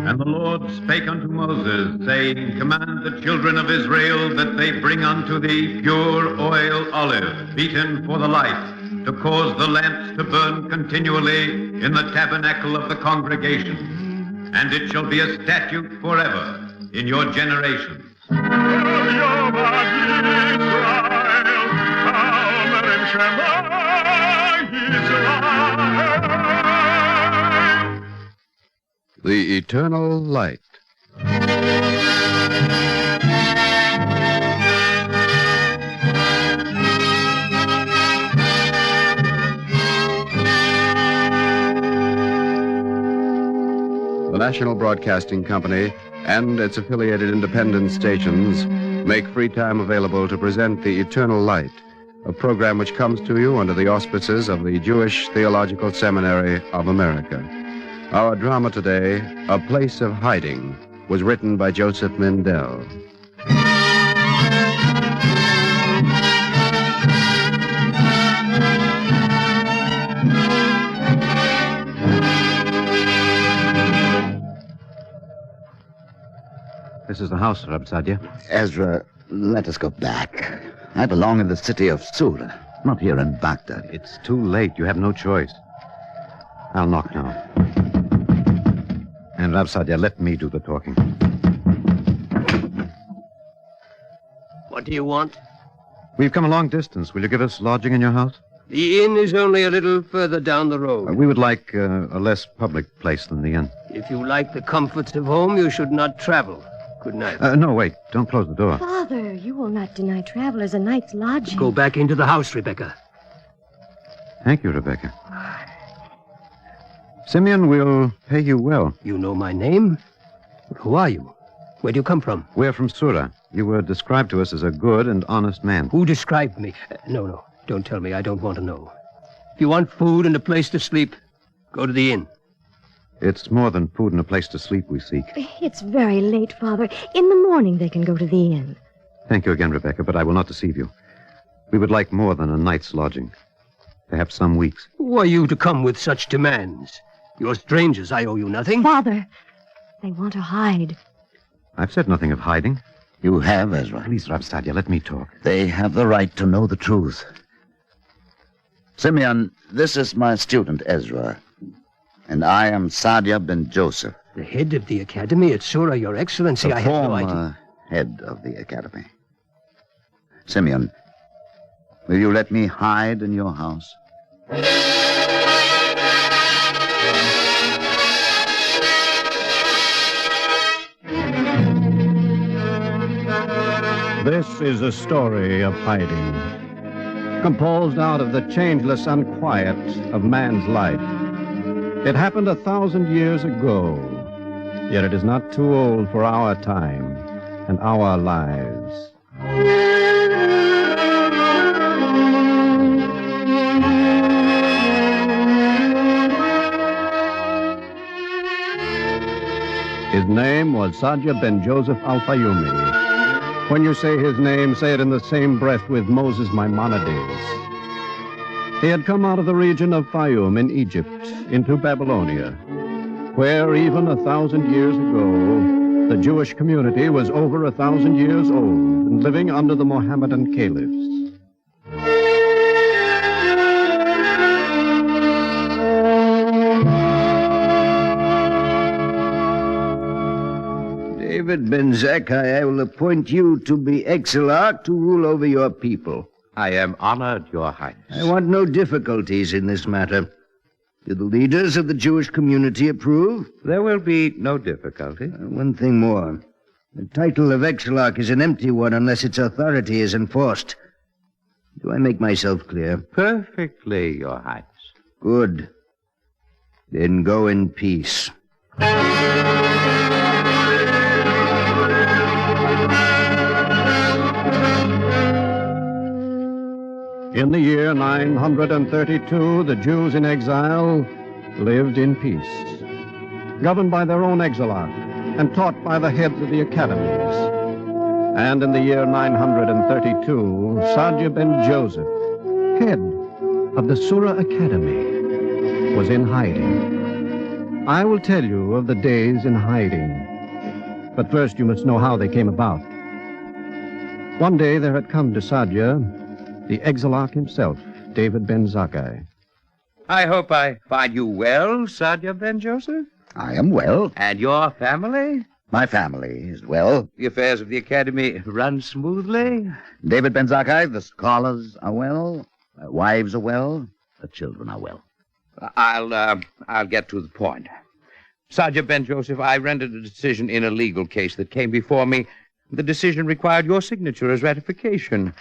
And the Lord spake unto Moses, saying, Command the children of Israel that they bring unto thee pure oil olive, beaten for the light, to cause the lamps to burn continually in the tabernacle of the congregation. And it shall be a statute forever in your generations. The Eternal Light. The National Broadcasting Company and its affiliated independent stations make free time available to present The Eternal Light, a program which comes to you under the auspices of the Jewish Theological Seminary of America. Our drama today, A Place of Hiding, was written by Joseph Mindell. This is the house, Rab Sadia. Ezra, let us go back. I belong in the city of Surah, not here in Baghdad. It's too late. You have no choice. I'll knock now. And Rab Sadia, let me do the talking. What do you want? We've come a long distance. Will you give us lodging in your house? The inn is only a little further down the road. We would like a less public place than the inn. If you like the comforts of home, you should not travel. Good night. No, wait. Don't close the door. Father, you will not deny travelers a night's lodging. Go back into the house, Rebecca. Thank you, Rebecca. Simeon, we'll pay you well. You know my name? Who are you? Where do you come from? We're from Surah. You were described to us as a good and honest man. Who described me? No. Don't tell me. I don't want to know. If you want food and a place to sleep, go to the inn. It's more than food and a place to sleep we seek. It's very late, Father. In the morning they can go to the inn. Thank you again, Rebecca, but I will not deceive you. We would like more than a night's lodging. Perhaps some weeks. Who are you to come with such demands? You're strangers. I owe you nothing. Father, they want to hide. I've said nothing of hiding. You have, Ezra. Please, Rab Sadia, let me talk. They have the right to know the truth. Simeon, this is my student, Ezra. And I am Sadia ben Joseph. The head of the academy at Surah, Your Excellency. I have no idea. Head of the academy. Simeon, will you let me hide in your house? This is a story of hiding, composed out of the changeless unquiet of man's life. It happened 1,000 years ago, yet it is not too old for our time and our lives. His name was Sadia ben Joseph al-Fayumi. When you say his name, say it in the same breath with Moses Maimonides. He had come out of the region of Fayum in Egypt into Babylonia, where even 1,000 years ago, the Jewish community was over 1,000 years old and living under the Mohammedan caliphs. David ben Zakkai, I will appoint you to be exarch to rule over your people. I am honored, Your Highness. I want no difficulties in this matter. Do the leaders of the Jewish community approve? There will be no difficulty. One thing more. The title of exarch is an empty one unless its authority is enforced. Do I make myself clear? Perfectly, Your Highness. Good. Then go in peace. In the year 932, the Jews in exile lived in peace, governed by their own exarch and taught by the heads of the academies. And in the year 932, Sadia ben Joseph, head of the Surah Academy was in hiding. I will tell you of the days in hiding. But first you must know how they came about. One day there had come to Sadja the Exarch himself, David Ben Zakkai. I hope I find you well, Sadja Ben Joseph. I am well. And your family? My family is well. The affairs of the academy run smoothly? David Ben Zakkai, the scholars are well. Their wives are well. The children are well. I'll get to the point. Sergeant Ben Joseph, I rendered a decision in a legal case that came before me. The decision required your signature as ratification.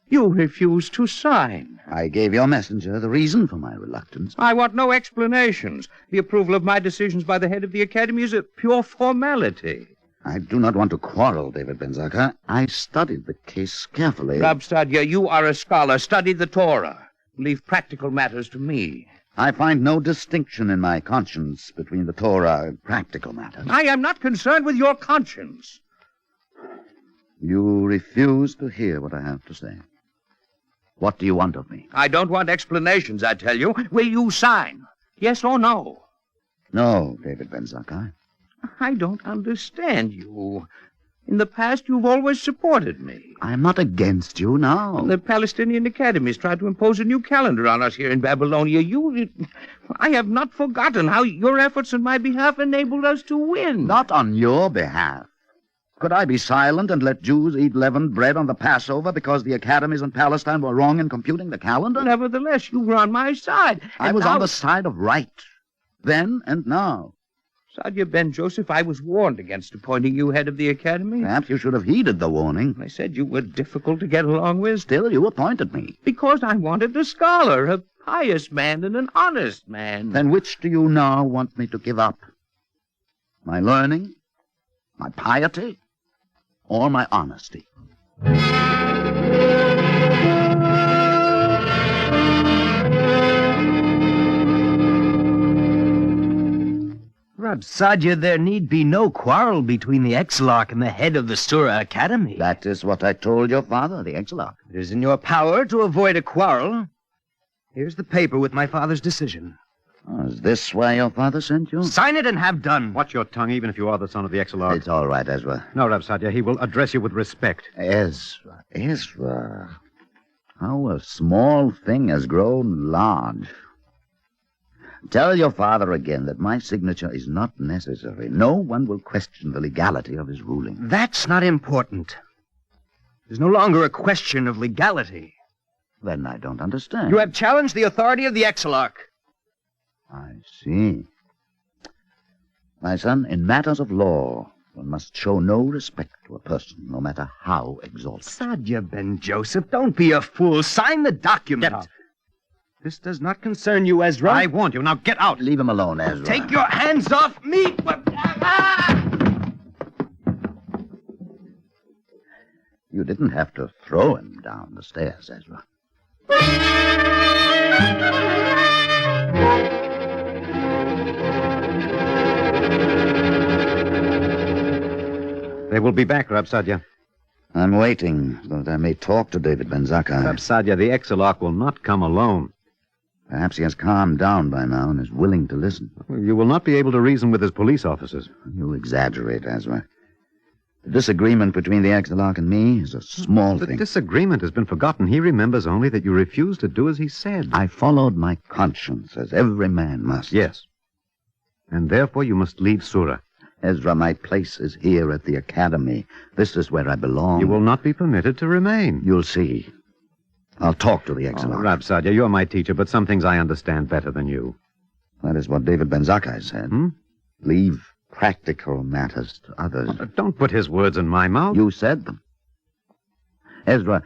You refused to sign. I gave your messenger the reason for my reluctance. I want no explanations. The approval of my decisions by the head of the academy is a pure formality. I do not want to quarrel, David Ben Zakkai. I studied the case carefully. Rab Sadya, you are a scholar. Study the Torah. Leave practical matters to me. I find no distinction in my conscience between the Torah and practical matters. I am not concerned with your conscience. You refuse to hear what I have to say. What do you want of me? I don't want explanations, I tell you. Will you sign? Yes or no? No, David Ben Zakkai. I don't understand you. In the past, you've always supported me. I'm not against you now. The Palestinian academies tried to impose a new calendar on us here in Babylonia. I have not forgotten how your efforts on my behalf enabled us to win. Not on your behalf. Could I be silent and let Jews eat leavened bread on the Passover because the academies in Palestine were wrong in computing the calendar? Nevertheless, you were on my side. I was on the side of right, then and now. Sadya Ben Joseph, I was warned against appointing you head of the academy. Perhaps you should have heeded the warning. I said you were difficult to get along with. Still, you appointed me. Because I wanted a scholar, a pious man and an honest man. Then which do you now want me to give up? My learning? My piety? Or my honesty? Rab Sadya, there need be no quarrel between the Exarch and the head of the Surah Academy. That is what I told your father, the Exarch. It is in your power to avoid a quarrel. Here's the paper with my father's decision. Oh, is this why your father sent you? Sign it and have done. Watch your tongue, even if you are the son of the Exarch. It's all right, Ezra. No, Rab Sadya, he will address you with respect. Ezra. How a small thing has grown large. Tell your father again that my signature is not necessary. No one will question the legality of his ruling. That's not important. There's no longer a question of legality. Then I don't understand. You have challenged the authority of the Exarch. I see. My son, in matters of law, one must show no respect to a person, no matter how exalted. Sadya Ben Joseph, don't be a fool. Sign the document. Get out. This does not concern you, Ezra. I warned you. Now get out. Leave him alone, Ezra. Take your hands off me! You didn't have to throw him down the stairs, Ezra. They will be back, Rab Sadya. I'm waiting, so that I may talk to David Ben Zakkai. Rab Sadya, the Exarch will not come alone. Perhaps he has calmed down by now and is willing to listen. You will not be able to reason with his police officers. You exaggerate, Ezra. The disagreement between the Exarch and me is a small The thing. disagreement has been forgotten. He remembers only that you refused to do as he said. I followed my conscience, as every man must. Yes. And therefore you must leave Surah. Ezra, my place is here at the academy. This is where I belong. You will not be permitted to remain. You'll see. I'll talk to the Exarch. Rab Sadya, you're my teacher, but some things I understand better than you. That is what David Ben Zakkai said. Leave practical matters to others. Don't put his words in my mouth. You said them. Ezra,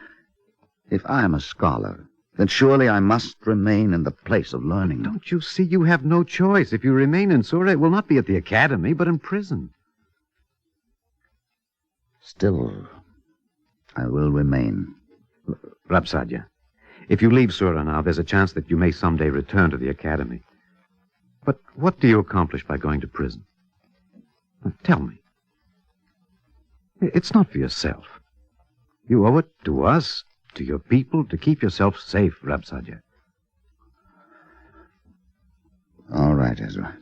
if I am a scholar, then surely I must remain in the place of learning. Don't you see you have no choice? If you remain in Surah, it will not be at the academy, but in prison. Still, I will remain. Rab Sadya, if you leave Surah now, there's a chance that you may someday return to the academy. But what do you accomplish by going to prison? Tell me. It's not for yourself. You owe it to us, to your people, to keep yourself safe, Rab Sadya. All right, Ezra.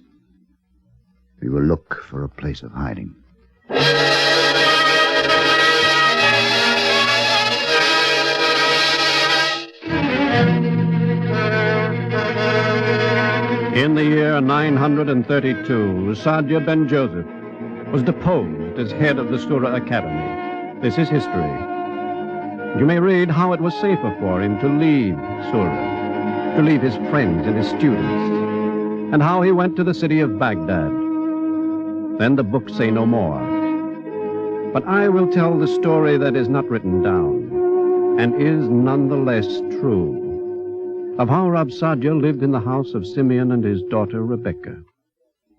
We will look for a place of hiding. In the year 932, Sadja ben Joseph was deposed as head of the Surah Academy. This is history. You may read how it was safer for him to leave Surah, to leave his friends and his students, and how he went to the city of Baghdad. Then the books say no more. But I will tell the story that is not written down, and is nonetheless true, of how Rabsadja lived in the house of Simeon and his daughter Rebecca.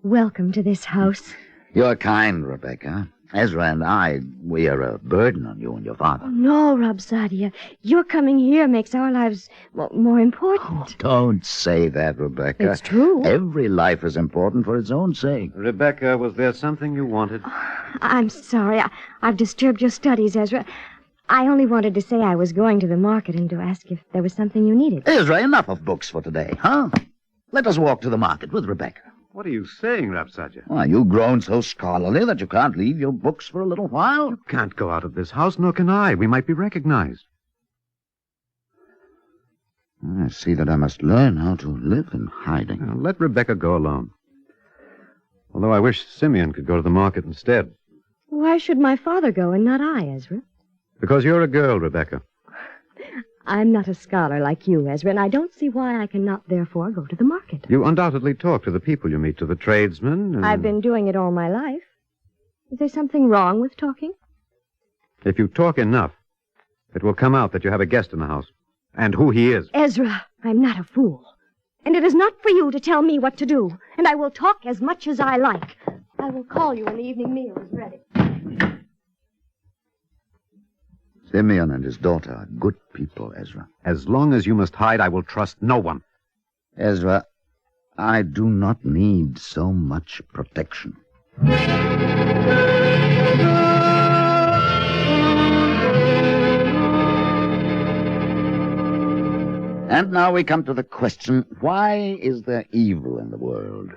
Welcome to this house. You're kind, Rebecca. Ezra and I, we are a burden on you and your father. Oh, no, Rabsadia. Your coming here makes our lives more important. Oh, don't say that, Rebecca. It's true. Every life is important for its own sake. Rebecca, was there something you wanted? I'm sorry. I've disturbed your studies, Ezra. I only wanted to say I was going to the market and to ask if there was something you needed. Ezra, enough of books for today, huh? Let us walk to the market with Rebecca. What are you saying, Rabsadja? Why, you've grown so scholarly that you can't leave your books for a little while. You can't go out of this house, nor can I. We might be recognized. I see that I must learn how to live in hiding. Now, let Rebecca go alone. Although I wish Simeon could go to the market instead. Why should my father go and not I, Ezra? Because you're a girl, Rebecca. I'm not a scholar like you, Ezra, and I don't see why I cannot, therefore, go to the market. You undoubtedly talk to the people you meet, to the tradesmen. And... I've been doing it all my life. Is there something wrong with talking? If you talk enough, it will come out that you have a guest in the house. And who he is. Ezra, I'm not a fool. And it is not for you to tell me what to do. And I will talk as much as I like. I will call you when the evening meal is ready. Simeon and his daughter are good people, Ezra. As long as you must hide, I will trust no one. Ezra, I do not need so much protection. And now we come to the question, why is there evil in the world?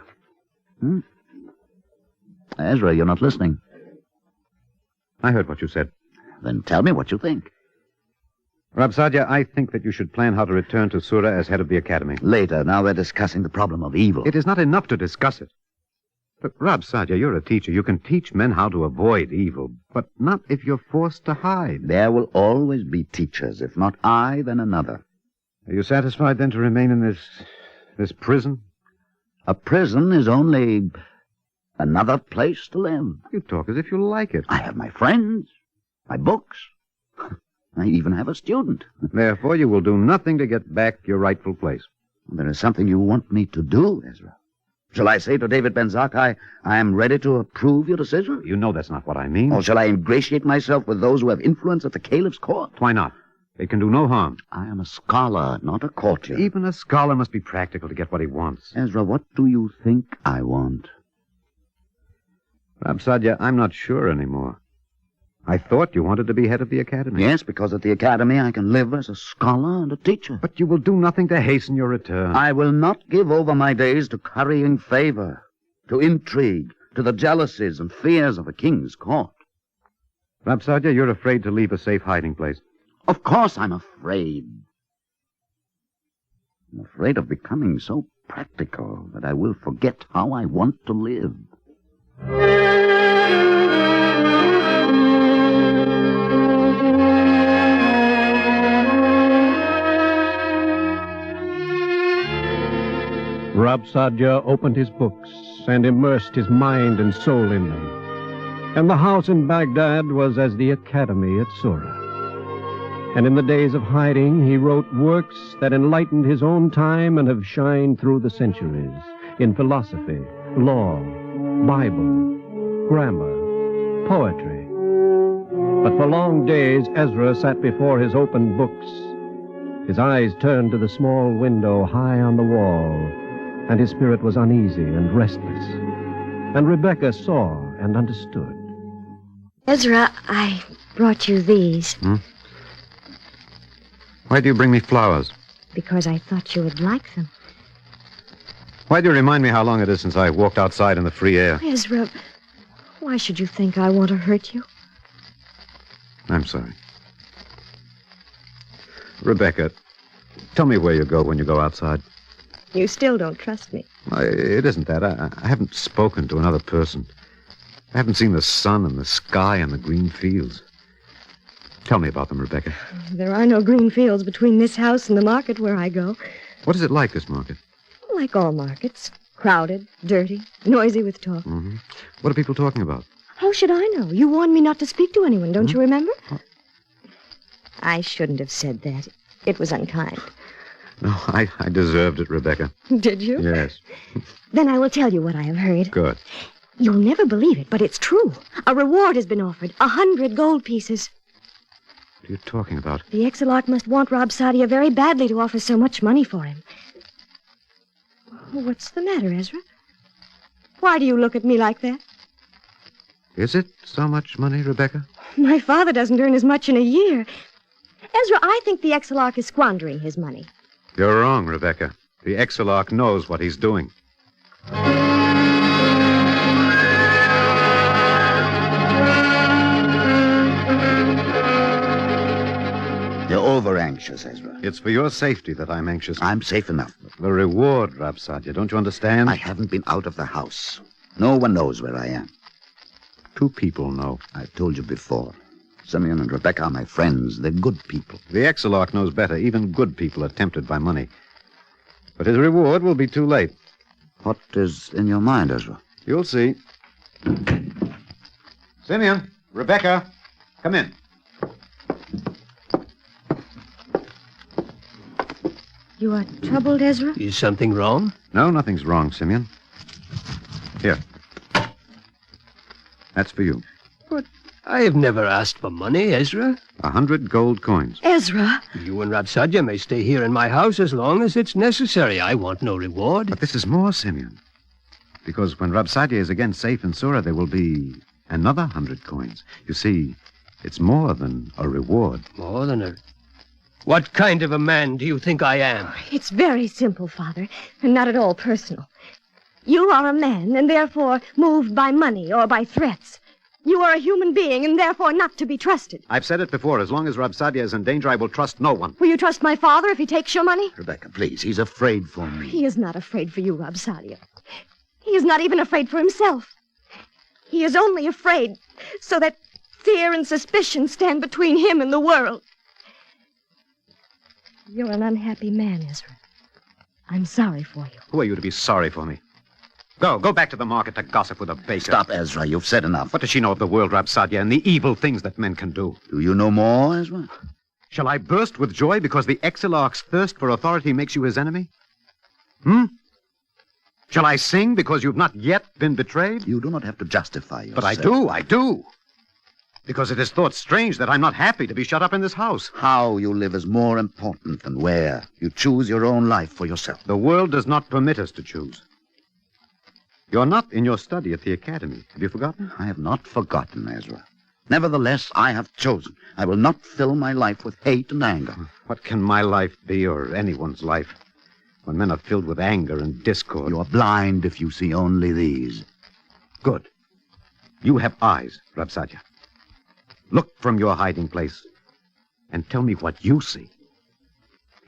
Ezra, you're not listening. I heard what you said. Then tell me what you think. Rabsadja, I think that you should plan how to return to Surah as head of the academy. Later, now we're discussing the problem of evil. It is not enough to discuss it. But, Rabsadja, you're a teacher. You can teach men how to avoid evil, but not if you're forced to hide. There will always be teachers. If not I, then another. Are you satisfied, then, to remain in this prison? A prison is only another place to live. You talk as if you like it. I have my friends, my books. I even have a student. Therefore, you will do nothing to get back your rightful place. There is something you want me to do, Ezra. Shall I say to David Ben-Zach, I am ready to approve your decision? You know that's not what I mean. Or shall I ingratiate myself with those who have influence at the caliph's court? Why not? It can do no harm. I am a scholar, not a courtier. Even a scholar must be practical to get what he wants. Ezra, what do you think I want? Rabsadja, I'm not sure anymore. I thought you wanted to be head of the academy. Yes, because at the academy I can live as a scholar and a teacher. But you will do nothing to hasten your return. I will not give over my days to currying favor, to intrigue, to the jealousies and fears of a king's court. Rabsadja, you're afraid to leave a safe hiding place. Of course I'm afraid. I'm afraid of becoming so practical that I will forget how I want to live. Rabsadja opened his books and immersed his mind and soul in them. And the house in Baghdad was as the academy at Surah. And in the days of hiding, he wrote works that enlightened his own time and have shined through the centuries in philosophy, law, Bible, grammar, poetry. But for long days, Ezra sat before his open books. His eyes turned to the small window high on the wall, and his spirit was uneasy and restless. And Rebecca saw and understood. Ezra, I brought you these. Why do you bring me flowers? Because I thought you would like them. Why do you remind me how long it is since I walked outside in the free air? Ezra, why should you think I want to hurt you? I'm sorry. Rebecca, tell me where you go when you go outside. You still don't trust me. It isn't that. I haven't spoken to another person. I haven't seen the sun and the sky and the green fields. Tell me about them, Rebecca. There are no green fields between this house and the market where I go. What is it like, this market? Like all markets. Crowded, dirty, noisy with talk. Mm-hmm. What are people talking about? How should I know? You warned me not to speak to anyone, don't you remember? I shouldn't have said that. It was unkind. No, I deserved it, Rebecca. Did you? Yes. Then I will tell you what I have heard. Good. You'll never believe it, but it's true. A reward has been offered. 100 gold pieces. What are you talking about? The Exarch must want Rabsadia very badly to offer so much money for him. What's the matter, Ezra? Why do you look at me like that? Is it so much money, Rebecca? My father doesn't earn as much in a year. Ezra, I think the Exarch is squandering his money. You're wrong, Rebecca. The Exarch knows what he's doing. You're over-anxious, Ezra. It's for your safety that I'm anxious. I'm safe enough. The reward, Rabsadia, don't you understand? I haven't been out of the house. No one knows where I am. 2 people know. I've told you before. Simeon and Rebecca are my friends. They're good people. The Exarch knows better. Even good people are tempted by money. But his reward will be too late. What is in your mind, Ezra? You'll see. Simeon, Rebecca, come in. You are troubled, Ezra? Is something wrong? No, nothing's wrong, Simeon. Here. That's for you. But I have never asked for money, Ezra. 100 gold coins. Ezra! You and Rabsadia may stay here in my house as long as it's necessary. I want no reward. But this is more, Simeon. Because when Rabsadia is again safe in Sura, there will be another 100 coins. You see, it's more than a reward. More than a... What kind of a man do you think I am? It's very simple, Father, and not at all personal. You are a man, and therefore moved by money or by threats. You are a human being, and therefore not to be trusted. I've said it before. As long as Rabsadia is in danger, I will trust no one. Will you trust my father if he takes your money? Rebecca, please. He's afraid for me. He is not afraid for you, Rabsadia. He is not even afraid for himself. He is only afraid so that fear and suspicion stand between him and the world. You're an unhappy man, Ezra. I'm sorry for you. Who are you to be sorry for me? Go back to the market to gossip with a baker. Stop, Ezra. You've said enough. What does she know of the world, Rabsadia, and the evil things that men can do? Do you know more, Ezra? Shall I burst with joy because the Exarch's thirst for authority makes you his enemy? Shall I sing because you've not yet been betrayed? You do not have to justify yourself. But I do. Because it is thought strange that I'm not happy to be shut up in this house. How you live is more important than where. You choose your own life for yourself. The world does not permit us to choose. You're not in your study at the academy. Have you forgotten? I have not forgotten, Ezra. Nevertheless, I have chosen. I will not fill my life with hate and anger. What can my life be, or anyone's life, when men are filled with anger and discord? You are blind if you see only these. Good. You have eyes, Rabsadia. Look from your hiding place and tell me what you see.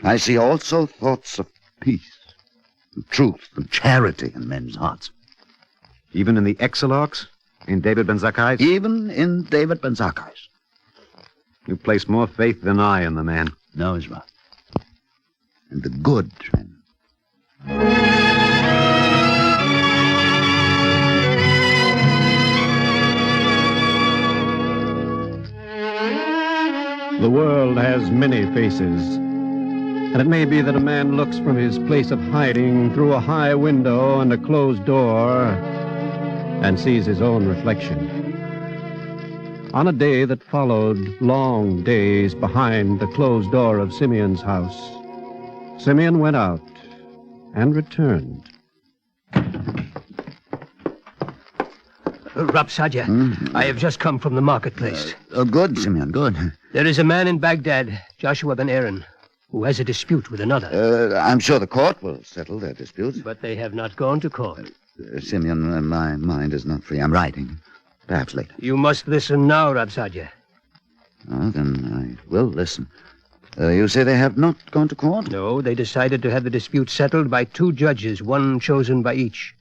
I see also thoughts of peace, and truth, and charity in men's hearts. Even in the Exarchs? In David ben Zakkai's? Even in David ben Zakkai's. You place more faith than I in the man. No, Ezra. And the good trend. The world has many faces, and it may be that a man looks from his place of hiding through a high window and a closed door and sees his own reflection. On a day that followed long days behind the closed door of Simeon's house, Simeon went out and returned. Rabsadia, I have just come from the marketplace. Good, Simeon, good. There is a man in Baghdad, Joshua ben Aaron. who has a dispute with another. I'm sure the court will settle their dispute. But they have not gone to court. Simeon, my mind is not free. I'm writing. Perhaps later. You must listen now, Rabsadja. Oh, then I will listen. You say they have not gone to court? No, they decided to have the dispute settled by 2 judges, one chosen by each.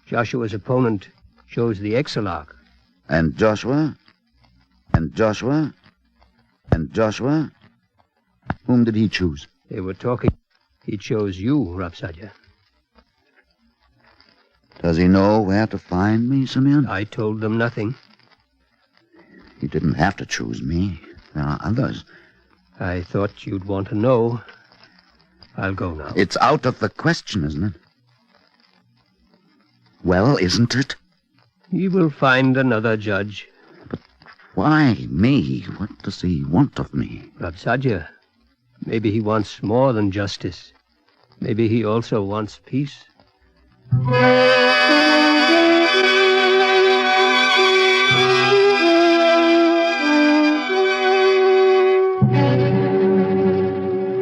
Joshua's opponent chose the Exarch. And Joshua? And Joshua? And Joshua? Whom did he choose? They were talking. He chose you, Rabsadja. Does he know where to find me, Simeon? I told them nothing. He didn't have to choose me. There are others. I thought you'd want to know. I'll go now. It's out of the question, isn't it? Well, isn't it? He will find another judge. But why me? What does he want of me? Rabsadja, maybe he wants more than justice. Maybe he also wants peace.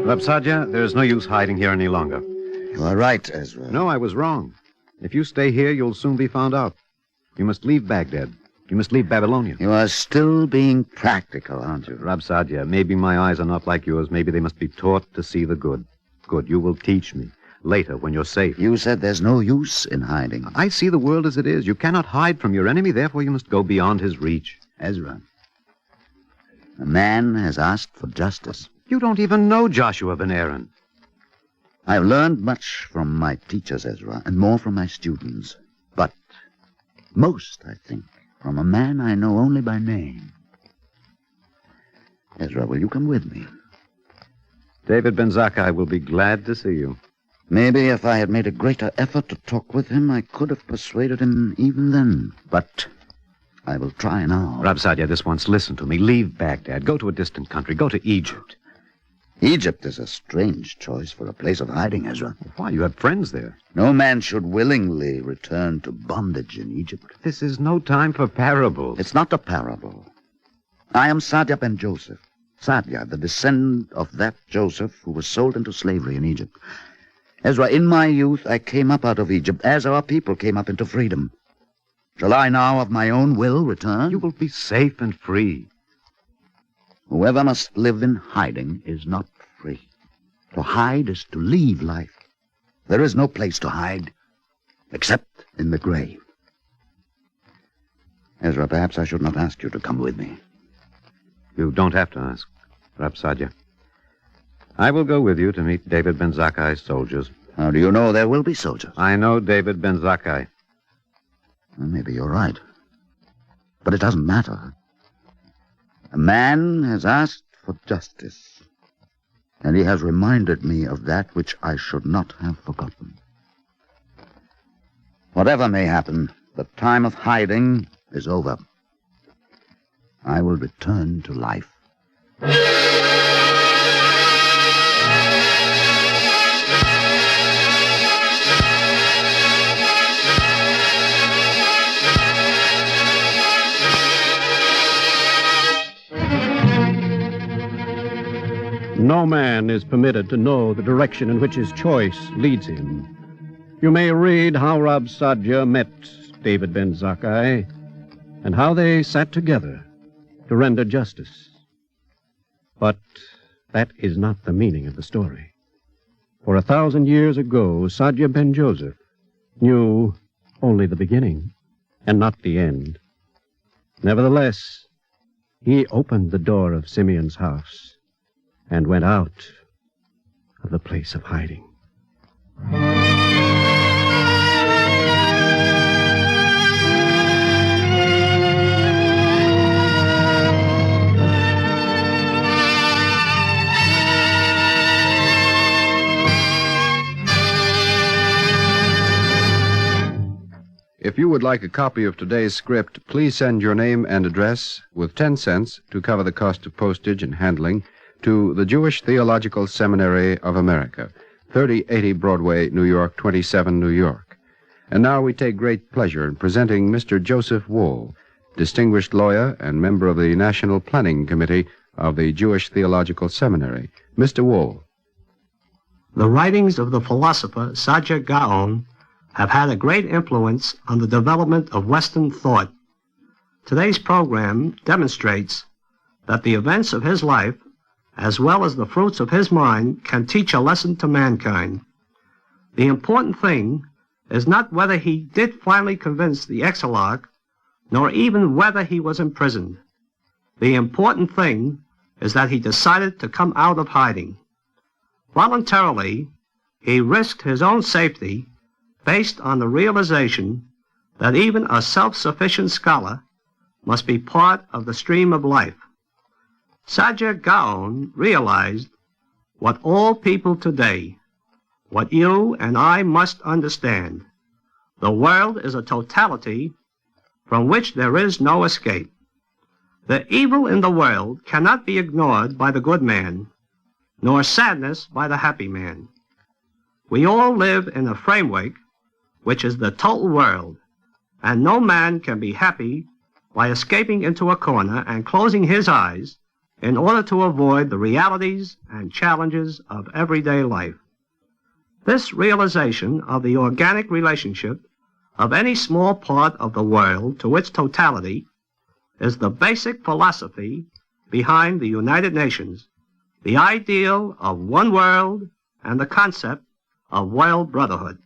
Rabsadja, there's no use hiding here any longer. You are right, Ezra. No, I was wrong. If you stay here, you'll soon be found out. You must leave Baghdad. You must leave Babylonia. You are still being practical, aren't you? Rabsadja, maybe my eyes are not like yours. Maybe they must be taught to see the good. Good, you will teach me. Later, when you're safe. You said there's no use in hiding. I see the world as it is. You cannot hide from your enemy, therefore you must go beyond his reach. Ezra, a man has asked for justice. You don't even know Joshua ben Aaron. I've learned much from my teachers, Ezra, and more from my students. But most, I think, from a man I know only by name. Ezra, will you come with me? David ben Zakkai will be glad to see you. Maybe if I had made a greater effort to talk with him, I could have persuaded him even then. But I will try now. Rabsadja, this once listen to me. Leave Baghdad. Go to a distant country. Go to Egypt. Egypt is a strange choice for a place of hiding, Ezra. Why? You have friends there. No man should willingly return to bondage in Egypt. This is no time for parables. It's not a parable. I am Sadia ben Joseph. Sadia, the descendant of that Joseph who was sold into slavery in Egypt. Ezra, in my youth, I came up out of Egypt, as our people came up into freedom. Shall I now, of my own will, return? You will be safe and free. Whoever must live in hiding is not free. To hide is to leave life. There is no place to hide, except in the grave. Ezra, perhaps I should not ask you to come with me. You don't have to ask, Rabsadja. I will go with you to meet David ben Zakkai's soldiers. How do you know there will be soldiers? I know David ben Zakkai. Well, maybe you're right. But it doesn't matter. A man has asked for justice, and he has reminded me of that which I should not have forgotten. Whatever may happen, the time of hiding is over. I will return to life. No man is permitted to know the direction in which his choice leads him. You may read how Rabsadja met David ben Zakkai and how they sat together to render justice. But that is not the meaning of the story. For 1,000 years ago, Sadia ben Joseph knew only the beginning and not the end. Nevertheless, he opened the door of Simeon's house and went out of the place of hiding. If you would like a copy of today's script, please send your name and address with 10 cents to cover the cost of postage and handling to the Jewish Theological Seminary of America, 3080 Broadway, New York, 27, New York. And now we take great pleasure in presenting Mr. Joseph Wohl, distinguished lawyer and member of the National Planning Committee of the Jewish Theological Seminary. Mr. Wohl. The writings of the philosopher Satya Gaon have had a great influence on the development of Western thought. Today's program demonstrates that the events of his life, as well as the fruits of his mind, can teach a lesson to mankind. The important thing is not whether he did finally convince the Exarch, nor even whether he was imprisoned. The important thing is that he decided to come out of hiding. Voluntarily, he risked his own safety based on the realization that even a self-sufficient scholar must be part of the stream of life. Satya Gaon realized what all people today, what you and I must understand. The world is a totality from which there is no escape. The evil in the world cannot be ignored by the good man, nor sadness by the happy man. We all live in a framework which is the total world, and no man can be happy by escaping into a corner and closing his eyes in order to avoid the realities and challenges of everyday life. This realization of the organic relationship of any small part of the world to its totality is the basic philosophy behind the United Nations, the ideal of one world and the concept of world brotherhood.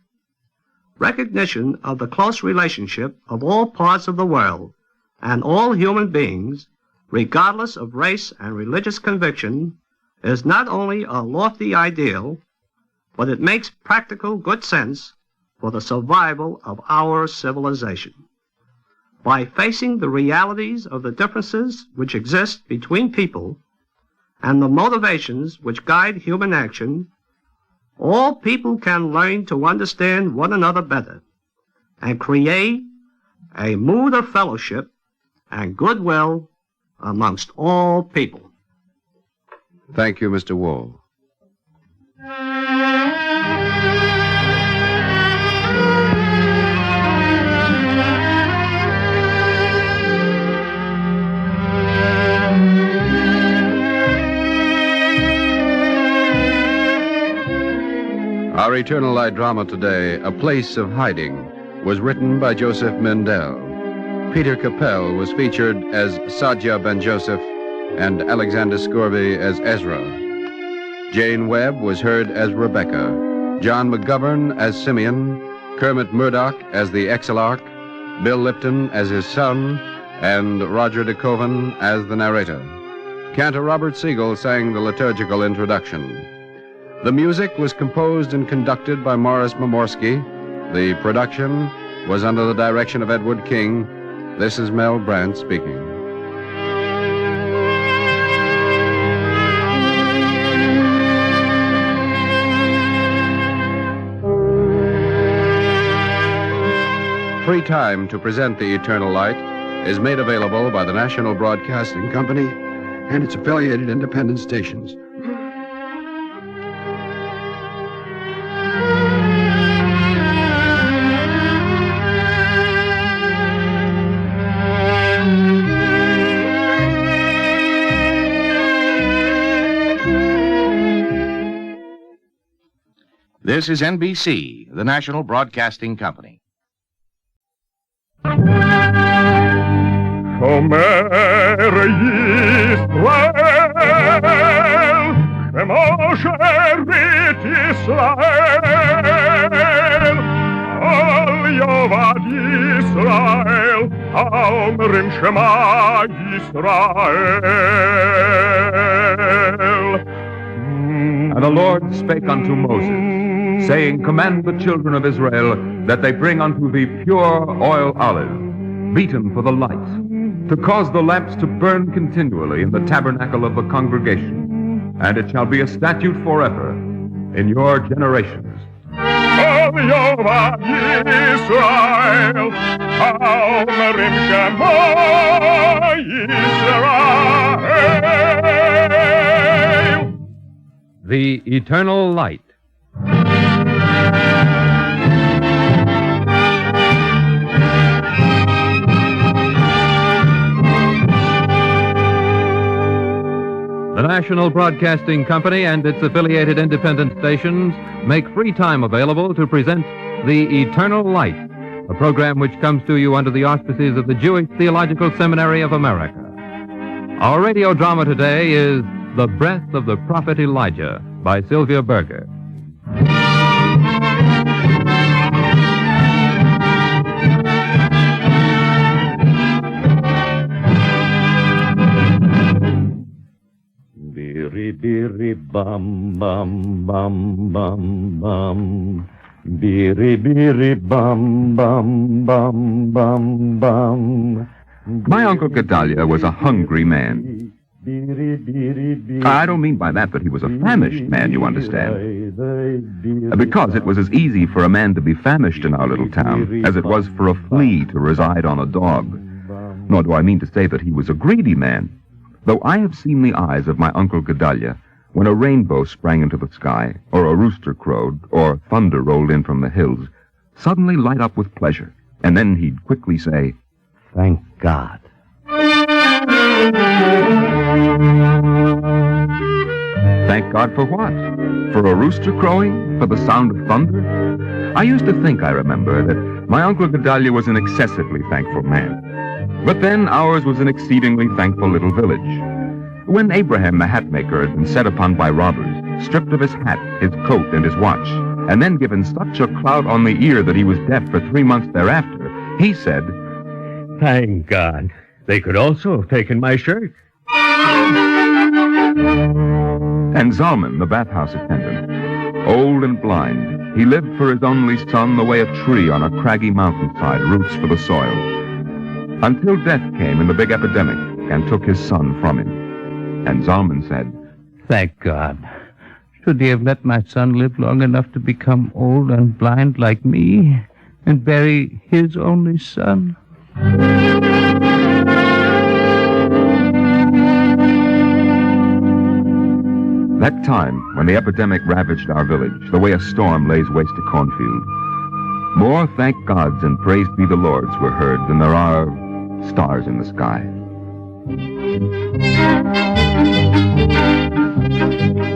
Recognition of the close relationship of all parts of the world and all human beings, regardless of race and religious conviction, is not only a lofty ideal, but it makes practical good sense for the survival of our civilization. By facing the realities of the differences which exist between people and the motivations which guide human action, all people can learn to understand one another better and create a mood of fellowship and goodwill amongst all people. Thank you, Mr. Wool. Our Eternal Light drama today, A Place of Hiding, was written by Joseph Mendel. Peter Capell was featured as Satya Ben Joseph and Alexander Scorby as Ezra. Jane Webb was heard as Rebecca, John McGovern as Simeon, Kermit Murdoch as the Exarch, Bill Lipton as his son, and Roger de Koven as the narrator. Cantor Robert Siegel sang the liturgical introduction. The music was composed and conducted by Morris Momorsky. The production was under the direction of Edward King. This is Mel Brandt speaking. Free time to present the Eternal Light is made available by the National Broadcasting Company and its affiliated independent stations. This is NBC, the National Broadcasting Company. Shomer Yisrael, Shemo Sherit Yisrael, Al Yovad Yisrael, Omrim Shema Yisrael. And the Lord spake unto Moses, saying, Command the children of Israel that they bring unto thee pure oil olive, beaten for the light, to cause the lamps to burn continually in the tabernacle of the congregation. And it shall be a statute forever in your generations. Al Yovad Yisrael, Omrim Shema Yisrael. The Eternal Light. The National Broadcasting Company and its affiliated independent stations make free time available to present The Eternal Light, a program which comes to you under the auspices of the Jewish Theological Seminary of America. Our radio drama today is The Breath of the Prophet Elijah by Sylvia Berger. Biri biri bum bum bum bum bum. Biri biri bum bum bum bum bum. My Uncle Gedalia was a hungry man. I don't mean by that he was a famished man, you understand. Because it was as easy for a man to be famished in our little town as it was for a flea to reside on a dog. Nor do I mean to say that he was a greedy man. Though I have seen the eyes of my Uncle Gedalia when a rainbow sprang into the sky, or a rooster crowed, or thunder rolled in from the hills, suddenly light up with pleasure, and then he'd quickly say, "Thank God." Thank God for what? For a rooster crowing? For the sound of thunder? I used to think, I remember, that my Uncle Gedalia was an excessively thankful man. But then ours was an exceedingly thankful little village. When Abraham the hatmaker had been set upon by robbers, stripped of his hat, his coat, and his watch, and then given such a clout on the ear that he was deaf for 3 months thereafter, he said, "Thank God. They could also have taken my shirt." And Zalman, the bathhouse attendant, old and blind, he lived for his only son the way a tree on a craggy mountainside roots for the soil. Until death came in the big epidemic and took his son from him. And Zalman said, "Thank God. Should he have let my son live long enough to become old and blind like me and bury his only son?" That time, when the epidemic ravaged our village, the way a storm lays waste a cornfield, more thank gods and praised be the Lords were heard than there are stars in the sky.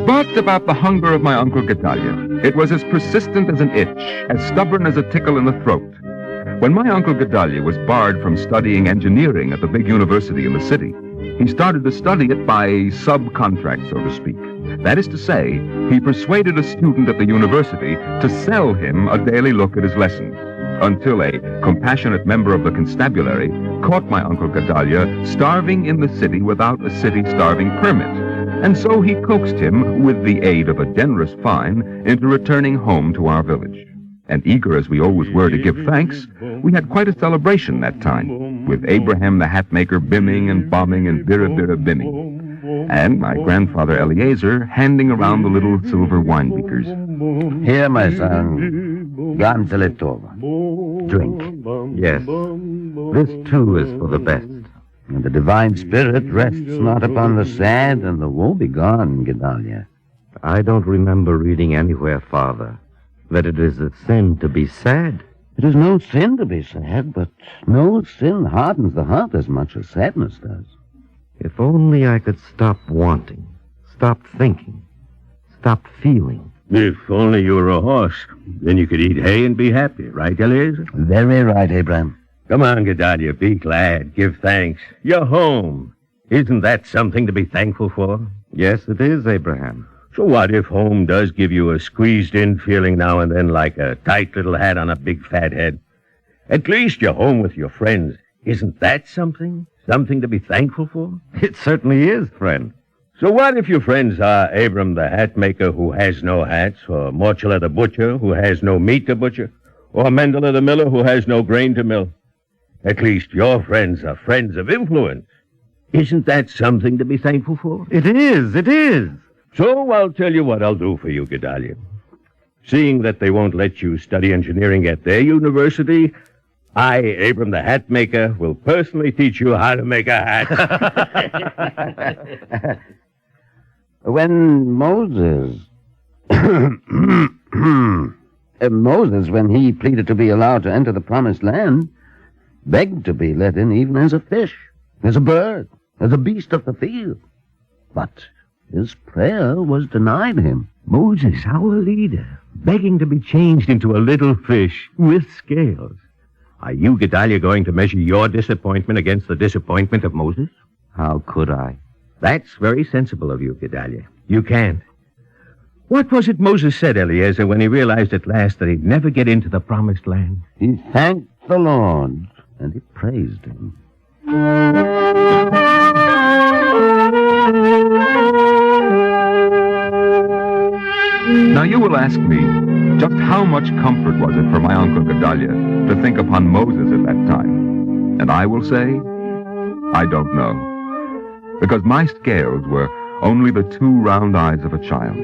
But about the hunger of my Uncle Gedalia, it was as persistent as an itch, as stubborn as a tickle in the throat. When my Uncle Gedalia was barred from studying engineering at the big university in the city, he started to study it by subcontract, so to speak. That is to say, he persuaded a student at the university to sell him a daily look at his lessons, until a compassionate member of the constabulary caught my Uncle Gedalia starving in the city without a city starving permit. And so he coaxed him, with the aid of a generous fine, into returning home to our village. And eager as we always were to give thanks, we had quite a celebration that time, with Abraham the hatmaker bimming and bombing and birra bimming, and my grandfather Eliezer handing around the little silver wine beakers. "Here, my son. Gam Zeletova. Drink." Yes, this too is for the best. And the divine spirit rests not upon the sad and the woe-begone, Gedalia. I don't remember reading anywhere, Father, that it is a sin to be sad. It is no sin to be sad, but no sin hardens the heart as much as sadness does. If only I could stop wanting, stop thinking, stop feeling. If only you were a horse, then you could eat hay and be happy, right, Eliezer? Very right, Abraham. Come on, Gedalia, be glad, give thanks. You're home. Isn't that something to be thankful for? Yes, it is, Abraham. So what if home does give you a squeezed-in feeling now and then like a tight little hat on a big fat head? At least you're home with your friends. Isn't that something? Something to be thankful for? It certainly is, friend. So what if your friends are Abram the hatmaker who has no hats, or Morchela the butcher who has no meat to butcher, or Mendele the miller who has no grain to mill? At least your friends are friends of influence. Isn't that something to be thankful for? It is, it is. So I'll tell you what I'll do for you, Gedalia. Seeing that they won't let you study engineering at their university, I, Abram the hatmaker, will personally teach you how to make a hat. When Moses, when he pleaded to be allowed to enter the promised land, begged to be let in even as a fish, as a bird, as a beast of the field. But His prayer was denied him. Moses, our leader, begging to be changed into a little fish with scales. Are you, Gedalia, going to measure your disappointment against the disappointment of Moses? How could I? That's very sensible of you, Gedalia. You can't. What was it Moses said, Eliezer, when he realized at last that he'd never get into the promised land? He thanked the Lord, and he praised him. Now you will ask me, just how much comfort was it for my Uncle Gedalia to think upon Moses at that time? And I will say, I don't know. Because my scales were only the 2 round eyes of a child,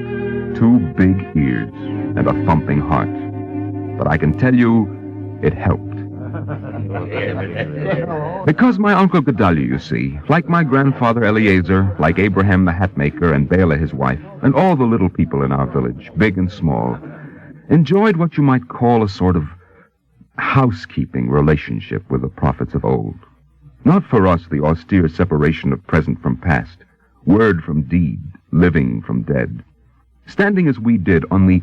2 big ears, and a thumping heart. But I can tell you, it helped. Because my Uncle Gedalia, you see, like my grandfather Eliezer, like Abraham the hatmaker and Bela his wife, and all the little people in our village, big and small, enjoyed what you might call a sort of housekeeping relationship with the prophets of old. Not for us the austere separation of present from past, word from deed, living from dead. Standing as we did on the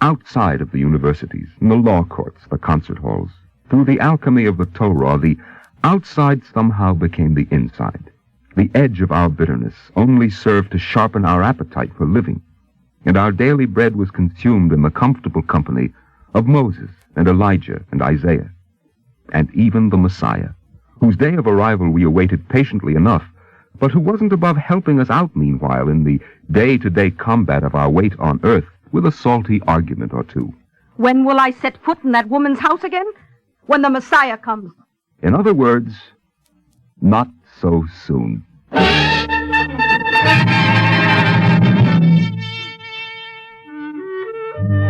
outside of the universities, in the law courts, the concert halls, through the alchemy of the Torah, the outside somehow became the inside. The edge of our bitterness only served to sharpen our appetite for living, and our daily bread was consumed in the comfortable company of Moses and Elijah and Isaiah, and even the Messiah, whose day of arrival we awaited patiently enough, but who wasn't above helping us out meanwhile in the day-to-day combat of our wait on earth with a salty argument or two. When will I set foot in that woman's house again? When the Messiah comes. In other words, not so soon.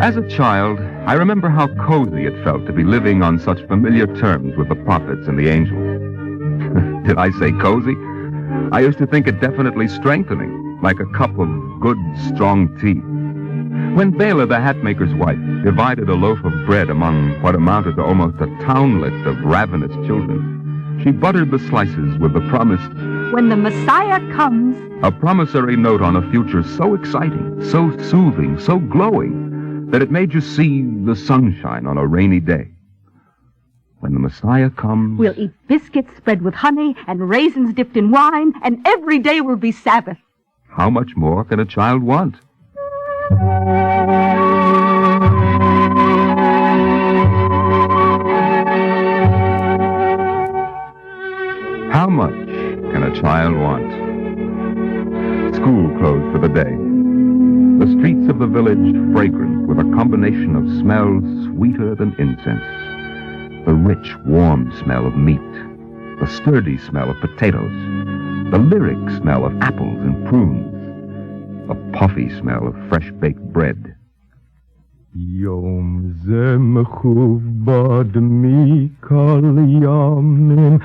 As a child, I remember how cozy it felt to be living on such familiar terms with the prophets and the angels. Did I say cozy? I used to think it definitely strengthening, like a cup of good, strong tea. When Bela, the hatmaker's wife, divided a loaf of bread among what amounted to almost a townlet of ravenous children, she buttered the slices with the promised, when the Messiah comes, a promissory note on a future so exciting, so soothing, so glowing, that it made you see the sunshine on a rainy day. When the Messiah comes, we'll eat biscuits spread with honey and raisins dipped in wine, and every day will be Sabbath. How much more can a child want? How much can a child want? School closed for the day. The streets of the village fragrant with a combination of smells sweeter than incense. The rich, warm smell of meat. The sturdy smell of potatoes. The lyric smell of apples and prunes. A puffy smell of fresh-baked bread. Yom ze mechubad mikol yamim,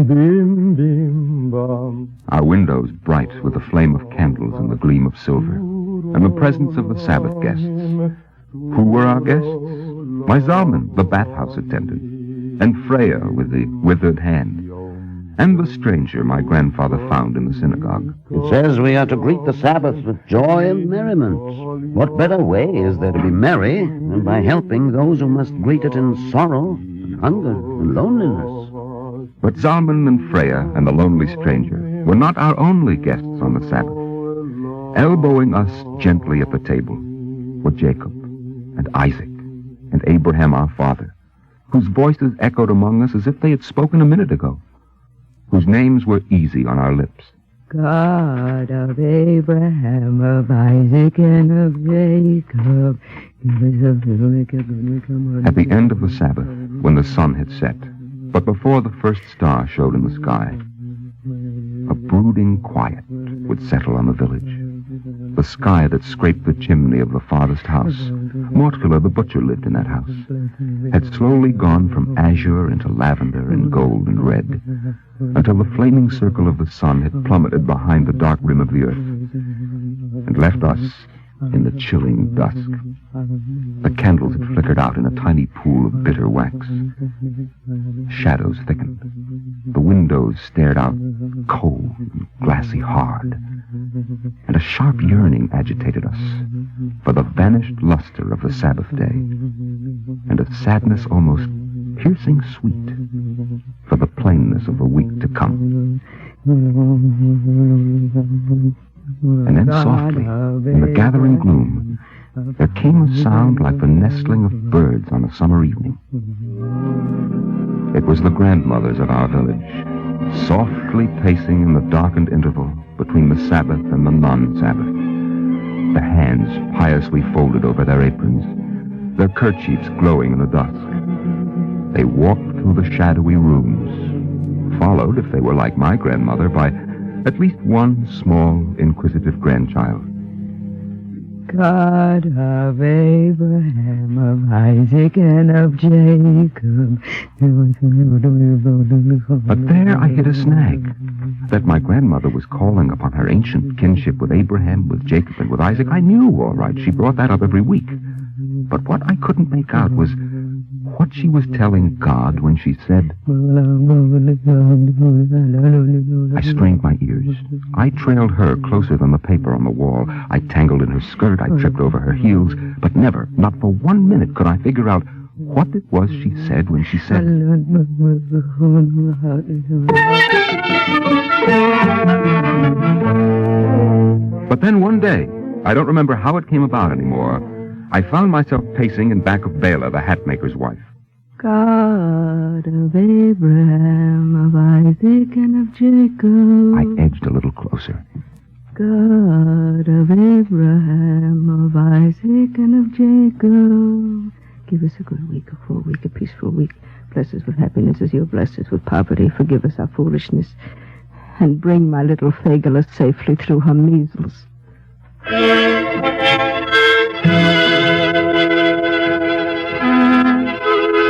bim bim bam. Our windows bright with the flame of candles and the gleam of silver, and the presence of the Sabbath guests. Who were our guests? My Zalman, the bathhouse attendant, and Freya with the withered hand, and the stranger my grandfather found in the synagogue. It says we are to greet the Sabbath with joy and merriment. What better way is there to be merry than by helping those who must greet it in sorrow, and hunger, and loneliness? But Zalman and Freya and the lonely stranger were not our only guests on the Sabbath. Elbowing us gently at the table were Jacob and Isaac and Abraham our father, whose voices echoed among us as if they had spoken a minute ago, whose names were easy on our lips. God of Abraham, of Isaac, and of Jacob. At the end of the Sabbath, when the sun had set, but before the first star showed in the sky, a brooding quiet would settle on the village. The sky that scraped the chimney of the farthest house, Mortfiller the butcher lived in that house, had slowly gone from azure into lavender and gold and red, until the flaming circle of the sun had plummeted behind the dark rim of the earth, and left us in the chilling dusk. The candles had flickered out in a tiny pool of bitter wax. Shadows thickened. The windows stared out cold and glassy hard. And a sharp yearning agitated us for the vanished luster of the Sabbath day, and a sadness almost piercing sweet for the plainness of the week to come. And then softly, in the gathering gloom, there came a sound like the nestling of birds on a summer evening. It was the grandmothers of our village, softly pacing in the darkened interval between the Sabbath and the non-Sabbath, their hands piously folded over their aprons, their kerchiefs glowing in the dusk. They walked through the shadowy rooms, followed, if they were like my grandmother, by at least one small, inquisitive grandchild. God of Abraham, of Isaac, and of Jacob. But there I hit a snag. That my grandmother was calling upon her ancient kinship with Abraham, with Jacob, and with Isaac, I knew, all right. She brought that up every week. But what I couldn't make out was what she was telling God when she said... I strained my ears. I trailed her closer than the paper on the wall. I tangled in her skirt. I tripped over her heels. But never, not for 1 minute, could I figure out what it was she said when she said... But then one day, I don't remember how it came about anymore, I found myself pacing in back of Bela, the hatmaker's wife. God of Abraham, of Isaac, and of Jacob. I edged a little closer. God of Abraham, of Isaac, and of Jacob. Give us a good week, a full week, a peaceful week. Bless us with happiness as you blessed us with poverty. Forgive us our foolishness. And bring my little Fagala safely through her measles.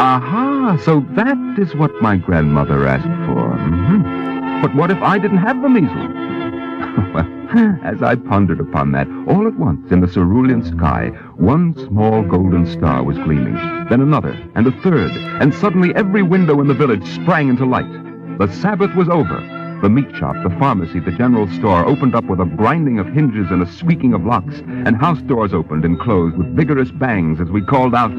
Aha, so that is what my grandmother asked for. Mm-hmm. But what if I didn't have the measles? Well, as I pondered upon that, all at once in the cerulean sky, one small golden star was gleaming, then another, and a third, and suddenly every window in the village sprang into light. The Sabbath was over. The meat shop, the pharmacy, the general store opened up with a grinding of hinges and a squeaking of locks, and house doors opened and closed with vigorous bangs as we called out,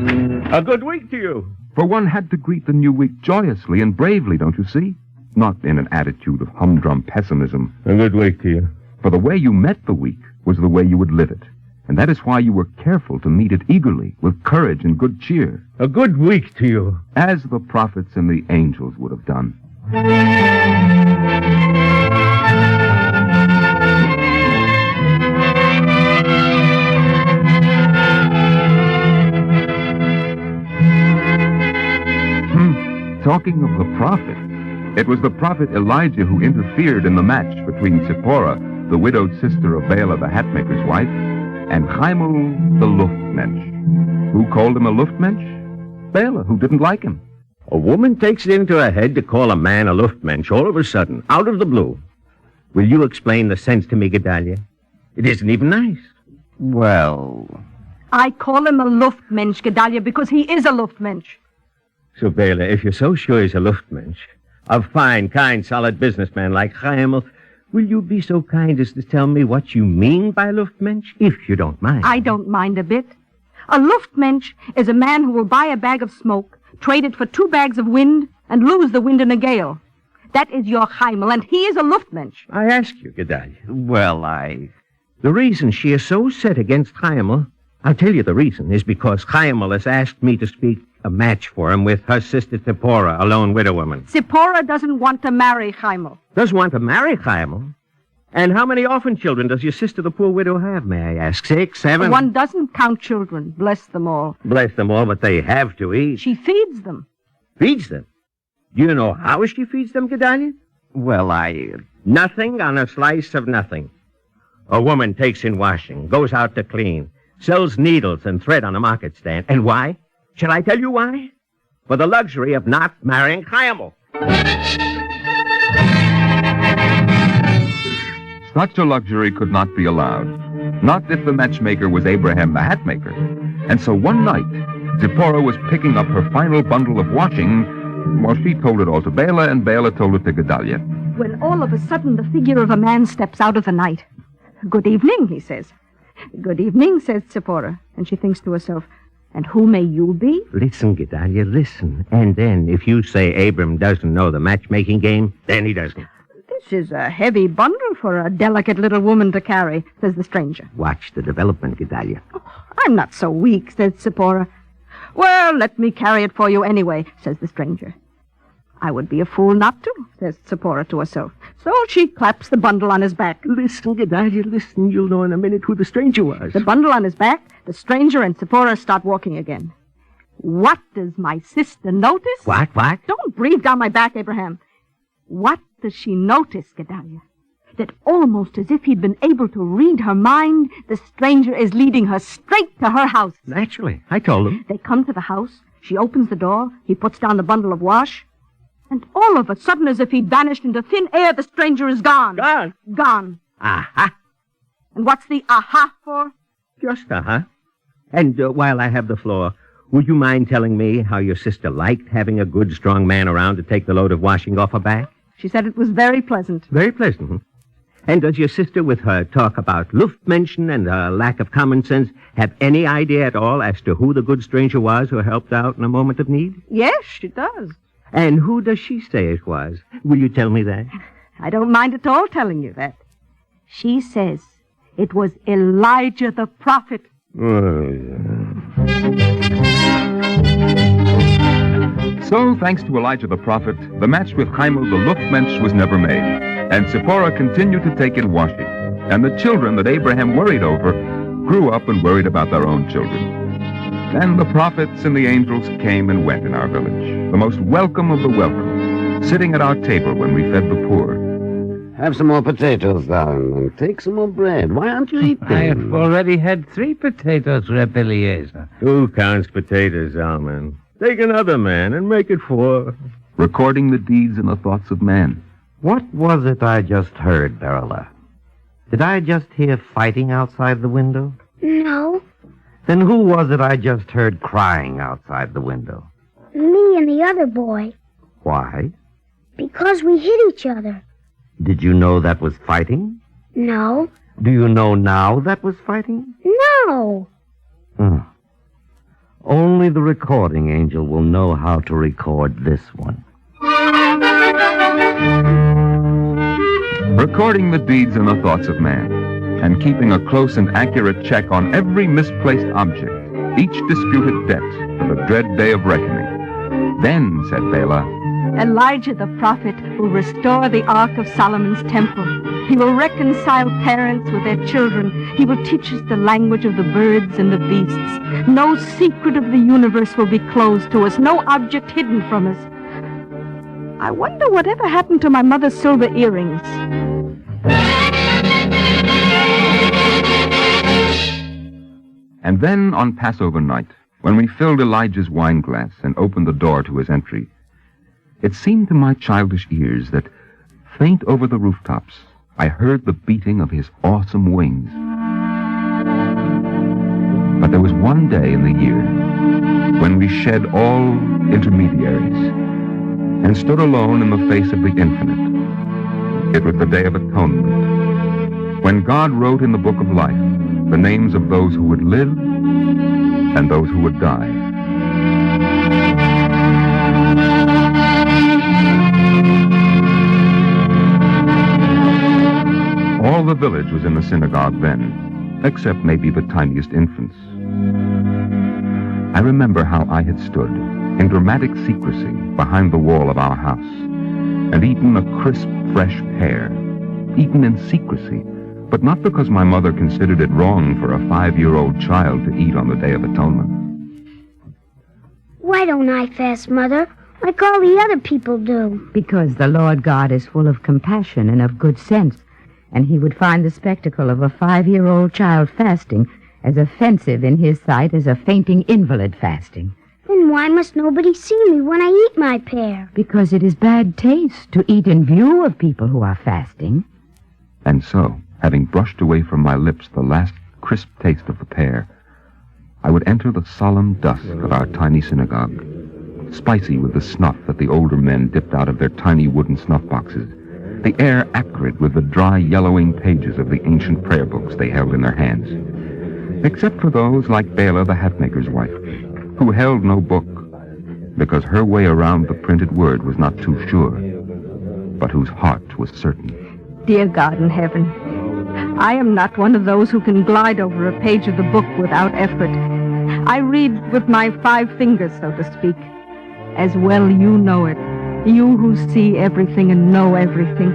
"A good week to you." For one had to greet the new week joyously and bravely, don't you see? Not in an attitude of humdrum pessimism. A good week to you. For the way you met the week was the way you would live it. And that is why you were careful to meet it eagerly, with courage and good cheer. A good week to you. As the prophets and the angels would have done. Talking of the prophet, it was the prophet Elijah who interfered in the match between Zipporah, the widowed sister of Bela the hatmaker's wife, and Chaimel the Luftmensch. Who called him a Luftmensch? Bela, who didn't like him. A woman takes it into her head to call a man a Luftmensch all of a sudden, out of the blue. Will you explain the sense to me, Gedalia? It isn't even nice. Well... I call him a Luftmensch, Gedalia, because he is a Luftmensch. So, Bela, if you're so sure he's a Luftmensch, a fine, kind, solid businessman like Chaimel, will you be so kind as to tell me what you mean by Luftmensch, if you don't mind? I don't mind a bit. A Luftmensch is a man who will buy a bag of smoke, trade it for 2 bags of wind, and lose the wind in a gale. That is your Chaimel, and he is a Luftmensch. I ask you, Gedalia. Well, The reason she is so set against Chaimel, I'll tell you the reason, is because Chaimel has asked me to speak a match for him with her sister Zipporah, a lone widow woman. Zipporah doesn't want to marry Chaimel. Doesn't want to marry Chaimel? And how many orphan children does your sister, the poor widow, have, may I ask? 6, 7? One doesn't count children, bless them all. Bless them all, but they have to eat. She feeds them. Feeds them? Do you know how she feeds them, Gedalia? Well, Nothing on a slice of nothing. A woman takes in washing, goes out to clean, sells needles and thread on a market stand. And why? Shall I tell you why? For the luxury of not marrying Chaimel. Such a luxury could not be allowed. Not if the matchmaker was Abraham the hatmaker. And so one night, Zipporah was picking up her final bundle of washing. Well, she told it all to Bela, and Bela told it to Gedalia. When all of a sudden the figure of a man steps out of the night. "Good evening," he says. "Good evening," says Zipporah. And she thinks to herself, "And who may you be?" Listen, Gedalia, listen. And then, if you say Abram doesn't know the matchmaking game, then he doesn't. "This is a heavy bundle for a delicate little woman to carry," says the stranger. Watch the development, Gedalia. "I'm not so weak," says Zipporah. "Well, let me carry it for you anyway," says the stranger. "I would be a fool not to," says Zipporah to herself. So she claps the bundle on his back. Listen, Gedalia, listen. You'll know in a minute who the stranger was. The bundle on his back, the stranger and Zipporah start walking again. "What does my sister notice?" What? "Don't breathe down my back, Abraham. What does she notice, Gedalia? That almost as if he'd been able to read her mind, the stranger is leading her straight to her house." Naturally. I told him. They come to the house. She opens the door. He puts down the bundle of wash. And all of a sudden, as if he'd vanished into thin air, the stranger is gone. Gone. Aha. And what's the aha for? Just aha. And while I have the floor, would you mind telling me how your sister liked having a good, strong man around to take the load of washing off her back? She said it was very pleasant. Very pleasant, huh? And does your sister, with her talk about Luftmenschen and her lack of common sense, have any idea at all as to who the good stranger was who helped out in a moment of need? Yes, she does. And who does she say it was? Will you tell me that? I don't mind at all telling you that. She says it was Elijah the prophet. So, thanks to Elijah the prophet, the match with Chaimel the Luftmensch was never made, and Zipporah continued to take in washing, and the children that Abraham worried over grew up and worried about their own children. Then the prophets and the angels came and went in our village, the most welcome of the welcome, sitting at our table when we fed the poor. Have some more potatoes, darling, and take some more bread. Why aren't you eating? I have already had 3 potatoes, Reb Eliezer. Who counts potatoes, Alman? Take another man and make it 4. Recording the deeds and the thoughts of man. What was it I just heard, Darla? Did I just hear fighting outside the window? No. Then who was it I just heard crying outside the window? Me and the other boy. Why? Because we hit each other. Did you know that was fighting? No. Do you know now that was fighting? No. Only the recording angel will know how to record this one. Recording the deeds and the thoughts of man, and keeping a close and accurate check on every misplaced object, each disputed debt, for the dread day of reckoning. Then, said Bela, Elijah the prophet will restore the Ark of Solomon's temple. He will reconcile parents with their children. He will teach us the language of the birds and the beasts. No secret of the universe will be closed to us, no object hidden from us. I wonder whatever happened to my mother's silver earrings. And then on Passover night, when we filled Elijah's wine glass and opened the door to his entry, it seemed to my childish ears that, faint over the rooftops, I heard the beating of his awesome wings. But there was one day in the year when we shed all intermediaries and stood alone in the face of the infinite. It was the Day of Atonement, when God wrote in the book of life the names of those who would live and those who would die. All the village was in the synagogue then, except maybe the tiniest infants. I remember how I had stood in dramatic secrecy behind the wall of our house and eaten a crisp, fresh pear, eaten in secrecy, but not because my mother considered it wrong for a 5-year-old child to eat on the Day of Atonement. Why don't I fast, Mother, like all the other people do? Because the Lord God is full of compassion and of good sense, and he would find the spectacle of a 5-year-old child fasting as offensive in his sight as a fainting invalid fasting. Then why must nobody see me when I eat my pear? Because it is bad taste to eat in view of people who are fasting. And so, having brushed away from my lips the last crisp taste of the pear, I would enter the solemn dusk of our tiny synagogue, spicy with the snuff that the older men dipped out of their tiny wooden snuff boxes, the air acrid with the dry, yellowing pages of the ancient prayer books they held in their hands. Except for those like Bela, the hatmaker's wife, who held no book, because her way around the printed word was not too sure, but whose heart was certain. Dear God in heaven, I am not one of those who can glide over a page of the book without effort. I read with my 5 fingers, so to speak. As well you know it, you who see everything and know everything.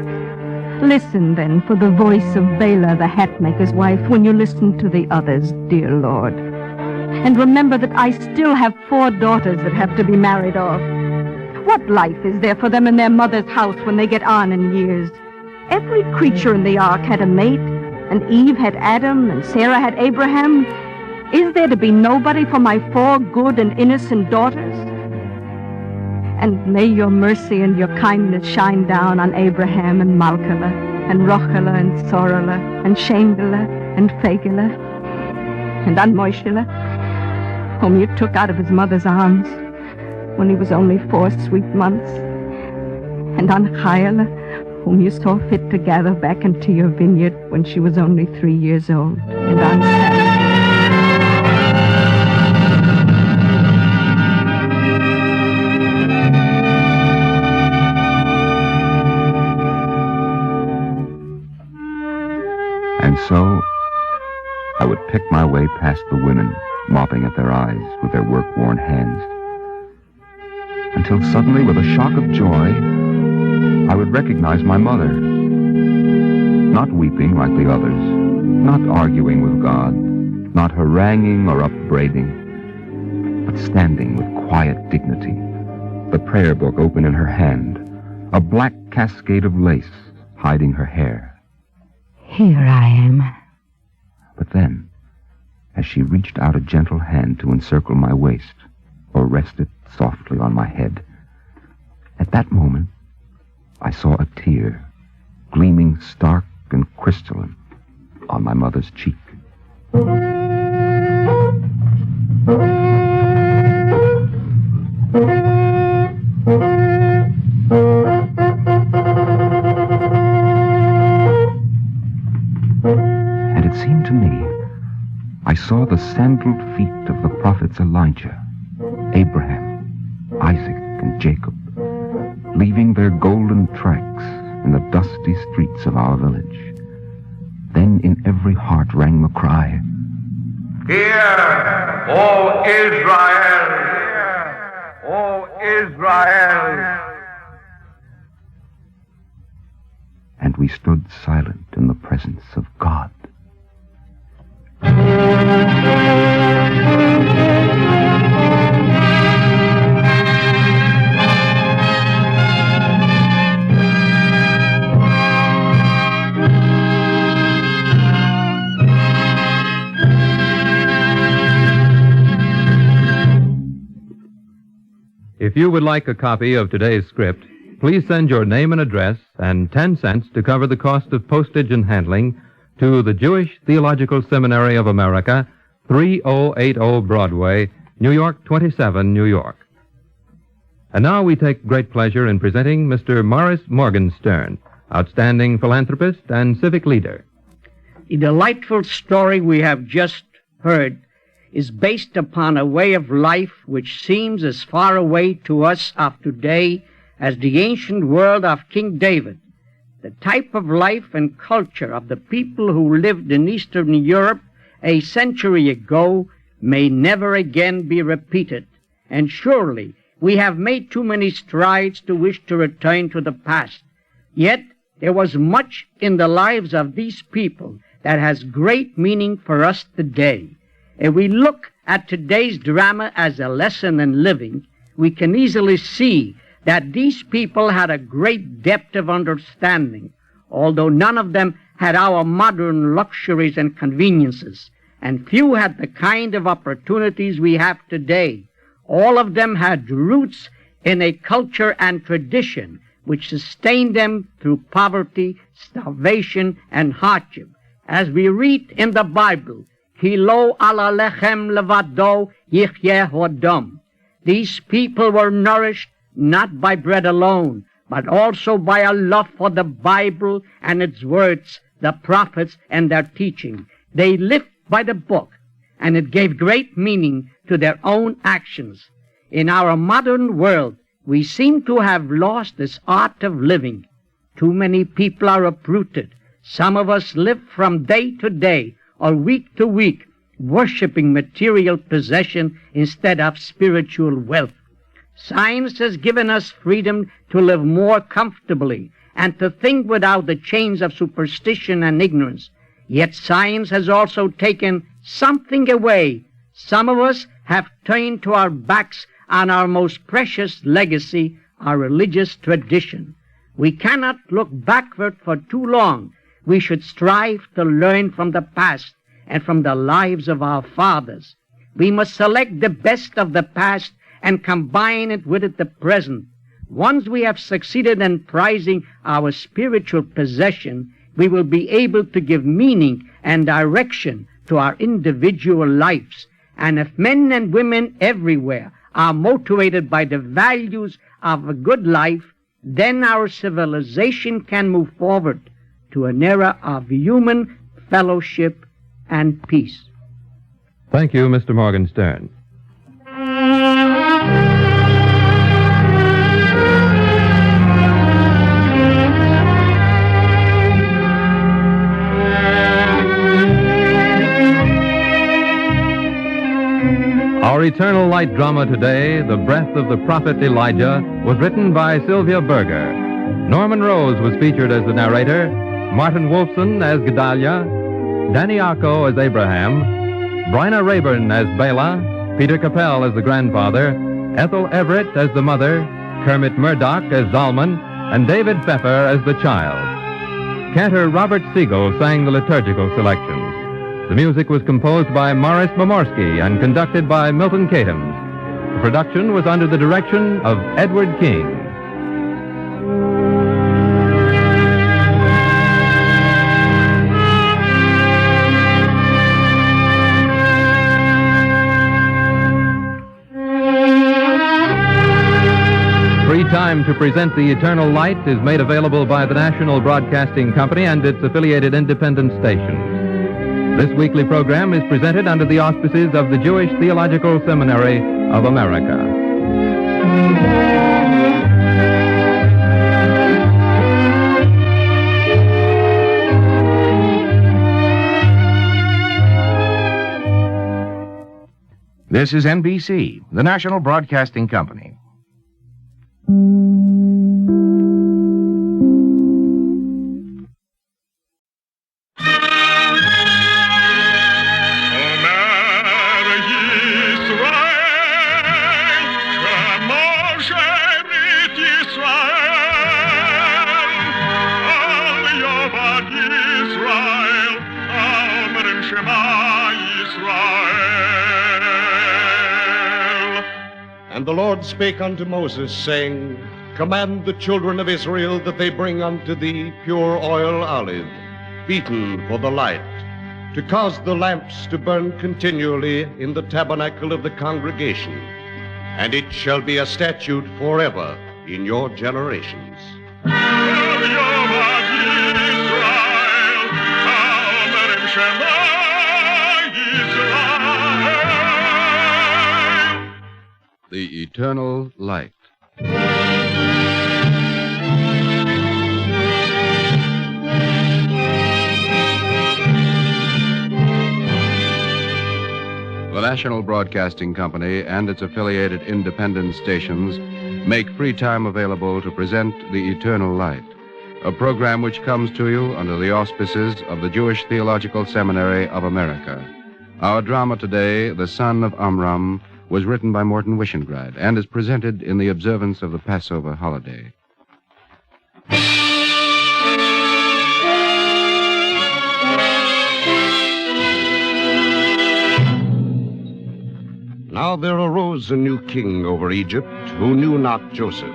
Listen, then, for the voice of Bela, the hatmaker's wife, when you listen to the others, dear Lord. And remember that I still have 4 daughters that have to be married off. What life is there for them in their mother's house when they get on in years? Every creature in the ark had a mate, and Eve had Adam, and Sarah had Abraham. Is there to be nobody for my 4 good and innocent daughters? And may your mercy and your kindness shine down on Abraham and Malkala, and Rochela and Sorala, and Shangela and Fagela, and on Moishela, whom you took out of his mother's arms when he was only 4 sweet months, and on Chayela, whom you saw fit to gather back into your vineyard when she was only 3 years old, and on Sarah. And so, I would pick my way past the women, mopping at their eyes with their work-worn hands, until suddenly, with a shock of joy, I would recognize my mother. Not weeping like the others, not arguing with God, not haranguing or upbraiding, but standing with quiet dignity, the prayer book open in her hand, a black cascade of lace hiding her hair. Here I am. But then, as she reached out a gentle hand to encircle my waist, or rest it softly on my head, at that moment, I saw a tear, gleaming stark and crystalline, on my mother's cheek. And it seemed to me, I saw the sandaled feet of the prophets Elijah, Abraham, Isaac, and Jacob, leaving their golden tracks in the dusty streets of our village. Then in every heart rang the cry, "Hear, O Israel! O Israel!" And we stood silent in the presence of God. If you would like a copy of today's script, please send your name and address and 10 cents to cover the cost of postage and handling to the Jewish Theological Seminary of America, 3080 Broadway, New York 27, New York. And now we take great pleasure in presenting Mr. Morris Morgenstern, outstanding philanthropist and civic leader. The delightful story we have just heard is based upon a way of life which seems as far away to us of today as the ancient world of King David. The type of life and culture of the people who lived in Eastern Europe a century ago may never again be repeated. And surely we have made too many strides to wish to return to the past. Yet there was much in the lives of these people that has great meaning for us today. If we look at today's drama as a lesson in living, we can easily see that these people had a great depth of understanding, although none of them had our modern luxuries and conveniences, and few had the kind of opportunities we have today. All of them had roots in a culture and tradition which sustained them through poverty, starvation, and hardship. As we read in the Bible, Hilo ala lechem levado yichyeh hodom. These people were nourished not by bread alone, but also by a love for the Bible and its words, the prophets and their teaching. They lived by the book, and it gave great meaning to their own actions. In our modern world, we seem to have lost this art of living. Too many people are uprooted. Some of us live from day to day or week to week, worshiping material possession instead of spiritual wealth. Science has given us freedom to live more comfortably and to think without the chains of superstition and ignorance. Yet science has also taken something away. Some of us have turned to our backs on our most precious legacy, our religious tradition. We cannot look backward for too long. We should strive to learn from the past and from the lives of our fathers. We must select the best of the past and combine it with the present. Once we have succeeded in prizing our spiritual possession, we will be able to give meaning and direction to our individual lives. And if men and women everywhere are motivated by the values of a good life, then our civilization can move forward to an era of human fellowship and peace. Thank you, Mr. Morgenstern. Our Eternal Light drama today, The Breath of the Prophet Elijah, was written by Sylvia Berger. Norman Rose was featured as the narrator, Martin Wolfson as Gedalia, Danny Arco as Abraham, Bryna Rayburn as Bela, Peter Capell as the grandfather, Ethel Everett as the mother, Kermit Murdoch as Zalman, and David Pfeffer as the child. Cantor Robert Siegel sang the liturgical selections. The music was composed by Morris Momorsky and conducted by Milton Katims. The production was under the direction of Edward King. Free time to present The Eternal Light is made available by the National Broadcasting Company and its affiliated independent stations. This weekly program is presented under the auspices of the Jewish Theological Seminary of America. This is NBC, the National Broadcasting Company. And the Lord spake unto Moses, saying, Command the children of Israel that they bring unto thee pure oil olive, beaten for the light, to cause the lamps to burn continually in the tabernacle of the congregation. And it shall be a statute forever in your generations. The Eternal Light. The National Broadcasting Company and its affiliated independent stations make free time available to present The Eternal Light, a program which comes to you under the auspices of the Jewish Theological Seminary of America. Our drama today, The Son of Amram, was written by Morton Wishengrad and is presented in the observance of the Passover holiday. Now there arose a new king over Egypt, who knew not Joseph.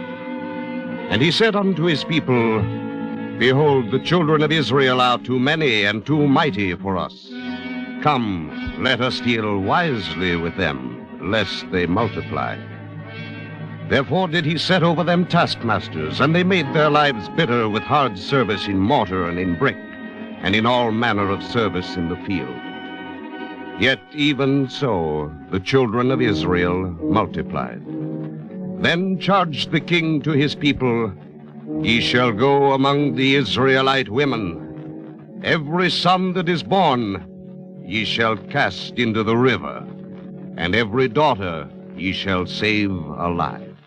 And he said unto his people, Behold, the children of Israel are too many and too mighty for us. Come, let us deal wisely with them, lest they multiply. Therefore did he set over them taskmasters, and they made their lives bitter with hard service in mortar and in brick, and in all manner of service in the field. Yet even so the children of Israel multiplied. Then charged the king to his people, Ye shall go among the Israelite women. Every son that is born ye shall cast into the river, and every daughter ye shall save alive.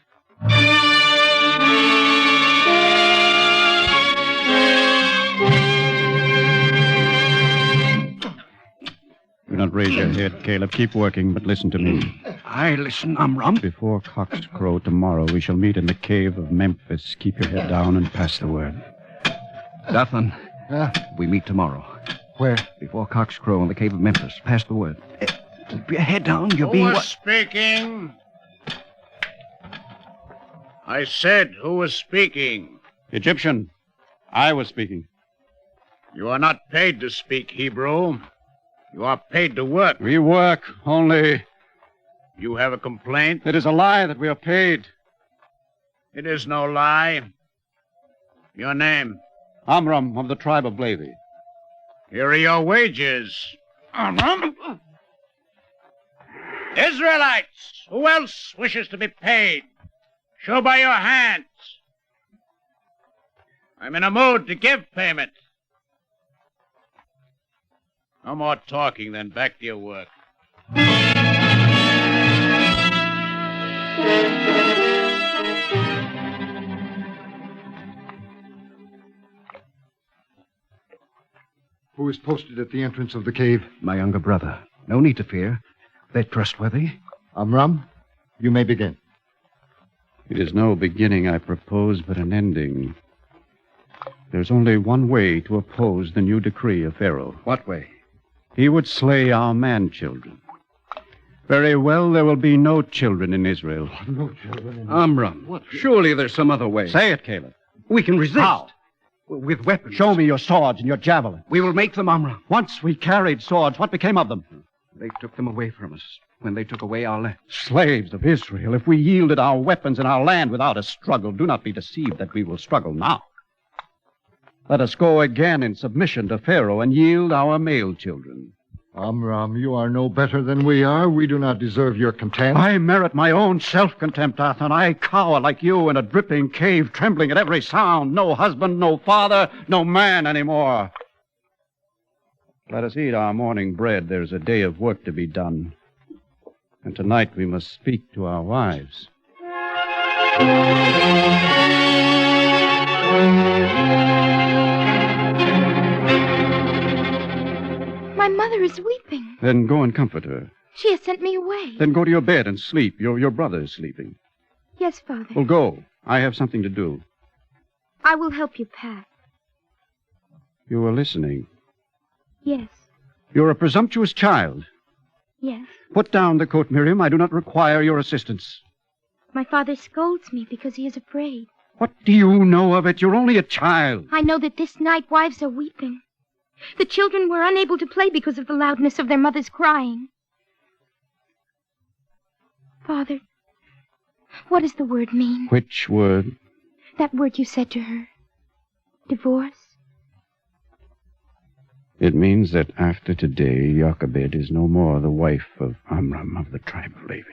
Do not raise your head, Caleb. Keep working, but listen to me. I listen, Amram. Before cocks crow tomorrow, we shall meet in the cave of Memphis. Keep your head down and pass the word. Dathan, we meet tomorrow. Where? Before cocks crow in the cave of Memphis. Pass the word. Keep your head down. You're Who being... was speaking? I said, who was speaking? Egyptian. I was speaking. You are not paid to speak Hebrew. You are paid to work. We work, only... You have a complaint? It is a lie that we are paid. It is no lie. Your name? Amram of the tribe of Levin. Here are your wages. Amram? Israelites, who else wishes to be paid? Show by your hands. I'm in a mood to give payment. No more talking, then back to your work. Who is posted at the entrance of the cave? My younger brother. No need to fear. They're trustworthy. Amram, you may begin. It is no beginning I propose, but an ending. There's only one way to oppose the new decree of Pharaoh. What way? He would slay our man-children. Very well, there will be no children in Israel. No children in Amram, what? Surely there's some other way. Say it, Caleb. We can resist. How? With weapons. Show me your swords and your javelin. We will make them, Amram. Once we carried swords, what became of them? They took them away from us when they took away our land. Slaves of Israel, if we yielded our weapons and our land without a struggle, do not be deceived that we will struggle now. Let us go again in submission to Pharaoh and yield our male children. Amram, you are no better than we are. We do not deserve your contempt. I merit my own self-contempt, Dathan. I cower like you in a dripping cave, trembling at every sound. No husband, no father, no man anymore. Let us eat our morning bread. There's a day of work to be done. And tonight we must speak to our wives. My mother is weeping. Then go and comfort her. She has sent me away. Then go to your bed and sleep. Your brother is sleeping. Yes, Father. Well, go. I have something to do. I will help you pack. You were listening. Yes. You're a presumptuous child. Yes. Put down the coat, Miriam. I do not require your assistance. My father scolds me because he is afraid. What do you know of it? You're only a child. I know that this night wives are weeping. The children were unable to play because of the loudness of their mother's crying. Father, what does the word mean? Which word? That word you said to her. Divorce. It means that after today, Jochebed is no more the wife of Amram of the tribe of Levi.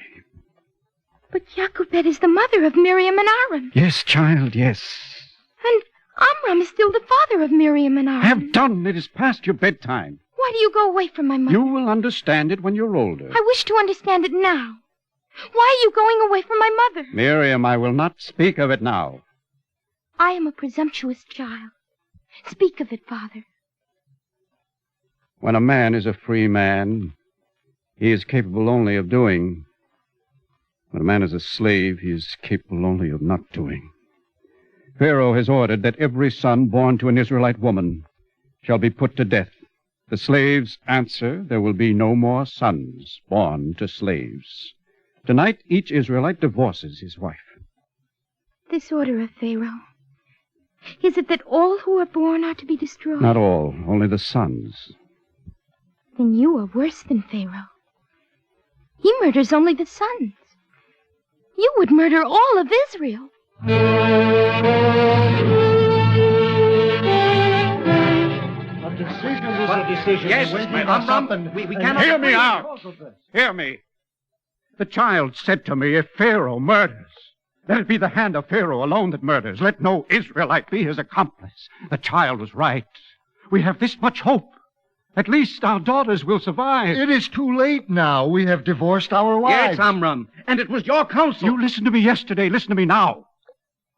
But Jochebed is the mother of Miriam and Aaron. Yes, child, yes. And Amram is still the father of Miriam and Aaron. Have done. It is past your bedtime. Why do you go away from my mother? You will understand it when you're older. I wish to understand it now. Why are you going away from my mother? Miriam, I will not speak of it now. I am a presumptuous child. Speak of it, Father. When a man is a free man, he is capable only of doing. When a man is a slave, he is capable only of not doing. Pharaoh has ordered that every son born to an Israelite woman shall be put to death. The slaves answer, there will be no more sons born to slaves. Tonight, each Israelite divorces his wife. This order of Pharaoh, is it that all who are born are to be destroyed? Not all, only the sons. Then you are worse than Pharaoh. He murders only the sons. You would murder all of Israel. Yes, Amram, we cannot... Hear me out. Hear me. The child said to me, if Pharaoh murders, let it be the hand of Pharaoh alone that murders. Let no Israelite be his accomplice. The child was right. We have this much hope. At least our daughters will survive. It is too late now. We have divorced our wives. Yes, Amram, and it was your counsel. You listened to me yesterday. Listen to me now.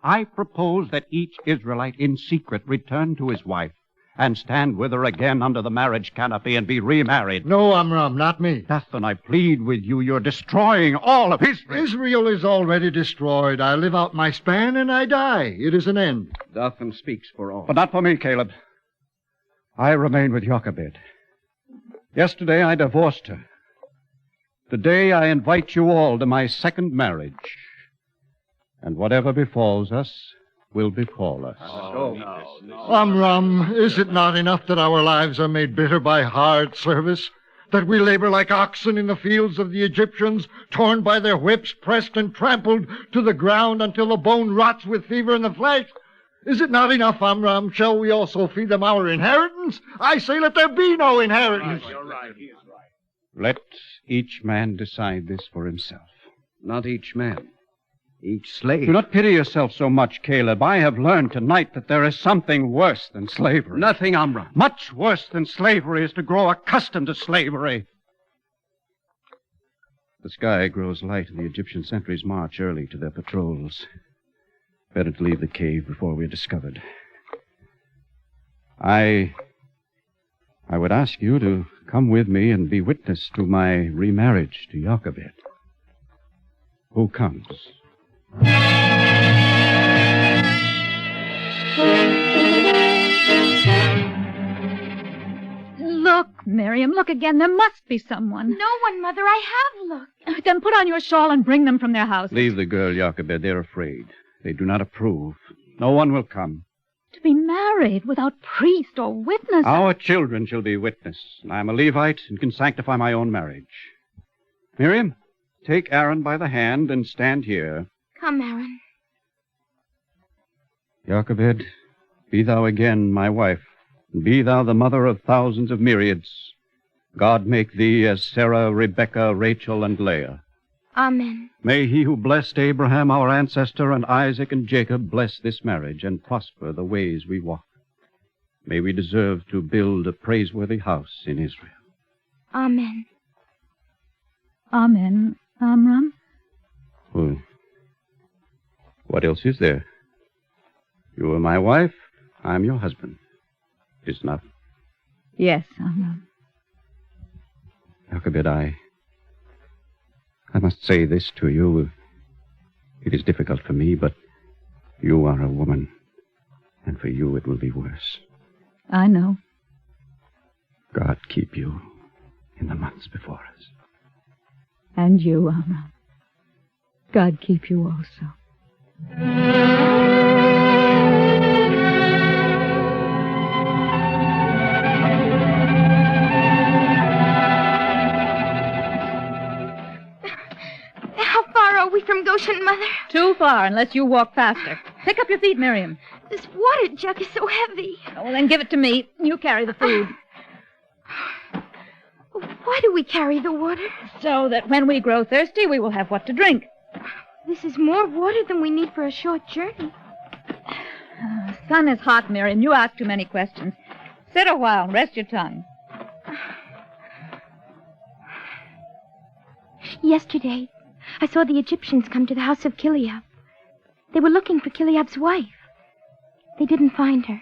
I propose that each Israelite in secret return to his wife and stand with her again under the marriage canopy and be remarried. No, Amram, not me. Dathan, I plead with you. You're destroying all of Israel. Israel is already destroyed. I live out my span and I die. It is an end. Dathan speaks for all. But not for me, Caleb. I remain with Jochebed. Yesterday I divorced her. Today I invite you all to my second marriage. And whatever befalls us will befall us. Amram, is it not enough that our lives are made bitter by hard service? That we labor like oxen in the fields of the Egyptians, torn by their whips, pressed and trampled to the ground until the bone rots with fever in the flesh? Is it not enough, Amram? Shall we also feed them our inheritance? I say let there be no inheritance. You're right. He is right. Let each man decide this for himself. Not each man. Each slave. Do not pity yourself so much, Caleb. I have learned tonight that there is something worse than slavery. Nothing, Amram. Much worse than slavery is to grow accustomed to slavery. The sky grows light and the Egyptian sentries march early to their patrols. Better to leave the cave before we're discovered. I would ask you to come with me and be witness to my remarriage to Jochebed. Who comes? Look, Miriam, look again. There must be someone. No one, Mother. I have looked. Then put on your shawl and bring them from their house. Leave the girl, Jochebed. They're afraid. They do not approve. No one will come. To be married without priest or witness. Our children shall be witness. I am a Levite and can sanctify my own marriage. Miriam, take Aaron by the hand and stand here. Come, Aaron. Jochebed, be thou again my wife, and be thou the mother of thousands of myriads. God make thee as Sarah, Rebekah, Rachel, and Leah. Amen. May he who blessed Abraham, our ancestor, and Isaac and Jacob bless this marriage and prosper the ways we walk. May we deserve to build a praiseworthy house in Israel. Amen. Amen, Amram. Well, what else is there? You are my wife, I'm your husband. Is not? Yes, Amram. Jochebed, I must say this to you. It is difficult for me, but you are a woman, and for you it will be worse. I know. God keep you in the months before us. And you, Amram. God keep you also. Are we from Goshen, Mother? Too far, unless you walk faster. Pick up your feet, Miriam. This water jug is so heavy. Oh, well, then give it to me. You carry the food. Why do we carry the water? So that when we grow thirsty, we will have what to drink. This is more water than we need for a short journey. The sun is hot, Miriam. You ask too many questions. Sit a while and rest your tongue. Yesterday, I saw the Egyptians come to the house of Kileab. They were looking for Kileab's wife. They didn't find her.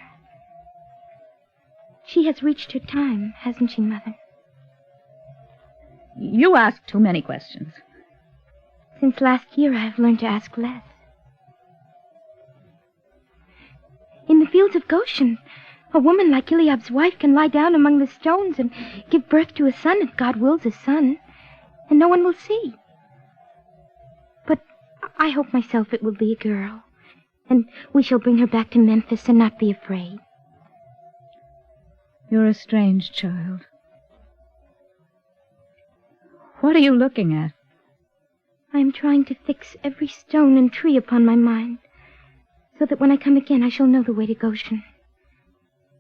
She has reached her time, hasn't she, Mother? You ask too many questions. Since last year, I have learned to ask less. In the fields of Goshen, a woman like Kileab's wife can lie down among the stones and give birth to a son if God wills a son, and no one will see. But I hope myself it will be a girl, and we shall bring her back to Memphis and not be afraid. You're a strange child. What are you looking at? I am trying to fix every stone and tree upon my mind, so that when I come again I shall know the way to Goshen.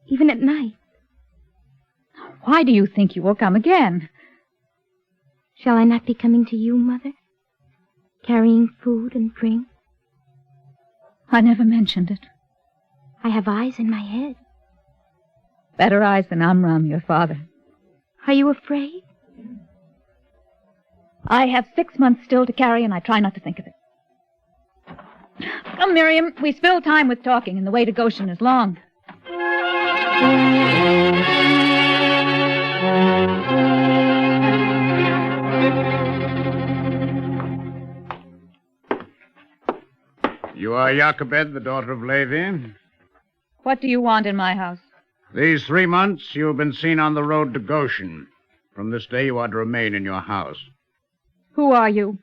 Even at night. Why do you think you will come again? Shall I not be coming to you, Mother? Carrying food and drink? I never mentioned it. I have eyes in my head. Better eyes than Amram, your father. Are you afraid? I have 6 months still to carry, and I try not to think of it. Come, Miriam. We spill time with talking, and the way to Goshen is long. You are Jochebed, the daughter of Levin? What do you want in my house? These 3 months you have been seen on the road to Goshen. From this day you are to remain in your house. Who are you?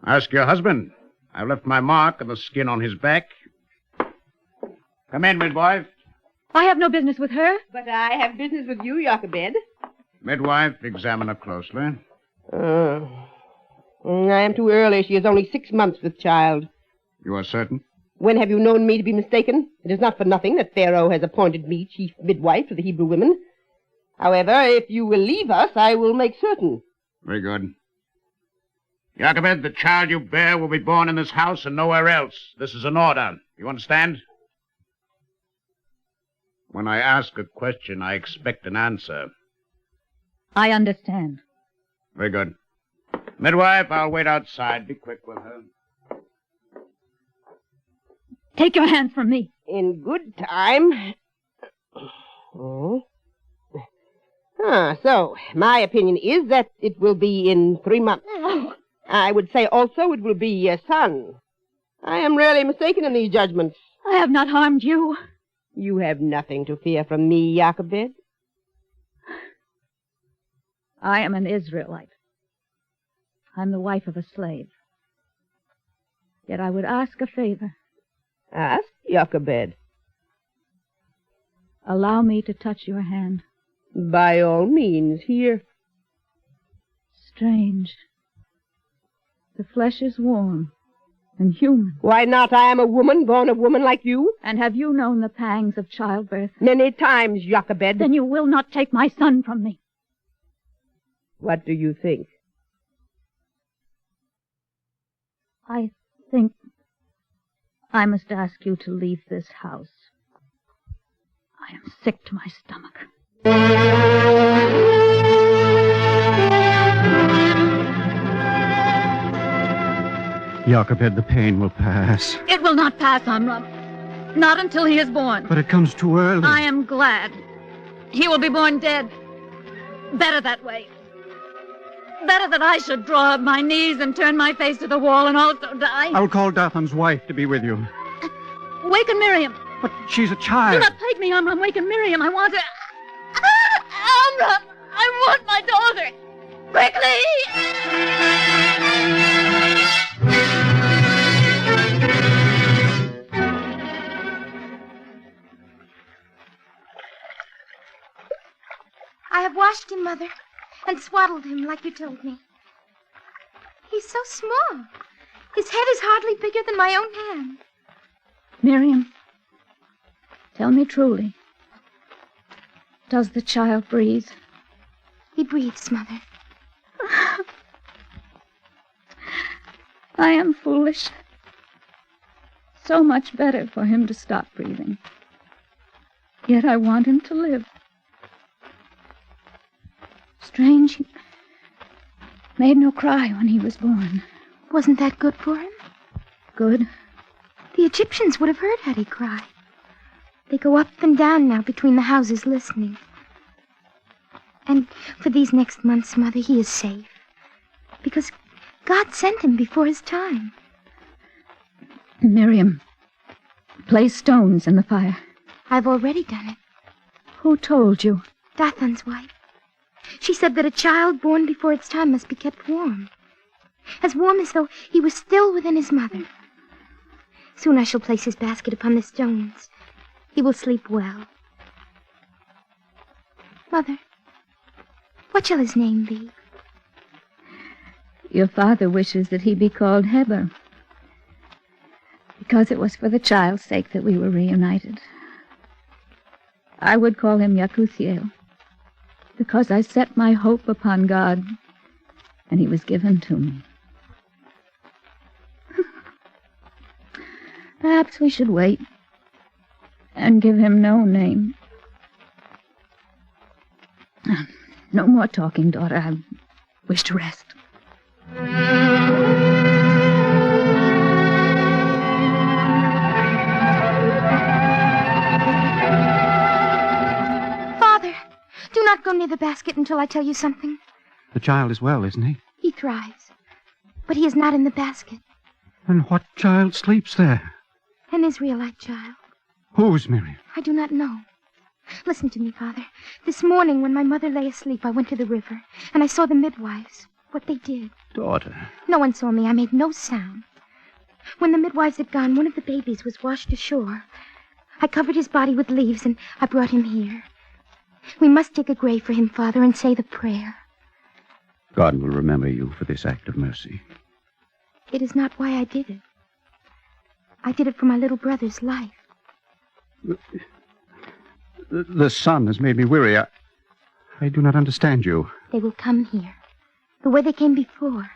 Ask your husband. I've left my mark of the skin on his back. Come in, midwife. I have no business with her. But I have business with you, Jochebed. Midwife, examine her closely. I am too early. She is only 6 months with child. You are certain? When have you known me to be mistaken? It is not for nothing that Pharaoh has appointed me chief midwife to the Hebrew women. However, if you will leave us, I will make certain. Very good. Jochebed, the child you bear will be born in this house and nowhere else. This is an order. You understand? When I ask a question, I expect an answer. I understand. Very good. Midwife, I'll wait outside. Be quick with her. Take your hands from me. In good time. So, my opinion is that it will be in 3 months. I would say also it will be a son. I am rarely mistaken in these judgments. I have not harmed you. You have nothing to fear from me, Jochebed. I am an Israelite. I'm the wife of a slave. Yet I would ask a favor. Ask, Jochebed. Allow me to touch your hand. By all means, here. Strange. The flesh is warm and human. Why not? I am a woman, born of woman like you. And have you known the pangs of childbirth? Many times, Jochebed. Then you will not take my son from me. What do you think? I think I must ask you to leave this house. I am sick to my stomach. Jochebed, the pain will pass. It will not pass, Amram. Not until he is born. But it comes too early. I am glad. He will be born dead. Better that way. Better that I should draw up my knees and turn my face to the wall and also die. I'll call Dathan's wife to be with you. Waken Miriam. But she's a child. Do not plague me, Amram. Waken Miriam. I want to... Amram! I want my daughter. Quickly! I have washed him, Mother, and swaddled him like you told me. He's so small. His head is hardly bigger than my own hand. Miriam, tell me truly. Does the child breathe? He breathes, Mother. I am foolish. So much better for him to stop breathing. Yet I want him to live. Strange, he made no cry when he was born. Wasn't that good for him? Good. The Egyptians would have heard had he cried. They go up and down now between the houses listening. And for these next months, Mother, he is safe. Because God sent him before his time. Miriam, place stones in the fire. I've already done it. Who told you? Dathan's wife. She said that a child born before its time must be kept warm. As warm as though he was still within his mother. Soon I shall place his basket upon the stones. He will sleep well. Mother, what shall his name be? Your father wishes that he be called Heber, because it was for the child's sake that we were reunited. I would call him Yakuthiel, because I set my hope upon God, and he was given to me. Perhaps we should wait and give him no name. No more talking, daughter. I wish to rest. Father, do not go near the basket until I tell you something. The child is well, isn't he? He thrives, but he is not in the basket. And what child sleeps there? An Israelite child. Whose, Miriam? I do not know. Listen to me, Father. This morning, when my mother lay asleep, I went to the river, and I saw the midwives, what they did. Daughter. No one saw me. I made no sound. When the midwives had gone, one of the babies was washed ashore. I covered his body with leaves, and I brought him here. We must dig a grave for him, Father, and say the prayer. God will remember you for this act of mercy. It is not why I did it. I did it for my little brother's life. The sun has made me weary. I do not understand you. They will come here, the way they came before.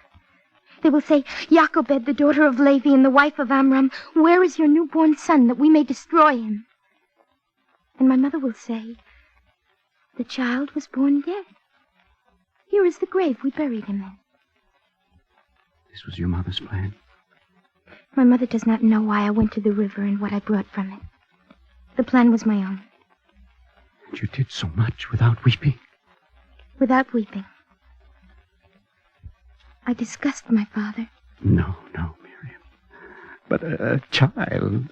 They will say, Jochebed, the daughter of Levin and the wife of Amram, where is your newborn son that we may destroy him? And my mother will say, the child was born dead. Here is the grave we buried him in. This was your mother's plan? My mother does not know why I went to the river and what I brought from it. The plan was my own. And you did so much without weeping? Without weeping. I disgust my father. No, Miriam. But a child.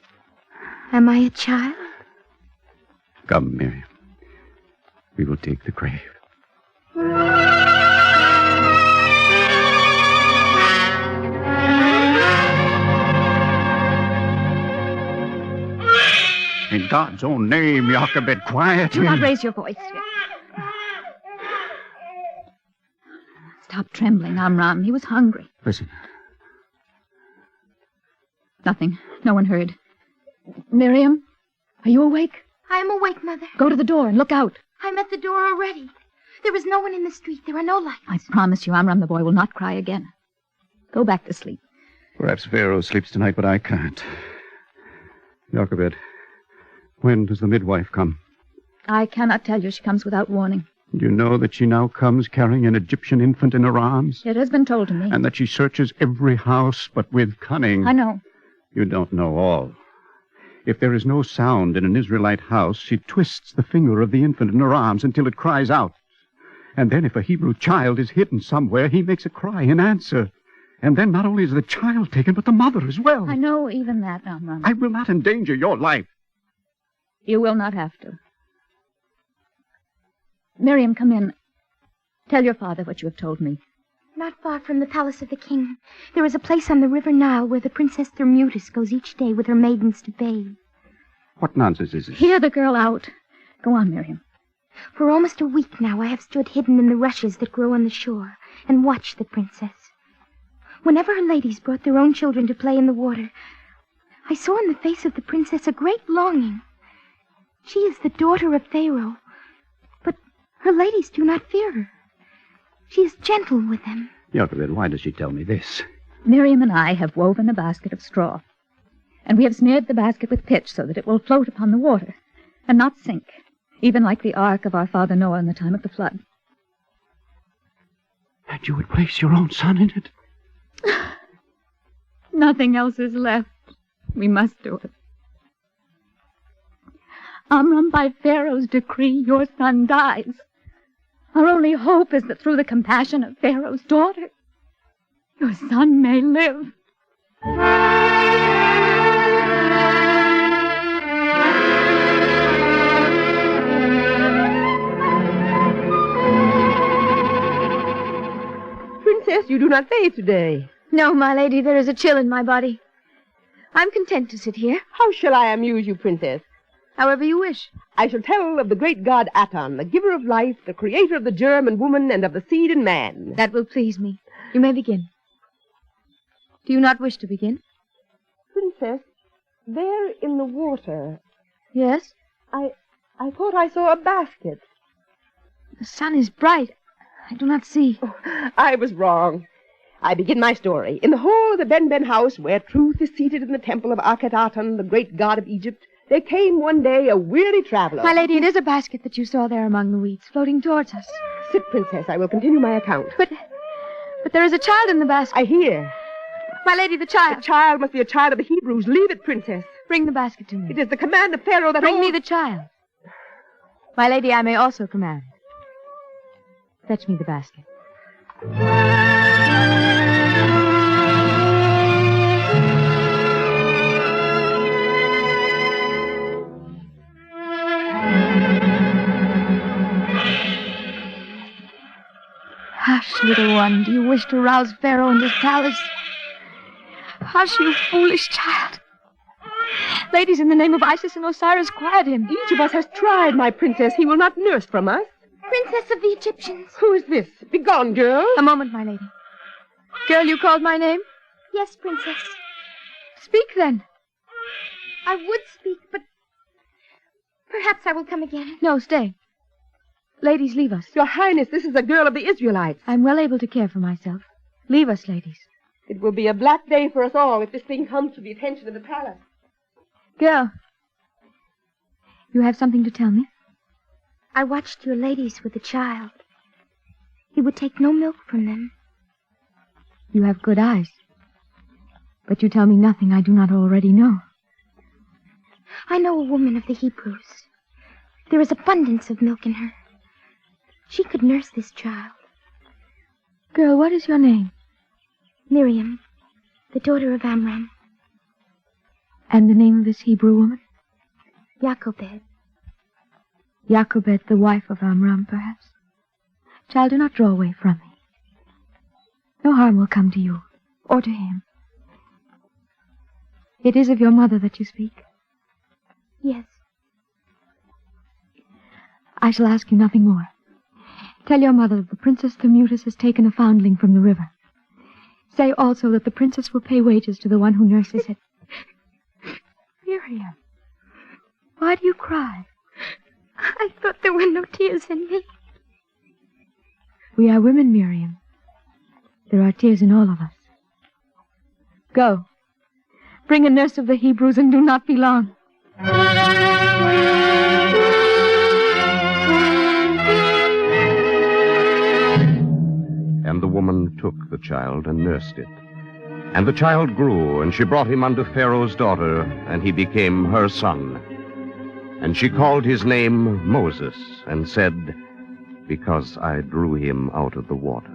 Am I a child? Come, Miriam. We will dig the grave. In God's own name, Jochebed, quiet. Do not raise your voice. Stop trembling, Amram. He was hungry. Listen. Nothing. No one heard. Miriam, are you awake? I am awake, Mother. Go to the door and look out. I'm at the door already. There is no one in the street. There are no lights. I promise you, Amram, the boy will not cry again. Go back to sleep. Perhaps Pharaoh sleeps tonight, but I can't. Jochebed, when does the midwife come? I cannot tell you. She comes without warning. You know that she now comes carrying an Egyptian infant in her arms? It has been told to me. And that she searches every house, but with cunning. I know. You don't know all. If there is no sound in an Israelite house, she twists the finger of the infant in her arms until it cries out. And then if a Hebrew child is hidden somewhere, he makes a cry in answer. And then not only is the child taken, but the mother as well. I know even that, Amram. I will not endanger your life. You will not have to. Miriam, come in. Tell your father what you have told me. Not far from the palace of the king, there is a place on the river Nile where the Princess Thermutis goes each day with her maidens to bathe. What nonsense is this? Hear the girl out. Go on, Miriam. For almost a week now, I have stood hidden in the rushes that grow on the shore and watched the princess. Whenever her ladies brought their own children to play in the water, I saw in the face of the princess a great longing. She is the daughter of Pharaoh, but her ladies do not fear her. She is gentle with them. Jochebed, why does she tell me this? Miriam and I have woven a basket of straw, and we have smeared the basket with pitch so that it will float upon the water and not sink, even like the ark of our father Noah in the time of the flood. And you would place your own son in it? Nothing else is left. We must do it. Amram, by Pharaoh's decree, your son dies. Our only hope is that through the compassion of Pharaoh's daughter, your son may live. Princess, you do not bathe today. No, my lady, there is a chill in my body. I'm content to sit here. How shall I amuse you, Princess? However you wish. I shall tell of the great god Aton, the giver of life, the creator of the germ and woman and of the seed in man. That will please me. You may begin. Do you not wish to begin? Princess, there in the water, Yes? I thought I saw a basket. The sun is bright. I do not see. Oh, I was wrong. I begin my story. In the hall of the Ben house, where truth is seated in the temple of Akhetaten, the great god of Egypt, there came one day a weary traveler. My lady, it is a basket that you saw there among the weeds, floating towards us. Sit, Princess. I will continue my account. But there is a child in the basket. I hear. My lady, the child. The child must be a child of the Hebrews. Leave it, Princess. Bring the basket to me. It is the command of Pharaoh that... Bring me the child. My lady, I may also command. Fetch me the basket. Hush, little one. Do you wish to rouse Pharaoh and his palace? Hush, you foolish child. Ladies, in the name of Isis and Osiris, quiet him. Each of us has tried, my princess. He will not nurse from us. Princess of the Egyptians. Who is this? Begone, girl. A moment, my lady. Girl, you called my name? Yes, Princess. Speak, then. I would speak, but perhaps I will come again. No, stay. Ladies, leave us. Your Highness, this is a girl of the Israelites. I'm well able to care for myself. Leave us, ladies. It will be a black day for us all if this thing comes to the attention of the palace. Girl, you have something to tell me? I watched your ladies with the child. He would take no milk from them. You have good eyes. But you tell me nothing I do not already know. I know a woman of the Hebrews. There is abundance of milk in her. She could nurse this child. Girl, what is your name? Miriam, the daughter of Amram. And the name of this Hebrew woman? Jochebed. Jochebed, the wife of Amram, perhaps. Child, do not draw away from me. No harm will come to you, or to him. It is of your mother that you speak? Yes. I shall ask you nothing more. Tell your mother that the Princess Thermutis has taken a foundling from the river. Say also that the princess will pay wages to the one who nurses it. Miriam, why do you cry? I thought there were no tears in me. We are women, Miriam. There are tears in all of us. Go. Bring a nurse of the Hebrews and do not be long. And the woman took the child and nursed it. And the child grew, and she brought him unto Pharaoh's daughter, and he became her son. And she called his name Moses, and said, Because I drew him out of the water.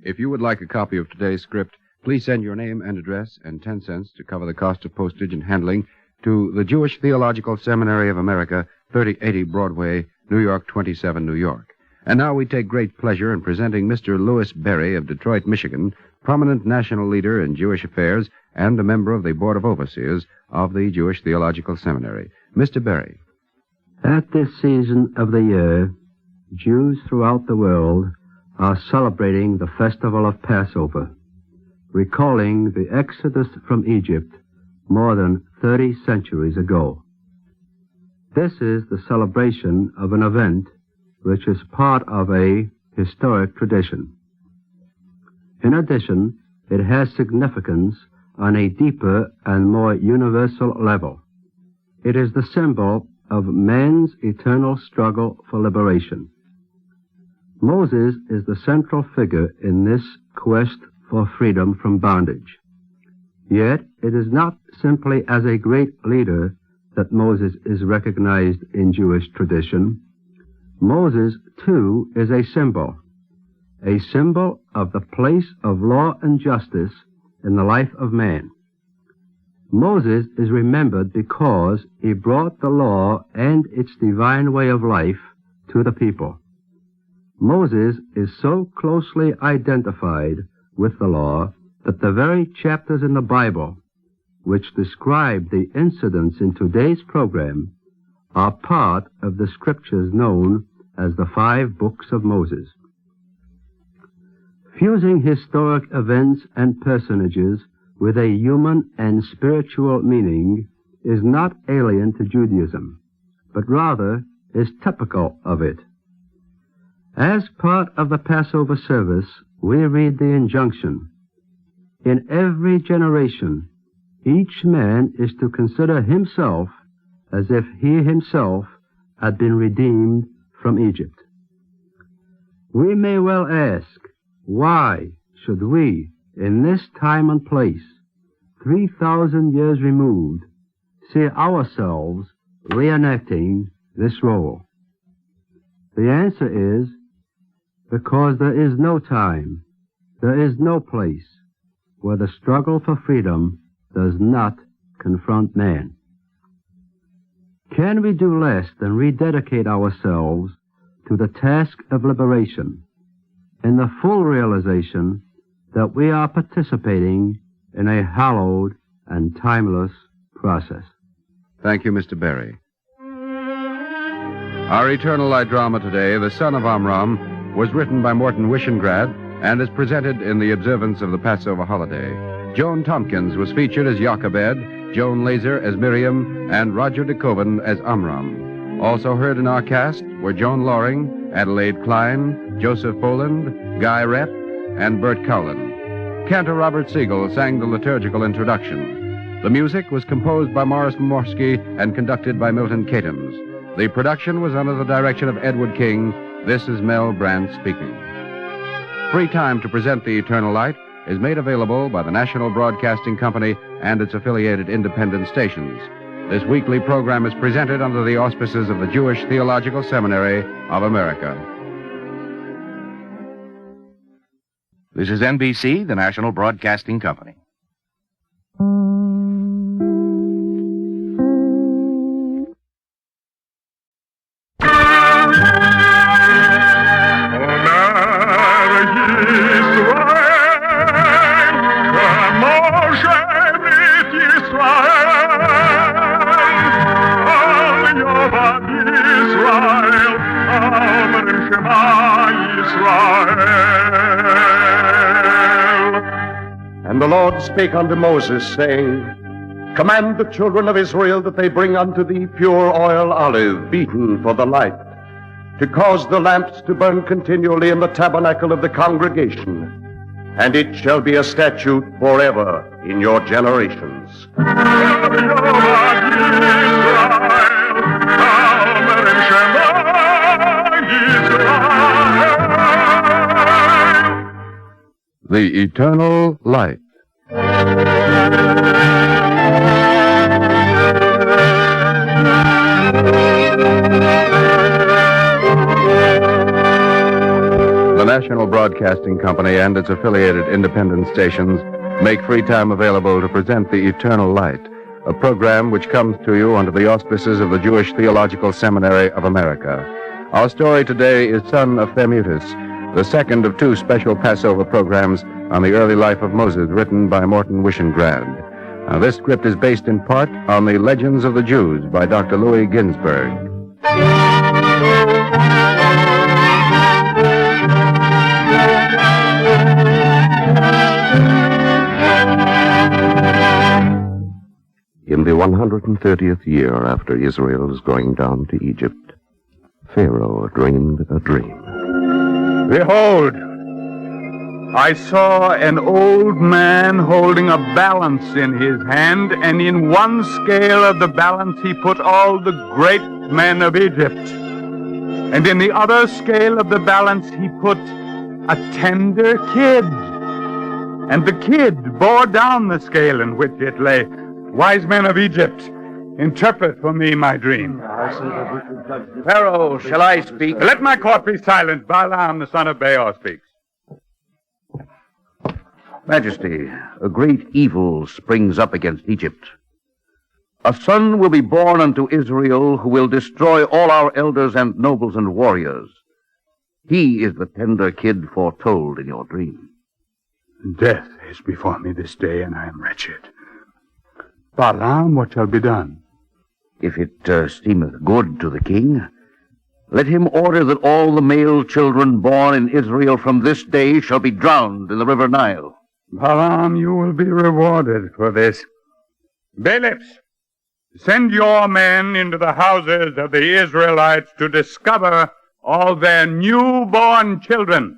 If you would like a copy of today's script, please send your name and address and 10 cents to cover the cost of postage and handling to the Jewish Theological Seminary of America, 3080 Broadway, New York 27, New York. And now we take great pleasure in presenting Mr. Louis Berry of Detroit, Michigan, prominent national leader in Jewish affairs and a member of the Board of Overseers of the Jewish Theological Seminary. Mr. Berry. At this season of the year, Jews throughout the world are celebrating the festival of Passover, recalling the exodus from Egypt more than 30 centuries ago. This is the celebration of an event which is part of a historic tradition. In addition, it has significance on a deeper and more universal level. It is the symbol of man's eternal struggle for liberation. Moses is the central figure in this quest for freedom from bondage. Yet it is not simply as a great leader that Moses is recognized in Jewish tradition. Moses, too, is a symbol of the place of law and justice in the life of man. Moses is remembered because he brought the law and its divine way of life to the people. Moses is so closely identified with the law that the very chapters in the Bible which describe the incidents in today's program are part of the scriptures known as the 5 books of Moses. Fusing historic events and personages with a human and spiritual meaning is not alien to Judaism, but rather is typical of it. As part of the Passover service, we read the injunction, "In every generation, each man is to consider himself as if he himself had been redeemed from Egypt." We may well ask, why should we, in this time and place, 3,000 years removed, see ourselves reenacting this role? The answer is, because there is no time, there is no place where the struggle for freedom does not confront man. Can we do less than rededicate ourselves to the task of liberation in the full realization that we are participating in a hallowed and timeless process? Thank you, Mr. Berry. Our Eternal Light drama today, The Son of Amram, was written by Morton Wishengrad and is presented in the observance of the Passover holiday. Joan Tompkins was featured as Jochebed, Joan Laser as Miriam, and Roger DeKoven as Amram. Also heard in our cast were Joan Loring, Adelaide Klein, Joseph Boland, Guy Rep, and Bert Cowlin. Cantor Robert Siegel sang the liturgical introduction. The music was composed by Morris Morsky and conducted by Milton Catums. The production was under the direction of Edward King. This is Mel Brandt speaking. Free time to present the Eternal Light is made available by the National Broadcasting Company and its affiliated independent stations. This weekly program is presented under the auspices of the Jewish Theological Seminary of America. This is NBC, the National Broadcasting Company. And the Lord spake unto Moses, saying, Command the children of Israel that they bring unto thee pure oil olive, beaten for the light, to cause the lamps to burn continually in the tabernacle of the congregation. And it shall be a statute forever in your generations. The Eternal Light. The National Broadcasting Company and its affiliated independent stations make free time available to present The Eternal Light, a program which comes to you under the auspices of the Jewish Theological Seminary of America. Our story today is Son of Thermutis, the second of 2 special Passover programs on the early life of Moses, written by Morton Wishengrad. Now, this script is based in part on the Legends of the Jews by Dr. Louis Ginsberg. In the 130th year after Israel's going down to Egypt, Pharaoh dreamed a dream. Behold, I saw an old man holding a balance in his hand, and in one scale of the balance he put all the great men of Egypt. And in the other scale of the balance he put a tender kid. And the kid bore down the scale in which it lay. Wise men of Egypt, interpret for me my dream. Pharaoh, shall I speak? Let my court be silent. Balaam, the son of Beor, speaks. Majesty, a great evil springs up against Egypt. A son will be born unto Israel who will destroy all our elders and nobles and warriors. He is the tender kid foretold in your dream. Death is before me this day, and I am wretched. Balaam, what shall be done? If it seemeth good to the king, let him order that all the male children born in Israel from this day shall be drowned in the river Nile. Balaam, you will be rewarded for this. Bailiffs, send your men into the houses of the Israelites to discover all their newborn children.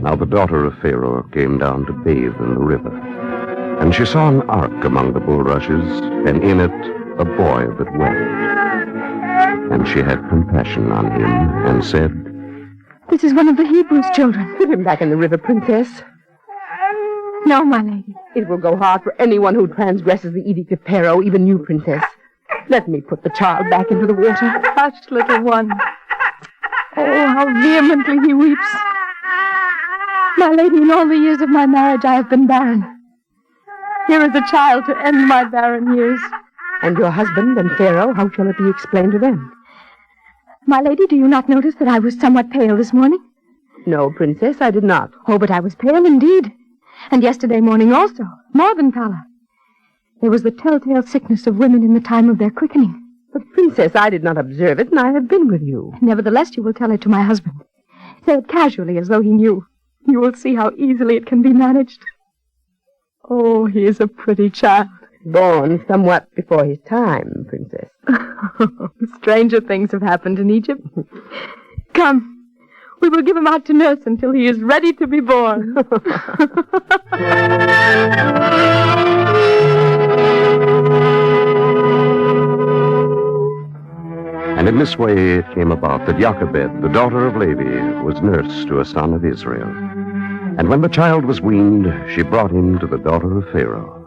Now the daughter of Pharaoh came down to bathe in the river, and she saw an ark among the bulrushes, and in it a boy that wept. And she had compassion on him, and said, This is one of the Hebrews' children. Put him back in the river, Princess. No, my lady. It will go hard for anyone who transgresses the edict of Pharaoh, even you, Princess. Let me put the child back into the water. Hush, little one. Oh, how vehemently he weeps. My lady, in all the years of my marriage, I have been barren. Here is a child to end my barren years. And your husband and Pharaoh, how shall it be explained to them? My lady, do you not notice that I was somewhat pale this morning? No, Princess, I did not. Oh, but I was pale indeed. And yesterday morning also, more than pallor. There was the telltale sickness of women in the time of their quickening. But, Princess, I did not observe it, and I have been with you. Nevertheless, you will tell it to my husband. Say it casually, as though he knew. You will see how easily it can be managed. Oh, he is a pretty child. Born somewhat before his time, Princess. Stranger things have happened in Egypt. Come, we will give him out to nurse until he is ready to be born. And in this way it came about that Jochebed, the daughter of Levi, was nurse to a son of Israel. And when the child was weaned, she brought him to the daughter of Pharaoh.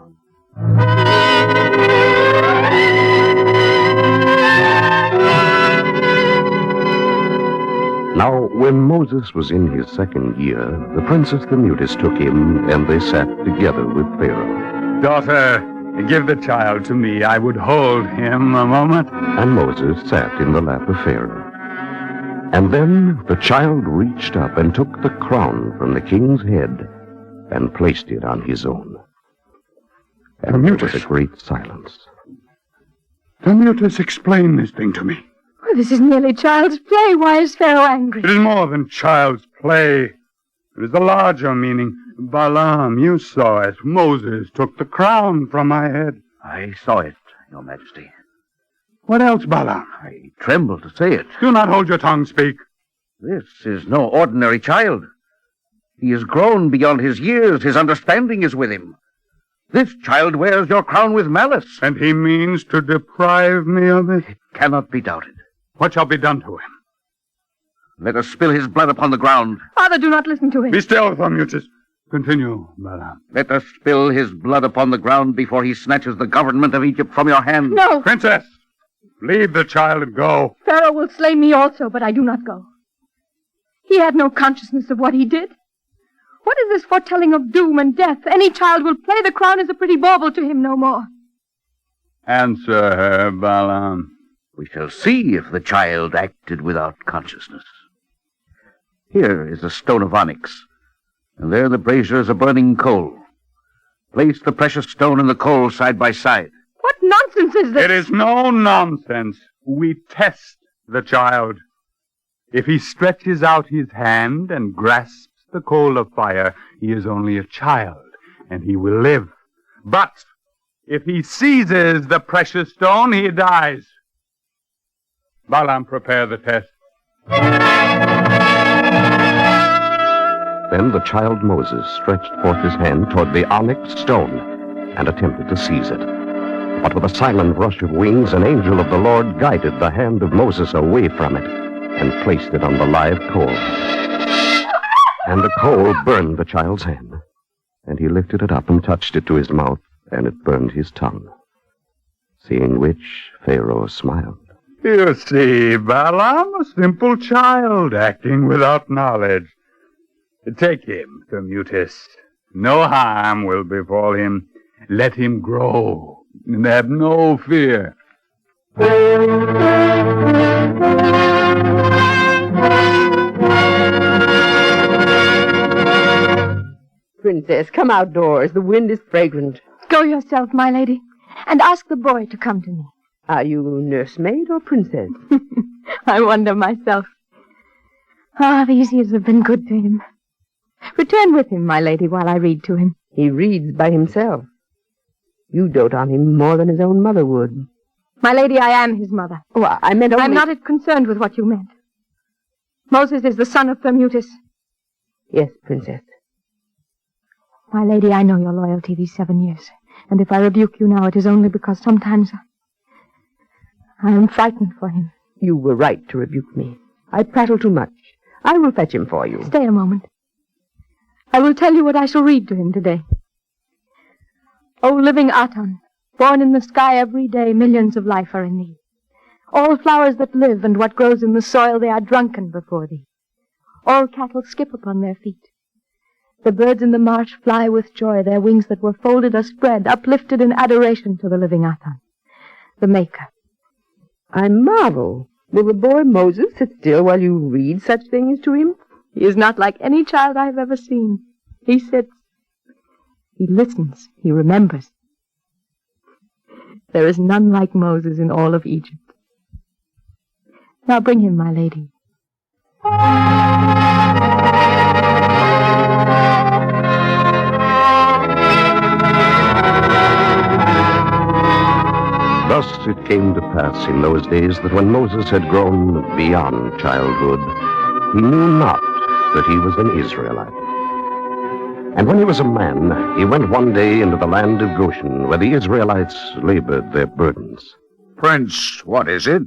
Now, when Moses was in his second year, the princess Thermutis took him, and they sat together with Pharaoh. Daughter, give the child to me. I would hold him a moment. And Moses sat in the lap of Pharaoh. And then the child reached up and took the crown from the king's head and placed it on his own. And there was a great silence. Thermutis, explain this thing to me. Well, this is merely child's play. Why is Pharaoh angry? It is more than child's play. It is the larger meaning. Balaam, you saw it. Moses took the crown from my head. I saw it, Your Majesty. What else, Balaam? I tremble to say it. Do not hold your tongue, speak. This is no ordinary child. He is grown beyond his years. His understanding is with him. This child wears your crown with malice. And he means to deprive me of it? It cannot be doubted. What shall be done to him? Let us spill his blood upon the ground. Father, do not listen to him. Be still, Thermutis. Continue, Balaam. Let us spill his blood upon the ground before he snatches the government of Egypt from your hand. No. Princess, leave the child and go. Pharaoh will slay me also, but I do not go. He had no consciousness of what he did. What is this foretelling of doom and death? Any child will play the crown as a pretty bauble to him no more. Answer her, Balaam. We shall see if the child acted without consciousness. Here is a stone of onyx, and there in the brazier is a burning coal. Place the precious stone and the coal side by side. What nonsense is this? It is no nonsense. We test the child. If he stretches out his hand and grasps the coal of fire, he is only a child, and he will live. But if he seizes the precious stone, he dies. Balaam, prepare the test. Then the child Moses stretched forth his hand toward the onyx stone and attempted to seize it. But with a silent rush of wings, an angel of the Lord guided the hand of Moses away from it and placed it on the live coal. And the coal burned the child's hand, and he lifted it up and touched it to his mouth, and it burned his tongue. Seeing which, Pharaoh smiled. You see, Balaam, a simple child acting without knowledge. Take him, Thermutis. No harm will befall him. Let him grow, and have no fear. Princess. Come outdoors. The wind is fragrant. Go yourself, my lady, and ask the boy to come to me. Are you nursemaid or princess? I wonder myself. Ah, these years have been good to him. Return with him, my lady, while I read to him. He reads by himself. You dote on him more than his own mother would. My lady, I am his mother. Oh, I meant only... I'm not concerned with what you meant. Moses is the son of Thermutis. Yes, Princess. My lady, I know your loyalty these 7 years. And if I rebuke you now, it is only because sometimes I am frightened for him. You were right to rebuke me. I prattle too much. I will fetch him for you. Stay a moment. I will tell you what I shall read to him today. O living Aton, born in the sky every day, millions of life are in thee. All flowers that live and what grows in the soil, they are drunken before thee. All cattle skip upon their feet. The birds in the marsh fly with joy, their wings that were folded are spread, uplifted in adoration to the living Aton, the Maker. I marvel. Will the boy Moses sit still while you read such things to him? He is not like any child I have ever seen. He sits. He listens. He remembers. There is none like Moses in all of Egypt. Now bring him, my lady. Thus it came to pass in those days that when Moses had grown beyond childhood, he knew not that he was an Israelite. And when he was a man, he went one day into the land of Goshen, where the Israelites labored their burdens. Prince, what is it?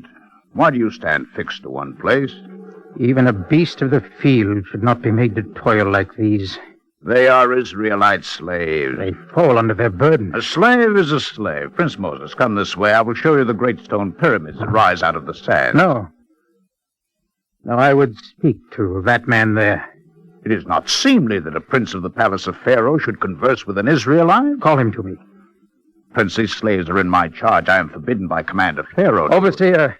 Why do you stand fixed to one place? Even a beast of the field should not be made to toil like these. They are Israelite slaves. They fall under their burden. A slave is a slave. Prince Moses, come this way. I will show you the great stone pyramids that rise out of the sand. No. No, I would speak to that man there. It is not seemly that a prince of the palace of Pharaoh should converse with an Israelite. Call him to me. Prince, these slaves are in my charge. I am forbidden by command of Pharaoh. Overseer,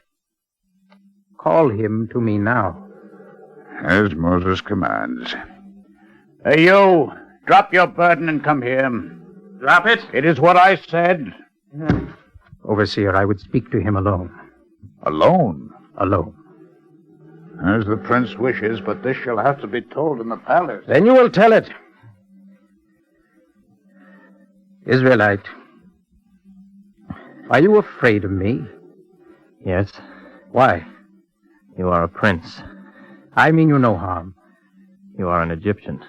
call him to me now. As Moses commands. Hey, you! Drop your burden and come here. Drop it? It is what I said. Overseer, I would speak to him alone. Alone? Alone. As the prince wishes, but this shall have to be told in the palace. Then you will tell it. Israelite, are you afraid of me? Yes. Why? You are a prince. I mean you no harm. You are an Egyptian.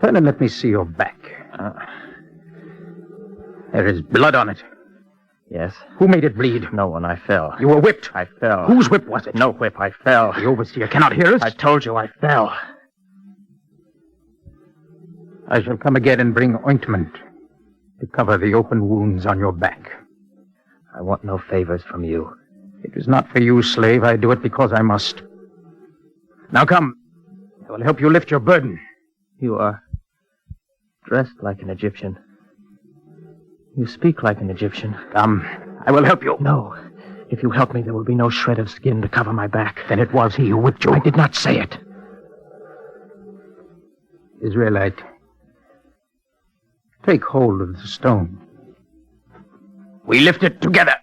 Turn and let me see your back. There is blood on it. Yes. Who made it bleed? No one. I fell. You were whipped. I fell. Whose whip was it? No whip. I fell. The overseer cannot hear us. I told you I fell. I shall come again and bring ointment to cover the open wounds on your back. I want no favors from you. It is not for you, slave. I do it because I must. Now come. I will help you lift your burden. You are dressed like an Egyptian. You speak like an Egyptian. Come. I will help you. No. If you help me, there will be no shred of skin to cover my back. Then it was he who whipped you. I did not say it. Israelite, take hold of the stone. We lift it together.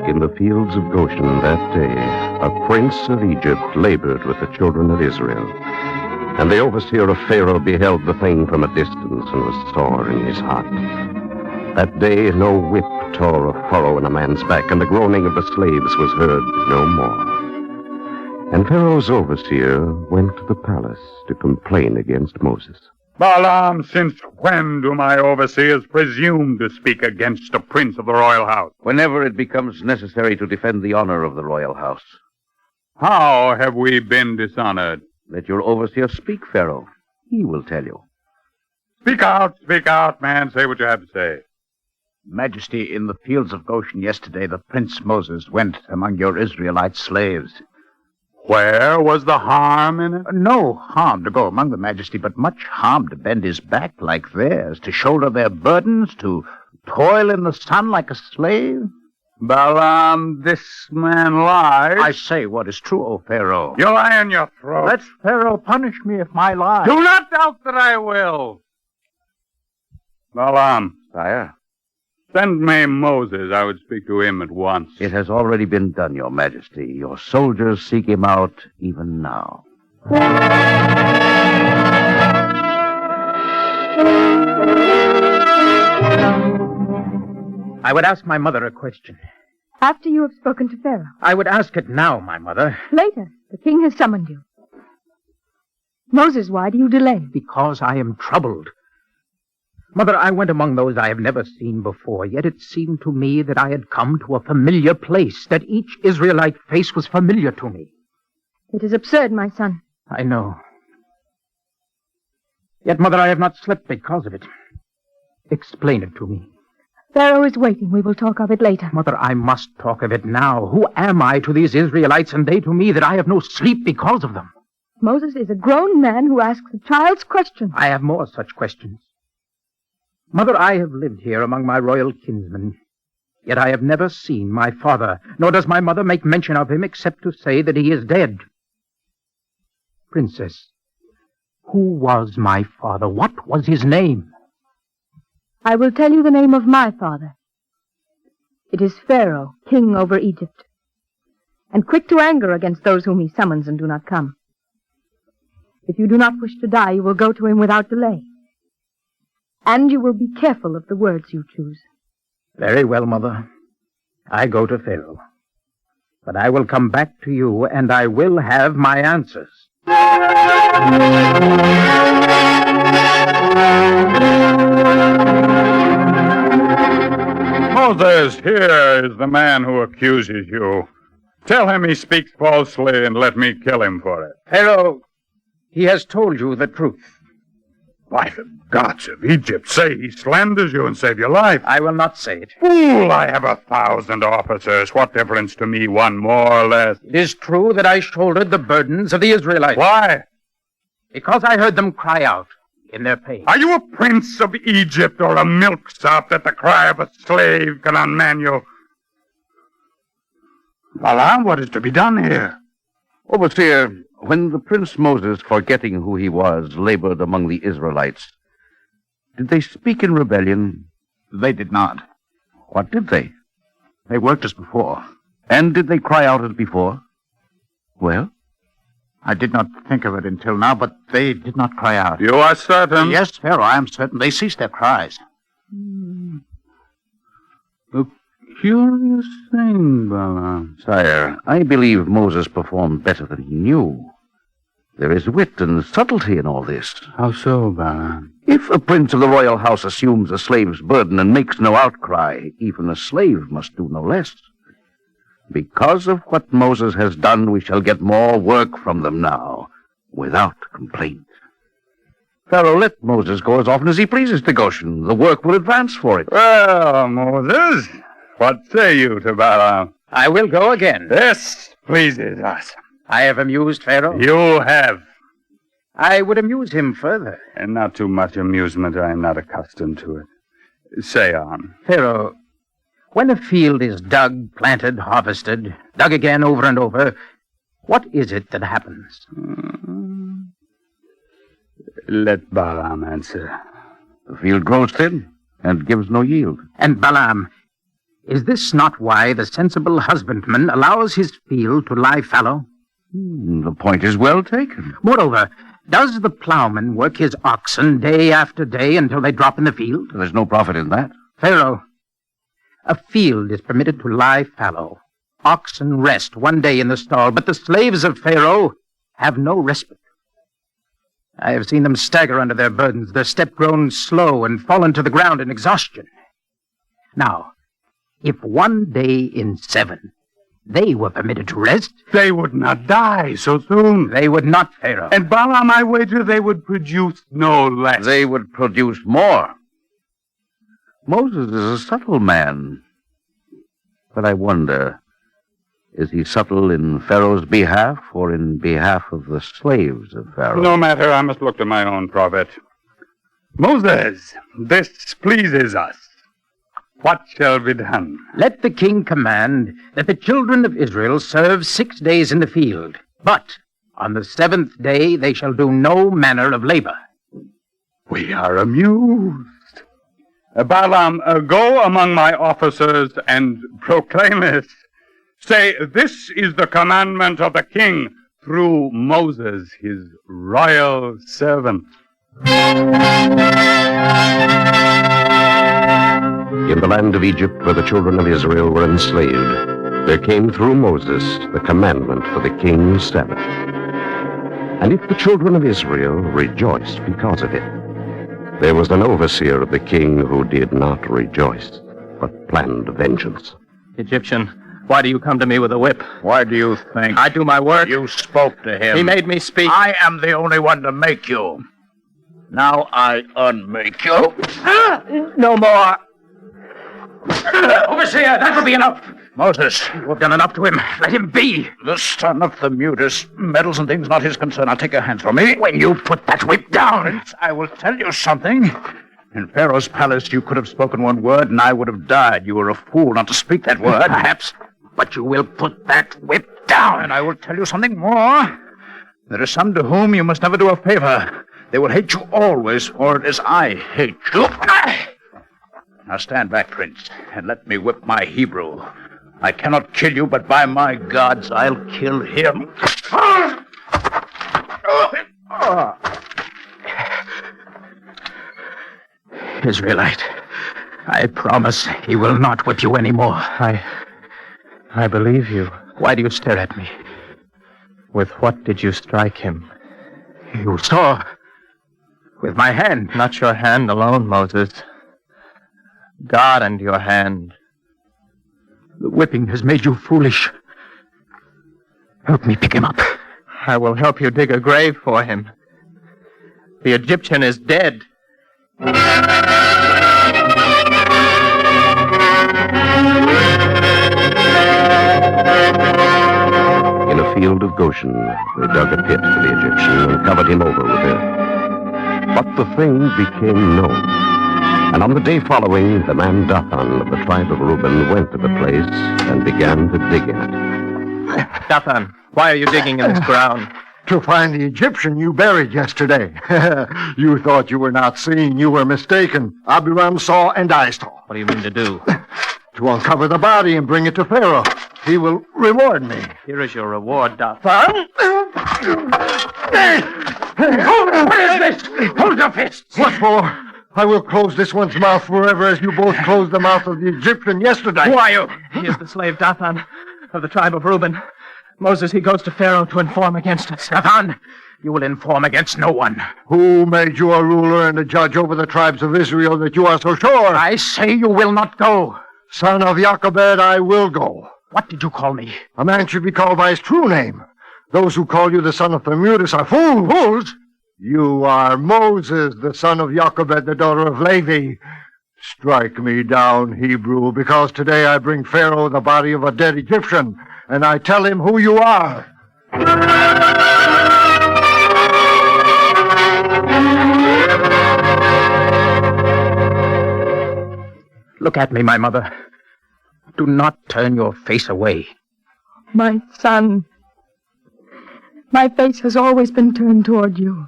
In the fields of Goshen that day, a prince of Egypt labored with the children of Israel. And the overseer of Pharaoh beheld the thing from a distance and was sore in his heart. That day no whip tore a furrow in a man's back, and the groaning of the slaves was heard no more. And Pharaoh's overseer went to the palace to complain against Moses. Balaam, since when do my overseers presume to speak against a prince of the royal house? Whenever it becomes necessary to defend the honor of the royal house. How have we been dishonored? Let your overseer speak, Pharaoh. He will tell you. Speak out, man. Say what you have to say. Majesty, in the fields of Goshen yesterday, the Prince Moses went among your Israelite slaves. Where was the harm in it? No harm to go among them, Majesty, but much harm to bend his back like theirs, to shoulder their burdens, to toil in the sun like a slave. Balaam, this man lies. I say what is true, O Pharaoh. You lie in your throat. Let Pharaoh punish me if my lie. Do not doubt that I will. Balaam. Sire? Send me Moses. I would speak to him at once. It has already been done, Your Majesty. Your soldiers seek him out even now. I would ask my mother a question. After you have spoken to Pharaoh. I would ask it now, my mother. Later. The king has summoned you. Moses, why do you delay? Because I am troubled. Mother, I went among those I have never seen before, yet it seemed to me that I had come to a familiar place, that each Israelite face was familiar to me. It is absurd, my son. I know. Yet, Mother, I have not slept because of it. Explain it to me. Pharaoh is waiting. We will talk of it later. Mother, I must talk of it now. Who am I to these Israelites and they to me that I have no sleep because of them? Moses is a grown man who asks a child's question. I have more such questions. Mother, I have lived here among my royal kinsmen, yet I have never seen my father, nor does my mother make mention of him except to say that he is dead. Princess, who was my father? What was his name? I will tell you the name of my father. It is Pharaoh, king over Egypt, and quick to anger against those whom he summons and do not come. If you do not wish to die, you will go to him without delay. And you will be careful of the words you choose. Very well, Mother. I go to Pharaoh. But I will come back to you, and I will have my answers. Moses, here is the man who accuses you. Tell him he speaks falsely and let me kill him for it. Pharaoh, he has told you the truth. By the gods of Egypt, say he slanders you and save your life. I will not say it. Fool, I have 1,000 officers. What difference to me, one more or less? It is true that I shouldered the burdens of the Israelites. Why? Because I heard them cry out in their pain. Are you a prince of Egypt or a milksop that the cry of a slave can unman you? Balaam, what is to be done here? Overseer, when the Prince Moses, forgetting who he was, labored among the Israelites, did they speak in rebellion? They did not. What did they? They worked as before. And did they cry out as before? Well? I did not think of it until now, but they did not cry out. You are certain? Yes, Pharaoh, I am certain. They ceased their cries. A curious thing, Balaam. Sire, I believe Moses performed better than he knew. There is wit and subtlety in all this. How so, Balaam? If a prince of the royal house assumes a slave's burden and makes no outcry, even a slave must do no less. Because of what Moses has done, we shall get more work from them now, without complaint. Pharaoh, let Moses go as often as he pleases to Goshen. The work will advance for it. Well, Moses, what say you to Balaam? I will go again. This pleases us. I have amused Pharaoh. You have. I would amuse him further. And not too much amusement. I am not accustomed to it. Say on. Pharaoh, when a field is dug, planted, harvested, dug again over and over, what is it that happens? Let Balaam answer. The field grows thin and gives no yield. And Balaam, is this not why the sensible husbandman allows his field to lie fallow? The point is well taken. Moreover, does the plowman work his oxen day after day until they drop in the field? There's no profit in that. Pharaoh, a field is permitted to lie fallow. Oxen rest one day in the stall, but the slaves of Pharaoh have no respite. I have seen them stagger under their burdens, their step grown slow and fallen to the ground in exhaustion. Now, if one day in 7 they were permitted to rest, they would not die so soon. They would not, Pharaoh. And Balaam, I wager they would produce no less. They would produce more. Moses is a subtle man. But I wonder, is he subtle in Pharaoh's behalf or in behalf of the slaves of Pharaoh? No matter, I must look to my own profit. Moses, this pleases us. What shall be done? Let the king command that the children of Israel serve 6 days in the field, but on the 7th day they shall do no manner of labor. We are amused. Balaam, go among my officers and proclaim it. Say, this is the commandment of the king through Moses, his royal servant. In the land of Egypt, where the children of Israel were enslaved, there came through Moses the commandment for the king's Sabbath. And if the children of Israel rejoiced because of it, there was an overseer of the king who did not rejoice, but planned vengeance. Egyptian, why do you come to me with a whip? Why do you think? I do my work. You spoke to him. He made me speak. I am the only one to make you. Now I unmake you. No more. Overseer, that will be enough. Moses, You have done enough to him. Let him be. the son of Thermutis, medals and things not his concern. Now take your hands from me. When you put that whip down. Prince, I will tell you something. In Pharaoh's palace, you could have spoken one word, and I would have died. You were a fool not to speak that word. Perhaps, but you will put that whip down. And I will tell you something more. There are some to whom you must never do a favor. They will hate you always, for it is I hate you. Now stand back, Prince, and let me whip my Hebrew. I cannot kill you, but by my gods, I'll kill him. Israelite, I promise he will not whip you anymore. I believe you. Why do you stare at me? With what did you strike him? You saw. With my hand. Not your hand alone, Moses. God and your hand. The whipping has made you foolish. Help me pick him up. I will help you dig a grave for him. The Egyptian is dead. In a field of Goshen, they dug a pit for the Egyptian and covered him over with earth. But the thing became known. And on the day following, the man Dathan of the tribe of Reuben went to the place and began to dig in it. Dathan, why are you digging in this ground? To find the Egyptian you buried yesterday. You thought you were not seen. You were mistaken. Abiram saw and I saw. What do you mean to do? To uncover the body and bring it to Pharaoh. He will reward me. Here is your reward, Dathan. What is this? Hold your fists. What for? I will close this one's mouth forever as you both closed the mouth of the Egyptian yesterday. Who are you? He is the slave Dathan of the tribe of Reuben. Moses, he goes to Pharaoh to inform against us. Dathan, you will inform against no one. Who made you a ruler and a judge over the tribes of Israel that you are so sure? I say you will not go. Son of Jochebed, I will go. What did you call me? A man should be called by his true name. Those who call you the son of Thermutis are fools. Fools? You are Moses, the son of Jochebed, the daughter of Levi. Strike me down, Hebrew, because today I bring Pharaoh the body of a dead Egyptian, and I tell him who you are. Look at me, my mother. Do not turn your face away. My son, my face has always been turned toward you.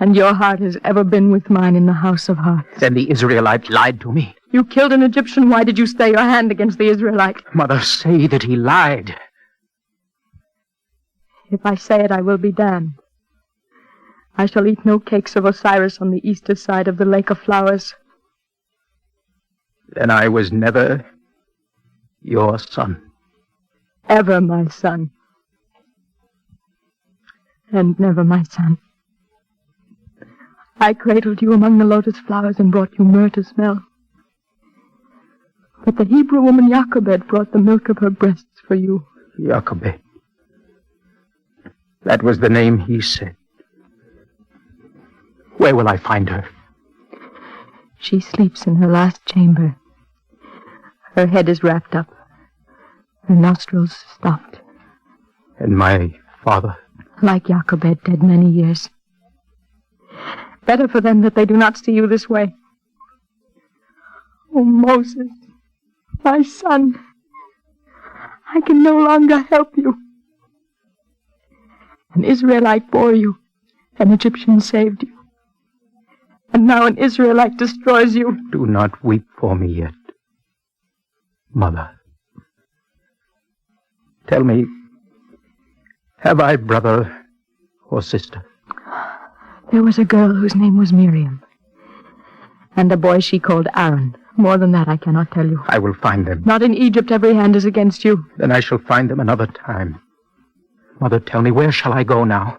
And your heart has ever been with mine in the house of hearts. Then the Israelite lied to me. You killed an Egyptian. Why did you stay your hand against the Israelite? Mother, say that he lied. If I say it, I will be damned. I shall eat no cakes of Osiris on the eastern side of the Lake of Flowers. Then I was never your son. Ever my son. And never my son. I cradled you among the lotus flowers and brought you myrrh to smell. But the Hebrew woman Jochebed brought the milk of her breasts for you. Jochebed. That was the name he said. Where will I find her? She sleeps in her last chamber. Her head is wrapped up. Her nostrils stopped. And my father? Like Jochebed, dead many years. Better for them that they do not see you this way. Oh, Moses, my son, I can no longer help you. An Israelite bore you, an Egyptian saved you. And now an Israelite destroys you. Do not weep for me yet. Mother, tell me, have I brother or sister? There was a girl whose name was Miriam, and a boy she called Aaron. More than that I cannot tell you. I will find them. Not in Egypt, every hand is against you. Then I shall find them another time. Mother, tell me, where shall I go now?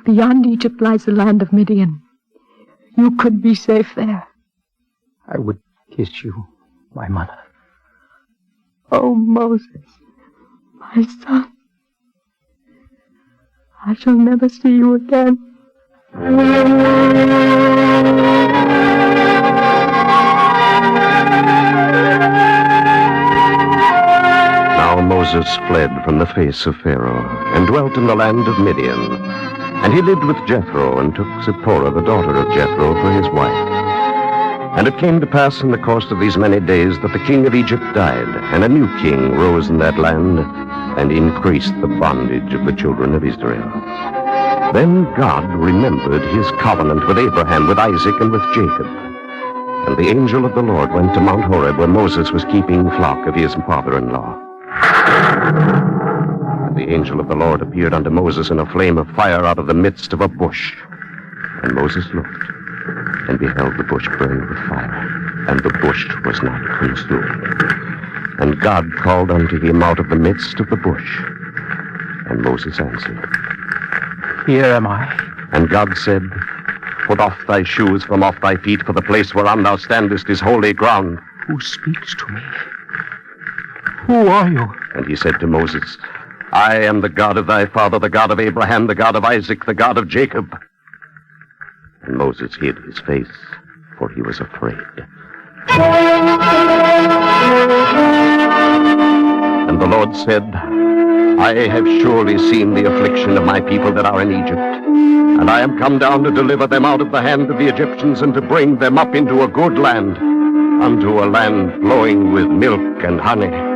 Beyond Egypt lies the land of Midian. You could be safe there. I would kiss you, my mother. Oh, Moses, my son. I shall never see you again. Now Moses fled from the face of Pharaoh and dwelt in the land of Midian. And he lived with Jethro and took Zipporah, the daughter of Jethro, for his wife. And it came to pass in the course of these many days that the king of Egypt died, and a new king rose in that land, and increased the bondage of the children of Israel. Then God remembered his covenant with Abraham, with Isaac, and with Jacob. And the angel of the Lord went to Mount Horeb, where Moses was keeping the flock of his father-in-law. And the angel of the Lord appeared unto Moses in a flame of fire out of the midst of a bush. And Moses looked, and beheld the bush burned with fire, and the bush was not consumed. And God called unto him out of the midst of the bush. And Moses answered, Here am I. And God said, Put off thy shoes from off thy feet, for the place whereon thou standest is holy ground. Who speaks to me? Who are you? And he said to Moses, I am the God of thy father, the God of Abraham, the God of Isaac, the God of Jacob. And Moses hid his face, for he was afraid. And the Lord said, I have surely seen the affliction of my people that are in Egypt, and I am come down to deliver them out of the hand of the Egyptians, and to bring them up into a good land, unto a land flowing with milk and honey.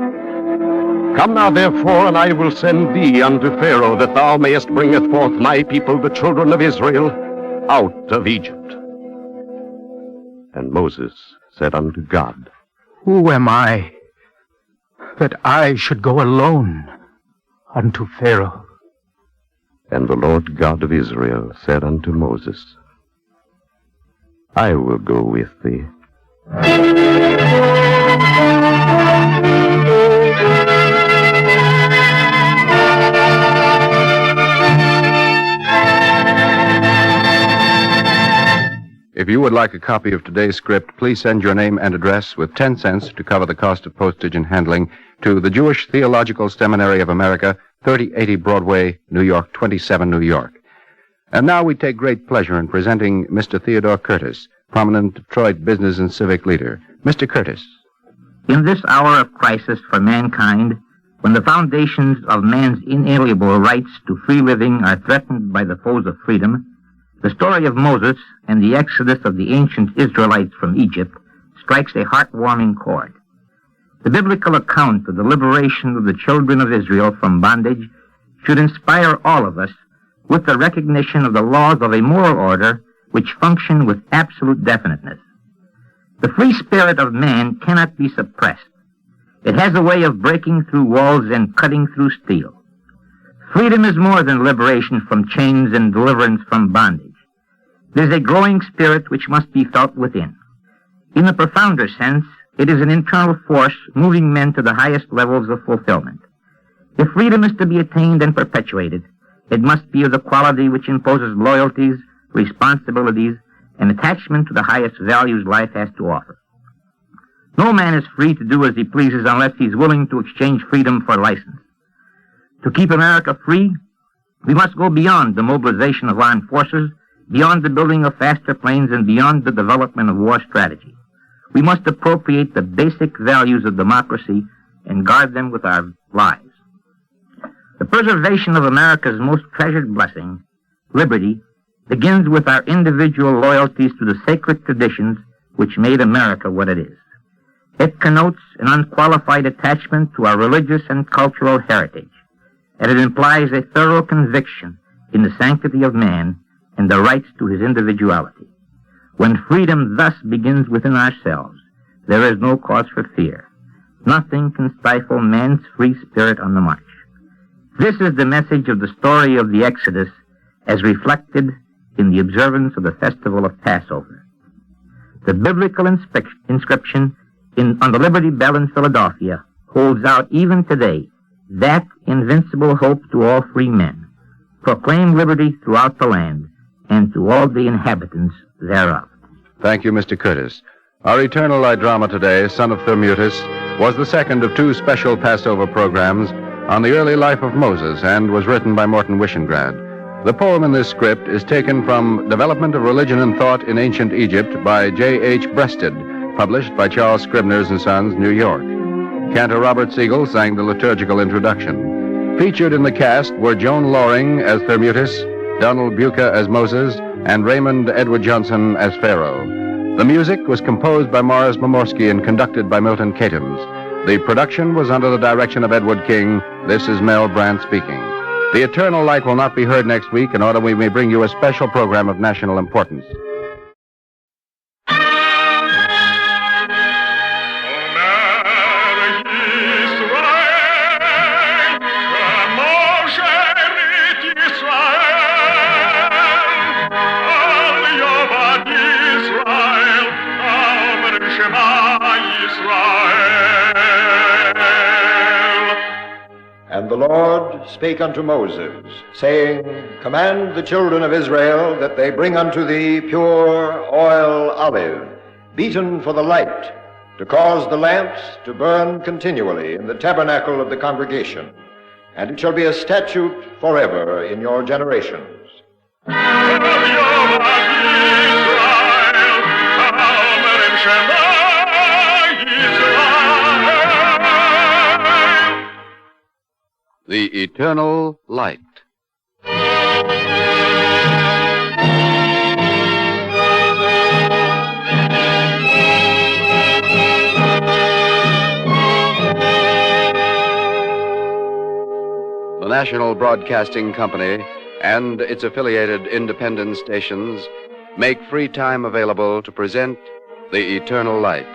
Come now, therefore, and I will send thee unto Pharaoh, that thou mayest bringeth forth my people, the children of Israel, out of Egypt. And Moses said unto God, Who am I, that I should go alone unto Pharaoh? And the Lord God of Israel said unto Moses, I will go with thee. If you would like a copy of today's script, please send your name and address with 10 cents to cover the cost of postage and handling to the Jewish Theological Seminary of America, 3080 Broadway, New York, 27, New York. And now we take great pleasure in presenting Mr. Theodore Curtis, prominent Detroit business and civic leader. Mr. Curtis. In this hour of crisis for mankind, when the foundations of man's inalienable rights to free living are threatened by the foes of freedom, the story of Moses and the exodus of the ancient Israelites from Egypt strikes a heartwarming chord. The biblical account of the liberation of the children of Israel from bondage should inspire all of us with the recognition of the laws of a moral order which function with absolute definiteness. The free spirit of man cannot be suppressed. It has a way of breaking through walls and cutting through steel. Freedom is more than liberation from chains and deliverance from bondage. It is a growing spirit which must be felt within. In the profounder sense, it is an internal force moving men to the highest levels of fulfillment. If freedom is to be attained and perpetuated, it must be of the quality which imposes loyalties, responsibilities, and attachment to the highest values life has to offer. No man is free to do as he pleases unless he's willing to exchange freedom for license. To keep America free, we must go beyond the mobilization of armed forces, beyond the building of faster planes, and beyond the development of war strategy. We must appropriate the basic values of democracy and guard them with our lives. The preservation of America's most treasured blessing, liberty, begins with our individual loyalties to the sacred traditions which made America what it is. It connotes an unqualified attachment to our religious and cultural heritage, and it implies a thorough conviction in the sanctity of man and the rights to his individuality. When freedom thus begins within ourselves, there is no cause for fear. Nothing can stifle man's free spirit on the march. This is the message of the story of the Exodus as reflected in the observance of the festival of Passover. The biblical inscription on the Liberty Bell in Philadelphia holds out even today that invincible hope to all free men. Proclaim liberty throughout the land and to all the inhabitants thereof. Thank you, Mr. Curtis. Our Eternal Light drama today, Son of Thermutis, was the second of two special Passover programs on the early life of Moses and was written by Morton Wishengrad. The poem in this script is taken from Development of Religion and Thought in Ancient Egypt by J.H. Breasted, published by Charles Scribner's and Sons, New York. Cantor Robert Siegel sang the liturgical introduction. Featured in the cast were Joan Loring as Thermutis, Donald Buca as Moses, and Raymond Edward Johnson as Pharaoh. The music was composed by Morris Momorsky and conducted by Milton Katims. The production was under the direction of Edward King. This is Mel Brandt speaking. The Eternal Light will not be heard next week in order we may bring you a special program of national importance. And the Lord spake unto Moses, saying, Command the children of Israel that they bring unto thee pure oil olive, beaten for the light, to cause the lamps to burn continually in the tabernacle of the congregation. And it shall be a statute forever in your generations. The Eternal Light. The National Broadcasting Company and its affiliated independent stations make free time available to present The Eternal Light,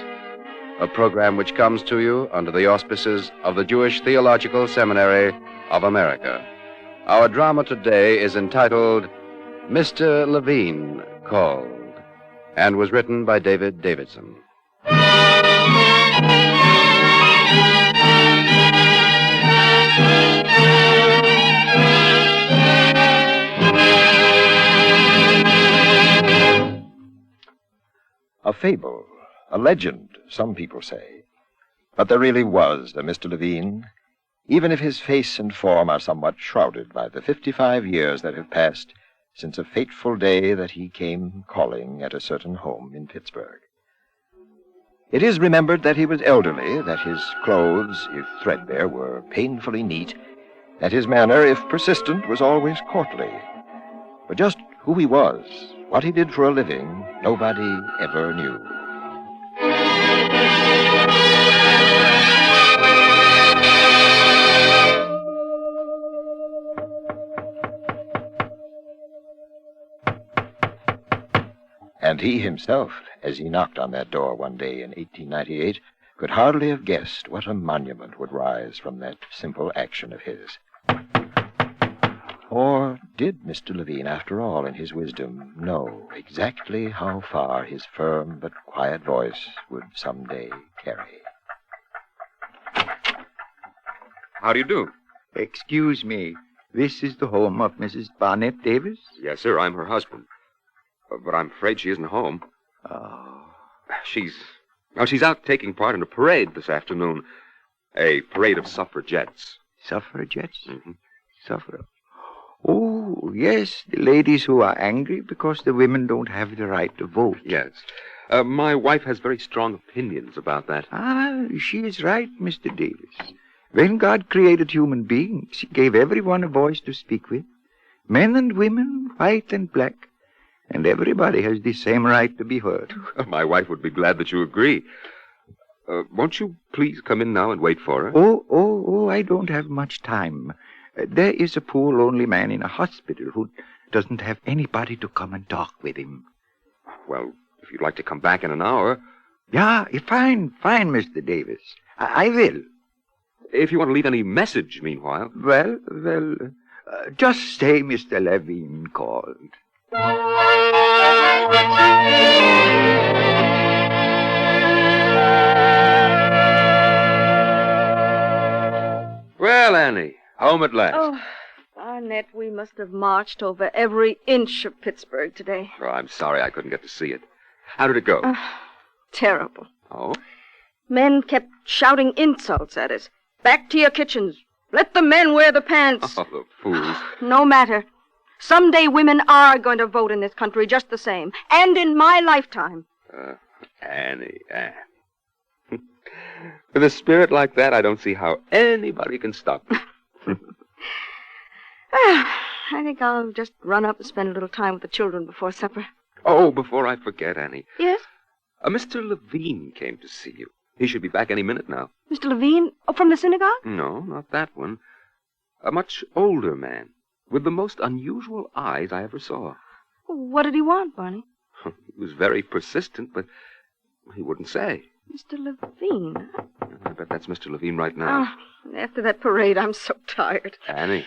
a program which comes to you under the auspices of the Jewish Theological Seminary of America. Our drama today is entitled Mr. Levin Called and was written by David Davidson. A fable, a legend, some people say. But there really was a Mr. Levin, even if his face and form are somewhat shrouded by the 55 years that have passed since a fateful day that he came calling at a certain home in Pittsburgh. It is remembered that he was elderly, that his clothes, if threadbare, were painfully neat, that his manner, if persistent, was always courtly. But just who he was, what he did for a living, nobody ever knew. And he himself, as he knocked on that door one day in 1898, could hardly have guessed what a monument would rise from that simple action of his. Or did Mr. Levin, after all, in his wisdom, know exactly how far his firm but quiet voice would someday carry? How do you do? Excuse me. This is the home of Mrs. Barnett Davis? Yes, sir. I'm her husband. But I'm afraid she isn't home. Oh. She's out taking part in a parade this afternoon. A parade of suffragettes. Suffragettes? Mm-hmm. Oh, yes, the ladies who are angry because the women don't have the right to vote. Yes. My wife has very strong opinions about that. Ah, she is right, Mr. Davis. When God created human beings, he gave everyone a voice to speak with. Men and women, white and black. And everybody has the same right to be heard. My wife would be glad that you agree. Won't you please come in now and wait for her? Oh, I don't have much time. There is a poor lonely man in a hospital who doesn't have anybody to come and talk with him. Well, if you'd like to come back in an hour... Yeah, fine, Mr. Davis. I will. If you want to leave any message, meanwhile... Well, just say Mr. Levin called. Well, Annie, home at last. Oh, Barnett, we must have marched over every inch of Pittsburgh today. Oh, I'm sorry I couldn't get to see it. How did it go? Terrible. Oh? Men kept shouting insults at us. Back to your kitchens. Let the men wear the pants. Oh, the fools. No matter. Someday women are going to vote in this country just the same. And in my lifetime. Annie. With a spirit like that, I don't see how anybody can stop you. I think I'll just run up and spend a little time with the children before supper. Oh, before I forget, Annie. Yes? Mr. Levin came to see you. He should be back any minute now. Mr. Levin? Oh, from the synagogue? No, not that one. A much older man, with the most unusual eyes I ever saw. What did he want, Barney? He was very persistent, but he wouldn't say. Mr. Levin? I bet that's Mr. Levin right now. After that parade, I'm so tired. Annie,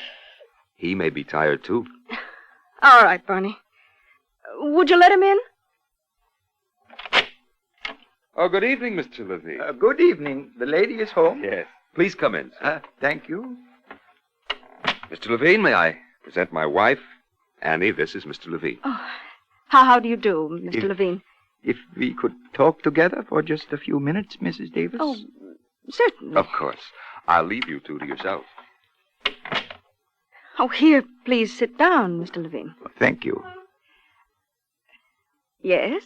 he may be tired, too. All right, Barney. Would you let him in? Oh, good evening, Mr. Levin. Good evening. The lady is home? Yes. Please come in, sir. Thank you. Mr. Levin, may I present my wife? Annie, this is Mr. Levin. Oh, how do you do, Mr. Levin? If we could talk together for just a few minutes, Mrs. Davis? Oh, certainly. Of course. I'll leave you two to yourself. Oh, here, please sit down, Mr. Levin. Thank you. Yes?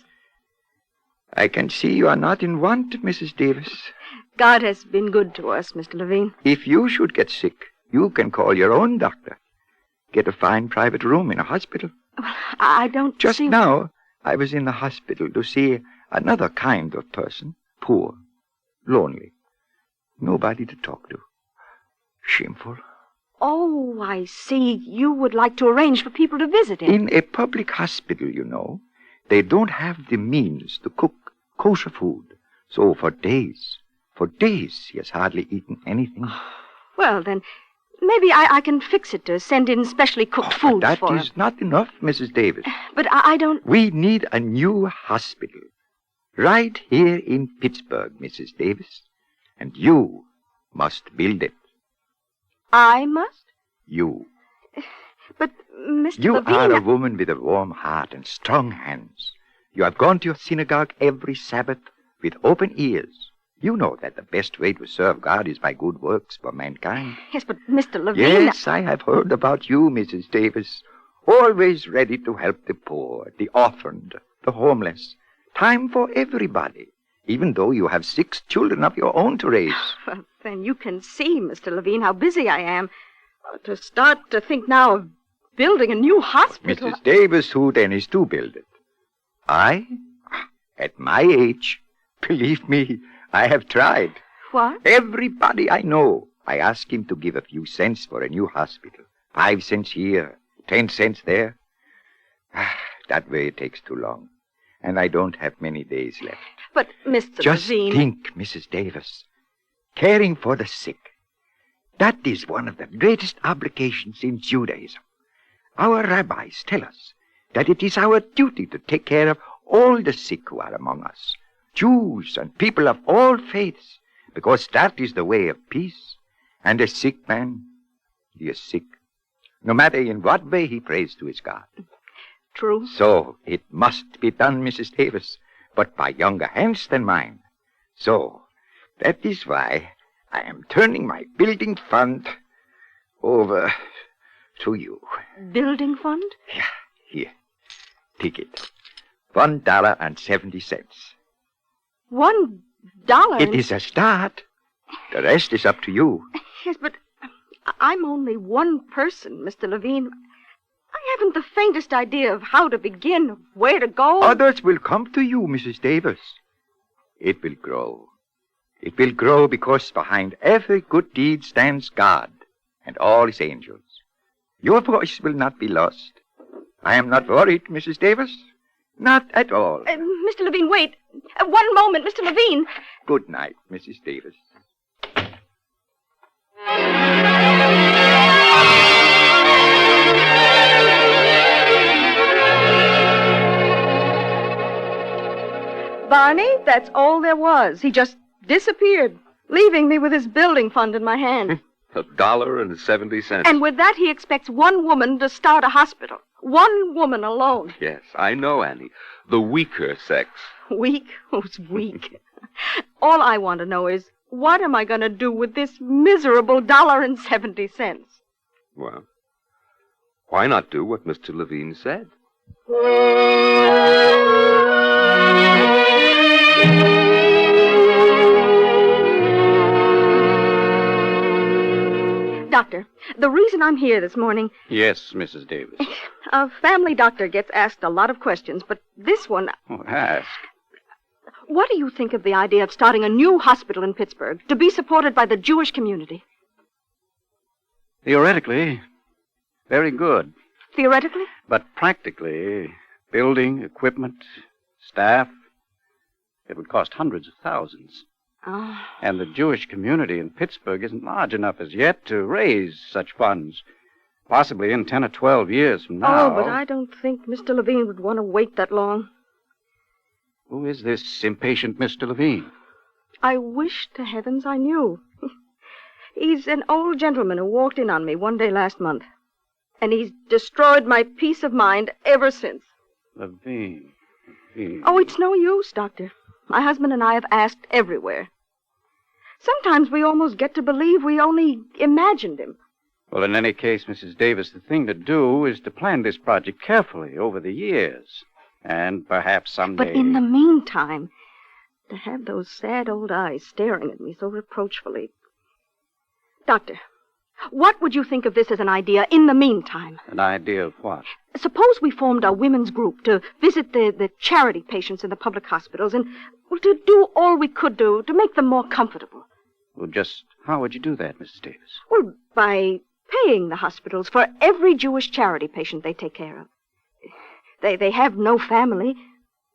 I can see you are not in want, Mrs. Davis. God has been good to us, Mr. Levin. If you should get sick, you can call your own doctor. Get a fine private room in a hospital. I don't Just now, I was in the hospital to see another kind of person. Poor. Lonely. Nobody to talk to. Shameful. Oh, I see. You would like to arrange for people to visit him. In a public hospital, you know, they don't have the means to cook kosher food. So for days he has hardly eaten anything. Well, then, maybe I can fix it to send in specially cooked food for him. That is not enough, Mrs. Davis. But I don't... We need a new hospital. Right here in Pittsburgh, Mrs. Davis. And you must build it. I must? You. But, Mr. You Levin... are a woman with a warm heart and strong hands. You have gone to your synagogue every Sabbath with open ears. You know that the best way to serve God is by good works for mankind. Yes, but Mr. Levin... Yes, I have heard about you, Mrs. Davis. Always ready to help the poor, the orphaned, the homeless. Time for everybody, even though you have 6 children of your own to raise. Well, then you can see, Mr. Levin, how busy I am. To start to think now of building a new hospital... Mrs. Davis, who then is to build it? I? At my age? Believe me, I have tried. What? Everybody I know, I ask him to give a few cents for a new hospital. 5 cents here, 10 cents there. That way it takes too long. And I don't have many days left. But, Mr. Just Levin... think, Mrs. Davis. Caring for the sick. That is one of the greatest obligations in Judaism. Our rabbis tell us that it is our duty to take care of all the sick who are among us, Jews and people of all faiths, because that is the way of peace. And a sick man, he is sick, no matter in what way he prays to his God. True. So it must be done, Mrs. Davis, but by younger hands than mine. So that is why I am turning my building fund over to you. Building fund? Yeah, here. Take it. $1.70. $1? It is a start. The rest is up to you. Yes, but I'm only one person, Mr. Levin. I haven't the faintest idea of how to begin, where to go. Others will come to you, Mrs. Davis. It will grow. It will grow because behind every good deed stands God and all his angels. Your voice will not be lost. I am not worried, Mrs. Davis. Not at all. Mr. Levin, wait. 1 moment, Mr. Levin. Good night, Mrs. Davis. Barney, that's all there was. He just disappeared, leaving me with his building fund in my hand. $1.70. And with that, he expects one woman to start a hospital. One woman alone. Yes, I know, Annie. The weaker sex. Weak? Who's weak? All I want to know is, what am I going to do with this miserable $1.70? Well, why not do what Mr. Levin said? Doctor, the reason I'm here this morning, Yes, Mrs. Davis. a family doctor gets asked a lot of questions, but this one, Oh, ask. what do you think of the idea of starting a new hospital in Pittsburgh to be supported by the Jewish community? Theoretically, very good. Theoretically? But practically, building, equipment, staff, it would cost hundreds of thousands. Oh. And the Jewish community in Pittsburgh isn't large enough as yet to raise such funds. Possibly in 10 or 12 years from now. Oh, but I don't think Mr. Levin would want to wait that long. Who is this impatient Mr. Levin? I wish to heavens I knew. He's an old gentleman who walked in on me one day last month. And he's destroyed my peace of mind ever since. Levin. Oh, it's no use, Doctor. My husband and I have asked everywhere. Sometimes we almost get to believe we only imagined him. Well, in any case, Mrs. Davis, the thing to do is to plan this project carefully over the years. And perhaps someday... But in the meantime, to have those sad old eyes staring at me so reproachfully. Doctor, what would you think of this as an idea in the meantime? An idea of what? Suppose we formed a women's group to visit the charity patients in the public hospitals and to do all we could do to make them more comfortable. Well, just how would you do that, Mrs. Davis? Well, by paying the hospitals for every Jewish charity patient they take care of. They have no family.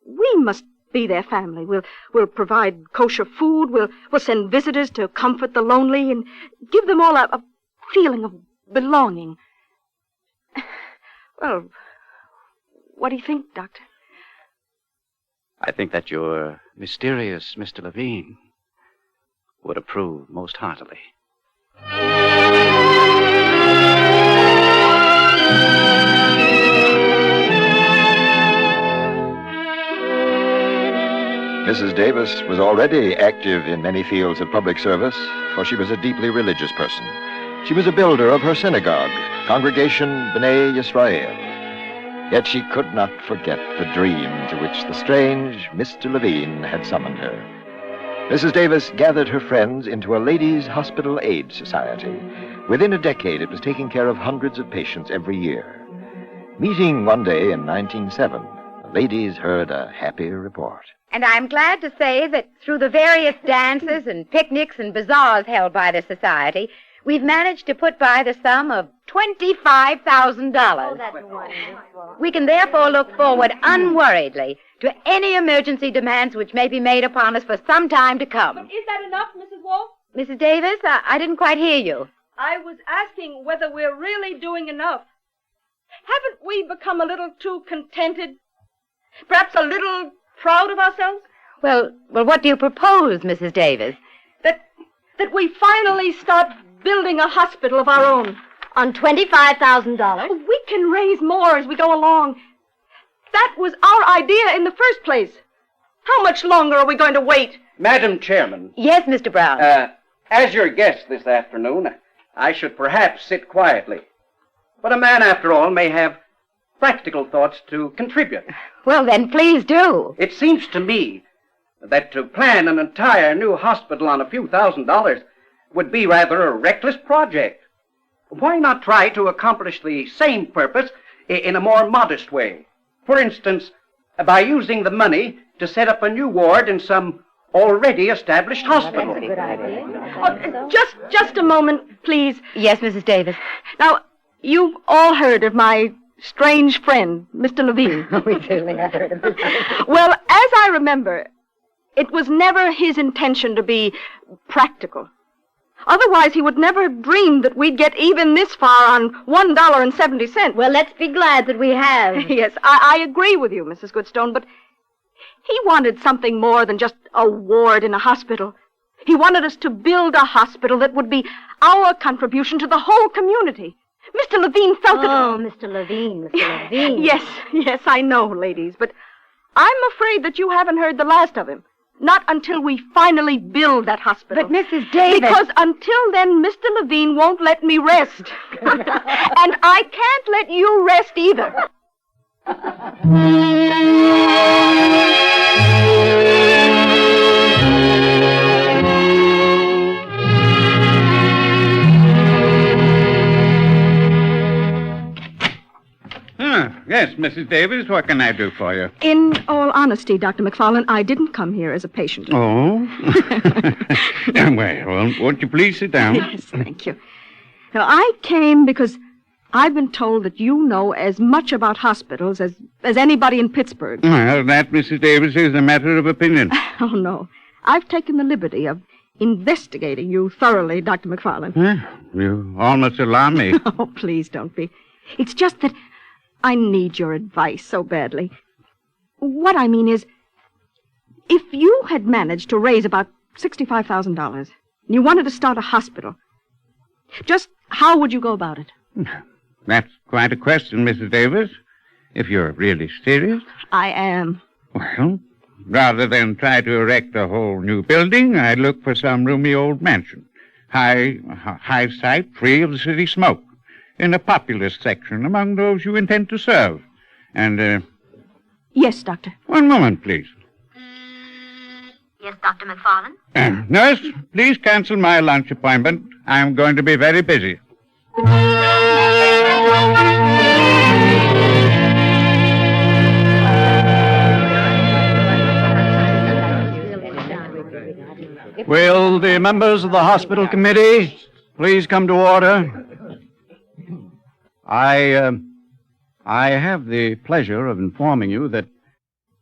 We must be their family. We'll provide kosher food. We'll send visitors to comfort the lonely and give them all a feeling of belonging. Well, what do you think, Doctor? I think that your mysterious Mr. Levin would approve most heartily. Mrs. Davis was already active in many fields of public service, for she was a deeply religious person. She was a builder of her synagogue, Congregation B'nai Yisrael. Yet she could not forget the dream to which the strange Mr. Levin had summoned her. Mrs. Davis gathered her friends into a ladies' hospital aid society. Within a decade, it was taking care of hundreds of patients every year. Meeting one day in 1907, the ladies heard a happy report. And I'm glad to say that through the various dances and picnics and bazaars held by the society, we've managed to put by the sum of $25,000. Oh, that's wonderful. We can therefore look forward unworriedly to any emergency demands which may be made upon us for some time to come. But is that enough, Mrs. Wolf? Mrs. Davis, I didn't quite hear you. I was asking whether we're really doing enough. Haven't we become a little too contented? Perhaps a little proud of ourselves? Well, what do you propose, Mrs. Davis? That we finally start building a hospital of our own. On $25,000? We can raise more as we go along. That was our idea in the first place. How much longer are we going to wait? Madam Chairman. Yes, Mr. Brown. As your guest this afternoon, I should perhaps sit quietly. But a man, after all, may have practical thoughts to contribute. Well, then, please do. It seems to me that to plan an entire new hospital on a few $1,000s would be rather a reckless project. Why not try to accomplish the same purpose in a more modest way? For instance, by using the money to set up a new ward in some already established hospital. Oh, just a moment, please. Yes, Mrs. Davis. Now, you've all heard of my strange friend, Mr. Levin. We certainly have heard of this. Well, as I remember, it was never his intention to be practical. Otherwise, he would never have dreamed that we'd get even this far on $1.70. Well, let's be glad that we have. Yes, I agree with you, Mrs. Goodstone, but he wanted something more than just a ward in a hospital. He wanted us to build a hospital that would be our contribution to the whole community. Mr. Levin felt that... Oh, Mr. Levin, Mr. Levin. Yes, I know, ladies, but I'm afraid that you haven't heard the last of him. Not until we finally build that hospital. But Mrs. Davis... Because until then, Mr. Levin won't let me rest. And I can't let you rest either. Yes, Mrs. Davis, what can I do for you? In all honesty, Dr. McFarlane, I didn't come here as a patient. Oh? Well, won't you please sit down? Yes, thank you. Now, I came because I've been told that you know as much about hospitals as anybody in Pittsburgh. Well, that, Mrs. Davis, is a matter of opinion. Oh, no. I've taken the liberty of investigating you thoroughly, Dr. McFarlane. You almost alarm me. Oh, please don't be. It's just that I need your advice so badly. What I mean is, if you had managed to raise about $65,000 and you wanted to start a hospital, just how would you go about it? That's quite a question, Mrs. Davis. If you're really serious. I am. Well, rather than try to erect a whole new building, I'd look for some roomy old mansion. High site, free of the city smoke. In a populous section among those you intend to serve. And, Yes, Doctor. One moment, please. Yes, Dr. McFarlane? Nurse, please cancel my lunch appointment. I'm going to be very busy. Will the members of the hospital committee please come to order? I have the pleasure of informing you that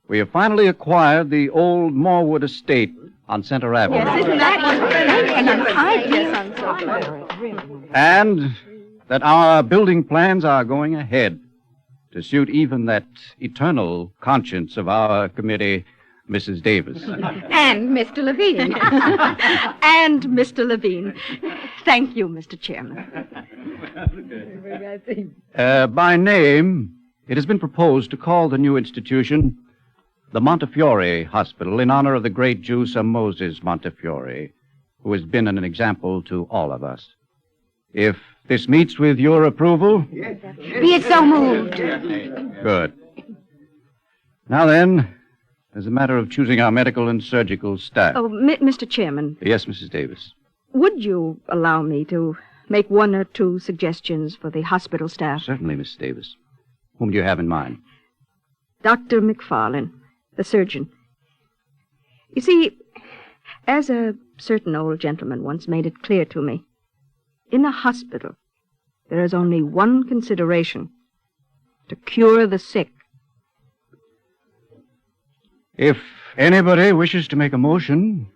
we have finally acquired the old Morwood estate on Center Avenue. Yes, isn't that And that our building plans are going ahead to suit even that eternal conscience of our committee, Mrs. Davis. And Mr. Levin. And Mr. Levin. Thank you, Mr. Chairman. By name, it has been proposed to call the new institution the Montefiore Hospital in honor of the great Jew Sir Moses Montefiore, who has been an example to all of us. If this meets with your approval... Be it so moved. Good. Now then, as a matter of choosing our medical and surgical staff. Oh, Mr. Chairman. Yes, Mrs. Davis. Would you allow me to make one or two suggestions for the hospital staff? Certainly, Miss Davis. Whom do you have in mind? Dr. McFarlane, the surgeon. You see, as a certain old gentleman once made it clear to me, in a hospital, there is only one consideration: to cure the sick. If anybody wishes to make a motion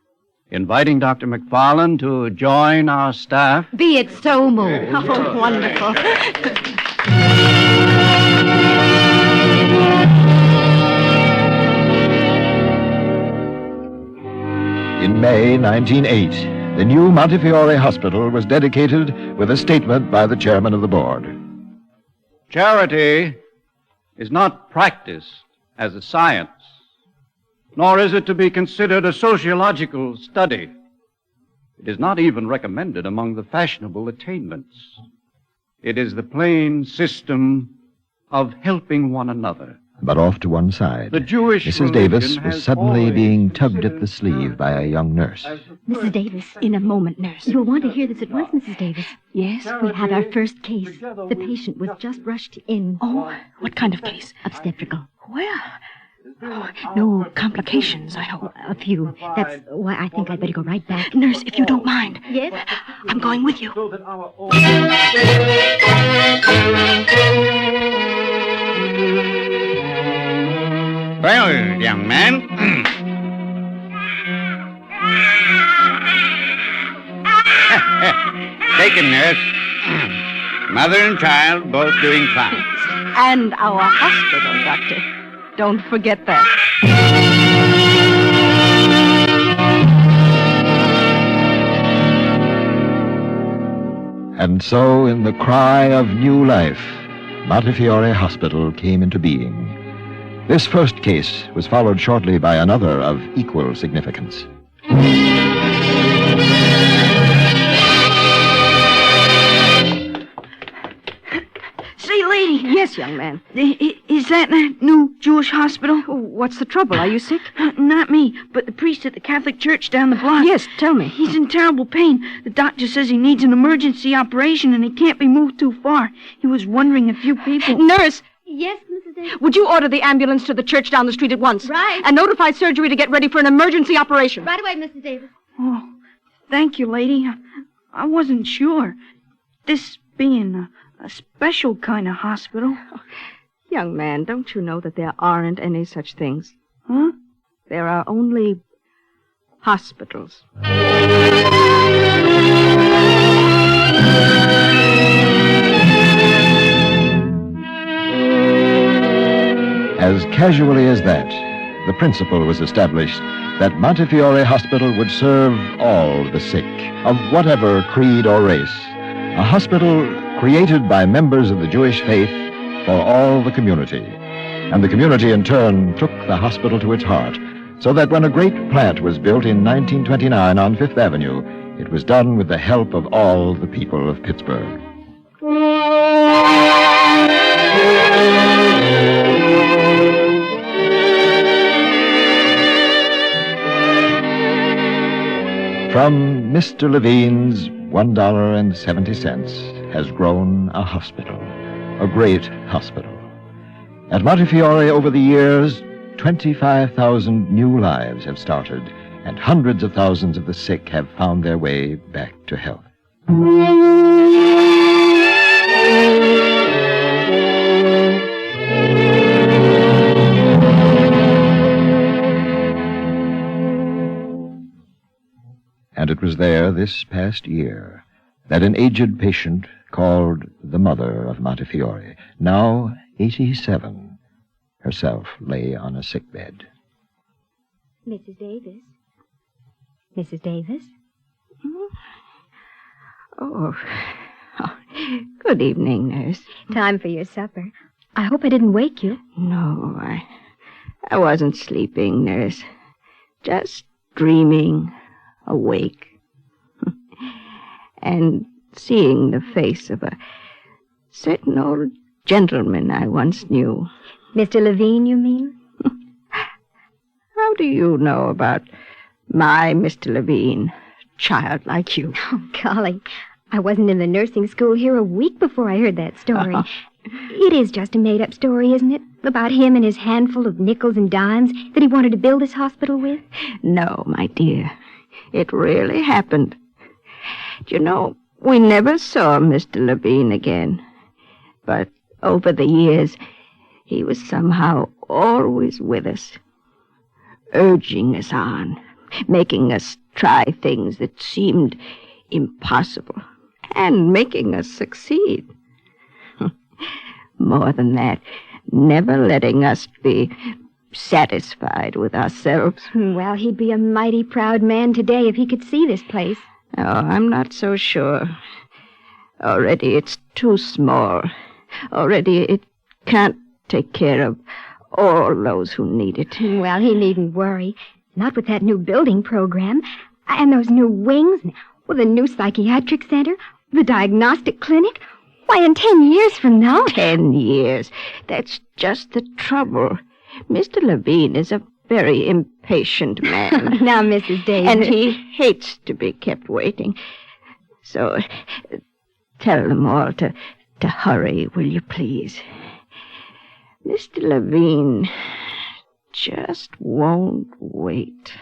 inviting Dr. McFarlane to join our staff... Be it so moved. Oh, wonderful. In May 1908, the new Montefiore Hospital was dedicated with a statement by the chairman of the board. Charity is not practiced as a science, nor is it to be considered a sociological study. It is not even recommended among the fashionable attainments. It is the plain system of helping one another. But off to one side, The Jewish Mrs. Davis religion was has suddenly always being tugged at the sleeve by a young nurse. Mrs. Davis, in a moment, nurse. You'll want to hear this at once, Mrs. Davis. Yes? We have our first case. The patient was just rushed in. Oh, what kind of case? Obstetrical. Well, Oh, no complications, I hope. A few. That's why I think I'd better go right back. Nurse, if you don't mind. Yes? I'm going with you. Well, young man. Take it, nurse. Mother and child both doing fine. And our hospital, Doctor. Don't forget that. And so, in the cry of new life, Mattathias Hospital came into being. This first case was followed shortly by another of equal significance. Say, lady. Yes, young man. Is that the new Jewish hospital? What's the trouble? Are you sick? Not me, but the priest at the Catholic church down the block. Yes, tell me. He's in terrible pain. The doctor says he needs an emergency operation and he can't be moved too far. He was wondering if you people... Nurse! Yes, Mrs. Davis? Would you order the ambulance to the church down the street at once? Right. And notify surgery to get ready for an emergency operation. Right away, Mrs. Davis. Oh, thank you, lady. I wasn't sure. This being a special kind of hospital. Young man, don't you know that there aren't any such things? Huh? There are only hospitals. As casually as that, the principle was established that Montefiore Hospital would serve all the sick, of whatever creed or race. A hospital created by members of the Jewish faith for all the community. And the community, in turn, took the hospital to its heart, so that when a great plant was built in 1929 on Fifth Avenue, it was done with the help of all the people of Pittsburgh. From Mr. Levin's $1.70 has grown a hospital, a great hospital. At Montefiore, over the years, 25,000 new lives have started, and hundreds of thousands of the sick have found their way back to health. And it was there this past year that an aged patient called the mother of Montefiore, now 87, herself lay on a sickbed. Mrs. Davis? Mrs. Davis? Oh, good evening, nurse. Time for your supper. I hope I didn't wake you. No, I wasn't sleeping, nurse. Just dreaming, awake. And seeing the face of a certain old gentleman I once knew. Mr. Levin, you mean? How do you know about my Mr. Levin, child like you? Oh, golly. I wasn't in the nursing school here a week before I heard that story. It is just a made-up story, isn't it? About him and his handful of nickels and dimes that he wanted to build his hospital with? No, my dear. It really happened. You know, we never saw Mr. Levin again. But over the years, he was somehow always with us, urging us on, making us try things that seemed impossible, and making us succeed. More than that, never letting us be satisfied with ourselves. Well, he'd be a mighty proud man today if he could see this place. Oh, I'm not so sure. Already it's too small. Already it can't take care of all those who need it. Well, he needn't worry. Not with that new building program, and those new wings, with the new psychiatric center, the diagnostic clinic. Why, in 10 years from now... 10 years. That's just the trouble. Mr. Levin is a very impatient man. Now, Mrs. Davis. And he hates to be kept waiting. So, tell them all to hurry, will you please? Mr. Levin just won't wait.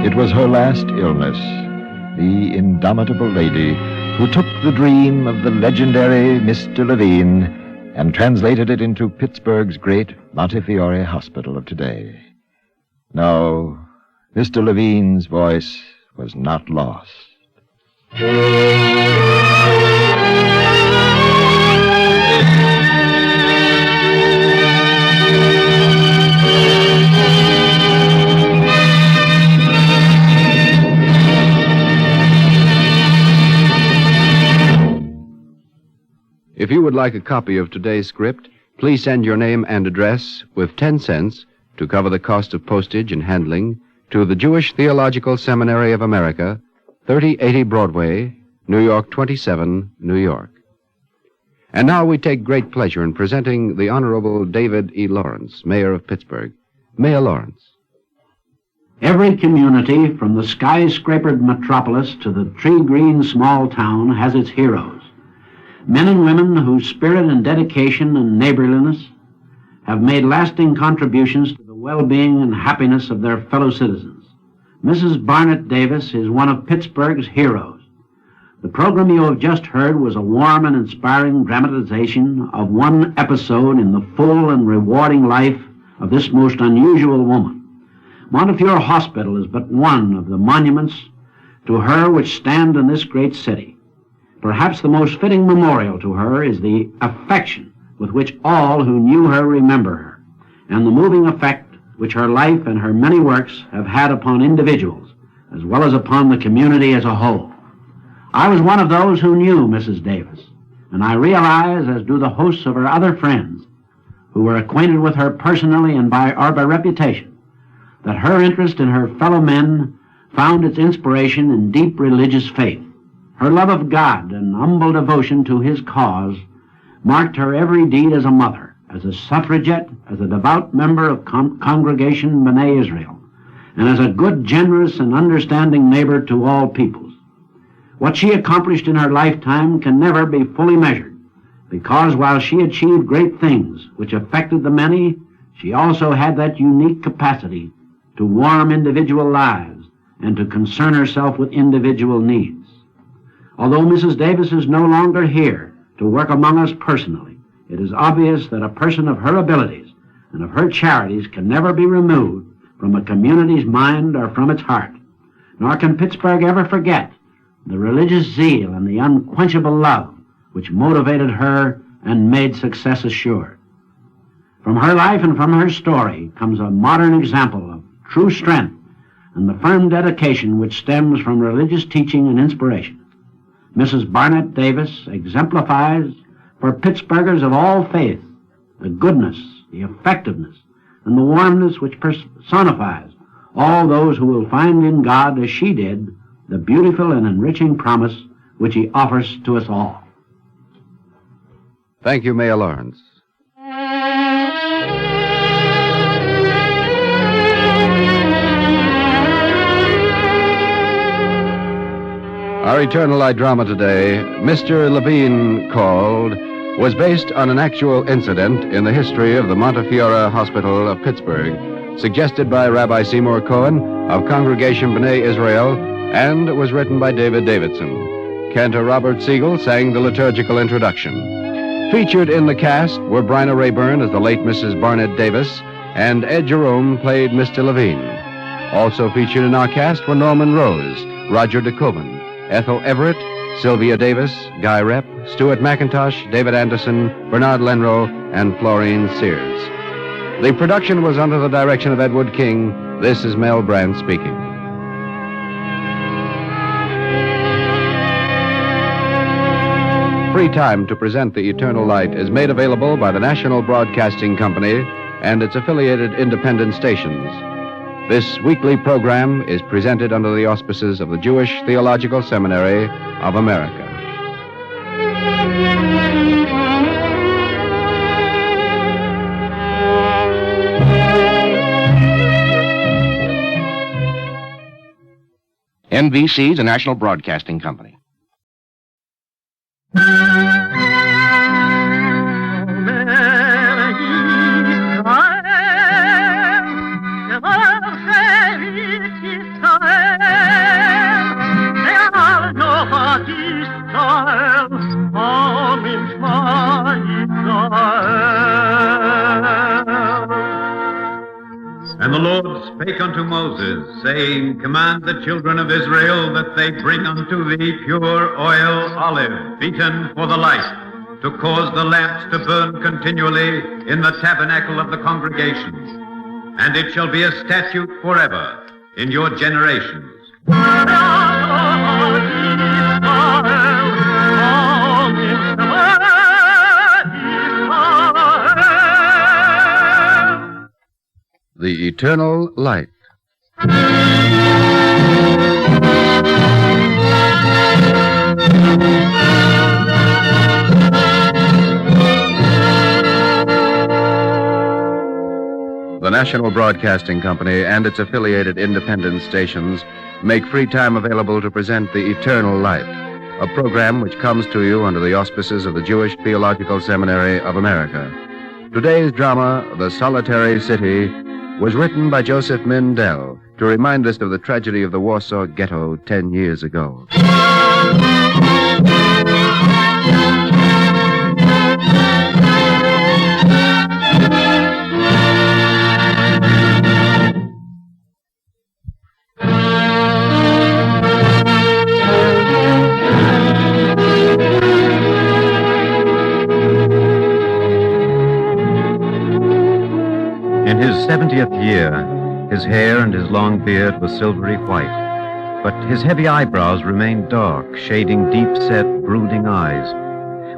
It was her last illness, the indomitable lady who took the dream of the legendary Mr. Levin and translated it into Pittsburgh's great Montefiore Hospital of today. No, Mr. Levin's voice was not lost. If you would like a copy of today's script, please send your name and address with 10 cents to cover the cost of postage and handling to the Jewish Theological Seminary of America, 3080 Broadway, New York 27, New York. And now we take great pleasure in presenting the Honorable David E. Lawrence, Mayor of Pittsburgh. Mayor Lawrence. Every community, from the skyscrapered metropolis to the tree-green small town, has its heroes. Men and women whose spirit and dedication and neighborliness have made lasting contributions to the well-being and happiness of their fellow citizens. Mrs. Barnett Davis is one of Pittsburgh's heroes. The program you have just heard was a warm and inspiring dramatization of one episode in the full and rewarding life of this most unusual woman. Montefiore Hospital is but one of the monuments to her which stand in this great city. Perhaps the most fitting memorial to her is the affection with which all who knew her remember her, and the moving effect which her life and her many works have had upon individuals, as well as upon the community as a whole. I was one of those who knew Mrs. Davis, and I realize, as do the hosts of her other friends, who were acquainted with her personally and by reputation, that her interest in her fellow men found its inspiration in deep religious faith. Her love of God and humble devotion to his cause marked her every deed as a mother, as a suffragette, as a devout member of Congregation B'nai Israel, and as a good, generous, and understanding neighbor to all peoples. What she accomplished in her lifetime can never be fully measured, because while she achieved great things which affected the many, she also had that unique capacity to warm individual lives and to concern herself with individual needs. Although Mrs. Davis is no longer here to work among us personally, it is obvious that a person of her abilities and of her charities can never be removed from a community's mind or from its heart. Nor can Pittsburgh ever forget the religious zeal and the unquenchable love which motivated her and made success assured. From her life and from her story comes a modern example of true strength and the firm dedication which stems from religious teaching and inspiration. Mrs. Barnett Davis exemplifies for Pittsburghers of all faiths the goodness, the effectiveness, and the warmness which personifies all those who will find in God, as she did, the beautiful and enriching promise which he offers to us all. Thank you, Mayor Lawrence. Our Eternal Light drama today, Mr. Levin Called, was based on an actual incident in the history of the Montefiore Hospital of Pittsburgh, suggested by Rabbi Seymour Cohen of Congregation B'nai Israel, and was written by David Davidson. Cantor Robert Siegel sang the liturgical introduction. Featured in the cast were Bryna Rayburn as the late Mrs. Barnett Davis, and Ed Jerome played Mr. Levin. Also featured in our cast were Norman Rose, Roger DeKoven, Ethel Everett, Sylvia Davis, Guy Rep, Stuart McIntosh, David Anderson, Bernard Lenrow, and Florine Sears. The production was under the direction of Edward King. This is Mel Brand speaking. Free time to present the Eternal Light is made available by the National Broadcasting Company and its affiliated independent stations. This weekly program is presented under the auspices of the Jewish Theological Seminary of America. NBC is a national broadcasting company. And the Lord spake unto Moses, saying, Command the children of Israel that they bring unto thee pure oil olive, beaten for the light, to cause the lamps to burn continually in the tabernacle of the congregation. And it shall be a statute forever in your generations. The Eternal Light. The National Broadcasting Company and its affiliated independent stations make free time available to present The Eternal Light, a program which comes to you under the auspices of the Jewish Theological Seminary of America. Today's drama, The Solitary City, was written by Joseph Mindell to remind us of the tragedy of the Warsaw Ghetto 10 years ago. In his 70th year, his hair and his long beard were silvery white, but his heavy eyebrows remained dark, shading deep-set, brooding eyes.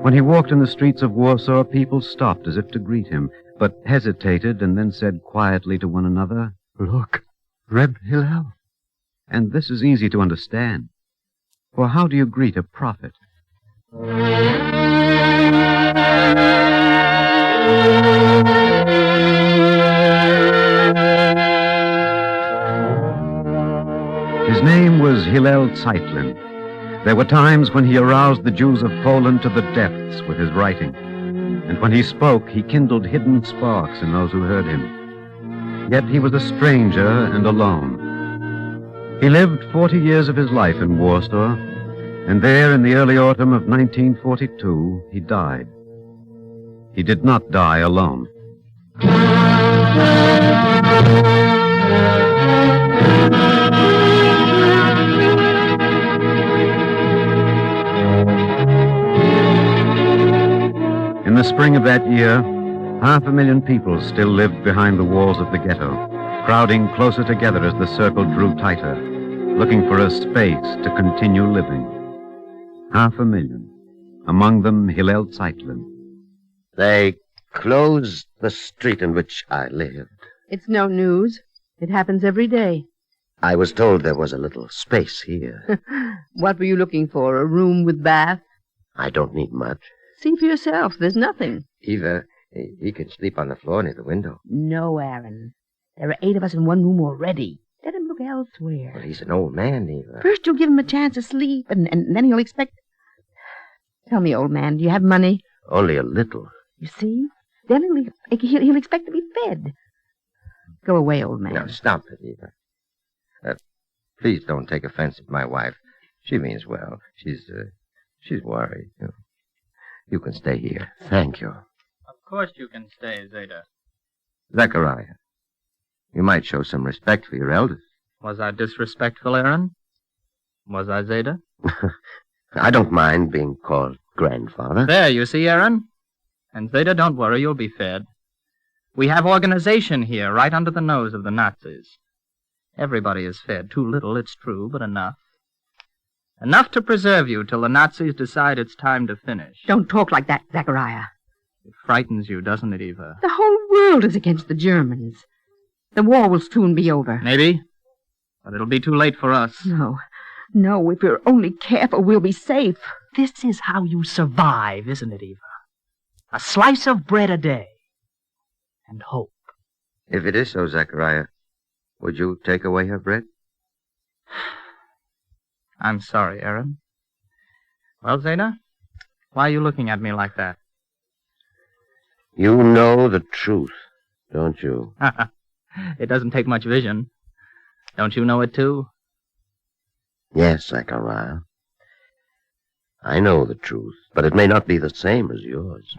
When he walked in the streets of Warsaw, people stopped as if to greet him, but hesitated and then said quietly to one another, "Look, Reb Hillel." And this is easy to understand. For how do you greet a prophet? His name was Hillel Zeitlin. There were times when he aroused the Jews of Poland to the depths with his writing. And when he spoke, he kindled hidden sparks in those who heard him. Yet he was a stranger and alone. He lived 40 years of his life in Warsaw, and there in the early autumn of 1942, he died. He did not die alone. In the spring of that year, 500,000 people still lived behind the walls of the ghetto, crowding closer together as the circle drew tighter, looking for a space to continue living. 500,000. Among them, Hillel Zeitlin. They closed the street in which I lived. It's no news. It happens every day. I was told there was a little space here. What were you looking for? A room with bath? I don't need much. See for yourself. There's nothing. Eva, he could sleep on the floor near the window. No, Aaron. There are 8 of us in one room already. Let him look elsewhere. Well, he's an old man, Eva. First you'll give him a chance to sleep, and then he'll expect... Tell me, old man, do you have money? Only a little. You see? Then he'll expect to be fed. Go away, old man. Now, stop it, Eva. Please don't take offense at my wife. She means well. She's worried. You can stay here. Thank you. Of course you can stay, Zeta. Zechariah, you might show some respect for your elders. Was I disrespectful, Aaron? Was I, Zeta? I don't mind being called grandfather. There, you see, Aaron? And Zeta, don't worry, you'll be fed. We have organization here, right under the nose of the Nazis. Everybody is fed. Too little, it's true, but enough. Enough to preserve you till the Nazis decide it's time to finish. Don't talk like that, Zechariah. It frightens you, doesn't it, Eva? The whole world is against the Germans. The war will soon be over. Maybe. But it'll be too late for us. No, if we're only careful, we'll be safe. This is how you survive, isn't it, Eva? A slice of bread a day. And hope. If it is so, Zechariah, would you take away her bread? I'm sorry, Aaron. Well, Zeta, why are you looking at me like that? You know the truth, don't you? It doesn't take much vision. Don't you know it, too? Yes, Zechariah. I know the truth, but it may not be the same as yours.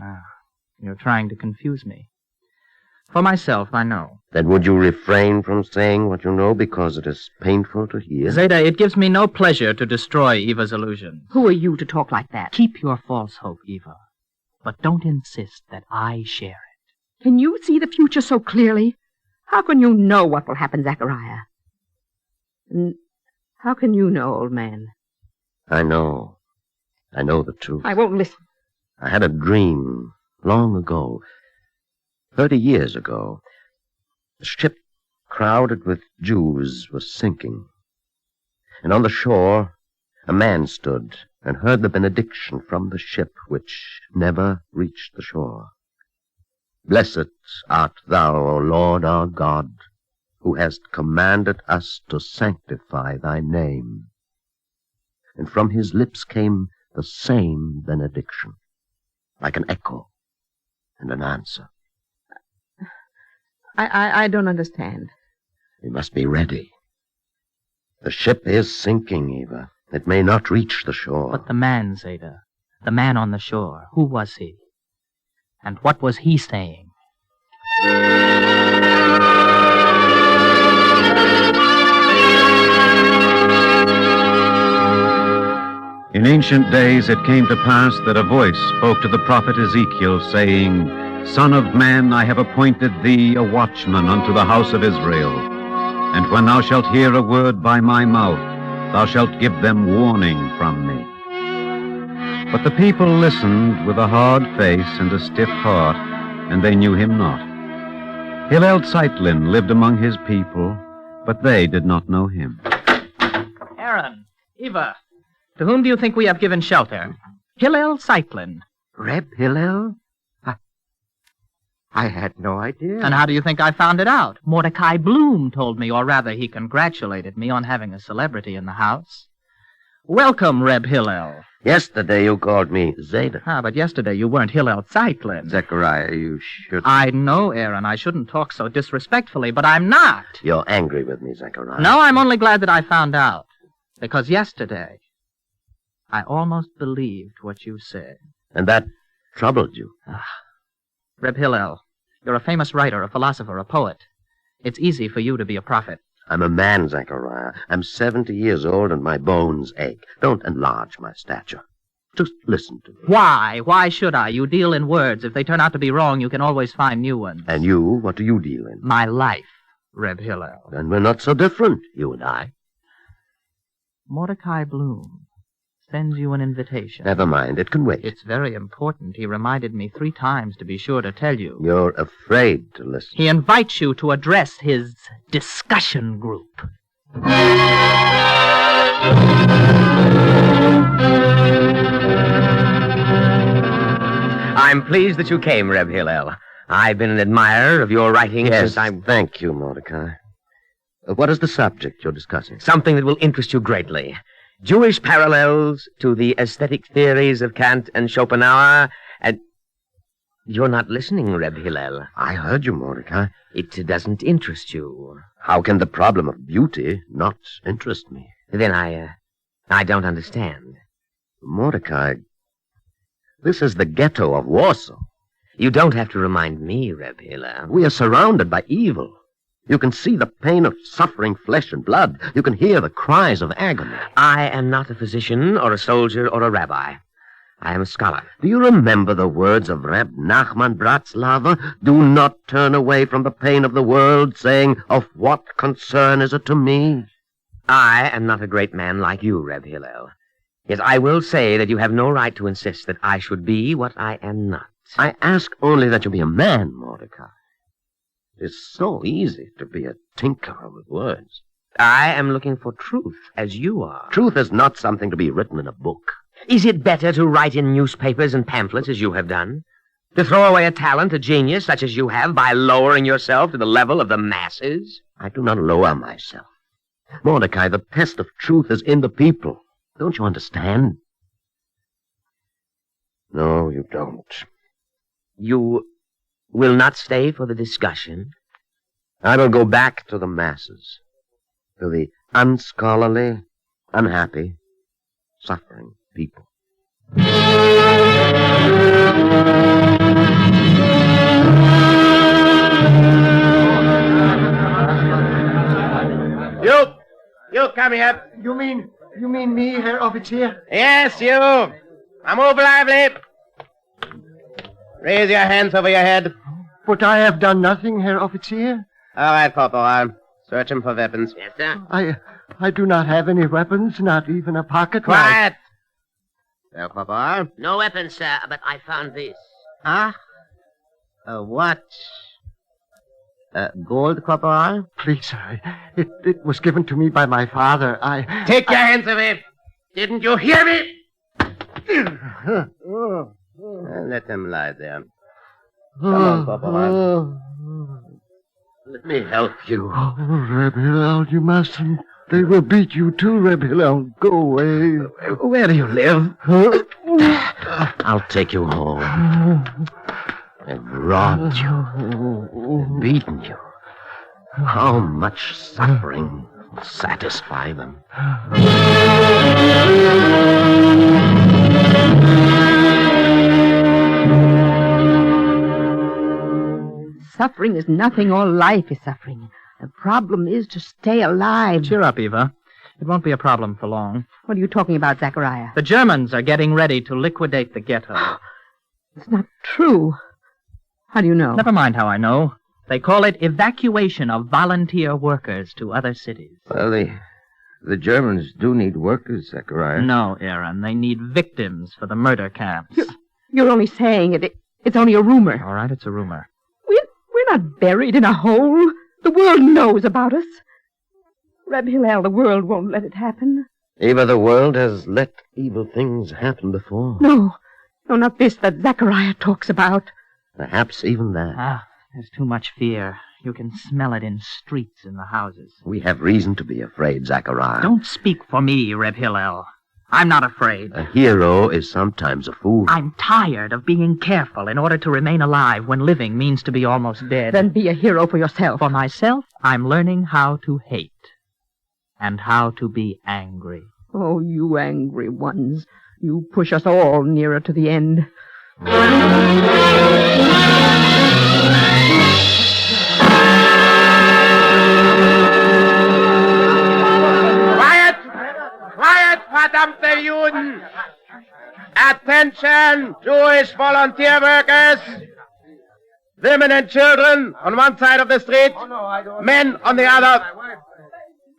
You're trying to confuse me. For myself, I know. Then would you refrain from saying what you know because it is painful to hear? Zeta, it gives me no pleasure to destroy Eva's illusions. Who are you to talk like that? Keep your false hope, Eva. But don't insist that I share it. Can you see the future so clearly? How can you know what will happen, Zechariah? And how can you know, old man? I know. I know the truth. I won't listen. I had a dream long ago, 30 years ago. A ship crowded with Jews was sinking. And on the shore, a man stood and heard the benediction from the ship which never reached the shore. Blessed art thou, O Lord our God, who hast commanded us to sanctify thy name. And from his lips came the same benediction, like an echo and an answer. I don't understand. We must be ready. The ship is sinking, Eva. It may not reach the shore. But the man, Zeta, the man on the shore, who was he? And what was he saying? In ancient days it came to pass that a voice spoke to the prophet Ezekiel, saying, Son of man, I have appointed thee a watchman unto the house of Israel. And when thou shalt hear a word by my mouth, thou shalt give them warning from me. But the people listened with a hard face and a stiff heart, and they knew him not. Hillel Zeitlin lived among his people, but they did not know him. Aaron, Eva, to whom do you think we have given shelter? Hillel Zeitlin. Reb Hillel? I had no idea. And how do you think I found it out? Mordecai Bloom told me, or rather he congratulated me on having a celebrity in the house. Welcome, Reb Hillel. Yesterday you called me Zeta. But yesterday you weren't Hillel Zeitlin. Zechariah, you should... I know, Aaron, I shouldn't talk so disrespectfully, but I'm not. You're angry with me, Zechariah. No, I'm only glad that I found out. Because yesterday, I almost believed what you said. And that troubled you? Reb Hillel, you're a famous writer, a philosopher, a poet. It's easy for you to be a prophet. I'm a man, Zechariah. I'm 70 years old and my bones ache. Don't enlarge my stature. Just listen to me. Why? Why should I? You deal in words. If they turn out to be wrong, you can always find new ones. And you? What do you deal in? My life, Reb Hillel. Then we're not so different, you and I. Mordecai Bloom sends you an invitation. Never mind, it can wait. It's very important. He reminded me 3 times to be sure to tell you. You're afraid to listen. He invites you to address his discussion group. I'm pleased that you came, Reb Hillel. I've been an admirer of your writing since I'm... Thank you, Mordecai. What is the subject you're discussing? Something that will interest you greatly. Jewish parallels to the aesthetic theories of Kant and Schopenhauer, and... You're not listening, Reb Hillel. I heard you, Mordecai. It doesn't interest you. How can the problem of beauty not interest me? Then I don't understand. Mordecai, this is the ghetto of Warsaw. You don't have to remind me, Reb Hillel. We are surrounded by evil. You can see the pain of suffering flesh and blood. You can hear the cries of agony. I am not a physician or a soldier or a rabbi. I am a scholar. Do you remember the words of Reb Nachman Bratslava? Do not turn away from the pain of the world, saying, of what concern is it to me? I am not a great man like you, Reb Hillel. Yet I will say that you have no right to insist that I should be what I am not. I ask only that you be a man, Mordecai. It's so easy to be a tinkerer with words. I am looking for truth, as you are. Truth is not something to be written in a book. Is it better to write in newspapers and pamphlets, as you have done? To throw away a talent, a genius, such as you have, by lowering yourself to the level of the masses? I do not lower myself. Mordecai, the pest of truth is in the people. Don't you understand? No, you don't. You will not stay for the discussion? I will go back to the masses, to the unscholarly, unhappy, suffering people. You come here. You mean me, Herr Offizier? Yes, you. Now move lively. Raise your hands over your head. But I have done nothing, Herr Offizier. All right, Corporal. Search him for weapons. Yes, sir. I do not have any weapons, not even a pocket knife. Quiet. Well, Corporal. No weapons, sir, but I found this. Ah? A watch. Gold, Corporal? Please, sir. It was given to me by my father. Take your hands away. Didn't you hear me? Let him lie there. Come on, Corporal. Let me help you. Oh, Reb Hillel, you mustn't. They will beat you too, Reb Hillel. Go away. Where do you live? I'll take you home. I've robbed you, beaten you. How much suffering will satisfy them? Suffering is nothing. All life is suffering. The problem is to stay alive. Cheer up, Eva. It won't be a problem for long. What are you talking about, Zachariah? The Germans are getting ready to liquidate the ghetto. It's not true. How do you know? Never mind how I know. They call it evacuation of volunteer workers to other cities. Well, the Germans do need workers, Zachariah. No, Aaron. They need victims for the murder camps. You're only saying it. It's only a rumor. All right, it's a rumor. We're not buried in a hole. The world knows about us. Reb Hillel, the world won't let it happen. Eva, the world has let evil things happen before. No, not this that Zachariah talks about. Perhaps even that. There's too much fear. You can smell it in streets, in the houses. We have reason to be afraid, Zachariah. Don't speak for me, Reb Hillel. I'm not afraid. A hero is sometimes a fool. I'm tired of being careful in order to remain alive when living means to be almost dead. Then be a hero for yourself. For myself, I'm learning how to hate and how to be angry. Oh, you angry ones. You push us all nearer to the end. Quiet, verdammte Juden! Attention, Jewish volunteer workers! Women and children on one side of the street, men on the other.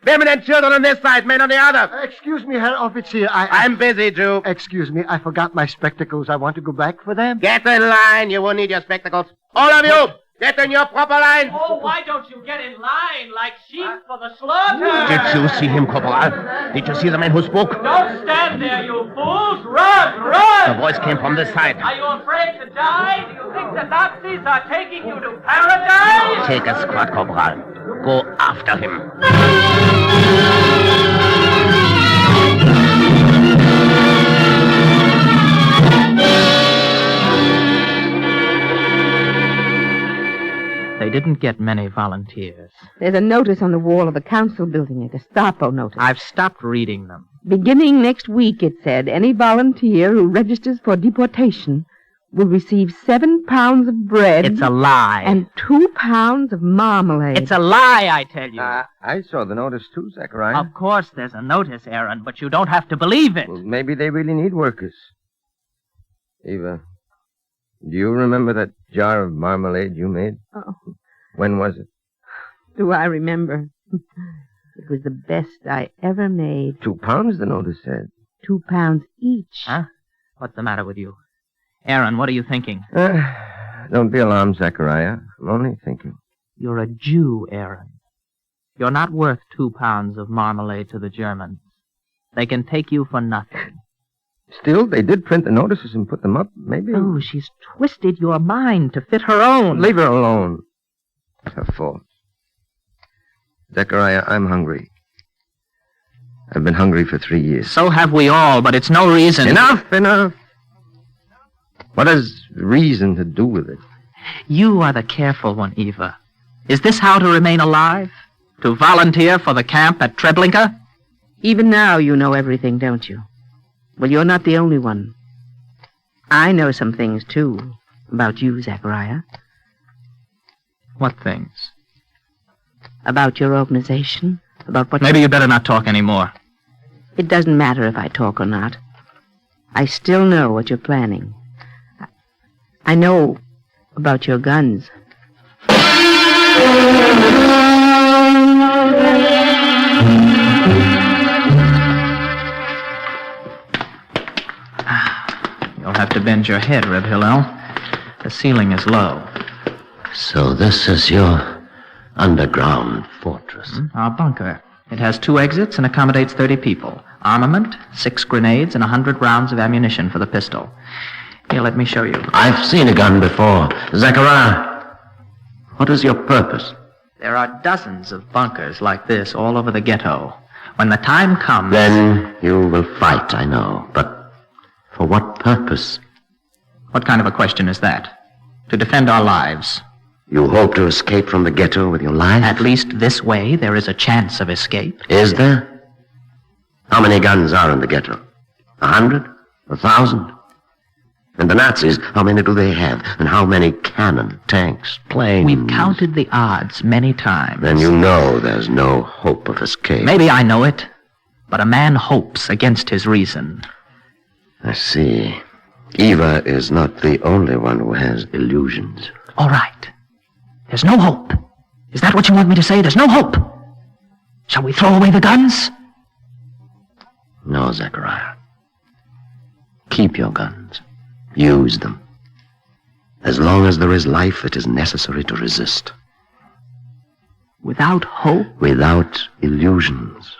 Women and children on this side, men on the other. Excuse me, Herr Offizier. I'm busy, Jew. Excuse me, I forgot my spectacles. I want to go back for them. Get in line. You won't need your spectacles. All of you, get in your proper line. Oh, why don't you get in line like sheep for the slaughter? Did you see him, Corporal? Did you see the man who spoke? Don't stand there, you fools. Run! The voice came from this side. Are you afraid to die? Do you think the Nazis are taking you to paradise? Take a squad, Corporal. Go after him. They didn't get many volunteers. There's a notice on the wall of the council building, a Gestapo notice. I've stopped reading them. Beginning next week, it said, any volunteer who registers for deportation will receive 7 pounds of bread. It's a lie. And 2 pounds of marmalade. It's a lie, I tell you. I saw the notice too, Zachariah. Of course there's a notice, Aaron, but you don't have to believe it. Well, maybe they really need workers. Eva, do you remember that jar of marmalade you made? Oh. When was it? Do I remember? It was the best I ever made. 2 pounds, the notice said. 2 pounds each. Huh? What's the matter with you? Aaron, what are you thinking? Don't be alarmed, Zachariah. I'm only thinking. You're a Jew, Aaron. You're not worth 2 pounds of marmalade to the Germans. They can take you for nothing. Still, they did print the notices and put them up. Maybe... Oh, she's twisted your mind to fit her own. Leave her alone. It's her fault. Zachariah, I'm hungry. I've been hungry for 3 years. So have we all, but it's no reason... Enough! What has reason to do with it? You are the careful one, Eva. Is this how to remain alive? To volunteer for the camp at Treblinka? Even now you know everything, don't you? Well, you're not the only one. I know some things, too, about you, Zachariah. What things? About your organization, about what... Maybe you better not talk anymore. It doesn't matter if I talk or not. I still know what you're planning. I know about your guns. You'll have to bend your head, Reb Hillel. The ceiling is low. So this is your underground fortress. Our bunker. It has 2 exits and accommodates 30 people. Armament, 6 grenades, and 100 rounds of ammunition for the pistol. Here, let me show you. I've seen a gun before. Zachariah, what is your purpose? There are dozens of bunkers like this all over the ghetto. When the time comes... Then you will fight, I know. But for what purpose? What kind of a question is that? To defend our lives. You hope to escape from the ghetto with your life? At least this way there is a chance of escape. Is there? How many guns are in the ghetto? 100? 1,000? And the Nazis, how many do they have? And how many cannon, tanks, planes? We've counted the odds many times. Then you know there's no hope of escape. Maybe I know it, but a man hopes against his reason. I see. Eva is not the only one who has illusions. All right. There's no hope. Is that what you want me to say? There's no hope. Shall we throw away the guns? No, Zachariah. Keep your guns. Use them. As long as there is life, it is necessary to resist. Without hope? Without illusions.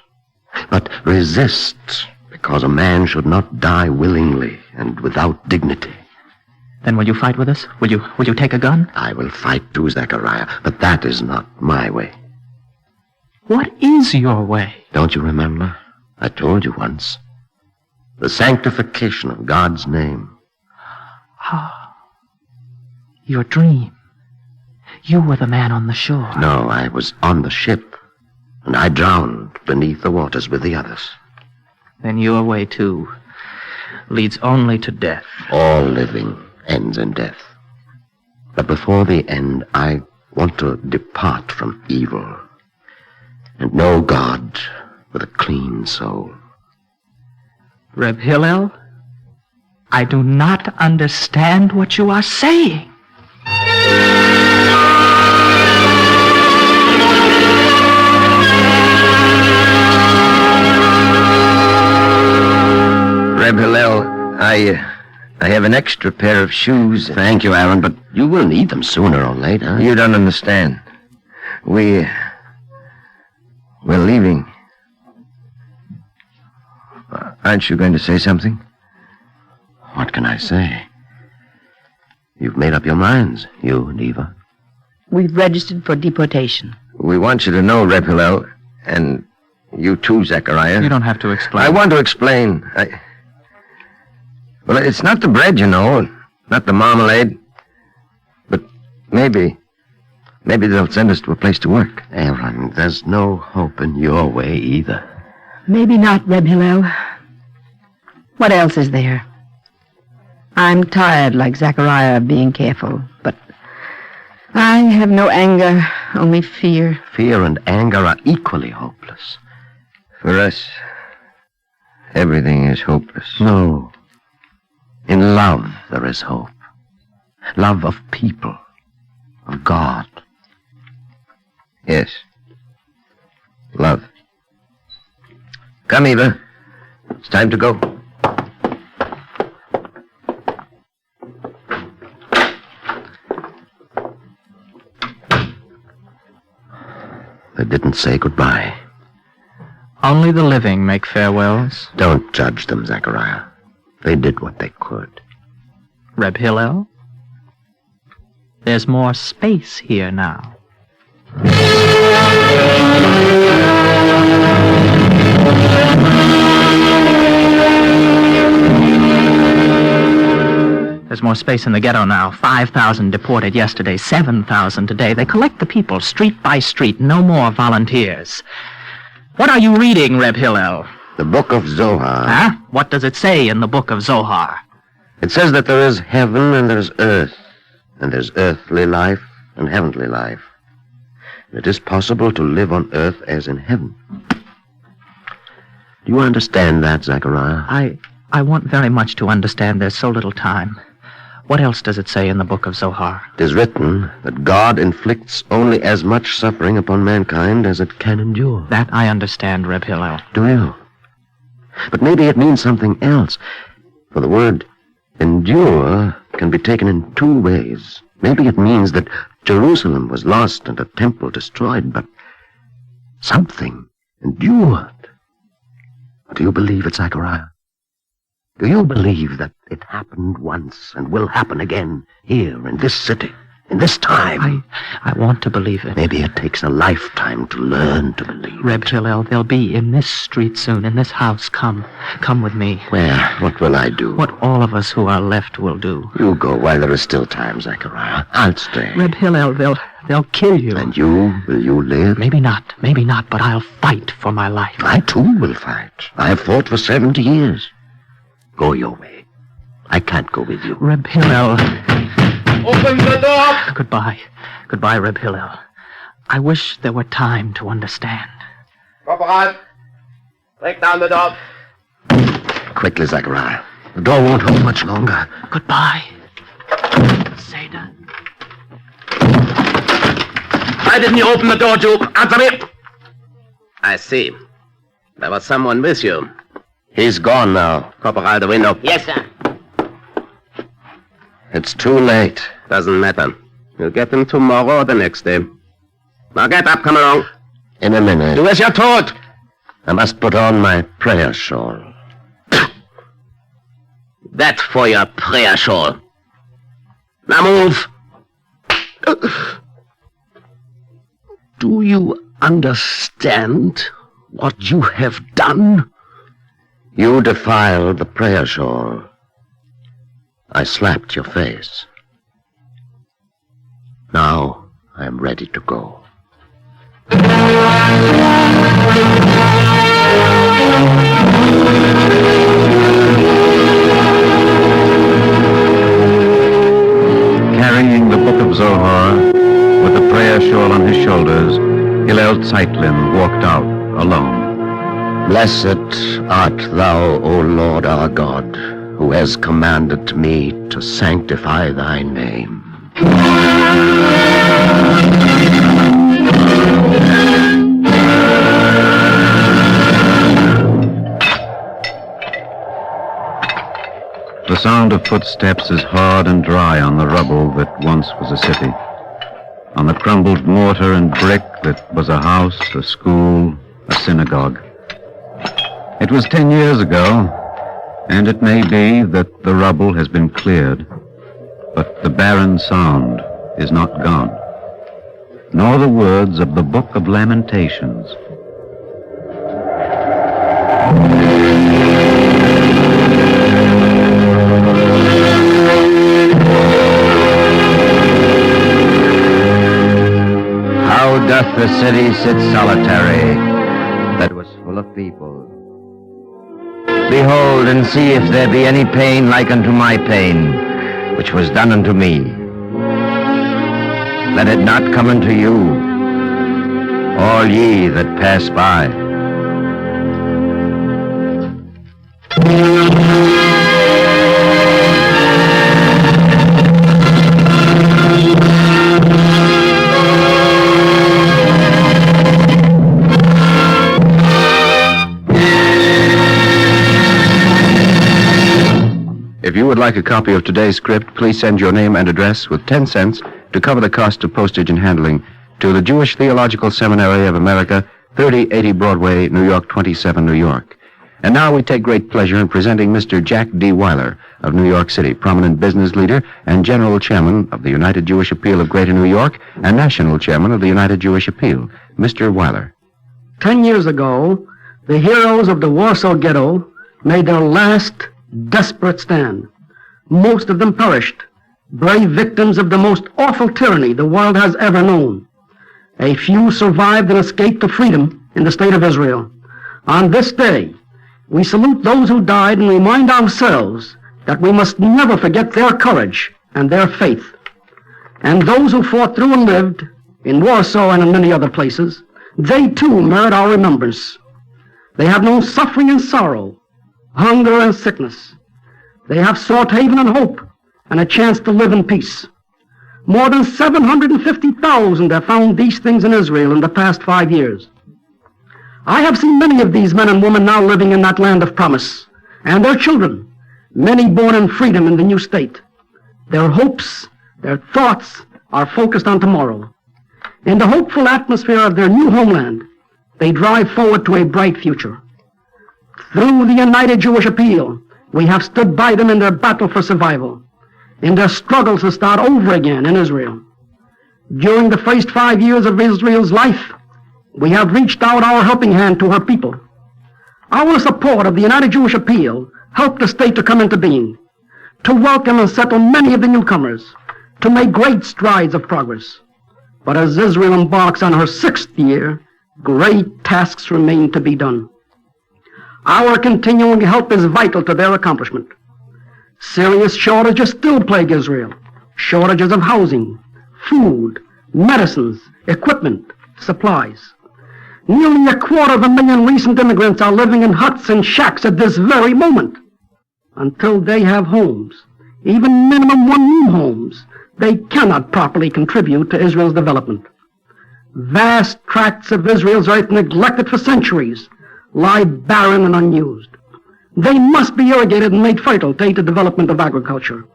But resist, because a man should not die willingly and without dignity. Then will you fight with us? Will you take a gun? I will fight too, Zachariah, but that is not my way. What is your way? Don't you remember? I told you once. The sanctification of God's name. Ah, your dream. You were the man on the shore. No, I was on the ship, and I drowned beneath the waters with the others. Then your way, too, leads only to death. All living ends in death. But before the end, I want to depart from evil and know God with a clean soul. Reb Hillel, I do not understand what you are saying. Reb Hillel, I have an extra pair of shoes. Thank you, Aaron, but you will need them sooner or later. You don't understand. We're leaving. Aren't you going to say something? What can I say? You've made up your minds, you and Eva. We've registered for deportation. We want you to know, Reb Hillel, and you too, Zachariah. You don't have to explain. I want to explain. Well, it's not the bread, you know, not the marmalade. But maybe they'll send us to a place to work. Aaron, there's no hope in your way either. Maybe not, Reb Hillel. What else is there? I'm tired, like Zachariah, of being careful, but I have no anger, only fear. Fear and anger are equally hopeless. For us, everything is hopeless. No. In love, there is hope. Love of people, of God. Yes. Love. Come, Eva. It's time to go. They didn't say goodbye. Only the living make farewells. Don't judge them, Zachariah. They did what they could. Reb Hillel, there's more space here now. There's more space in the ghetto now. 5,000 deported yesterday, 7,000 today. They collect the people street by street. No more volunteers. What are you reading, Reb Hillel? The Book of Zohar. Huh? What does it say in the Book of Zohar? It says that there is heaven and there's earth, and there's earthly life and heavenly life. It is possible to live on earth as in heaven. Do you understand that, Zechariah? I want very much to understand. There's so little time. What else does it say in the Book of Zohar? It is written that God inflicts only as much suffering upon mankind as it can endure. That I understand, Reb Hillel. Do you? But maybe it means something else. For the word endure can be taken in two ways. Maybe it means that Jerusalem was lost and a temple destroyed, but something endured. Do you believe it, Zechariah? Do you believe that it happened once and will happen again here in this city, in this time? I want to believe it. Maybe it takes a lifetime to learn to believe. Reb Hillel, they'll be in this street soon, in this house. Come with me. Where? What will I do? What all of us who are left will do. You go while there is still time, Zechariah. I'll stay. Reb Hillel, they'll kill you. And you? Will you live? Maybe not, but I'll fight for my life. I too will fight. I have fought for 70 years. Go your way. I can't go with you. Reb Hillel. Open the door! Goodbye, Reb Hillel. I wish there were time to understand. Corporal, break down the door. Quickly, Zechariah. The door won't hold much longer. Goodbye. Seder. Why didn't you open the door, Juke? Answer me! I see. There was someone with you. He's gone now. Corporal, the window. Yes, sir. It's too late. Doesn't matter. You'll get him tomorrow or the next day. Now get up, come along. In a minute. Du as you're told. I must put on my prayer shawl. That for your prayer shawl. Now move. Do you understand what you have done? You defiled the prayer shawl. I slapped your face. Now I am ready to go. Carrying the Book of Zohar, with the prayer shawl on his shoulders, Hillel Zeitlin walked out alone. Blessed art thou, O Lord our God, who has commanded me to sanctify thy name. The sound of footsteps is hard and dry on the rubble that once was a city, on the crumbled mortar and brick that was a house, a school, a synagogue. It was 10 years ago, and it may be that the rubble has been cleared, but the barren sound is not gone, nor the words of the Book of Lamentations. How doth the city sit solitary, that was full of people? Behold and see if there be any pain like unto my pain, which was done unto me. Let it not come unto you, all ye that pass by. If you would like a copy of today's script, please send your name and address with 10 cents to cover the cost of postage and handling to the Jewish Theological Seminary of America, 3080 Broadway, New York 27, New York. And now we take great pleasure in presenting Mr. Jack D. Weiler of New York City, prominent business leader and General Chairman of the United Jewish Appeal of Greater New York and National Chairman of the United Jewish Appeal. Mr. Weiler. 10 years ago, The heroes of the Warsaw Ghetto made their last desperate stand. Most of them perished, brave victims of the most awful tyranny the world has ever known. A few survived and escaped to freedom in the state of Israel. On this day, we salute those who died and remind ourselves that we must never forget their courage and their faith. And those who fought through and lived in Warsaw and in many other places, they too merit our remembrance. They have known suffering and sorrow, hunger and sickness. They have sought haven and hope and a chance to live in peace. More than 750,000 have found these things in Israel in the past 5 years. I have seen many of these men and women now living in that land of promise, and their children, many born in freedom in the new state. Their hopes, their thoughts are focused on tomorrow. In the hopeful atmosphere of their new homeland, they drive forward to a bright future. Through the United Jewish Appeal, we have stood by them in their battle for survival, in their struggles to start over again in Israel. During the first 5 years of Israel's life, we have reached out our helping hand to her people. Our support of the United Jewish Appeal helped the state to come into being, to welcome and settle many of the newcomers, to make great strides of progress. But as Israel embarks on her 6th year, great tasks remain to be done. Our continuing help is vital to their accomplishment. Serious shortages still plague Israel. Shortages of housing, food, medicines, equipment, supplies. Nearly 250,000 recent immigrants are living in huts and shacks at this very moment. Until they have homes, even minimum one-room homes, they cannot properly contribute to Israel's development. Vast tracts of Israel's earth, neglected for centuries, lie barren and unused. They must be irrigated and made fertile to aid the development of agriculture.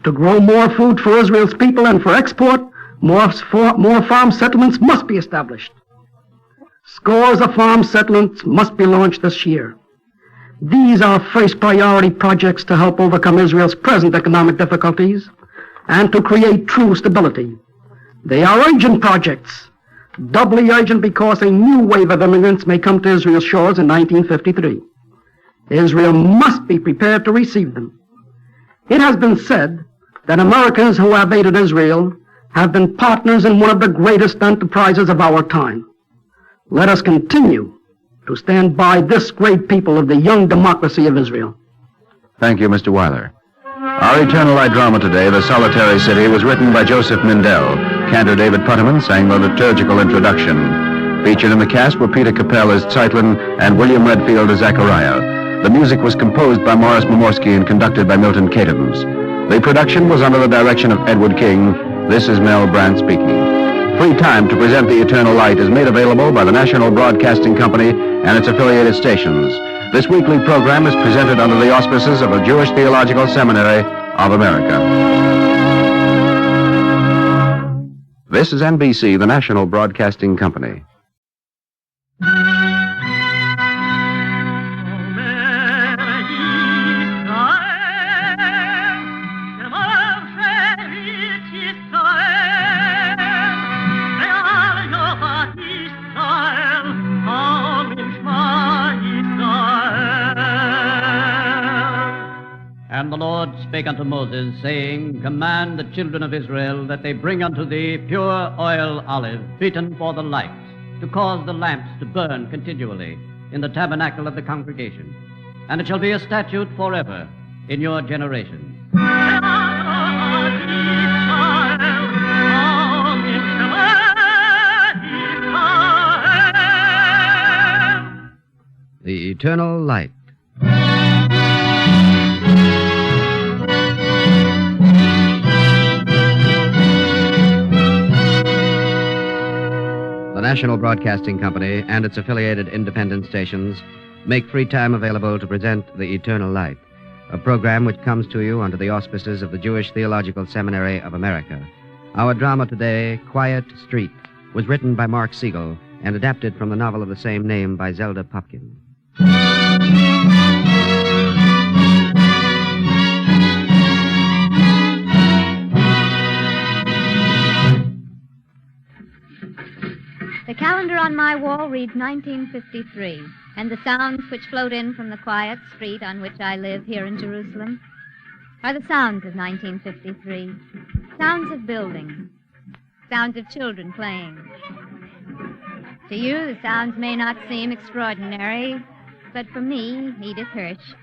To grow more food for Israel's people and for export, more farm settlements must be established. Scores of farm settlements must be launched this year. These are first priority projects to help overcome Israel's present economic difficulties and to create true stability. They are urgent projects, doubly urgent because a new wave of immigrants may come to Israel's shores in 1953. Israel must be prepared to receive them. It has been said that Americans who have aided Israel have been partners in one of the greatest enterprises of our time. Let us continue to stand by this great people of the young democracy of Israel. Thank you, Mr. Weiler. Our Eternal Light drama today, The Solitary City, was written by Joseph Mindell. Cantor David Putterman sang the liturgical introduction. Featured in the cast were Peter Capell as Zeitlin and William Redfield as Zachariah. The music was composed by Morris Momorsky and conducted by Milton Cadams. The production was under the direction of Edward King. This is Mel Brandt speaking. Free time to present The Eternal Light is made available by the National Broadcasting Company and its affiliated stations. This weekly program is presented under the auspices of the Jewish Theological Seminary of America. This is NBC, the National Broadcasting Company. And the Lord spake unto Moses, saying, Command the children of Israel that they bring unto thee pure oil olive, beaten for the light, to cause the lamps to burn continually in the tabernacle of the congregation. And it shall be a statute forever in your generations. The Eternal Light. The National Broadcasting Company and its affiliated independent stations make free time available to present The Eternal Light, a program which comes to you under the auspices of the Jewish Theological Seminary of America. Our drama today, Quiet Street, was written by Mark Siegel and adapted from the novel of the same name by Zelda Popkin. The calendar on my wall reads 1953. And the sounds which float in from the quiet street on which I live here in Jerusalem are the sounds of 1953. Sounds of building. Sounds of children playing. To you, the sounds may not seem extraordinary, but for me, Edith Hirsch,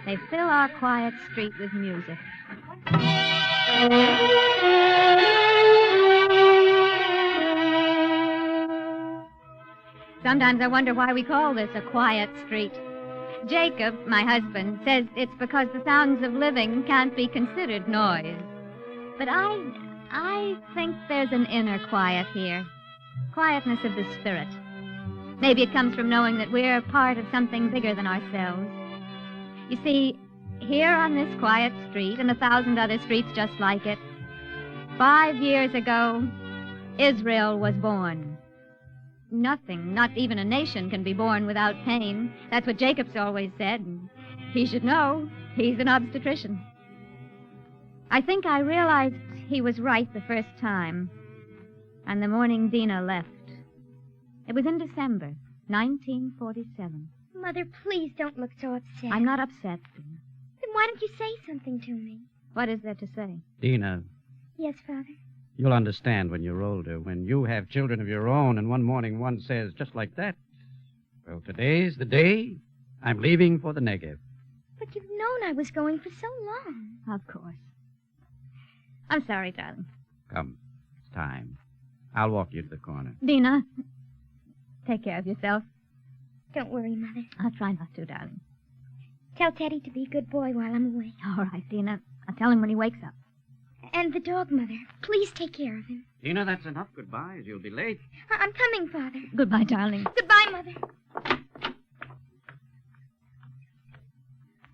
they fill our quiet street with music. Sometimes I wonder why we call this a quiet street. Jacob, my husband, says it's because the sounds of living can't be considered noise. But I think there's an inner quiet here. Quietness of the spirit. Maybe it comes from knowing that we're part of something bigger than ourselves. You see, here on this quiet street and 1,000 other streets just like it, 5 years ago, Israel was born. Nothing, not even a nation, can be born without pain. That's what Jacob's always said, and he should know. He's an obstetrician. I think I realized he was right the first time, and the morning Dina left. It was in December, 1947. Mother, please don't look so upset. I'm not upset, Dina. Then why don't you say something to me? What is there to say? Dina, Yes, Father. you'll understand when you're older, when you have children of your own, and one morning one says, just like that, well, today's the day. I'm leaving for the Negev. But you've known I was going for so long. Of course. I'm sorry, darling. Come, it's time. I'll walk you to the corner. Dina, take care of yourself. Don't worry, Mother. I'll try not to, darling. Tell Teddy to be a good boy while I'm away. All right, Dina. I'll tell him when he wakes up. And the dog, Mother. Please take care of him. Dina, that's enough goodbyes. You'll be late. I'm coming, Father. Goodbye, darling. Goodbye, Mother.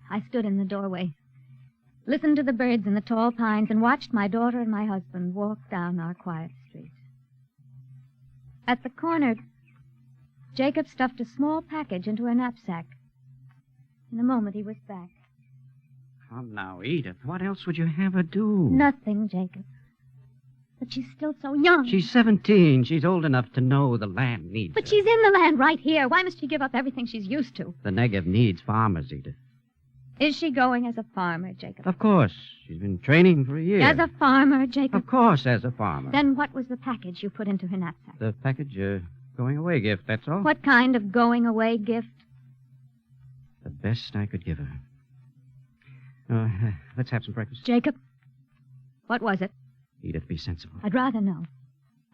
I stood in the doorway, listened to the birds in the tall pines, and watched my daughter and my husband walk down our quiet street. At the corner, Jacob stuffed a small package into a knapsack. In a moment, he was back. Come now, Edith. What else would you have her do? Nothing, Jacob. But she's still so young. She's 17. She's old enough to know the land needs But her. she's in the land right here. Why must she give up everything she's used to? The Negev needs farmers, Edith. Is she going as a farmer, Jacob? Of course. She's been training for a year. As a farmer, Jacob? Of course, as a farmer. Then what was the package you put into her knapsack? The package, going away gift, that's all. What kind of going-away gift? The best I could give her. Let's have some breakfast. Jacob, what was it? Edith, be sensible. I'd rather know.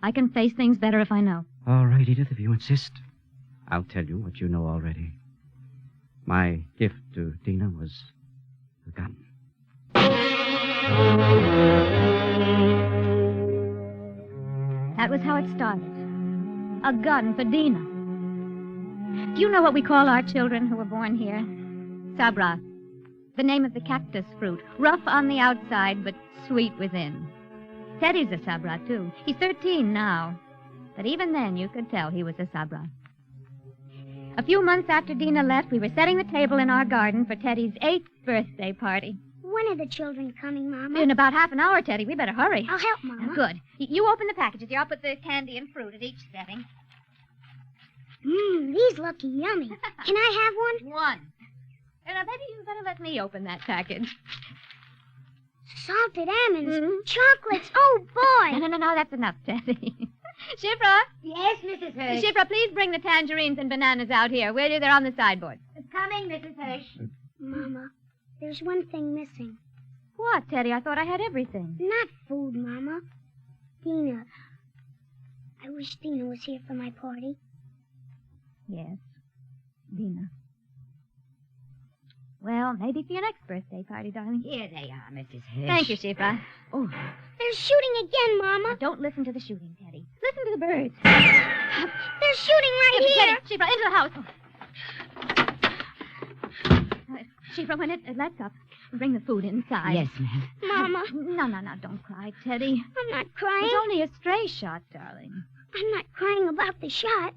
I can face things better if I know. All right, Edith, if you insist. I'll tell you what you know already. My gift to Dina was a gun. That was how it started. A gun for Dina. Do you know what we call our children who were born here? Sabra. The name of the cactus fruit. Rough on the outside, but sweet within. Teddy's a Sabra, too. He's 13 now. But even then, you could tell he was a Sabra. A few months after Dina left, we were setting the table in our garden for Teddy's 8th birthday party. When are the children coming, Mama? In about half an hour, Teddy. We better hurry. I'll help, Mama. Good. You open the packages here. I'll put the candy and fruit at each setting. These look yummy. Can I have one? One. Now, maybe you better let me open that package. Salted almonds, chocolates. Oh, boy. No, that's enough, Teddy. Shifra? Yes, Mrs. Hirsch. Shifra, please bring the tangerines and bananas out here, will you? They're on the sideboard. Coming, Mrs. Hirsch. Mama, there's one thing missing. What, Teddy? I thought I had everything. Not food, Mama. Dina. I wish Dina was here for my party. Yes, Dina. Well, maybe for your next birthday party, darling. Here they are, Mrs. Hirsch. Thank you, Shifra. Oh, they're shooting again, Mama. Now, don't listen to the shooting, Teddy. Listen to the birds. They're shooting right here. Teddy, Shifra, into the house. Shifra, when it lets up, bring the food inside. Yes, ma'am. Mama. No, don't cry, Teddy. I'm not crying. It's only a stray shot, darling. I'm not crying about the shot.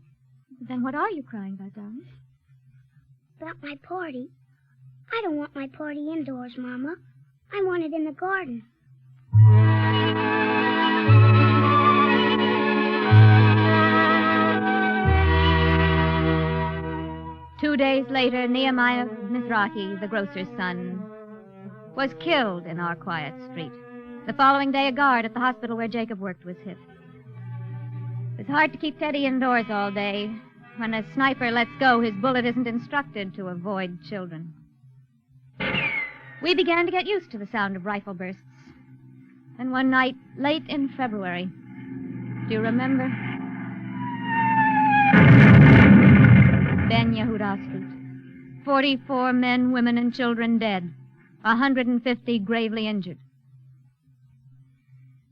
Then what are you crying about, darling? About my party. I don't want my party indoors, Mama. I want it in the garden. days later, Nehemiah Mizrahi, the grocer's son, was killed in our quiet street. The following day, a guard at the hospital where Jacob worked was hit. It's hard to keep Teddy indoors all day. When a sniper lets go, his bullet isn't instructed to avoid children. We began to get used to the sound of rifle bursts. And one night, late in February, do you remember? Ben Yehuda Street. 44 men, women, and children dead. 150 gravely injured.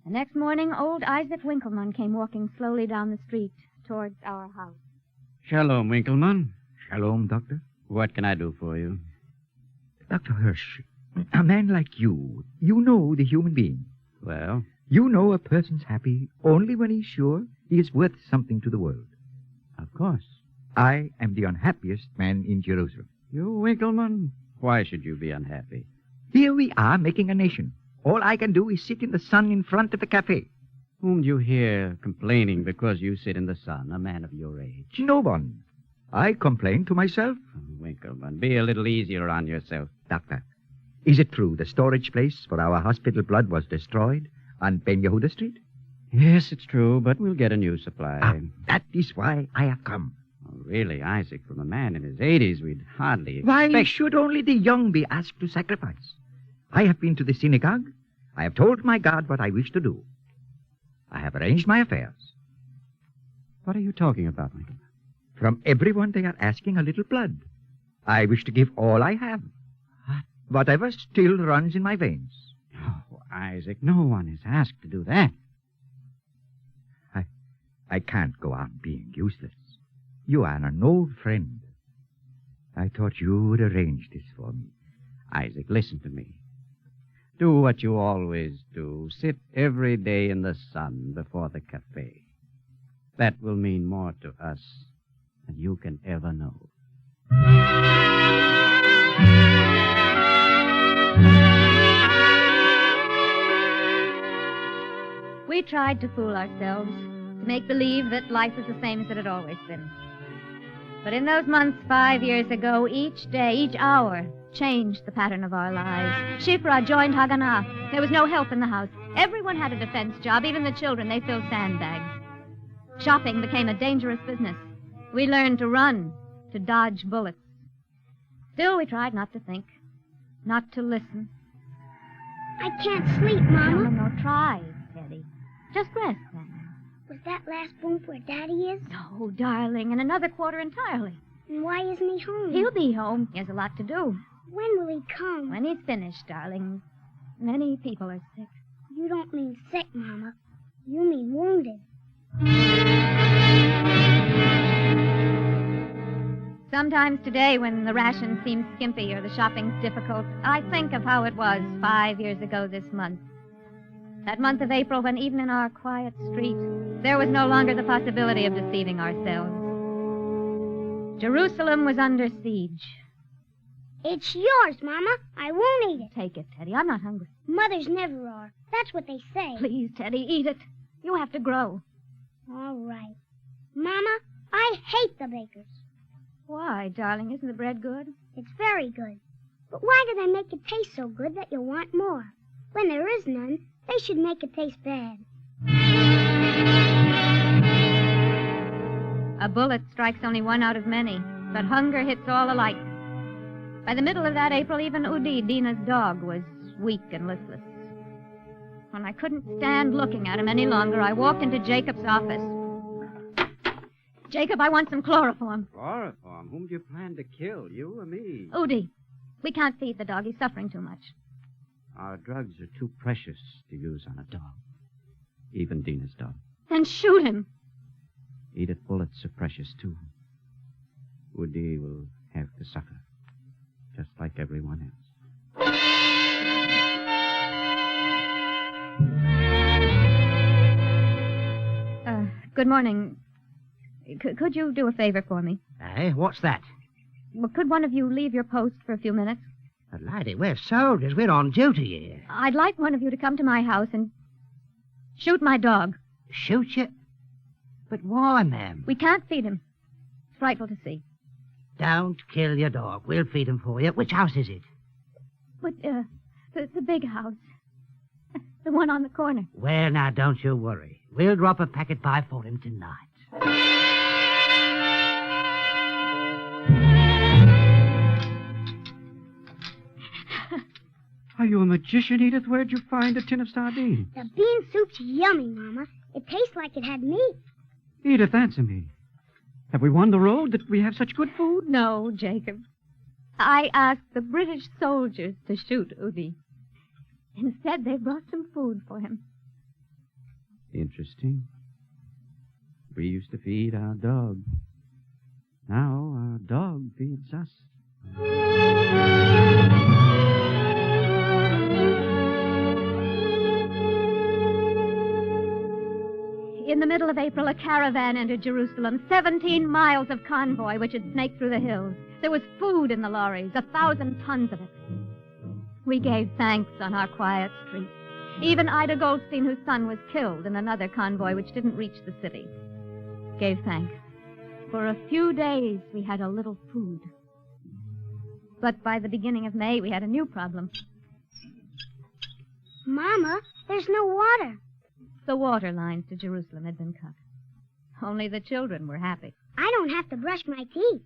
The next morning, old Isaac Winkleman came walking slowly down the street towards our house. Shalom, Winkleman. Shalom, Doctor. What can I do for you? Dr. Hirsch, a man like you know the human being. Well? You know a person's happy only when he's sure he is worth something to the world. Of course. I am the unhappiest man in Jerusalem. You, Winkleman? Why should you be unhappy? Here we are making a nation. All I can do is sit in the sun in front of a cafe. Whom do you hear complaining because you sit in the sun, a man of your age? No one. I complain to myself. Winkleman, be a little easier on yourself. Doctor, is it true the storage place for our hospital blood was destroyed on Ben Yehuda Street? Yes, it's true, but we'll get a new supply. That is why I have come. Oh, really, Isaac, from a man in his 80s, we'd hardly expect... Why should only the young be asked to sacrifice? I have been to the synagogue. I have told my God what I wish to do. I have arranged my affairs. What are you talking about, Winkleman? From everyone they are asking a little blood. I wish to give all I have. Whatever still runs in my veins. Oh, Isaac, no one is asked to do that. I can't go on being useless. You are an old friend. I thought you would arrange this for me. Isaac, listen to me. Do what you always do. Sit every day in the sun before the cafe. That will mean more to us than you can ever know. We tried to fool ourselves, to make believe that life was the same as it had always been. But in those months 5 years ago, each day, each hour, changed the pattern of our lives. Shifra joined Haganah. There was no help in the house. Everyone had a defense job, even the children. They filled sandbags. Shopping became a dangerous business. We learned to run, to dodge bullets. Still, we tried not to think, not to listen. I can't sleep, Mama. No, try, Teddy. Just rest then. Was that last booth where Daddy is? No, darling, in another quarter entirely. And why isn't he home? He'll be home. He has a lot to do. When will he come? When he's finished, darling. Many people are sick. You don't mean sick, Mama. You mean wounded. Sometimes today, when the rations seem skimpy or the shopping's difficult, I think of how it was 5 years ago this month. That month of April, when even in our quiet street, there was no longer the possibility of deceiving ourselves. Jerusalem was under siege. It's yours, Mama. I won't eat it. Take it, Teddy. I'm not hungry. Mothers never are. That's what they say. Please, Teddy, eat it. You have to grow. All right. Mama, I hate the bakers. Why, darling? Isn't the bread good? It's very good. But why do they make it taste so good that you want more? When there is none, they should make it taste bad. A bullet strikes only one out of many, but hunger hits all alike. By the middle of that April, even Udi, Dina's dog, was weak and listless. When I couldn't stand looking at him any longer, I walked into Jacob's office. Jacob, I want some chloroform. Chloroform? Whom do you plan to kill, you or me? Udi, we can't feed the dog. He's suffering too much. Our drugs are too precious to use on a dog. Even Dina's dog. Then shoot him. Edith, bullets are precious, too. Udi will have to suffer, just like everyone else. Good morning. Could you do a favor for me? Hey, what's that? Well, could one of you leave your post for a few minutes? Lady, we're soldiers. We're on duty here. I'd like one of you to come to my house and shoot my dog. Shoot you? But why, ma'am? We can't feed him. It's frightful to see. Don't kill your dog. We'll feed him for you. Which house is it? But, the big house. The one on the corner. Well, now, don't you worry. We'll drop a packet by for him tonight. Are you a magician, Edith? Where'd you find a tin of sardines? The bean soup's yummy, Mama. It tastes like it had meat. Edith, answer me. Have we won the road that we have such good food? No, Jacob. I asked the British soldiers to shoot Udi. Instead, they brought some food for him. Interesting. We used to feed our dog. Now our dog feeds us. In the middle of April, a caravan entered Jerusalem, 17 miles of convoy which had snaked through the hills. There was food in the lorries, 1,000 tons of it. We gave thanks on our quiet street. Even Ida Goldstein, whose son was killed in another convoy which didn't reach the city, gave thanks. For a few days, we had a little food. But by the beginning of May, we had a new problem. Mama, there's no water. The water lines to Jerusalem had been cut. Only the children were happy. I don't have to brush my teeth.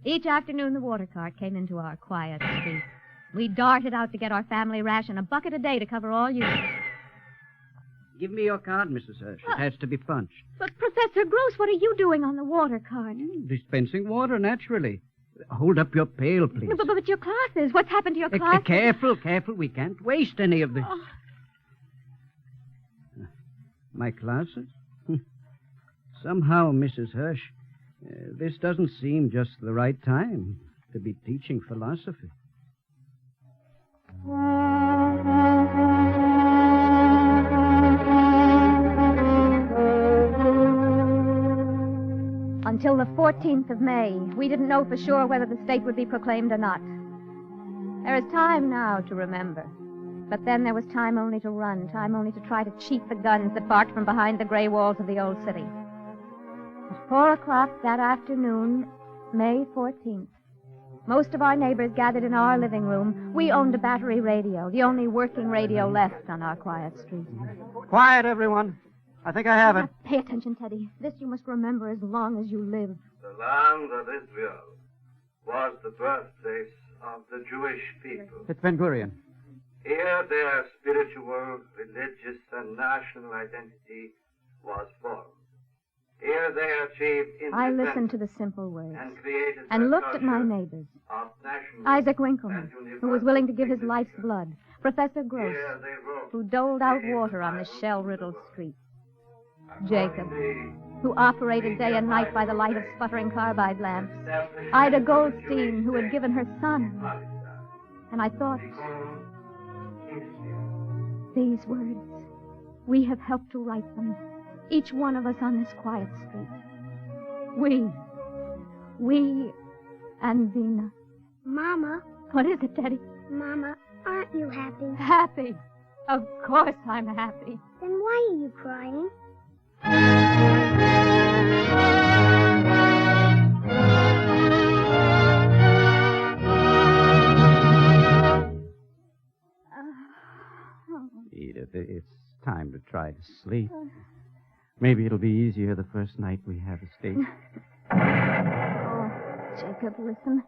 Each afternoon, the water cart came into our quiet street. We darted out to get our family ration, a bucket a day to cover all use. Give me your card, Mrs. Hirsch. It has to be punched. But, Professor Gross, what are you doing on the water cart? Dispensing water, naturally. Hold up your pail, please. No, but your classes. What's happened to your classes? Careful. We can't waste any of this. Oh. My classes? Somehow, Mrs. Hirsch, this doesn't seem just the right time to be teaching philosophy. Until the 14th of May, we didn't know for sure whether the state would be proclaimed or not. There is time now to remember. But then there was time only to run, time only to try to cheat the guns that barked from behind the gray walls of the old city. At 4 o'clock that afternoon, May 14th, most of our neighbors gathered in our living room. We owned a battery radio, the only working radio left on our quiet street. Quiet, everyone. I think I have it. Pay attention, Teddy. This you must remember as long as you live. The land of Israel was the birthplace of the Jewish people. It's Ben Gurion. Here their spiritual, religious, and national identity was formed. Here they achieved independence. I listened to the simple words and and looked at my neighbors. Isaac Winkleman, who was willing to give his life's blood. Professor Gross, who doled out water on the shell-riddled street. Jacob, who operated day and night by the light of sputtering carbide lamps. Ida Goldstein, who had given her son. And I thought, these words, we have helped to write them, each one of us on this quiet street. We and Dina. Mama. What is it, Teddy? Mama, aren't you happy? Happy? Of course I'm happy. Then why are you crying? Edith, it's time to try to sleep. Maybe it'll be easier the first night we have a steak. Oh, Jacob, listen.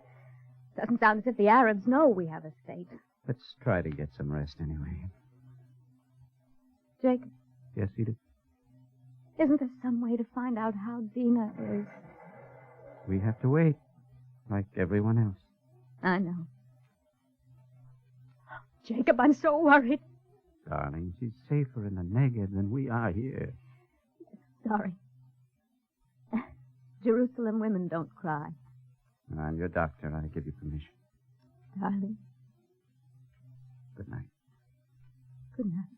Doesn't sound as if the Arabs know we have a state. Let's try to get some rest anyway. Jacob. Yes, Edith? Isn't there some way to find out how Dina is? We have to wait, like everyone else. I know. Jacob, I'm so worried. Darling, she's safer in the Negev than we are here. Sorry. Jerusalem women don't cry. I'm your doctor. I give you permission. Darling. Good night. Good night.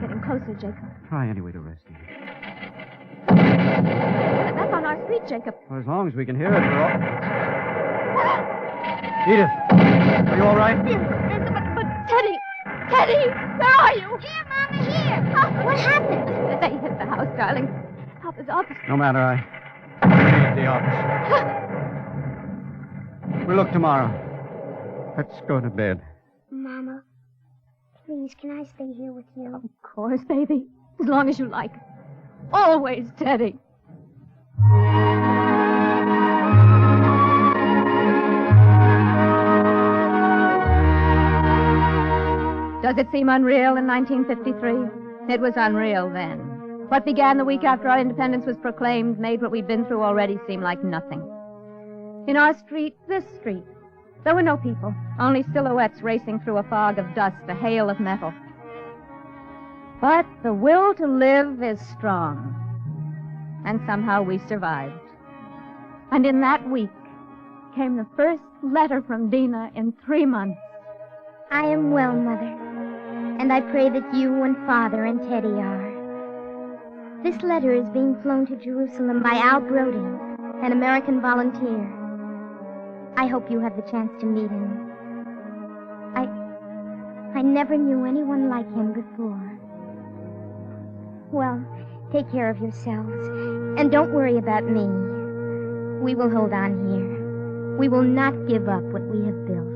Getting closer, Jacob. Try anyway to rest you. That's on our street, Jacob. Well, as long as we can hear it, we're all... Edith, are you all right? Yes, but Teddy! Teddy! Where are you? Here, Mama, here! Oh, what happened? They hit the house, darling. Papa's office. No matter, at the office. We'll look tomorrow. Let's go to bed. Mama, please, can I stay here with you? Of course, baby. As long as you like. Always, Teddy. Does it seem unreal in 1953? It was unreal then. What began the week after our independence was proclaimed made what we'd been through already seem like nothing. In our street, this street, there were no people, only silhouettes racing through a fog of dust, a hail of metal. But the will to live is strong. And somehow we survived. And in that week came the first letter from Dina in 3 months. I am well, Mother, and I pray that you and Father and Teddy are. This letter is being flown to Jerusalem by Al Brody, an American volunteer. I hope you have the chance to meet him. I never knew anyone like him before. Well, take care of yourselves, and don't worry about me. We will hold on here. We will not give up what we have built.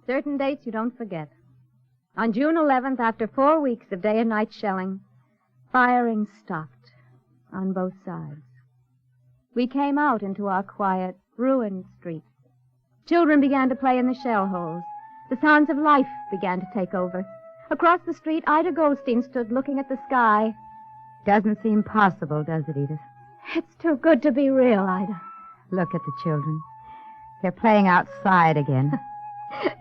Certain dates you don't forget. On June 11th, after 4 weeks of day and night shelling, firing stopped on both sides. We came out into our quiet, ruined street. Children began to play in the shell holes. The sounds of life began to take over. Across the street, Ida Goldstein stood looking at the sky. Doesn't seem possible, does it, Edith? It's too good to be real, Ida. Look at the children. They're playing outside again.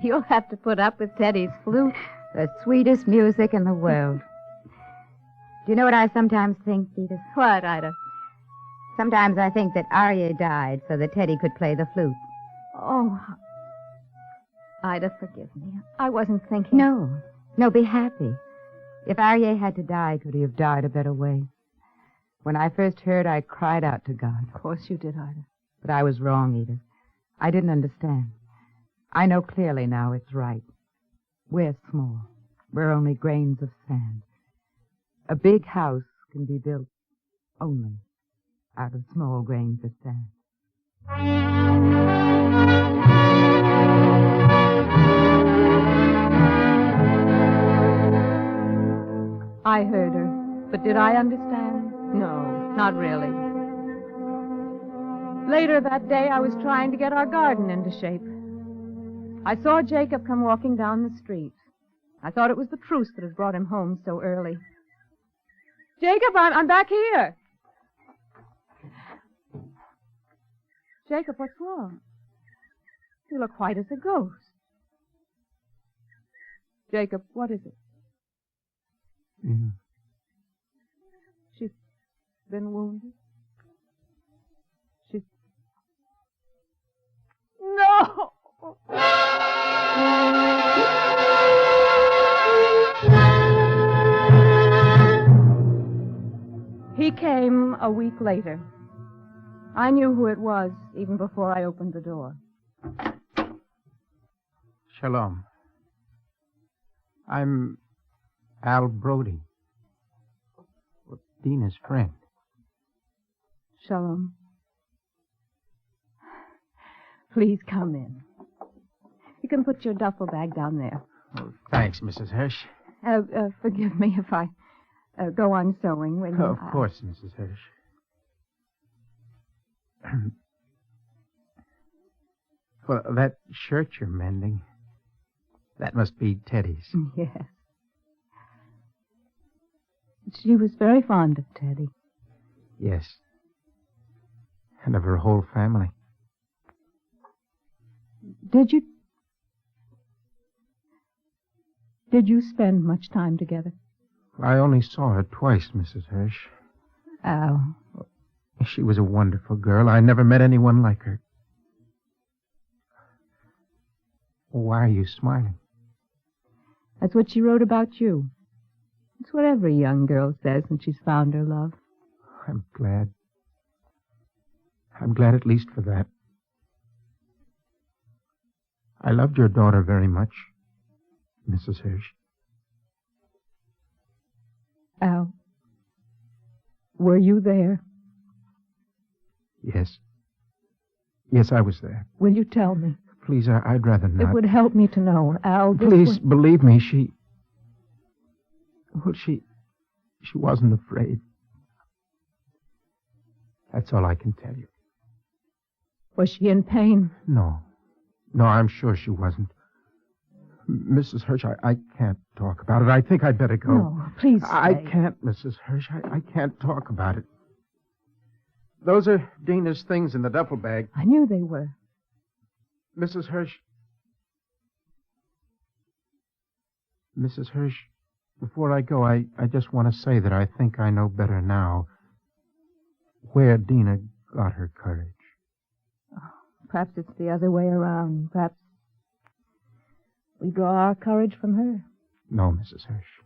You'll have to put up with Teddy's flute. The sweetest music in the world. Do you know what I sometimes think, Edith? What, Ida? Sometimes I think that Arya died so that Teddy could play the flute. Oh, Ida, forgive me. I wasn't thinking. No, be happy. If Arya had to die, could he have died a better way? When I first heard, I cried out to God. Of course you did, Ida. But I was wrong, Edith. I didn't understand. I know clearly now it's right. We're small. We're only grains of sand. A big house can be built only out of small grains of sand. I heard her, but did I understand? No, not really. Later that day, I was trying to get our garden into shape. I saw Jacob come walking down the street. I thought it was the truce that had brought him home so early. Jacob, I'm back here. Jacob, what's wrong? You look white as a ghost. Jacob, what is it? Yeah. She's been wounded? She's... No! He came a week later. I knew who it was even before I opened the door. Shalom. I'm Al Brody, Dina's friend. Shalom. Please come in. You can put your duffel bag down there. Oh, thanks, Mrs. Hirsch. Forgive me if I go on sewing when Of course, Mrs. Hirsch. Well, that shirt you're mending, that must be Teddy's. Yes. She was very fond of Teddy. Yes. And of her whole family. Did you spend much time together? I only saw her twice, Mrs. Hirsch. Al. She was a wonderful girl. I never met anyone like her. Why are you smiling? That's what she wrote about you. It's what every young girl says when she's found her love. I'm glad. I'm glad at least for that. I loved your daughter very much, Mrs. Hirsch. Al, were you there? Yes. Yes, I was there. Will you tell me? Please, I'd rather not. It would help me to know, Al. Please, believe me, Well, she wasn't afraid. That's all I can tell you. Was she in pain? No, I'm sure she wasn't. Mrs. Hirsch, I can't talk about it. I think I'd better go. No, please stay. I can't, Mrs. Hirsch. I can't talk about it. Those are Dina's things in the duffel bag. I knew they were. Mrs. Hirsch. Mrs. Hirsch, before I go, I just want to say that I think I know better now where Dina got her courage. Perhaps it's the other way around. Perhaps we draw our courage from her. No, Mrs. Hirsch.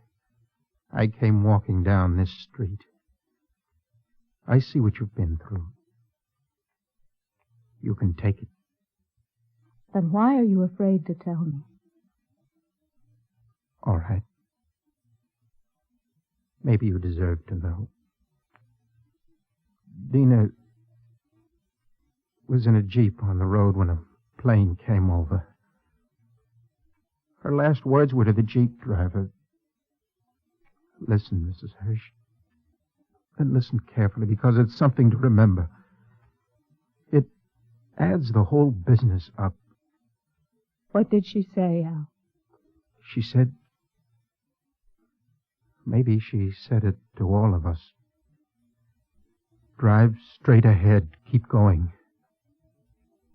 I came walking down this street. I see what you've been through. You can take it. Then why are you afraid to tell me? All right. Maybe you deserve to know. Dina was in a Jeep on the road when a plane came over. Her last words were to the Jeep driver. Listen, Mrs. Hirsch. And listen carefully, because it's something to remember. It adds the whole business up. What did she say, Al? She said... Maybe she said it to all of us. Drive straight ahead. Keep going.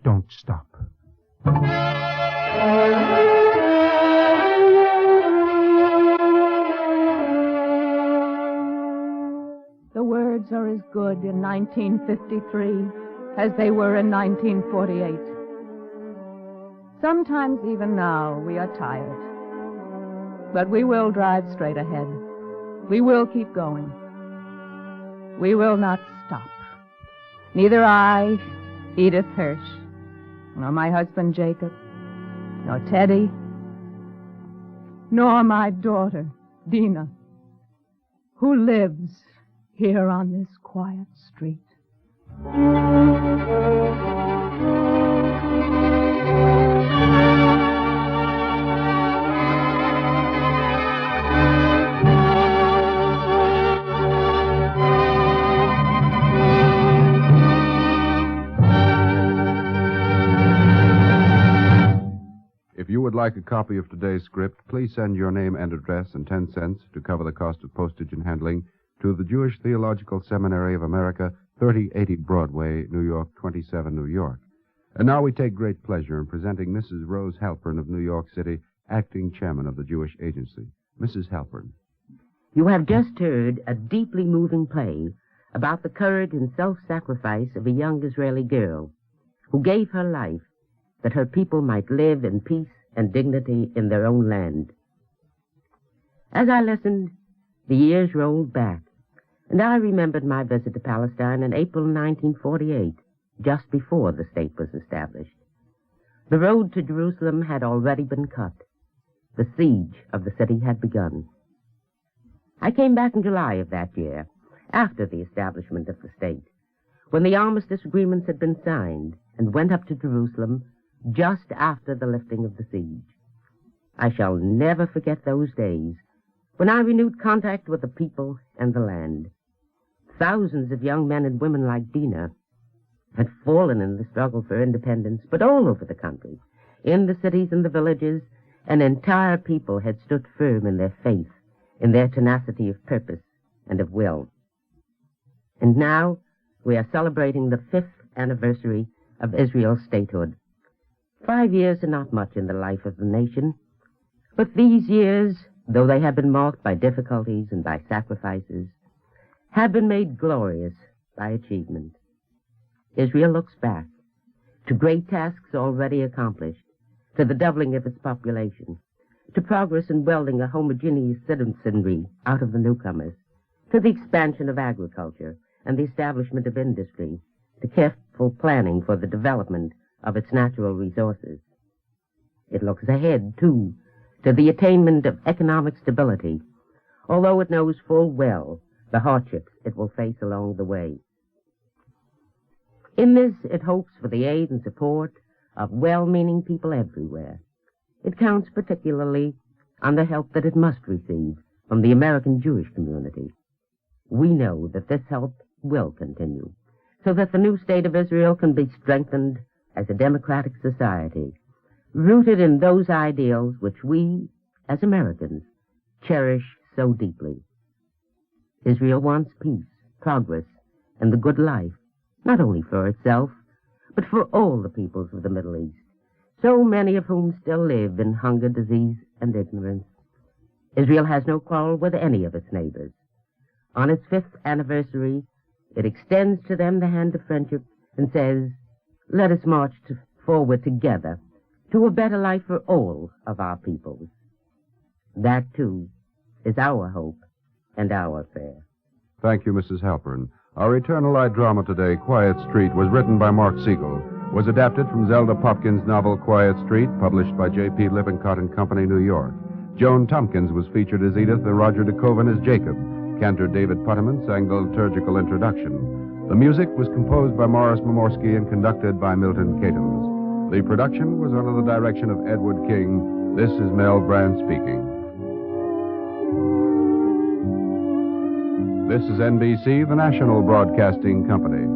Don't stop. The words are as good in 1953 as they were in 1948. Sometimes even now we are tired. But we will drive straight ahead. We will keep going. We will not stop. Neither I, Edith Hirsch, nor my husband Jacob, nor Teddy, nor my daughter, Dina, who lives here on this quiet street. If you would like a copy of today's script, please send your name and address and 10 cents to cover the cost of postage and handling to the Jewish Theological Seminary of America, 3080 Broadway, New York, 27, New York. And now we take great pleasure in presenting Mrs. Rose Halpern of New York City, acting chairman of the Jewish Agency. Mrs. Halpern. You have just heard a deeply moving play about the courage and self-sacrifice of a young Israeli girl who gave her life that her people might live in peace and dignity in their own land. As I listened, the years rolled back, and I remembered my visit to Palestine in April 1948, just before the state was established. The road to Jerusalem had already been cut. The siege of the city had begun. I came back in July of that year, after the establishment of the state, when the armistice agreements had been signed, and went up to Jerusalem just after the lifting of the siege. I shall never forget those days when I renewed contact with the people and the land. Thousands of young men and women like Dina had fallen in the struggle for independence, but all over the country, in the cities and the villages, an entire people had stood firm in their faith, in their tenacity of purpose and of will. And now we are celebrating the 5th anniversary of Israel's statehood. 5 years are not much in the life of the nation, but these years, though they have been marked by difficulties and by sacrifices, have been made glorious by achievement. Israel looks back to great tasks already accomplished, to the doubling of its population, to progress in welding a homogeneous citizenry out of the newcomers, to the expansion of agriculture and the establishment of industry, to careful planning for the development of its natural resources. It looks ahead, too, to the attainment of economic stability, although it knows full well the hardships it will face along the way. In this, it hopes for the aid and support of well-meaning people everywhere. It counts particularly on the help that it must receive from the American Jewish community. We know that this help will continue, so that the new state of Israel can be strengthened as a democratic society, rooted in those ideals which we, as Americans, cherish so deeply. Israel wants peace, progress, and the good life, not only for itself, but for all the peoples of the Middle East, so many of whom still live in hunger, disease, and ignorance. Israel has no quarrel with any of its neighbors. On its 5th anniversary, it extends to them the hand of friendship and says, let us march forward together to a better life for all of our peoples. That, too, is our hope and our prayer. Thank you, Mrs. Halpern. Our Eternal Light drama today, Quiet Street, was written by Mark Siegel, was adapted from Zelda Popkin's novel Quiet Street, published by J.P. Lippincott and Company, New York. Joan Tompkins was featured as Edith, and Roger de Koven as Jacob. Cantor David Putterman sang the liturgical introduction. The music was composed by Morris Momorsky and conducted by Milton Catons. The production was under the direction of Edward King. This is Mel Brand speaking. This is NBC, the national broadcasting company.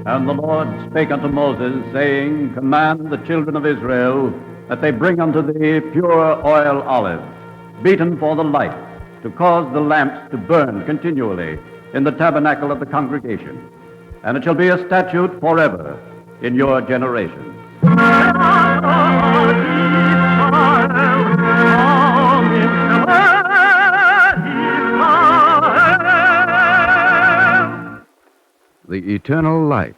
And the Lord spake unto Moses, saying, Command the children of Israel that they bring unto thee pure oil olive, beaten for the light, to cause the lamps to burn continually in the tabernacle of the congregation. And it shall be a statute forever in your generation. The Eternal Light.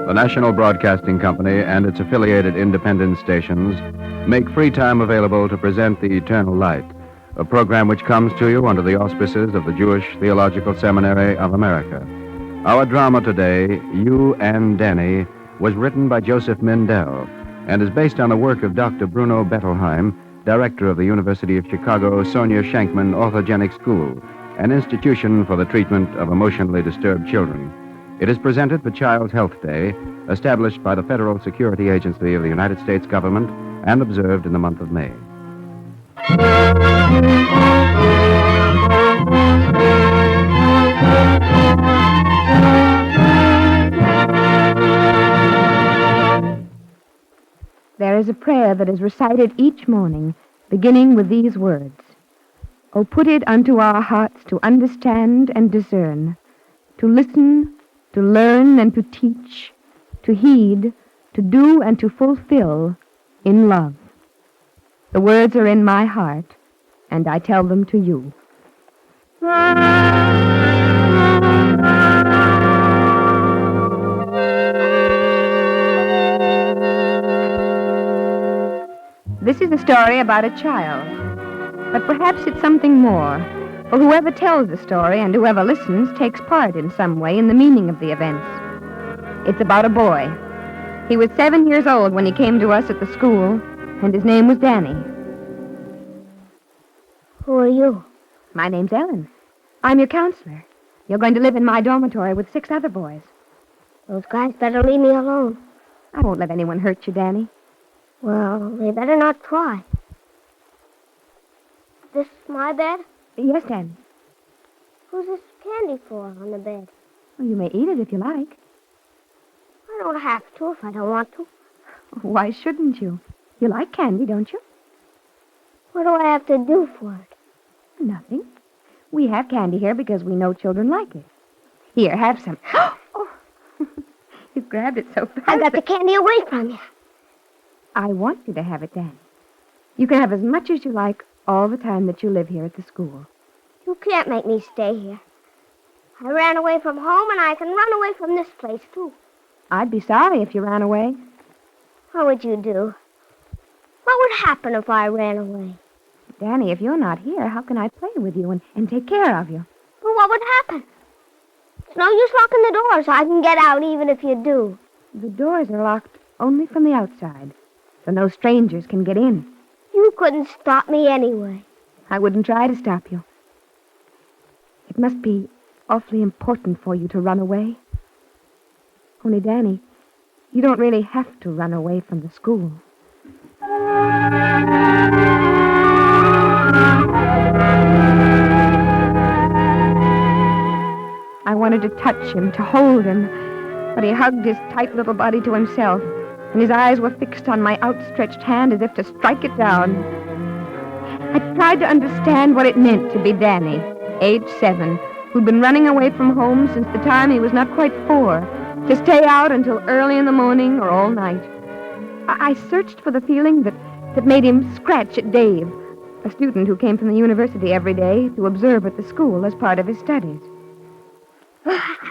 The National Broadcasting Company and its affiliated independent stations make free time available to present The Eternal Light, a program which comes to you under the auspices of the Jewish Theological Seminary of America. Our drama today, You and Danny, was written by Joseph Mindell and is based on the work of Dr. Bruno Bettelheim, director of the University of Chicago Sonia Shankman Orthogenic School, an institution for the treatment of emotionally disturbed children. It is presented for Child Health Day, established by the Federal Security Agency of the United States government and observed in the month of May. There is a prayer that is recited each morning, beginning with these words. O put it unto our hearts to understand and discern, to listen, to learn and to teach, to heed, to do and to fulfill in love. The words are in my heart, and I tell them to you. This is a story about a child, but perhaps it's something more, for whoever tells the story and whoever listens takes part in some way in the meaning of the events. It's about a boy. He was 7 years old when he came to us at the school, and his name was Danny. Who are you? My name's Ellen. I'm your counselor. You're going to live in my dormitory with 6 other boys. Those guys better leave me alone. I won't let anyone hurt you, Danny. Well, they better not try. This my bed? Yes, Danny. Who's this candy for on the bed? Well, you may eat it if you like. I don't have to if I don't want to. Why shouldn't you? You like candy, don't you? What do I have to do for it? Nothing. We have candy here because we know children like it. Here, have some. Oh! You grabbed it so fast. I got the candy away from you. I want you to have it, Danny. You can have as much as you like all the time that you live here at the school. You can't make me stay here. I ran away from home, and I can run away from this place, too. I'd be sorry if you ran away. What would you do? What would happen if I ran away? Danny, if you're not here, how can I play with you and take care of you? Well, what would happen? It's no use locking the door so I can get out even if you do. The doors are locked only from the outside, so no strangers can get in. You couldn't stop me anyway. I wouldn't try to stop you. It must be awfully important for you to run away. Only, Danny, you don't really have to run away from the school. I wanted to touch him, to hold him, but he hugged his tight little body to himself, and his eyes were fixed on my outstretched hand as if to strike it down. I tried to understand what it meant to be Danny, age 7, who'd been running away from home since the time he was not quite 4, to stay out until early in the morning or all night. I searched for the feeling that made him scratch at Dave, a student who came from the university every day to observe at the school as part of his studies.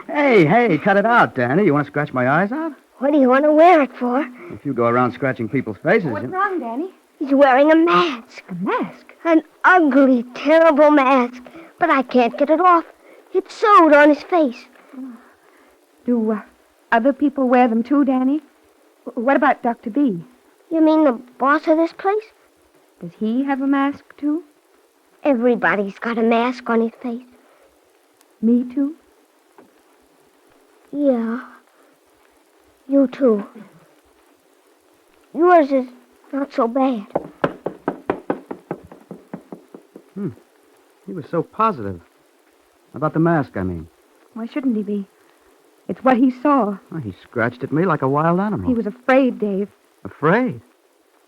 Hey, cut it out, Danny. You want to scratch my eyes out? What do you want to wear it for? If you go around scratching people's faces... What's wrong, Danny? He's wearing a mask. A mask? An ugly, terrible mask. But I can't get it off. It's sewed on his face. Do other people wear them too, Danny? What about Dr. B? You mean the boss of this place? Does he have a mask too? Everybody's got a mask on his face. Me too? Yeah. You too. Yours is not so bad. He was so positive. About the mask, I mean. Why shouldn't he be? It's what he saw. Well, he scratched at me like a wild animal. He was afraid, Dave. Afraid?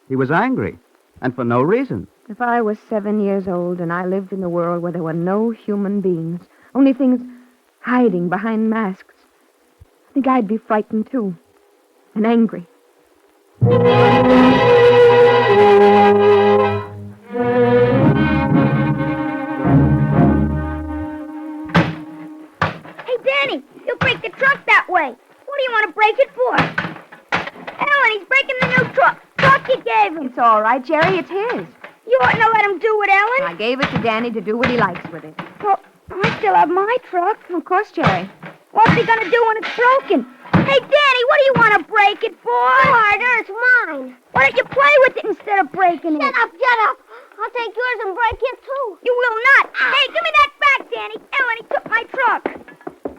He was angry. And for no reason. If I was 7 years old and I lived in a world where there were no human beings, only things hiding behind masks, I think I'd be frightened too. And angry. Hey, Danny, you break the truck that way. What do you want to break it for? Ellen, he's breaking the new truck you gave him. It's all right, Jerry. It's his. You oughtn't to let him do it, Ellen. I gave it to Danny to do what he likes with it. Well, I still have my truck. Of course, Jerry. What's he going to do when it's broken? Hey, Danny, what do you want to break it for? Harder, it's mine. Why don't you play with it instead of breaking it? Shut up. I'll take yours and break it, too. You will not. Hey, give me that back, Danny. Ellen, he took my truck.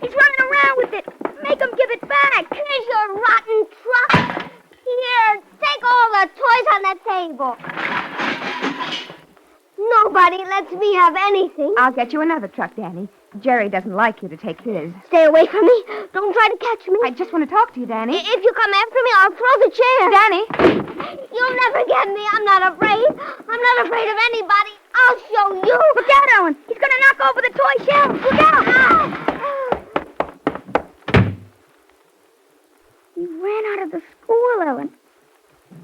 He's running around with it. Make him give it back. Here's your rotten truck. Here, take all the toys on the table. Nobody lets me have anything. I'll get you another truck, Danny. Jerry doesn't like you to take his. Stay away from me. Don't try to catch me. I just want to talk to you, Danny. If you come after me, I'll throw the chair. Danny! You'll never get me. I'm not afraid. I'm not afraid of anybody. I'll show you. Look out, Ellen. He's going to knock over the toy shelf. Look out. You ran out of the school, Ellen.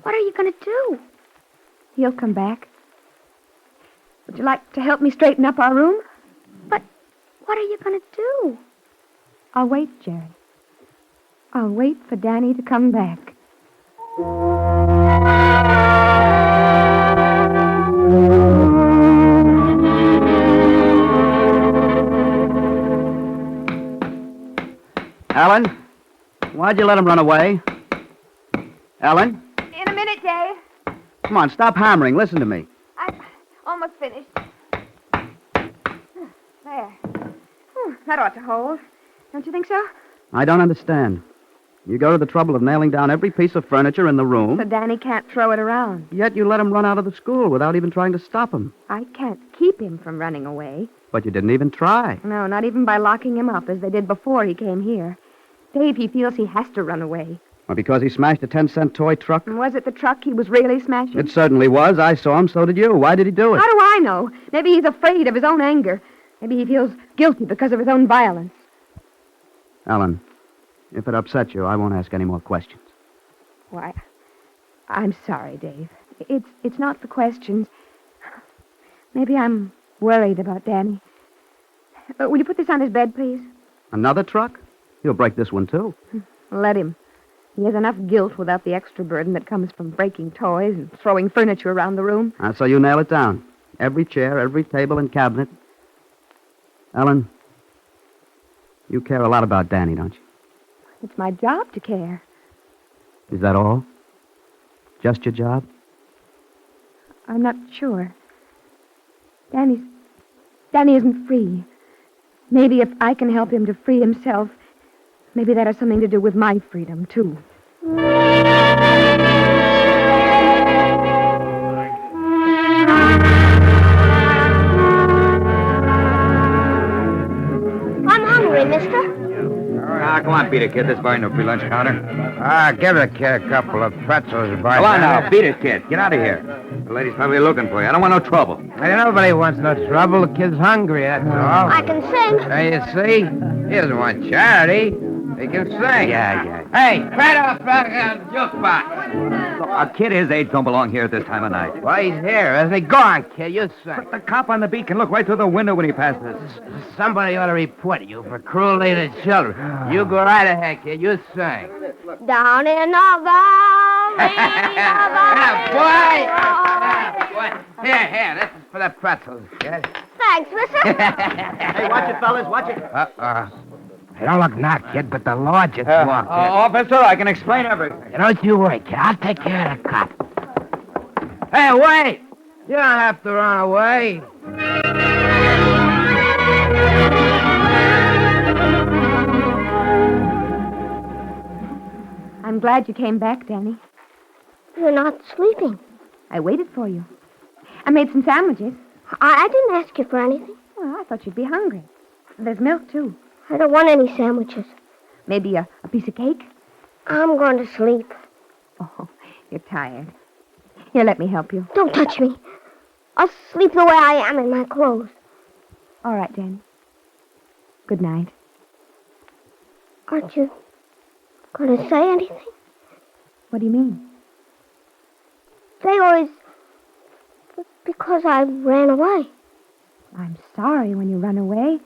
What are you going to do? He'll come back. Would you like to help me straighten up our room? But what are you going to do? I'll wait, Jerry. I'll wait for Danny to come back. Ellen, why'd you let him run away? Ellen? In a minute, Dave. Come on, stop hammering. Listen to me. I'm almost finished. There. That ought to hold. Don't you think so? I don't understand. You go to the trouble of nailing down every piece of furniture in the room. So Danny can't throw it around. Yet you let him run out of the school without even trying to stop him. I can't keep him from running away. But you didn't even try. No, not even by locking him up as they did before he came here. Dave, he feels he has to run away. Well, because he smashed a 10-cent toy truck? And was it the truck he was really smashing? It certainly was. I saw him. So did you. Why did he do it? How do I know? Maybe he's afraid of his own anger. Maybe he feels guilty because of his own violence. Ellen, if it upsets you, I won't ask any more questions. Why, I'm sorry, Dave. It's not the questions. Maybe I'm worried about Danny. Will you put this on his bed, please? Another truck? He'll break this one, too. Let him. He has enough guilt without the extra burden that comes from breaking toys and throwing furniture around the room. So you nail it down. Every chair, every table and cabinet. Ellen, you care a lot about Danny, don't you? It's my job to care. Is that all? Just your job? I'm not sure. Danny isn't free. Maybe if I can help him to free himself, maybe that has something to do with my freedom, too. I'm hungry, mister. Come on, beat it, kid. There's bar no free lunch counter. Give the kid a couple of pretzels, boy. Come on now, beat it, kid. Get out of here. The lady's probably looking for you. I don't want no trouble. Hey, nobody wants no trouble. The kid's hungry, that's all. I can sing. There you see? He doesn't want charity. He can sing. Yeah. Hey, right off back on jukebox. A kid his age don't belong here at this time of night. Well, he's here, isn't he? Go on, kid, you sing. But the cop on the beat can look right through the window when he passes. Somebody ought to report you for cruelty to children. You go right ahead, kid. You sing. Down in the valley. Boy. Here. This is for the pretzels, kid. Thanks, mister. Hey, watch it, fellas. Watch it. Hey, don't look knocked, kid, but the law just walked in. Officer, I can explain everything. Don't you worry, kid. I'll take care of the cop. Hey, wait! You don't have to run away. I'm glad you came back, Danny. You're not sleeping. I waited for you. I made some sandwiches. I didn't ask you for anything. Well, I thought you'd be hungry. There's milk, too. I don't want any sandwiches. Maybe a piece of cake? I'm going to sleep. Oh, you're tired. Here, let me help you. Don't touch me. I'll sleep the way I am in my clothes. All right, Danny. Good night. Aren't you going to say anything? What do you mean? They always... Because I ran away. I'm sorry when you run away,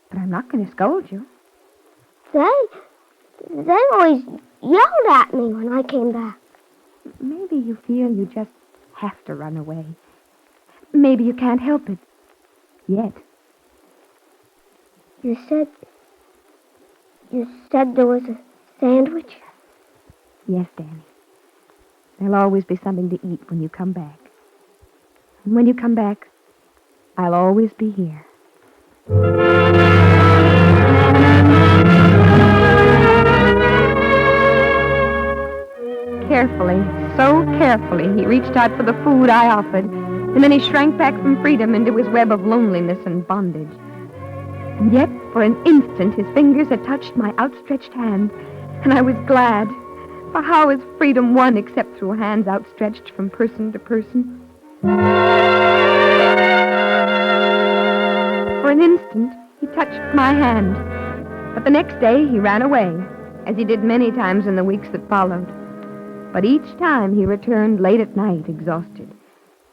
but I'm not going to scold you. They always yelled at me when I came back. Maybe you feel you just have to run away. Maybe you can't help it. Yet. You said there was a sandwich? Yes, Danny. There'll always be something to eat when you come back. And when you come back, I'll always be here. Carefully, so carefully, he reached out for the food I offered, and then he shrank back from freedom into his web of loneliness and bondage. And yet, for an instant, his fingers had touched my outstretched hand, and I was glad. For how is freedom won except through hands outstretched from person to person? For an instant, he touched my hand. But the next day, he ran away, as he did many times in the weeks that followed. But each time, he returned late at night, exhausted.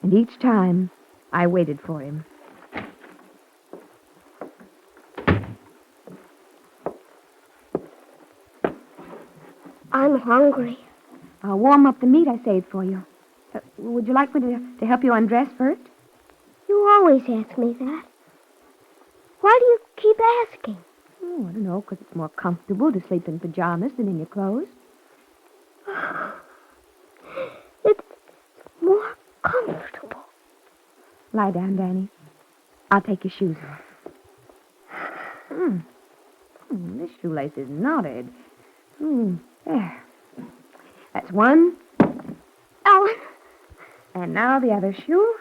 And each time, I waited for him. I'm hungry. I'll warm up the meat I saved for you. Would you like me to help you undress first? You always ask me that. Why do you keep asking? Oh, I don't know, because it's more comfortable to sleep in pajamas than in your clothes. It's more comfortable. Lie down, Danny. I'll take your shoes off. This shoelace is knotted. There. That's one. Ellen. And now the other shoe.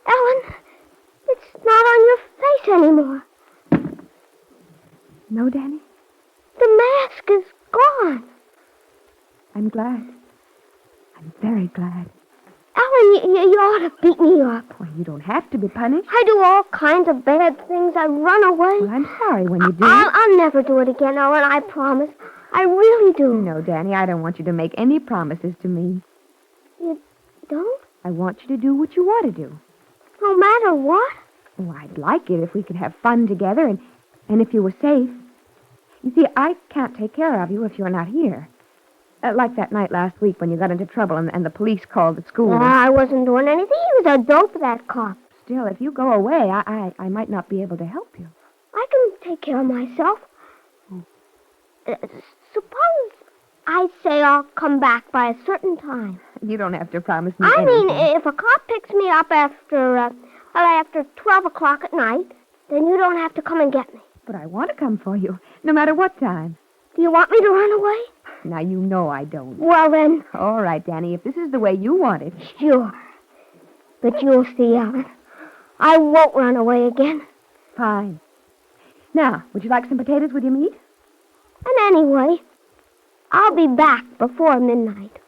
Ellen, it's not on your face anymore. No, Danny? The mask is gone. I'm glad. I'm very glad. Ellen, you ought to beat me up. Well, you don't have to be punished. I do all kinds of bad things. I run away. Well, I'm sorry when you do. I'll never do it again, Ellen, I promise. I really do. No, Danny, I don't want you to make any promises to me. You don't? I want you to do what you want to do. No matter what? Oh, I'd like it if we could have fun together and if you were safe. You see, I can't take care of you if you're not here. Like that night last week when you got into trouble and the police called the school. I wasn't doing anything. He was a dope, that cop. Still, if you go away, I might not be able to help you. I can take care of myself. Suppose I say I'll come back by a certain time. You don't have to promise me I anything. mean, if a cop picks me up after 12 o'clock at night, then you don't have to come and get me. But I want to come for you, no matter what time. Do you want me to run away? Now, you know I don't. Well, then... All right, Danny, if this is the way you want it. Sure. But you'll see, Ellen. I won't run away again. Fine. Now, would you like some potatoes with your meat? And anyway, I'll be back before midnight.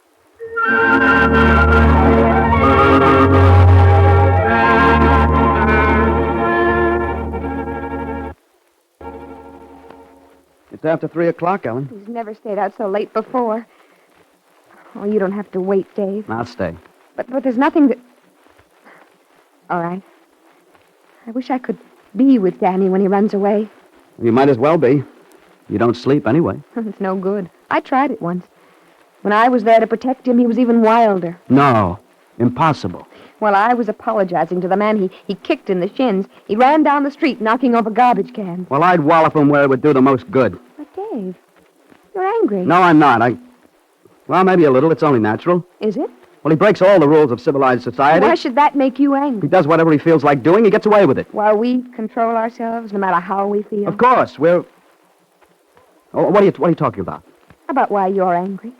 It's after 3 o'clock, Ellen. He's never stayed out so late before. Oh, you don't have to wait, Dave. I'll stay. But there's nothing that... All right. I wish I could be with Danny when he runs away. You might as well be. You don't sleep anyway. It's no good. I tried it once. When I was there to protect him, he was even wilder. No. Impossible. While I was apologizing to the man he kicked in the shins, he ran down the street knocking over garbage cans. Well, I'd wallop him where it would do the most good. But, Dave, you're angry. No, I'm not. Well, maybe a little. It's only natural. Is it? Well, he breaks all the rules of civilized society. Why should that make you He angry? does whatever he feels like doing. He gets away with it. While we control ourselves, no matter how we feel. Of course, we're... Oh, what are you talking about? About why you're angry.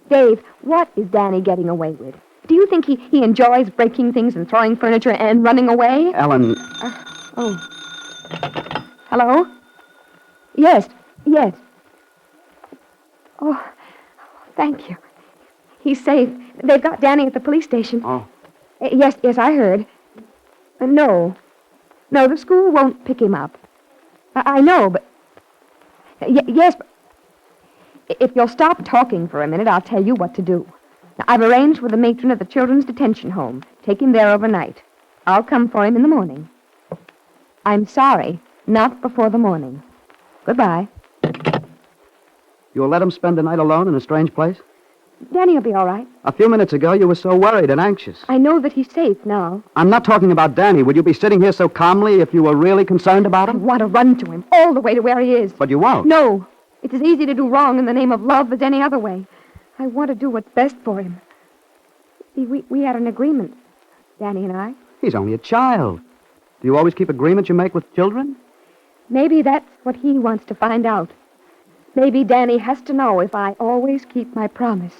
Dave, what is Danny getting away with? Do you think he enjoys breaking things and throwing furniture and running away? Ellen... Oh. Hello? Yes. Oh, thank you. He's safe. They've got Danny at the police station. Oh. Yes, I heard. No, the school won't pick him up. I know, but... Yes, but... If you'll stop talking for a minute, I'll tell you what to do. Now, I've arranged with the matron of the children's detention home. Take him there overnight. I'll come for him in the morning. I'm sorry, not before the morning. Goodbye. You'll let him spend the night alone in a strange place? Danny will be all right. A few minutes ago, you were so worried and anxious. I know that he's safe now. I'm not talking about Danny. Would you be sitting here so calmly if you were really concerned about I him? want to run to him, all the way to where he is. But you won't. No. It's as easy to do wrong in the name of love as any other way. I want to do what's best for him. See, we had an agreement, Danny and I. He's only a child. Do you always keep agreements you make with children? Maybe that's what he wants to find out. Maybe Danny has to know if I always keep my promise.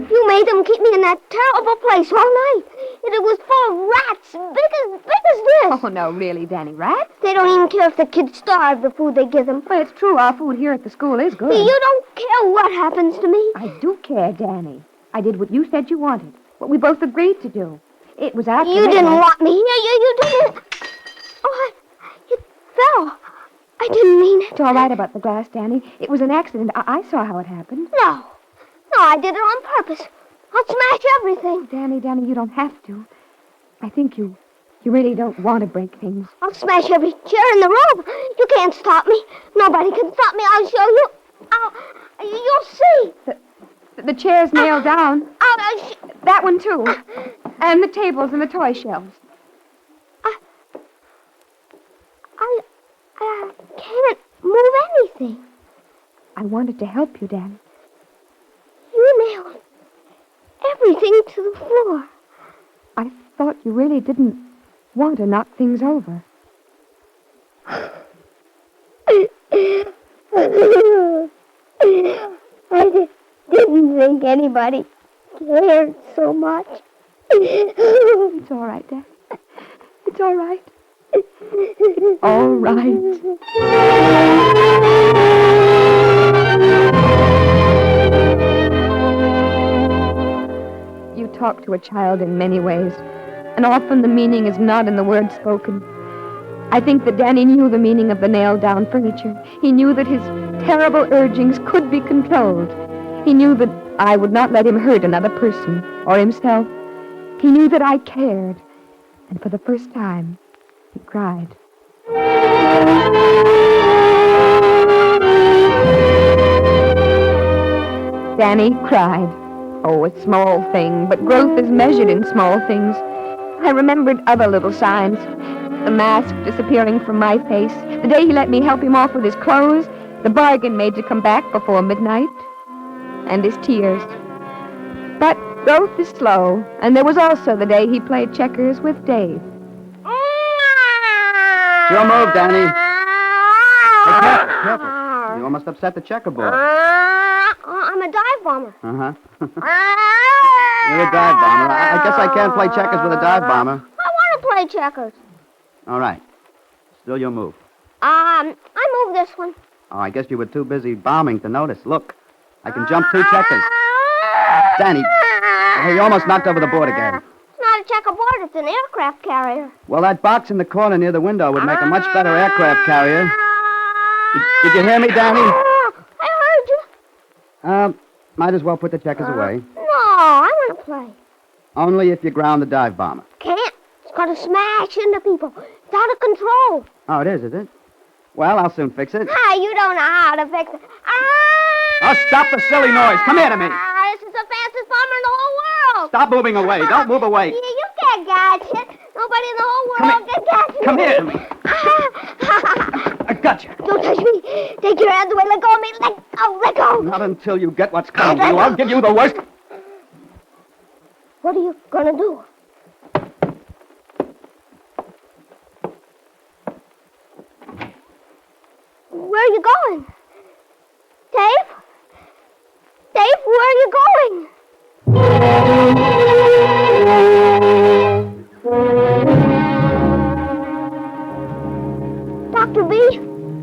You made them keep me in that terrible place all night. It was full of rats, big as this. Oh, no, really, Danny, rats? They don't even care if the kids starve the food they give them. Well, it's true, our food here at the school is good. You don't care what happens to me. I do care, Danny. I did what you said you wanted, what we both agreed to do. It was after You midnight. didn't want me. You didn't. Oh, it fell. I didn't mean it. It's all right about the glass, Danny. It was an accident. I saw how it happened. No, I did it on purpose. I'll smash everything. Danny, you don't have to. I think you really don't want to break things. I'll smash every chair in the room. You can't stop me. Nobody can stop me. I'll show you. You'll see. The chair's nailed down. That one, too. And the tables and the toy shelves. I can't move anything. I wanted to help you, Danny. You nailed everything to the floor. I thought you really didn't want to knock things over. I didn't think anybody cared so much. It's all right, Dad. It's all right. It's all right. You talk to a child in many ways, and often the meaning is not in the words spoken. I think that Danny knew the meaning of the nailed-down furniture. He knew that his terrible urgings could be controlled. He knew that I would not let him hurt another person or himself. He knew that I cared. And for the first time, he cried. Danny cried. Oh, a small thing, but growth is measured in small things. I remembered other little signs. The mask disappearing from my face, the day he let me help him off with his clothes, the bargain made to come back before midnight, and his tears. But growth is slow, and there was also the day he played checkers with Dave. It's your move, Danny. Hey, careful, careful. You almost upset the checkerboard. I'm a dive bomber. Uh-huh. You're a dive bomber. I guess I can't play checkers with a dive bomber. I want to play checkers. All right. Still your move. I move this one. Oh, I guess you were too busy bombing to notice. Look, I can jump 2 checkers. Danny, you almost knocked over the board again. It's not a checkerboard, it's an aircraft carrier. Well, that box in the corner near the window would make a much better aircraft carrier. Did you hear me, Danny? I heard you. Might as well put the checkers away. No, I want to play. Only if you ground the dive bomber. Can't. It's going to smash into people. It's out of control. Oh, it is it? Well, I'll soon fix it. You don't know how to fix it. Oh, stop the silly noise. Come here to me. This is the fastest bomber in the whole world. Stop moving away. Don't move away. You can't catch it. Nobody in the whole world can catch it. Come here to me. I got you. Don't touch me. Take your hands away. Let go of me. Let go. Not until you get what's coming to you. I'll give you the worst. What are you going to do? Where are you going? Dave? Dave, where are you going? Dr. B,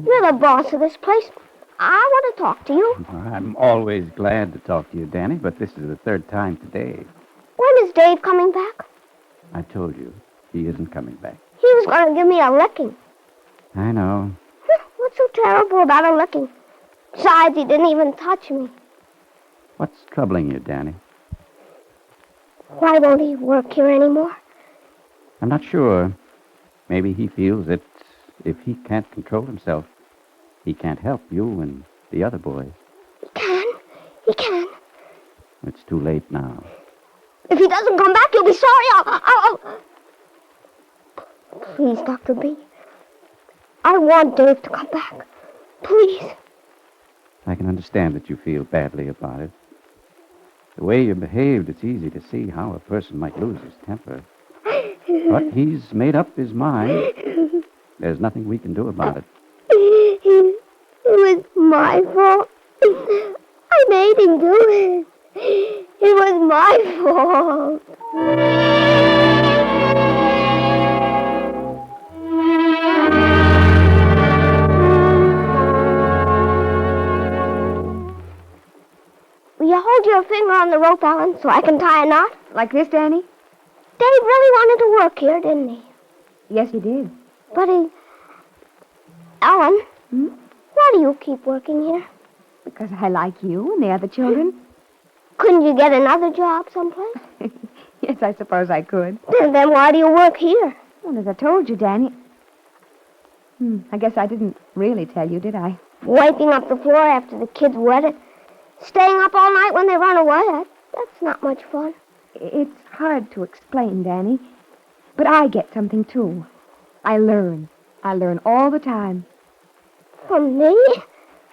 you're the boss of this place. I want to talk to you. I'm always glad to talk to you, Danny, but this is the 3rd time today. When is Dave coming back? I told you, he isn't coming back. He was going to give me a licking. I know. What's so terrible about a licking? Besides, he didn't even touch me. What's troubling you, Danny? Why won't he work here anymore? I'm not sure. Maybe he feels that if he can't control himself, he can't help you and the other boys. He can. He can. It's too late now. If he doesn't come back, you'll be sorry. I'll... Please, Dr. B. I want Dave to come back. Please. I can understand that you feel badly about it. The way you behaved, it's easy to see how a person might lose his temper. But he's made up his mind. There's nothing we can do about it. It was my fault. I made him do it. It was my fault. Will you hold your finger on the rope, Ellen, so I can tie a knot? Like this, Danny? Dave really wanted to work here, didn't he? Yes, he did. But he... Ellen, why do you keep working here? Because I like you and the other children. Couldn't you get another job someplace? Yes, I suppose I could. Then why do you work here? Well, as I told you, Danny. I guess I didn't really tell you, did I? Wiping up the floor after the kids wet it. Staying up all night when they run away. That's not much fun. It's hard to explain, Danny. But I get something, too. I learn. I learn all the time. From me?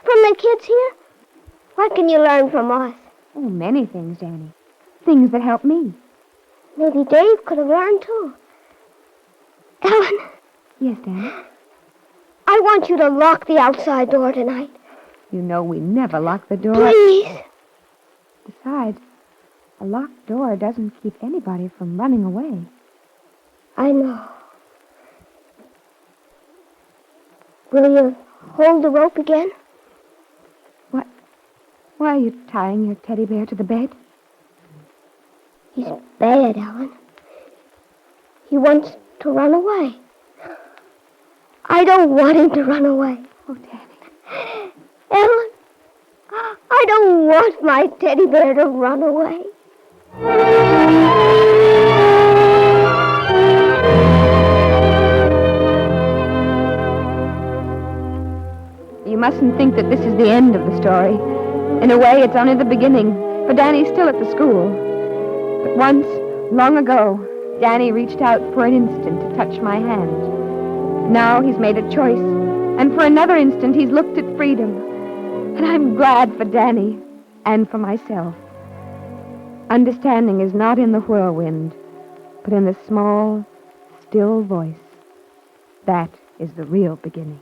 From the kids here? What can you learn from us? Oh, many things, Danny. Things that help me. Maybe Dave could have learned, too. Ellen. Yes, Danny? I want you to lock the outside door tonight. You know we never lock the door. Please. Besides, a locked door doesn't keep anybody from running away. I know. Will you hold the rope again? What? Why are you tying your teddy bear to the bed? He's bad, Ellen. He wants to run away. I don't want him to run away. Oh, Danny. Ellen, I don't want my teddy bear to run away. You mustn't think that this is the end of the story. In a way, it's only the beginning, for Danny's still at the school. But once, long ago, Danny reached out for an instant to touch my hand. Now he's made a choice, and for another instant he's looked at freedom. And I'm glad for Danny and for myself. Understanding is not in the whirlwind, but in the small, still voice. That is the real beginning.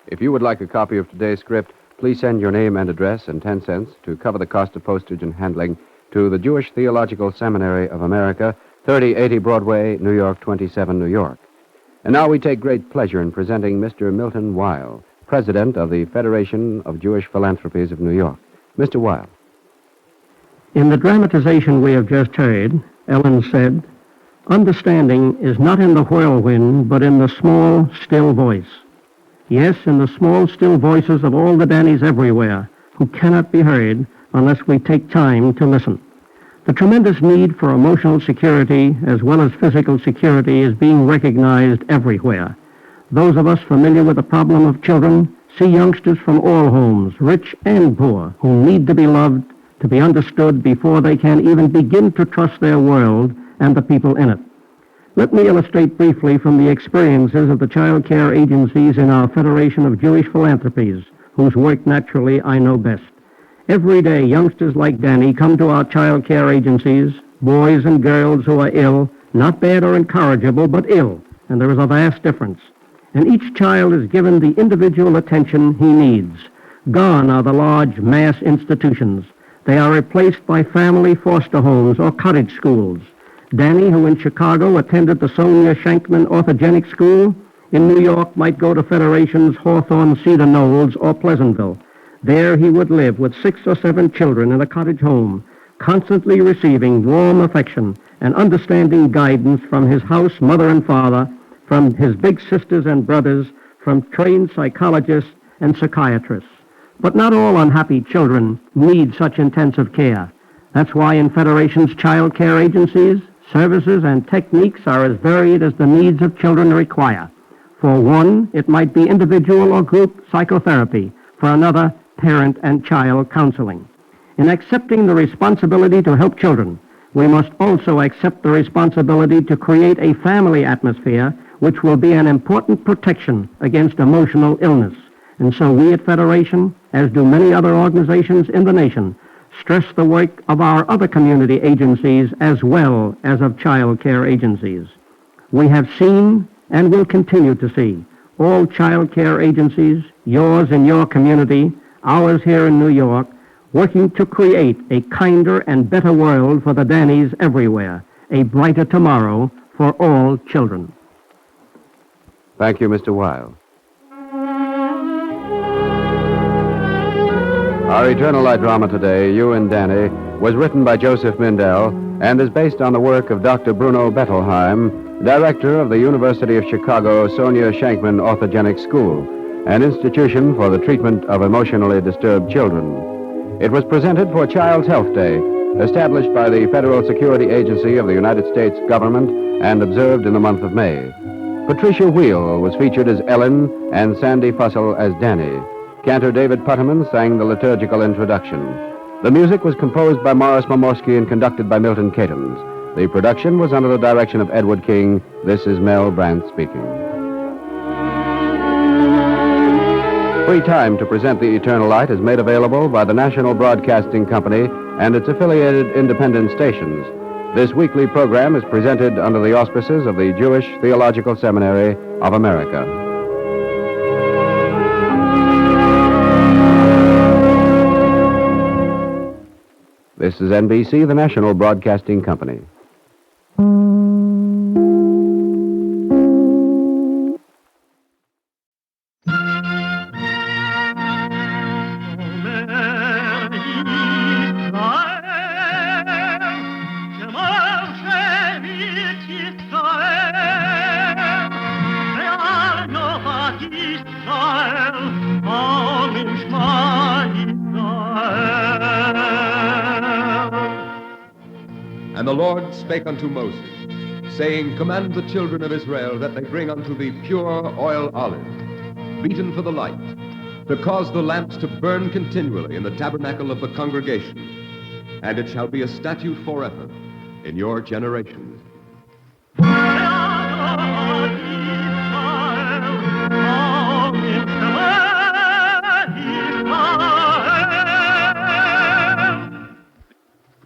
If you would like a copy of today's script, please send your name and address and 10 cents to cover the cost of postage and handling to the Jewish Theological Seminary of America, 3080 Broadway, New York, 27, New York. And now we take great pleasure in presenting Mr. Milton Weil, President of the Federation of Jewish Philanthropies of New York. Mr. Weil. In the dramatization we have just heard, Ellen said, understanding is not in the whirlwind, but in the small, still voice. Yes, in the small, still voices of all the Dannys everywhere who cannot be heard unless we take time to listen. The tremendous need for emotional security as well as physical security is being recognized everywhere. Those of us familiar with the problem of children see youngsters from all homes, rich and poor, who need to be loved, to be understood before they can even begin to trust their world and the people in it. Let me illustrate briefly from the experiences of the child care agencies in our Federation of Jewish Philanthropies, whose work naturally I know best. Every day, youngsters like Danny come to our child care agencies, boys and girls who are ill, not bad or incorrigible, but ill, and there is a vast difference. And each child is given the individual attention he needs. Gone are the large mass institutions. They are replaced by family foster homes or cottage schools. Danny, who in Chicago attended the Sonia Shankman Orthogenic School, in New York might go to Federation's Hawthorne Cedar Knolls or Pleasantville. There he would live with 6 or 7 children in a cottage home, constantly receiving warm affection and understanding guidance from his house mother and father, from his big sisters and brothers, from trained psychologists and psychiatrists. But not all unhappy children need such intensive care. That's why in Federation's child care agencies, services and techniques are as varied as the needs of children require. For one, it might be individual or group psychotherapy. For another, parent and child counseling. In accepting the responsibility to help children, we must also accept the responsibility to create a family atmosphere which will be an important protection against emotional illness. And so we at Federation, as do many other organizations in the nation, stress the work of our other community agencies as well as of child care agencies. We have seen and will continue to see all child care agencies, yours in your community, ours here in New York, working to create a kinder and better world for the Dannys everywhere, a brighter tomorrow for all children. Thank you, Mr. Weil. Our Eternal Light drama today, You and Danny, was written by Joseph Mindell and is based on the work of Dr. Bruno Bettelheim, director of the University of Chicago Sonia Shankman Orthogenic School, an institution for the treatment of emotionally disturbed children. It was presented for Child's Health Day, established by the Federal Security Agency of the United States government and observed in the month of May. Patricia Viol was featured as Ellen and Sandy Fussell as Danny. Cantor David Putterman sang the liturgical introduction. The music was composed by Morris Momorsky and conducted by Milton Catums. The production was under the direction of Edward King. This is Mel Brandt speaking. Free time to present the Eternal Light is made available by the National Broadcasting Company and its affiliated independent stations. This weekly program is presented under the auspices of the Jewish Theological Seminary of America. This is NBC, the National Broadcasting Company. And the Lord spake unto Moses, saying, Command the children of Israel that they bring unto thee pure oil olive, beaten for the light, to cause the lamps to burn continually in the tabernacle of the congregation. And it shall be a statute forever in your generations.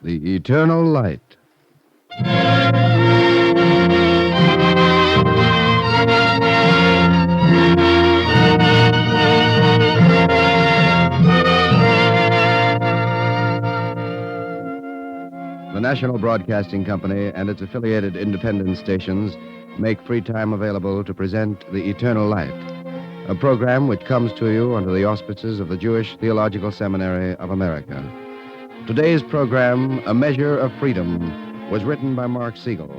The eternal light. The National Broadcasting Company and its affiliated independent stations make free time available to present The Eternal Light, a program which comes to you under the auspices of the Jewish Theological Seminary of America. Today's program, A Measure of Freedom, was written by Mark Siegel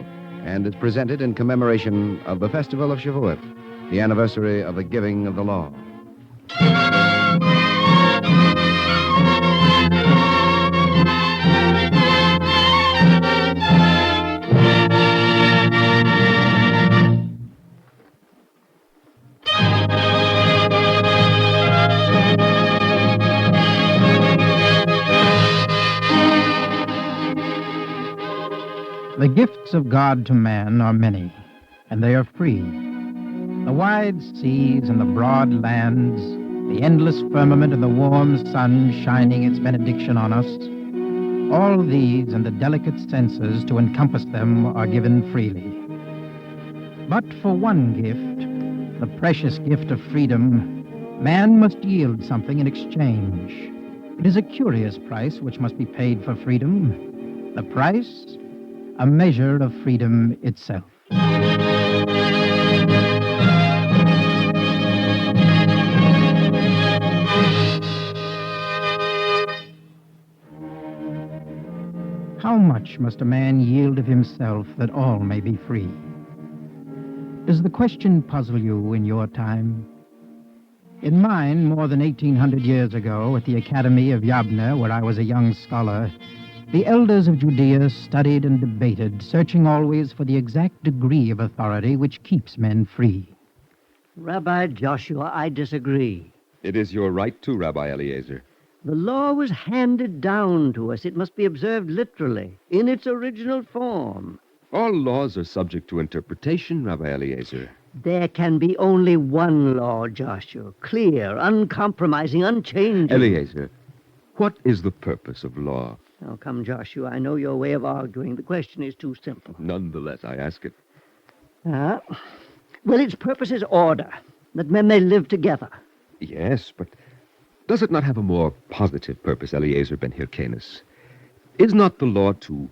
and is presented in commemoration of the Festival of Shavuot, the anniversary of the giving of the law. The gifts of God to man are many, and they are free. The wide seas and the broad lands, the endless firmament and the warm sun shining its benediction on us, all these and the delicate senses to encompass them are given freely. But for one gift, the precious gift of freedom, man must yield something in exchange. It is a curious price which must be paid for freedom. The price? A measure of freedom itself. How much must a man yield of himself that all may be free? Does the question puzzle you in your time? In mine, more than 1,800 years ago, at the Academy of Yavne, where I was a young scholar, the elders of Judea studied and debated, searching always for the exact degree of authority which keeps men free. Rabbi Joshua, I disagree. It is your right to, Rabbi Eliezer. The law was handed down to us. It must be observed literally, in its original form. All laws are subject to interpretation, Rabbi Eliezer. There can be only one law, Joshua. Clear, uncompromising, unchanging. Eliezer, what is the purpose of law? Now, come, Joshua, I know your way of arguing. The question is too simple. Nonetheless, I ask it. Well, its purpose is order, that men may live together. Yes, but does it not have a more positive purpose, Eliezer ben Hyrcanus? Is not the law to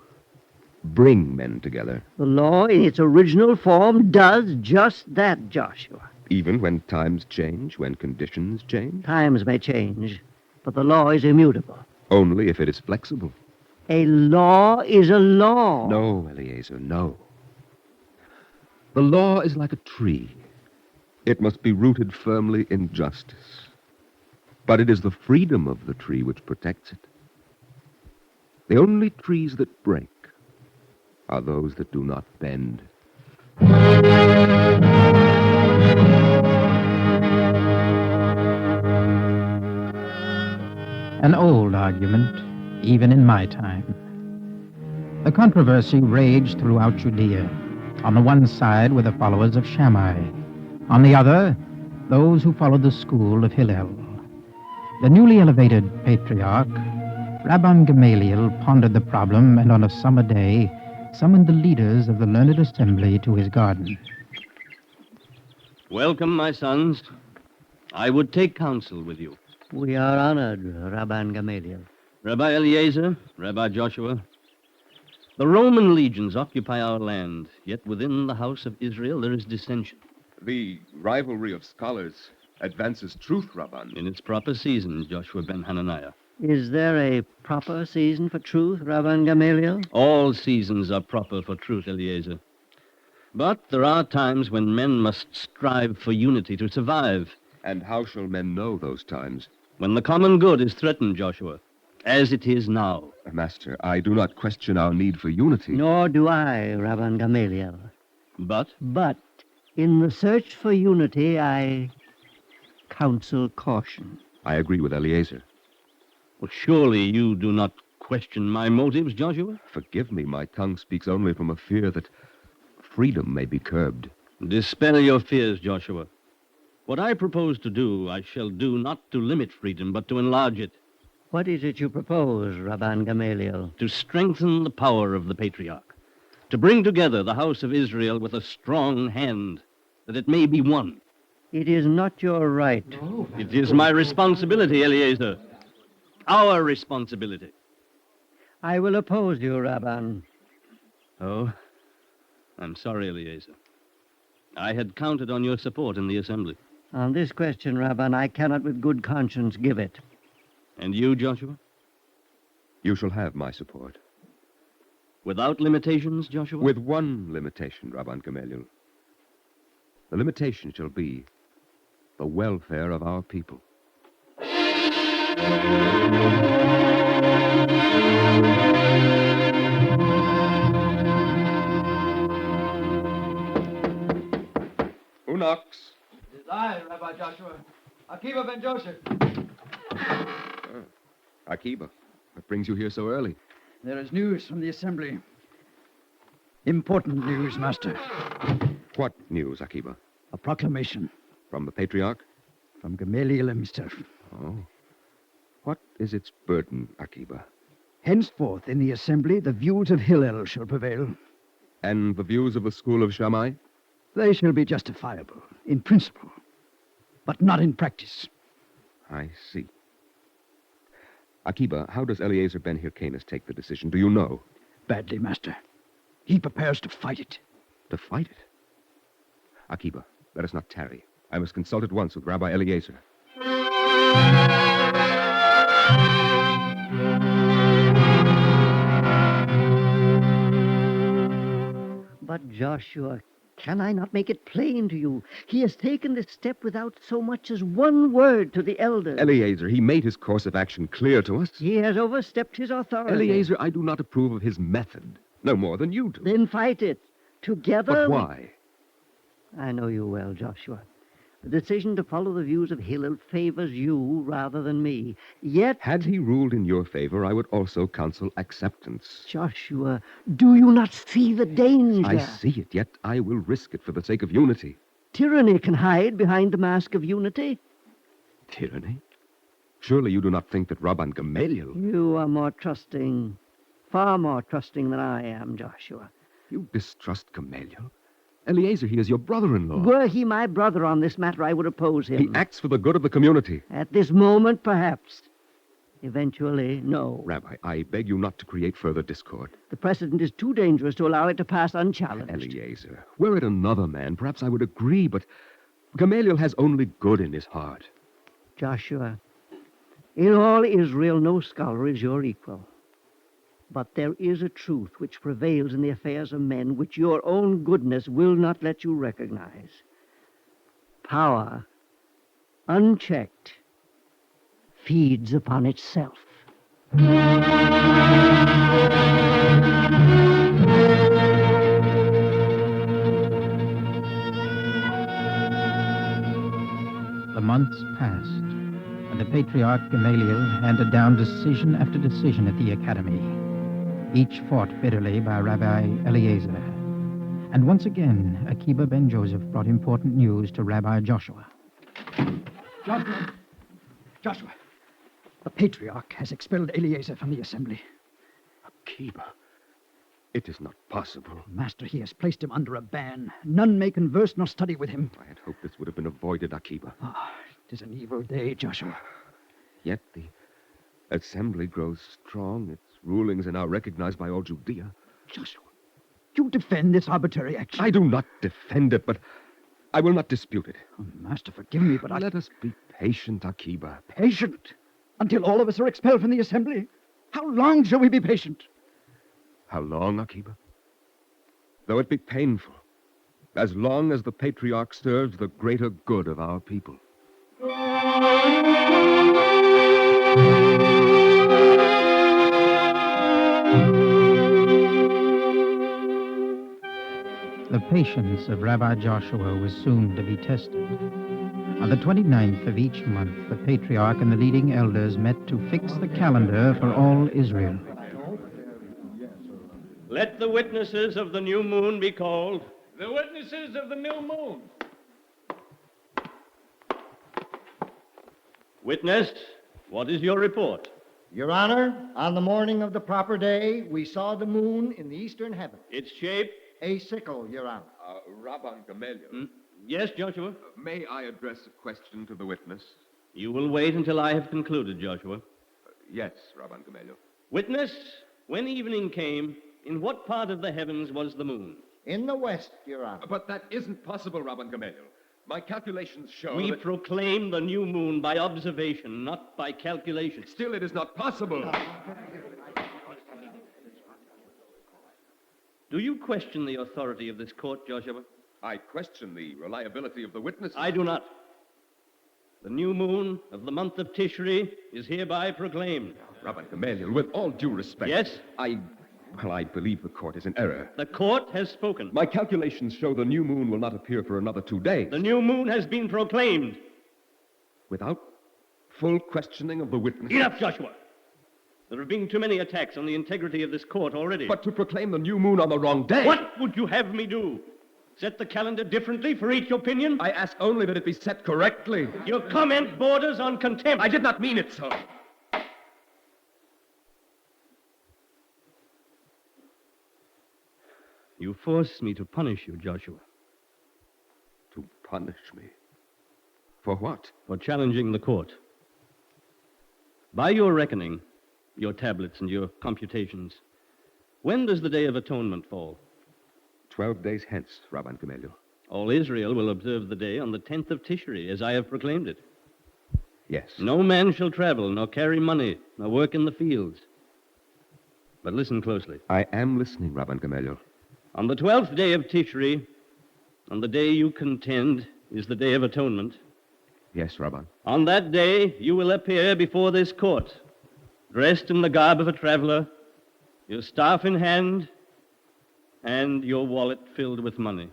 bring men together? The law, in its original form, does just that, Joshua. Even when times change, when conditions change? Times may change, but the law is immutable. Only if it is flexible. A law is a law. No, Eliezer, no. The law is like a tree. It must be rooted firmly in justice. But it is the freedom of the tree which protects it. The only trees that break are those that do not bend. An old argument, even in my time. The controversy raged throughout Judea. On the one side were the followers of Shammai. On the other, those who followed the school of Hillel. The newly elevated patriarch, Rabban Gamaliel, pondered the problem and on a summer day summoned the leaders of the learned assembly to his garden. Welcome, my sons. I would take counsel with you. We are honored, Rabban Gamaliel. Rabbi Eliezer, Rabbi Joshua, the Roman legions occupy our land, yet within the house of Israel there is dissension. The rivalry of scholars advances truth, Rabban. In its proper season, Joshua ben Hananiah. Is there a proper season for truth, Rabban Gamaliel? All seasons are proper for truth, Eliezer. But there are times when men must strive for unity to survive. And how shall men know those times? When the common good is threatened, Joshua. as it is now. Master, I do not question our need for unity. Nor do I, Rabban Gamaliel. But? But in the search for unity, I counsel caution. I agree with Eliezer. Well, surely you do not question my motives, Joshua? Forgive me, my tongue speaks only from a fear that freedom may be curbed. Dispel your fears, Joshua. What I propose to do, I shall do not to limit freedom, but to enlarge it. What is it you propose, Rabban Gamaliel? To strengthen the power of the patriarch. To bring together the house of Israel with a strong hand, that it may be one. It is not your right. It is my responsibility, Eliezer. Our responsibility. I will oppose you, Rabban. Oh, I'm sorry, Eliezer. I had counted on your support in the assembly. On this question, Rabban, I cannot with good conscience give it. And you, Joshua? You shall have my support. Without limitations, Joshua? With one limitation, Rabban Gamaliel. The limitation shall be the welfare of our people. Who knocks? It is I, Rabbi Joshua. Akiba ben Joseph. Akiba, what brings you here so early? There is news from the assembly. Important news, Master. What news, Akiba? A proclamation. From the patriarch? From Gamaliel himself. Oh. What is its burden, Akiba? Henceforth, in the assembly, the views of Hillel shall prevail. And the views of the school of Shammai? They shall be justifiable, in principle, but not in practice. I see. Akiba, how does Eliezer ben Hyrcanus take the decision? Do you know? Badly, Master. He prepares to fight it. To fight it? Akiba, let us not tarry. I must consult at once with Rabbi Eliezer. But, Joshua, can I not make it plain to you? He has taken this step without so much as one word to the elders. Eliezer, he made his course of action clear to us. He has overstepped his authority. Eliezer, I do not approve of his method, no more than you do. Then fight it. Together. But why? I know you well, Joshua. The decision to follow the views of Hillel favors you rather than me. Yet... Had he ruled in your favor, I would also counsel acceptance. Joshua, do you not see the danger? I see it, yet I will risk it for the sake of unity. Tyranny can hide behind the mask of unity. Tyranny? Surely you do not think that Rabban Gamaliel... You are more trusting, far more trusting than I am, Joshua. You distrust Gamaliel? Eliezer, he is your brother-in-law. Were he my brother on this matter, I would oppose him. He acts for the good of the community. At this moment, perhaps. Eventually, no. Rabbi, I beg you not to create further discord. The precedent is too dangerous to allow it to pass unchallenged. Eliezer, were it another man, perhaps I would agree, but Gamaliel has only good in his heart. Joshua, in all Israel, no scholar is your equal. But there is a truth which prevails in the affairs of men which your own goodness will not let you recognize. Power, unchecked, feeds upon itself. The months passed, and the Patriarch Gamaliel handed down decision after decision at the academy, each fought bitterly by Rabbi Eliezer. And once again, Akiba ben Joseph brought important news to Rabbi Joshua. Joshua, the Patriarch has expelled Eliezer from the assembly. Akiba, it is not possible. Master, he has placed him under a ban. None may converse nor study with him. I had hoped this would have been avoided, Akiba. It is an evil day, Joshua. Yet the assembly grows strong. Its rulings are now recognized by all Judea. Joshua, you defend this arbitrary action. I do not defend it, but I will not dispute it. Oh, Master, forgive me, but Let us be patient, Akiba. Patient? Until all of us are expelled from the assembly? How long shall we be patient? How long, Akiba? Though it be painful, as long as the Patriarch serves the greater good of our people. patience of Rabbi Joshua was soon to be tested. On the 29th of each month, the patriarch and the leading elders met to fix the calendar for all Israel. Let the witnesses of the new moon be called. The witnesses of the new moon. Witness, what is your report? Your Honor, on the morning of the proper day, we saw the moon in the eastern heaven. Its shape? A sickle, Your Honor. Rabban Gamaliel. Yes, Joshua? May I address a question to the witness? You will wait until I have concluded, Joshua. Yes, Rabban Gamaliel. Witness, when evening came, in what part of the heavens was the moon? In the west, Your Honor. But that isn't possible, Rabban Gamaliel. My calculations show We that... proclaim the new moon by observation, not by calculation. Still, it is not possible. Do you question the authority of this court, Joshua? I question the reliability of the witnesses. I do not. The new moon of the month of Tishri is hereby proclaimed. Rabban Gamaliel, with all due respect... Yes? I believe the court is in error. The court has spoken. My calculations show the new moon will not appear for another 2 days. The new moon has been proclaimed. Without full questioning of the witnesses... Enough, Joshua. There have been too many attacks on the integrity of this court already. But to proclaim the new moon on the wrong day... What would you have me do? Set the calendar differently for each opinion? I ask only that it be set correctly. Your comment borders on contempt. I did not mean it so. You force me to punish you, Joshua. To punish me? For what? For challenging the court. By your reckoning, your tablets and your computations, when does the Day of Atonement fall? 12 days hence, Rabban Gamaliel. All Israel will observe the day on the 10th of Tishri, as I have proclaimed it. Yes. No man shall travel, nor carry money, nor work in the fields. But listen closely. I am listening, Rabban Gamaliel. On the 12th day of Tishri, on the day you contend is the Day of Atonement. Yes, Rabban. On that day, you will appear before this court, dressed in the garb of a traveler, your staff in hand, and your wallet filled with money.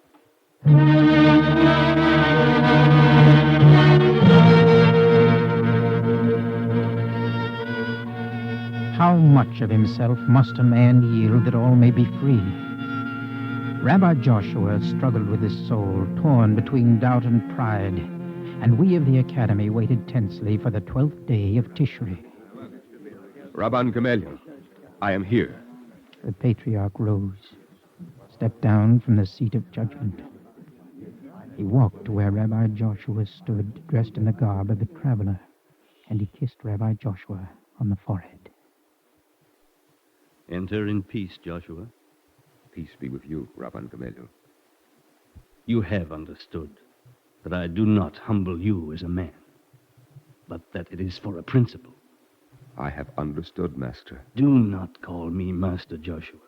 How much of himself must a man yield that all may be free? Rabbi Joshua struggled with his soul, torn between doubt and pride, and we of the academy waited tensely for the 12th day of Tishri. Rabban Gamaliel, I am here. The patriarch rose, stepped down from the seat of judgment. He walked to where Rabbi Joshua stood, dressed in the garb of the traveler, and he kissed Rabbi Joshua on the forehead. Enter in peace, Joshua. Peace be with you, Rabban Gamaliel. You have understood that I do not humble you as a man, but that it is for a principle. I have understood, Master. Do not call me Master Joshua,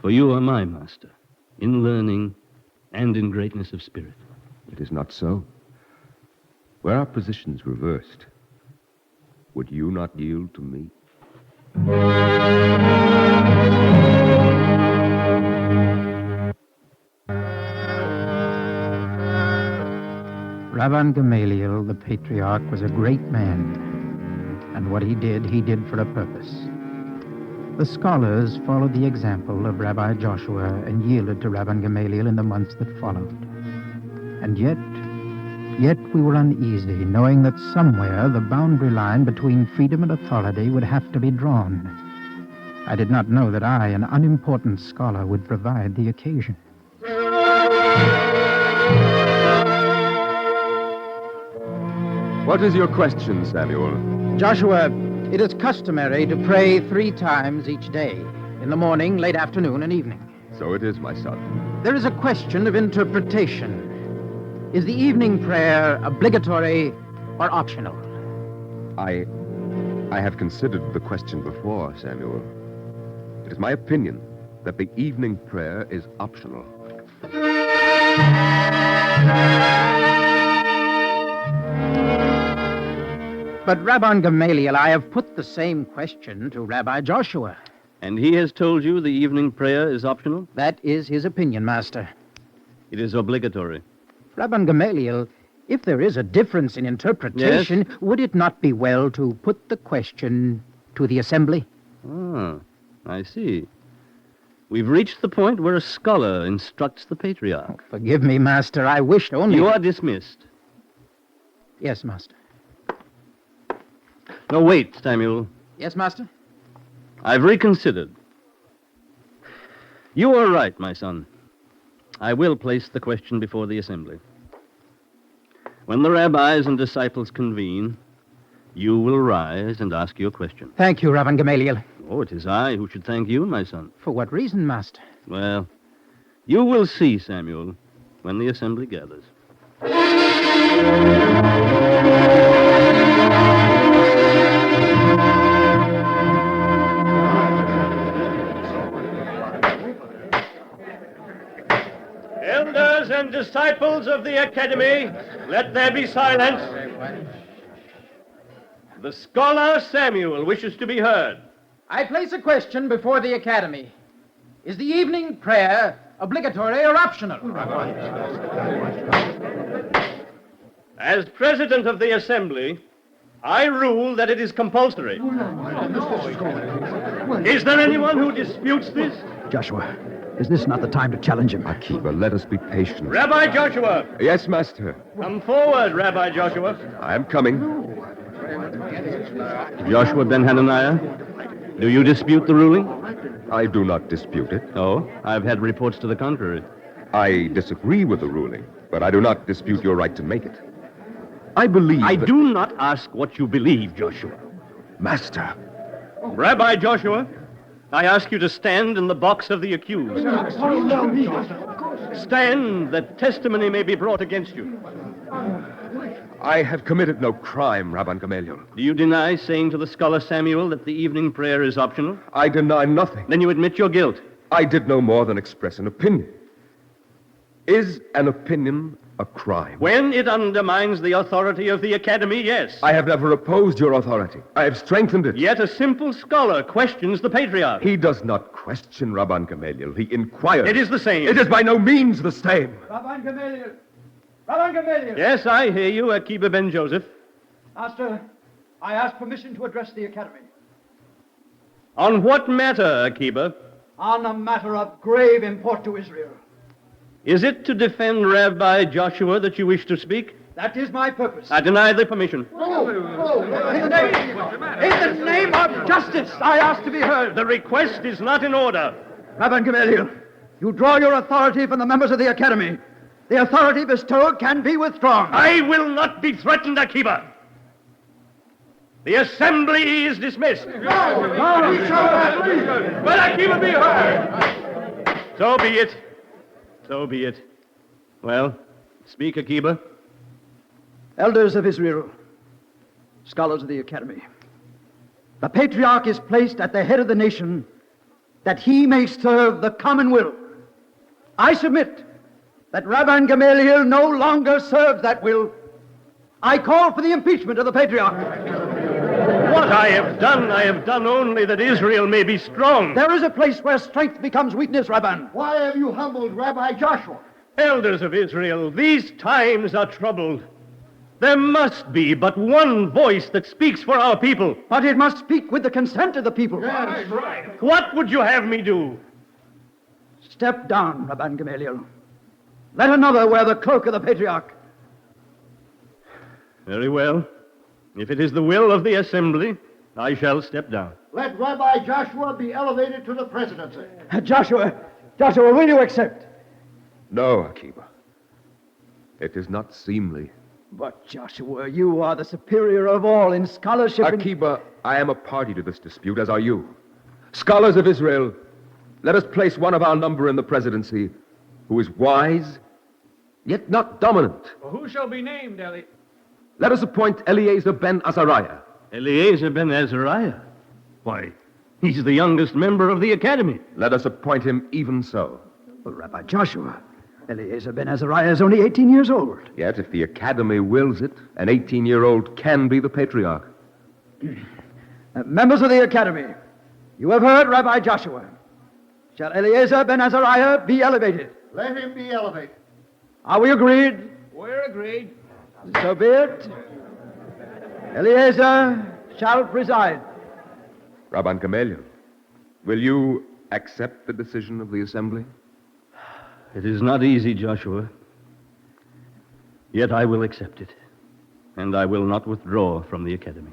for you are my master, in learning and in greatness of spirit. It is not so. Were our positions reversed, would you not yield to me? Rabban Gamaliel, the patriarch, was a great man, and what he did for a purpose. The scholars followed the example of Rabbi Joshua and yielded to Rabban Gamaliel in the months that followed. And yet we were uneasy, knowing that somewhere the boundary line between freedom and authority would have to be drawn. I did not know that I, an unimportant scholar, would provide the occasion. What is your question, Samuel? Joshua, it is customary to pray 3 times each day, in the morning, late afternoon, and evening. So it is, my son. There is a question of interpretation. Is the evening prayer obligatory or optional? I have considered the question before, Samuel. It is my opinion that the evening prayer is optional. But, Rabban Gamaliel, I have put the same question to Rabbi Joshua. And he has told you the evening prayer is optional? That is his opinion, Master. It is obligatory. Rabban Gamaliel, if there is a difference in interpretation, would it not be well to put the question to the assembly? Ah, I see. We've reached the point where a scholar instructs the patriarch. Forgive me, Master. I wished only... You are dismissed. Yes, Master. No, wait, Samuel. Yes, Master? I've reconsidered. You are right, my son. I will place the question before the assembly. When the rabbis and disciples convene, you will rise and ask your question. Thank you, Rabban Gamaliel. Oh, it is I who should thank you, my son. For what reason, Master? Well, you will see, Samuel, when the assembly gathers. Elders and disciples of the Academy, let there be silence. The scholar Samuel wishes to be heard. I place a question before the Academy. Is the evening prayer obligatory or optional? As president of the Assembly, I rule that it is compulsory. Is there anyone who disputes this? Joshua, is this not the time to challenge him? Akiva, let us be patient. Rabbi Joshua! Yes, Master. Come forward, Rabbi Joshua. I am coming. Joshua ben Hananiah, do you dispute the ruling? I do not dispute it. Oh, I've had reports to the contrary. I disagree with the ruling, but I do not dispute your right to make it. I believe I that... do not ask what you believe, Joshua. Master. Rabbi Joshua, I ask you to stand in the box of the accused. Stand that testimony may be brought against you. I have committed no crime, Rabban Gamaliel. Do you deny saying to the scholar Samuel that the evening prayer is optional? I deny nothing. Then you admit your guilt. I did no more than express an opinion. Is an opinion a crime? When it undermines the authority of the Academy, yes. I have never opposed your authority. I have strengthened it. Yet a simple scholar questions the patriarch. He does not question Rabban Gamaliel. He inquires. It is the same. It is by no means the same. Rabban Gamaliel! Rabban Gamaliel! Yes, I hear you, Akiba ben Joseph. Master, I ask permission to address the Academy. On what matter, Akiba? On a matter of grave import to Israel. Is it to defend Rabbi Joshua that you wish to speak? That is my purpose. I deny the permission. In the name of justice, I ask to be heard. The request is not in order. Rabban Gamaliel, you draw your authority from the members of the Academy. The authority bestowed can be withdrawn. I will not be threatened, Akiba. The assembly is dismissed. Well, Akiba, be heard. So be it. So be it. Well, speak, Akiba. Elders of Israel, scholars of the Academy, the patriarch is placed at the head of the nation that he may serve the common will. I submit that Rabban Gamaliel no longer serves that will. I call for the impeachment of the patriarch. What I have done only that Israel may be strong. There is a place where strength becomes weakness, Rabban. Why have you humbled Rabbi Joshua? Elders of Israel, these times are troubled. There must be but one voice that speaks for our people. But it must speak with the consent of the people. Yes, right. What would you have me do? Step down, Rabban Gamaliel. Let another wear the cloak of the patriarch. Very well. If it is the will of the assembly, I shall step down. Let Rabbi Joshua be elevated to the presidency. Joshua, will you accept? No, Akiba. It is not seemly. But, Joshua, you are the superior of all in scholarship. Akiba, I am a party to this dispute, as are you. Scholars of Israel, let us place one of our number in the presidency who is wise, yet not dominant. Well, who shall be named, Eli? Let us appoint Eliezer ben Azariah. Eliezer ben Azariah? Why, he's the youngest member of the Academy. Let us appoint him even so. Well, Rabbi Joshua, Eliezer ben Azariah is only 18 years old. Yet, if the Academy wills it, an 18-year-old can be the patriarch. Members of the Academy, you have heard Rabbi Joshua. Shall Eliezer ben Azariah be elevated? Let him be elevated. Are we agreed? We're agreed. So be it. Eleazar shall preside. Rabban Gamaliel, will you accept the decision of the assembly? It is not easy, Joshua. Yet I will accept it. And I will not withdraw from the academy.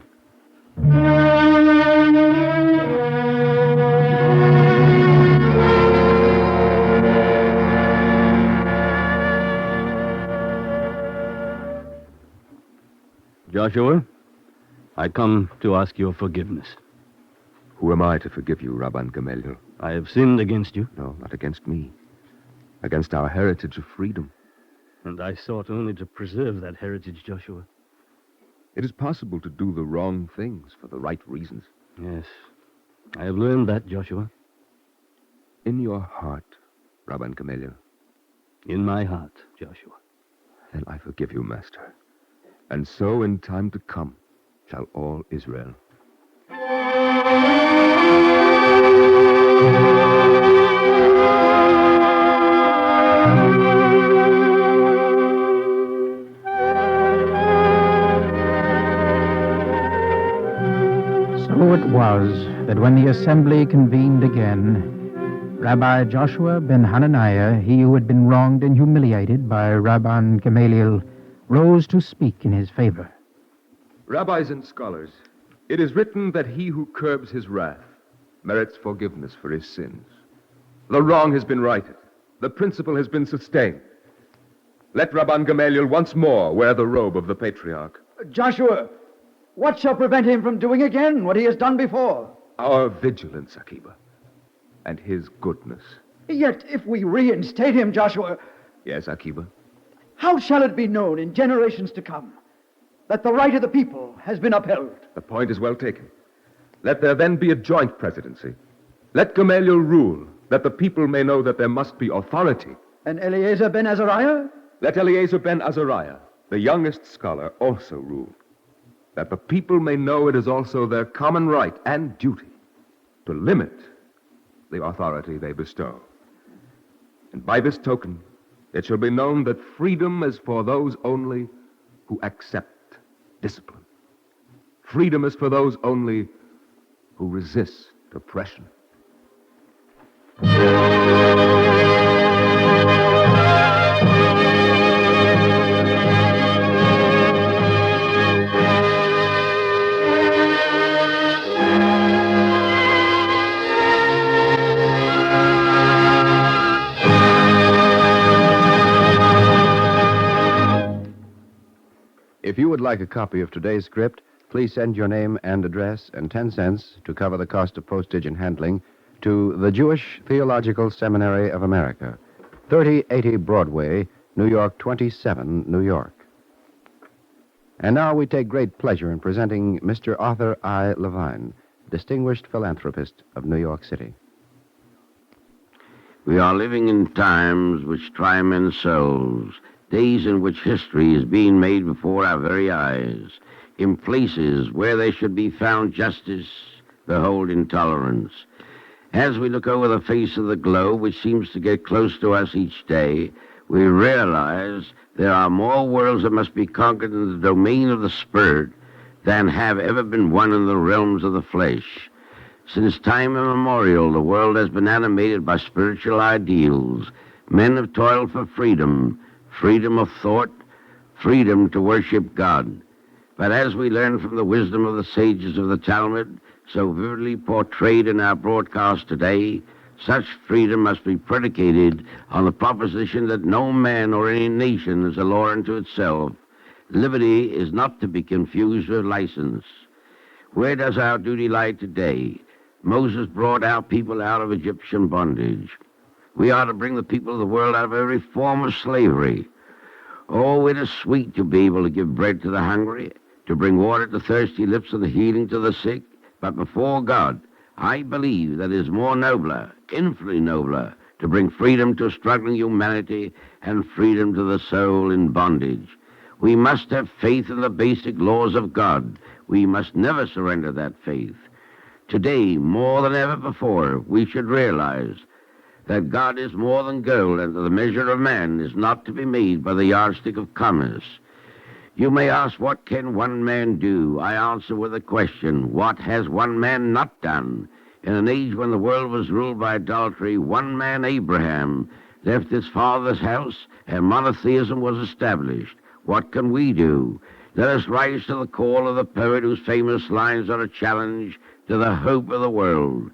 Joshua, I come to ask your forgiveness. Who am I to forgive you, Rabban Gamaliel? I have sinned against you. No, not against me. Against our heritage of freedom. And I sought only to preserve that heritage, Joshua. It is possible to do the wrong things for the right reasons. Yes, I have learned that, Joshua. In your heart, Rabban Gamaliel. In my heart, Joshua. Then I forgive you, Master. And so in time to come shall all Israel. So it was that when the assembly convened again, Rabbi Joshua ben Hananiah, he who had been wronged and humiliated by Rabban Gamaliel, rose to speak in his favor. Rabbis and scholars, it is written that he who curbs his wrath merits forgiveness for his sins. The wrong has been righted. The principle has been sustained. Let Rabban Gamaliel once more wear the robe of the patriarch. Joshua, what shall prevent him from doing again what he has done before? Our vigilance, Akiba, and his goodness. Yet if we reinstate him, Joshua... Yes, Akiba? How shall it be known in generations to come that the right of the people has been upheld? The point is well taken. Let there then be a joint presidency. Let Gamaliel rule, that the people may know that there must be authority. And Eleazar ben Azariah? Let Eleazar ben Azariah, the youngest scholar, also rule, that the people may know it is also their common right and duty to limit the authority they bestow. And by this token, it shall be known that freedom is for those only who accept discipline. Freedom is for those only who resist oppression. If you would like a copy of today's script, please send your name and address and 10 cents to cover the cost of postage and handling to the Jewish Theological Seminary of America, 3080 Broadway, New York 27, New York. And now we take great pleasure in presenting Mr. Arthur I. Levin, distinguished philanthropist of New York City. We are living in times which try men's souls, days in which history is being made before our very eyes. In places where there should be found justice, behold intolerance. As we look over the face of the globe, which seems to get close to us each day, we realize there are more worlds that must be conquered in the domain of the Spirit than have ever been won in the realms of the flesh. Since time immemorial, the world has been animated by spiritual ideals. Men have toiled for freedom, freedom of thought, freedom to worship God. But as we learn from the wisdom of the sages of the Talmud, so vividly portrayed in our broadcast today, such freedom must be predicated on the proposition that no man or any nation is a law unto itself. Liberty is not to be confused with license. Where does our duty lie today? Moses brought our people out of Egyptian bondage. We are to bring the people of the world out of every form of slavery. Oh, it is sweet to be able to give bread to the hungry, to bring water to thirsty lips and healing to the sick. But before God, I believe that it is more nobler, infinitely nobler, to bring freedom to struggling humanity and freedom to the soul in bondage. We must have faith in the basic laws of God. We must never surrender that faith. Today, more than ever before, we should realize that God is more than gold, and that the measure of man is not to be made by the yardstick of commerce. You may ask, what can one man do? I answer with a question, what has one man not done? In an age when the world was ruled by idolatry, one man, Abraham, left his father's house, and monotheism was established. What can we do? Let us rise to the call of the poet whose famous lines are a challenge to the hope of the world.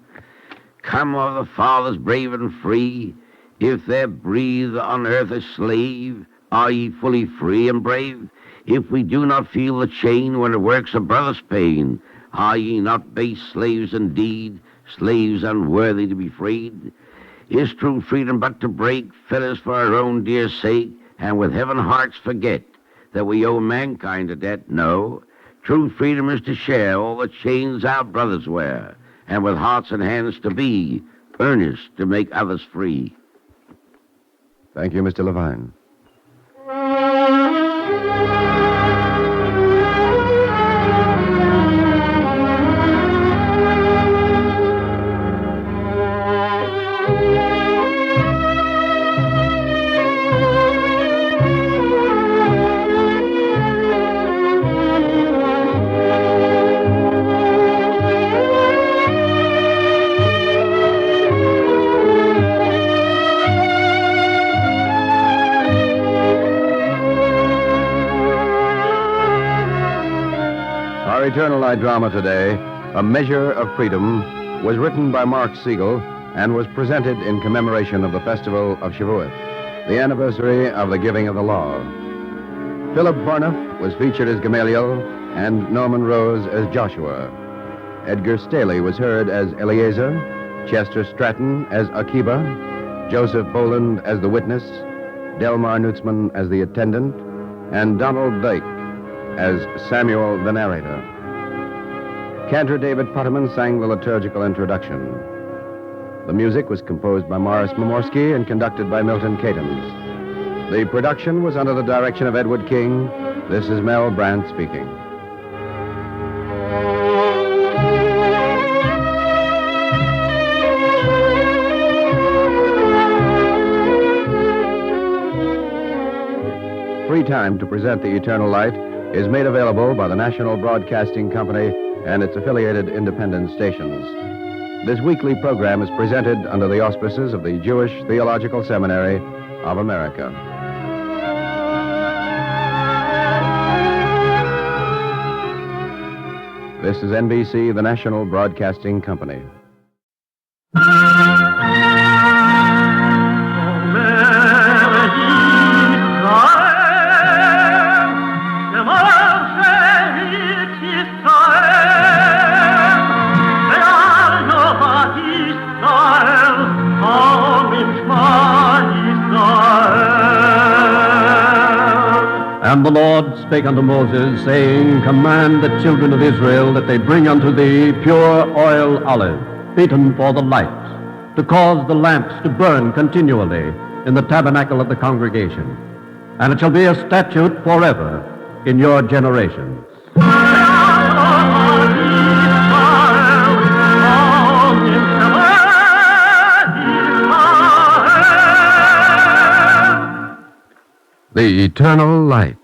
Come of the fathers brave and free, if there breathe on earth a slave, are ye fully free and brave? If we do not feel the chain when it works a brother's pain, are ye not base slaves indeed, slaves unworthy to be freed? Is true freedom but to break fetters for our own dear sake, and with heaven hearts forget that we owe mankind a debt? No. True freedom is to share all the chains our brothers wear, and with hearts and hands to be earnest to make others free. Thank you, Mr. Levin. Our Eternal Light drama today, A Measure of Freedom, was written by Mark Siegel and was presented in commemoration of the festival of Shavuot, the anniversary of the giving of the law. Philip Barneff was featured as Gamaliel and Norman Rose as Joshua. Edgar Staley was heard as Eliezer, Chester Stratton as Akiba, Joseph Boland as the witness, Delmar Nutzman as the attendant, and Donald Blake as Samuel the narrator. Cantor David Putterman sang the liturgical introduction. The music was composed by Morris Momorsky and conducted by Milton Cadens. The production was under the direction of Edward King. This is Mel Brandt speaking. Free time to present the Eternal Light is made available by the National Broadcasting Company and its affiliated independent stations. This weekly program is presented under the auspices of the Jewish Theological Seminary of America. This is NBC, the National Broadcasting Company. And the Lord spake unto Moses, saying, Command the children of Israel that they bring unto thee pure oil olive, beaten for the light, to cause the lamps to burn continually in the tabernacle of the congregation. And it shall be a statute forever in your generations. The Eternal Light.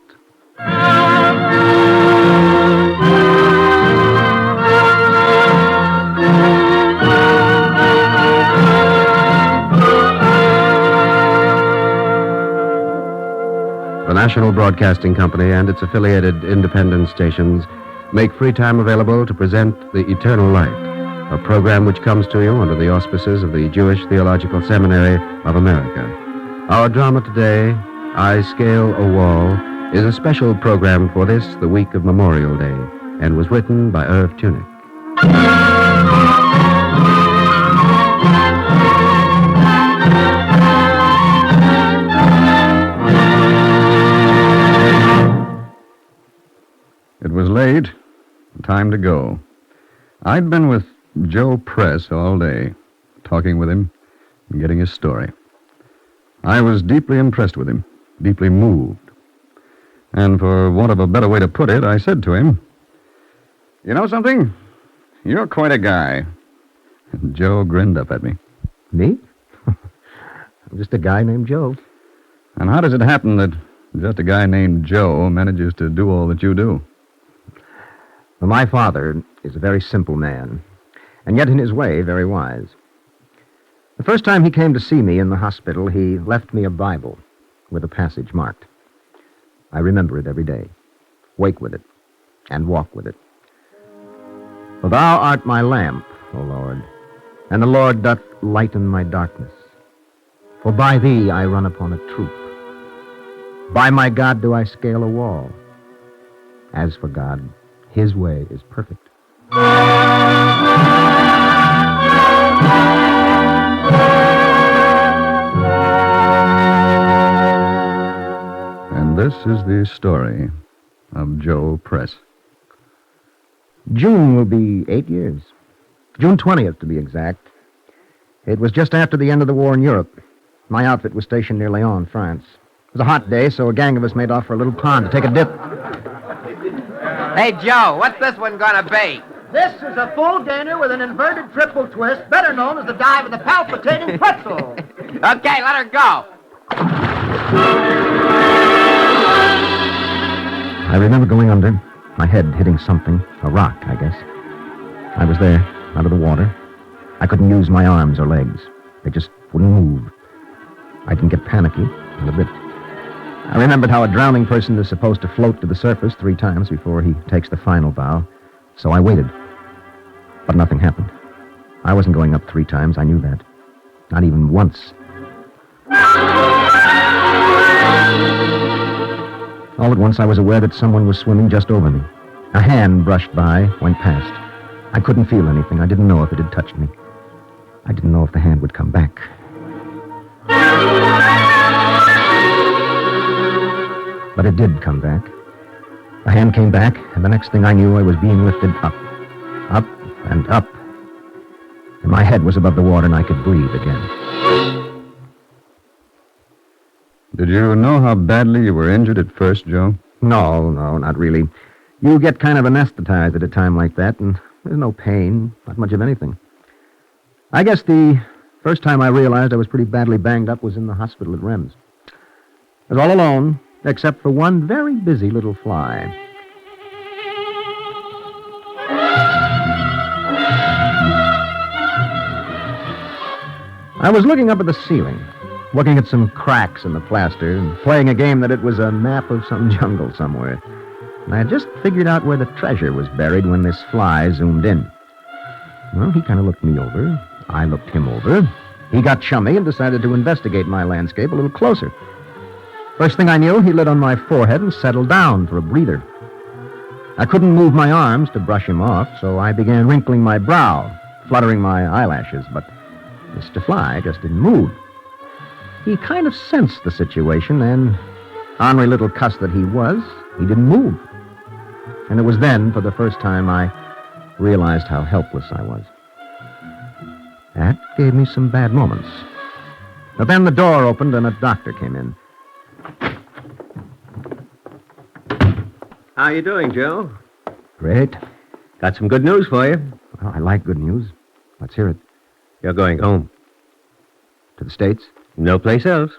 The National Broadcasting Company and its affiliated independent stations make free time available to present The Eternal Light, a program which comes to you under the auspices of the Jewish Theological Seminary of America. Our drama today, I Scale a Wall, is a special program for this, the week of Memorial Day, and was written by Irv Tunick. It was late. Time to go. I'd been with Joe Press all day, talking with him and getting his story. I was deeply impressed with him, deeply moved. And for want of a better way to put it, I said to him, You know something? You're quite a guy. Joe grinned up at me. Me? I'm just a guy named Joe. And how does it happen that just a guy named Joe manages to do all that you do? Well, my father is a very simple man, and yet in his way very wise. The first time he came to see me in the hospital, he left me a Bible with a passage marked. I remember it every day. Wake with it, and walk with it. For thou art my lamp, O Lord, and the Lord doth lighten my darkness. For by thee I run upon a troop. By my God do I scale a wall. As for God, his way is perfect. And this is the story of Joe Press. June will be 8 years. June 20th, to be exact. It was just after the end of the war in Europe. My outfit was stationed near Lyon, France. It was a hot day, so a gang of us made off for a little pond to take a dip. Hey, Joe, what's this one gonna be? This is a full gainer with an inverted triple twist, better known as the dive of the palpitating pretzel. Okay, let her go. I remember going under, my head hitting something, a rock, I guess. I was there, out of the water. I couldn't use my arms or legs. They just wouldn't move. I didn't get panicky, not a bit. I remembered how a drowning person is supposed to float to the surface 3 times before he takes the final bow, so I waited. But nothing happened. I wasn't going up 3 times, I knew that. Not even once. All at once I was aware that someone was swimming just over me. A hand brushed by, went past. I couldn't feel anything. I didn't know if it had touched me. I didn't know if the hand would come back. But it did come back. The hand came back, and the next thing I knew, I was being lifted up. Up and up. And my head was above the water, and I could breathe again. Did you know how badly you were injured at first, Joe? No, not really. You get kind of anesthetized at a time like that, and there's no pain, not much of anything. I guess the first time I realized I was pretty badly banged up was in the hospital at Rems. I was all alone, except for one very busy little fly. I was looking up at the ceiling, looking at some cracks in the plaster, and playing a game that it was a map of some jungle somewhere. And I had just figured out where the treasure was buried when this fly zoomed in. Well, he kind of looked me over. I looked him over. He got chummy and decided to investigate my landscape a little closer. First thing I knew, he lit on my forehead and settled down for a breather. I couldn't move my arms to brush him off, so I began wrinkling my brow, fluttering my eyelashes, but Mr. Fly just didn't move. He kind of sensed the situation, and, ornery little cuss that he was, he didn't move. And it was then, for the first time, I realized how helpless I was. That gave me some bad moments. But then the door opened and a doctor came in. How you doing, Joe? Great. Got some good news for you. Well, I like good news. Let's hear it. You're going home. To the States? No place else.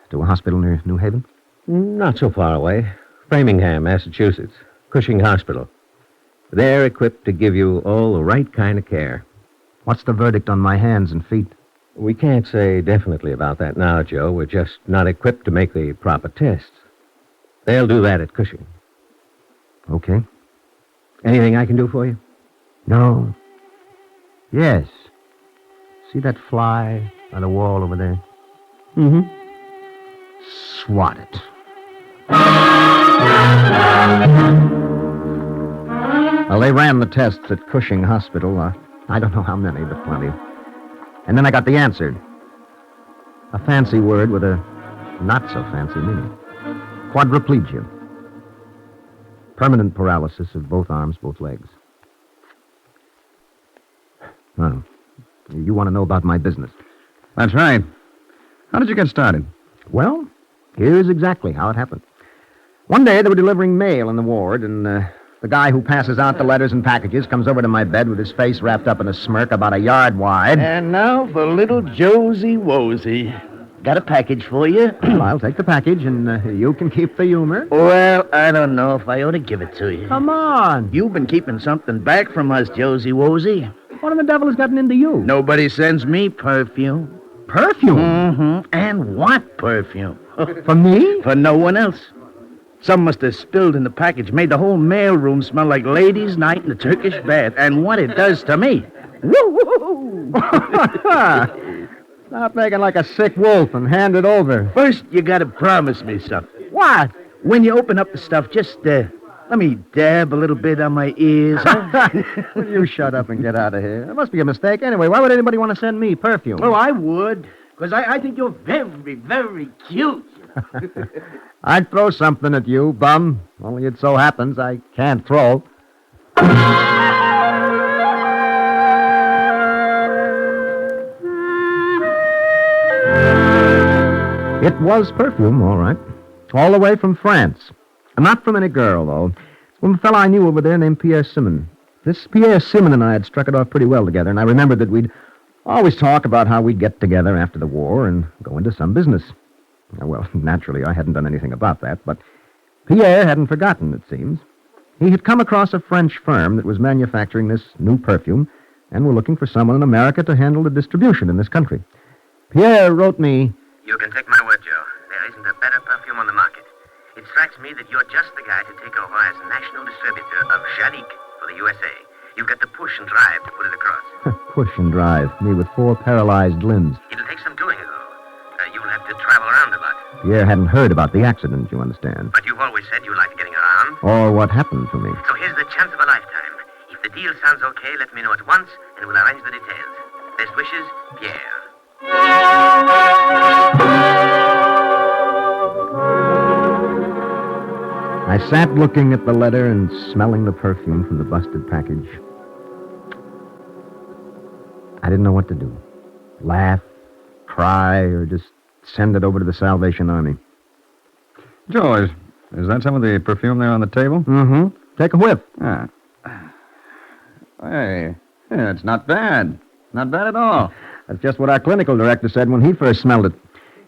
To a hospital near New Haven? Not so far away. Framingham, Massachusetts. Cushing Hospital. They're equipped to give you all the right kind of care. What's the verdict on my hands and feet? We can't say definitely about that now, Joe. We're just not equipped to make the proper tests. They'll do that at Cushing. Okay. Anything I can do for you? No. Yes. See that fly on the wall over there? Mm-hmm. Swat it. Well, they ran the tests at Cushing Hospital. I don't know how many, but plenty. And then I got the answer. A fancy word with a not-so-fancy meaning. Quadriplegia. Permanent paralysis of both arms, both legs. Oh. You want to know about my business? That's right. How did you get started? Well, here's exactly how it happened. One day they were delivering mail in the ward, and The guy who passes out the letters and packages comes over to my bed with his face wrapped up in a smirk about a yard wide. And now for little Josie Wosie. Got a package for you? Well, I'll take the package, and you can keep the humor. Well, I don't know if I ought to give it to you. Come on. You've been keeping something back from us, Josie Wosie. What in the devil has gotten into you? Nobody sends me perfume. Perfume? Mm-hmm. And what perfume? For me? For no one else. Some must have spilled in the package, made the whole mailroom smell like ladies' night in a Turkish bath. And what it does to me. Woo-hoo! Stop making like a sick wolf and hand it over. First, you gotta promise me something. What? When you open up the stuff, just, let me dab a little bit on my ears. Will you shut up and get out of here? It must be a mistake. Anyway, why would anybody want to send me perfume? Oh, I would. Because I think you're very, very cute. I'd throw something at you, bum. Only it so happens I can't throw. It was perfume, all right. All the way from France. Not from any girl, though. From a fellow I knew over there named Pierre Simon. This Pierre Simon and I had struck it off pretty well together, and I remembered that we'd always talk about how we'd get together after the war and go into some business. Well, naturally, I hadn't done anything about that, but Pierre hadn't forgotten, it seems. He had come across a French firm that was manufacturing this new perfume and were looking for someone in America to handle the distribution in this country. Pierre wrote me... You can take my word, Joe. There isn't a better perfume on the market. It strikes me that you're just the guy to take over as national distributor of Jalique for the USA. You've got the push and drive to put it across. Push and drive. Me with 4 paralyzed limbs. It'll take some doing, though. You'll have to travel around a lot. Pierre hadn't heard about the accident, you understand. But you've always said you like getting around. Or what happened to me. So here's the chance of a lifetime. If the deal sounds okay, let me know at once, and we'll arrange the details. Best wishes, Pierre. I sat looking at the letter and smelling the perfume from the busted package. I didn't know what to do. Laugh, cry, or just send it over to the Salvation Army. Joe, is that some of the perfume there on the table? Mm-hmm. Take a whiff. Ah. Hey, it's not bad. Not bad at all. That's just what our clinical director said when he first smelled it.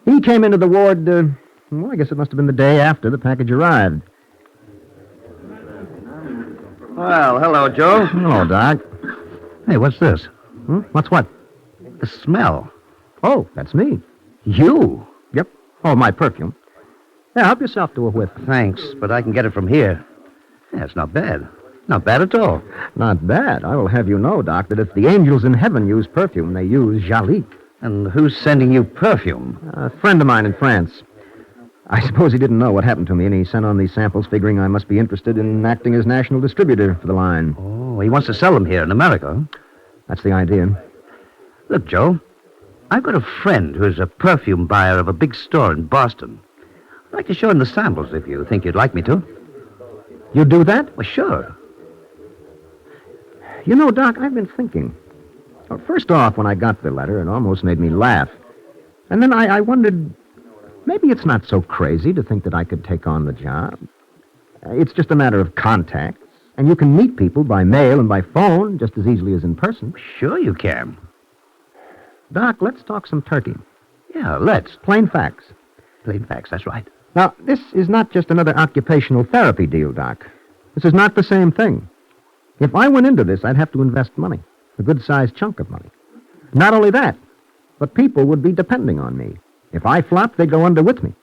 He came into the ward, I guess it must have been the day after the package arrived. Well, hello, Joe. Hello, Doc. Hey, what's this? What's what? The smell. Oh, that's me. You? Yep. Oh, my perfume. Yeah, help yourself to a whiff. Thanks, but I can get it from here. Yeah, it's not bad. Not bad at all. Not bad. I will have you know, Doc, that if the angels in heaven use perfume, they use Jalique. And who's sending you perfume? A friend of mine in France. I suppose he didn't know what happened to me, and he sent on these samples figuring I must be interested in acting as national distributor for the line. Oh, he wants to sell them here in America. That's the idea. Look, Joe, I've got a friend who's a perfume buyer of a big store in Boston. I'd like to show him the samples if you think you'd like me to. You do that? Well, sure. You know, Doc, I've been thinking. Well, first off, when I got the letter, it almost made me laugh. And then I wondered, maybe it's not so crazy to think that I could take on the job. It's just a matter of contacts. And you can meet people by mail and by phone just as easily as in person. Sure you can. Doc, let's talk some turkey. Yeah, let's. Plain facts. Plain facts, that's right. Now, this is not just another occupational therapy deal, Doc. This is not the same thing. If I went into this, I'd have to invest money, a good-sized chunk of money. Not only that, but people would be depending on me. If I flopped, they'd go under with me.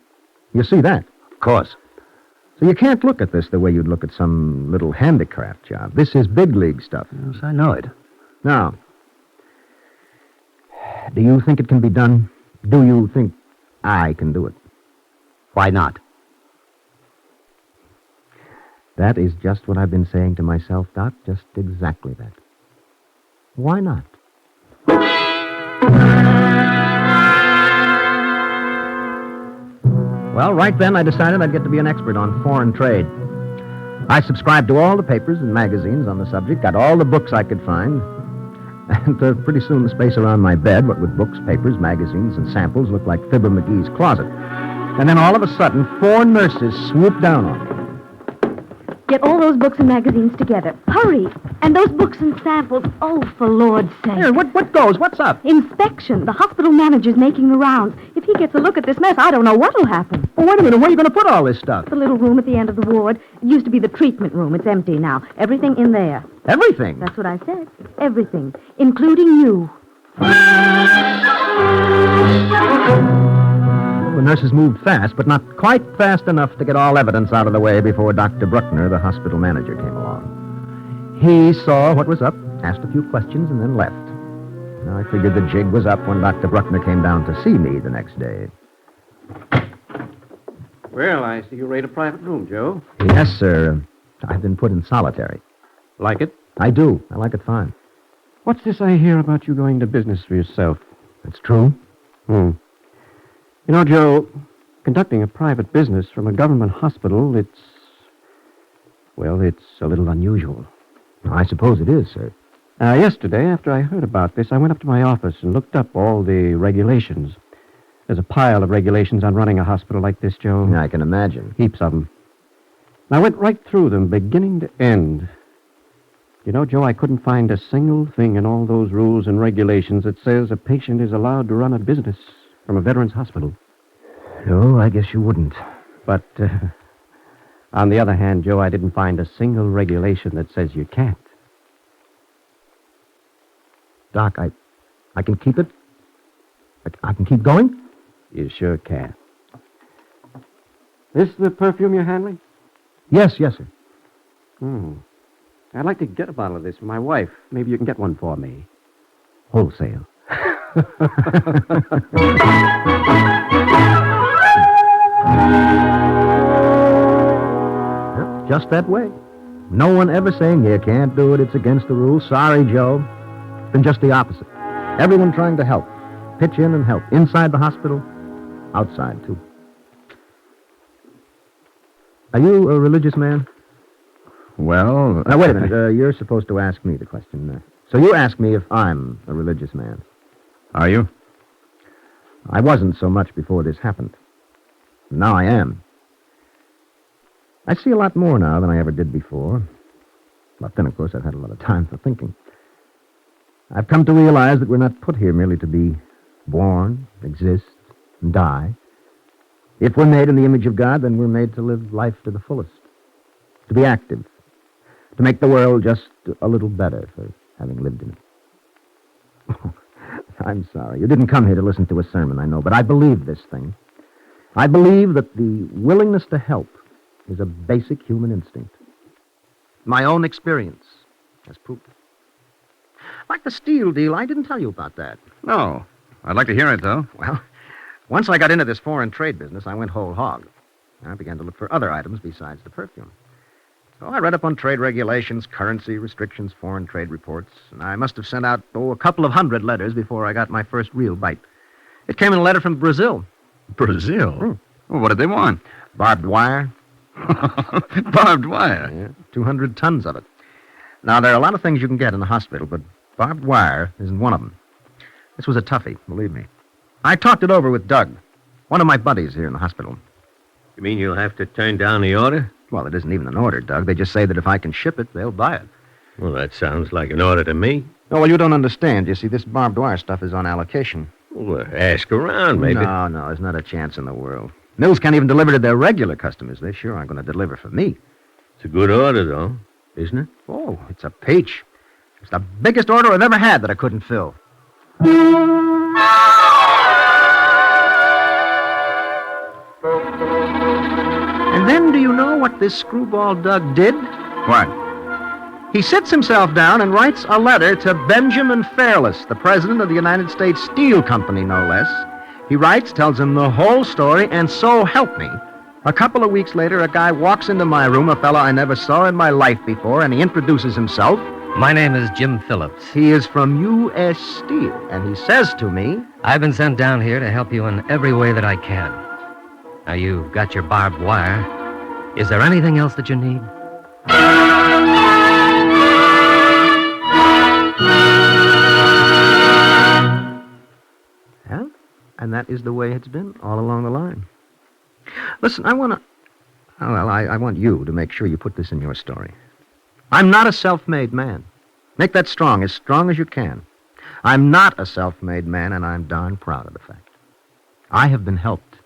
You see that? Of course. So you can't look at this the way you'd look at some little handicraft job. This is big league stuff. Yes, I know it. Now, do you think it can be done? Do you think I can do it? Why not? That is just what I've been saying to myself, Doc. Just exactly that. Why not? Well, right then I decided I'd get to be an expert on foreign trade. I subscribed to all the papers and magazines on the subject, got all the books I could find, and pretty soon the space around my bed, what with books, papers, magazines, and samples, looked like Fibber McGee's closet. And then all of a sudden, 4 nurses swooped down on me. Get all those books and magazines together. Hurry. And those books and samples. Oh, for Lord's sake. Here, what goes? What's up? Inspection. The hospital manager's making the rounds. If he gets a look at this mess, I don't know what'll happen. Oh, wait a minute. Where are you going to put all this stuff? The little room at the end of the ward. It used to be the treatment room. It's empty now. Everything in there. Everything? That's what I said. Everything. Including you. The nurses moved fast, but not quite fast enough to get all evidence out of the way before Dr. Bruckner, the hospital manager, came along. He saw what was up, asked a few questions, and then left. Now, I figured the jig was up when Dr. Bruckner came down to see me the next day. Well, I see you rate a private room, Joe. Yes, sir. I've been put in solitary. Like it? I do. I like it fine. What's this I hear about you going to business for yourself? It's true. You know, Joe, conducting a private business from a government hospital, it's a little unusual. I suppose it is, sir. Yesterday, after I heard about this, I went up to my office and looked up all the regulations. There's a pile of regulations on running a hospital like this, Joe. I can imagine. Heaps of them. And I went right through them, beginning to end. You know, Joe, I couldn't find a single thing in all those rules and regulations that says a patient is allowed to run a business from a veterans hospital. No, I guess you wouldn't. But, on the other hand, Joe, I didn't find a single regulation that says you can't. Doc, I can keep it? I can keep going? You sure can. This the perfume you're handling? Yes, sir. I'd like to get a bottle of this for my wife. Maybe you can get one for me. Wholesale. Just that way. No one ever saying, you can't do it, it's against the rules. Sorry, Joe. It's been just the opposite. Everyone trying to help. Pitch in and help. Inside the hospital, outside, too. Are you a religious man? Well... Now, wait a minute. You're supposed to ask me the question. So you ask me if I'm a religious man. Are you? I wasn't so much before this happened. Now I am. I see a lot more now than I ever did before. But then, of course, I've had a lot of time for thinking. I've come to realize that we're not put here merely to be born, exist, and die. If we're made in the image of God, then we're made to live life to the fullest. To be active. To make the world just a little better for having lived in it. I'm sorry. You didn't come here to listen to a sermon, I know, but I believe this thing. I believe that the willingness to help is a basic human instinct. My own experience has proved it. Like the steel deal, I didn't tell you about that. No. I'd like to hear it, though. Well, once I got into this foreign trade business, I went whole hog. I began to look for other items besides the perfume. So I read up on trade regulations, currency restrictions, foreign trade reports, and I must have sent out, a couple of hundred letters before I got my first real bite. It came in a letter from Brazil. Brazil? Well, what did they want? Barbed wire. Barbed wire? Yeah, 200 tons of it. Now, there are a lot of things you can get in the hospital, but barbed wire isn't one of them. This was a toughie, believe me. I talked it over with Doug, one of my buddies here in the hospital. You mean you'll have to turn down the order? Well, it isn't even an order, Doug. They just say that if I can ship it, they'll buy it. Well, that sounds like an order to me. Oh, well, you don't understand. You see, this barbed wire stuff is on allocation. Well, ask around, maybe. No, there's not a chance in the world. Mills can't even deliver to their regular customers. They sure aren't going to deliver for me. It's a good order, though, isn't it? Oh, it's a peach. It's the biggest order I've ever had that I couldn't fill. And then do you know what this screwball Doug did? What? He sits himself down and writes a letter to Benjamin Fairless, the president of the United States Steel Company, no less. He writes, tells him the whole story, and so help me. A couple of weeks later, a guy walks into my room, a fellow I never saw in my life before, and he introduces himself. My name is Jim Phillips. He is from U.S. Steel, and he says to me, I've been sent down here to help you in every way that I can. Now, you've got your barbed wire. Is there anything else that you need? Well, and that is the way it's been all along the line. Listen, I want to... Oh, well, I want you to make sure you put this in your story. I'm not a self-made man. Make that strong as you can. I'm not a self-made man, and I'm darn proud of the fact. I have been helped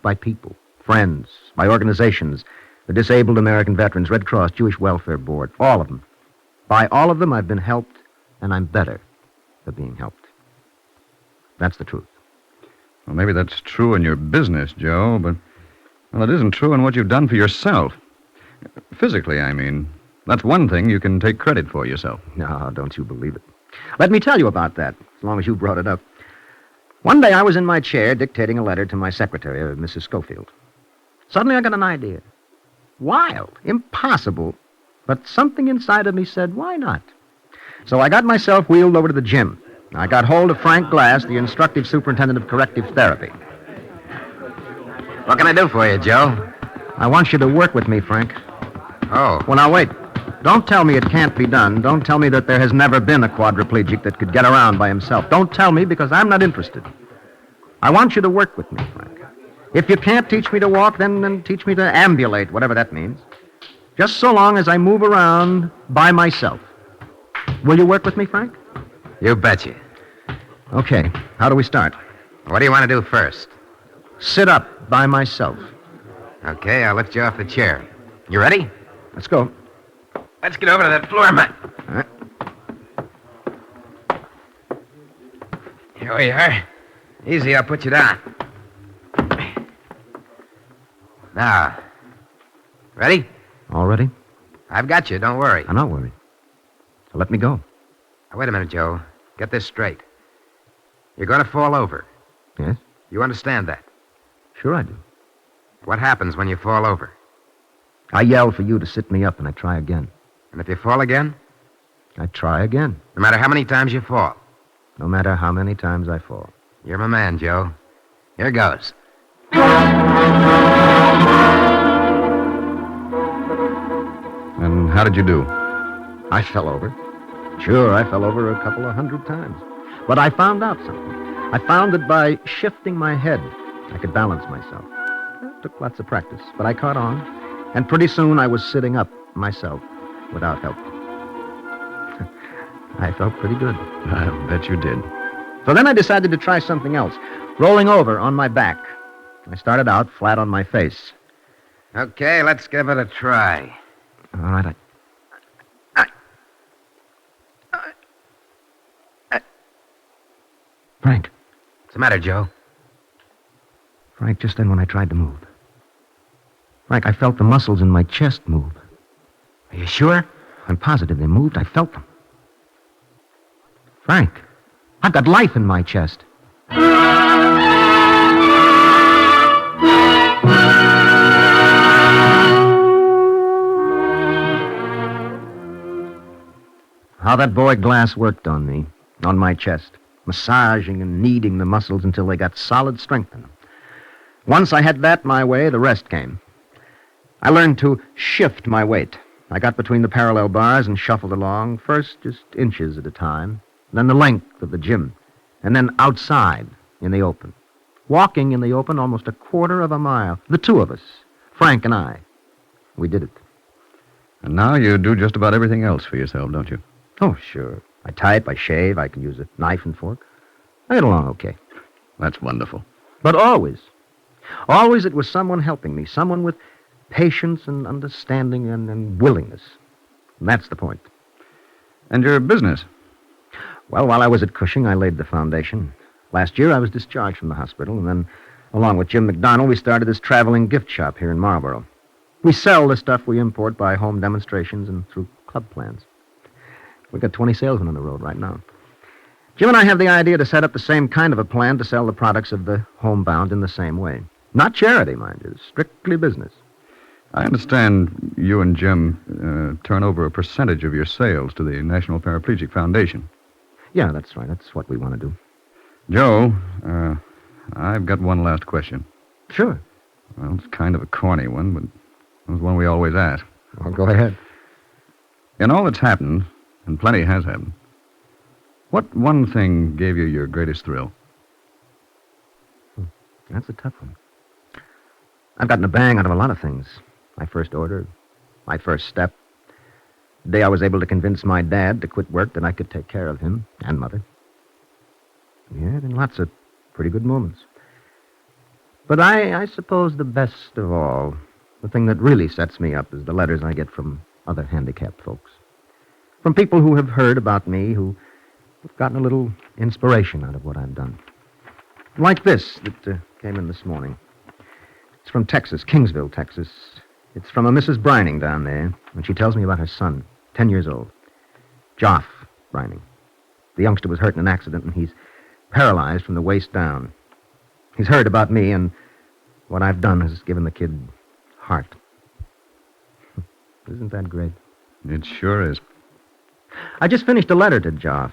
by people, friends, by organizations, the Disabled American Veterans, Red Cross, Jewish Welfare Board, all of them. By all of them, I've been helped, and I'm better for being helped. That's the truth. Well, maybe that's true in your business, Joe, but, well, it isn't true in what you've done for yourself. Physically, I mean. That's one thing you can take credit for yourself. No, don't you believe it. Let me tell you about that, as long as you brought it up. One day I was in my chair dictating a letter to my secretary, Mrs. Schofield. Suddenly I got an idea. Wild, impossible, but something inside of me said, why not? So I got myself wheeled over to the gym. I got hold of Frank Glass, the instructive superintendent of corrective therapy. What can I do for you, Joe? I want you to work with me, Frank. Oh. Well, now, wait. Don't tell me it can't be done. Don't tell me that there has never been a quadriplegic that could get around by himself. Don't tell me, because I'm not interested. I want you to work with me, Frank. If you can't teach me to walk, then teach me to ambulate, whatever that means. Just so long as I move around by myself. Will you work with me, Frank? You betcha. Okay. How do we start? What do you want to do first? Sit up by myself. Okay, I'll lift you off the chair. You ready? Let's go. Let's get over to that floor mat. All right. Here we are. Easy, I'll put you down. Now, ready? All ready? I've got you, don't worry. I'm not worried. So let me go. Now, wait a minute, Joe. Get this straight. You're going to fall over. Yes? You understand that? Sure I do. What happens when you fall over? I yell for you to sit me up, and I try again. And if you fall again? I try again. No matter how many times you fall? No matter how many times I fall. You're my man, Joe. Here goes. And how did you do? I fell over. Sure, I fell over a couple of 100 times. But I found out something. I found that by shifting my head, I could balance myself. It took lots of practice, but I caught on. And pretty soon I was sitting up myself without help. I felt pretty good. I bet you did. So then I decided to try something else. Rolling over on my back. I started out flat on my face. Okay, let's give it a try. All right, Frank. What's the matter, Joe? Frank, just then when I tried to move. Frank, I felt the muscles in my chest move. Are you sure? I'm positive they moved. I felt them. Frank, I've got life in my chest. How that boy Glass worked on me, on my chest, massaging and kneading the muscles until they got solid strength in them. Once I had that my way, the rest came. I learned to shift my weight. I got between the parallel bars and shuffled along, first just inches at a time, then the length of the gym, and then outside in the open. Walking in the open almost a quarter of a mile. The two of us, Frank and I. We did it. And now you do just about everything else for yourself, don't you? Oh, sure. I type, I shave, I can use a knife and fork. I get along okay. That's wonderful. But always it was someone helping me, someone with patience and understanding and willingness. And that's the point. And your business? Well, while I was at Cushing, I laid the foundation. Last year, I was discharged from the hospital, and then, along with Jim McDonald, we started this traveling gift shop here in Marlboro. We sell the stuff we import by home demonstrations and through club plans. We've got 20 salesmen on the road right now. Jim and I have the idea to set up the same kind of a plan to sell the products of the homebound in the same way. Not charity, mind you. Strictly business. I understand you and Jim turn over a percentage of your sales to the National Paraplegic Foundation. Yeah, that's right. That's what we want to do. Joe, I've got one last question. Sure. Well, it's kind of a corny one, but it's one we always ask. Well, go ahead. In all that's happened, and plenty has happened, what one thing gave you your greatest thrill? That's a tough one. I've gotten a bang out of a lot of things. My first order, my first step. The day I was able to convince my dad to quit work that I could take care of him and Mother. Yeah, been lots of pretty good moments. But I suppose the best of all, the thing that really sets me up, is the letters I get from other handicapped folks. From people who have heard about me, who have gotten a little inspiration out of what I've done. Like this that came in this morning. It's from Texas, Kingsville, Texas. It's from a Mrs. Brining down there, and she tells me about her son, 10 years old. Joff Brining. The youngster was hurt in an accident, and he's paralyzed from the waist down. He's heard about me, and what I've done has given the kid heart. Isn't that great? It sure is. I just finished a letter to Joff.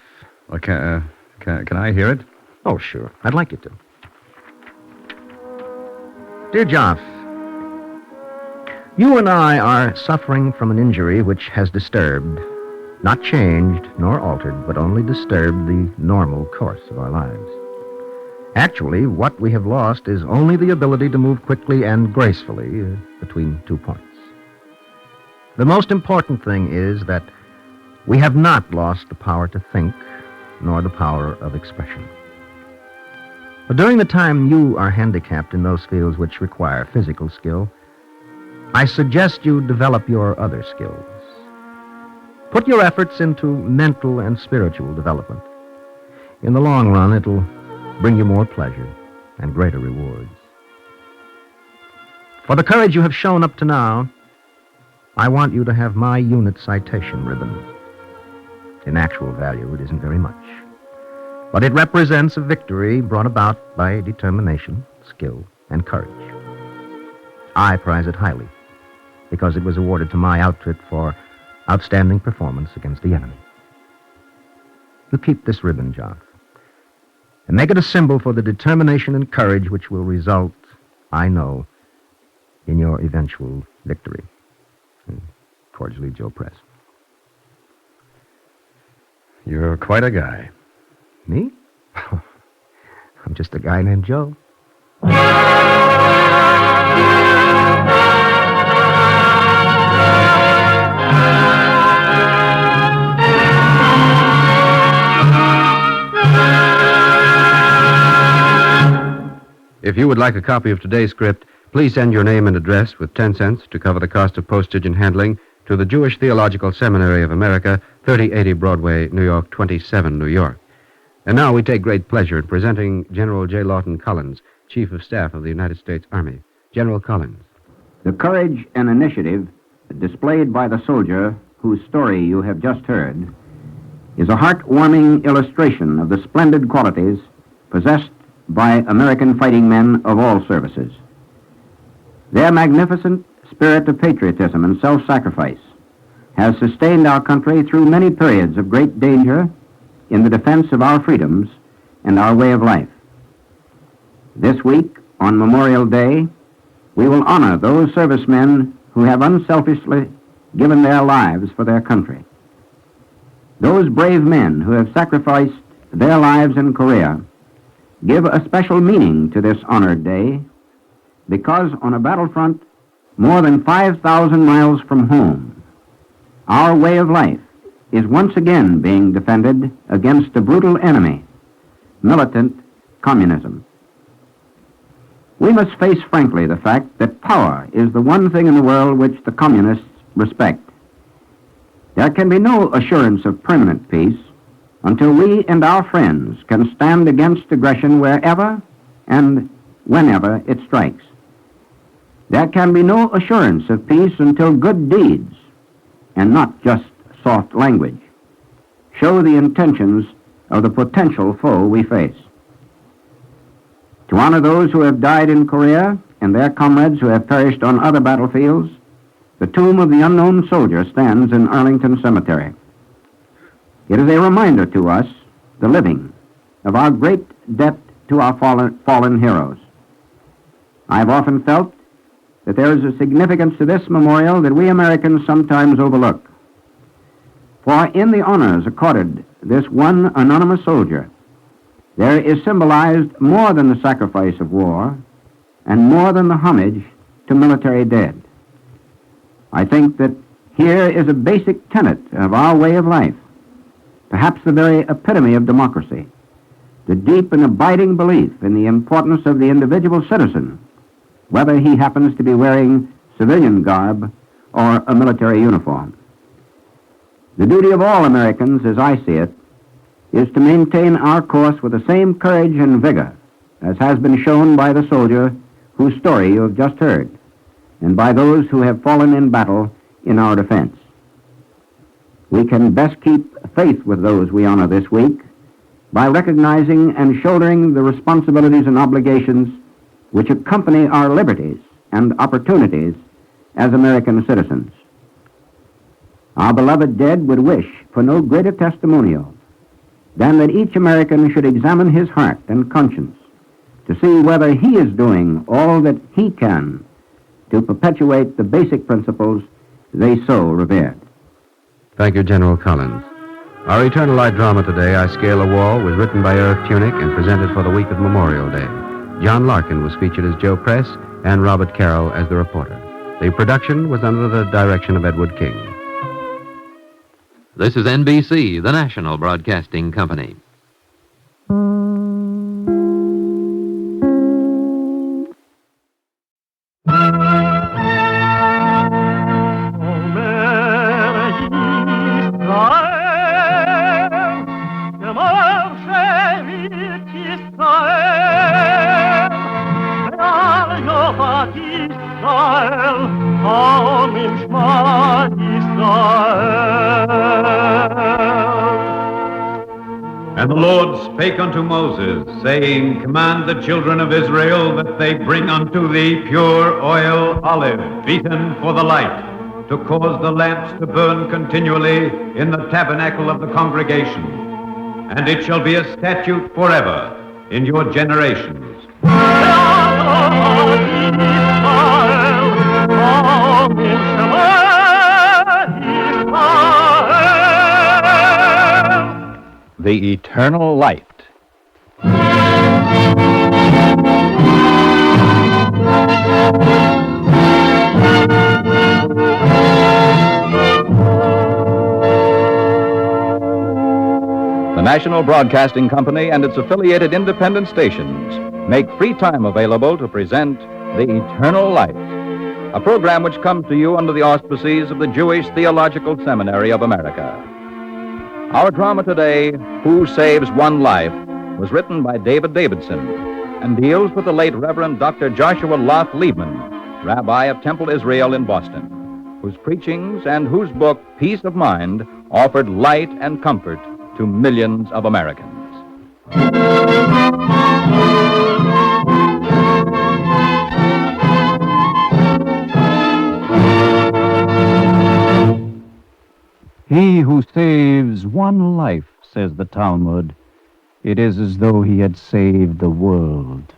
Well, can I hear it? Oh, sure. I'd like you to. Dear Joff, you and I are suffering from an injury which has disturbed, not changed nor altered, but only disturbed the normal course of our lives. Actually, what we have lost is only the ability to move quickly and gracefully between 2 points. The most important thing is that we have not lost the power to think, nor the power of expression. But during the time you are handicapped in those fields which require physical skill, I suggest you develop your other skills. Put your efforts into mental and spiritual development. In the long run, it'll bring you more pleasure and greater rewards. For the courage you have shown up to now, I want you to have my unit citation ribbon. In actual value, it isn't very much. But it represents a victory brought about by determination, skill, and courage. I prize it highly because it was awarded to my outfit for outstanding performance against the enemy. You keep this ribbon, Joff, and make it a symbol for the determination and courage which will result, I know, in your eventual victory. Cordially, Joe Press. You're quite a guy. Me? I'm just a guy named Joe. If you would like a copy of today's script, please send your name and address with 10 cents to cover the cost of postage and handling to the Jewish Theological Seminary of America, 3080 Broadway, New York, 27, New York. And now we take great pleasure in presenting General J. Lawton Collins, Chief of Staff of the United States Army. General Collins. The courage and initiative displayed by the soldier whose story you have just heard is a heartwarming illustration of the splendid qualities possessed by American fighting men of all services. Their magnificent spirit of patriotism and self-sacrifice has sustained our country through many periods of great danger in the defense of our freedoms and our way of life. This week, on Memorial Day, we will honor those servicemen who have unselfishly given their lives for their country. Those brave men who have sacrificed their lives in Korea give a special meaning to this honored day because on a battlefront more than 5,000 miles from home, our way of life is once again being defended against a brutal enemy, militant communism. We must face frankly the fact that power is the one thing in the world which the communists respect. There can be no assurance of permanent peace until we and our friends can stand against aggression wherever and whenever it strikes. There can be no assurance of peace until good deeds, and not just soft language, show the intentions of the potential foe we face. To honor those who have died in Korea and their comrades who have perished on other battlefields, the tomb of the unknown soldier stands in Arlington Cemetery. It is a reminder to us, the living, of our great debt to our fallen heroes. I have often felt that there is a significance to this memorial that we Americans sometimes overlook. For in the honors accorded this one anonymous soldier, there is symbolized more than the sacrifice of war and more than the homage to military dead. I think that here is a basic tenet of our way of life, perhaps the very epitome of democracy, the deep and abiding belief in the importance of the individual citizen, whether he happens to be wearing civilian garb or a military uniform. The duty of all Americans, as I see it, is to maintain our course with the same courage and vigor as has been shown by the soldier whose story you have just heard, and by those who have fallen in battle in our defense. We can best keep faith with those we honor this week by recognizing and shouldering the responsibilities and obligations which accompany our liberties and opportunities as American citizens. Our beloved dead would wish for no greater testimonial than that each American should examine his heart and conscience to see whether he is doing all that he can to perpetuate the basic principles they so revered. Thank you, General Collins. Our Eternal Light drama today, I Scale a Wall, was written by Earth Tunick and presented for the week of Memorial Day. John Larkin was featured as Joe Press and Robert Carroll as the reporter. The production was under the direction of Edward King. This is NBC, the national broadcasting company. And the Lord spake unto Moses, saying, Command the children of Israel that they bring unto thee pure oil olive, beaten for the light, to cause the lamps to burn continually in the tabernacle of the congregation. And it shall be a statute forever in your generations. The Eternal Light. The National Broadcasting Company and its affiliated independent stations make free time available to present The Eternal Light, a program which comes to you under the auspices of the Jewish Theological Seminary of America. Our drama today, Who Saves One Life, was written by David Davidson and deals with the late Reverend Dr. Joshua Loth Liebman, Rabbi of Temple Israel in Boston, whose preachings and whose book, Peace of Mind, offered light and comfort to millions of Americans. He who saves one life, says the Talmud, it is as though he had saved the world.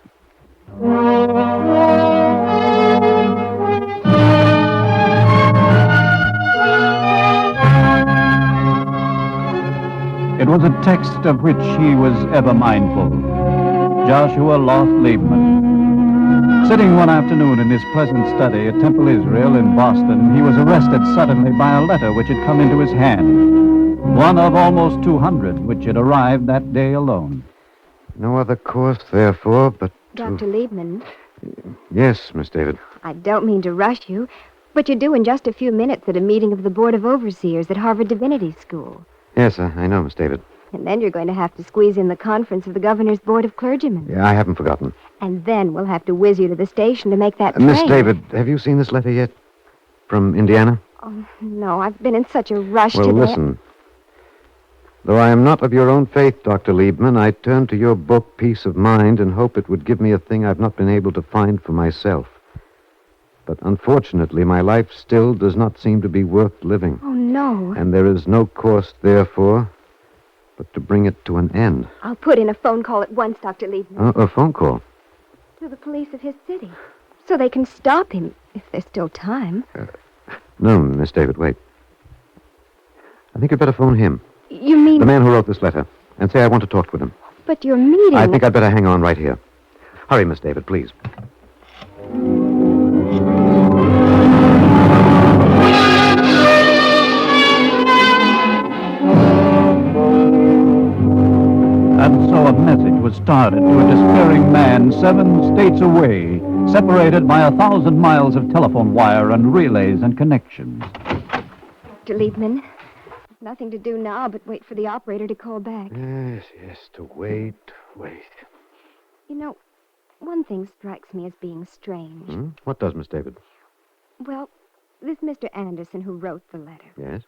It was a text of which he was ever mindful. Joshua Loth Liebman. Sitting one afternoon in his pleasant study at Temple Israel in Boston, he was arrested suddenly by a letter which had come into his hand. One of almost 200 which had arrived that day alone. No other course, therefore, but to... Dr. Liebman, Yes, Miss David. I don't mean to rush you, but you're due in just a few minutes at a meeting of the Board of Overseers at Harvard Divinity School. Yes, I know, Miss David. And then you're going to have to squeeze in the conference of the Governor's Board of Clergymen. Yeah, I haven't forgotten. And then we'll have to whiz you to the station to make that train. Miss David, have you seen this letter yet? From Indiana? Oh, no, I've been in such a rush Well, today. listen. Though I am not of your own faith, Dr. Liebman, I turn to your book, Peace of Mind, and hope it would give me a thing I've not been able to find for myself. But unfortunately, my life still does not seem to be worth living. Oh, no. And there is no course, therefore, but to bring it to an end. I'll put in a phone call at once, Dr. Liebman. A phone call? To the police of his city. So they can stop him, if there's still time. No, Miss David, wait. I think you'd better phone him. You mean... The man who wrote this letter. And say I want to talk with him. But your meeting... I think I'd better hang on right here. Hurry, Miss David, please. And so a message was started to a despairing man 7 states away, separated by 1,000 miles of telephone wire and relays and connections. Dr. Liebman, nothing to do now but wait for the operator to call back. Yes, to wait. You know, one thing strikes me as being strange. What does, Miss David? Well, this Mr. Anderson who wrote the letter. Yes?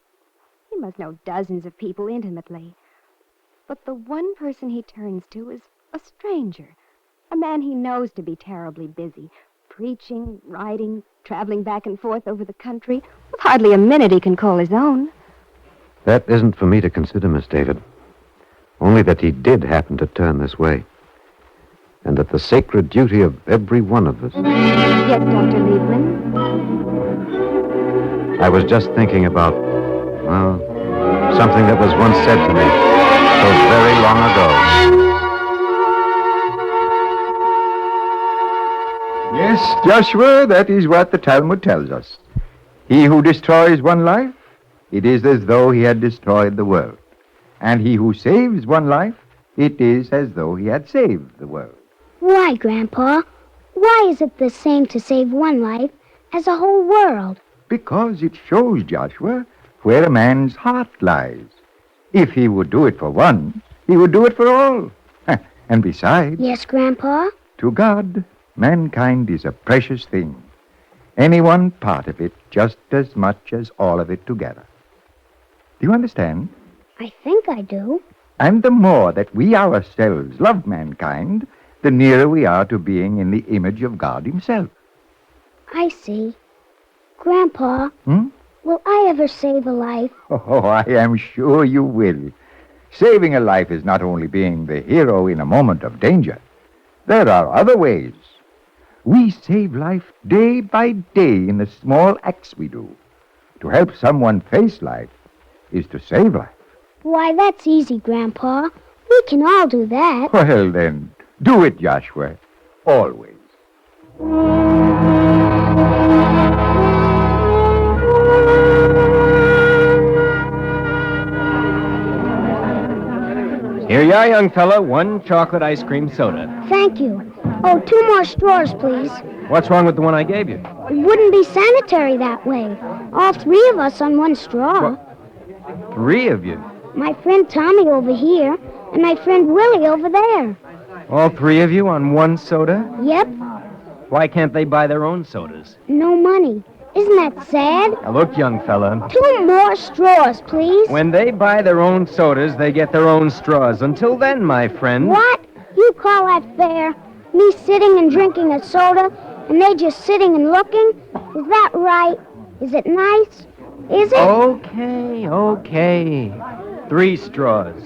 He must know dozens of people intimately. But the one person he turns to is a stranger. A man he knows to be terribly busy. Preaching, writing, traveling back and forth over the country. With hardly a minute he can call his own. That isn't for me to consider, Miss David. Only that he did happen to turn this way. And that the sacred duty of every one of us... Yes, Dr. Liebman? I was just thinking about, well, something that was once said to me so very long ago. Yes, Joshua, that is what the Talmud tells us. He who destroys one life, it is as though he had destroyed the world. And he who saves one life, it is as though he had saved the world. Why, Grandpa? Why is it the same to save one life as a whole world? Because it shows, Joshua, where a man's heart lies. If he would do it for one, he would do it for all. And besides... Yes, Grandpa? To God, mankind is a precious thing. Any one part of it just as much as all of it together. Do you understand? I think I do. And the more that we ourselves love mankind, the nearer we are to being in the image of God himself. I see. Grandpa, will I ever save a life? Oh, I am sure you will. Saving a life is not only being the hero in a moment of danger. There are other ways. We save life day by day in the small acts we do. To help someone face life is to save life. Why, that's easy, Grandpa. We can all do that. Well, then, do it, Joshua. Always. Here you are, young fella. 1 chocolate ice cream soda. Thank you. Oh, 2 more straws, please. What's wrong with the one I gave you? It wouldn't be sanitary that way. All 3 of us on 1 straw. 3 of you? My friend Tommy over here, and my friend Willie over there. All 3 of you on 1 soda? Yep. Why can't they buy their own sodas? No money. Isn't that sad? Now, look, young fella. 2 more straws, please. When they buy their own sodas, they get their own straws. Until then, my friend... What? You call that fair? Me sitting and drinking a soda, and they just sitting and looking? Is that right? Is it nice? Is it? Okay. 3 straws.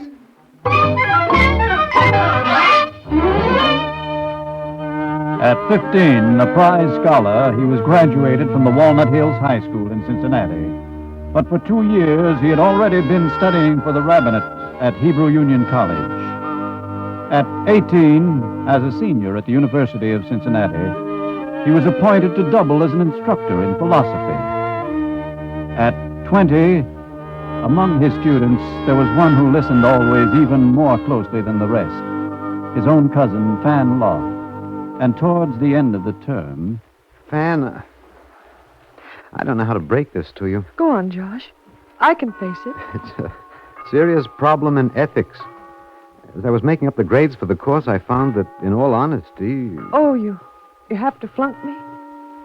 At 15, a prize scholar, he was graduated from the Walnut Hills High School in Cincinnati. But for 2 years, he had already been studying for the rabbinate at Hebrew Union College. At 18, as a senior at the University of Cincinnati, he was appointed to double as an instructor in philosophy. At 20, among his students, there was one who listened always even more closely than the rest, his own cousin, Fan Loft. And towards the end of the term... Fan, I don't know how to break this to you. Go on, Josh. I can face it. It's a serious problem in ethics. As I was making up the grades for the course, I found that, in all honesty... Oh, you have to flunk me?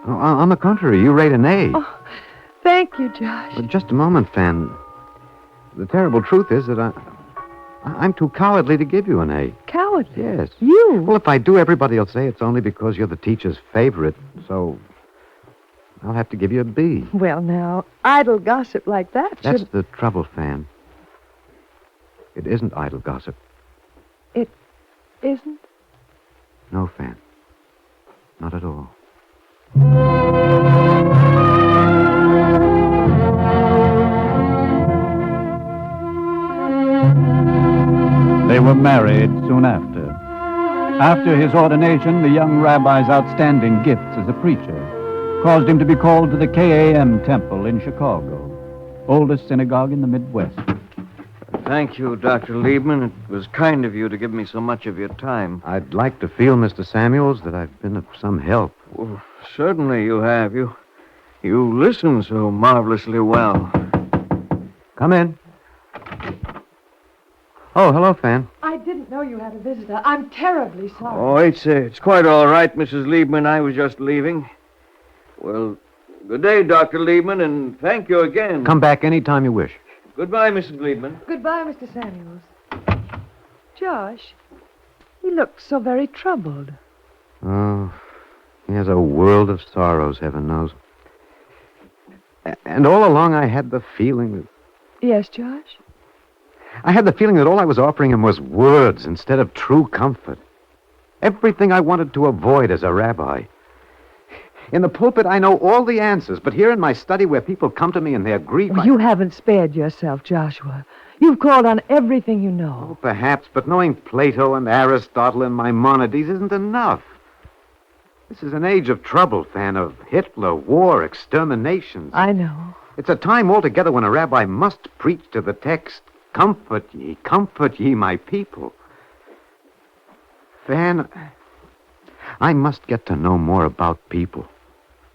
Oh, on the contrary, you rate an A. Oh, thank you, Josh. But just a moment, Fan. The terrible truth is that I'm too cowardly to give you an A. Cowardly? Yes. You? Well, if I do, everybody will say it's only because you're the teacher's favorite, so I'll have to give you a B. Well, now, idle gossip like that That's the trouble, Fan. It isn't idle gossip. It isn't? No, Fan. Not at all. They were married soon after. After his ordination, the young rabbi's outstanding gifts as a preacher caused him to be called to the KAM Temple in Chicago, oldest synagogue in the Midwest. Thank you, Dr. Liebman. It was kind of you to give me so much of your time. I'd like to feel, Mr. Samuels, that I've been of some help. Well, certainly you have. You listen so marvelously well. Come in. Oh, hello, Fan. I didn't know you had a visitor. I'm terribly sorry. Oh, it's quite all right, Mrs. Liebman. I was just leaving. Well, good day, Dr. Liebman, and thank you again. Come back any time you wish. Goodbye, Mrs. Liebman. Goodbye, Mr. Samuels. Josh, he looks so very troubled. Oh, he has a world of sorrows, heaven knows. And all along I had the feeling that... Yes, Josh? I had the feeling that all I was offering him was words instead of true comfort. Everything I wanted to avoid as a rabbi. In the pulpit, I know all the answers, but here in my study where people come to me in their grief... Well, you haven't spared yourself, Joshua. You've called on everything you know. Oh, perhaps, but knowing Plato and Aristotle and Maimonides isn't enough. This is an age of trouble, Fan, of Hitler, war, exterminations. I know. It's a time altogether when a rabbi must preach to the text, comfort ye, my people. Fan, I must get to know more about people.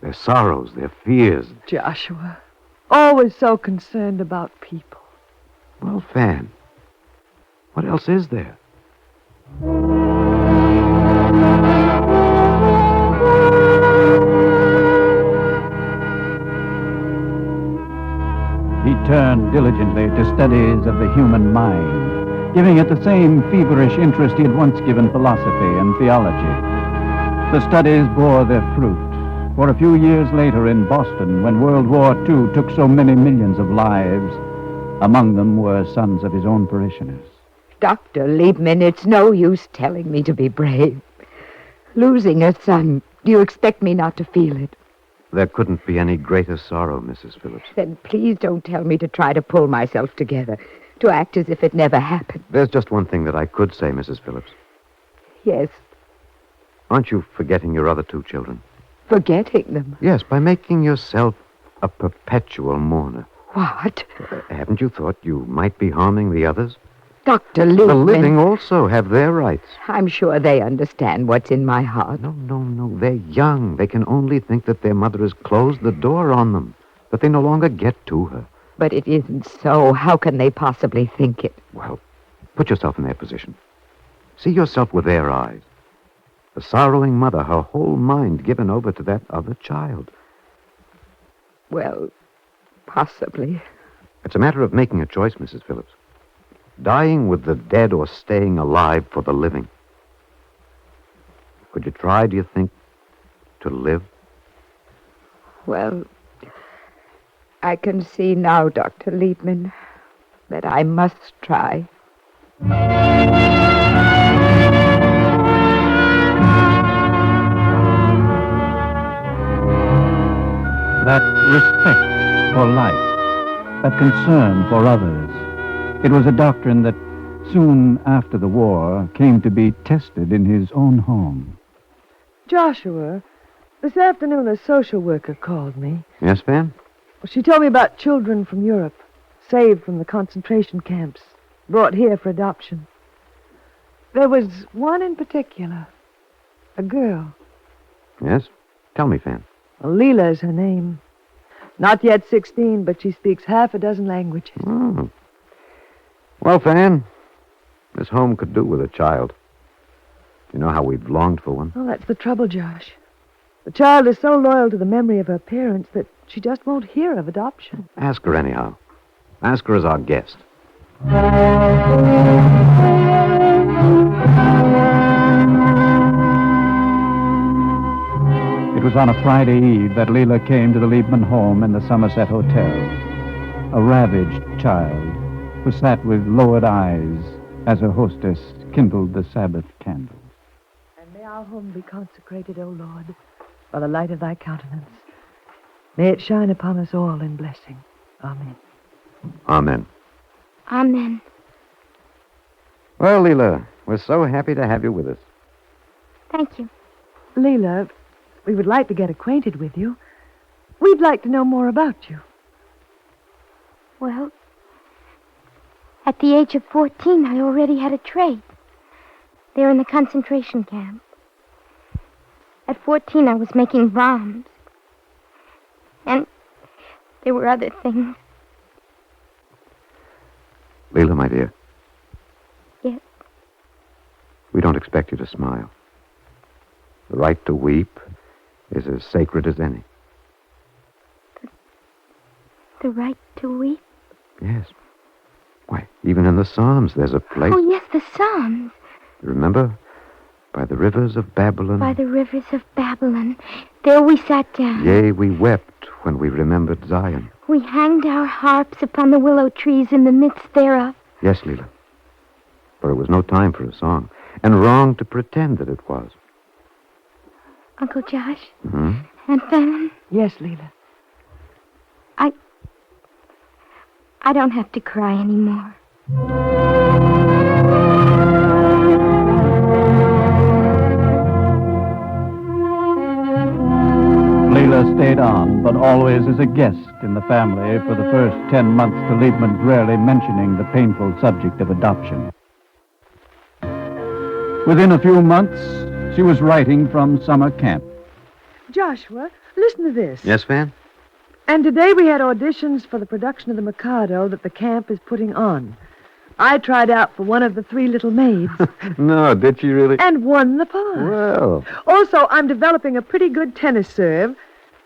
Their sorrows, their fears. Joshua, always so concerned about people. Well, Fan, what else is there? He turned diligently to studies of the human mind, giving it the same feverish interest he had once given philosophy and theology. The studies bore their fruit, for a few years later in Boston, when World War II took so many millions of lives, among them were sons of his own parishioners. Dr. Liebman, it's no use telling me to be brave. Losing a son, do you expect me not to feel it? There couldn't be any greater sorrow, Mrs. Phillips. Then please don't tell me to try to pull myself together, to act as if it never happened. There's just one thing that I could say, Mrs. Phillips. Yes, Aren't you forgetting your other two children? forgetting them. Yes, by making yourself a perpetual mourner. What? Haven't you thought you might be harming the others? Dr. Liebman. The living also have their rights. I'm sure they understand what's in my heart. No. They're young. They can only think that their mother has closed the door on them, that they no longer get to her. But it isn't so. How can they possibly think it? Well, put yourself in their position. See yourself with their eyes. The sorrowing mother, her whole mind given over to that other child. Well, possibly. It's a matter of making a choice, Mrs. Phillips. Dying with the dead or staying alive for the living. Could you try, do you think, to live? Well, I can see now, Dr. Liebman, that I must try. That respect for life, that concern for others, it was a doctrine that soon after the war came to be tested in his own home. Joshua, this afternoon a social worker called me. Yes, Van? She told me about children from Europe, saved from the concentration camps, brought here for adoption. There was one in particular, a girl. Yes? Tell me, Van. Well, Leela is her name. Not yet 16, but she speaks half a dozen languages. Oh. Well, Fan, this home could do with a child. You know how we've longed for one. Oh, that's the trouble, Josh. The child is so loyal to the memory of her parents that she just won't hear of adoption. Ask her anyhow. Ask her as our guest. It was on a Friday eve that Leela came to the Liebman home in the Somerset Hotel. A ravaged child who sat with lowered eyes as her hostess kindled the Sabbath candle. And may our home be consecrated, O Lord, by the light of thy countenance. May it shine upon us all in blessing. Amen. Amen. Amen. Well, Leela, we're so happy to have you with us. Thank you. Leela, we would like to get acquainted with you. We'd like to know more about you. Well, At the age of 14, I already had a trade. There in the concentration camp. At 14, I was making bombs. And there were other things. Leila, my dear. Yes. We don't expect you to smile. The right to weep is as sacred as any. The right to weep? Yes. Why, even in the Psalms, there's a place. Oh, yes, the Psalms. Remember? By the rivers of Babylon. By the rivers of Babylon. There we sat down. Yea, we wept when we remembered Zion. We hanged our harps upon the willow trees in the midst thereof. Yes, Leila. For it was no time for a song, and wrong to pretend that it was. Uncle Josh? Hmm? Aunt Fannin? Yes, Leila. I don't have to cry anymore. Leila stayed on, but always as a guest in the family for the first 10 months to Liebman's rarely mentioning the painful subject of adoption. Within a few months, she was writing from summer camp. Joshua, listen to this. Yes, Van? And today we had auditions for the production of The Mikado that the camp is putting on. I tried out for one of the 3 little maids. No, did she really? And won the part. Well. Also, I'm developing a pretty good tennis serve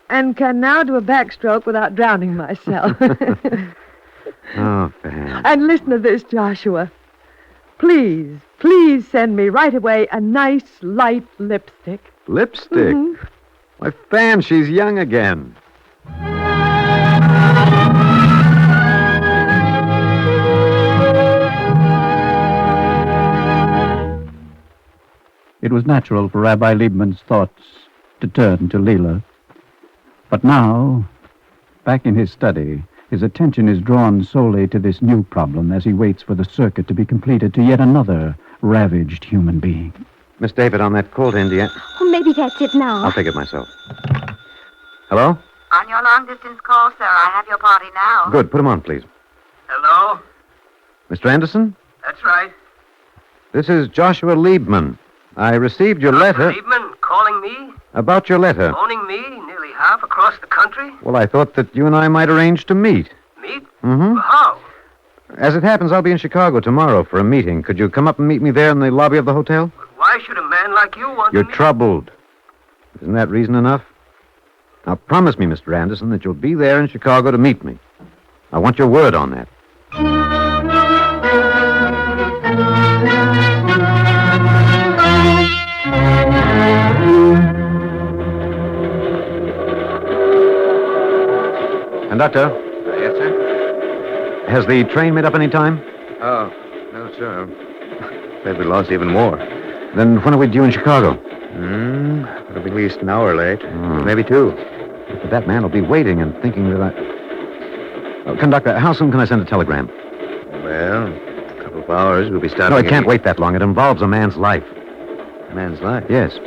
and can now do a backstroke without drowning myself. Oh, Van. And listen to this, Joshua. Please, please send me right away a nice light lipstick. Lipstick? Mhm. Why, Van, she's young again. It was natural for Rabbi Liebman's thoughts to turn to Leila. But now, back in his study, his attention is drawn solely to this new problem as he waits for the circuit to be completed to yet another ravaged human being. Miss David, on that Colt India. Oh, maybe that's it now. I'll take it myself. Hello? On your long-distance call, sir. I have your party now. Good. Put him on, please. Hello? Mr. Anderson? That's right. This is Joshua Liebman. I received your letter. Liebman calling me? About your letter. Phoning me nearly half across the country? Well, I thought that you and I might arrange to meet. Meet? Mm-hmm. How? As it happens, I'll be in Chicago tomorrow for a meeting. Could you come up and meet me there in the lobby of the hotel? Why should a man like you want You're to meet? troubled. Isn't that reason enough? Now, promise me, Mr. Anderson, that you'll be there in Chicago to meet me. I want your word on that. Conductor. Yes, sir? Has the train made up any time? Oh, no, sir. Maybe we lost even more. Then when are we due in Chicago? It'll be at least an hour late. Maybe 2. But that man will be waiting and thinking that I... Oh, conductor, how soon can I send a telegram? Well, a couple of hours. We'll be starting. No, I can't wait that long. It involves a man's life. A man's life? Yes.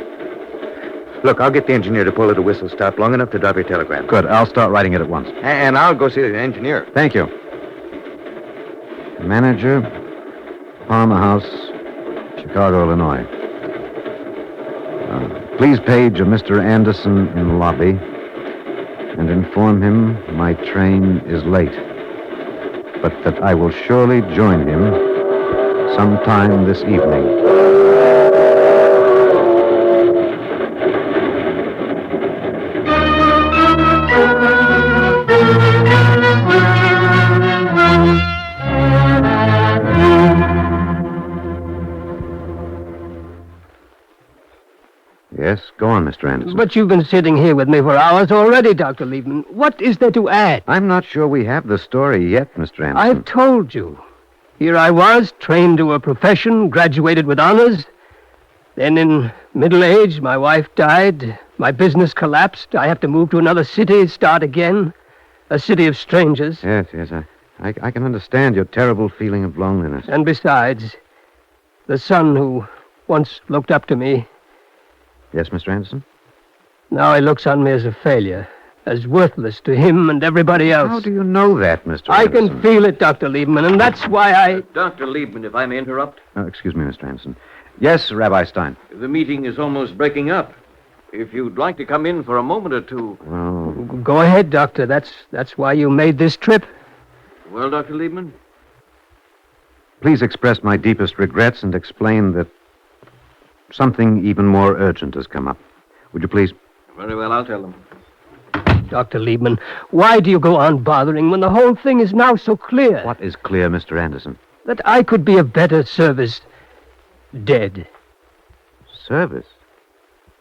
Look, I'll get the engineer to pull at a whistle stop long enough to drop your telegram. Good. I'll start writing it at once. And I'll go see the engineer. Thank you. Manager, Palmer House, Chicago, Illinois. Please page a Mr. Anderson in the lobby and inform him my train is late, but that I will surely join him sometime this evening. Yes, go on, Mr. Anderson. But you've been sitting here with me for hours already, Dr. Levin. What is there to add? I'm not sure we have the story yet, Mr. Anderson. I've told you. Here I was, trained to a profession, graduated with honors. Then in middle age, my wife died. My business collapsed. I have to move to another city, start again. A city of strangers. Yes. I can understand your terrible feeling of loneliness. And besides, the son who once looked up to me, Yes, Mr. Anderson? now he looks on me as a failure, as worthless to him and everybody else. How do you know that, Mr. I Anderson? can feel it, Dr. Liebman, and that's why I... Dr. Liebman, if I may interrupt. Oh, excuse me, Mr. Anderson. Yes, Rabbi Stein. The meeting is almost breaking up. If you'd like to come in for a moment or two. Well, Go ahead, Doctor. That's why you made this trip. Well, Dr. Liebman? please express my deepest regrets and explain that something even more urgent has come up. Would you please? Very well, I'll tell them. Dr. Liebman, why do you go on bothering when the whole thing is now so clear? What is clear, Mr. Anderson? That I could be of better service dead. Service?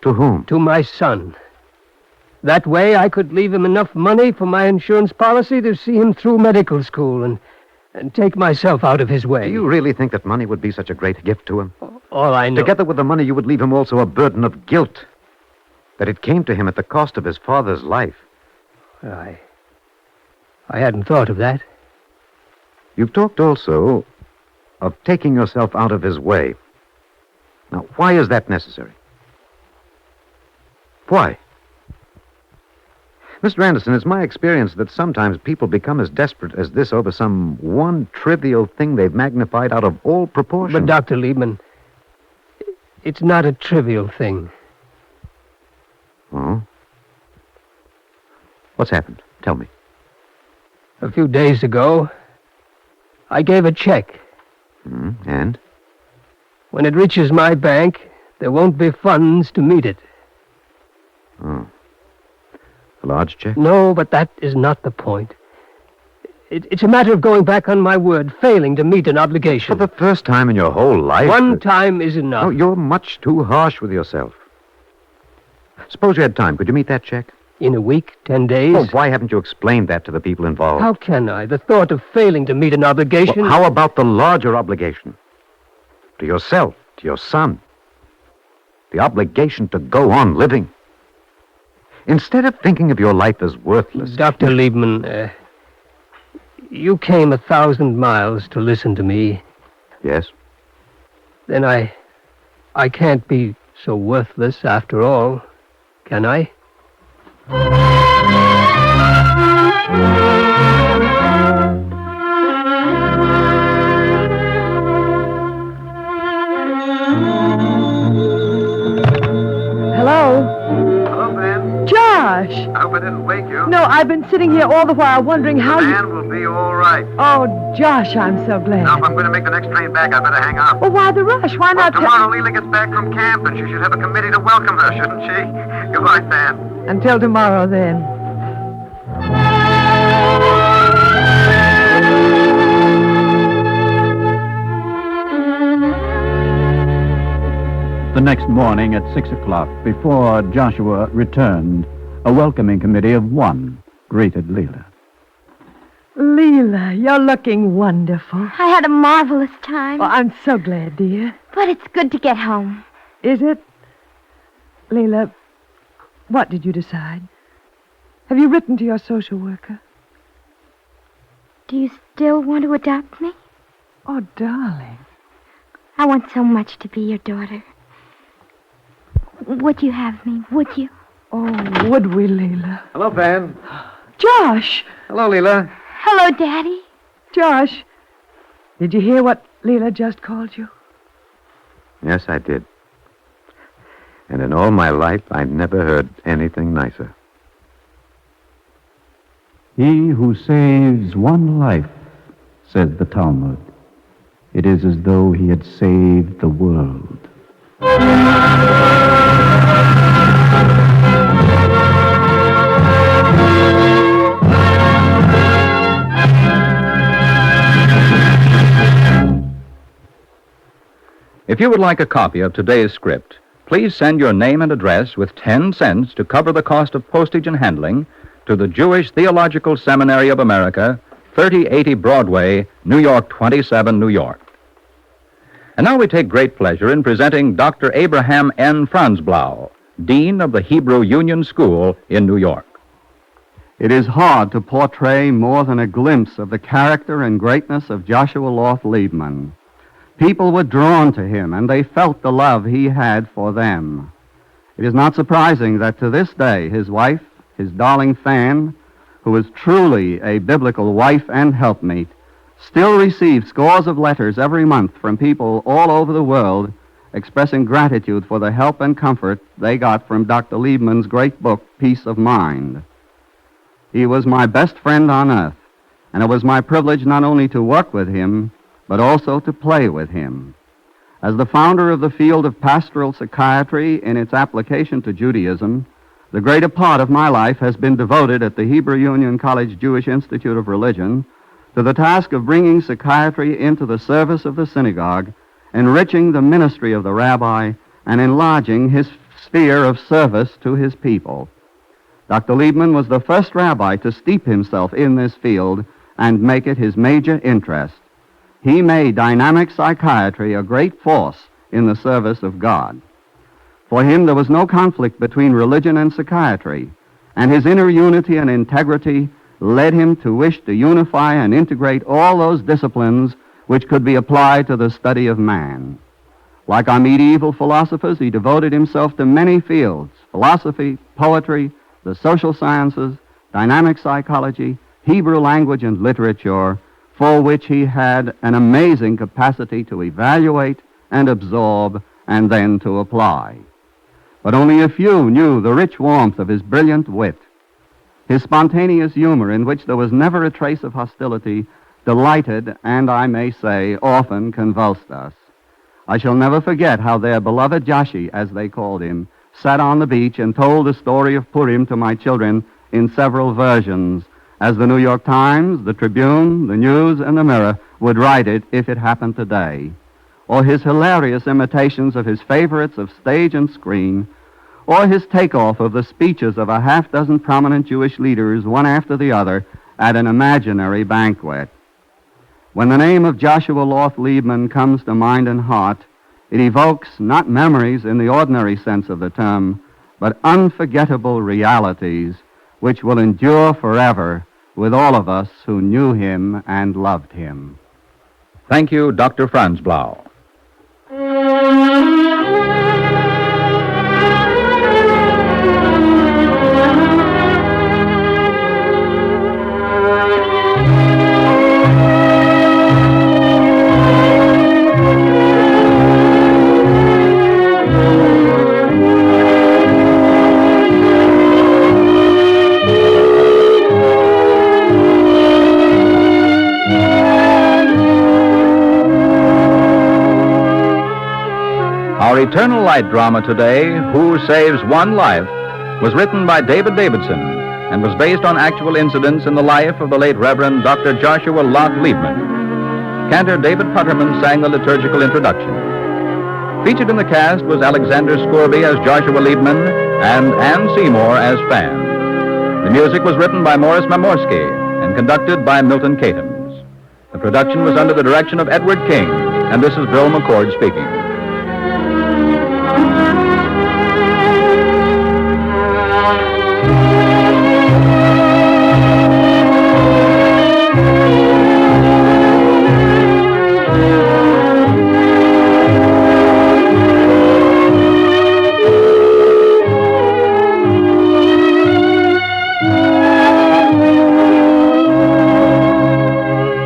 To whom? To my son. That way I could leave him enough money for my insurance policy to see him through medical school and take myself out of his way. Do you really think that money would be such a great gift to him? All I know... Together with the money, you would leave him also a burden of guilt. That it came to him at the cost of his father's life. I hadn't thought of that. You've talked also of taking yourself out of his way. Now, why is that necessary? Why? Mr. Anderson, it's my experience that sometimes people become as desperate as this over some one trivial thing they've magnified out of all proportion. But, Dr. Liebman, it's not a trivial thing. Oh? What's happened? Tell me. A few days ago, I gave a check. And? When it reaches my bank, there won't be funds to meet it. Oh. A large check? No, but that is not the point. It's a matter of going back on my word, failing to meet an obligation. For the first time in your whole life? One time is enough. No, you're much too harsh with yourself. Suppose you had time. Could you meet that check? In a week, 10 days? Oh, why haven't you explained that to the people involved? How can I? The thought of failing to meet an obligation... Well, how about the larger obligation? To yourself, to your son. The obligation to go on living. Instead of thinking of your life as worthless... Dr. Liebman, you came 1,000 miles to listen to me. Yes? Then I can't be so worthless after all, can I? Hello? Hello, Ben. Josh! I hope I didn't wake you. No, I've been sitting here all the while wondering how you... Man will be all right. Oh, Josh, I'm so glad. Now, if I'm going to make the next train back, I better hang up. Well, why the rush? Why not... Tomorrow, Leela gets back from camp, and she should have a committee to welcome her, shouldn't she? Goodbye, Sam. Until tomorrow, then. The next morning at 6 o'clock, before Joshua returned, a welcoming committee of one greeted Leela. Leela, you're looking wonderful. I had a marvelous time. Oh, I'm so glad, dear. But it's good to get home. Is it? Leela, what did you decide? Have you written to your social worker? Do you still want to adopt me? Oh, darling. I want so much to be your daughter. Would you have me? Would you? Oh, would we, Leela? Hello, Van. Josh! Hello, Leela. Hello, Daddy. Josh, did you hear what Leela just called you? Yes, I did. And in all my life, I never heard anything nicer. He who saves one life, says the Talmud, it is as though he had saved the world. If you would like a copy of today's script, please send your name and address with 10 cents to cover the cost of postage and handling to the Jewish Theological Seminary of America, 3080 Broadway, New York 27, New York. And now we take great pleasure in presenting Dr. Abraham N. Franzblau, Dean of the Hebrew Union School in New York. It is hard to portray more than a glimpse of the character and greatness of Joshua Loth Liebman. People were drawn to him, and they felt the love he had for them. It is not surprising that to this day his wife, his darling Fan, who is truly a biblical wife and helpmate, still receive scores of letters every month from people all over the world expressing gratitude for the help and comfort they got from Dr. Liebman's great book, Peace of Mind. He was my best friend on earth, and it was my privilege not only to work with him, but also to play with him. As the founder of the field of pastoral psychiatry in its application to Judaism, the greater part of my life has been devoted at the Hebrew Union College Jewish Institute of Religion to the task of bringing psychiatry into the service of the synagogue, enriching the ministry of the rabbi, and enlarging his sphere of service to his people. Dr. Liebman was the first rabbi to steep himself in this field and make it his major interest. He made dynamic psychiatry a great force in the service of God. For him, there was no conflict between religion and psychiatry, and his inner unity and integrity led him to wish to unify and integrate all those disciplines which could be applied to the study of man. Like our medieval philosophers, he devoted himself to many fields: philosophy, poetry, the social sciences, dynamic psychology, Hebrew language and literature, for which he had an amazing capacity to evaluate and absorb and then to apply. But only a few knew the rich warmth of his brilliant wit. His spontaneous humor, in which there was never a trace of hostility, delighted and, I may say, often convulsed us. I shall never forget how their beloved Joshi, as they called him, sat on the beach and told the story of Purim to my children in several versions, as the New York Times, the Tribune, the News, and the Mirror would write it if it happened today, or his hilarious imitations of his favorites of stage and screen, or his takeoff of the speeches of a half-dozen prominent Jewish leaders, one after the other, at an imaginary banquet. When the name of Joshua Loth Liebman comes to mind and heart, it evokes not memories in the ordinary sense of the term, but unforgettable realities which will endure forever with all of us who knew him and loved him. Thank you, Dr. Franz Blau. Our Eternal Light drama today, Who Saves One Life, was written by David Davidson and was based on actual incidents in the life of the late Reverend Dr. Joshua Loth Liebman. Cantor David Putterman sang the liturgical introduction. Featured in the cast was Alexander Scorby as Joshua Liebman and Ann Seymour as Fan. The music was written by Morris Mamorsky and conducted by Milton Catums. The production was under the direction of Edward King, and this is Bill McCord speaking.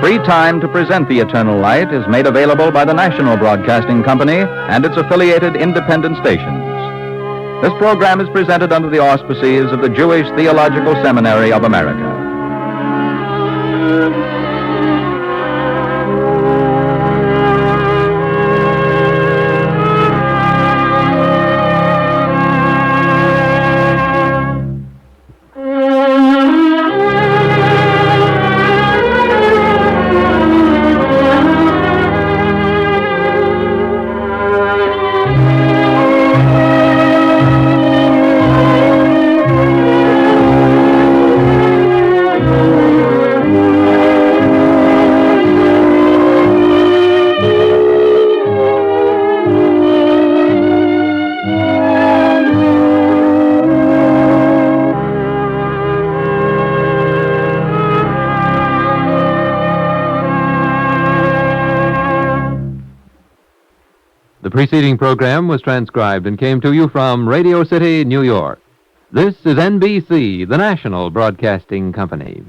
Free time to present the Eternal Light is made available by the National Broadcasting Company and its affiliated independent stations. This program is presented under the auspices of the Jewish Theological Seminary of America. The preceding program was transcribed and came to you from Radio City, New York. This is NBC, the national broadcasting company.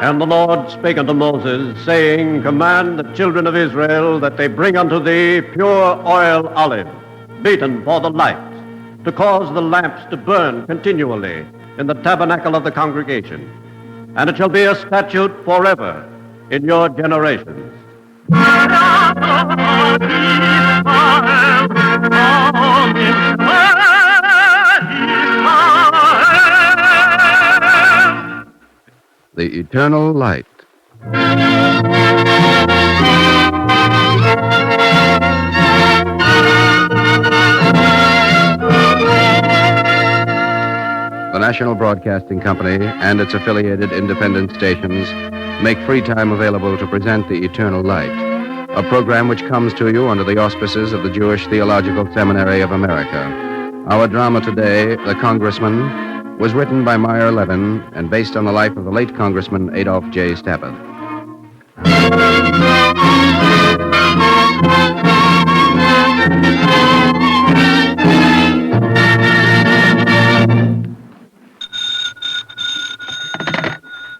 And the Lord spake unto Moses, saying, Command the children of Israel that they bring unto thee pure oil olive, beaten for the light, to cause the lamps to burn continually in the tabernacle of the congregation. And it shall be a statute forever in your generations. The eternal light. The National Broadcasting Company and its affiliated independent stations make free time available to present The Eternal Light, a program which comes to you under the auspices of the Jewish Theological Seminary of America. Our drama today, The Congressman, was written by Meyer Levin and based on the life of the late Congressman Adolph J. Stappeth.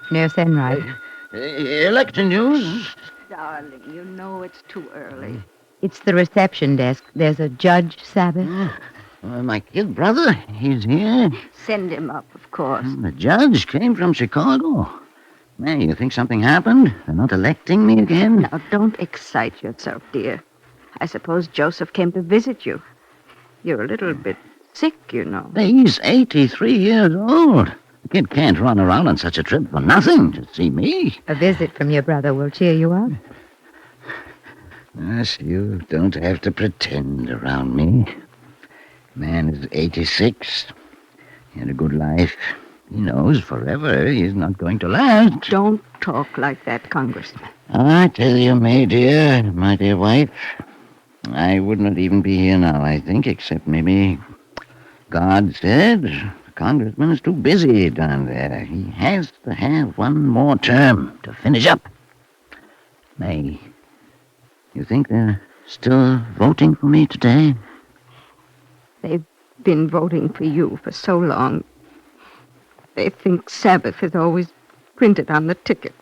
Nurse Enright. Election news? Darling, you know it's too early. It's the reception desk. There's a Judge Sabbath. My kid brother, he's here. Send him up, of course. The judge came from Chicago. May, you think something happened? They're not electing me again? Now, don't excite yourself, dear. I suppose Joseph came to visit you. You're a little bit sick, you know. He's 83 years old. The kid can't run around on such a trip for nothing to see me. A visit from your brother will cheer you up. Yes, you don't have to pretend around me. Man is 86. He had a good life. He knows forever he's not going to last. Don't talk like that, Congressman. I tell you, my dear wife, I would not even be here now, I think, except maybe God said the congressman is too busy down there. He has to have one more term to finish up. May, you think they're still voting for me today? They've been voting for you for so long. They think Sabbath is always printed on the ticket,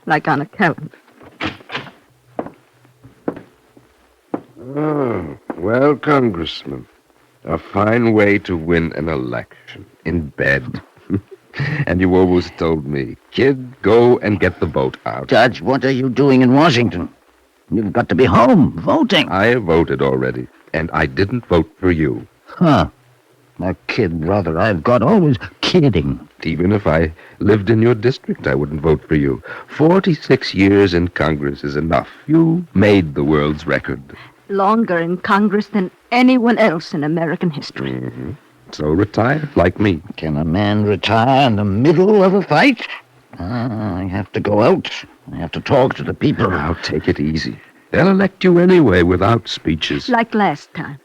like on a calendar. Oh, well, Congressman, a fine way to win an election, in bed. And you always told me, kid, go and get the vote out. Judge, what are you doing in Washington? You've got to be home, voting. I voted already, and I didn't vote for you. Huh. A kid brother I've got, always kidding. Even if I lived in your district, I wouldn't vote for you. 46 years in Congress is enough. You made the world's record. Longer in Congress than anyone else in American history. Mm-hmm. So retire, like me. Can a man retire in the middle of a fight? I have to go out. I have to talk to the people. Now, take it easy. They'll elect you anyway without speeches. Like last time.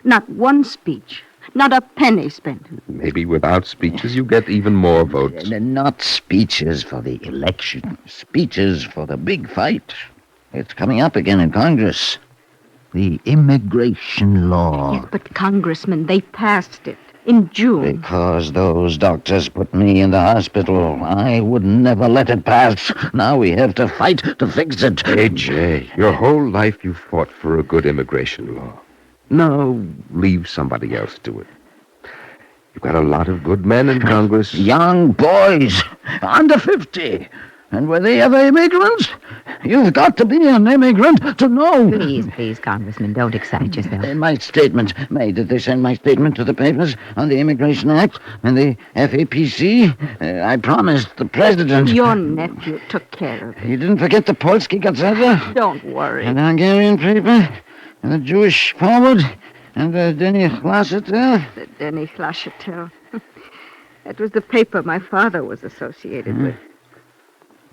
Not one speech. Not a penny spent. Maybe without speeches you get even more votes. Not speeches for the election. Speeches for the big fight. It's coming up again in Congress. The immigration law. Yes, but Congressman, they passed it in June. Because those doctors put me in the hospital. I would never let it pass. Now we have to fight to fix it. Hey, Jay, your whole life you fought for a good immigration law. No, leave somebody else do it. You've got a lot of good men in Congress. Young boys, under 50. And were they ever immigrants? You've got to be an immigrant to know. Please, Congressman, don't excite yourself. My statement. May, did they send my statement to the papers on the Immigration Act and the FAPC? I promised the president. Your nephew took care of it. You didn't forget the Polsky Gazeta? Don't worry. And the Hungarian paper? And the Jewish Forward? And the Denny Glasetel? The Denny Glasetel. That was the paper my father was associated with.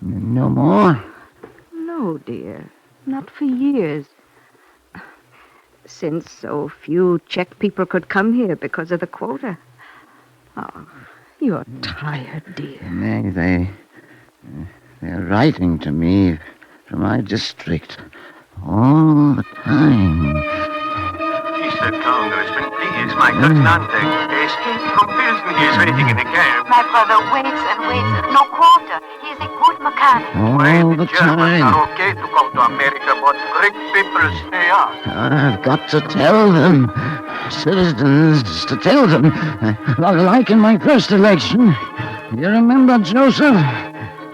No more? No, dear. Not for years. Since so few Czech people could come here because of the quota. Oh, you're tired, dear. They're writing to me from my district all the time. Mr. Congressman, please, my cousin Ante escaped from prison. He is waiting in the cab. My brother waits and waits. No quarter. He is a good mechanic. All the time. Are okay to come to America, but Greek people stay out. I've got to tell them, citizens, to tell them, like in my first election. You remember, Joseph?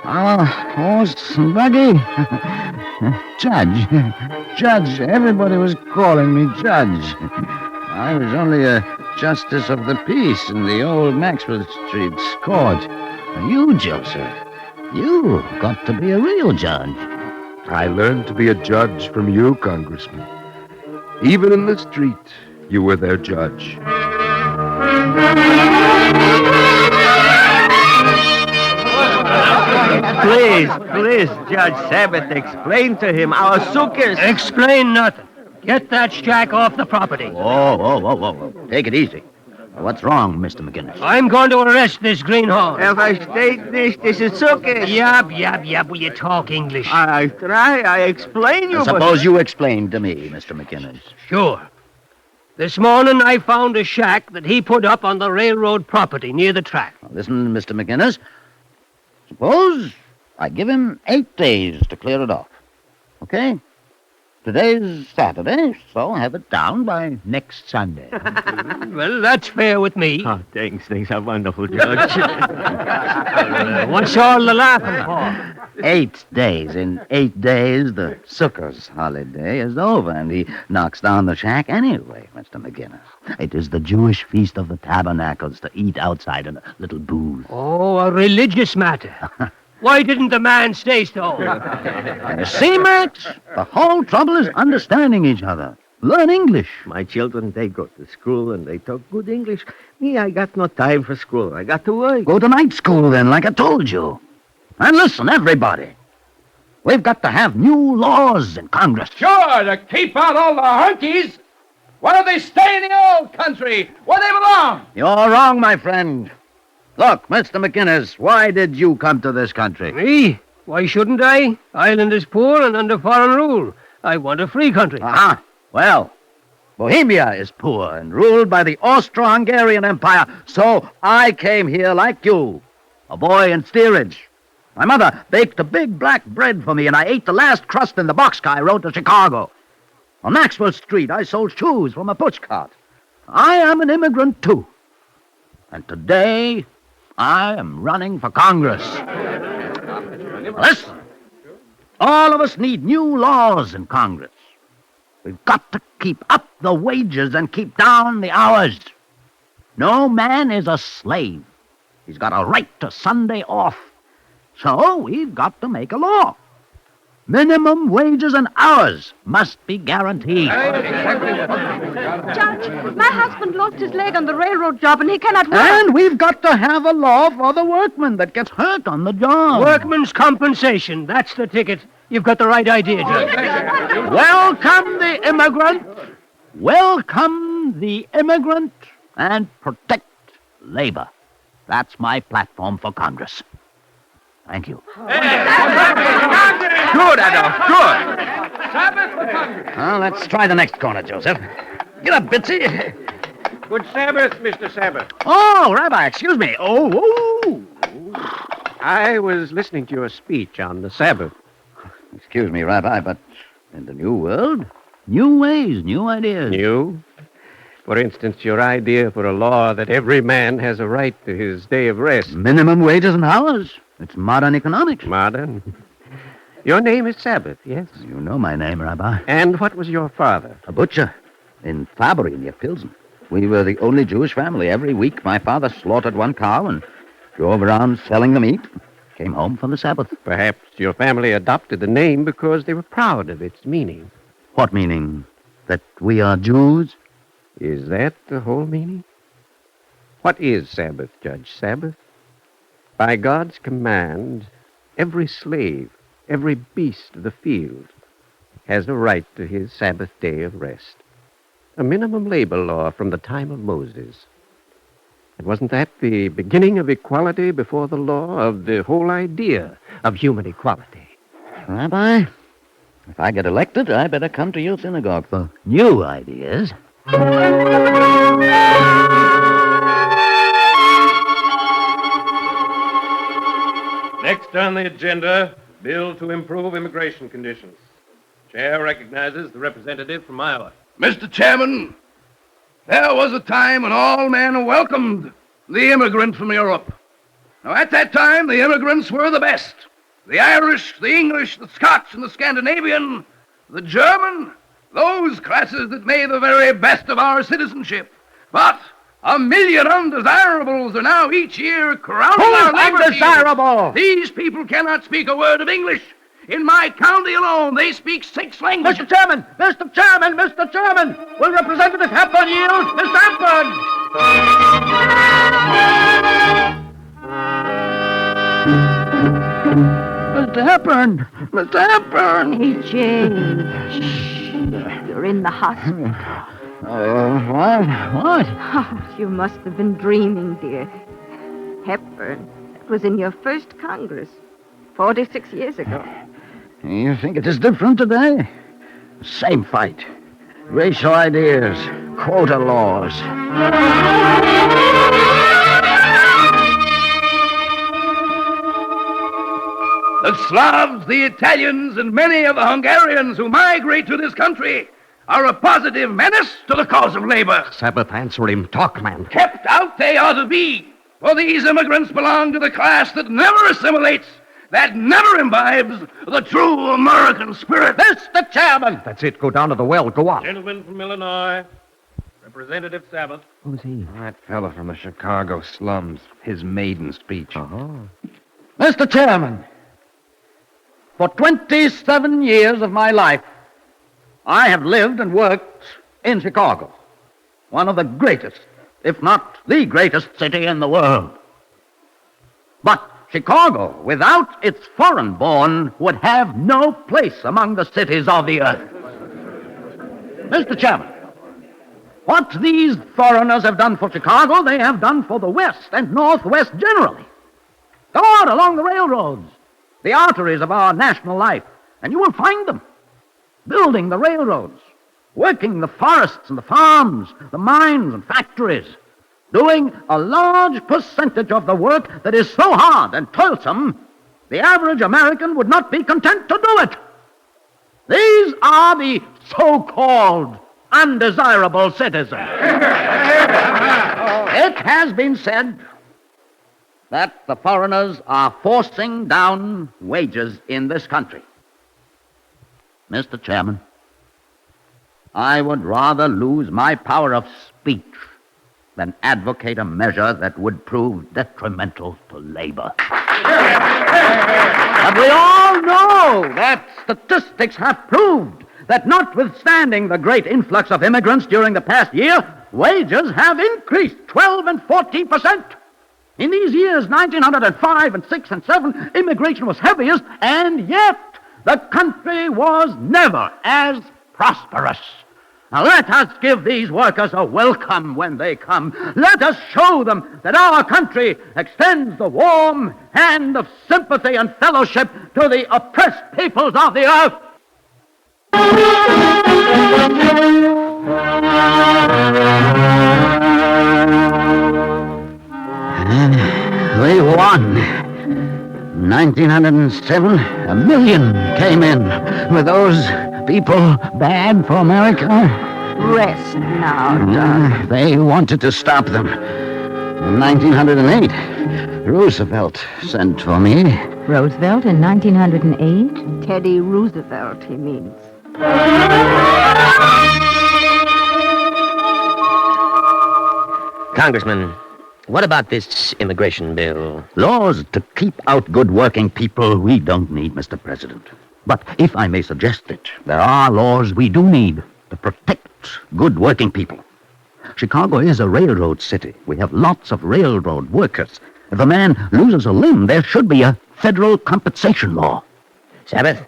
Our horse and buggy? Judge. Everybody was calling me Judge. I was only a justice of the peace in the old Maxwell Street court. You, Joseph, you got to be a real judge. I learned to be a judge from you, Congressman. Even in the street, you were their judge. Please, Judge Sabbath, explain to him our sukkahs. Explain nothing. Get that shack off the property. Whoa. Take it easy. What's wrong, Mr. McGinnis? I'm going to arrest this greenhorn. If I state this is sukkahs. Yap. Will you talk English? I try. I explain you. Suppose you explain to me, Mr. McGinnis. Sure. This morning I found a shack that he put up on the railroad property near the track. Now, listen, Mr. McGinnis. Suppose I give him 8 days to clear it off. Okay? Today's Saturday, so have it down by next Sunday. Well, that's fair with me. Oh, thanks are wonderful, Judge. What's all the laughing for? 8 days. In 8 days, the Sukkah's holiday is over, and he knocks down the shack anyway, Mr. McGinnis. It is the Jewish Feast of the Tabernacles to eat outside in a little booth. Oh, a religious matter. Why didn't the man stay so? You see, Max, the whole trouble is understanding each other. Learn English. My children, they go to school and they talk good English. Me, I got no time for school. I got to work. Go to night school then, like I told you. And listen, everybody. We've got to have new laws in Congress. Sure, to keep out all the hunkies. Why don't they stay in the old country where they belong? You're wrong, my friend. Look, Mr. McGinnis, why did you come to this country? Me? Why shouldn't I? Ireland is poor and under foreign rule. I want a free country. Ah, well, Bohemia is poor and ruled by the Austro-Hungarian Empire, so I came here like you, a boy in steerage. My mother baked a big black bread for me, and I ate the last crust in the boxcar I rode to Chicago. On Maxwell Street, I sold shoes from a pushcart. I am an immigrant, too. And today, I am running for Congress. Listen, all of us need new laws in Congress. We've got to keep up the wages and keep down the hours. No man is a slave. He's got a right to Sunday off. So we've got to make a law. Minimum wages and hours must be guaranteed. Judge, my husband lost his leg on the railroad job and he cannot work. And we've got to have a law for the workman that gets hurt on the job. Workman's compensation. That's the ticket. You've got the right idea, Judge. Welcome the immigrant. Welcome the immigrant and protect labor. That's my platform for Congress. Thank you. Good, Adolf, good. Sabbath for Congress. Well, let's try the next corner, Joseph. Get up, Bitsy. Good Sabbath, Mr. Sabbath. Oh, Rabbi, excuse me. Oh. I was listening to your speech on the Sabbath. Excuse me, Rabbi, but in the new world, new ways, new ideas. New? For instance, your idea for a law that every man has a right to his day of rest. Minimum wages and hours. It's modern economics. Modern? Your name is Sabbath, yes? You know my name, Rabbi. And what was your father? A butcher in Fabry near Pilsen. We were the only Jewish family. Every week, my father slaughtered one cow and drove around selling the meat. Came home for the Sabbath. Perhaps your family adopted the name because they were proud of its meaning. What meaning? That we are Jews? Is that the whole meaning? What is Sabbath, Judge? Sabbath? By God's command, every slave, every beast of the field has a right to his Sabbath day of rest. A minimum labor law from the time of Moses. And wasn't that the beginning of equality before the law, of the whole idea of human equality? Rabbi, if I get elected, I better come to your synagogue for new ideas. Next on the agenda, bill to improve immigration conditions. Chair recognizes the representative from Iowa. Mr. Chairman, there was a time when all men welcomed the immigrant from Europe. Now, at that time, the immigrants were the best. The Irish, the English, the Scotch, and the Scandinavian, the German, those classes that made the very best of our citizenship. But 1 million undesirables are now each year crowding our labor fields. Undesirable? These people cannot speak a word of English. In my county alone, they speak 6 languages. Mr. Chairman! Mr. Chairman! Mr. Chairman! Will Representative Hepburn yield? Mr. Hepburn! Mr. Hepburn! Mr. Hepburn! Hey, Jane. Shh. You're in the hospital. What? Oh, you must have been dreaming, dear. Hepburn, that was in your first Congress, 46 years ago. You think it is different today? Same fight. Racial ideas, quota laws. The Slavs, the Italians, and many of the Hungarians who migrate to this country are a positive menace to the cause of labor. Sabbath, answer him. Talk, man. Kept out they ought to be, for these immigrants belong to the class that never assimilates, that never imbibes the true American spirit. Mr. Chairman! That's it. Go down to the well. Go on. Gentleman from Illinois, Representative Sabbath. Who's he? That fella from the Chicago slums. His maiden speech. Mr. Chairman, for 27 years of my life, I have lived and worked in Chicago, one of the greatest, if not the greatest city in the world. But Chicago, without its foreign-born, would have no place among the cities of the earth. Mr. Chairman, what these foreigners have done for Chicago, they have done for the West and Northwest generally. Go out along the railroads, the arteries of our national life, and you will find them. Building the railroads, working the forests and the farms, the mines and factories, doing a large percentage of the work that is so hard and toilsome, the average American would not be content to do it. These are the so-called undesirable citizens. It has been said that the foreigners are forcing down wages in this country. Mr. Chairman, I would rather lose my power of speech than advocate a measure that would prove detrimental to labor. But we all know that statistics have proved that notwithstanding the great influx of immigrants during the past year, wages have increased 12 and 14%. In these years, 1905 and 6 and 7, immigration was heaviest, and yet the country was never as prosperous. Now let us give these workers a welcome when they come. Let us show them that our country extends the warm hand of sympathy and fellowship to the oppressed peoples of the earth. We won. 1907, 1 million came in. Were those people bad for America? Rest now, darling. They wanted to stop them. In 1908, Roosevelt sent for me. Roosevelt in 1908? Teddy Roosevelt, he means. Congressman, what about this immigration bill? Laws to keep out good working people we don't need, Mr. President. But if I may suggest it, there are laws we do need to protect good working people. Chicago is a railroad city. We have lots of railroad workers. If a man loses a limb, there should be a federal compensation law. Sabbath,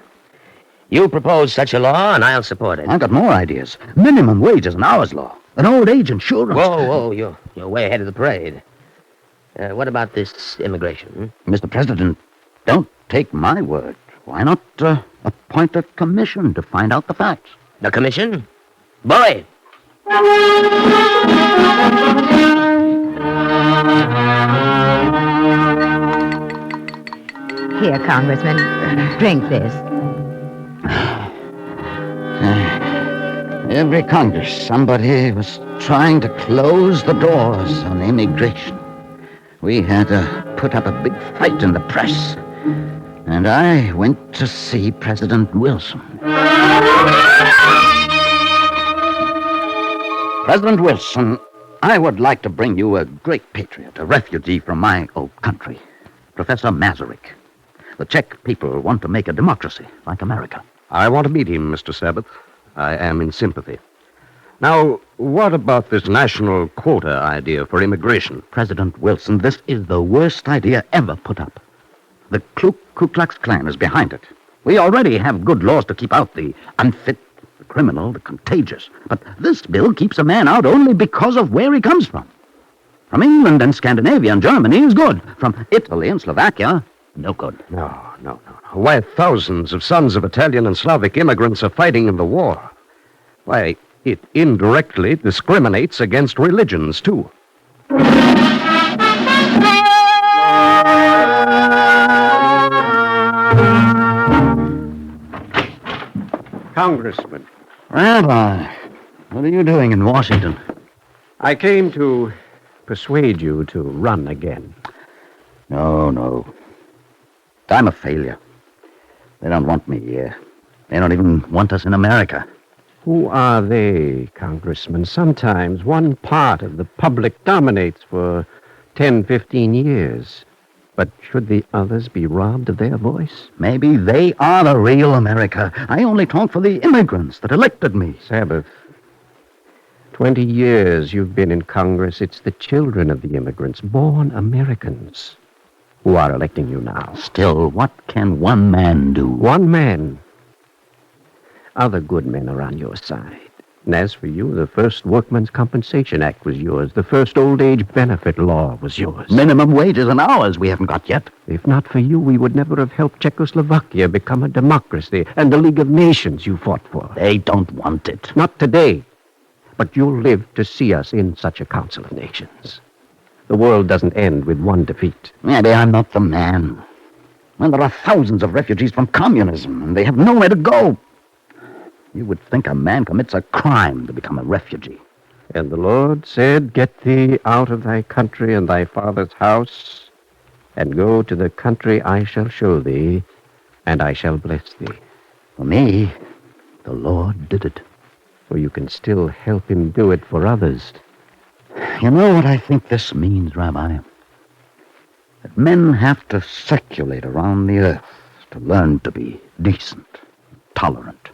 you propose such a law, and I'll support it. I've got more ideas. Minimum wage is an hour's law. An old age insurance. Whoa, you're way ahead of the parade. What about this immigration? Mr. President, don't take my word. Why not appoint a commission to find out the facts? The commission? Boy! Here, Congressman, drink this. Every Congress, somebody was trying to close the doors on immigration. We had to put up a big fight in the press. And I went to see President Wilson. President Wilson, I would like to bring you a great patriot, a refugee from my old country, Professor Masaryk. The Czech people want to make a democracy like America. I want to meet him, Mr. Sabbath. I am in sympathy. Now, what about this national quota idea for immigration? President Wilson, this is the worst idea ever put up. The Ku Klux Klan is behind it. We already have good laws to keep out the unfit, the criminal, the contagious. But this bill keeps a man out only because of where he comes from. From England and Scandinavia and Germany is good. From Italy and Slovakia, no good. No. Why, thousands of sons of Italian and Slavic immigrants are fighting in the war. Why, it indirectly discriminates against religions, too. Congressman. Rabbi, what are you doing in Washington? I came to persuade you to run again. No. I'm a failure. They don't want me here. They don't even want us in America. Who are they, Congressman? Sometimes one part of the public dominates for 10, 15 years. But should the others be robbed of their voice? Maybe they are the real America. I only talk for the immigrants that elected me. Sabbath, 20 years you've been in Congress. It's the children of the immigrants, born Americans, who are electing you now. Still, what can one man do? One man. Other good men are on your side. And as for you, the first Workmen's Compensation Act was yours. The first old age benefit law was yours. Minimum wages and hours we haven't got yet. If not for you, we would never have helped Czechoslovakia become a democracy, and the League of Nations you fought for. They don't want it. Not today. But you'll live to see us in such a Council of Nations. The world doesn't end with one defeat. Maybe I'm not the man. Well, there are thousands of refugees from communism, and they have nowhere to go. You would think a man commits a crime to become a refugee. And the Lord said, "Get thee out of thy country and thy father's house, and go to the country I shall show thee, and I shall bless thee." For me, the Lord did it. For you can still help him do it for others. You know what I think this means, Rabbi? That men have to circulate around the earth to learn to be decent, tolerant.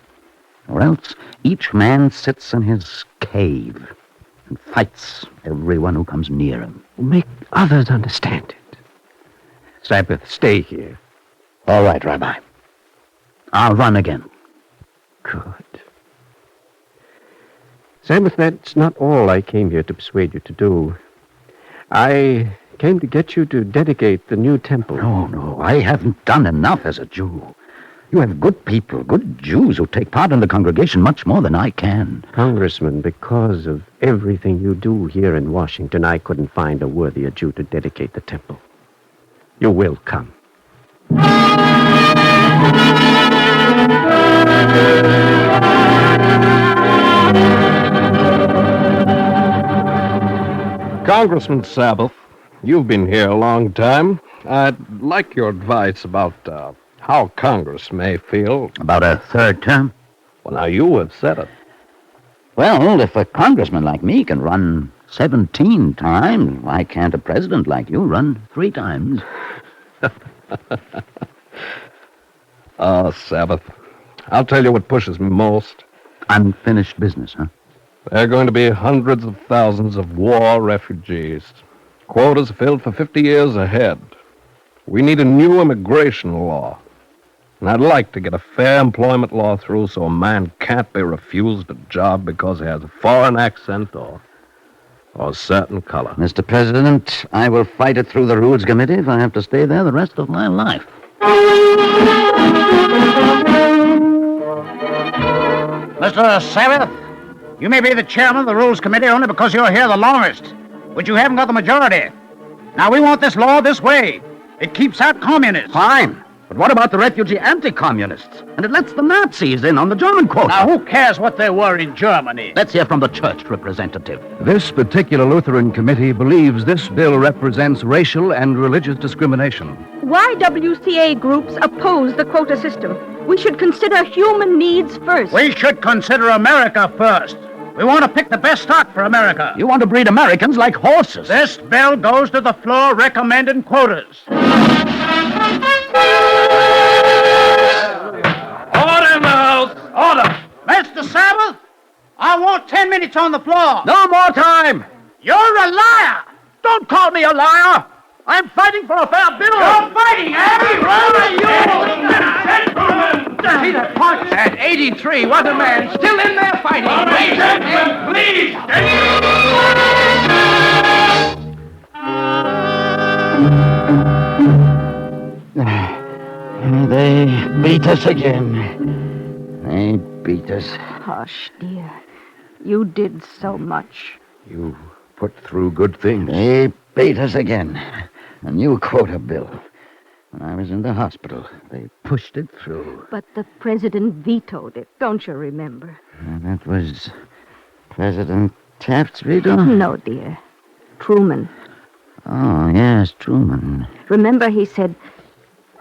Or else each man sits in his cave and fights everyone who comes near him. Make others understand it. Sabbath, stay here. All right, Rabbi. I'll run again. Good. Sabbath, that's not all I came here to persuade you to do. I came to get you to dedicate the new temple. No, I haven't done enough as a Jew. You have good people, good Jews who take part in the congregation much more than I can. Congressman, because of everything you do here in Washington, I couldn't find a worthier Jew to dedicate the temple. You will come. Congressman Sabbath, you've been here a long time. I'd like your advice about how Congress may feel. About a third term? Well, now you have said it. Well, if a congressman like me can run 17 times, why can't a president like you run 3 times? Oh, Sabbath. I'll tell you what pushes me most. Unfinished business, huh? There are going to be hundreds of thousands of war refugees. Quotas filled for 50 years ahead. We need a new immigration law. And I'd like to get a fair employment law through so a man can't be refused a job because he has a foreign accent or a certain color. Mr. President, I will fight it through the Rules Committee if I have to stay there the rest of my life. Mr. Sabbath, you may be the chairman of the Rules Committee only because you're here the longest, but you haven't got the majority. Now, we want this law this way. It keeps out communists. Fine. But what about the refugee anti-communists? And it lets the Nazis in on the German quota. Now, who cares what they were in Germany? Let's hear from the church representative. This particular Lutheran committee believes this bill represents racial and religious discrimination. YWCA groups oppose the quota system. We should consider human needs first. We should consider America first. We want to pick the best stock for America. You want to breed Americans like horses. This bill goes to the floor recommending quotas. Order in the house! Order! Mr. Sabbath, I want 10 minutes on the floor. No more time! You're a liar! Don't call me a liar! I'm fighting for a fair bill! You're fighting, eh? Where are you? See that punch? At 83, what a man still in there fighting. Please! They beat us again. They beat us. Hush, dear. You did so much. You put through good things. They beat us again. A new quota bill. When I was in the hospital, they pushed it through. But the president vetoed it, don't you remember? That was President Taft's veto? No, dear. Truman. Oh, yes, Truman. Remember, he said,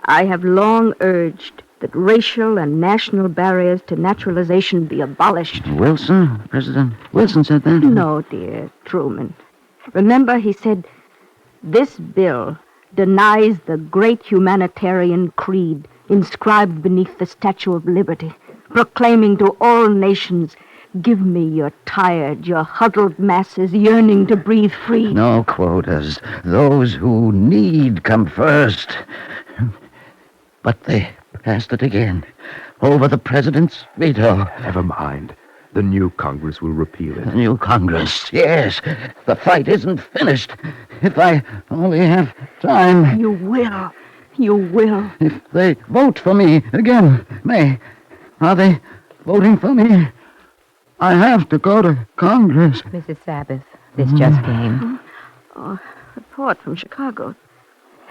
I have long urged that racial and national barriers to naturalization be abolished. Wilson? President Wilson said that? No, dear, Truman. Remember, he said, this bill denies the great humanitarian creed inscribed beneath the Statue of Liberty, proclaiming to all nations, give me your tired, your huddled masses yearning to breathe free. No quotas. Those who need come first. But they passed it again, over the president's veto. Never mind. The new Congress will repeal it. The new Congress, yes. The fight isn't finished. If I only have time. You will. You will. If they vote for me again, May, are they voting for me? I have to go to Congress. Mrs. Sabbath, this just came. Oh, report from Chicago.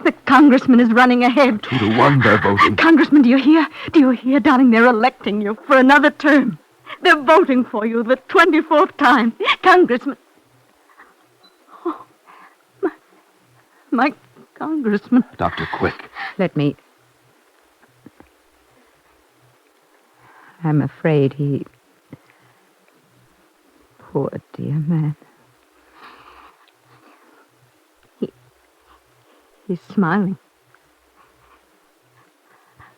The congressman is running ahead. 2-1 they're voting. Congressman, do you hear? Do you hear, darling? They're electing you for another term. They're voting for you the 24th time. Congressman. Oh, my congressman. Doctor, quick. Let me... I'm afraid he... Poor dear man. He's smiling.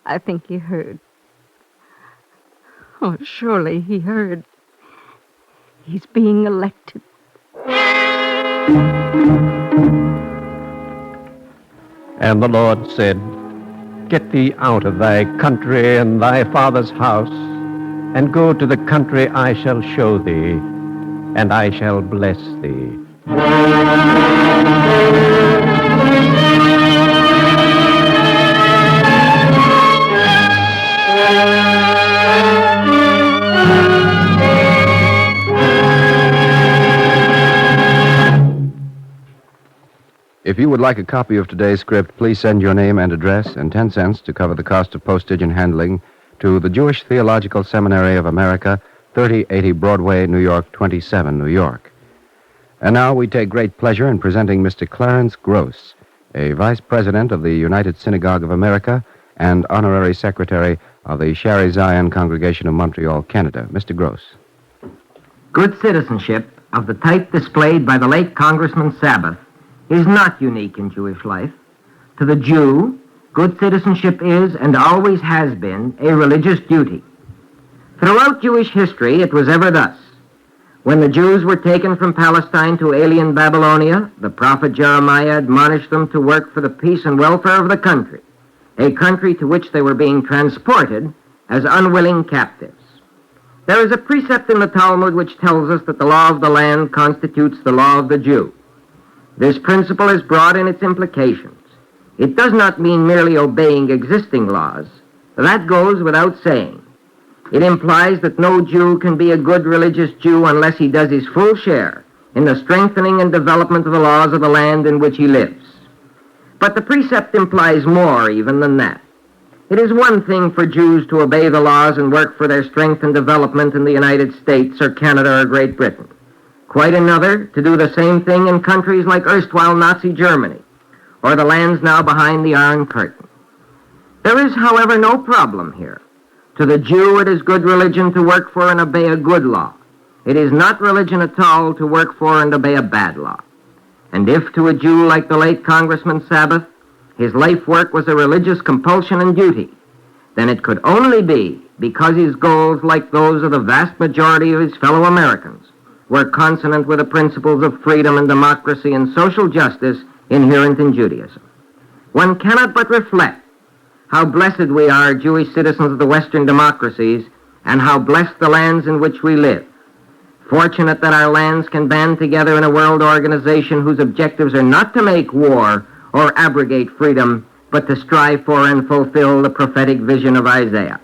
I think he heard. Oh, surely he heard. He's being elected. And the Lord said, get thee out of thy country and thy father's house, and go to the country I shall show thee, and I shall bless thee. If you would like a copy of today's script, please send your name and address and 10 cents to cover the cost of postage and handling to the Jewish Theological Seminary of America, 3080 Broadway, New York, 27, New York. And now we take great pleasure in presenting Mr. Clarence Gross, a vice president of the United Synagogue of America and honorary secretary of the Shari Zion Congregation of Montreal, Canada. Mr. Gross. Good citizenship of the type displayed by the late Congressman Sabbath is not unique in Jewish life. To the Jew, good citizenship is and always has been a religious duty. Throughout Jewish history, it was ever thus. When the Jews were taken from Palestine to alien Babylonia, the prophet Jeremiah admonished them to work for the peace and welfare of the country, a country to which they were being transported as unwilling captives. There is a precept in the Talmud which tells us that the law of the land constitutes the law of the Jew. This principle is broad in its implications. It does not mean merely obeying existing laws. That goes without saying. It implies that no Jew can be a good religious Jew unless he does his full share in the strengthening and development of the laws of the land in which he lives. But the precept implies more even than that. It is one thing for Jews to obey the laws and work for their strength and development in the United States or Canada or Great Britain. Quite another to do the same thing in countries like erstwhile Nazi Germany or the lands now behind the Iron Curtain. There is, however, no problem here. To the Jew, it is good religion to work for and obey a good law. It is not religion at all to work for and obey a bad law. And if to a Jew like the late Congressman Sabbath, his life work was a religious compulsion and duty, then it could only be because his goals, like those of the vast majority of his fellow Americans, were consonant with the principles of freedom and democracy and social justice inherent in Judaism. One cannot but reflect how blessed we are, Jewish citizens of the Western democracies, and how blessed the lands in which we live. Fortunate that our lands can band together in a world organization whose objectives are not to make war or abrogate freedom, but to strive for and fulfill the prophetic vision of Isaiah.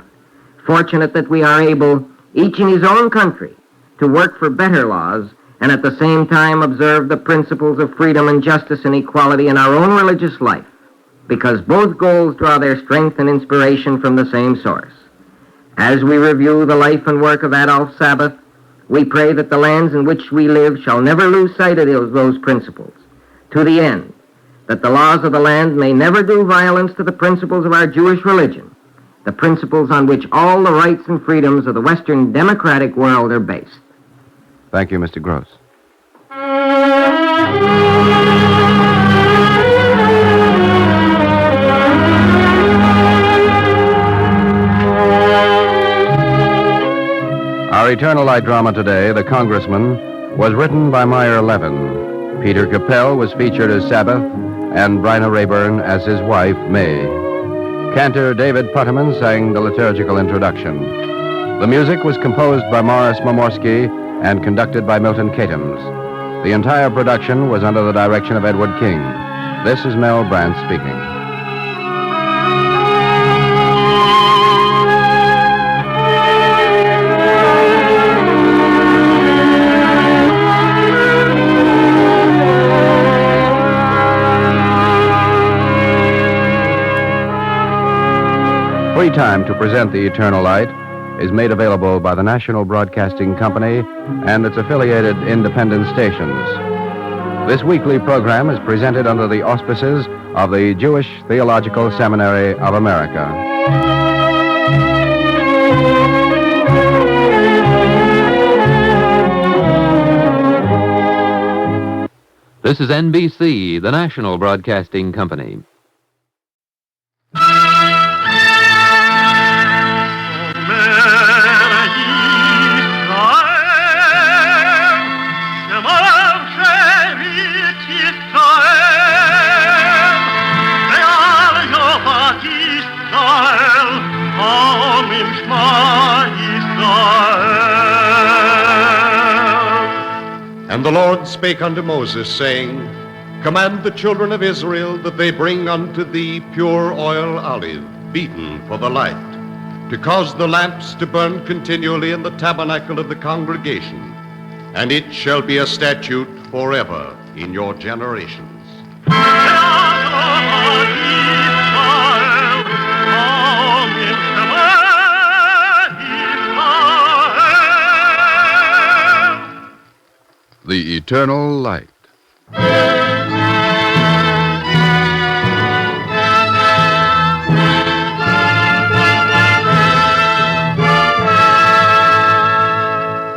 Fortunate that we are able, each in his own country, to work for better laws and at the same time observe the principles of freedom and justice and equality in our own religious life, because both goals draw their strength and inspiration from the same source. As we review the life and work of Adolf Sabbath, we pray that the lands in which we live shall never lose sight of those principles, to the end that the laws of the land may never do violence to the principles of our Jewish religion, the principles on which all the rights and freedoms of the Western democratic world are based. Thank you, Mr. Gross. Our Eternal Light drama today, The Congressman, was written by Meyer Levin. Peter Capell was featured as Sabbath, and Bryna Rayburn as his wife, May. Cantor David Putterman sang the liturgical introduction. The music was composed by Morris Momorsky and conducted by Milton Katams. The entire production was under the direction of Edward King. This is Mel Brandt speaking. Free time to present the Eternal Light is made available by the National Broadcasting Company and its affiliated independent stations. This weekly program is presented under the auspices of the Jewish Theological Seminary of America. This is NBC, the National Broadcasting Company. And the Lord spake unto Moses, saying, Command the children of Israel that they bring unto thee pure oil olive, beaten for the light, to cause the lamps to burn continually in the tabernacle of the congregation, and it shall be a statute forever in your generations. The Eternal Light.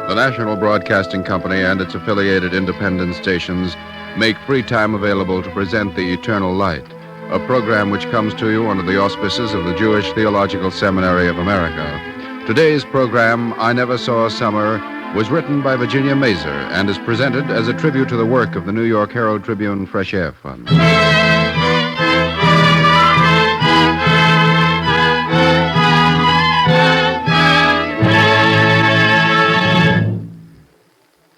The National Broadcasting Company and its affiliated independent stations make free time available to present The Eternal Light, a program which comes to you under the auspices of the Jewish Theological Seminary of America. Today's program, I Never Saw a Summer, was written by Virginia Mazer and is presented as a tribute to the work of the New York Herald Tribune Fresh Air Fund.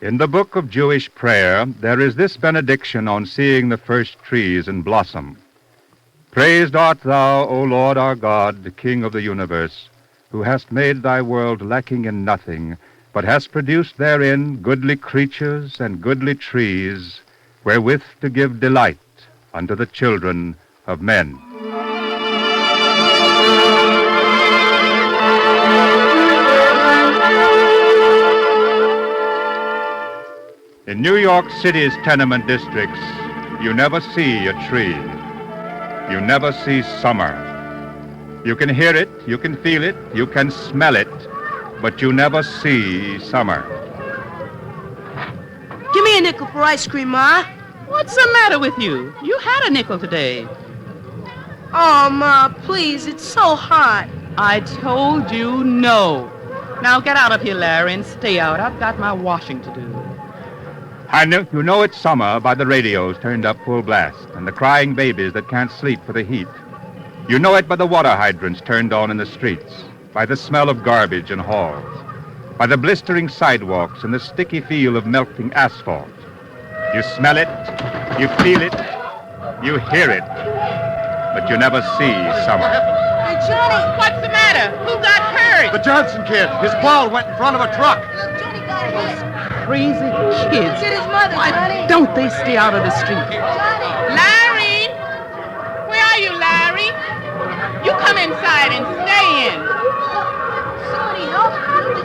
In the book of Jewish prayer, there is this benediction on seeing the first trees in blossom. Praised art thou, O Lord our God, the King of the universe, who hast made thy world lacking in nothing, but hast produced therein goodly creatures and goodly trees, wherewith to give delight unto the children of men. In New York City's tenement districts, you never see a tree. You never see summer. You can hear it, you can feel it, you can smell it, but you never see summer. Give me a nickel for ice cream, Ma. What's the matter with you? You had a nickel today. Oh, Ma, please, it's so hot. I told you no. Now get out of here, Larry, and stay out. I've got my washing to do. You know it's summer by the radios turned up full blast and the crying babies that can't sleep for the heat. You know it by the water hydrants turned on in the streets, by the smell of garbage in halls, by the blistering sidewalks and the sticky feel of melting asphalt. You smell it, you feel it, you hear it, but you never see summer. Hey, Johnny! What's the matter? Who got hurt? The Johnson kid. His ball went in front of a truck. Johnny got hit. Crazy kids. Get his mother, Why Johnny. don't they stay out of the street? Johnny! Larry! Where are you, Larry? You come inside and stay in. Somebody help me.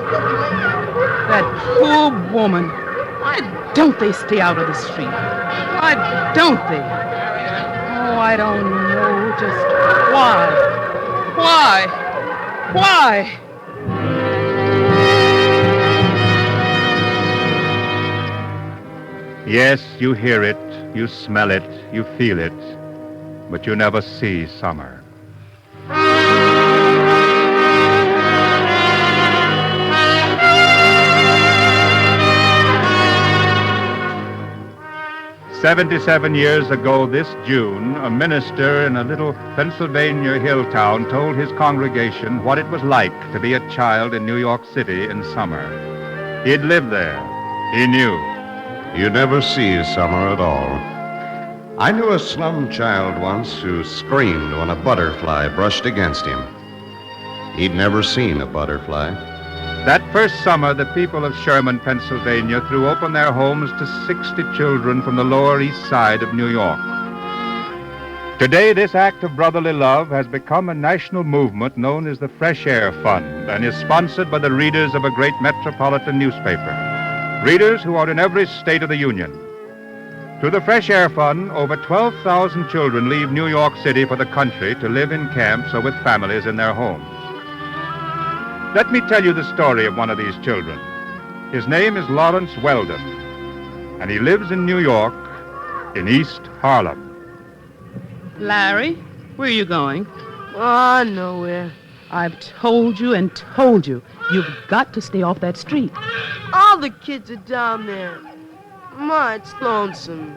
That poor woman. Why don't they stay out of the street? Why don't they? Oh, I don't know just why. Why? Yes, you hear it, you smell it, you feel it, but you never see summer. "77 years ago this June, a minister in a little Pennsylvania hill town told his congregation what it was like to be a child in New York City in summer. He'd lived there. He knew. You never see summer at all. I knew a slum child once who screamed when a butterfly brushed against him. He'd never seen a butterfly. That first summer, the people of Sherman, Pennsylvania, threw open their homes to 60 children from the Lower East Side of New York. Today, this act of brotherly love has become a national movement known as the Fresh Air Fund and is sponsored by the readers of a great metropolitan newspaper. Readers who are in every state of the Union. To the Fresh Air Fund, over 12,000 children leave New York City for the country to live in camps or with families in their homes. Let me tell you the story of one of these children. His name is Lawrence Weldon, and he lives in New York, in East Harlem. Larry, where are you going? Oh, nowhere. I've told you and told you. You've got to stay off that street. All the kids are down there. Ma, it's lonesome.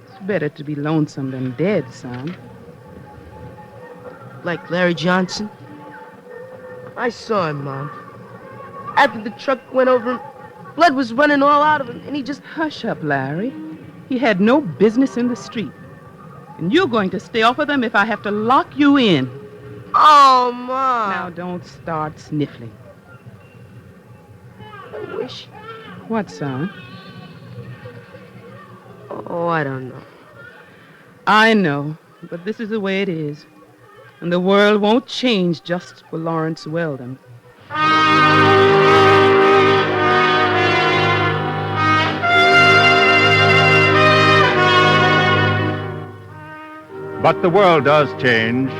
It's better to be lonesome than dead, son. Like Larry Johnson? I saw him, Mom. After the truck went over him, blood was running all out of him, and he just... Hush up, Larry. He had no business in the street. And you're going to stay off of them if I have to lock you in. Oh, Mom. Now, don't start sniffling. I wish... What, son? Oh, I don't know. I know, but this is the way it is. And the world won't change just for Lawrence Weldon. But the world does change.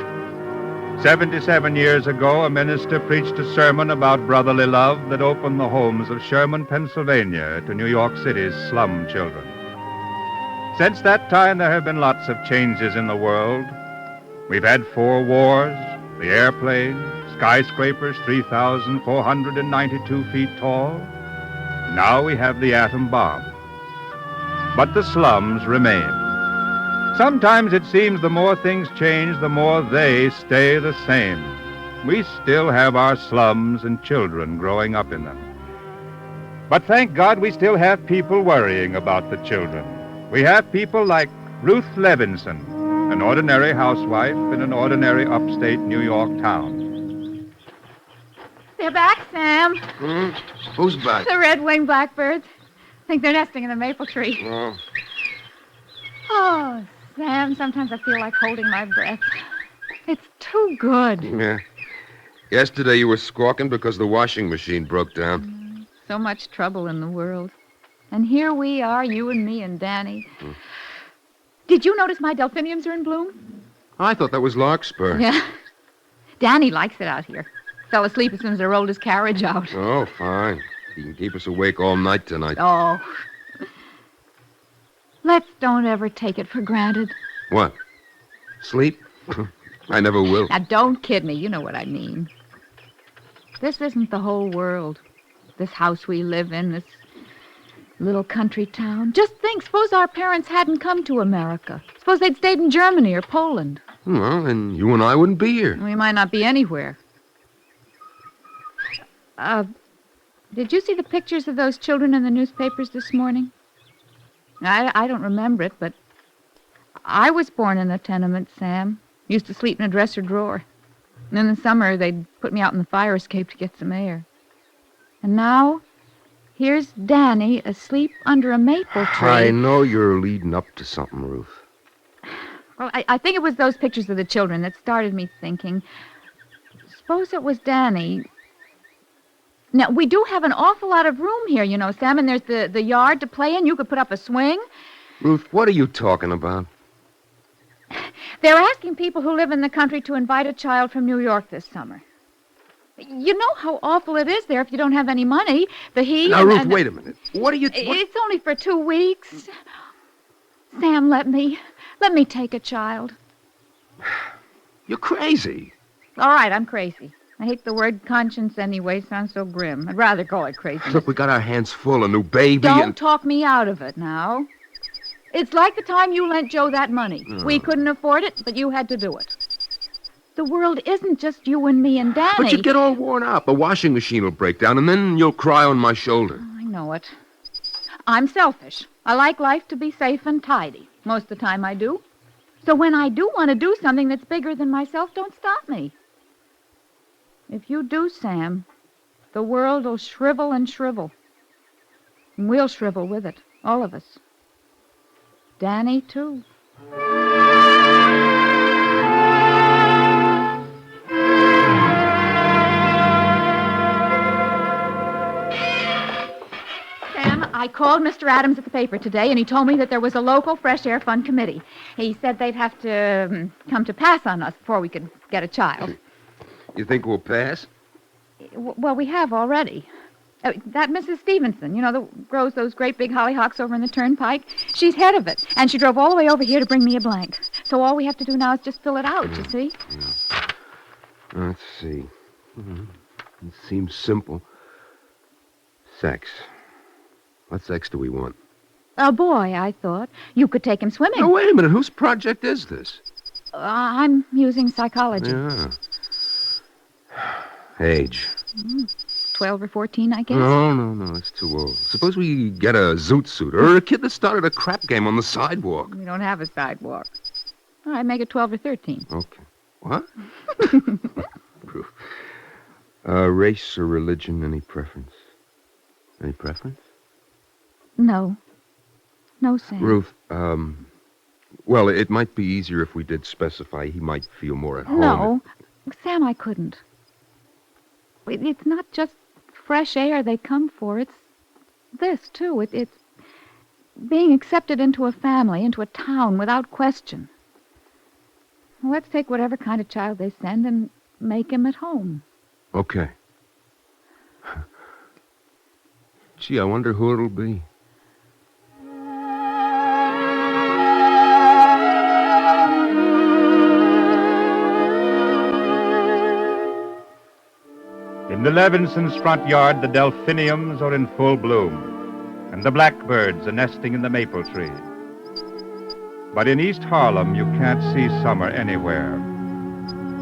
77 years ago, a minister preached a sermon about brotherly love that opened the homes of Sherman, Pennsylvania, to New York City's slum children. Since that time, there have been lots of changes in the world. We've had 4 wars, the airplane, skyscrapers 3,492 feet tall, Now we have the atom bomb. But the slums remain. Sometimes it seems the more things change, the more they stay the same. We still have our slums and children growing up in them. But thank God we still have people worrying about the children. We have people like Ruth Levinson, an ordinary housewife in an ordinary upstate New York town. They're back, Sam. Who's back? The red-winged blackbirds. I think they're nesting in the maple tree. Oh. Oh, Sam, sometimes I feel like holding my breath. It's too good. Yeah. Yesterday you were squawking because the washing machine broke down. So much trouble in the world. And here we are, you and me and Danny. Did you notice my delphiniums are in bloom? I thought that was larkspur. Yeah. Danny likes it out here. Fell asleep as soon as I rolled his carriage out. Oh, fine. He can keep us awake all night tonight. Oh. Let's don't ever take it for granted. What? Sleep? I never will. Now, don't kid me. You know what I mean. This isn't the whole world. This house we live in, this little country town. Just think, suppose our parents hadn't come to America. Suppose they'd stayed in Germany or Poland. Well, then you and I wouldn't be here. We might not be anywhere. Did you see the pictures of those children in the newspapers this morning? I don't remember it, but I was born in a tenement, Sam. Used to sleep in a dresser drawer. And in the summer, they'd put me out in the fire escape to get some air. And now, here's Danny asleep under a maple tree. I know you're leading up to something, Ruth. Well, I think it was those pictures of the children that started me thinking. Suppose it was Danny. Now, we do have an awful lot of room here, you know, Sam, and there's the yard to play in. You could put up a swing. Ruth, what are you talking about? They're asking people who live in the country to invite a child from New York this summer. You know how awful it is there if you don't have any money. The heat. Now, Ruth, wait a minute. What are you... It's only for 2 weeks. Sam, let me take a child. You're crazy. All right, I'm crazy. I hate the word conscience anyway. Sounds so grim. I'd rather call it crazy. Look, we got our hands full. A new baby Don't talk me out of it now. It's like the time you lent Joe that money. We couldn't afford it, but you had to do it. The world isn't just you and me and Danny. But you get all worn up. A washing machine will break down, and then you'll cry on my shoulder. I know it. I'm selfish. I like life to be safe and tidy. Most of the time I do. So when I do want to do something that's bigger than myself, don't stop me. If you do, Sam, the world will shrivel and shrivel. And we'll shrivel with it, all of us. Danny, too. Sam, I called Mr. Adams at the paper today, and he told me that there was a local fresh air fund committee. He said they'd have to come to pass on us before we could get a child. You think we'll pass? Well, we have already. That Mrs. Stevenson, you know, that grows those great big hollyhocks over in the turnpike, she's head of it, and she drove all the way over here to bring me a blank. So all we have to do now is just fill it out, you see? Yeah. Let's see. It seems simple. Sex. What sex do we want? A boy, I thought. You could take him swimming. No, wait a minute. Whose project is this? I'm using psychology. Yeah. Age. 12 or 14, I guess. No, it's too old. Suppose we get a zoot suit or a kid that started a crap game on the sidewalk. We don't have a sidewalk. All right, make it 12 or 13. Okay. What? Race or religion, any preference? Any preference? No. No, Sam. Ruth, well, it might be easier if we did specify he might feel more at home. No. Sam, I couldn't. It's not just fresh air they come for. It's this, too. It's being accepted into a family, into a town, without question. Well, let's take whatever kind of child they send and make him at home. Okay. Gee, I wonder who it'll be. In the Levinsons' front yard, the delphiniums are in full bloom, and the blackbirds are nesting in the maple tree. But in East Harlem, you can't see summer anywhere.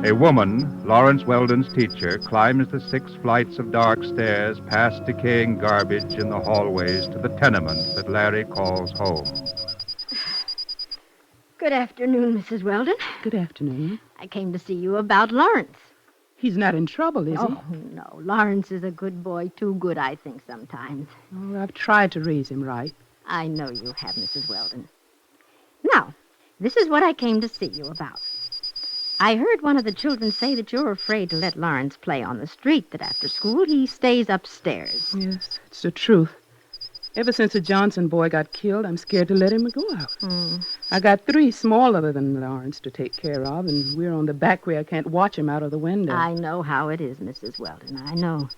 A woman, Lawrence Weldon's teacher, climbs the 6 flights of dark stairs past decaying garbage in the hallways to the tenement that Larry calls home. Good afternoon, Mrs. Weldon. Good afternoon. I came to see you about Lawrence. He's not in trouble, is he? Oh, no. Lawrence is a good boy. Too good, I think, sometimes. Oh, I've tried to raise him right. I know you have, Mrs. Weldon. Now, this is what I came to see you about. I heard one of the children say that you're afraid to let Lawrence play on the street, that after school he stays upstairs. Yes, it's the truth. Ever since the Johnson boy got killed, I'm scared to let him go out. I got 3 smaller than Lawrence to take care of, and we're on the back where I can't watch him out of the window. I know how it is, Mrs. Weldon, I know.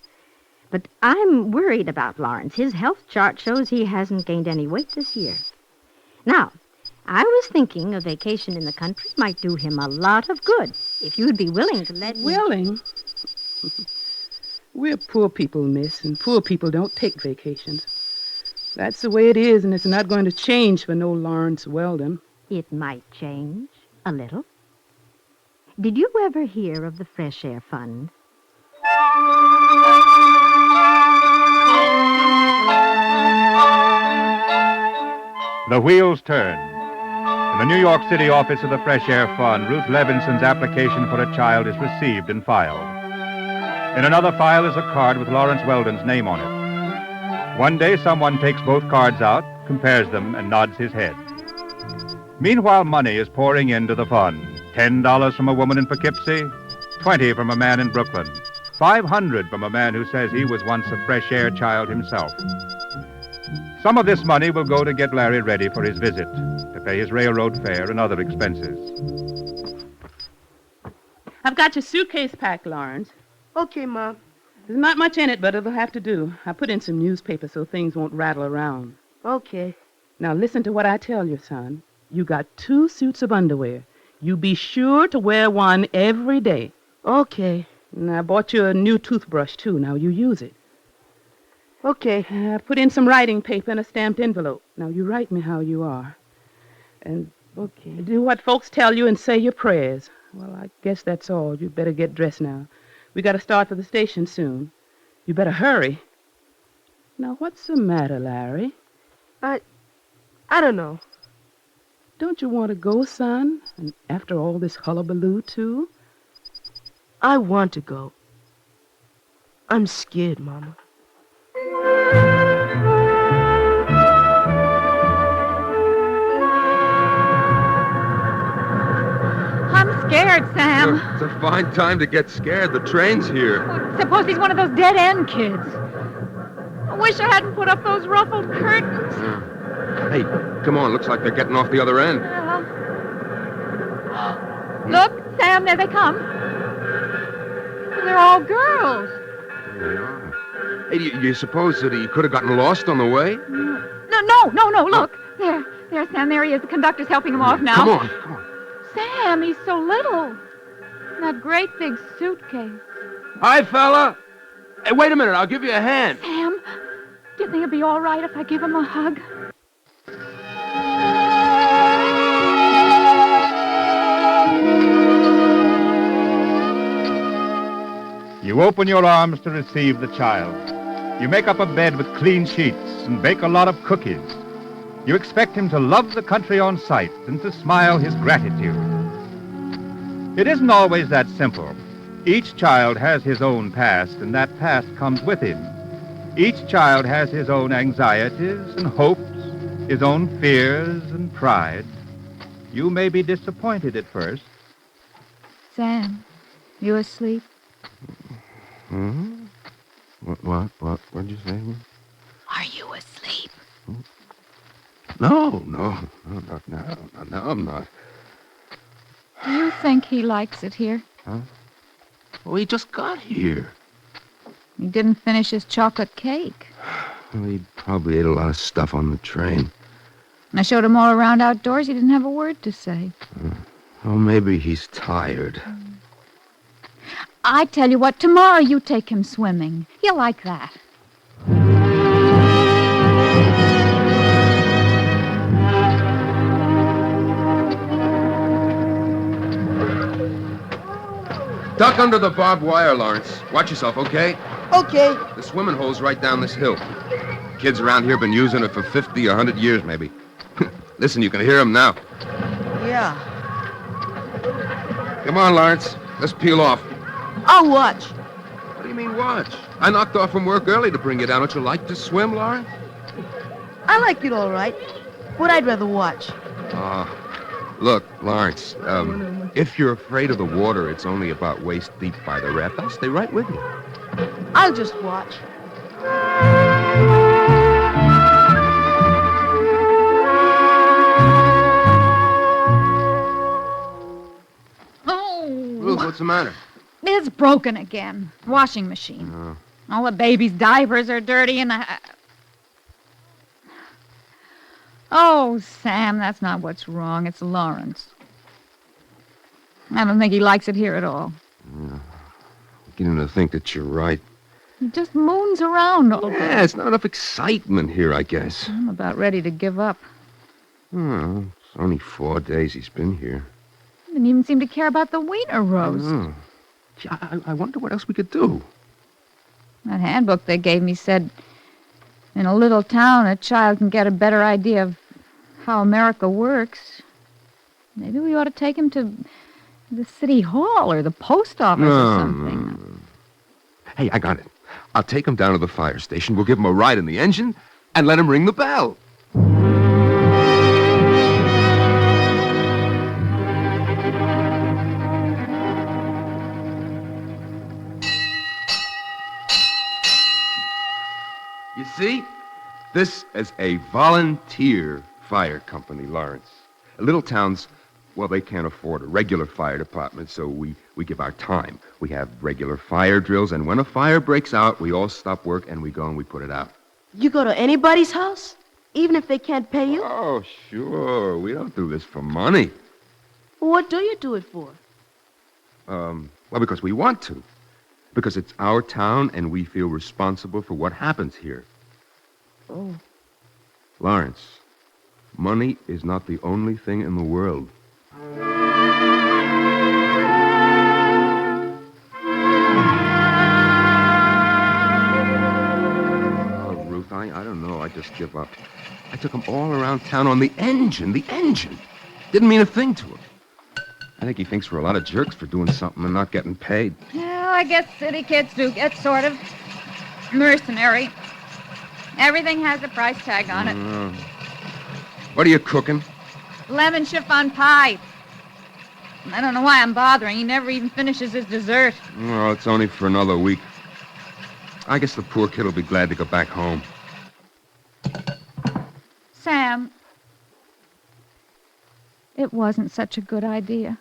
But I'm worried about Lawrence. His health chart shows he hasn't gained any weight this year. Now, I was thinking a vacation in the country might do him a lot of good, if you'd be willing to let me... Willing? We're poor people, miss, and poor people don't take vacations. That's the way it is, and it's not going to change for no Lawrence Weldon. It might change, a little. Did you ever hear of the Fresh Air Fund? The wheels turn. In the New York City office of the Fresh Air Fund, Ruth Levinson's application for a child is received and filed. In another file is a card with Lawrence Weldon's name on it. One day, someone takes both cards out, compares them, and nods his head. Meanwhile, money is pouring into the fund. $10 from a woman in Poughkeepsie, $20 from a man in Brooklyn, $500 from a man who says he was once a fresh air child himself. Some of this money will go to get Larry ready for his visit, to pay his railroad fare and other expenses. I've got your suitcase packed, Lawrence. Okay, Mom. There's not much in it, but it'll have to do. I put in some newspaper so things won't rattle around. Okay. Now listen to what I tell you, son. You got 2 suits of underwear. You be sure to wear one every day. Okay. And I bought you a new toothbrush, too. Now you use it. Okay. I put in some writing paper in a stamped envelope. Now you write me how you are. And do what folks tell you and say your prayers. Well, I guess that's all. You'd better get dressed now. We got to start for the station soon. You better hurry. Now, what's the matter, Larry? I don't know. Don't you want to go, son? And after all this hullabaloo, too? I want to go. I'm scared, Mama. I'm scared, Sam. It's a fine time to get scared. The train's here. Suppose he's one of those dead-end kids. I wish I hadn't put up those ruffled curtains. Hey, come on. Looks like they're getting off the other end. Look, Sam, there they come. They're all girls. They are. Hey, do you suppose that he could have gotten lost on the way? No, look. There, Sam, there he is. The conductor's helping him off now. Come on. Sam, he's so little. That great big suitcase. Hi, fella. Hey, wait a minute. I'll give you a hand. Sam, do you think it'd be all right if I give him a hug? You open your arms to receive the child. You make up a bed with clean sheets and bake a lot of cookies. You expect him to love the country on sight and to smile his gratitude. It isn't always that simple. Each child has his own past, and that past comes with him. Each child has his own anxieties and hopes, his own fears and pride. You may be disappointed at first. Sam, you asleep? Hmm? What'd you say? Are you asleep? No, I'm not. Do you think he likes it here? Huh? Well, he just got here. He didn't finish his chocolate cake. Well, he probably ate a lot of stuff on the train. I showed him all around outdoors. He didn't have a word to say. Well, maybe he's tired. I tell you what, tomorrow you take him swimming. He'll like that. Duck under the barbed wire, Lawrence. Watch yourself, okay? Okay. The swimming hole's right down this hill. Kids around here have been using it for 50 or 100 years, maybe. Listen, you can hear them now. Yeah. Come on, Lawrence. Let's peel off. I'll watch. What do you mean, watch? I knocked off from work early to bring you down. Don't you like to swim, Lawrence? I like it all right, but I'd rather watch. Look, Lawrence, if you're afraid of the water, it's only about waist deep by the raft. I'll stay right with you. I'll just watch. Ruth, what's the matter? It's broken again. Washing machine. All the baby's diapers are dirty and Oh, Sam, that's not what's wrong. It's Lawrence. I don't think he likes it here at all. I'm beginning to think that you're right. He just moons around all day. Yeah, it's not enough excitement here, I guess. I'm about ready to give up. Oh, it's only 4 days he's been here. He didn't even seem to care about the wiener roast. Gee, I wonder what else we could do. That handbook they gave me said, in a little town, a child can get a better idea of how America works. Maybe we ought to take him to the city hall or the post office or something. Hey, I got it. I'll take him down to the fire station. We'll give him a ride in the engine and let him ring the bell. You see? This is a volunteer fire company, Lawrence. Little towns, well, they can't afford a regular fire department, so we give our time. We have regular fire drills, and when a fire breaks out, we all stop work and we go and we put it out. You go to anybody's house? Even if they can't pay you? Oh, sure. We don't do this for money. Well, what do you do it for? Well, because we want to. Because it's our town and we feel responsible for what happens here. Oh. Lawrence, money is not the only thing in the world. Oh, Ruth, I don't know. I just give up. I took him all around town on the engine. Didn't mean a thing to him. I think he thinks we're a lot of jerks for doing something and not getting paid. Well, I guess city kids do get sort of mercenary. Everything has a price tag on it. What are you cooking? Lemon chiffon pie. I don't know why I'm bothering. He never even finishes his dessert. Oh, it's only for another week. I guess the poor kid will be glad to go back home. Sam, it wasn't such a good idea.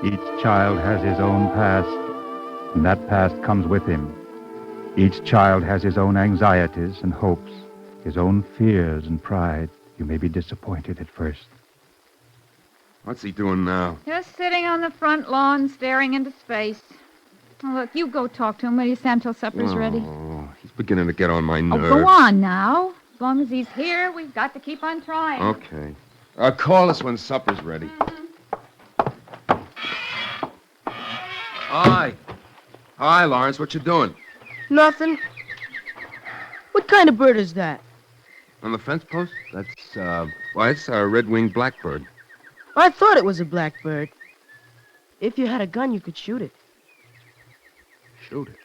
Each child has his own past, and that past comes with him. Each child has his own anxieties and hopes, his own fears and pride. You may be disappointed at first. What's he doing now? Just sitting on the front lawn, staring into space. Oh, look, you go talk to him, will you, Sam, till supper's ready? Oh, he's beginning to get on my Oh, nerves. go on now. As long as he's here, we've got to keep on trying. Okay. Call us when supper's ready. Hi, Lawrence. What you doing? Nothing. What kind of bird is that? On the fence post? That's, it's a red-winged blackbird. I thought it was a blackbird. If you had a gun, you could shoot it. Shoot it?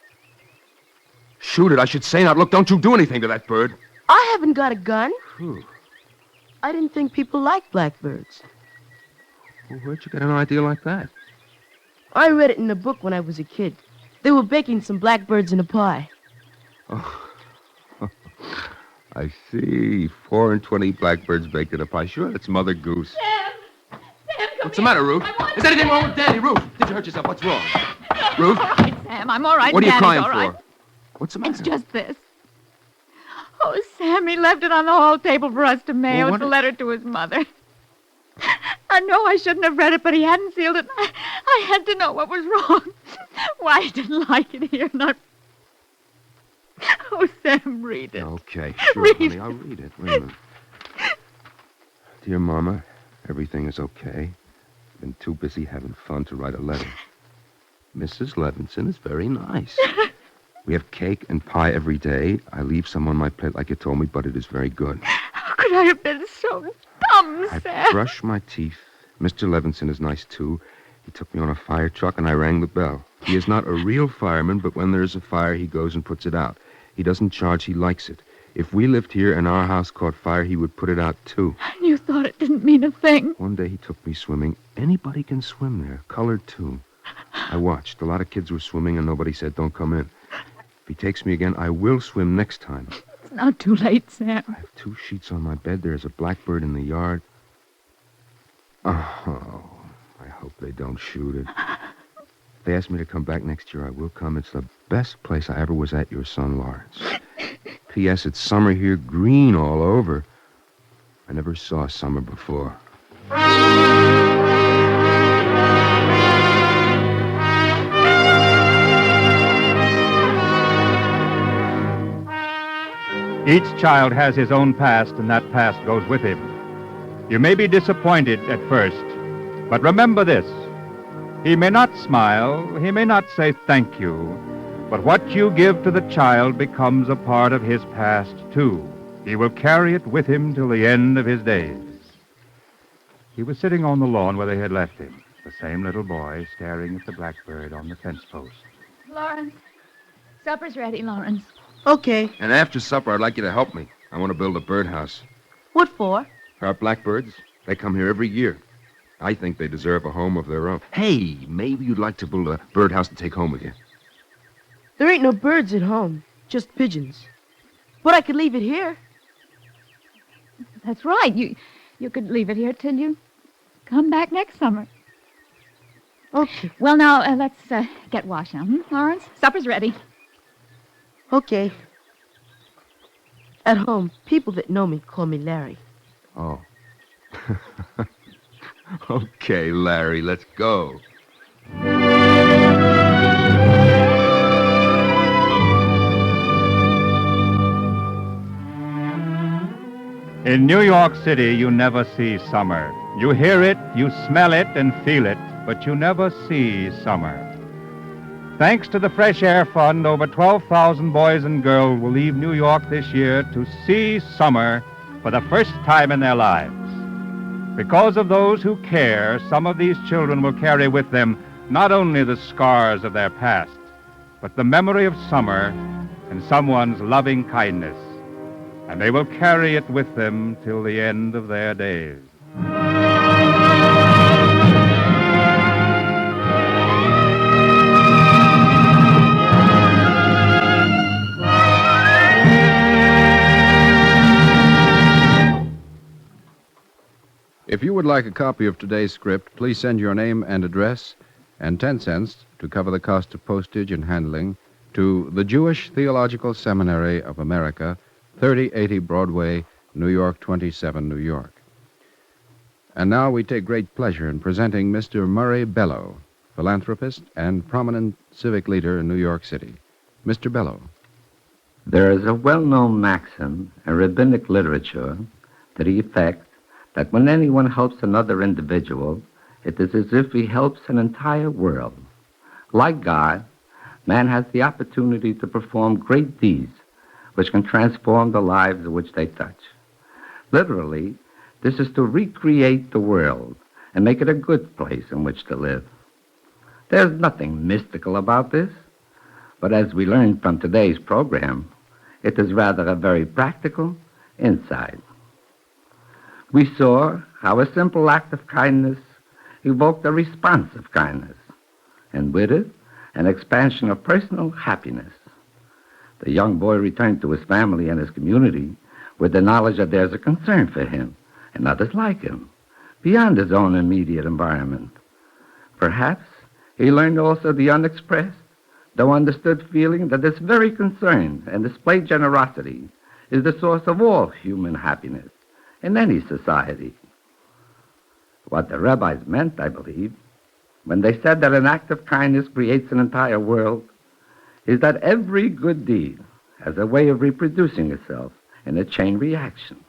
Shoot it, I should say. Now, look, don't you do anything to that bird. I haven't got a gun. Whew. I didn't think people liked blackbirds. Well, where'd you get an idea like that? I read it in a book when I was a kid. They were baking some blackbirds in a pie. Oh, I see. 4 and 20 blackbirds baked in a pie. Sure, that's Mother Goose. Sam, What's the matter, Ruth? Is anything wrong with Daddy? Ruth, did you hurt yourself? What's wrong? Ruth? All right, Sam, I'm all right. What are you Daddy's crying all right. for? What's the matter? It's just this. Oh, Sam, he left it on the hall table for us to mail. Well, It's a letter to his mother. I know I shouldn't have read it, but he hadn't sealed it. I had to know what was wrong. Why he didn't like it here, not... Oh, Sam, read it. Okay, sure, Read honey. I'll read it. Wait a minute. Dear Mama, everything is okay. Been too busy having fun to write a letter. Mrs. Levinson is very nice. We have cake and pie every day. I leave some on my plate like you told me, but it is very good. How could I have been so dumb, I Sam? brush my teeth. Mr. Levinson is nice, too. He took me on a fire truck, and I rang the bell. He is not a real fireman, but when there's a fire, he goes and puts it out. He doesn't charge. He likes it. If we lived here and our house caught fire, he would put it out, too. And you thought it didn't mean a thing. One day he took me swimming. Anybody can swim there, colored, too. I watched. A lot of kids were swimming, and nobody said, don't come in. If he takes me again, I will swim next time. It's not too late, Sam. I have 2 sheets on my bed. There's a blackbird in the yard. Oh, I hope they don't shoot it. If they ask me to come back next year, I will come. It's the best place I ever was at, your son, Lawrence. P.S. It's summer here, green all over. I never saw summer before. Each child has his own past, and that past goes with him. You may be disappointed at first, but remember this. He may not smile, he may not say thank you, but what you give to the child becomes a part of his past, too. He will carry it with him till the end of his days. He was sitting on the lawn where they had left him, the same little boy staring at the blackbird on the fence post. Lawrence, supper's ready, Lawrence. Okay. And after supper, I'd like you to help me. I want to build a birdhouse. What for? Our blackbirds, they come here every year. I think they deserve a home of their own. Hey, maybe you'd like to build a birdhouse to take home with you. There ain't no birds at home, just pigeons. But I could leave it here. That's right. You could leave it here till you come back next summer. Okay. Well, now, let's get washed now, Lawrence? Supper's ready. Okay. At home, people that know me call me Larry. Oh. Okay, Larry, let's go. In New York City, you never see summer. You hear it, you smell it, and feel it, but you never see summer. Thanks to the Fresh Air Fund, over 12,000 boys and girls will leave New York this year to see summer for the first time in their lives. Because of those who care, some of these children will carry with them not only the scars of their past, but the memory of summer and someone's loving kindness. And they will carry it with them till the end of their days. If you would like a copy of today's script, please send your name and address and 10 cents to cover the cost of postage and handling to the Jewish Theological Seminary of America, 3080 Broadway, New York 27, New York. And now we take great pleasure in presenting Mr. Murray Bellow, philanthropist and prominent civic leader in New York City. Mr. Bellow. There is a well-known maxim in rabbinic literature to the effect that when anyone helps another individual, it is as if he helps an entire world. Like God, man has the opportunity to perform great deeds which can transform the lives which they touch. Literally, this is to recreate the world and make it a good place in which to live. There's nothing mystical about this, but as we learned from today's program, it is rather a very practical insight. We saw how a simple act of kindness evoked a response of kindness, and with it, an expansion of personal happiness. The young boy returned to his family and his community with the knowledge that there's a concern for him and others like him, beyond his own immediate environment. Perhaps he learned also the unexpressed, though understood feeling that this very concern and displayed generosity is the source of all human happiness in any society. What the rabbis meant, I believe, when they said that an act of kindness creates an entire world, is that every good deed has a way of reproducing itself in a chain reaction.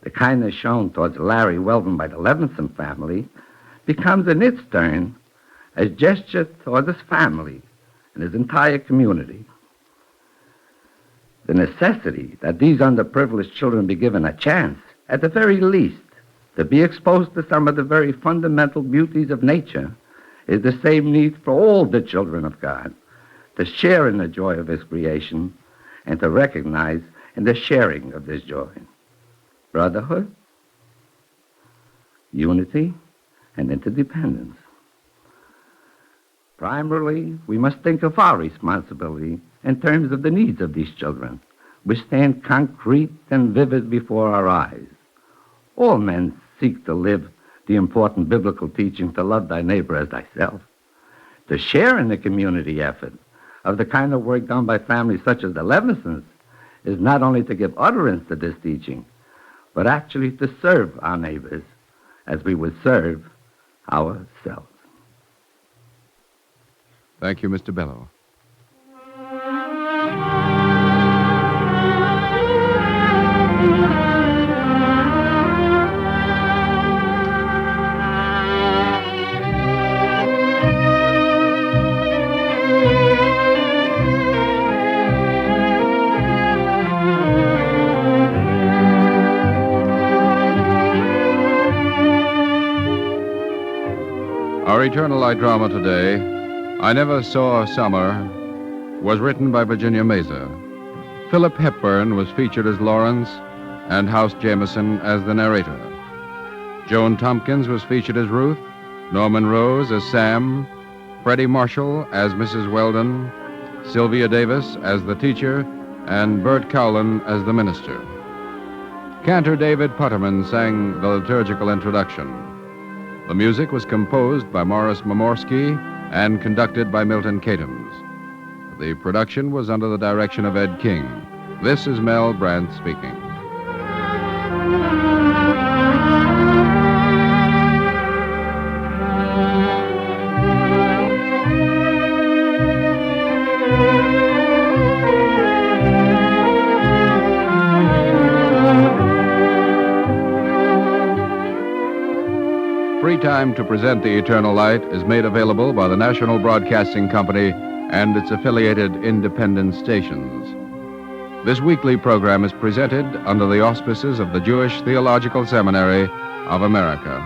The kindness shown towards Larry Weldon by the Levinson family becomes in its turn a gesture towards his family and his entire community. The necessity that these underprivileged children be given a chance, at the very least, to be exposed to some of the very fundamental beauties of nature is the same need for all the children of God to share in the joy of his creation and to recognize in the sharing of this joy brotherhood, unity, and interdependence. Primarily, we must think of our responsibility in terms of the needs of these children, which stand concrete and vivid before our eyes. All men seek to live the important biblical teaching to love thy neighbor as thyself, to share in the community effort of the kind of work done by families such as the Levinsons is not only to give utterance to this teaching, but actually to serve our neighbors as we would serve ourselves. Thank you, Mr. Bellow. Our Eternal Light drama today, I Never Saw Summer, was written by Virginia Mesa. Philip Hepburn was featured as Lawrence and House Jameson as the narrator. Joan Tompkins was featured as Ruth, Norman Rose as Sam, Freddie Marshall as Mrs. Weldon, Sylvia Davis as the teacher, and Bert Cowlin as the minister. Cantor David Putterman sang the liturgical introduction. The music was composed by Morris Momorsky and conducted by Milton Cadams. The production was under the direction of Ed King. This is Mel Brandt speaking. Free time to present the Eternal Light is made available by the National Broadcasting Company and its affiliated independent stations. This weekly program is presented under the auspices of the Jewish Theological Seminary of America.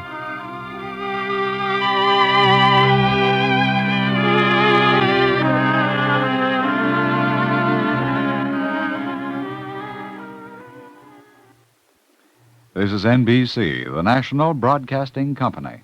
This is NBC, the National Broadcasting Company.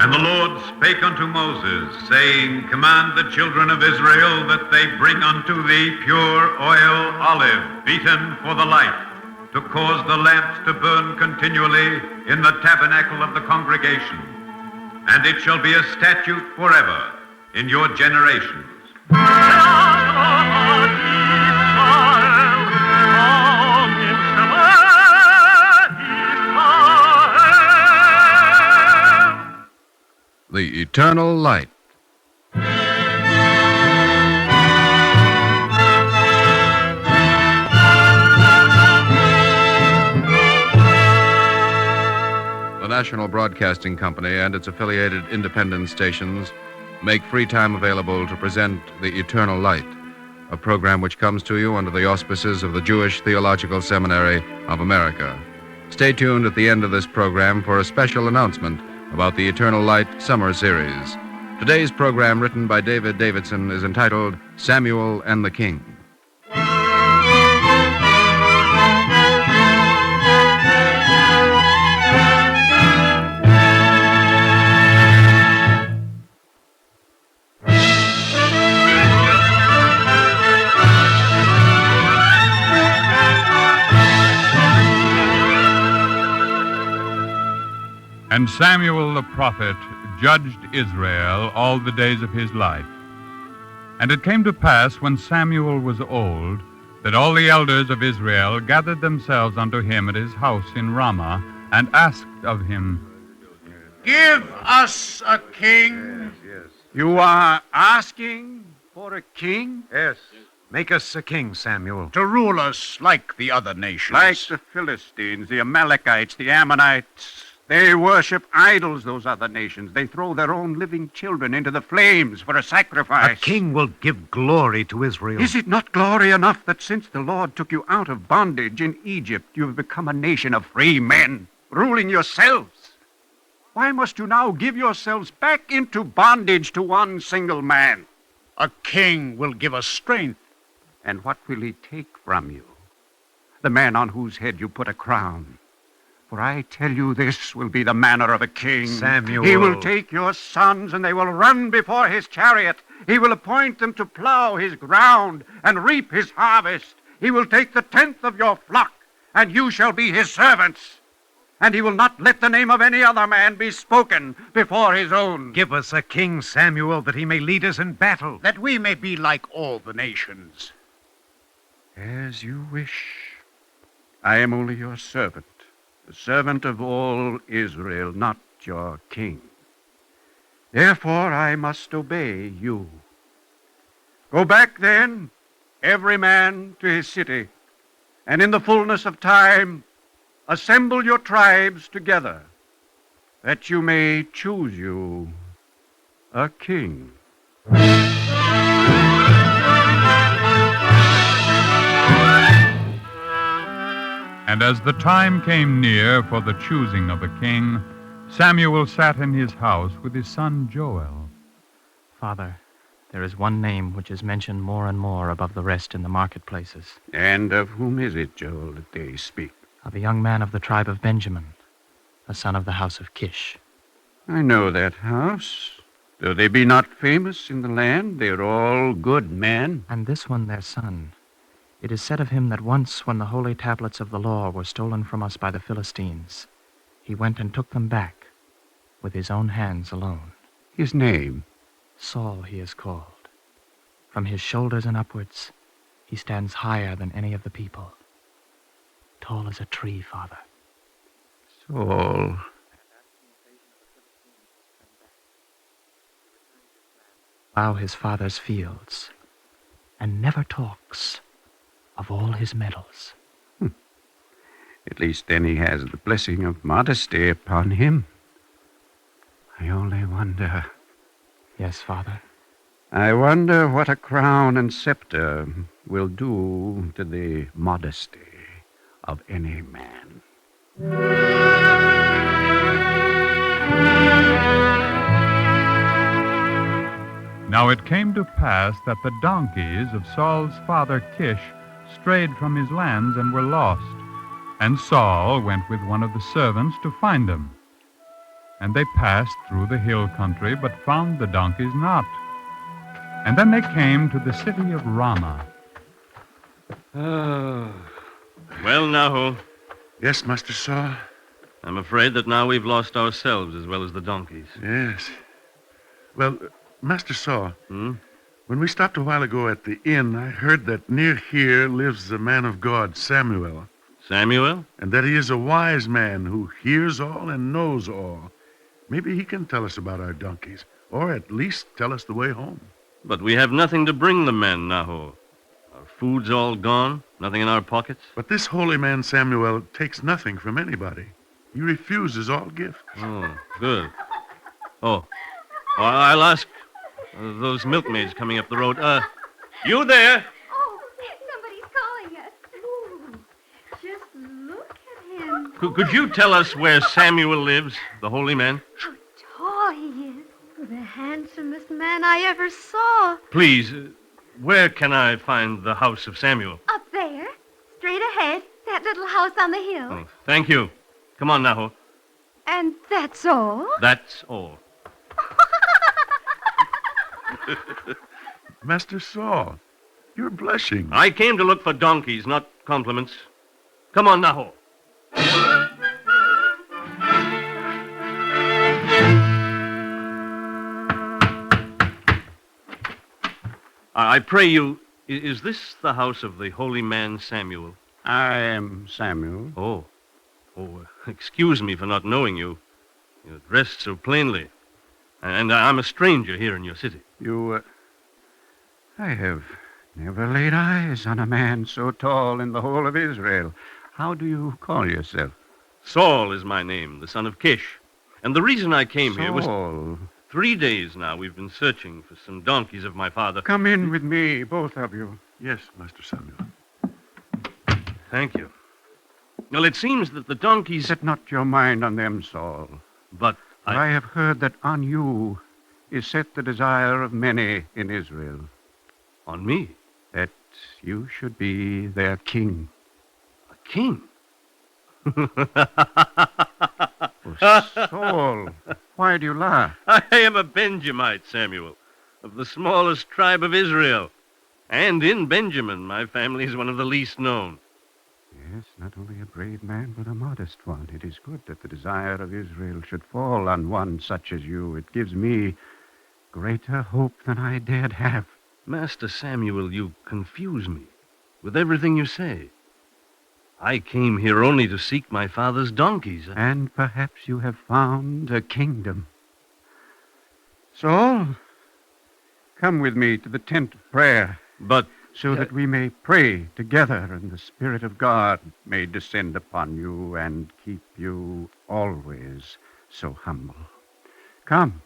And the Lord spake unto Moses, saying, Command the children of Israel that they bring unto thee pure oil olive, beaten for the light, to cause the lamps to burn continually in the tabernacle of the congregation. And it shall be a statute forever in your generations. The Eternal Light. The National Broadcasting Company and its affiliated independent stations make free time available to present The Eternal Light, a program which comes to you under the auspices of the Jewish Theological Seminary of America. Stay tuned at the end of this program for a special announcement about the Eternal Light Summer Series. Today's program, written by David Davidson, is entitled Samuel and the King. And Samuel the prophet judged Israel all the days of his life. And it came to pass, when Samuel was old, that all the elders of Israel gathered themselves unto him at his house in Ramah, and asked of him, Give us a king. You are asking for a king? Yes. Make us a king, Samuel. To rule us like the other nations. Like the Philistines, the Amalekites, the Ammonites. They worship idols, those other nations. They throw their own living children into the flames for a sacrifice. A king will give glory to Israel. Is it not glory enough that since the Lord took you out of bondage in Egypt, you have become a nation of free men, ruling yourselves? Why must you now give yourselves back into bondage to one single man? A king will give us strength. And what will he take from you? The man on whose head you put a crown. For I tell you, this will be the manner of a king. Samuel. He will take your sons, and they will run before his chariot. He will appoint them to plow his ground and reap his harvest. He will take the tenth of your flock, and you shall be his servants. And he will not let the name of any other man be spoken before his own. Give us a king, Samuel, that he may lead us in battle. That we may be like all the nations. As you wish. I am only your servant, the servant of all Israel, not your king. Therefore I must obey you. Go back then, every man to his city, and in the fullness of time assemble your tribes together, that you may choose you a king. And as the time came near for the choosing of a king, Samuel sat in his house with his son Joel. Father, there is one name which is mentioned more and more above the rest in the marketplaces. And of whom is it, Joel, that they speak? Of a young man of the tribe of Benjamin, a son of the house of Kish. I know that house. Though they be not famous in the land, they're all good men. And this one their son. It is said of him that once, when the holy tablets of the law were stolen from us by the Philistines, he went and took them back with his own hands alone. His name? Saul he is called. From his shoulders and upwards, he stands higher than any of the people. Tall as a tree, Father. Saul. Plow his father's fields, and never talks of all his medals. At least then he has the blessing of modesty upon him. I only wonder. Yes, Father. I wonder what a crown and scepter will do to the modesty of any man. Now it came to pass that the donkeys of Saul's father Kish strayed from his lands and were lost. And Saul went with one of the servants to find them. And they passed through the hill country, but found the donkeys not. And then they came to the city of Ramah. Oh. Well, Nahu. Yes, Master Saul? I'm afraid that now we've lost ourselves as well as the donkeys. Yes. Well, Master Saul, Hmm? when we stopped a while ago at the inn, I heard that near here lives the man of God, Samuel. Samuel? And that he is a wise man who hears all and knows all. Maybe he can tell us about our donkeys, or at least tell us the way home. But we have nothing to bring the men, Nahu. Our food's all gone, nothing in our pockets. But this holy man, Samuel, takes nothing from anybody. He refuses all gifts. Oh, good. Oh, I'll ask those milkmaids coming up the road. You there? Oh, somebody's calling us. Ooh, just look at him. Could you tell us where Samuel lives, the holy man? How tall he is. The handsomest man I ever saw. Please, where can I find the house of Samuel? Up there, straight ahead, that little house on the hill. Oh, thank you. Come on, Nahu. And that's all? That's all. Master Saul, you're blushing. I came to look for donkeys, not compliments. Come on, Nahu. I pray you, is this the house of the holy man Samuel? I am Samuel. Oh, excuse me for not knowing you. You're dressed so plainly. And I'm a stranger here in your city. I have never laid eyes on a man so tall in the whole of Israel. How do you call yourself? Saul is my name, the son of Kish. And the reason I came here was... Saul. 3 days now we've been searching for some donkeys of my father. Come in with me, both of you. Yes, Master Samuel. Thank you. Well, it seems that the donkeys... Set not your mind on them, Saul. But I have heard that on you is set the desire of many in Israel. On me? That you should be their king. A king? Saul, why do you laugh? I am a Benjamite, Samuel, of the smallest tribe of Israel. And in Benjamin, my family is one of the least known. Yes, not only a brave man, but a modest one. It is good that the desire of Israel should fall on one such as you. It gives me greater hope than I dared have. Master Samuel, you confuse me with everything you say. I came here only to seek my father's donkeys. And perhaps you have found a kingdom. Saul, come with me to the tent of prayer. But... so that we may pray together and the Spirit of God may descend upon you and keep you always so humble. Come.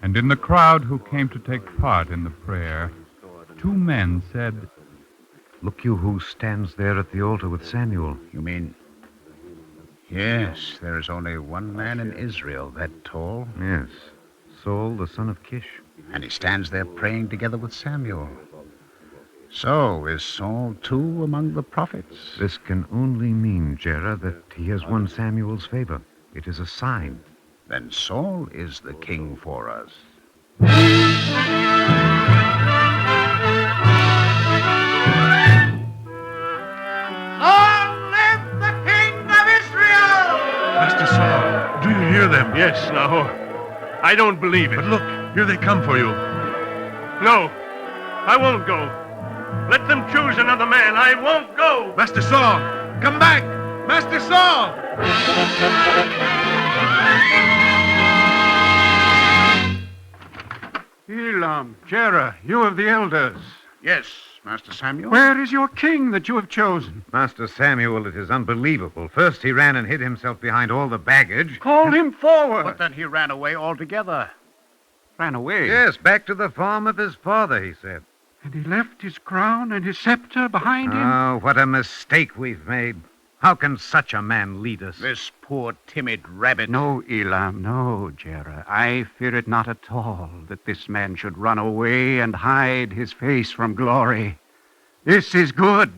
And in the crowd who came to take part in the prayer, 2 men said, Look you who stands there at the altar with Samuel. You mean... Yes, there is only one man in Israel that tall. Yes, Saul, the son of Kish. And he stands there praying together with Samuel. So, is Saul too among the prophets? This can only mean, Jerah, that he has won Samuel's favor. It is a sign. Then Saul is the king for us. Long live the King of Israel! Master Saul, do you hear them? Yes, no. I don't believe it. But look, here they come for you. No, I won't go. Let them choose another man. I won't go. Master Saul, come back! Master Saul! Elam, Jerah, you of the elders. Yes, Master Samuel. Where is your king that you have chosen? Master Samuel, it is unbelievable. First he ran and hid himself behind all the baggage. Call him forward. But then he ran away altogether. Ran away? Yes, back to the farm of his father, he said. And he left his crown and his scepter behind him? Oh, what a mistake we've made. How can such a man lead us? This poor, timid rabbit. No, Elam, no, Jerah. I fear it not at all that this man should run away and hide his face from glory. This is good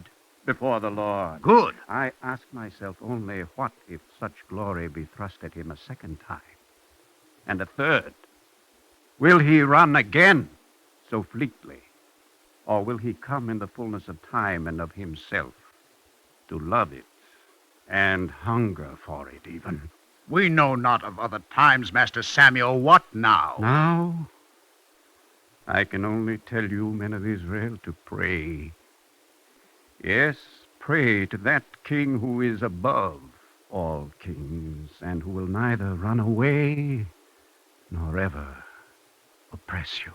before the Lord. Good? I ask myself only, what if such glory be thrust at him a second time? And a third? Will he run again so fleetly? Or will he come in the fullness of time and of himself to love it and hunger for it even? We know not of other times, Master Samuel. What now? Now, I can only tell you, men of Israel, to pray. Yes, pray to that king who is above all kings and who will neither run away nor ever oppress you.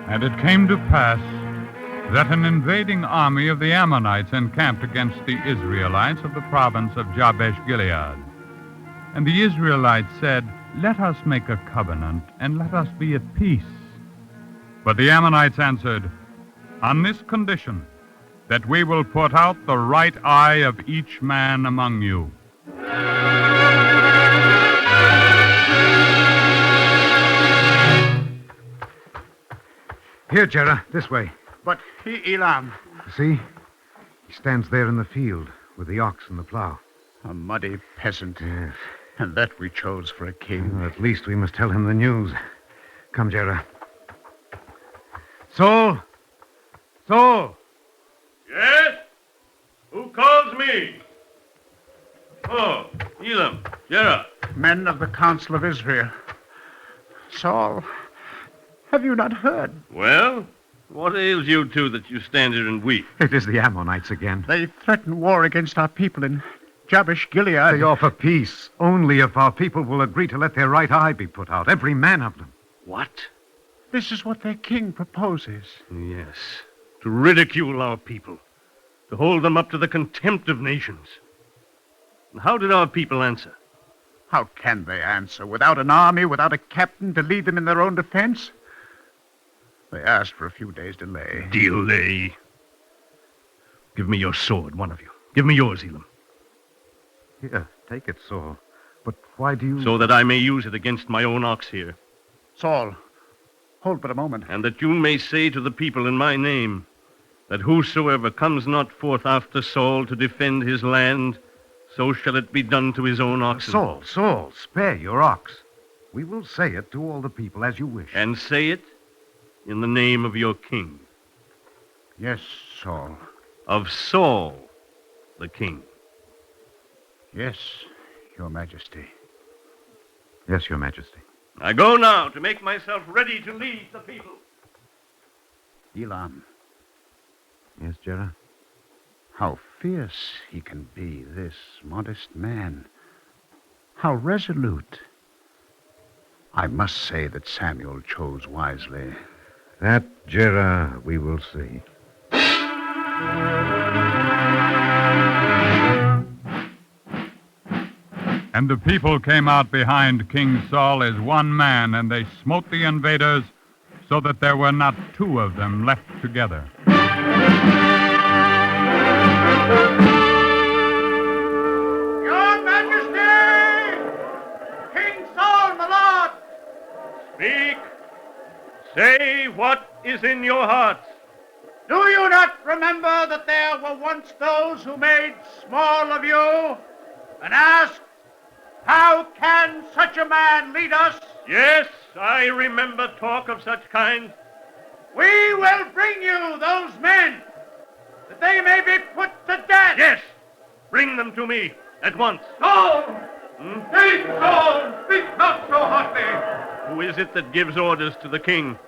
And it came to pass that an invading army of the Ammonites encamped against the Israelites of the province of Jabesh-Gilead. And the Israelites said, Let us make a covenant, and let us be at peace. But the Ammonites answered, On this condition, that we will put out the right eye of each man among you. Here, Jerah, this way. But Elam. See? He stands there in the field with the ox and the plow. A muddy peasant. Yes. And that we chose for a king. Well, at least we must tell him the news. Come, Jera. Saul! Saul! Yes? Who calls me? Oh, Elam, Jera. Men of the Council of Israel. Saul, have you not heard? Well, what ails you two that you stand here and weep? It is the Ammonites again. They threaten war against our people in Jabesh Gilead. They offer peace only if our people will agree to let their right eye be put out, every man of them. What? This is what their king proposes. Yes, to ridicule our people, to hold them up to the contempt of nations. And how did our people answer? How can they answer without an army, without a captain to lead them in their own defense? They asked for a few days' delay. Delay? Give me your sword, one of you. Give me yours, Elam. Here, take it, Saul. But why do you... So that I may use it against my own ox here. Saul, hold but a moment. And that you may say to the people in my name, that whosoever comes not forth after Saul to defend his land, so shall it be done to his own oxen. Saul, spare your ox. We will say it to all the people as you wish. And say it in the name of your king. Yes, Saul. Of Saul, the king. Yes, Your Majesty. Yes, Your Majesty. I go now to make myself ready to lead the people. Elam. Yes, Jera? How fierce he can be, this modest man. How resolute. I must say that Samuel chose wisely. That, Jera, we will see. And the people came out behind King Saul as one man, and they smote the invaders, so that there were not two of them left together. Your Majesty! King Saul, my lord! Speak. Say what is in your hearts. Do you not remember that there were once those who made small of you and asked, how can such a man lead us? Yes, I remember talk of such kind. We will bring you those men, that they may be put to death. Yes, bring them to me at once. Saul! Speak, Saul! Speak not so hotly. Who is it that gives orders to the king?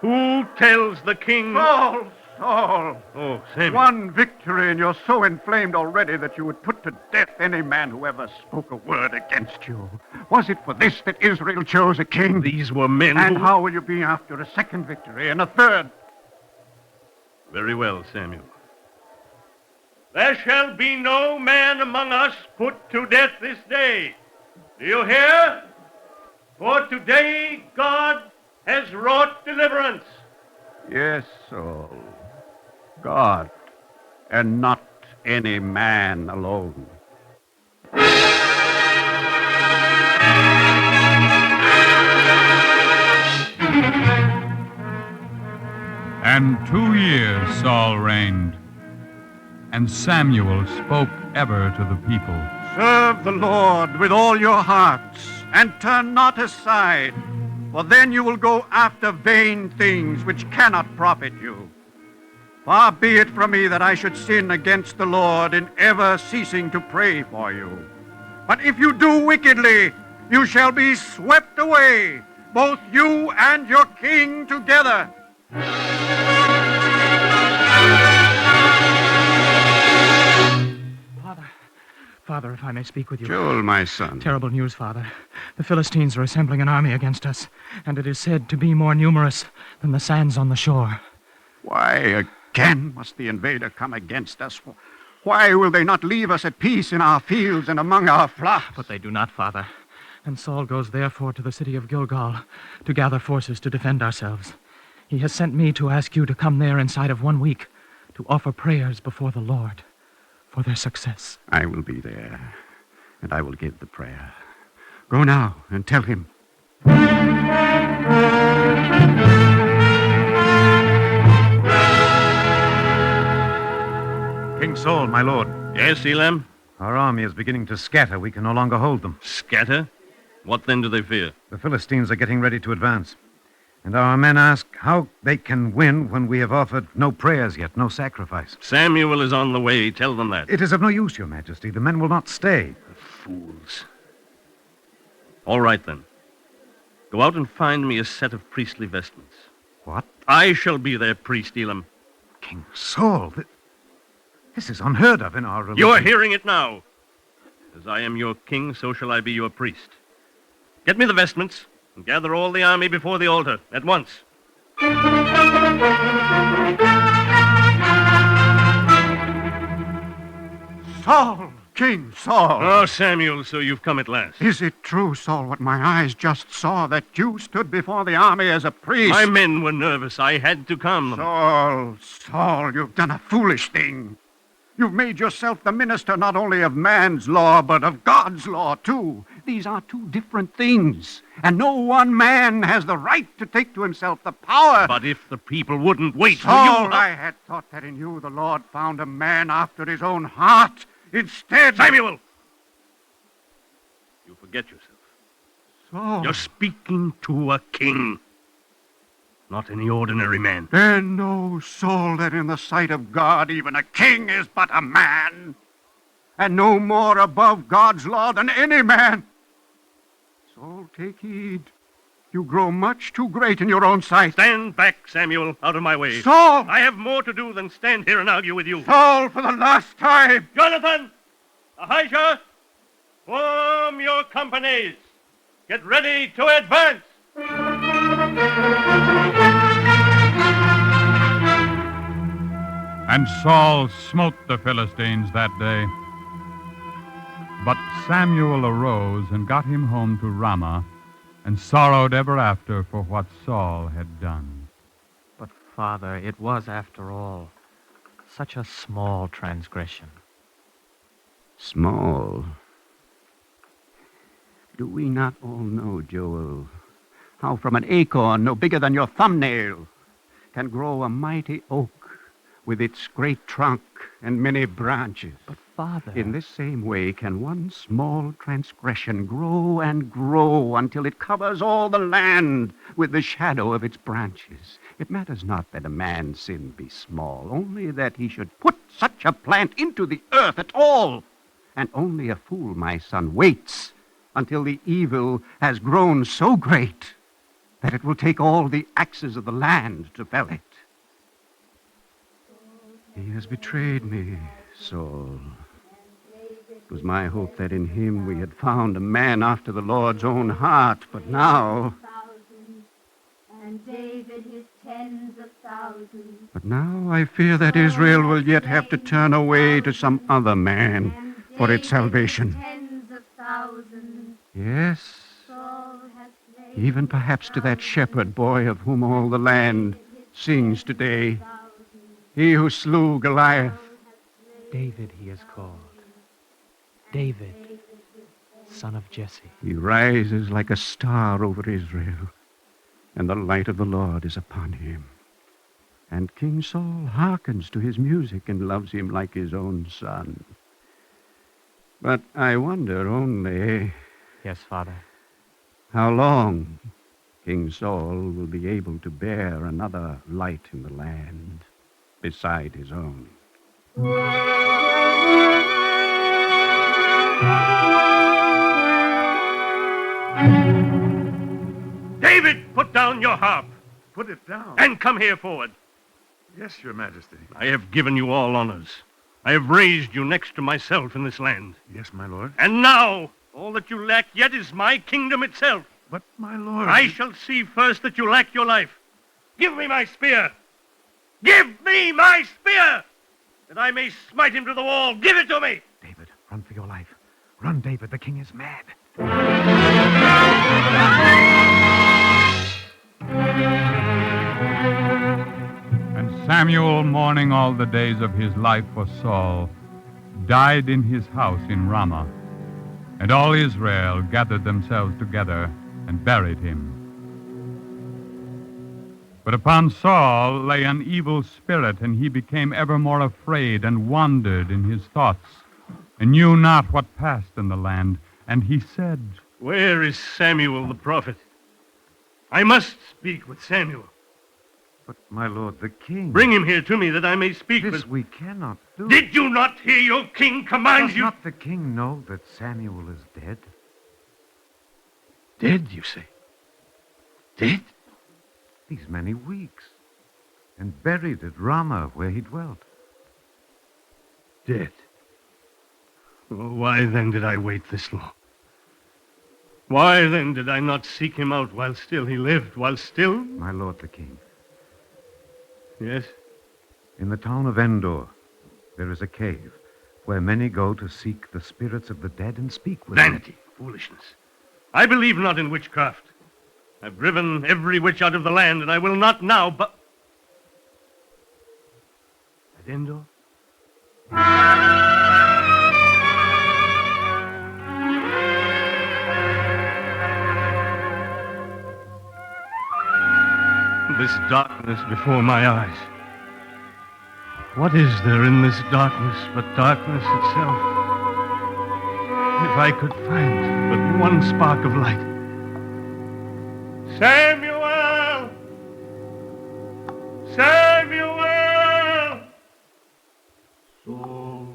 Who tells the king? Saul! Oh, Samuel. One victory, and you're so inflamed already that you would put to death any man who ever spoke a word against you. Was it for this that Israel chose a king? These were men And how will you be after a second victory and a third? Very well, Samuel. There shall be no man among us put to death this day. Do you hear? For today God has wrought deliverance. Yes, Saul. God, and not any man alone. And 2 years Saul reigned, and Samuel spoke ever to the people. Serve the Lord with all your hearts, and turn not aside, for then you will go after vain things which cannot profit you. Far be it from me that I should sin against the Lord in ever ceasing to pray for you. But if you do wickedly, you shall be swept away, both you and your king together. Father, if I may speak with you. Joel, my son. Terrible news, Father. The Philistines are assembling an army against us, and it is said to be more numerous than the sands on the shore. Why again must the invader come against us? Why will they not leave us at peace in our fields and among our flocks? But they do not, Father. And Saul goes therefore to the city of Gilgal to gather forces to defend ourselves. He has sent me to ask you to come there inside of 1 week to offer prayers before the Lord for their success. I will be there, and I will give the prayer. Go now and tell him. King Saul, my lord. Yes, Elam? Our army is beginning to scatter. We can no longer hold them. Scatter? What then do they fear? The Philistines are getting ready to advance. And our men ask how they can win when we have offered no prayers yet, no sacrifice. Samuel is on the way. Tell them that. It is of no use, Your Majesty. The men will not stay. Fools. All right, then. Go out and find me a set of priestly vestments. What? I shall be their priest, Elam. King Saul, this is unheard of in our religion. You are hearing it now. As I am your king, so shall I be your priest. Get me the vestments and gather all the army before the altar at once. Saul! King Saul! Oh, Samuel, so you've come at last. Is it true, Saul, what my eyes just saw, that you stood before the army as a priest? My men were nervous. I had to come. Saul, you've done a foolish thing. You've made yourself the minister not only of man's law, but of God's law, too. These are two different things, and no one man has the right to take to himself the power. But if the people wouldn't wait for Saul, you... I had thought that in you the Lord found a man after his own heart. Instead... Samuel! You forget yourself. Saul... You're speaking to a king, not any ordinary man. Then know, Saul, that in the sight of God, even a king is but a man, and no more above God's law than any man. Saul, take heed. You grow much too great in your own sight. Stand back, Samuel, out of my way. Saul! I have more to do than stand here and argue with you. Saul, for the last time! Jonathan! Ahijah! Form your companies. Get ready to advance. And Saul smote the Philistines that day. But Samuel arose and got him home to Ramah, and sorrowed ever after for what Saul had done. But, Father, it was, after all, such a small transgression. Small? Do we not all know, Joel, how from an acorn no bigger than your thumbnail can grow a mighty oak with its great trunk and many branches? But, Father... In this same way can one small transgression grow and grow until it covers all the land with the shadow of its branches. It matters not that a man's sin be small, only that he should put such a plant into the earth at all. And only a fool, my son, waits until the evil has grown so great that it will take all the axes of the land to fell it. He has betrayed me, Saul. It was my hope that in him we had found a man after the Lord's own heart, but now... And David his tens of thousands. But now I fear that Israel will yet have to turn away to some other man for its salvation. Tens of thousands. Yes, even perhaps to that shepherd boy of whom all the land sings today. He who slew Goliath. David he is called. David, son of Jesse. He rises like a star over Israel, and the light of the Lord is upon him. And King Saul hearkens to his music and loves him like his own son. But I wonder only... Yes, Father. How long King Saul will be able to bear another light in the land beside his own. David, put down your harp. Put it down. And come here forward. Yes, Your Majesty. I have given you all honors. I have raised you next to myself in this land. Yes, my lord. And now, all that you lack yet is my kingdom itself. But, my lord... I shall see first that you lack your life. Give me my spear. Give me my spear, that I may smite him to the wall. Give it to me. David, run for your life. Run, David. The king is mad. And Samuel, mourning all the days of his life for Saul, died in his house in Ramah. And all Israel gathered themselves together and buried him. But upon Saul lay an evil spirit, and he became ever more afraid and wandered in his thoughts, and knew not what passed in the land. And he said, Where is Samuel the prophet? I must speak with Samuel. But, my lord, the king... Bring him here to me that I may speak This with... we cannot do. Did you not hear your king command Does you? not the king know that Samuel is dead? Dead, you say? Dead? These many weeks. And buried at Ramah, where he dwelt. Dead. Oh, why then did I wait this long? Why then did I not seek him out while still he lived, while still... My lord the king. Yes? In the town of Endor, there is a cave where many go to seek the spirits of the dead and speak with them. Vanity, foolishness. I believe not in witchcraft. I've driven every witch out of the land, and I will not now, but... At Endor? This darkness before my eyes. What is there in this darkness but darkness itself? If I could find but one spark of light. Samuel! Samuel! Saul,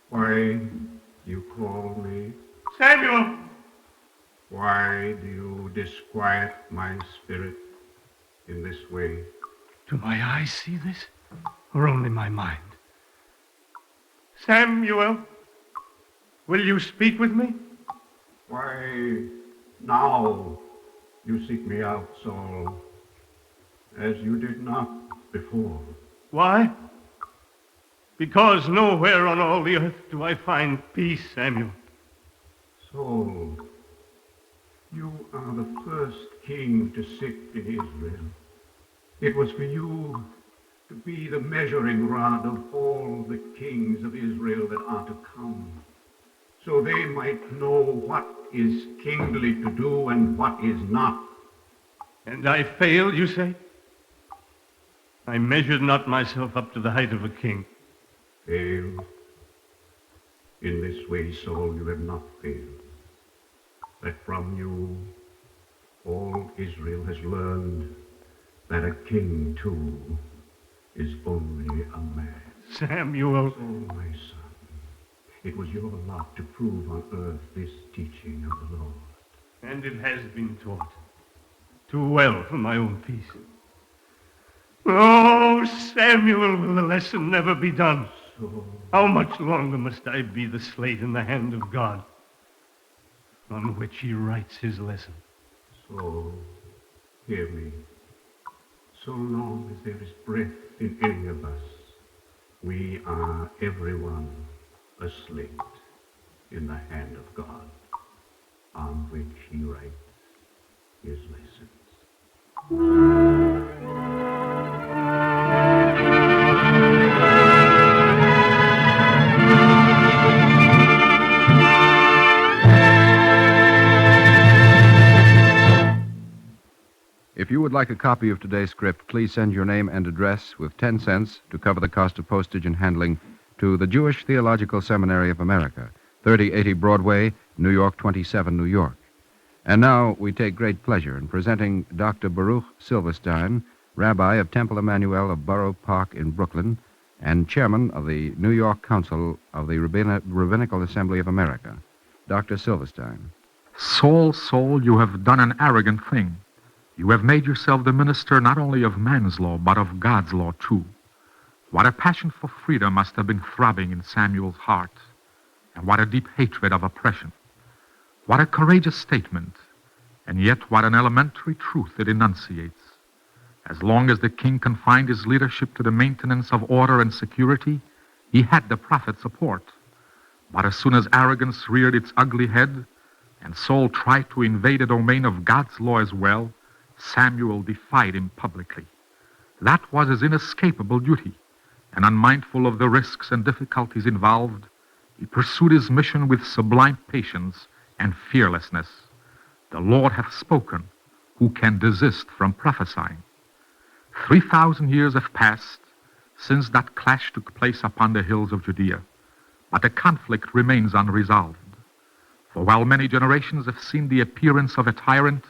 why you call me? Samuel! Why do you disquiet my spirit in this way? Do my eyes see this, or only my mind? Samuel, will you speak with me? Why, now you seek me out, Saul, as you did not before. Why? Because nowhere on all the earth do I find peace, Samuel. Saul, you are the first king to sit in Israel. It was for you to be the measuring rod of all the kings of Israel that are to come, so they might know what is kingly to do and what is not. And I failed, you say? I measured not myself up to the height of a king. Failed? In this way, Saul, you have not failed. That from you all Israel has learned that a king, too, is only a man. Samuel. So, my son, it was your lot to prove on earth this teaching of the Lord. And it has been taught. Too well for my own peace. Oh, Samuel, will the lesson never be done? So, how much longer must I be the slate in the hand of God, on which he writes his lesson? So, hear me. So long as there is breath in any of us, we are everyone a slate in the hand of God, on which he writes his lessons. If you would like a copy of today's script, please send your name and address with 10 cents to cover the cost of postage and handling to the Jewish Theological Seminary of America, 3080 Broadway, New York 27, New York. And now we take great pleasure in presenting Dr. Baruch Silverstein, Rabbi of Temple Emmanuel of Borough Park in Brooklyn and Chairman of the New York Council of the Rabbinical Assembly of America. Dr. Silverstein. Saul, Saul, you have done an arrogant thing. You have made yourself the minister not only of man's law, but of God's law, too. What a passion for freedom must have been throbbing in Samuel's heart, and what a deep hatred of oppression. What a courageous statement, and yet what an elementary truth it enunciates. As long as the king confined his leadership to the maintenance of order and security, he had the prophet's support. But as soon as arrogance reared its ugly head, and Saul tried to invade the domain of God's law as well, Samuel defied him publicly. That was his inescapable duty, and unmindful of the risks and difficulties involved, he pursued his mission with sublime patience and fearlessness. The Lord hath spoken. Who can desist from prophesying? 3,000 years have passed since that clash took place upon the hills of Judea, but the conflict remains unresolved. For while many generations have seen the appearance of a tyrant,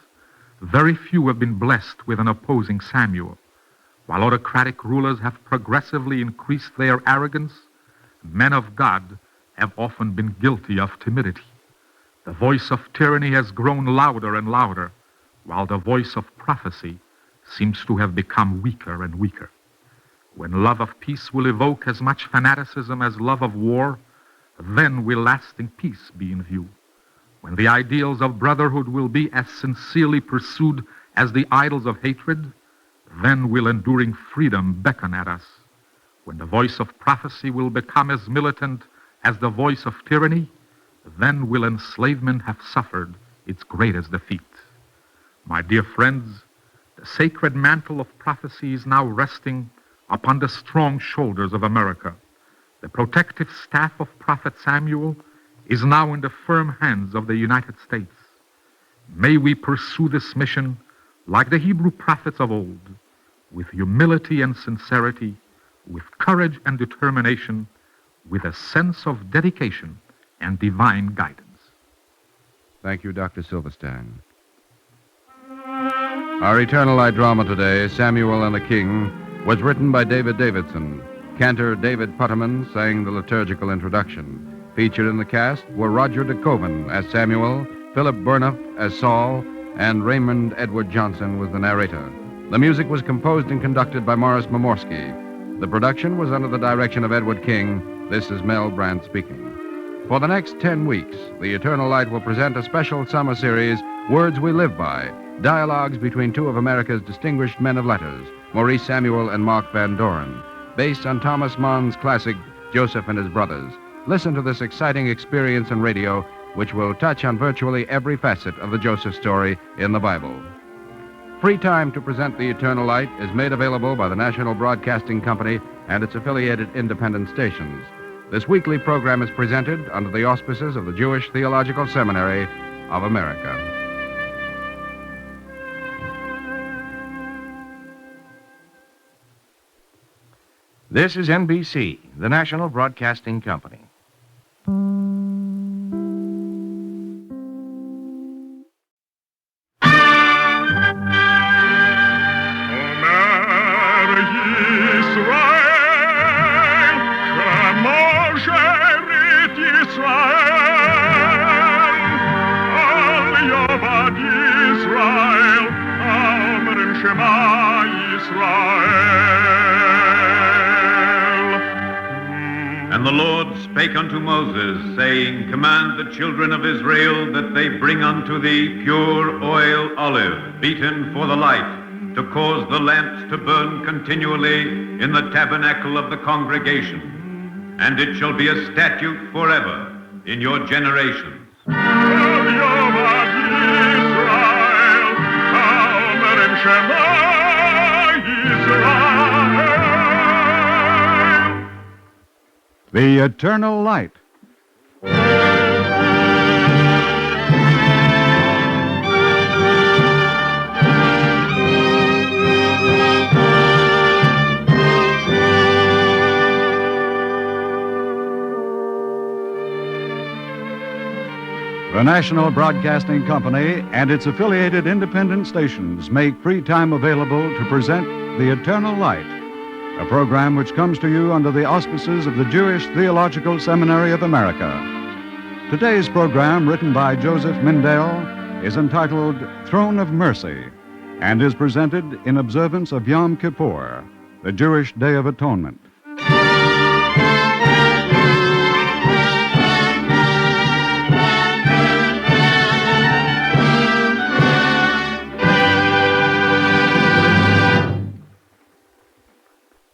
Very few have been blessed with an opposing Samuel. While autocratic rulers have progressively increased their arrogance, men of God have often been guilty of timidity. The voice of tyranny has grown louder and louder, while the voice of prophecy seems to have become weaker and weaker. When love of peace will evoke as much fanaticism as love of war, then will lasting peace be in view. When the ideals of brotherhood will be as sincerely pursued as the idols of hatred, then will enduring freedom beckon at us. When the voice of prophecy will become as militant as the voice of tyranny, then will enslavement have suffered its greatest defeat. My dear friends, the sacred mantle of prophecy is now resting upon the strong shoulders of America. The protective staff of Prophet Samuel is now in the firm hands of the United States. May we pursue this mission like the Hebrew prophets of old, with humility and sincerity, with courage and determination, with a sense of dedication and divine guidance. Thank you, Dr. Silverstein. Our Eternal Light drama today, Samuel and the King, was written by David Davidson. Cantor David Putterman sang the liturgical introduction. Featured in the cast were Roger de Koven as Samuel, Philip Burnup as Saul, and Raymond Edward Johnson was the narrator. The music was composed and conducted by Morris Momorsky. The production was under the direction of Edward King. This is Mel Brandt speaking. For the next 10 weeks, the Eternal Light will present a special summer series, Words We Live By, dialogues between two of America's distinguished men of letters, Maurice Samuel and Mark Van Doren, based on Thomas Mann's classic, Joseph and His Brothers. Listen to this exciting experience in radio, which will touch on virtually every facet of the Joseph story in the Bible. Free time to present the Eternal Light is made available by the National Broadcasting Company and its affiliated independent stations. This weekly program is presented under the auspices of the Jewish Theological Seminary of America. This is NBC, the National Broadcasting Company. And the Lord spake unto Moses, saying, Command the children of Israel that they bring unto thee pure oil olive, beaten for the light, to cause the lamps to burn continually in the tabernacle of the congregation. And it shall be a statute forever in your generations. The Eternal Light. The National Broadcasting Company and its affiliated independent stations make free time available to present The Eternal Light, a program which comes to you under the auspices of the Jewish Theological Seminary of America. Today's program, written by Joseph Mindale, is entitled Throne of Mercy and is presented in observance of Yom Kippur, the Jewish Day of Atonement.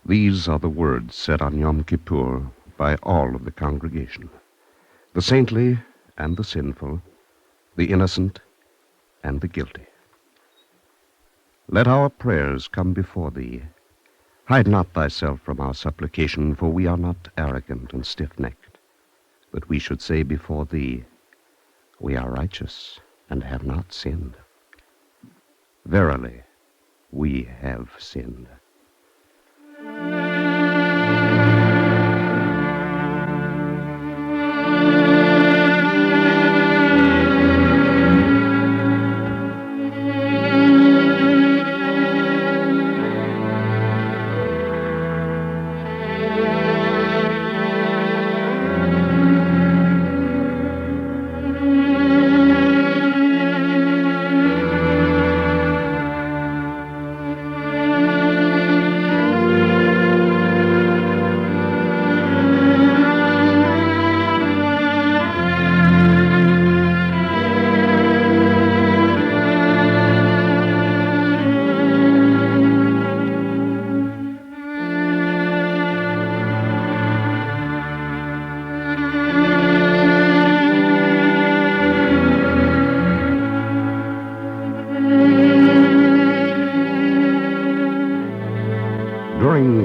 These are the words said on Yom Kippur by all of the congregation, the saintly and the sinful, the innocent and the guilty. Let our prayers come before thee. Hide not thyself from our supplication, for we are not arrogant and stiff-necked, but we should say before thee, we are righteous and have not sinned. Verily, we have sinned.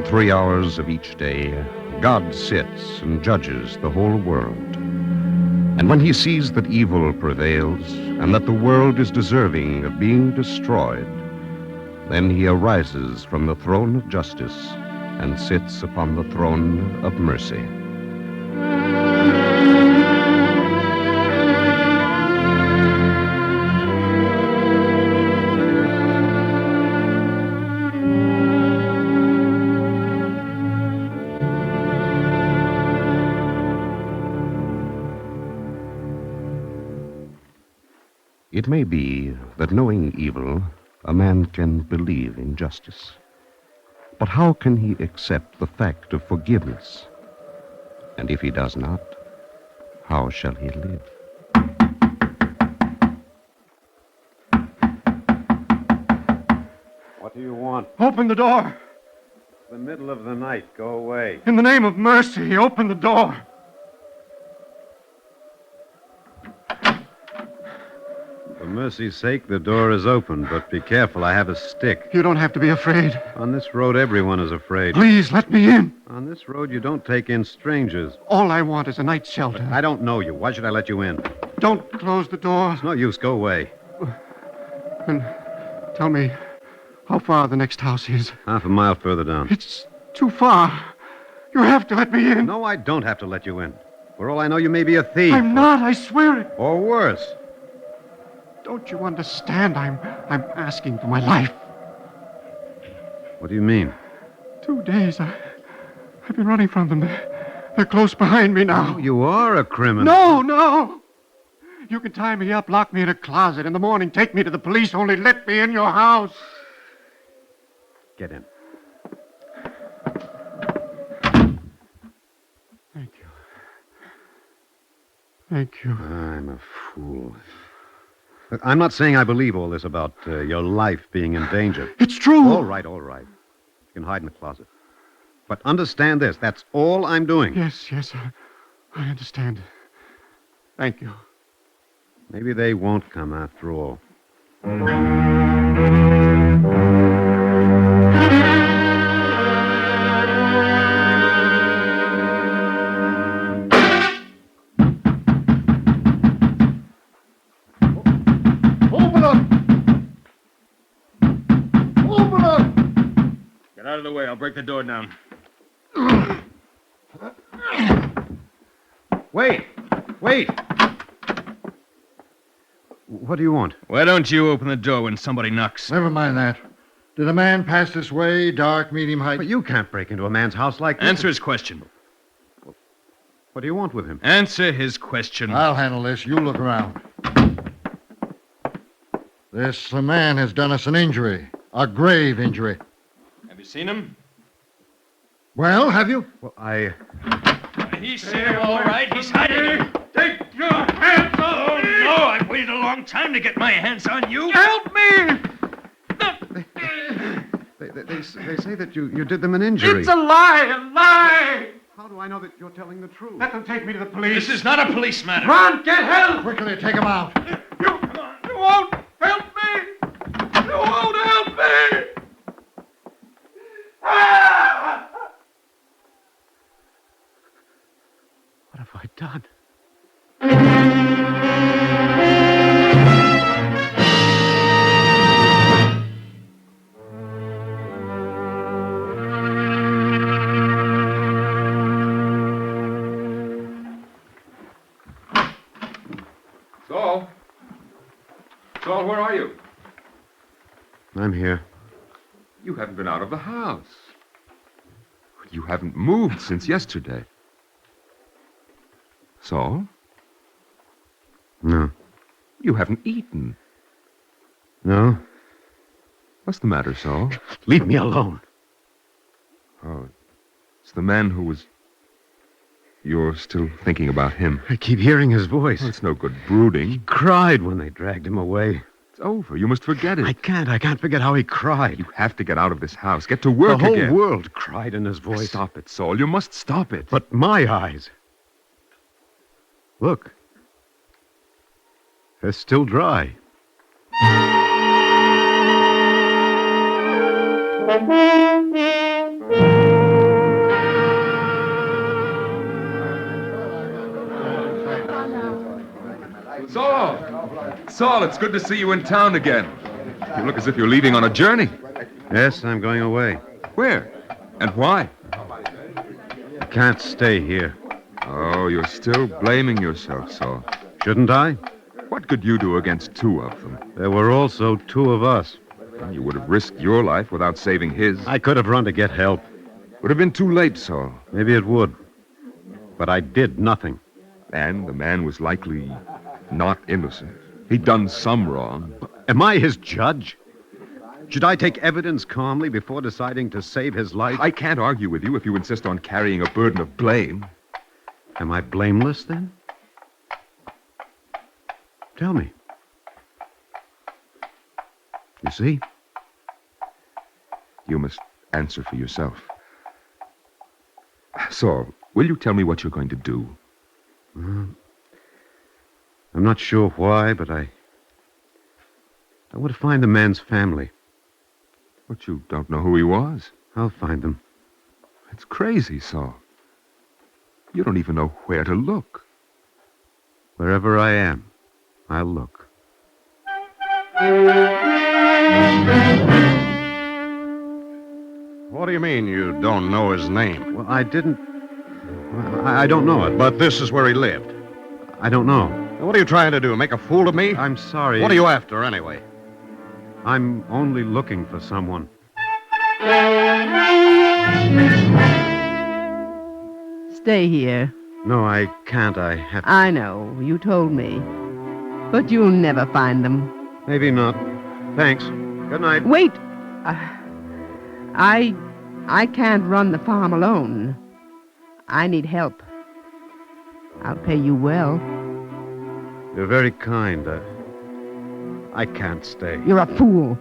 3 hours of each day, God sits and judges the whole world. And when he sees that evil prevails and that the world is deserving of being destroyed, then he arises from the throne of justice and sits upon the throne of mercy. It may be that knowing evil, a man can believe in justice. But how can he accept the fact of forgiveness? And if he does not, how shall he live? What do you want? Open the door. The middle of the night. Go away. In the name of mercy, open the door. For mercy's sake, the door is open, but be careful. I have a stick. You don't have to be afraid. On this road, everyone is afraid. Please, let me in. On this road, you don't take in strangers. All I want is a night's shelter. But I don't know you. Why should I let you in? Don't close the door. It's no use. Go away. And tell me how far the next house is. Half a mile further down. It's too far. You have to let me in. No, I don't have to let you in. For all I know, you may be a thief. I'm not. I swear it. Or worse. Don't you understand? I'm asking for my life. What do you mean? 2 days. I've been running from them. They're close behind me now. Oh, you are a criminal. No. You can tie me up, lock me in a closet. In the morning, take me to the police. Only let me in your house. Get in. Thank you. I'm a fool. Look, I'm not saying I believe all this about your life being in danger. It's true. All right. You can hide in the closet. But understand this. That's all I'm doing. Yes, I understand. Thank you. Maybe they won't come after all. Out of the way. I'll break the door down. Wait. What do you want? Why don't you open the door when somebody knocks? Never mind that. Did a man pass this way, dark, medium height? But you can't break into a man's house like this. Answer his question. What do you want with him? Answer his question. I'll handle this. You look around. This man has done us an injury. A grave injury. Have you seen him? Well, have you? Well, I... He's seen him, all right. He's hiding. Take your hands off me! Oh, no, I've waited a long time to get my hands on you. Help me! They say that you did them an injury. It's a lie! How do I know that you're telling the truth? Let them take me to the police. This is not a police matter. Run, get help! Quickly, take him out. You won't help me! You won't help me! What have I done? Saul, where are you? I'm here. You haven't been out of the house. You haven't moved since yesterday. Saul? No. You haven't eaten. No? What's the matter, Saul? Leave me alone. Oh, it's the man who was... You're still thinking about him. I keep hearing his voice. Well, it's no good brooding. He cried when they dragged him away. It's over. You must forget it. I can't forget how he cried. You have to get out of this house. Get to work again. The whole world cried in his voice. Stop it, Saul. You must stop it. But my eyes... Look. They're still dry. Saul, it's good to see you in town again. You look as if you're leaving on a journey. Yes, I'm going away. Where? And why? I can't stay here. Oh, you're still blaming yourself, Saul. Shouldn't I? What could you do against two of them? There were also two of us. You would have risked your life without saving his. I could have run to get help. Would have been too late, Saul. Maybe it would. But I did nothing. And the man was likely not innocent. He'd done some wrong. Am I his judge? Should I take evidence calmly before deciding to save his life? I can't argue with you if you insist on carrying a burden of blame. Am I blameless, then? Tell me. You see? You must answer for yourself. Saul, will you tell me what you're going to do? I'm not sure why, but I want to find the man's family. But you don't know who he was. I'll find them. It's crazy, Saul. You don't even know where to look. Wherever I am, I'll look. What do you mean you don't know his name? Well, I don't know it. But this is where he lived. I don't know. What are you trying to do, make a fool of me? I'm sorry. What are you after, anyway? I'm only looking for someone. Stay here. No, I can't. I have to. I know. You told me. But you'll never find them. Maybe not. Thanks. Good night. Wait. I can't run the farm alone. I need help. I'll pay you well. You're very kind. I can't stay. You're a fool.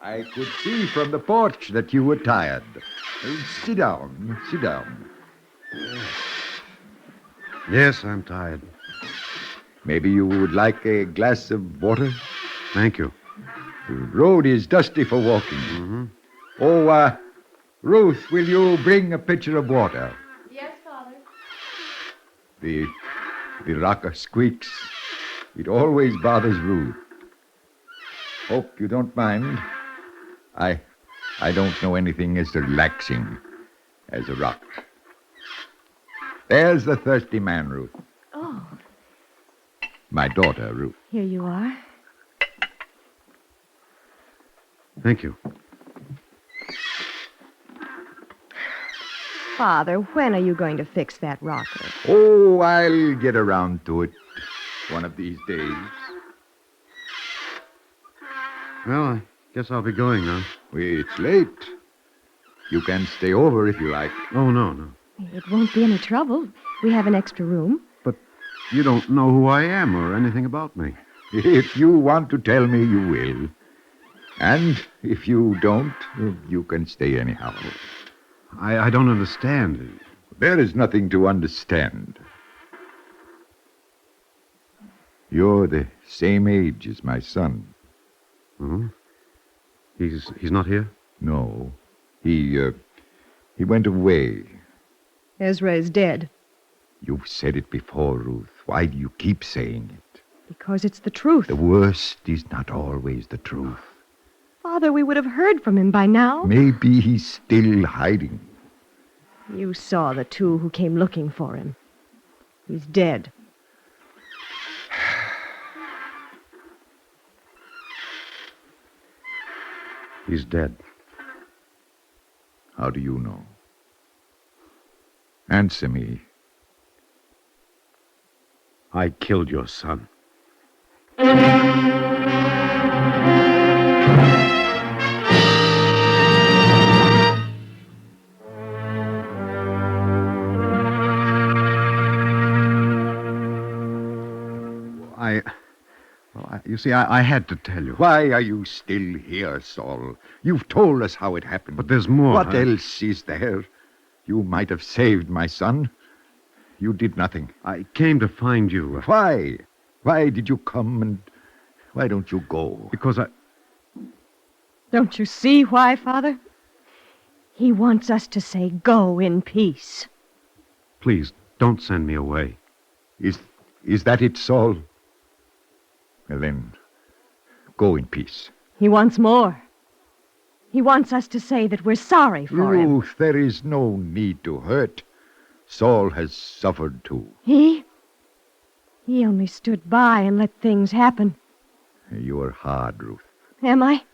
I could see from the porch that you were tired. Sit down, sit down. Yes, I'm tired. Maybe you would like a glass of water? Thank you. The road is dusty for walking. Mm-hmm. Oh, Ruth, will you bring a pitcher of water? Yes, Father. The rocker squeaks. It always bothers Ruth. Hope you don't mind. I don't know anything as relaxing as a rock. There's the thirsty man, Ruth. Oh, My daughter, Ruth. here you are. Thank you. Father, when are you going to fix that rocker? Oh, I'll get around to it one of these days. Well, I guess I'll be going now. It's late. You can stay over if you like. Oh, no. It won't be any trouble. We have an extra room. But you don't know who I am or anything about me. If you want to tell me, you will. And if you don't, you can stay anyhow. I don't understand. There is nothing to understand. You're the same age as my son. Oh? He's not here? No. He went away. Ezra is dead. You've said it before, Ruth. Why do you keep saying it? Because it's the truth. The worst is not always the truth. Father, we would have heard from him by now. Maybe he's still hiding. You saw the two who came looking for him. He's dead. He's dead. How do you know? Answer me. I killed your son. You see, I had to tell you. Why are you still here, Saul? You've told us how it happened. But there's more. What else is there? You might have saved my son. You did nothing. I came to find you. Why? Why did you come and why don't you go? Because Don't you see why, Father? He wants us to say go in peace. Please, don't send me away. Is that it, Saul? Well, then, go in peace. He wants more. He wants us to say that we're sorry for him. Ruth, there is no need to hurt. Saul has suffered too. He only stood by and let things happen. You are hard, Ruth. Am I?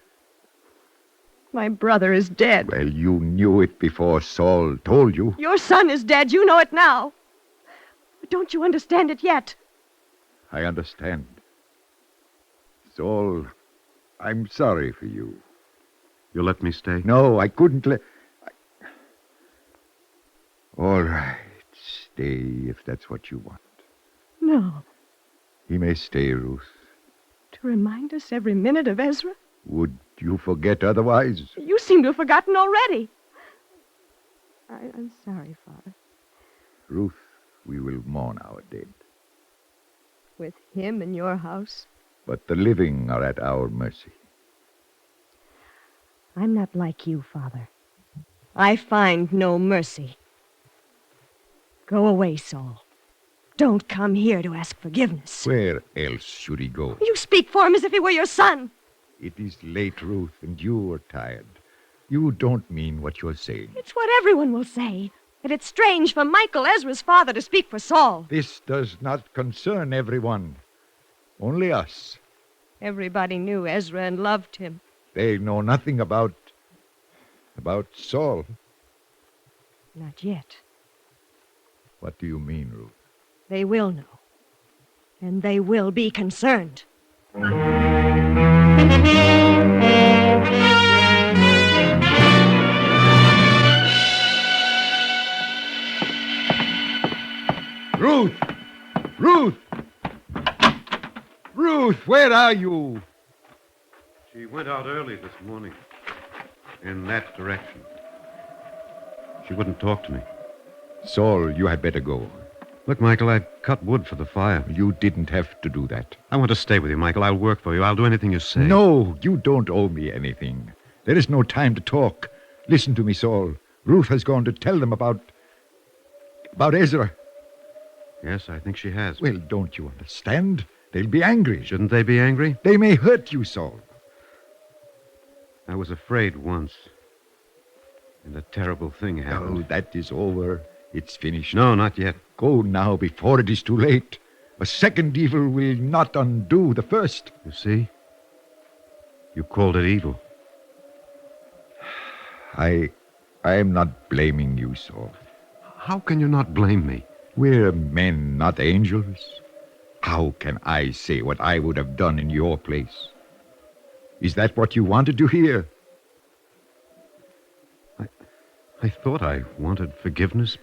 My brother is dead. Well, you knew it before Saul told you. Your son is dead. You know it now. But don't you understand it yet? I understand. Saul, I'm sorry for you. You'll let me stay? No, I couldn't let... All right, stay if that's what you want. No. He may stay, Ruth. To remind us every minute of Ezra? Would you forget otherwise? You seem to have forgotten already. I'm sorry, Father. Ruth, we will mourn our dead. With him in your house? But the living are at our mercy. I'm not like you, Father. I find no mercy. Go away, Saul. Don't come here to ask forgiveness. Where else should he go? You speak for him as if he were your son. It is late, Ruth, and you are tired. You don't mean what you're saying. It's what everyone will say. That it's strange for Michael, Ezra's father, to speak for Saul. This does not concern everyone. Only us. Everybody knew Ezra and loved him. They know nothing about Saul. Not yet. What do you mean, Ruth? They will know. And they will be concerned. Ruth! Ruth! Ruth, where are you? She went out early this morning. In that direction. She wouldn't talk to me. Saul, you had better go. Look, Michael, I cut wood for the fire. You didn't have to do that. I want to stay with you, Michael. I'll work for you. I'll do anything you say. No, you don't owe me anything. There is no time to talk. Listen to me, Saul. Ruth has gone to tell them about Ezra. Yes, I think she has. Well, don't you understand? They'll be angry. Shouldn't they be angry? They may hurt you, Saul. I was afraid once. And a terrible thing happened. Oh, that is over. It's finished. No, not yet. Go now before it is too late. A second evil will not undo the first. You see? You called it evil. I am not blaming you, Saul. How can you not blame me? We're men, not angels. How can I say what I would have done in your place? Is that what you wanted to hear? I thought I wanted forgiveness.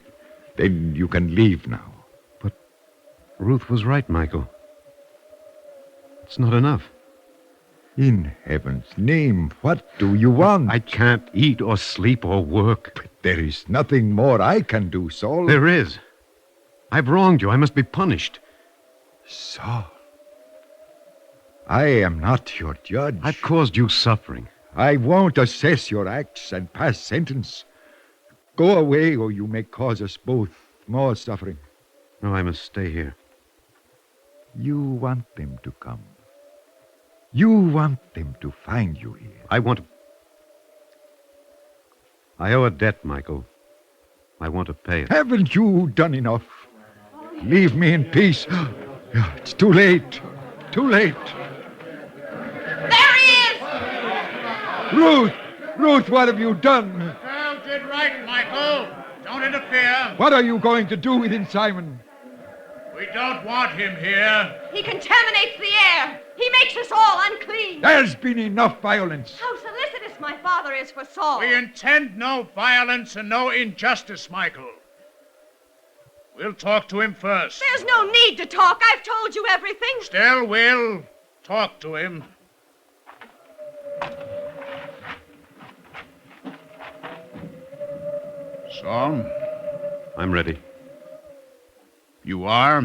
Then you can leave now. But Ruth was right, Michael. It's not enough. In heaven's name, what do you want? I can't eat or sleep or work. But there is nothing more I can do, Saul. There is. I've wronged you. I must be punished. Saul, I am not your judge. I've caused you suffering. I won't assess your acts and pass sentence. Go away, or you may cause us both more suffering. No, I must stay here. You want them to come. You want them to find you here. I owe a debt, Michael. I want to pay it. Haven't you done enough? Leave me in peace. It's too late. Too late. There he is! Ruth, what have you done? Well, did right, Michael. Don't interfere. What are you going to do with him, Simon? We don't want him here. He contaminates the air. He makes us all unclean. There's been enough violence. How solicitous my father is for Saul. We intend no violence and no injustice, Michael. We'll talk to him first. There's no need to talk. I've told you everything. Still, we'll talk to him. Saul? I'm ready. You are?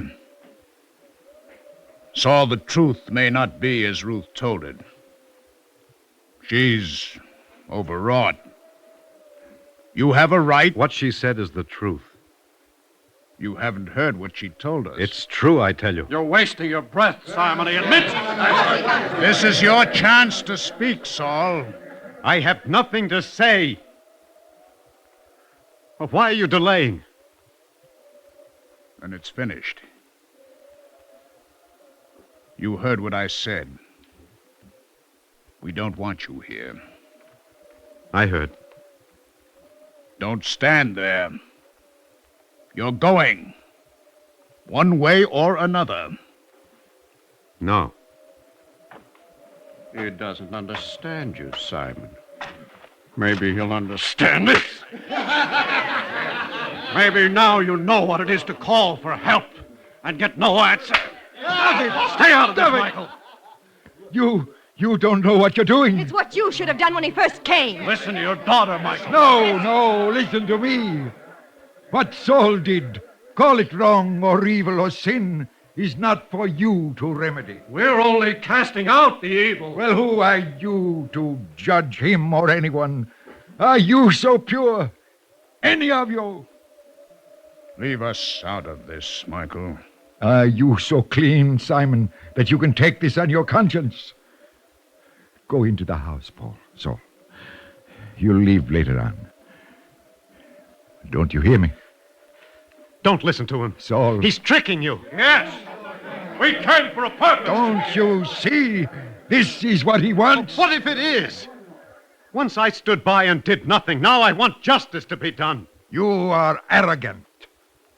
Saul, the truth may not be as Ruth told it. She's overwrought. You have a right. What she said is the truth. You haven't heard what she told us. It's true, I tell you. You're wasting your breath, Simon. He admits it. This is your chance to speak, Saul. I have nothing to say. Well, why are you delaying? Then it's finished. You heard what I said. We don't want you here. I heard. Don't stand there. You're going. One way or another. No. He doesn't understand you, Simon. Maybe he'll understand this. Maybe now you know what it is to call for help and get no answer. Stay out of this, Michael. You don't know what you're doing. It's what you should have done when he first came. Listen to your daughter, Michael. No, listen to me. What Saul did, call it wrong or evil or sin, is not for you to remedy. We're only casting out the evil. Well, who are you to judge him or anyone? Are you so pure? Any of you? Leave us out of this, Michael. Are you so clean, Simon, that you can take this on your conscience? Go into the house, Paul. So, you'll leave later on. Don't you hear me? Don't listen to him. Saul. He's tricking you. Yes. We came for a purpose. Don't you see? This is what he wants. What if it is? Once I stood by and did nothing. Now I want justice to be done. You are arrogant.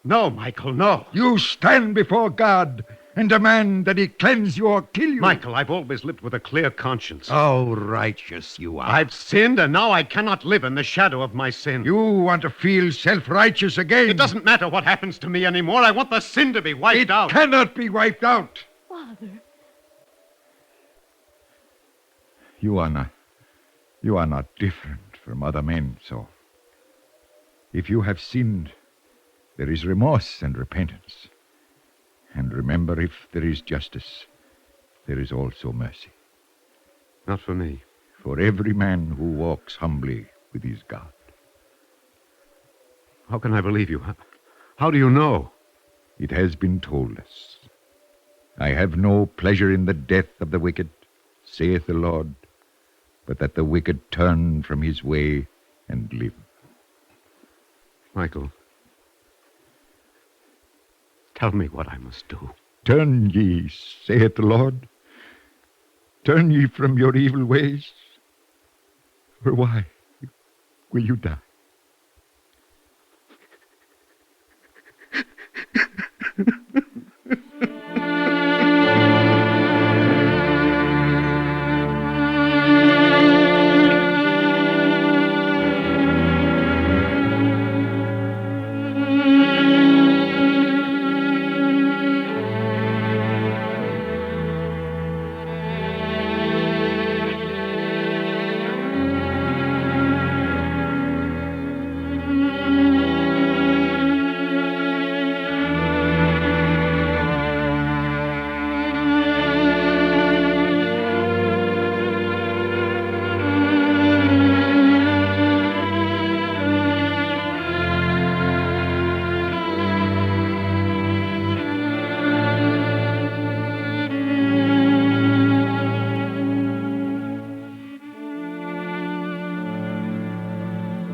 No, Michael, no. You stand before God and demand that he cleanse you or kill you. Michael, I've always lived with a clear conscience. How righteous you are. I've sinned, and now I cannot live in the shadow of my sin. You want to feel self-righteous again. It doesn't matter what happens to me anymore. I want the sin to be wiped out. It cannot be wiped out. Father. You are not different from other men, Saul. If you have sinned, there is remorse and repentance. And remember, if there is justice, there is also mercy. Not for me. For every man who walks humbly with his God. How can I believe you? How do you know? It has been told us. I have no pleasure in the death of the wicked, saith the Lord, but that the wicked turn from his way and live. Michael, tell me what I must do. Turn ye, saith the Lord. Turn ye from your evil ways. For why will you die?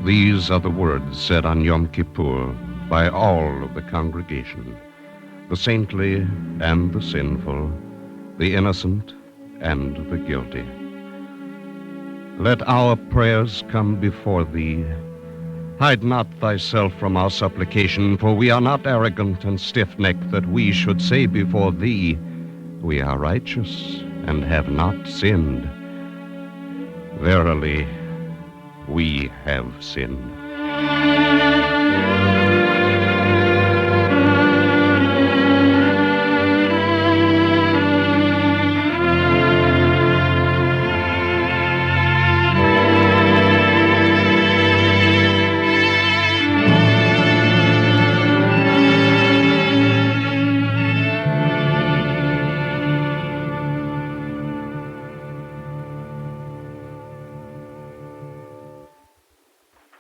These are the words said on Yom Kippur by all of the congregation, the saintly and the sinful, the innocent and the guilty. Let our prayers come before thee. Hide not thyself from our supplication, for we are not arrogant and stiff-necked that we should say before thee, we are righteous and have not sinned. Verily, we have sinned.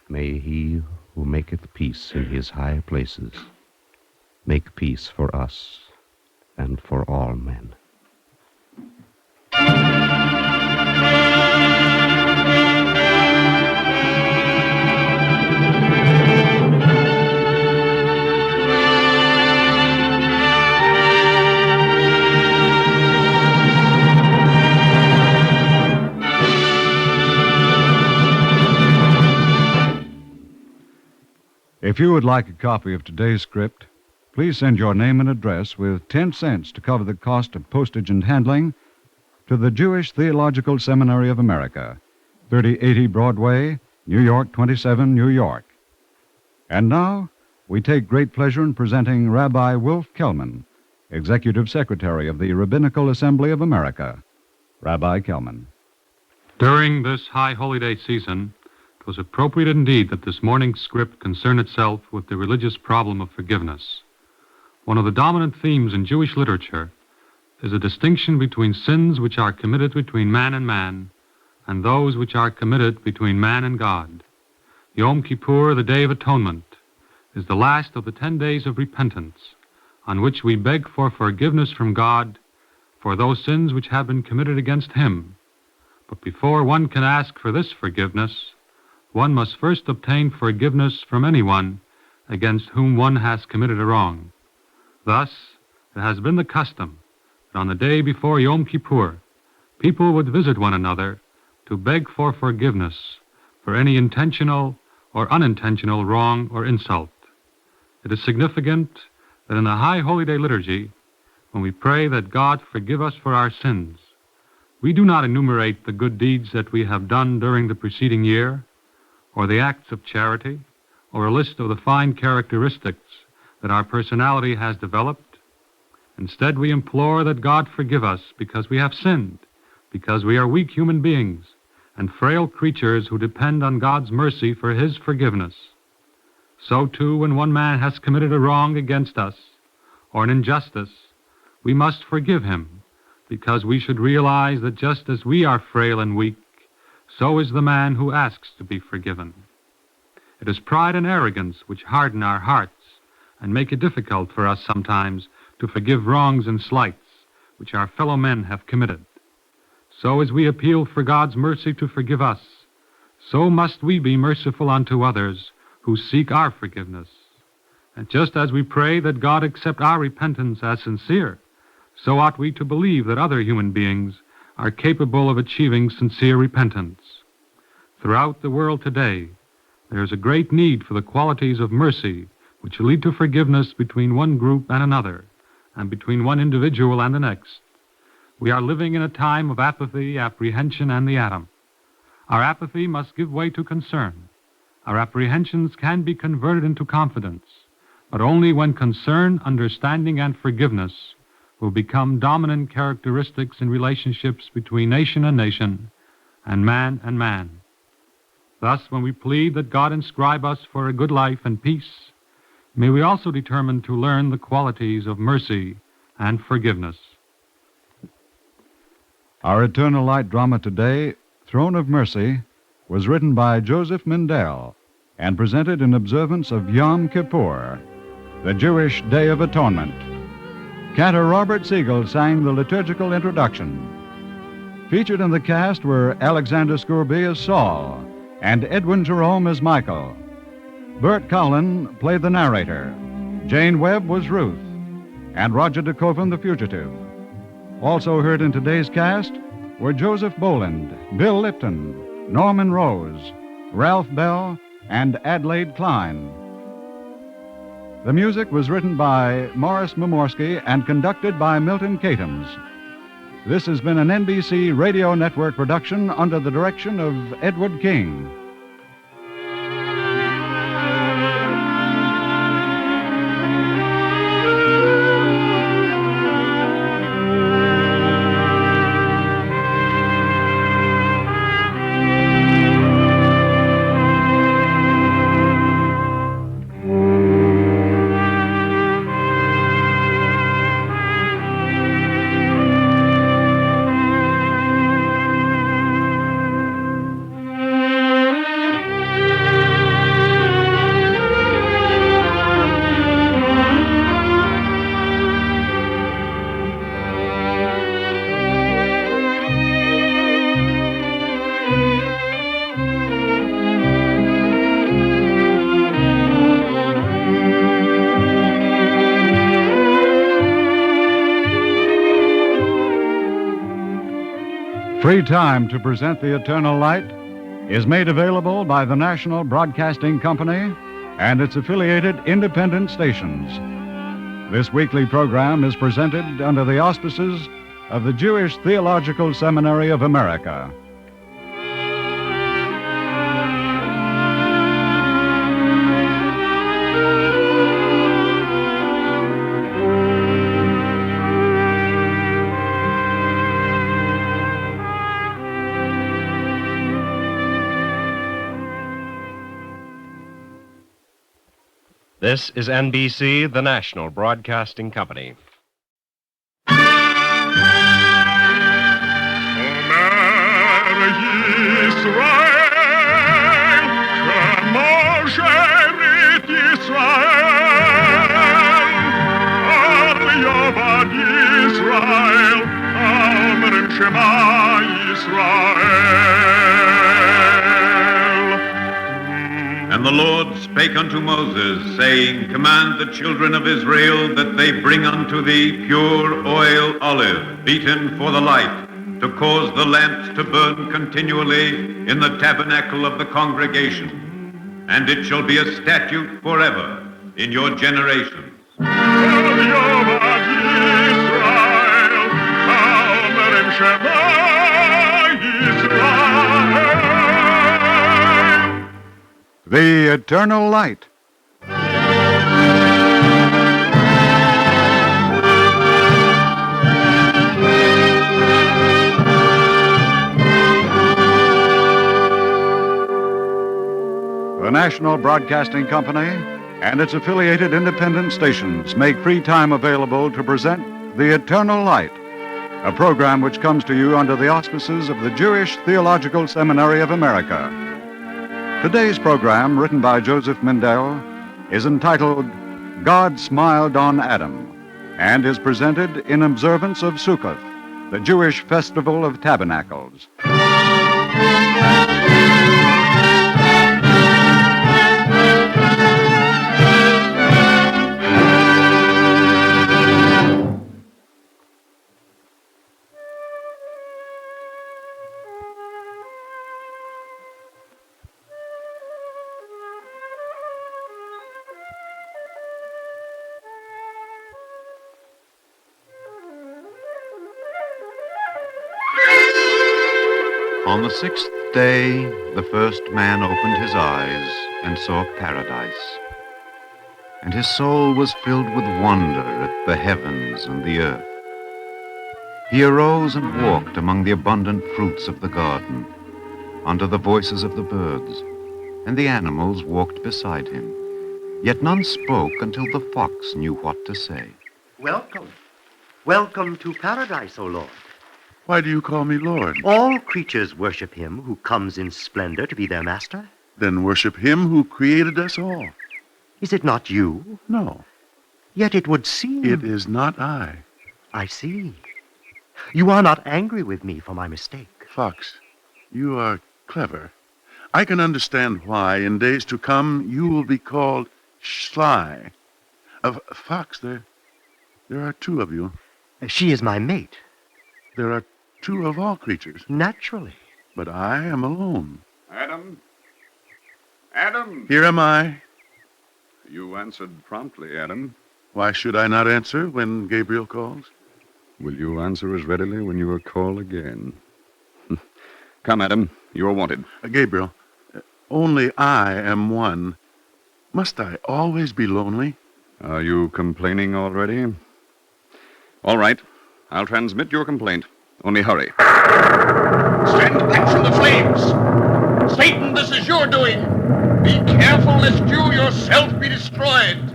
May he who maketh peace in his high places make peace for us and for all men. If you would like a copy of today's script, please send your name and address with 10 cents to cover the cost of postage and handling to the Jewish Theological Seminary of America, 3080 Broadway, New York 27, New York. And now, we take great pleasure in presenting Rabbi Wolf Kelman, Executive Secretary of the Rabbinical Assembly of America. Rabbi Kelman. During this high holy day season, it was appropriate indeed that this morning's script concern itself with the religious problem of forgiveness. One of the dominant themes in Jewish literature is a distinction between sins which are committed between man and those which are committed between man and God. Yom Kippur, the Day of Atonement, is the last of the 10 days of repentance, on which we beg for forgiveness from God for those sins which have been committed against Him. But before one can ask for this forgiveness, one must first obtain forgiveness from anyone against whom one has committed a wrong. Thus, it has been the custom that on the day before Yom Kippur, people would visit one another to beg for forgiveness for any intentional or unintentional wrong or insult. It is significant that in the High Holy Day liturgy, when we pray that God forgive us for our sins, we do not enumerate the good deeds that we have done during the preceding year, or the acts of charity, or a list of the fine characteristics that our personality has developed. Instead, we implore that God forgive us because we have sinned, because we are weak human beings and frail creatures who depend on God's mercy for His forgiveness. So, too, when one man has committed a wrong against us, or an injustice, we must forgive him, because we should realize that just as we are frail and weak, so is the man who asks to be forgiven. It is pride and arrogance which harden our hearts and make it difficult for us sometimes to forgive wrongs and slights which our fellow men have committed. So as we appeal for God's mercy to forgive us, so must we be merciful unto others who seek our forgiveness. And just as we pray that God accept our repentance as sincere, so ought we to believe that other human beings are capable of achieving sincere repentance. Throughout the world today, there is a great need for the qualities of mercy which lead to forgiveness between one group and another, and between one individual and the next. We are living in a time of apathy, apprehension, and the atom. Our apathy must give way to concern. Our apprehensions can be converted into confidence, but only when concern, understanding, and forgiveness will become dominant characteristics in relationships between nation and nation, and man and man. Thus, when we plead that God inscribe us for a good life and peace, may we also determine to learn the qualities of mercy and forgiveness. Our Eternal Light drama today, Throne of Mercy, was written by Joseph Mindel and presented in observance of Yom Kippur, the Jewish Day of Atonement. Cantor Robert Siegel sang the liturgical introduction. Featured in the cast were Alexander Scourby as Saul and Edwin Jerome as Michael. Bert Cowlin played the narrator. Jane Webb was Ruth, and Roger DeKoven the fugitive. Also heard in today's cast were Joseph Boland, Bill Lipton, Norman Rose, Ralph Bell, and Adelaide Klein. The music was written by Morris Momorsky and conducted by Milton Catums. This has been an NBC Radio Network production under the direction of Edward King. Free time to present the eternal light is made available by the National Broadcasting Company and its affiliated independent stations. This weekly program is presented under the auspices of the Jewish Theological Seminary of America. This is NBC, the National Broadcasting Company. And the Lord spake unto Moses, saying, Command the children of Israel that they bring unto thee pure oil olive, beaten for the light, to cause the lamps to burn continually in the tabernacle of the congregation. And it shall be a statute forever in your generations. The Eternal Light. The National Broadcasting Company and its affiliated independent stations make free time available to present The Eternal Light, a program which comes to you under the auspices of the Jewish Theological Seminary of America. Today's program, written by Joseph Mindell, is entitled God Smiled on Adam and is presented in observance of Sukkot, the Jewish festival of tabernacles. On the sixth day, the first man opened his eyes and saw paradise. And his soul was filled with wonder at the heavens and the earth. He arose and walked among the abundant fruits of the garden, under the voices of the birds, and the animals walked beside him. Yet none spoke until the fox knew what to say. Welcome. Welcome to paradise, O Lord. Why do you call me Lord? All creatures worship him who comes in splendor to be their master. Then worship him who created us all. Is it not you? No. Yet it would seem... It is not I. I see. You are not angry with me for my mistake. Fox, you are clever. I can understand why in days to come you will be called Sly. Fox, there are two of you. She is my mate. There are two of all creatures. Naturally. But I am alone. Adam? Adam? Here am I. You answered promptly, Adam. Why should I not answer when Gabriel calls? Will you answer as readily when you are called again? Come, Adam. You are wanted. Gabriel, only I am one. Must I always be lonely? Are you complaining already? All right. I'll transmit your complaint. Only hurry. Stand back from the flames! Satan, this is your doing! Be careful lest you yourself be destroyed!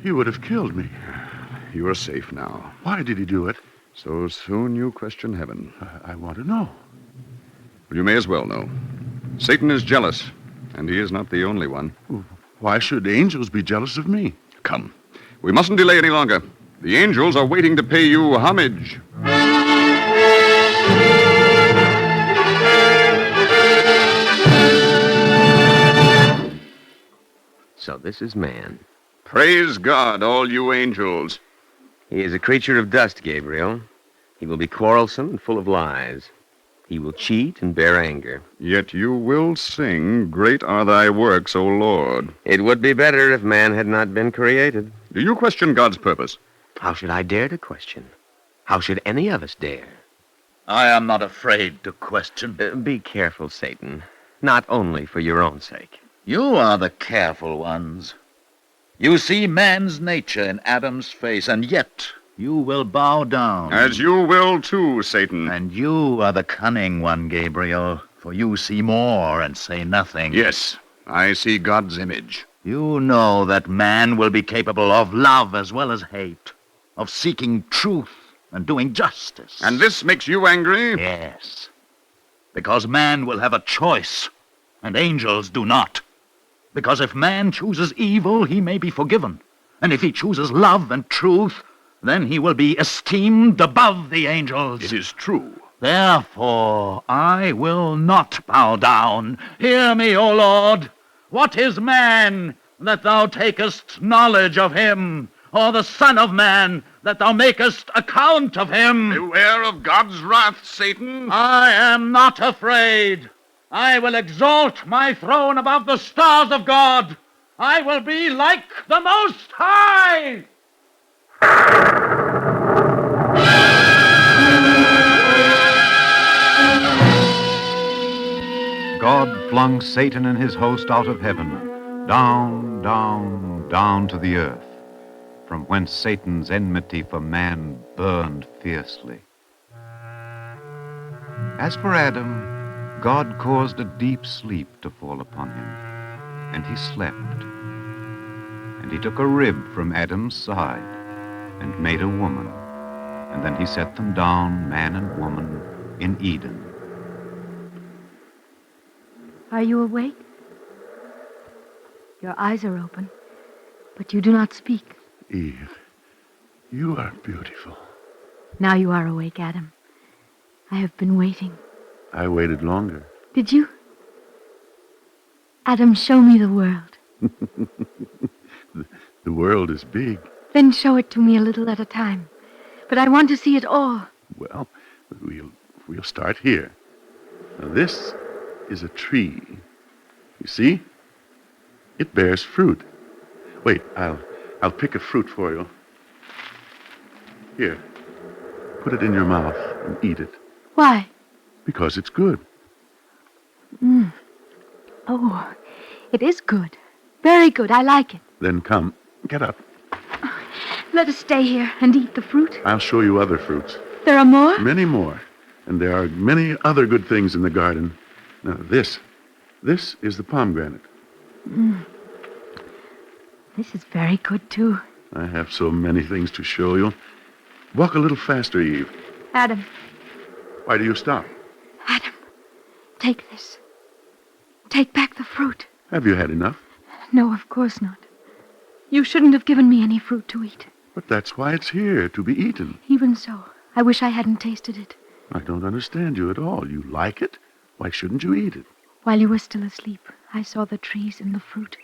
He would have killed me. You are safe now. Why did he do it? So soon you question heaven. I want to know. Well, you may as well know. Satan is jealous, and he is not the only one. Why should angels be jealous of me? Come. We mustn't delay any longer. The angels are waiting to pay you homage. So this is man. Praise God, all you angels. He is a creature of dust, Gabriel. He will be quarrelsome and full of lies. He will cheat and bear anger. Yet you will sing, "Great are thy works, O Lord." It would be better if man had not been created. Do you question God's purpose? How should I dare to question? How should any of us dare? I am not afraid to question. Be careful, Satan. Not only for your own sake. You are the careful ones. You see man's nature in Adam's face, and yet you will bow down. As you will too, Satan. And you are the cunning one, Gabriel, for you see more and say nothing. Yes, I see God's image. You know that man will be capable of love as well as hate, of seeking truth and doing justice. And this makes you angry? Yes, because man will have a choice, and angels do not. Because if man chooses evil, he may be forgiven. And if he chooses love and truth, then he will be esteemed above the angels. It is true. Therefore, I will not bow down. Hear me, O Lord. What is man, that thou takest knowledge of him? Or the Son of Man, that thou makest account of him? Beware of God's wrath, Satan. I am not afraid. I will exalt my throne above the stars of God. I will be like the Most High. God flung Satan and his host out of heaven, down, down, down to the earth, from whence Satan's enmity for man burned fiercely. As for Adam, God caused a deep sleep to fall upon him, and he slept. And he took a rib from Adam's side and made a woman, and then he set them down, man and woman, in Eden. Are you awake? Your eyes are open, but you do not speak. Eve, you are beautiful. Now you are awake, Adam. I have been waiting. I waited longer. Did you? Adam, show me the world. The world is big. Then show it to me a little at a time. But I want to see it all. Well, we'll start here. Now, this is a tree. You see? It bears fruit. Wait, I'll pick a fruit for you. Here. Put it in your mouth and eat it. Why? Because it's good. Oh, it is good. Very good. I like it. Then come, get up. Let us stay here and eat the fruit. I'll show you other fruits. There are more? Many more. And there are many other good things in the garden. Now, this is the pomegranate. This is very good, too. I have so many things to show you. Walk a little faster, Eve. Adam. Why do you stop? Adam, take this. Take back the fruit. Have you had enough? No, of course not. You shouldn't have given me any fruit to eat. But that's why it's here, to be eaten. Even so, I wish I hadn't tasted it. I don't understand you at all. You like it? Why shouldn't you eat it? While you were still asleep, I saw the trees and the fruit.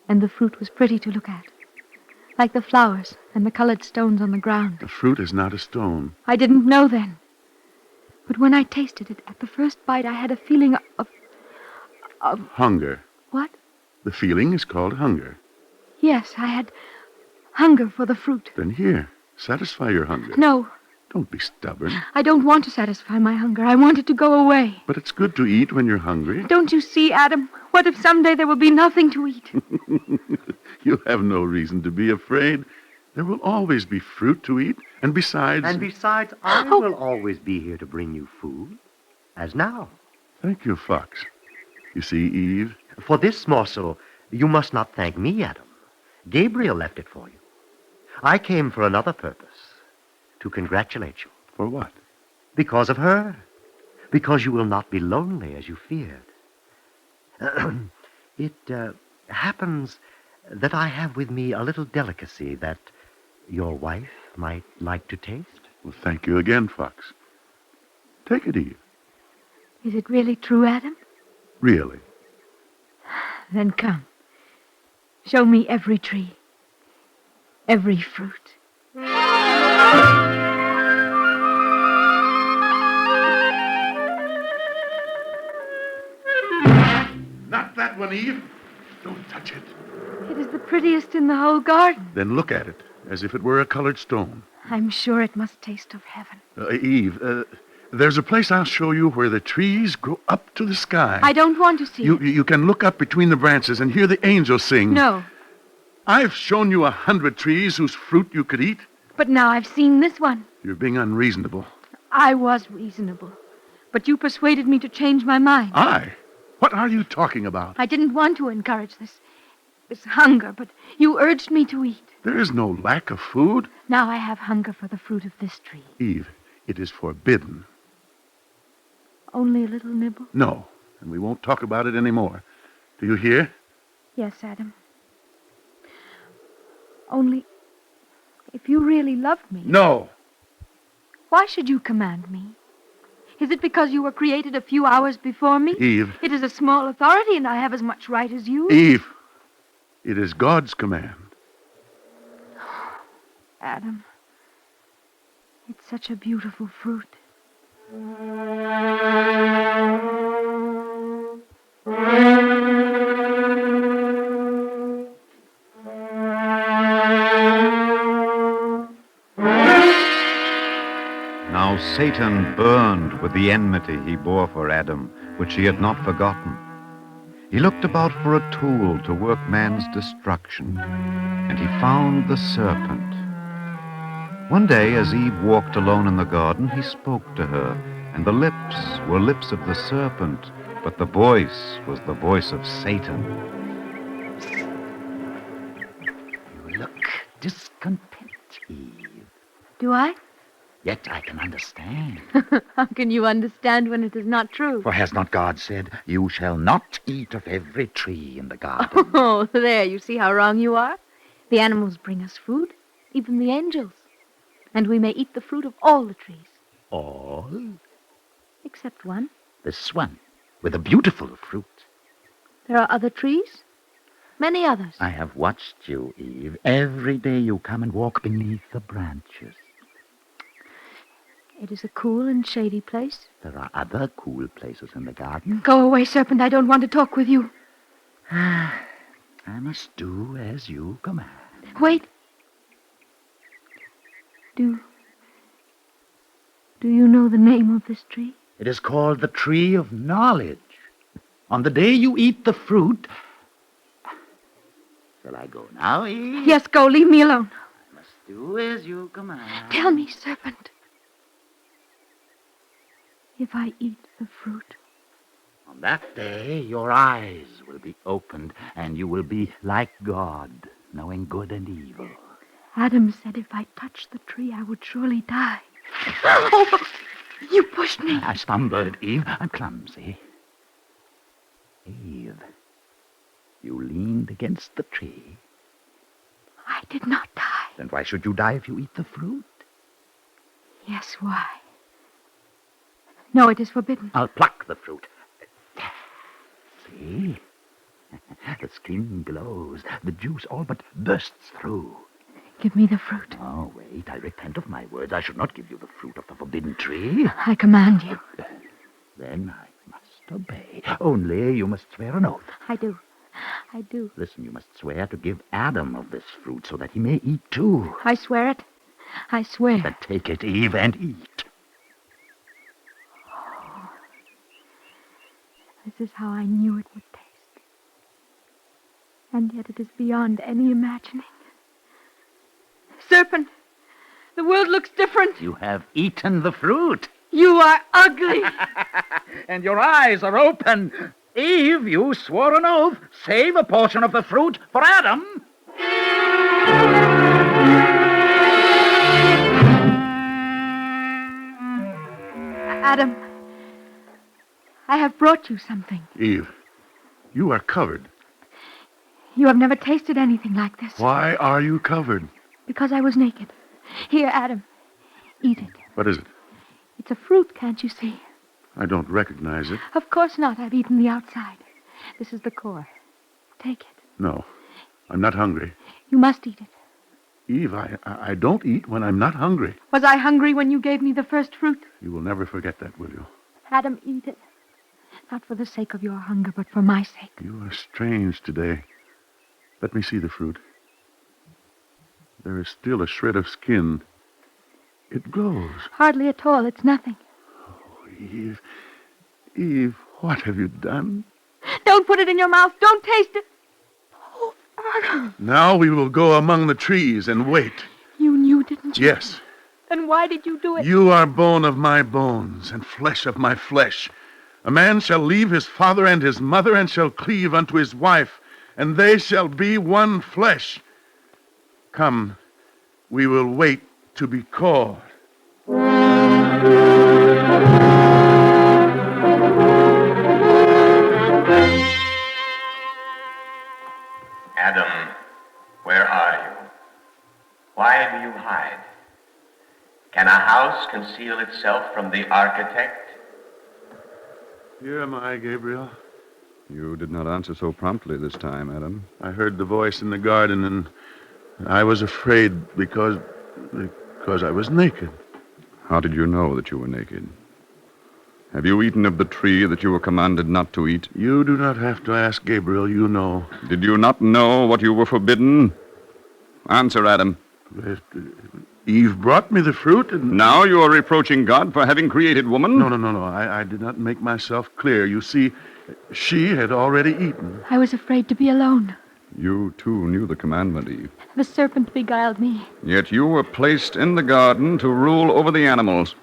And the fruit was pretty to look at. Like the flowers and the colored stones on the ground. The fruit is not a stone. I didn't know then. But when I tasted it, at the first bite, I had a feeling of... Hunger. What? The feeling is called hunger. Yes, I had hunger for the fruit. Then here, satisfy your hunger. No. Don't be stubborn. I don't want to satisfy my hunger. I want it to go away. But it's good to eat when you're hungry. Don't you see, Adam? What if someday there will be nothing to eat? You have no reason to be afraid. There will always be fruit to eat. And besides... I will always be here to bring you food. As now. Thank you, Fox. You see, Eve? For this morsel, you must not thank me, Adam. Gabriel left it for you. I came for another purpose. To congratulate you. For what? Because of her. Because you will not be lonely as you feared. It happens that I have with me a little delicacy that your wife might like to taste. Well, thank you again, Fox. Take it, Eve. Is it really true, Adam? Really. Then come. Show me every tree. Every fruit. that one, Eve. Don't touch it. It is the prettiest in the whole garden. Then look at it, as if it were a colored stone. I'm sure it must taste of heaven. Eve, there's a place I'll show you where the trees grow up to the sky. I don't want to see it. You can look up between the branches and hear the angels sing. No. I've shown you 100 trees whose fruit you could eat. But now I've seen this one. You're being unreasonable. I was reasonable. But you persuaded me to change my mind. I? What are you talking about? I didn't want to encourage this hunger, but you urged me to eat. There is no lack of food. Now I have hunger for the fruit of this tree. Eve, it is forbidden. Only a little nibble? No, and we won't talk about it anymore. Do you hear? Yes, Adam. Only, if you really loved me... No. Why should you command me? Is it because you were created a few hours before me? Eve. It is a small authority, and I have as much right as you. Eve, it is God's command. Adam, it's such a beautiful fruit. Now Satan burned with the enmity he bore for Adam, which he had not forgotten. He looked about for a tool to work man's destruction, and he found the serpent. One day, as Eve walked alone in the garden, he spoke to her, and the lips were lips of the serpent, but the voice was the voice of Satan. You look discontent, Eve. Do I? Yet I can understand. How can you understand when it is not true? For has not God said, you shall not eat of every tree in the garden? Oh, there, you see how wrong you are. The animals bring us food, even the angels. And we may eat the fruit of all the trees. All? Except one. This one, with a beautiful fruit. There are other trees. Many others. I have watched you, Eve. Every day you come and walk beneath the branches. It is a cool and shady place. There are other cool places in the garden. Go away, serpent. I don't want to talk with you. I must do as you command. Wait. Do you know the name of this tree? It is called the tree of knowledge. On the day you eat the fruit... Shall I go now, Eve? Yes, go. Leave me alone. I must do as you command. Tell me, serpent. If I eat the fruit... On that day, your eyes will be opened, and you will be like God, knowing good and evil. Adam said if I touched the tree, I would surely die. Oh, you pushed me. I stumbled, Eve. I'm clumsy. Eve, you leaned against the tree. I did not die. Then why should you die if you eat the fruit? Yes, why? No, it is forbidden. I'll pluck the fruit. See? The skin glows. The juice all but bursts through. Give me the fruit. Oh, wait. I repent of my words. I should not give you the fruit of the forbidden tree. I command you. Then I must obey. Only you must swear an oath. I do. Listen, you must swear to give Adam of this fruit so that he may eat too. I swear it. I swear. Then take it, Eve, and eat. This is how I knew it would taste. And yet it is beyond any imagining. Serpent, the world looks different. You have eaten the fruit. You are ugly. And your eyes are open. Eve, you swore an oath. Save a portion of the fruit for Adam. Adam, I have brought you something. Eve, you are covered. You have never tasted anything like this. Why are you covered? Because I was naked. Here, Adam, eat it. What is it? It's a fruit, can't you see? I don't recognize it. Of course not. I've eaten the outside. This is the core. Take it. No, I'm not hungry. You must eat it. Eve, I don't eat when I'm not hungry. Was I hungry when you gave me the first fruit? You will never forget that, will you? Adam, eat it. not for the sake of your hunger, but for my sake. You are strange today. Let me see the fruit. There is still a shred of skin. It glows. Hardly at all. It's nothing. Eve, Eve, what have you done? Don't put it in your mouth. Don't taste it. Oh, Father. Now we will go among the trees and wait. You knew, didn't you? Yes. Then why did you do it? You are bone of my bones and flesh of my flesh. A man shall leave his father and his mother and shall cleave unto his wife, and they shall be one flesh. Come, we will wait to be called. Adam, where are you? Why do you hide? Can a house conceal itself from the architect? Here am I, Gabriel. You did not answer so promptly this time, Adam. I heard the voice in the garden, and I was afraid because I was naked. How did you know that you were naked? Have you eaten of the tree that you were commanded not to eat? You do not have to ask Gabriel, you know. Did you not know what you were forbidden? Answer, Adam. Eve brought me the fruit and... Now you are reproaching God for having created woman? No. I did not make myself clear. You see, she had already eaten. I was afraid to be alone. You, too, knew the commandment, Eve. The serpent beguiled me. Yet you were placed in the garden to rule over the animals.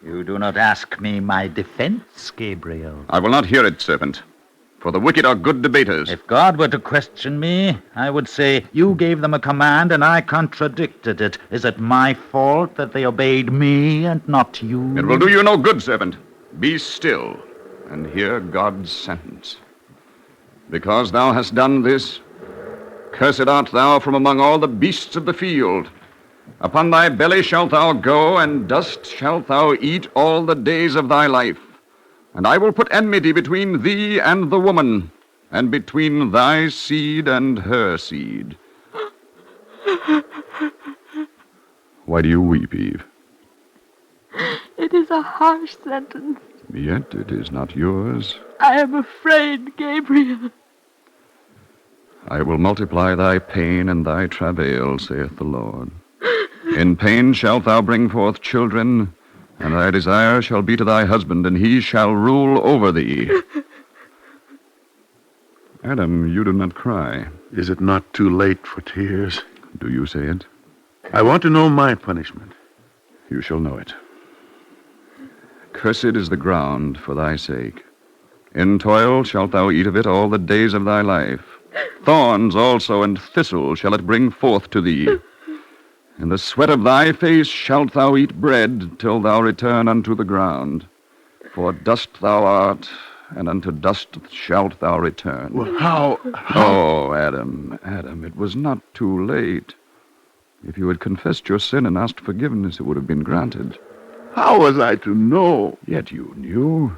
You do not ask me my defense, Gabriel. I will not hear it, serpent. For the wicked are good debaters. If God were to question me, I would say, you gave them a command and I contradicted it. Is it my fault that they obeyed me and not you? It will do you no good, serpent. Be still and hear God's sentence. Because thou hast done this, cursed art thou from among all the beasts of the field. Upon thy belly shalt thou go, and dust shalt thou eat all the days of thy life. And I will put enmity between thee and the woman, and between thy seed and her seed. Why do you weep, Eve? It is a harsh sentence. Yet it is not yours. I am afraid, Gabriel. I will multiply thy pain and thy travail, saith the Lord. In pain shalt thou bring forth children, and thy desire shall be to thy husband, and he shall rule over thee. Adam, you do not cry. Is it not too late for tears? Do you say it? I want to know my punishment. You shall know it. Cursed is the ground for thy sake. In toil shalt thou eat of it all the days of thy life. Thorns also and thistles shall it bring forth to thee. In the sweat of thy face shalt thou eat bread till thou return unto the ground. For dust thou art, and unto dust shalt thou return. Well, how? Oh, Adam, it was not too late. If you had confessed your sin and asked forgiveness, it would have been granted. How was I to know? Yet you knew.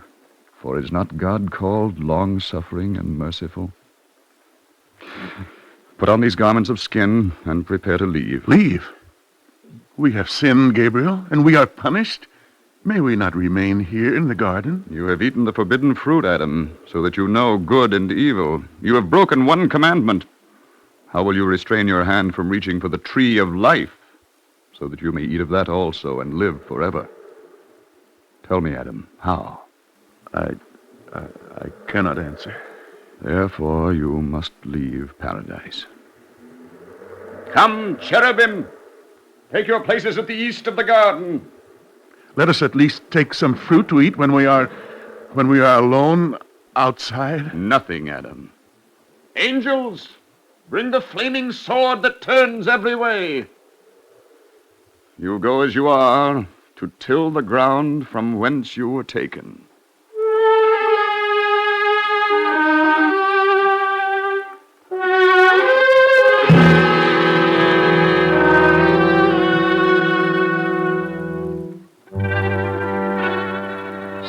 For is not God called long-suffering and merciful? Put on these garments of skin and prepare to leave. Leave? We have sinned, Gabriel, and we are punished. May we not remain here in the garden? You have eaten the forbidden fruit, Adam, so that you know good and evil. You have broken one commandment. How will you restrain your hand from reaching for the tree of life, so that you may eat of that also and live forever? Tell me, Adam, how? I cannot answer. Therefore, you must leave paradise. Come, cherubim! Take your places at the east of the garden. Let us at least take some fruit to eat when we are alone outside. Nothing, Adam. Angels, bring the flaming sword that turns every way. You go as you are, to till the ground from whence you were taken.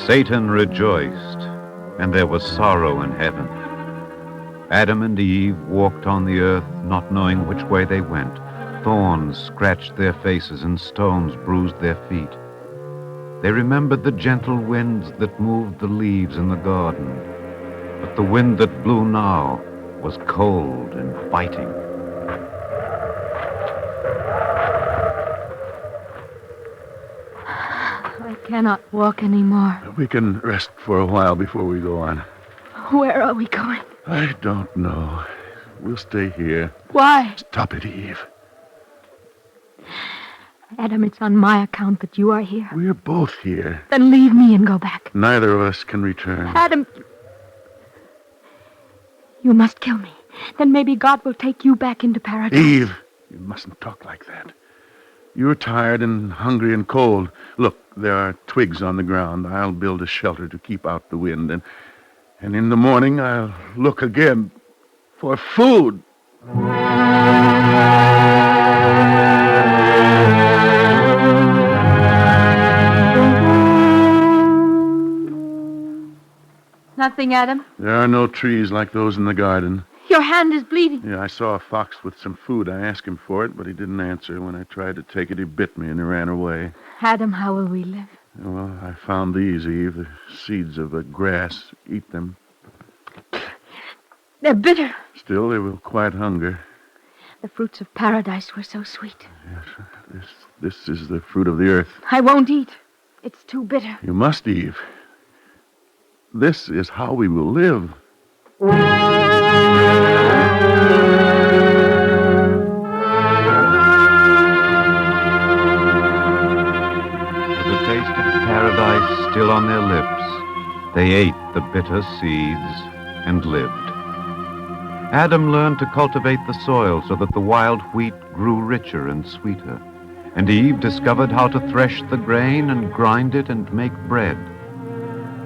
Satan rejoiced, and there was sorrow in heaven. Adam and Eve walked on the earth, not knowing which way they went. Thorns scratched their faces, and stones bruised their feet. They remembered the gentle winds that moved the leaves in the garden. But the wind that blew now was cold and biting. I cannot walk anymore. We can rest for a while before we go on. Where are we going? I don't know. We'll stay here. Why? Stop it, Eve. Adam, it's on my account that you are here. We're both here. Then leave me and go back. Neither of us can return. Adam, you must kill me. Then maybe God will take you back into paradise. Eve, you mustn't talk like that. You're tired and hungry and cold. Look, there are twigs on the ground. I'll build a shelter to keep out the wind. And in the morning, I'll look again for food. Nothing, Adam. There are no trees like those in the garden. Your hand is bleeding. Yeah, I saw a fox with some food. I asked him for it, but he didn't answer. When I tried to take it, he bit me and he ran away. Adam, how will we live? Well, I found these, Eve, the seeds of a grass. Eat them. They're bitter. Still, they will quiet hunger. The fruits of paradise were so sweet. Yes, this is the fruit of the earth. I won't eat. It's too bitter. You must, Eve. This is how we will live. Paradise still on their lips, they ate the bitter seeds and lived. Adam learned to cultivate the soil so that the wild wheat grew richer and sweeter, and Eve discovered how to thresh the grain and grind it and make bread.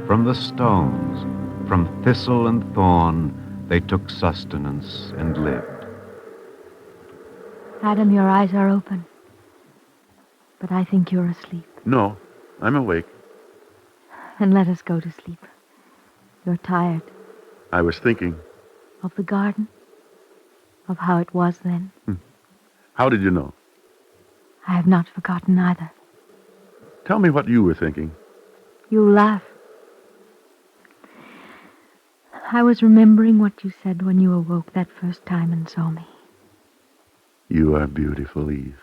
From the stones, from thistle and thorn, they took sustenance and lived. Adam, your eyes are open, but I think you're asleep. No, I'm awake. Then let us go to sleep. You're tired. I was thinking. Of the garden? Of how it was then? How did you know? I have not forgotten either. Tell me what you were thinking. You laugh. I was remembering what you said when you awoke that first time and saw me. You are beautiful, Eve.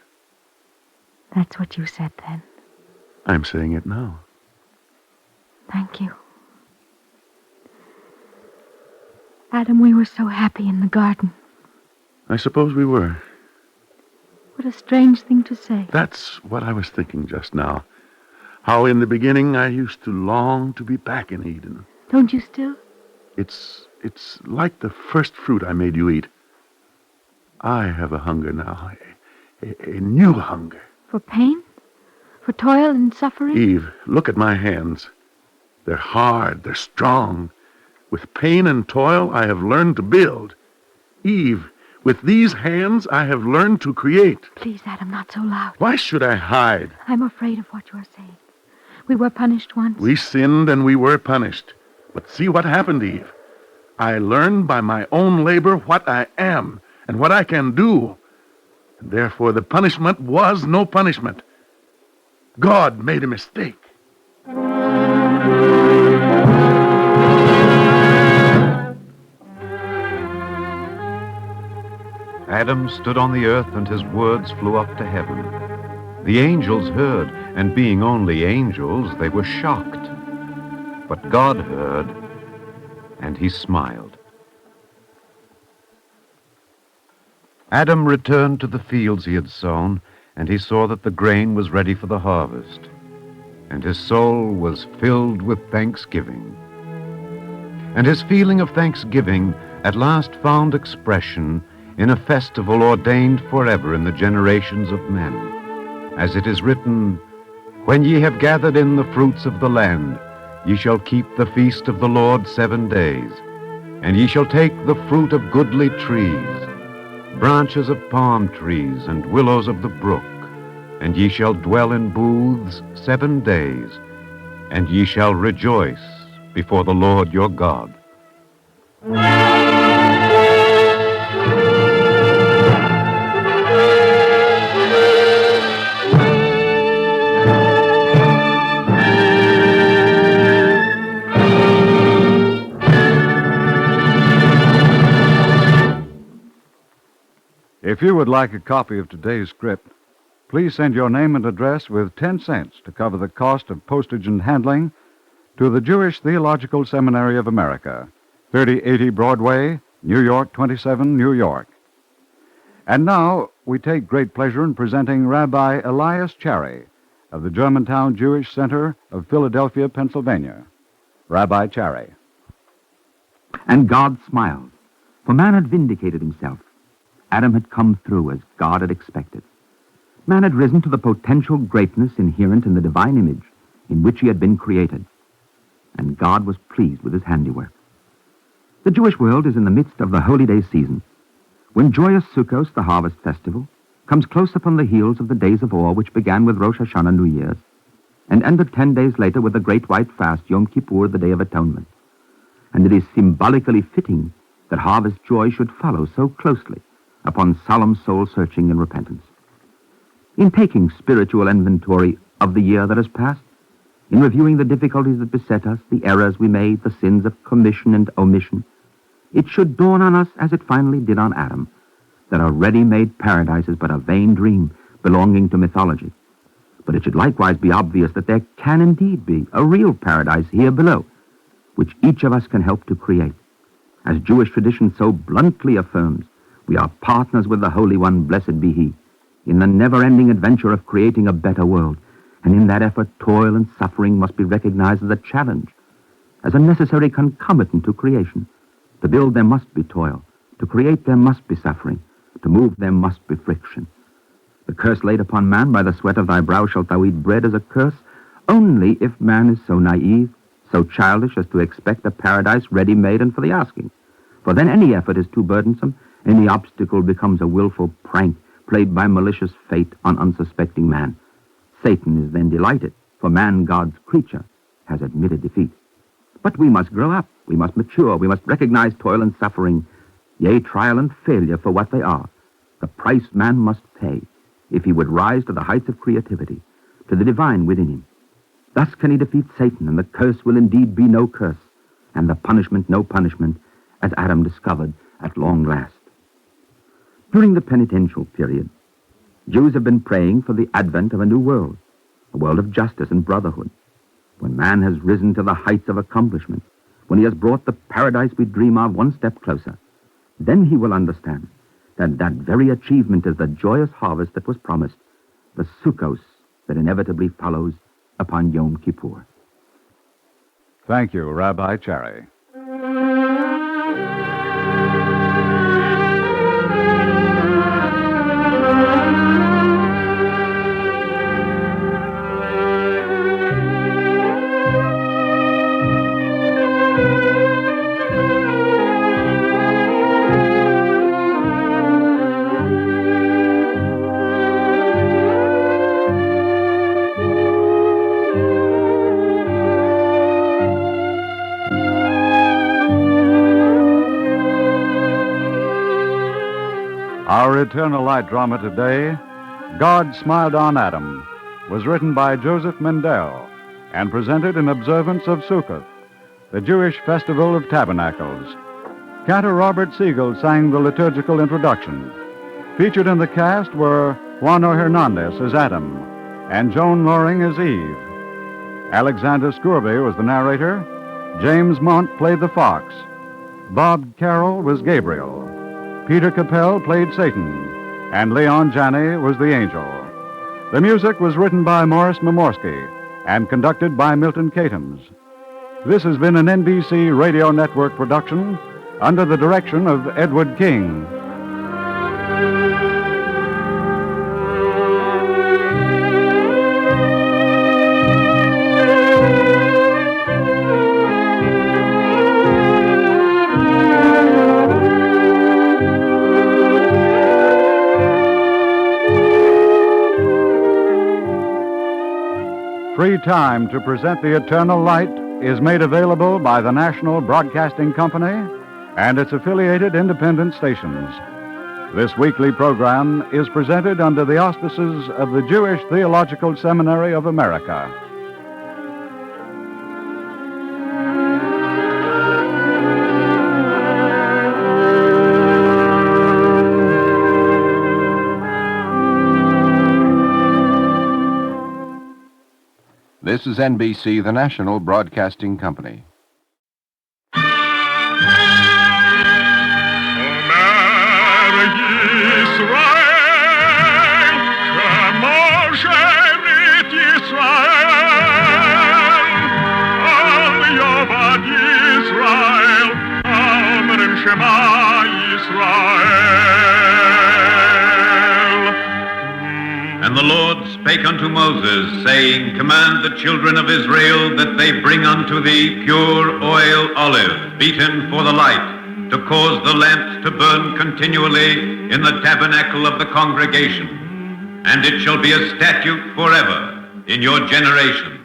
That's what you said then. I'm saying it now. Thank you. Adam, we were so happy in the garden. I suppose we were. What a strange thing to say. That's what I was thinking just now. How in the beginning I used to long to be back in Eden. Don't you still? It's like the first fruit I made you eat. I have a hunger now, a new hunger. For pain? For toil and suffering? Eve, look at my hands. They're hard, they're strong. With pain and toil, I have learned to build. Eve, with these hands, I have learned to create. Please, Adam, not so loud. Why should I hide? I'm afraid of what you are saying. We were punished once. We sinned and we were punished. But see what happened, Eve. I learned by my own labor what I am and what I can do. And therefore, the punishment was no punishment. God made a mistake. Adam stood on the earth, and his words flew up to heaven. The angels heard, and being only angels, they were shocked. But God heard, and he smiled. Adam returned to the fields he had sown, and he saw that the grain was ready for the harvest, and his soul was filled with thanksgiving. And his feeling of thanksgiving at last found expression in a festival ordained forever in the generations of men. As it is written, "When ye have gathered in the fruits of the land, ye shall keep the feast of the Lord 7 days, and ye shall take the fruit of goodly trees, branches of palm trees and willows of the brook, and ye shall dwell in booths 7 days, and ye shall rejoice before the Lord your God." If you would like a copy of today's script, please send your name and address with 10 cents to cover the cost of postage and handling to the Jewish Theological Seminary of America, 3080 Broadway, New York 27, New York. And now we take great pleasure in presenting Rabbi Elias Cherry of the Germantown Jewish Center of Philadelphia, Pennsylvania. Rabbi Cherry. And God smiled, for man had vindicated himself. Adam had come through as God had expected. Man had risen to the potential greatness inherent in the divine image in which he had been created. And God was pleased with his handiwork. The Jewish world is in the midst of the holy day season, when joyous Sukkot, the harvest festival, comes close upon the heels of the days of awe which began with Rosh Hashanah, New Year's, and ended 10 days later with the great white fast, Yom Kippur, the Day of Atonement. And it is symbolically fitting that harvest joy should follow so closely upon solemn soul-searching and repentance. In taking spiritual inventory of the year that has passed, in reviewing the difficulties that beset us, the errors we made, the sins of commission and omission, it should dawn on us, as it finally did on Adam, that a ready-made paradise is but a vain dream belonging to mythology. But it should likewise be obvious that there can indeed be a real paradise here below, which each of us can help to create. As Jewish tradition so bluntly affirms, we are partners with the Holy One, blessed be He, in the never-ending adventure of creating a better world, and in that effort toil and suffering must be recognized as a challenge, as a necessary concomitant to creation. To build there must be toil, to create there must be suffering, to move there must be friction. The curse laid upon man, by the sweat of thy brow shalt thou eat bread, is a curse only if man is so naive, so childish as to expect a paradise ready-made and for the asking. For then any effort is too burdensome, any obstacle becomes a willful prank played by malicious fate on unsuspecting man. Satan is then delighted, for man, God's creature, has admitted defeat. But we must grow up, we must mature, we must recognize toil and suffering, yea, trial and failure for what they are, the price man must pay if he would rise to the heights of creativity, to the divine within him. Thus can he defeat Satan, and the curse will indeed be no curse, and the punishment no punishment, as Adam discovered at long last. During the penitential period, Jews have been praying for the advent of a new world, a world of justice and brotherhood, when man has risen to the heights of accomplishment, when he has brought the paradise we dream of one step closer. Then he will understand that that very achievement is the joyous harvest that was promised, the Sukkos that inevitably follows upon Yom Kippur. Thank you, Rabbi Cherry. Our Eternal Light drama today, God Smiled on Adam, was written by Joseph Mendel and presented in observance of Sukkot, the Jewish Festival of Tabernacles. Cantor Robert Siegel sang the liturgical introduction. Featured in the cast were Juano Hernandez as Adam and Joan Loring as Eve. Alexander Scourby was the narrator. James Mont played the fox. Bob Carroll was Gabriel. Peter Capell played Satan, and Leon Janney was the angel. The music was written by Morris Momorsky and conducted by Milton Catums. This has been an NBC Radio Network production under the direction of Edward King. Free time to present the Eternal Light is made available by the National Broadcasting Company and its affiliated independent stations. This weekly program is presented under the auspices of the Jewish Theological Seminary of America. This is NBC, the national broadcasting company. And the Lord spake unto Moses, saying, Command the children of Israel that they bring unto thee pure oil olive, beaten for the light, to cause the lamps to burn continually in the tabernacle of the congregation. And it shall be a statute forever in your generations.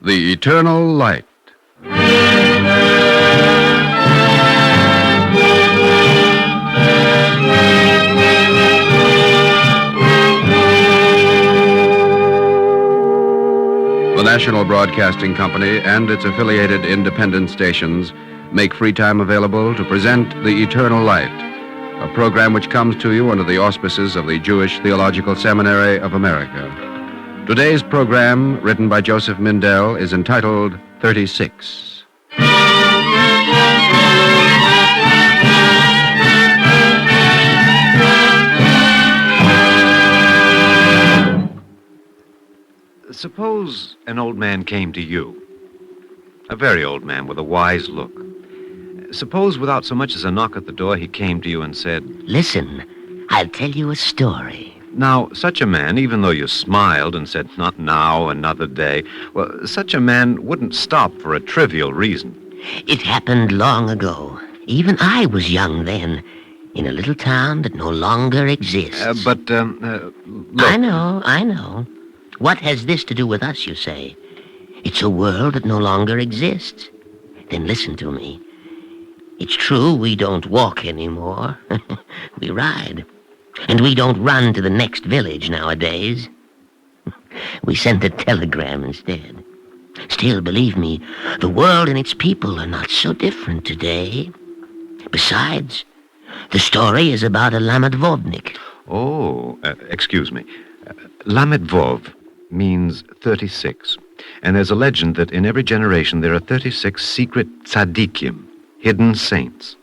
The Eternal Light. The National Broadcasting Company and its affiliated independent stations make free time available to present The Eternal Light, a program which comes to you under the auspices of the Jewish Theological Seminary of America. Today's program, written by Joseph Mindell, is entitled 36. Suppose an old man came to you, a very old man with a wise look. Suppose without so much as a knock at the door, he came to you and said, Listen, I'll tell you a story. Now, such a man, even though you smiled and said, not now, another day, well, such a man wouldn't stop for a trivial reason. It happened long ago. Even I was young then, in a little town that no longer exists. Look. I know. What has this to do with us, you say? It's a world that no longer exists. Then listen to me. It's true we don't walk anymore. We ride. And we don't run to the next village nowadays. We send a telegram instead. Still, believe me, the world and its people are not so different today. Besides, the story is about a Lamadvovnik. Oh, excuse me. Lamadvov means 36. And there's a legend that in every generation there are 36 secret tzaddikim, hidden saints.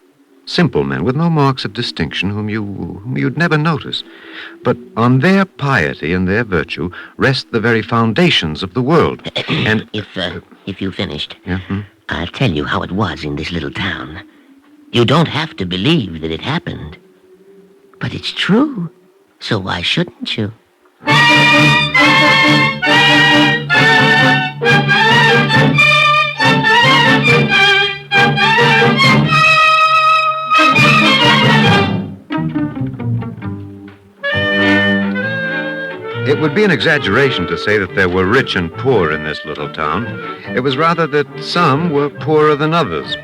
Simple men with no marks of distinction whom you'd never notice. But on their piety and their virtue rest the very foundations of the world. And if you finished, yeah? I'll tell you how it was in this little town. You don't have to believe that it happened. But it's true, so why shouldn't you? It would be an exaggeration to say that there were rich and poor in this little town. It was rather that some were poorer than others.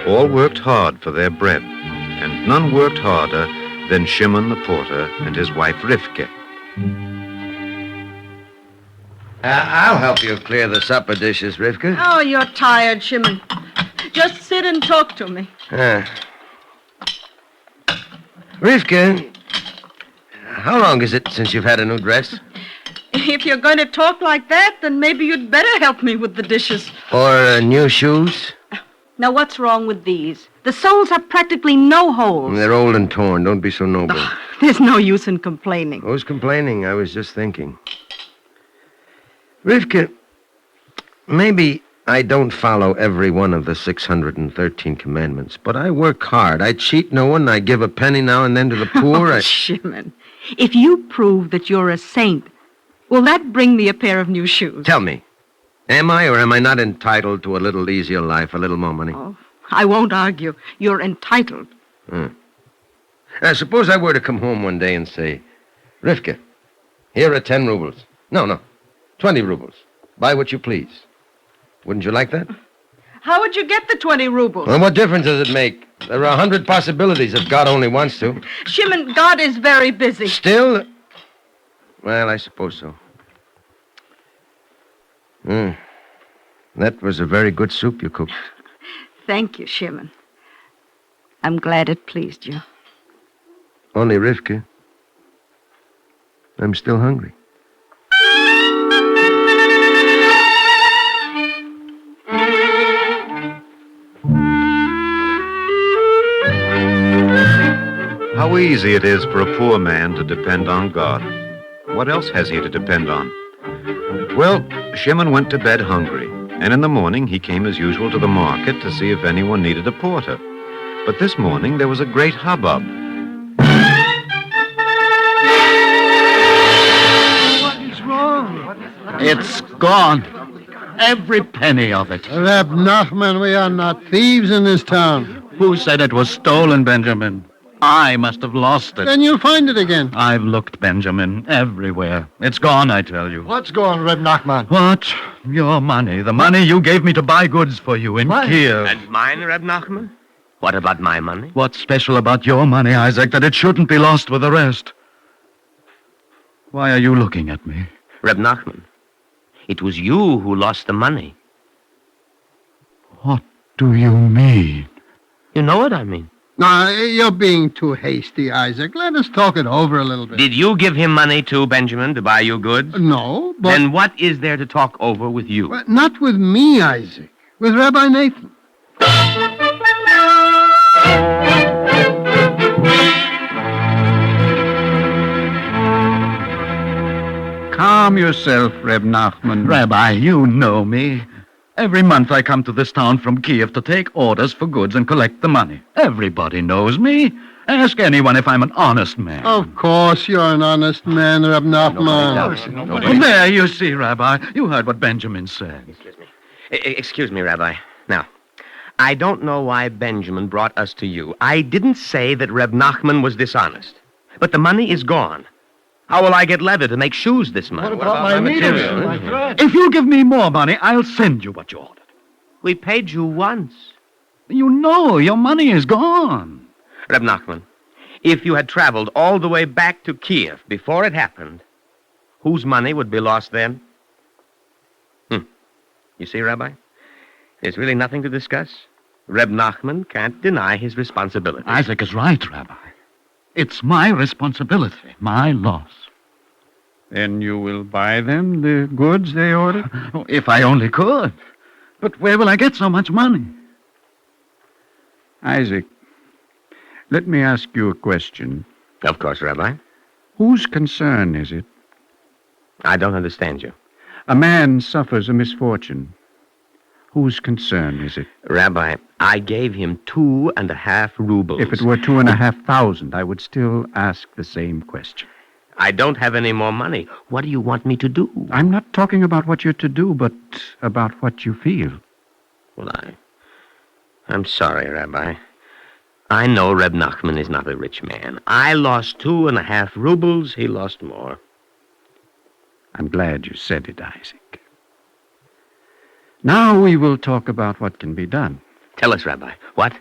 All worked hard for their bread, and none worked harder than Shimon the porter and his wife Rivka. I'll help you clear the supper dishes, Rivka. Oh, you're tired, Shimon. Just sit and talk to me. Rivka, how long is it since you've had a new dress? If you're going to talk like that, then maybe you'd better help me with the dishes. Or new shoes? Now, what's wrong with these? The soles have practically no holes. They're old and torn. Don't be so noble. There's no use in complaining. Who's complaining? I was just thinking. Rivka, maybe I don't follow every one of the 613 commandments, but I work hard. I cheat no one. I give a penny now and then to the poor. Oh, Shimon, if you prove that you're a saint, will that bring me a pair of new shoes? Tell me, am I or am I not entitled to a little easier life, a little more money? Oh, I won't argue. You're entitled. Suppose I were to come home one day and say, Rivka, here are 10 rubles. No, 20 rubles. Buy what you please. Wouldn't you like that? How would you get the 20 rubles? Well, what difference does it make? There are 100 possibilities if God only wants to. Shimon, God is very busy. Still? Well, I suppose so. That was a very good soup you cooked. Thank you, Shimon. I'm glad it pleased you. Only Rivka. I'm still hungry. How easy it is for a poor man to depend on God. What else has he to depend on? Well, Shimon went to bed hungry, and in the morning he came as usual to the market to see if anyone needed a porter. But this morning there was a great hubbub. What is wrong? It's gone. Every penny of it. Reb Nachman, we are not thieves in this town. Who said it was stolen, Benjamin? I must have lost it. Then you'll find it again. I've looked, Benjamin, everywhere. It's gone, I tell you. What's gone, Reb Nachman? What? Your money. The money you gave me to buy goods for you in Kiev. And mine, Reb Nachman? What about my money? What's special about your money, Isaac, that it shouldn't be lost with the rest? Why are you looking at me? Reb Nachman, it was you who lost the money. What do you mean? You know what I mean. No, you're being too hasty, Isaac. Let us talk it over a little bit. Did you give him money too, Benjamin, to buy you goods? No, but... Then what is there to talk over with you? Well, not with me, Isaac. With Rabbi Nathan. Calm yourself, Reb Nachman. Rabbi, you know me. Every month I come to this town from Kiev to take orders for goods and collect the money. Everybody knows me. Ask anyone if I'm an honest man. Of course you're an honest man, Reb Nachman. Well, there, you see, Rabbi. You heard what Benjamin said. Excuse me, Rabbi. Now, I don't know why Benjamin brought us to you. I didn't say that Reb Nachman was dishonest. But the money is gone. How will I get Levin to make shoes this month? What about my needles, my thread? If you give me more money, I'll send you what you ordered. We paid you once. You know, your money is gone. Reb Nachman, if you had traveled all the way back to Kiev before it happened, whose money would be lost then? You see, Rabbi? There's really nothing to discuss. Reb Nachman can't deny his responsibility. Isaac is right, Rabbi. It's my responsibility, my loss. Then you will buy them the goods they ordered? If I only could. But where will I get so much money? Isaac, let me ask you a question. Of course, Rabbi. Whose concern is it? I don't understand you. A man suffers a misfortune. Whose concern is it? Rabbi, I gave him 2.5 rubles. If it were 2,500, I would still ask the same question. I don't have any more money. What do you want me to do? I'm not talking about what you're to do, but about what you feel. Well, I'm sorry, Rabbi. I know Reb Nachman is not a rich man. I lost 2.5 rubles. He lost more. I'm glad you said it, Isaac. Now we will talk about what can be done. Tell us, Rabbi. What?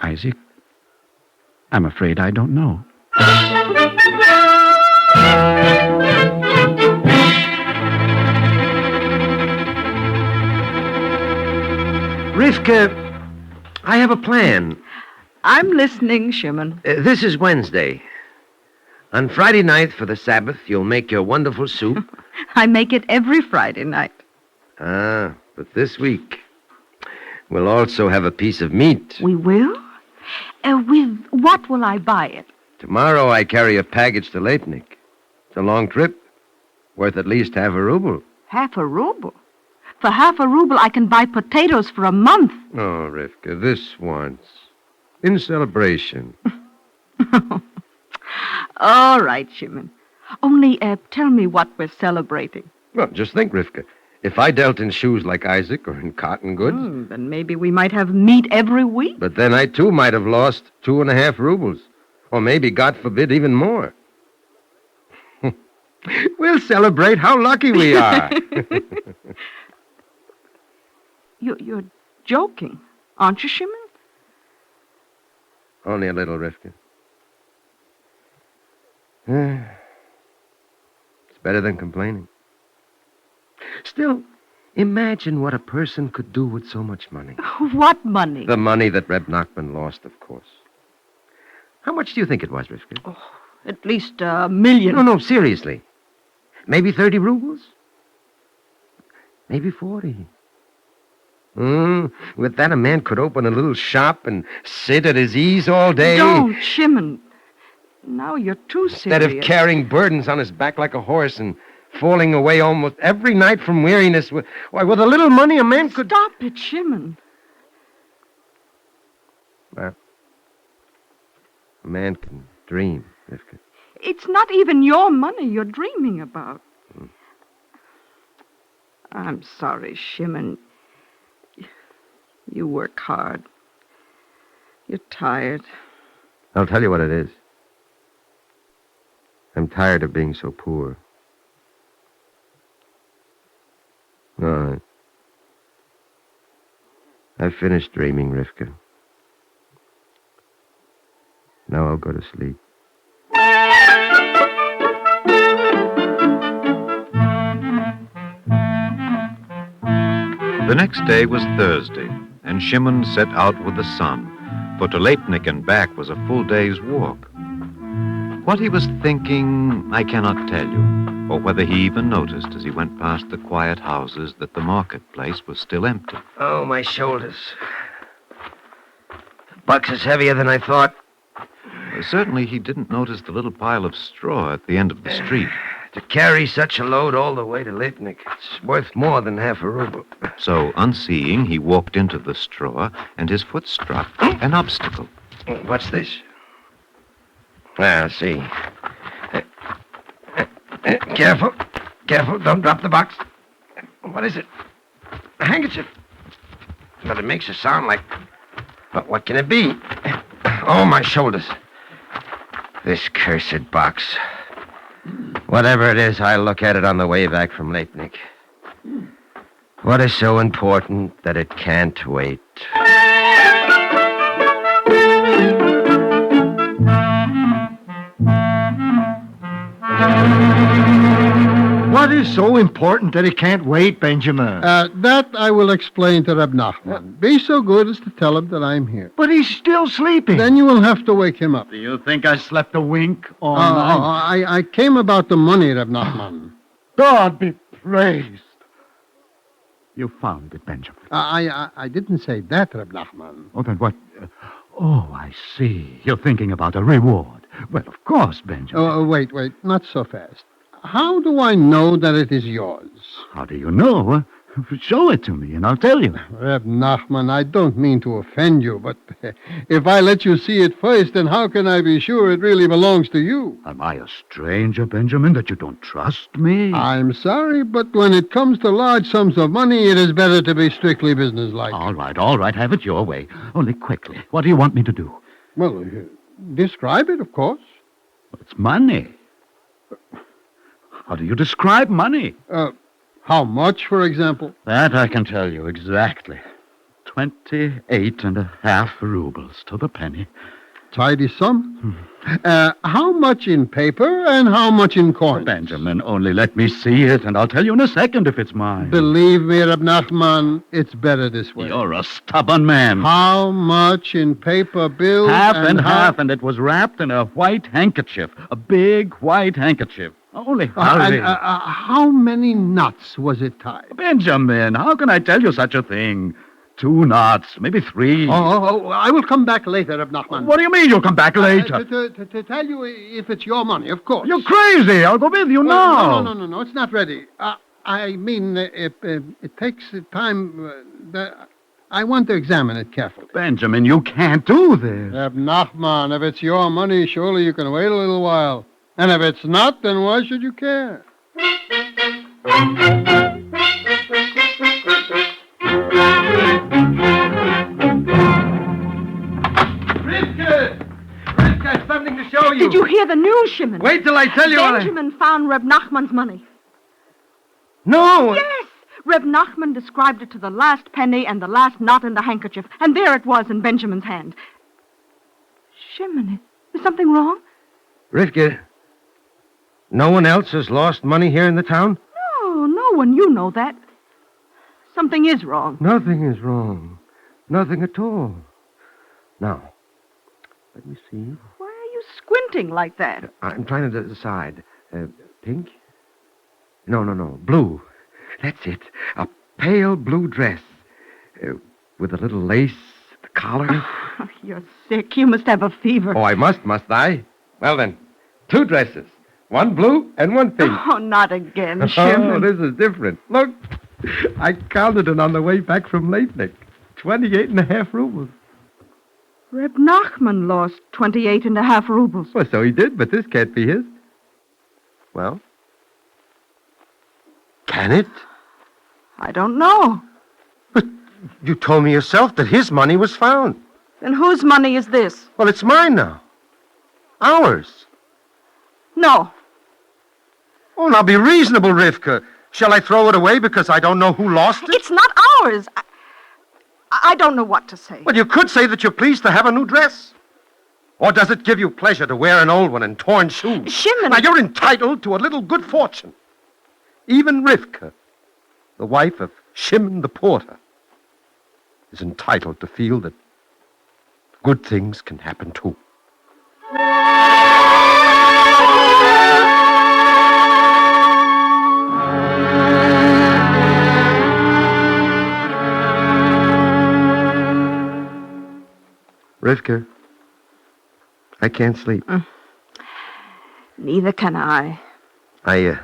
Isaac, I'm afraid I don't know. Rivka, I have a plan. I'm listening, Shimon. This is Wednesday. On Friday night for the Sabbath, you'll make your wonderful soup. I make it every Friday night. Ah, but this week, we'll also have a piece of meat. We will? With what will I buy it? Tomorrow I carry a package to Leipnik. It's a long trip, worth at least half a ruble. Half a ruble? For half a ruble, I can buy potatoes for a month. Oh, Rivka, this once. In celebration. All right, Shimon. Only tell me what we're celebrating. Well, just think, Rivka. If I dealt in shoes like Isaac or in cotton goods... Then maybe we might have meat every week. But then I, too, might have lost 2.5 rubles. Or maybe, God forbid, even more. We'll celebrate how lucky we are. You're joking, aren't you, Shimon? Only a little, Rivka. It's better than complaining. Still, Imagine what a person could do with so much money. What money? The money that Reb Nachman lost, of course. How much do you think it was, Rivka? Oh, at least $1 million. No, seriously. Maybe 30 rubles? Maybe 40. With that, a man could open a little shop and sit at his ease all day. Don't, Shimon. Now you're too serious. Instead of carrying burdens on his back like a horse and falling away almost every night from weariness. Why, with a little money, a man could... Stop it, Shimon. Well, a man can dream, Rivka. It's not even your money you're dreaming about. I'm sorry, Shimon. You work hard. You're tired. I'll tell you what it is. I'm tired of being so poor. All right. I've finished dreaming, Rivka. Now I'll go to sleep. The next day was Thursday, and Shimon set out with the sun, for to Leipnik and back was a full day's walk. What he was thinking, I cannot tell you, or whether he even noticed as he went past the quiet houses that the marketplace was still empty. Oh, my shoulders. The buck's is heavier than I thought. Certainly he didn't notice the little pile of straw at the end of the street. To carry such a load all the way to Leipnik, it's worth more than half a ruble. So, unseeing, he walked into the straw, and his foot struck an obstacle. What's this? Ah, see. Careful. Careful, don't drop the box. What is it? A handkerchief. But it makes a sound like... But what can it be? Oh, my shoulders. This cursed box. Whatever it is, I'll look at it on the way back from Leipnik. What is so important that it can't wait? What is so important that it can't wait, Benjamin? That I will explain to Reb Nachman. Be so good as to tell him that I'm here. But he's still sleeping. Then you will have to wake him up. Do you think I slept a wink all night? I came about the money, Reb Nachman. God be praised. You found it, Benjamin. I didn't say that, Reb Nachman. Oh, then what? Oh, I see. You're thinking about a reward. Well, of course, Benjamin. Oh, wait. Not so fast. How do I know that it is yours? How do you know? Show it to me, and I'll tell you. Reb Nachman, I don't mean to offend you, but if I let you see it first, then how can I be sure it really belongs to you? Am I a stranger, Benjamin, that you don't trust me? I'm sorry, but when it comes to large sums of money, it is better to be strictly businesslike. All right. Have it your way. Only quickly. What do you want me to do? Well, describe it, of course. It's money. How do you describe money? How much, for example? That I can tell you exactly. 28.5 rubles to the penny. Tidy sum. How much in paper and how much in coins? Benjamin, only let me see it, and I'll tell you in a second if it's mine. Believe me, Reb Nachman, it's better this way. You're a stubborn man. How much in paper bills? Half and half, and it was wrapped in a white handkerchief. A big white handkerchief. Only hurry. How many knots was it tied? Benjamin, how can I tell you such a thing? 2 knots, maybe 3. Oh, I will come back later, Reb Nachman. What do you mean you'll come back later? To tell you if it's your money, of course. You're crazy. I'll go with you now. No, it's not ready. I mean, it takes time. I want to examine it carefully. Benjamin, you can't do this. Reb Nachman, if it's your money, surely you can wait a little while. And if it's not, then why should you care? Rivka, something to show you. Did you hear the news, Shimon? Wait till I tell you. Benjamin found Reb Nachman's money. No. Yes. Reb Nachman described it to the last penny and the last knot in the handkerchief, and there it was in Benjamin's hand. Shimon, is something wrong? Rivka, no one else has lost money here in the town? No one. You know that. Something is wrong. Nothing is wrong. Nothing at all. Now, let me see. Why are you squinting like that? I'm trying to decide. Pink? No. Blue. That's it. A pale blue dress. With a little lace at the collar. Oh, you're sick. You must have a fever. Oh, I must I? Well, then, 2 dresses. One blue and one pink. Oh, not again, Oh, Sherman. this is different. Look, I counted it on the way back from Leipzig. 28.5 rubles. Reb Nachman lost 28.5 rubles. Well, so he did, but this can't be his. Well? Can it? I don't know. You told me yourself that his money was found. Then whose money is this? Well, it's mine now. Ours. No. Oh, now be reasonable, Rivka. Shall I throw it away because I don't know who lost it? It's not ours. I don't know what to say. Well, you could say that you're pleased to have a new dress. Or does it give you pleasure to wear an old one and torn shoes? Shimon. Now, you're entitled to a little good fortune. Even Rivka, the wife of Shimon the porter, is entitled to feel that good things can happen too. Rivka, I can't sleep. Neither can I. I'm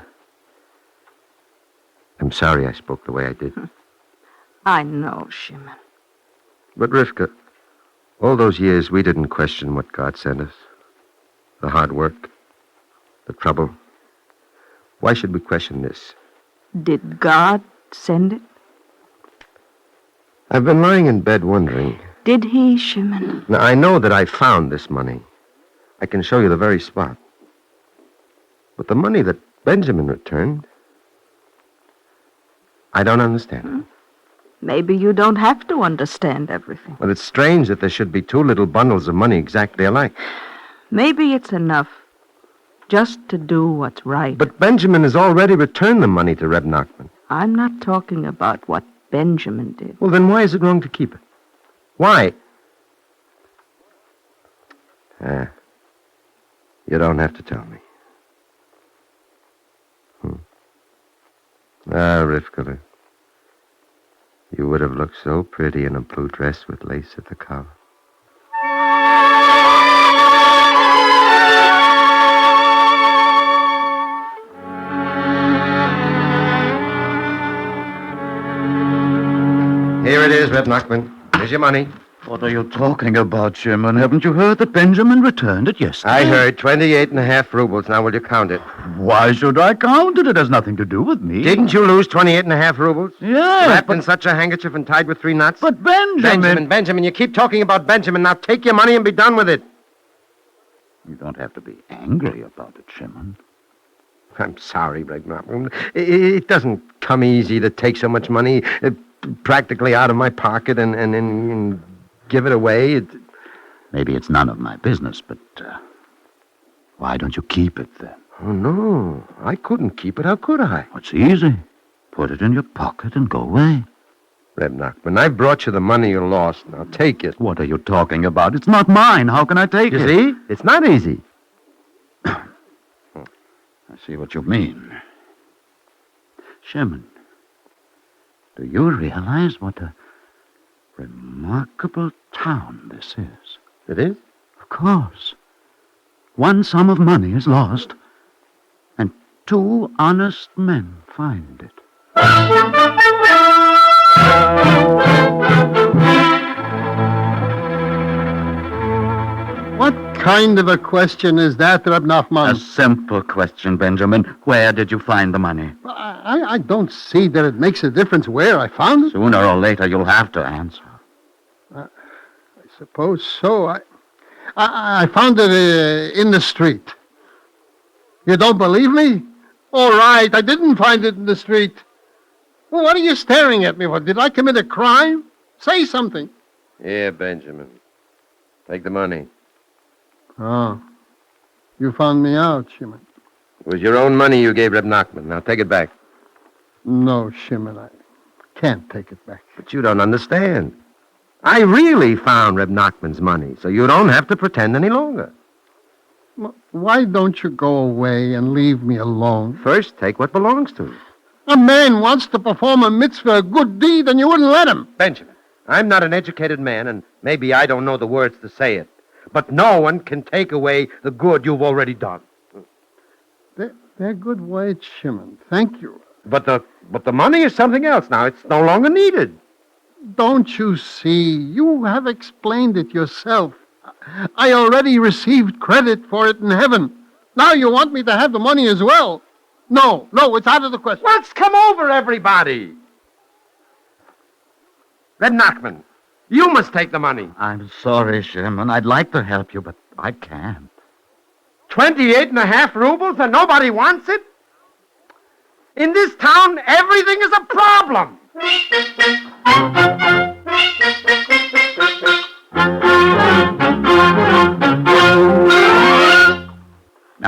sorry I spoke the way I did. I know, Shimon. But Rivka, all those years we didn't question what God sent us. The hard work, the trouble. Why should we question this? Did God send it? I've been lying in bed wondering. Did he, Shimon? Now, I know that I found this money. I can show you the very spot. But the money that Benjamin returned, I don't understand. Maybe you don't have to understand everything. Well, it's strange that there should be 2 little bundles of money exactly alike. Maybe it's enough just to do what's right. But Benjamin has already returned the money to Reb Nachman. I'm not talking about what Benjamin did. Well, then why is it wrong to keep it? Why? You don't have to tell me. Rivka, you would have looked so pretty in a blue dress with lace at the collar. Here it is, Reb Nachman. Here's your money. What are you talking about, Shimon? Haven't you heard that Benjamin returned it yesterday? I heard 28.5 rubles. Now, will you count it? Why should I count it? It has nothing to do with me. Didn't you lose 28.5 rubles? Yes, Wrapped in such a handkerchief and tied with 3 knots? But Benjamin... Benjamin, you keep talking about Benjamin. Now take your money and be done with it. You don't have to be angry about it, Shimon. I'm sorry, Reb Nachman. It doesn't come easy to take so much money practically out of my pocket and give it away. Maybe it's none of my business, but why don't you keep it then? Oh, no. I couldn't keep it. How could I? It's easy. Put it in your pocket and go away. Reb Nachman, I brought you the money you lost. Now take it. What are you talking about? It's not mine. How can I take it? You see? It's not easy. I see what you mean. Shimon, do you realize what a remarkable town this is? It is? Of course. One sum of money is lost, and 2 honest men find it. What kind of a question is that, Reb Nachman? A simple question, Benjamin. Where did you find the money? I don't see that it makes a difference where I found it. Sooner or later, you'll have to answer. I suppose so. I found it in the street. You don't believe me? All right, I didn't find it in the street. Well, what are you staring at me for? Did I commit a crime? Say something. Here, Benjamin. Take the money. Oh. You found me out, Shimon. It was your own money you gave Reb Nachman. Now take it back. No, Shimon. can't take it back. But you don't understand. I really found Reb Nachman's money, so you don't have to pretend any longer. Why don't you go away and leave me alone? First, take what belongs to you. A man wants to perform a mitzvah, a good deed, and you wouldn't let him. Benjamin, I'm not an educated man, and maybe I don't know the words to say it. But no one can take away the good you've already done. They're good words, Shimon. Thank you. But the money is something else now. It's no longer needed. Don't you see? You have explained it yourself. I already received credit for it in heaven. Now you want me to have the money as well? No, it's out of the question. Let's come over, everybody. Reb Nachman, you must take the money. I'm sorry, Shimon. I'd like to help you, but I can't. 28.5 rubles and nobody wants it? In this town, everything is a problem.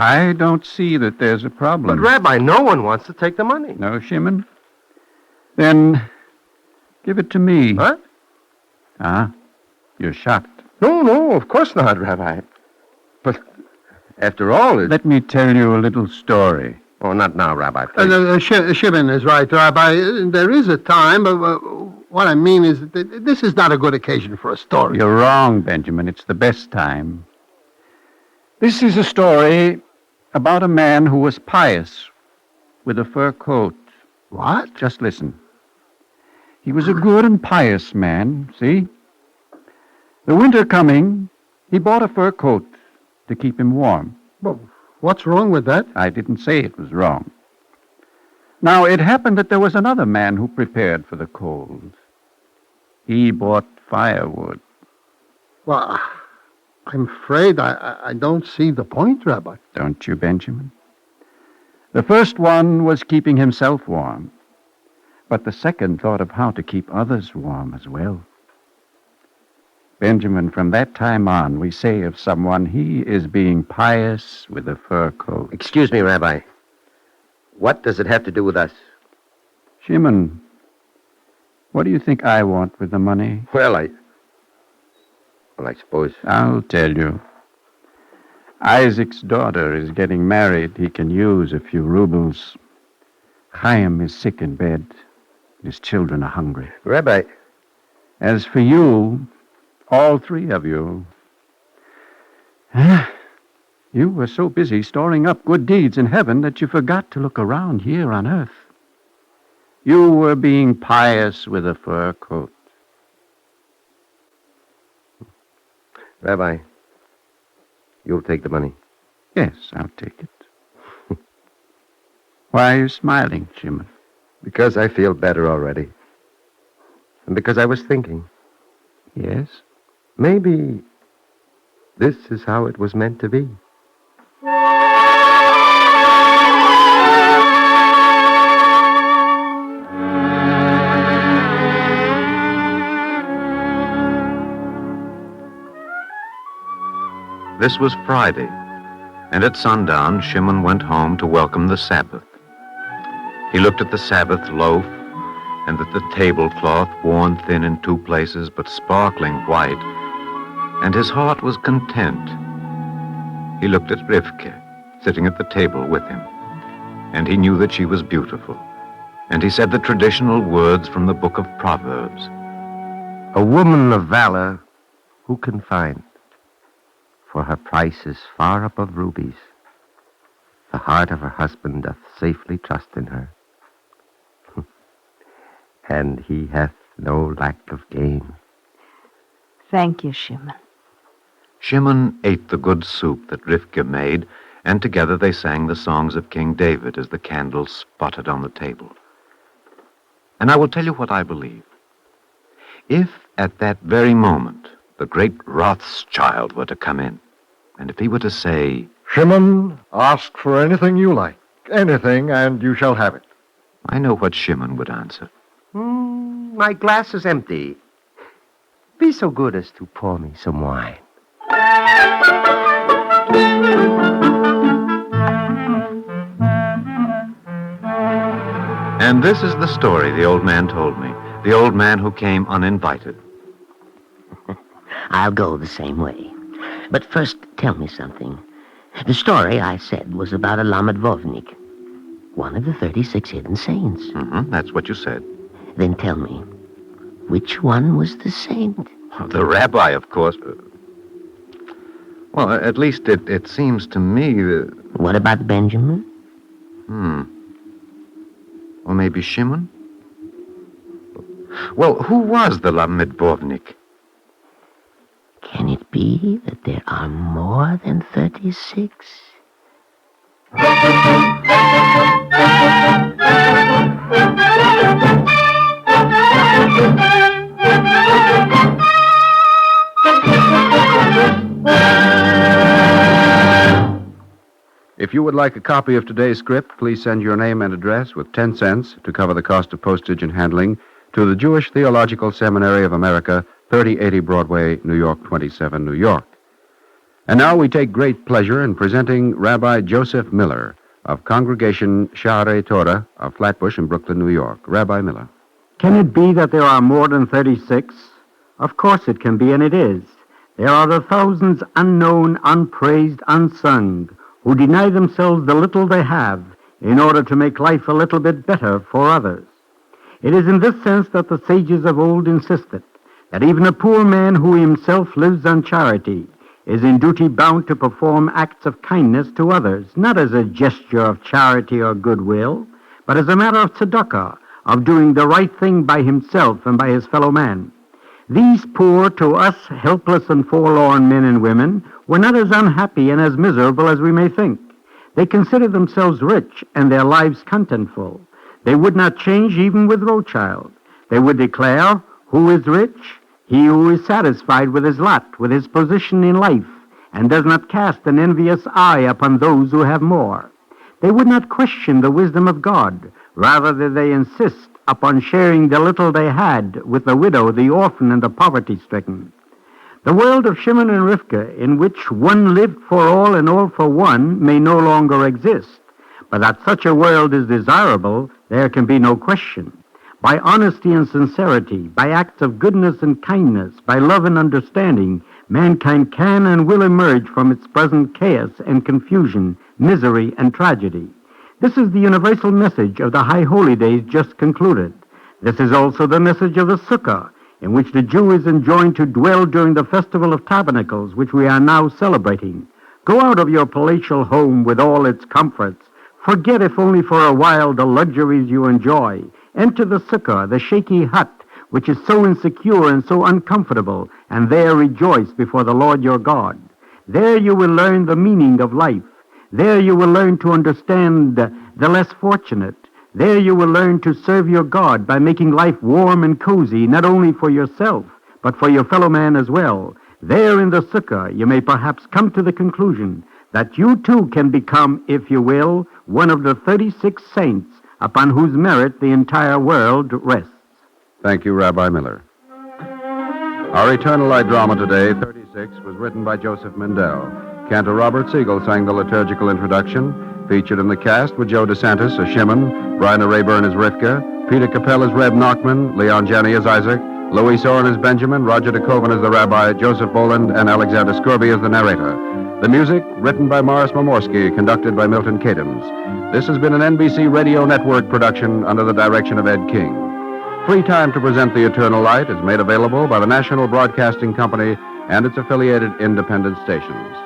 I don't see that there's a problem. But, Rabbi, no one wants to take the money. No, Shimon? Then give it to me. What? You're shocked. No, of course not, Rabbi. But after all, Let me tell you a little story. Oh, not now, Rabbi, please. Shimon is right, Rabbi. There is a time, but what I mean is that this is not a good occasion for a story. You're wrong, Benjamin. It's the best time. This is a story about a man who was pious with a fur coat. What? Just listen. He was a good and pious man, see? The winter coming, he bought a fur coat to keep him warm. Well, what's wrong with that? I didn't say it was wrong. Now, it happened that there was another man who prepared for the cold. He bought firewood. Well, I'm afraid I don't see the point, Rabbi. Don't you, Benjamin? The first one was keeping himself warm, but the second thought of how to keep others warm as well. Benjamin, from that time on, we say of someone, he is being pious with a fur coat. Excuse me, Rabbi. What does it have to do with us? Shimon, what do you think I want with the money? Well, I suppose... I'll tell you. Isaac's daughter is getting married. He can use a few rubles. Chaim is sick in bed. His children are hungry. Rabbi... As for you, all three of you, you were so busy storing up good deeds in heaven that you forgot to look around here on earth. You were being pious with a fur coat. Rabbi, you'll take the money. Yes, I'll take it. Why are you smiling, Shimon? Because I feel better already. And because I was thinking. Yes? Maybe this is how it was meant to be. This was Friday, and at sundown, Shimon went home to welcome the Sabbath. He looked at the Sabbath loaf and at the tablecloth, worn thin in two places but sparkling white, and his heart was content. He looked at Rivka, sitting at the table with him, and he knew that she was beautiful, and he said the traditional words from the book of Proverbs. A woman of valor, who can find? For her price is far above rubies. The heart of her husband doth safely trust in her. And he hath no lack of gain. Thank you, Shimon. Shimon ate the good soup that Rivka made, and together they sang the songs of King David as the candles sputtered on the table. And I will tell you what I believe. If at that very moment the great Rothschild were to come in, and if he were to say, Shimon, ask for anything you like. Anything, and you shall have it. I know what Shimon would answer. My glass is empty. Be so good as to pour me some wine. And this is the story the old man told me. The old man who came uninvited. I'll go the same way. But first, tell me something. The story I said was about a Lamadvovnik, one of the 36 hidden saints. Mm-hmm, that's what you said. Then tell me, which one was the saint? The rabbi, of course. Well, at least it seems to me that... What about Benjamin? Or maybe Shimon? Well, who was the Lamadvovnik? Can it be that there are more than 36? If you would like a copy of today's script, please send your name and address with 10 cents to cover the cost of postage and handling to the Jewish Theological Seminary of America, 3080 Broadway, New York 27, New York. And now we take great pleasure in presenting Rabbi Joseph Miller of Congregation Sha'arei Torah of Flatbush in Brooklyn, New York. Rabbi Miller. Can it be that there are more than 36? Of course it can be, and it is. There are the thousands unknown, unpraised, unsung, who deny themselves the little they have in order to make life a little bit better for others. It is in this sense that the sages of old insisted that even a poor man who himself lives on charity is in duty bound to perform acts of kindness to others, not as a gesture of charity or goodwill, but as a matter of tzedakah, of doing the right thing by himself and by his fellow man. These poor, to us helpless and forlorn men and women, were not as unhappy and as miserable as we may think. They considered themselves rich and their lives contentful. They would not change even with Rothschild. They would declare, who is rich? He who is satisfied with his lot, with his position in life, and does not cast an envious eye upon those who have more. They would not question the wisdom of God. Rather did they insist upon sharing the little they had with the widow, the orphan, and the poverty-stricken. The world of Shimon and Rivka, in which one lived for all and all for one, may no longer exist. But that such a world is desirable, there can be no question. By honesty and sincerity, by acts of goodness and kindness, by love and understanding, mankind can and will emerge from its present chaos and confusion, misery and tragedy. This is the universal message of the High Holy Days just concluded. This is also the message of the Sukkah, in which the Jew is enjoined to dwell during the Festival of Tabernacles, which we are now celebrating. Go out of your palatial home with all its comforts. Forget, if only for a while, the luxuries you enjoy. Enter the Sukkah, the shaky hut, which is so insecure and so uncomfortable, and there rejoice before the Lord your God. There you will learn the meaning of life. There you will learn to understand the less fortunate. There you will learn to serve your God by making life warm and cozy, not only for yourself, but for your fellow man as well. There in the Sukkah, you may perhaps come to the conclusion that you too can become, if you will, one of the 36 saints upon whose merit the entire world rests. Thank you, Rabbi Miller. Our Eternal Light drama today, 36, was written by Joseph Mendel. Cantor Robert Siegel sang the liturgical introduction. Featured in the cast were Joe DeSantis as Shimon, Bryna Rayburn as Rivka, Peter Capell as Reb Nachman, Leon Janney as Isaac, Louis Soren as Benjamin, Roger DeKoven as the Rabbi, Joseph Boland, and Alexander Scorby as the narrator. The music, written by Morris Momorsky, conducted by Milton Cadams. This has been an NBC Radio Network production under the direction of Ed King. Free time to present The Eternal Light is made available by the National Broadcasting Company and its affiliated independent stations.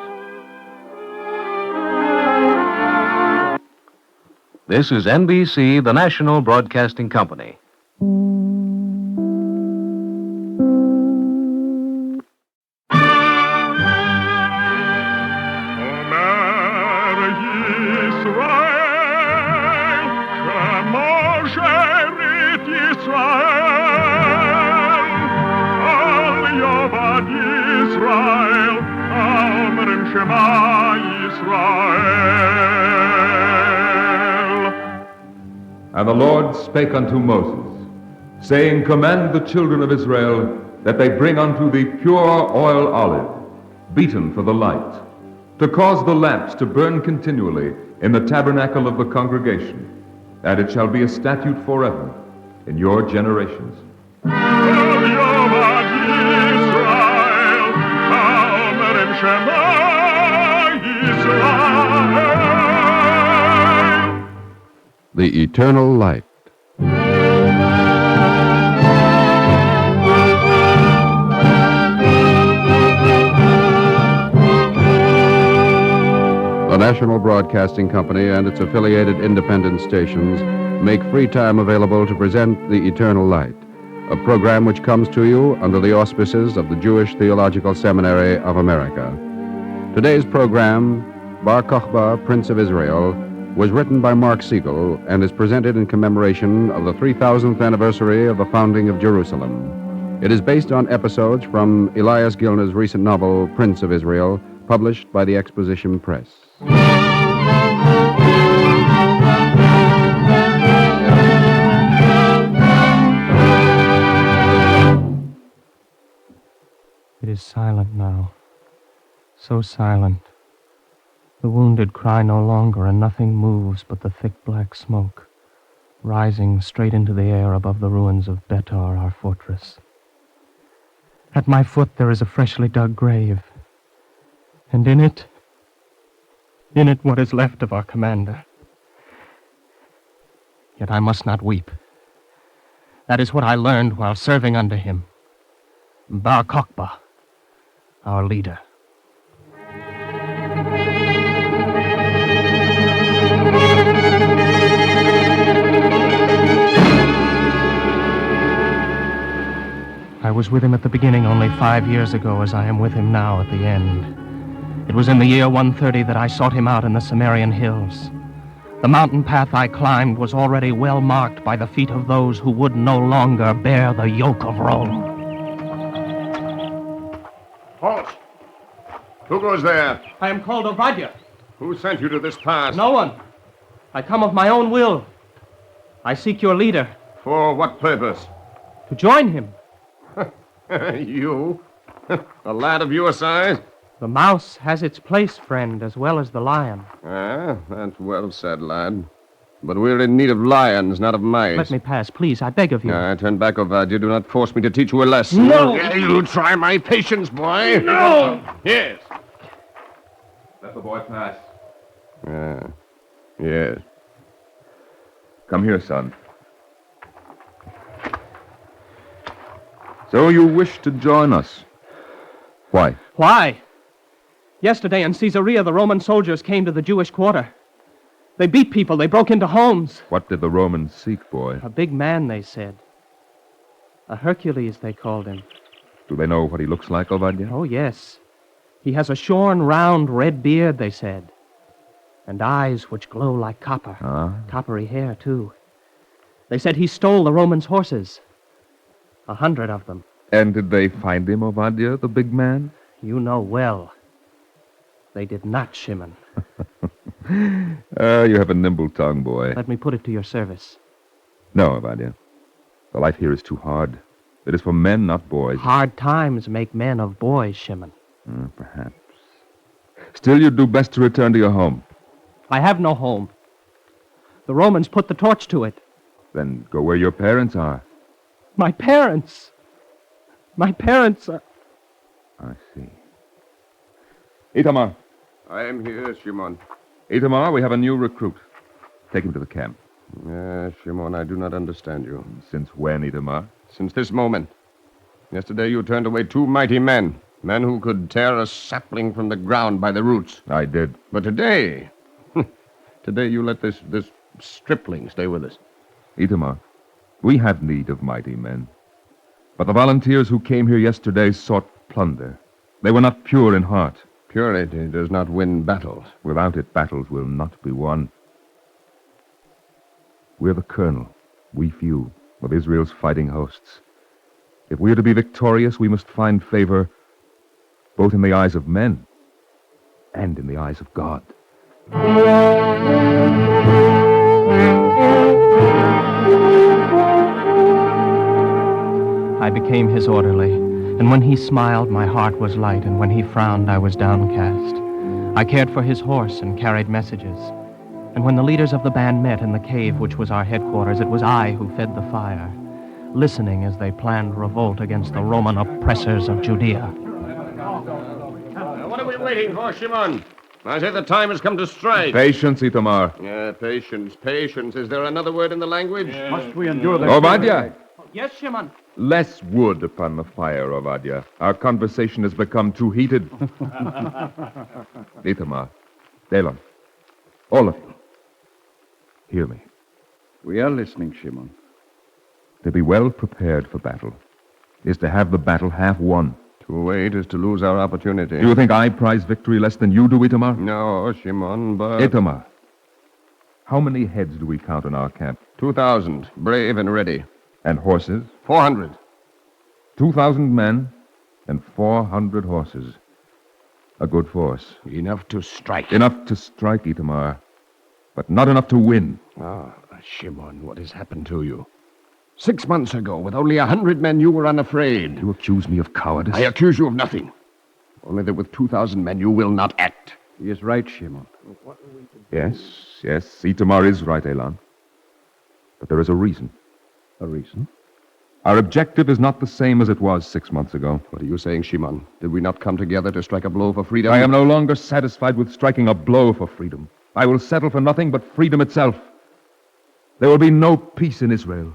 This is NBC, the National Broadcasting Company. And the Lord spake unto Moses, saying, Command the children of Israel that they bring unto thee pure oil olive, beaten for the light, to cause the lamps to burn continually in the tabernacle of the congregation. and it shall be a statute forever in your generations. The Eternal Light. The National Broadcasting Company and its affiliated independent stations make free time available to present The Eternal Light, a program which comes to you under the auspices of the Jewish Theological Seminary of America. Today's program, Bar Kochba, Prince of Israel, was written by Mark Siegel and is presented in commemoration of the 3,000th anniversary of the founding of Jerusalem. It is based on episodes from Elias Gilner's recent novel, Prince of Israel, published by the Exposition Press. It is silent now, so silent. The wounded cry no longer, and nothing moves but the thick black smoke, rising straight into the air above the ruins of Betar, our fortress. At my foot there is a freshly dug grave, and in it what is left of our commander. Yet I must not weep. That is what I learned while serving under him. Bar Kochba, our leader. I was with him at the beginning only 5 years ago, as I am with him now at the end. It was in the year 130 that I sought him out in the Sumerian hills. The mountain path I climbed was already well marked by the feet of those who would no longer bear the yoke of Rome. Halt! Who goes there? I am called Obadiah. Who sent you to this pass? No one. I come of my own will. I seek your leader. For what purpose? To join him. You? A lad of your size? The mouse has its place, friend, as well as the lion. Ah, that's well said, lad. But we're in need of lions, not of mice. Let me pass, please. I beg of you. Turn back, Obadiah. Do not force me to teach you a lesson. No! You try my patience, boy. No! Yes. Let the boy pass. Yes. Come here, son. So you wish to join us? Why? Why? Yesterday in Caesarea, the Roman soldiers came to the Jewish quarter. They beat people. They broke into homes. What did the Romans seek, boy? A big man, they said. A Hercules, they called him. Do they know what he looks like, Obadiah? Oh, yes. He has a shorn, round, red beard, they said. And eyes which glow like copper. Coppery hair, too. They said he stole the Romans' horses. 100 of them. And did they find him, Obadiah, the big man? You know well. They did not, Shimon. You have a nimble tongue, boy. Let me put it to your service. No, Obadiah. The life here is too hard. It is for men, not boys. Hard times make men of boys, Shimon. Perhaps. Still, you'd do best to return to your home. I have no home. The Romans put the torch to it. Then go where your parents are. My parents! My parents are... I see. Itamar. I am here, Shimon. Itamar, we have a new recruit. Take him to the camp. Shimon, I do not understand you. Since when, Itamar? Since this moment. Yesterday you turned away 2 mighty men. Men who could tear a sapling from the ground by the roots. I did. But today... today you let this stripling stay with us. Itamar, we have need of mighty men. But the volunteers who came here yesterday sought plunder. They were not pure in heart. Purity does not win battles. Without it, battles will not be won. We're the colonel, we few, of Israel's fighting hosts. If we are to be victorious, we must find favor both in the eyes of men and in the eyes of God. I became his orderly, and when he smiled, my heart was light, and when he frowned, I was downcast. I cared for his horse and carried messages. And when the leaders of the band met in the cave which was our headquarters, it was I who fed the fire, listening as they planned revolt against the Roman oppressors of Judea. What are we waiting for, Shimon? I say the time has come to strike. Patience, Itamar. Patience, patience. Is there another word in the language? Must we endure this? Obadiah! Yes, Shimon. Less wood upon the fire, Obadiah. Our conversation has become too heated. Itamar, Elon, all of you, hear me. We are listening, Shimon. To be well prepared for battle is to have the battle half won. To wait is to lose our opportunity. Do you think I prize victory less than you do, Itamar? No, Shimon, but... Itamar, how many heads do we count in our camp? 2,000, brave and ready. And horses? 400. 2,000 men and 400 horses. A good force. Enough to strike. Enough to strike, Itamar, but not enough to win. Ah, Shimon, what has happened to you? 6 months ago, with only 100 men, you were unafraid. You accuse me of cowardice? I accuse you of nothing. Only that with 2,000 men, you will not act. He is right, Shimon. Yes, Itamar is right, Elon. But there is a reason. A reason? Our objective is not the same as it was 6 months ago. What are you saying, Shimon? Did we not come together to strike a blow for freedom? I am no longer satisfied with striking a blow for freedom. I will settle for nothing but freedom itself. There will be no peace in Israel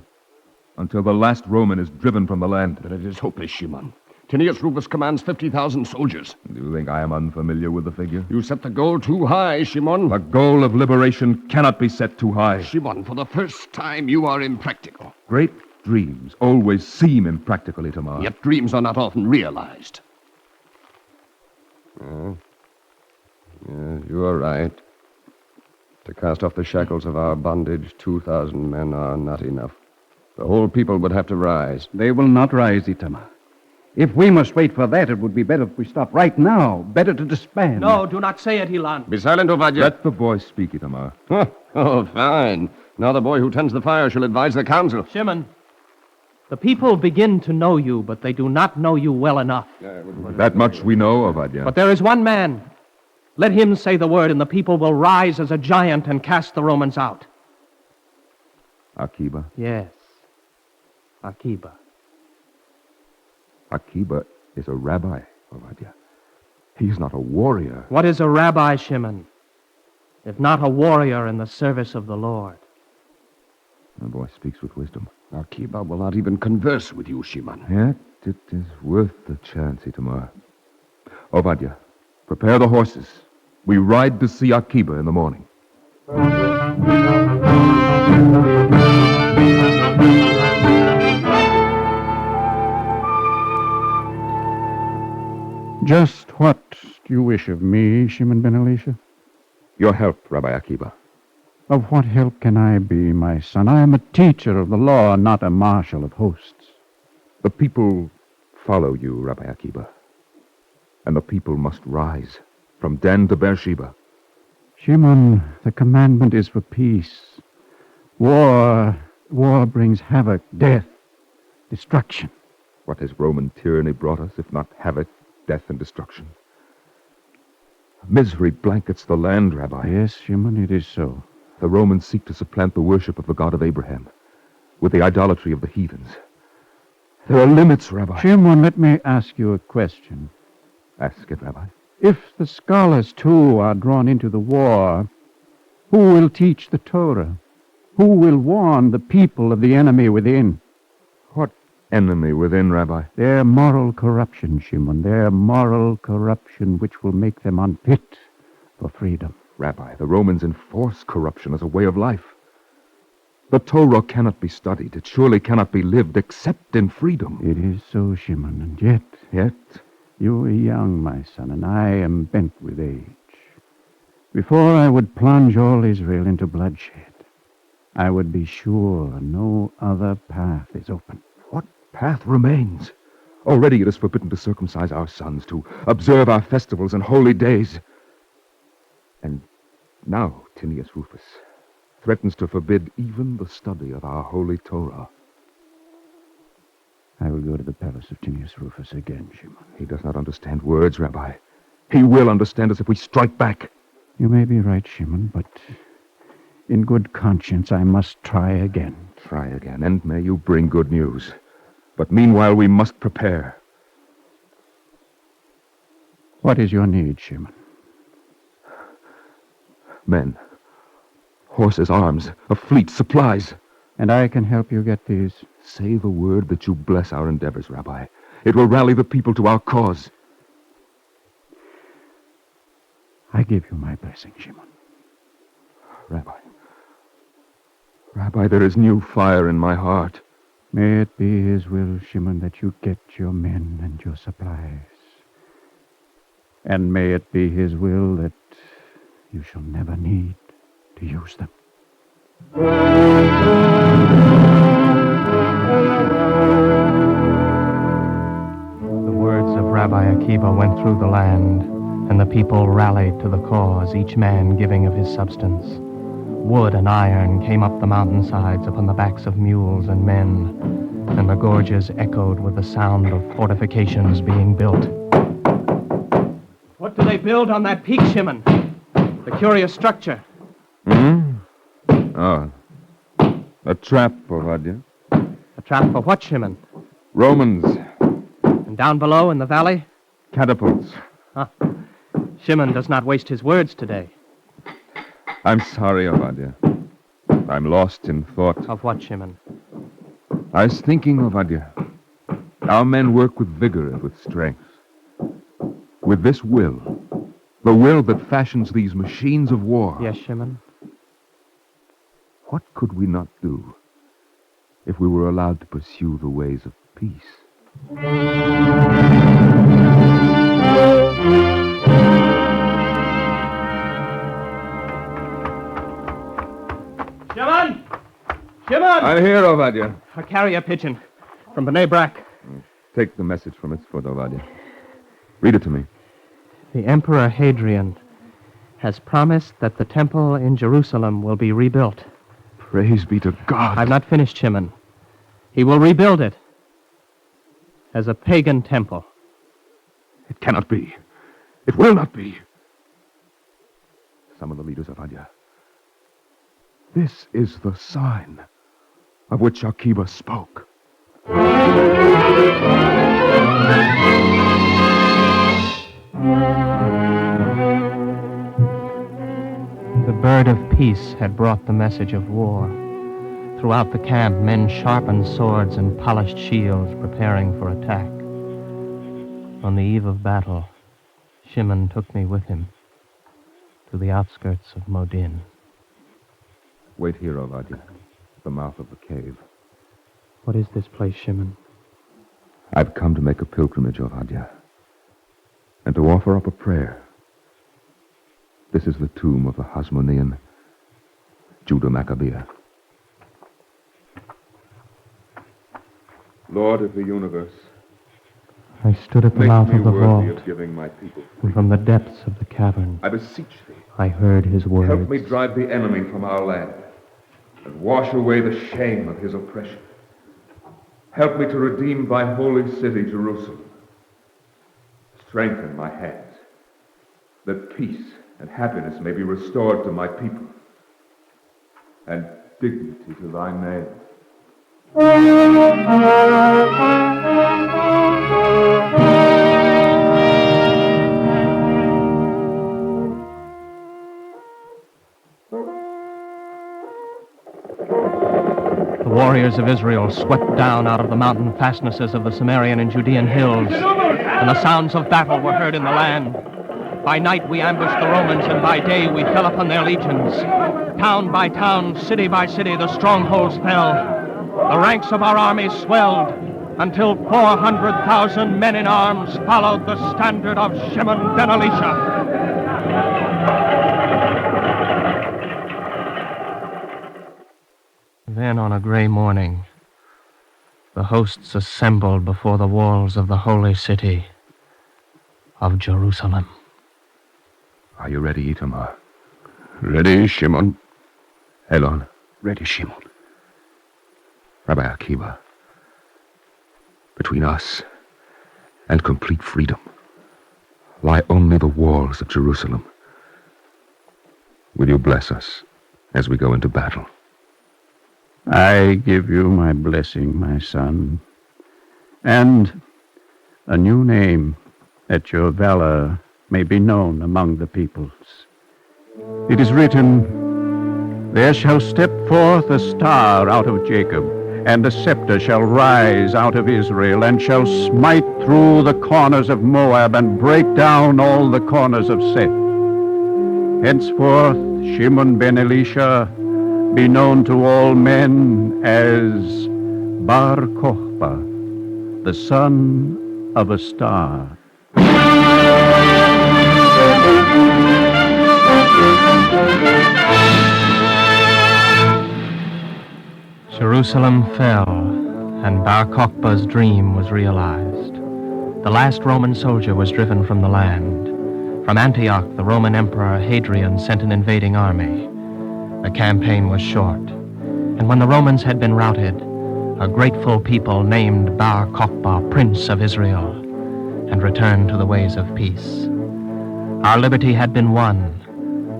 until the last Roman is driven from the land. But it is hopeless, Shimon. Tinius Rufus commands 50,000 soldiers. Do you think I am unfamiliar with the figure? You set the goal too high, Shimon. The goal of liberation cannot be set too high. Shimon, for the first time, you are impractical. Great dreams always seem impractical, Itamar. Yet dreams are not often realized. You are right. To cast off the shackles of our bondage, 2,000 men are not enough. The whole people would have to rise. They will not rise, Itamar. If we must wait for that, it would be better if we stop right now. Better to disband. No, do not say it, Elon. Be silent, Obadiah. Let the boy speak, Itamar. Oh, fine. Now the boy who tends the fire shall advise the council. Shimon, the people begin to know you, but they do not know you well enough. That much we know, Obadiah. But there is one man. Let him say the word, and the people will rise as a giant and cast the Romans out. Akiba? Yes, Akiba. Akiba is a rabbi, Obadiah. He is not a warrior. What is a rabbi, Shimon, if not a warrior in the service of the Lord? The boy speaks with wisdom. Akiba will not even converse with you, Shimon. Yet it is worth the chance, Itamar. Obadiah, prepare the horses. We ride to see Akiba in the morning. Just what do you wish of me, Shimon ben Elisha? Your help, Rabbi Akiba. Of what help can I be, my son? I am a teacher of the law, not a marshal of hosts. The people follow you, Rabbi Akiba. And the people must rise from Dan to Beersheba. Shimon, the commandment is for peace. War brings havoc, death, destruction. What has Roman tyranny brought us, if not havoc, death, and destruction? Misery blankets the land, Rabbi. Yes, Shimon, it is so. The Romans seek to supplant the worship of the God of Abraham with the idolatry of the heathens. There are limits, Rabbi. Shimon, let me ask you a question. Ask it, Rabbi. If the scholars, too, are drawn into the war, who will teach the Torah? Who will warn the people of the enemy within? What enemy within, Rabbi? Their moral corruption, Shimon. Their moral corruption which will make them unfit for freedom. Rabbi, the Romans enforce corruption as a way of life. The Torah cannot be studied. It surely cannot be lived except in freedom. It is so, Shimon, and yet... You are young, my son, and I am bent with age. Before I would plunge all Israel into bloodshed, I would be sure no other path is open. What path remains? Already it is forbidden to circumcise our sons, to observe our festivals and holy days. And now Tinius Rufus threatens to forbid even the study of our holy Torah. I will go to the palace of Tinius Rufus again, Shimon. He does not understand words, Rabbi. He will understand us if we strike back. You may be right, Shimon, but In good conscience, I must try again. Try again, and may you bring good news. But meanwhile, we must prepare. What is your need, Shimon? Men, horses, arms, a fleet, supplies. And I can help you get these. Say the word that you bless our endeavors, Rabbi. It will rally the people to our cause. I give you my blessing, Shimon. Rabbi, there is new fire in my heart. May it be his will, Shimon, that you get your men and your supplies. And may it be his will that you shall never need to use them. The words of Rabbi Akiva went through the land, and the people rallied to the cause, each man giving of his substance. Wood and iron came up the mountainsides upon the backs of mules and men, and the gorges echoed with the sound of fortifications being built. What do they build on that peak, Shimon? The curious structure. Oh, a trap, Ovadia. A trap for what, Shimon? Romans. And down below in the valley? Catapults. Shimon does not waste his words today. I'm sorry, Ovadia. I'm lost in thought. Of what, Shimon? I was thinking, Ovadia. Our men work with vigor and with strength. With this will, the will that fashions these machines of war. Yes, Shimon? What could we not do if we were allowed to pursue the ways of peace? Shimon! Shimon! I'm here, Ovadia. A carrier pigeon from B'nai Brak. Take the message from its foot, Ovadia. Read it to me. The Emperor Hadrian has promised that the temple in Jerusalem will be rebuilt. Praise be to God. I've not finished, Shimon. He will rebuild it as a pagan temple. It cannot be. It will not be. Some of the leaders of Adia. This is the sign of which Akiva spoke. The bird of peace had brought the message of war. Throughout the camp, men sharpened swords and polished shields, preparing for attack. On the eve of battle, Shimon took me with him to the outskirts of Modin. Wait here, Ovadia, at the mouth of the cave. What is this place, Shimon? I've come to make a pilgrimage, Ovadia, and to offer up a prayer. This is the tomb of the Hasmonean Judah Maccabea. Lord of the universe, I stood at the make mouth me of the worthy vault, of giving my people and from the depths of the cavern, I beseech thee, I heard his words. help me drive the enemy from our land and wash away the shame of his oppression. Help me to redeem thy holy city, Jerusalem. Strengthen my hands, that peace and happiness may be restored to my people, and dignity to thy name. The warriors of Israel swept down out of the mountain fastnesses of the Samarian and Judean hills, and the sounds of battle were heard in the land. By night we ambushed the Romans, and by day we fell upon their legions. Town by town, city by city, the strongholds fell. The ranks of our armies swelled, until 400,000 men in arms followed the standard of Shimon ben Elisha. Then on a gray morning, the hosts assembled before the walls of the holy city of Jerusalem. Are you ready, Itamar? Ready, Shimon? Elon. Ready, Shimon. Rabbi Akiva, between us and complete freedom lie only the walls of Jerusalem. Will you bless us as we go into battle. I give you my blessing, my son, and a new name, that your valor may be known among the peoples. It is written, there shall step forth a star out of Jacob, and a scepter shall rise out of Israel, and shall smite through the corners of Moab, and break down all the corners of Seth. Henceforth, Shimon ben Elisha be known to all men as Bar Kochba, the son of a star. Jerusalem fell, and Bar Kochba's dream was realized. The last Roman soldier was driven from the land. From Antioch, the Roman Emperor Hadrian sent an invading army. The campaign was short, and when the Romans had been routed, a grateful people named Bar Kochba Prince of Israel, and returned to the ways of peace. Our liberty had been won,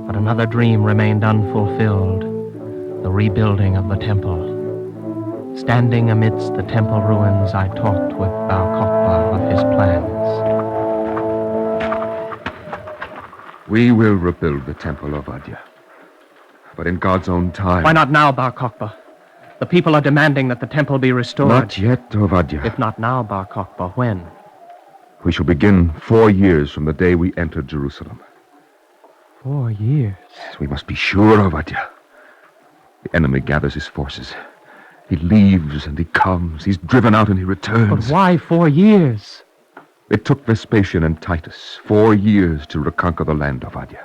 but another dream remained unfulfilled, the rebuilding of the temple. Standing amidst the temple ruins, I talked with Bar Kochba of his plans. We will rebuild the temple, Ovadia, but in God's own time. Why not now, Bar Kochba? The people are demanding that the temple be restored. Not yet, Ovadia. If not now, Bar Kochba, when? We shall begin 4 years from the day we entered Jerusalem. 4 years? We must be sure, Ovadia. The enemy gathers his forces. He leaves and he comes. He's driven out and he returns. But why 4 years? It took Vespasian and Titus 4 years to reconquer the land, Ovadia.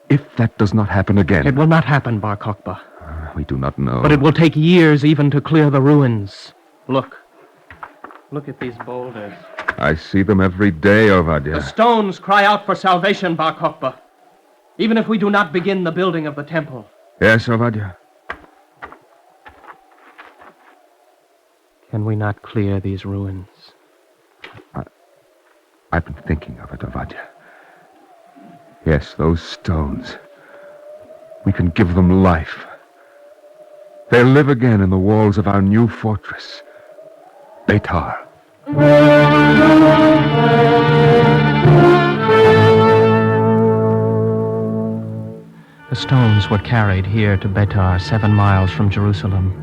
If that does not happen again... It will not happen, Bar Kochba. We do not know. But it will take years even to clear the ruins. Look. Look at these boulders. I see them every day, Ovadia. The stones cry out for salvation, Bar Kochba. Even if we do not begin the building of the temple. Yes, Ovadia. Can we not clear these ruins? I've been thinking of it, Ovadia. Yes, those stones. We can give them life. They'll live again in the walls of our new fortress, Beitar. The stones were carried here to Beitar, 7 miles from Jerusalem,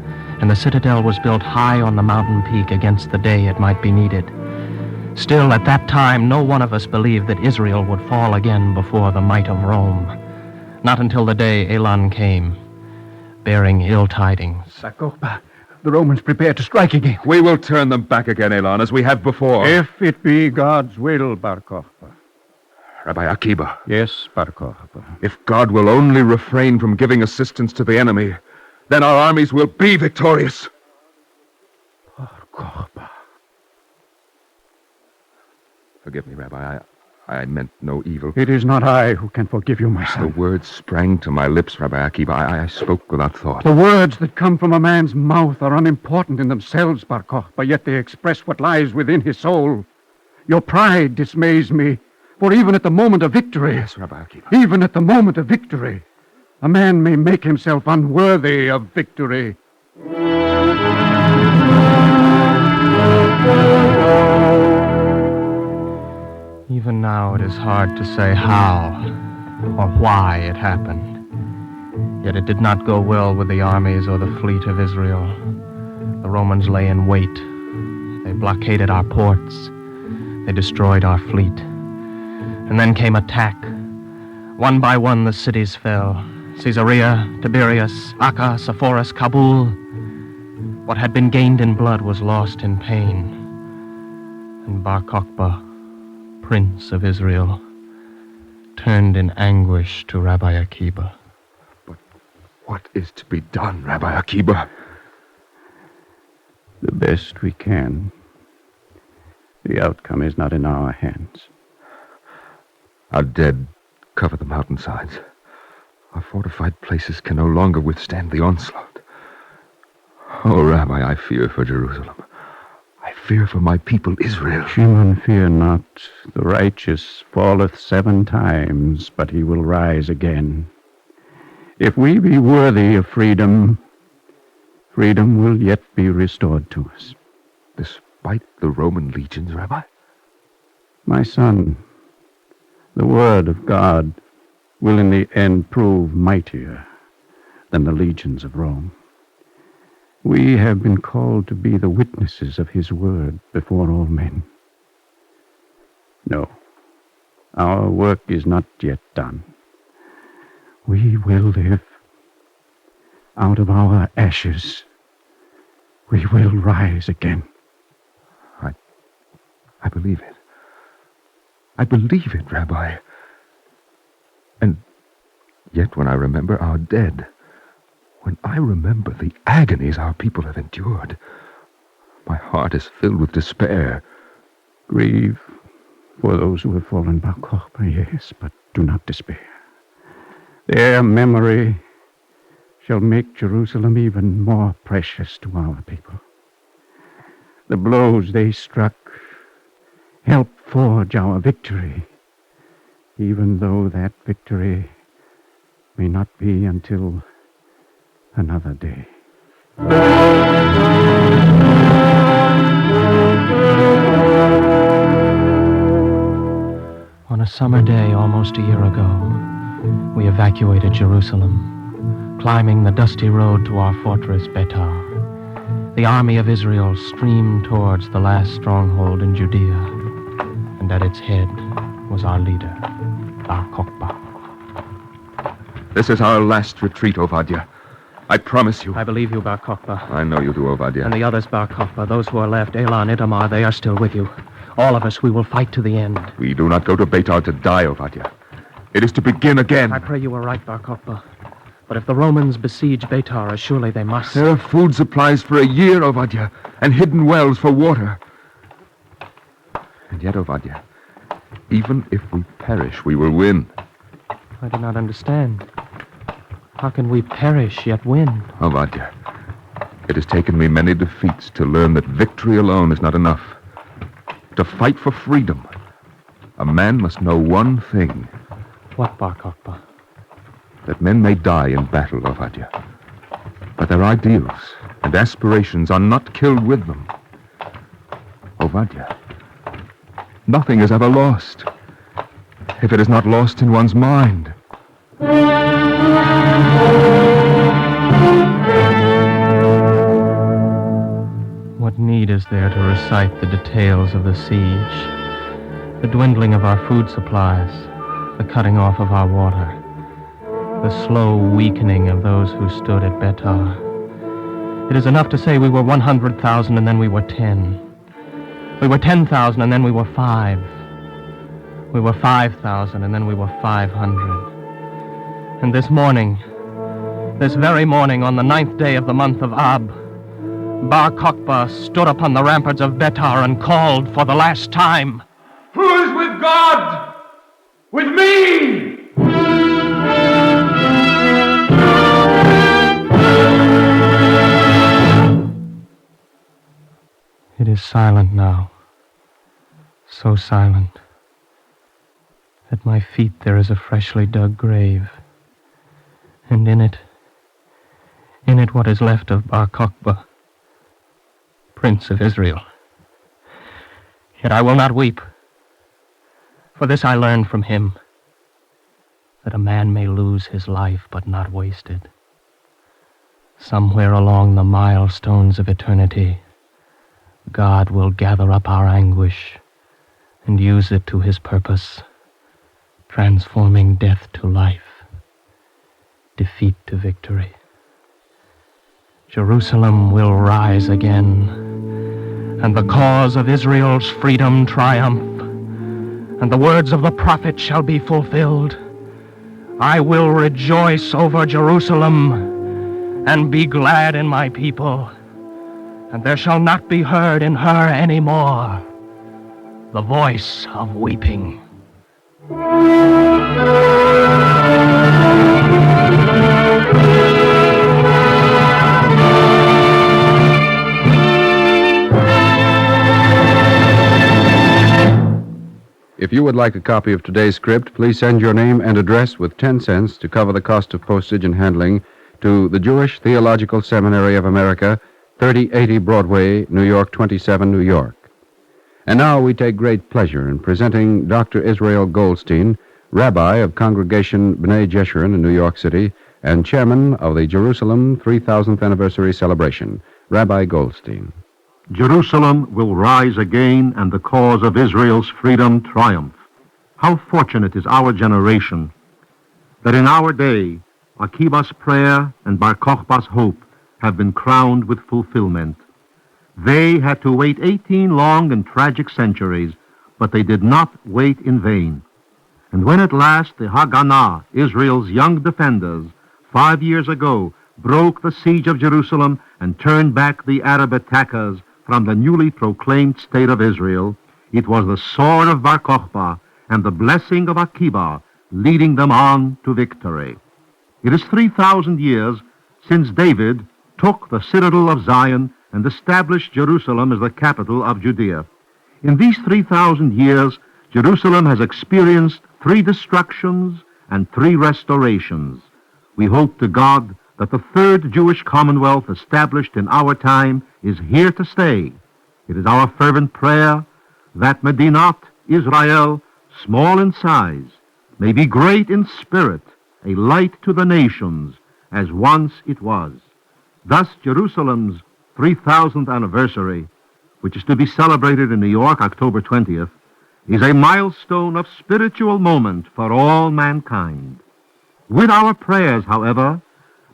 and the citadel was built high on the mountain peak against the day it might be needed. Still, at that time, no one of us believed that Israel would fall again before the might of Rome. Not until the day Elan came, bearing ill tidings. Kochba, the Romans prepare to strike again. We will turn them back again, Elan, as we have before. If it be God's will, Bar Kochba. Rabbi Akiba. Yes, Bar Kochba. If God will only refrain from giving assistance to the enemy, then our armies will be victorious. Bar Kochba. Forgive me, Rabbi. I meant no evil. It is not I who can forgive you, my son. The words sprang to my lips, Rabbi Akiba. I spoke without thought. The words that come from a man's mouth are unimportant in themselves, Bar Kochba, yet they express what lies within his soul. Your pride dismays me, for even at the moment of victory... Yes, Rabbi Akiba. Even at the moment of victory, a man may make himself unworthy of victory. Even now it is hard to say how or why it happened. Yet it did not go well with the armies or the fleet of Israel. The Romans lay in wait. They blockaded our ports. They destroyed our fleet. And then came attack. One by one the cities fell. Caesarea, Tiberias, Acca, Sepphoris, Kabul. What had been gained in blood was lost in pain. And Bar Kochba, Prince of Israel, turned in anguish to Rabbi Akiba. But what is to be done, Rabbi Akiba? The best we can. The outcome is not in our hands. Our dead cover the mountainsides. Our fortified places can no longer withstand the onslaught. Oh, Rabbi, I fear for Jerusalem. I fear for my people, Israel. Shimon, fear not. The righteous falleth 7 times, but he will rise again. If we be worthy of freedom, freedom will yet be restored to us. Despite the Roman legions, Rabbi? My son, the word of God will in the end prove mightier than the legions of Rome. We have been called to be the witnesses of his word before all men. No, our work is not yet done. We will live. Out of our ashes, we will rise again. I believe it. I believe it, Rabbi. And yet when I remember our dead, when I remember the agonies our people have endured, my heart is filled with despair. Grieve for those who have fallen by Kochba, yes, but do not despair. Their memory shall make Jerusalem even more precious to our people. The blows they struck help forge our victory, even though that victory may not be until another day. On a summer day almost a year ago, we evacuated Jerusalem, climbing the dusty road to our fortress Betar. The army of Israel streamed towards the last stronghold in Judea, and at its head was our leader, our Kochba. This is our last retreat, Ovadia. I promise you. I believe you, Bar Kochba. I know you do, Ovadia. And the others, Bar Kochba, those who are left, Elah and Itamar, they are still with you. All of us, we will fight to the end. We do not go to Betar to die, Ovadia. It is to begin again. I pray you are right, Bar Kochba. But if the Romans besiege Betar, as surely they must. There are food supplies for a year, Ovadia, and hidden wells for water. And yet, Ovadia, even if we perish, we will win. I do not understand. How can we perish yet win? Ovadia, it has taken me many defeats to learn that victory alone is not enough. To fight for freedom, a man must know one thing. What, Bar Kochba? That men may die in battle, Ovadia. But their ideals and aspirations are not killed with them. Ovadia, nothing is ever lost if it is not lost in one's mind. What need is there to recite the details of the siege? The dwindling of our food supplies, the cutting off of our water, the slow weakening of those who stood at Betar. It is enough to say we were 100,000 and then we were 10. We were 10,000 and then we were 5. We were 5,000 and then we were 500. And this morning, this very morning on the 9th day of the month of Ab, Bar Kochba stood upon the ramparts of Betar and called for the last time. Who is with God? With me! It is silent now, so silent. At my feet there is a freshly dug grave, and in it what is left of Bar Kochba, Prince of Israel. Yet I will not weep, for this I learned from him, that a man may lose his life but not waste it. Somewhere along the milestones of eternity, God will gather up our anguish and use it to his purpose, transforming death to life, defeat to victory. Jerusalem will rise again, and the cause of Israel's freedom triumph, and the words of the prophet shall be fulfilled. I will rejoice over Jerusalem and be glad in my people, and there shall not be heard in her any more the voice of weeping. If If you would like a copy of today's script, please send your name and address with 10 cents to cover the cost of postage and handling to the Jewish Theological Seminary of America, 3080 Broadway, New York 27, New York. And now we take great pleasure in presenting Dr. Israel Goldstein, Rabbi of Congregation B'nai Jeshurun in New York City and Chairman of the Jerusalem 3000th Anniversary Celebration. Rabbi Goldstein. Jerusalem will rise again and the cause of Israel's freedom triumph. How fortunate is our generation that in our day Akiba's prayer and Bar Kochba's hope have been crowned with fulfillment. They had to wait 18 long and tragic centuries, but they did not wait in vain. And when at last the Haganah, Israel's young defenders, 5 years ago, broke the siege of Jerusalem and turned back the Arab attackers from the newly proclaimed state of Israel, it was the sword of Bar Kochba and the blessing of Akiba leading them on to victory. It is 3,000 years since David took the citadel of Zion and established Jerusalem as the capital of Judea. In these 3,000 years, Jerusalem has experienced 3 destructions and 3 restorations. We hope to God that the third Jewish commonwealth established in our time is here to stay. It is our fervent prayer that Medinat Israel, small in size, may be great in spirit, a light to the nations, as once it was. Thus, Jerusalem's 3000th anniversary, which is to be celebrated in New York October 20th, is a milestone of spiritual moment for all mankind. With our prayers, however,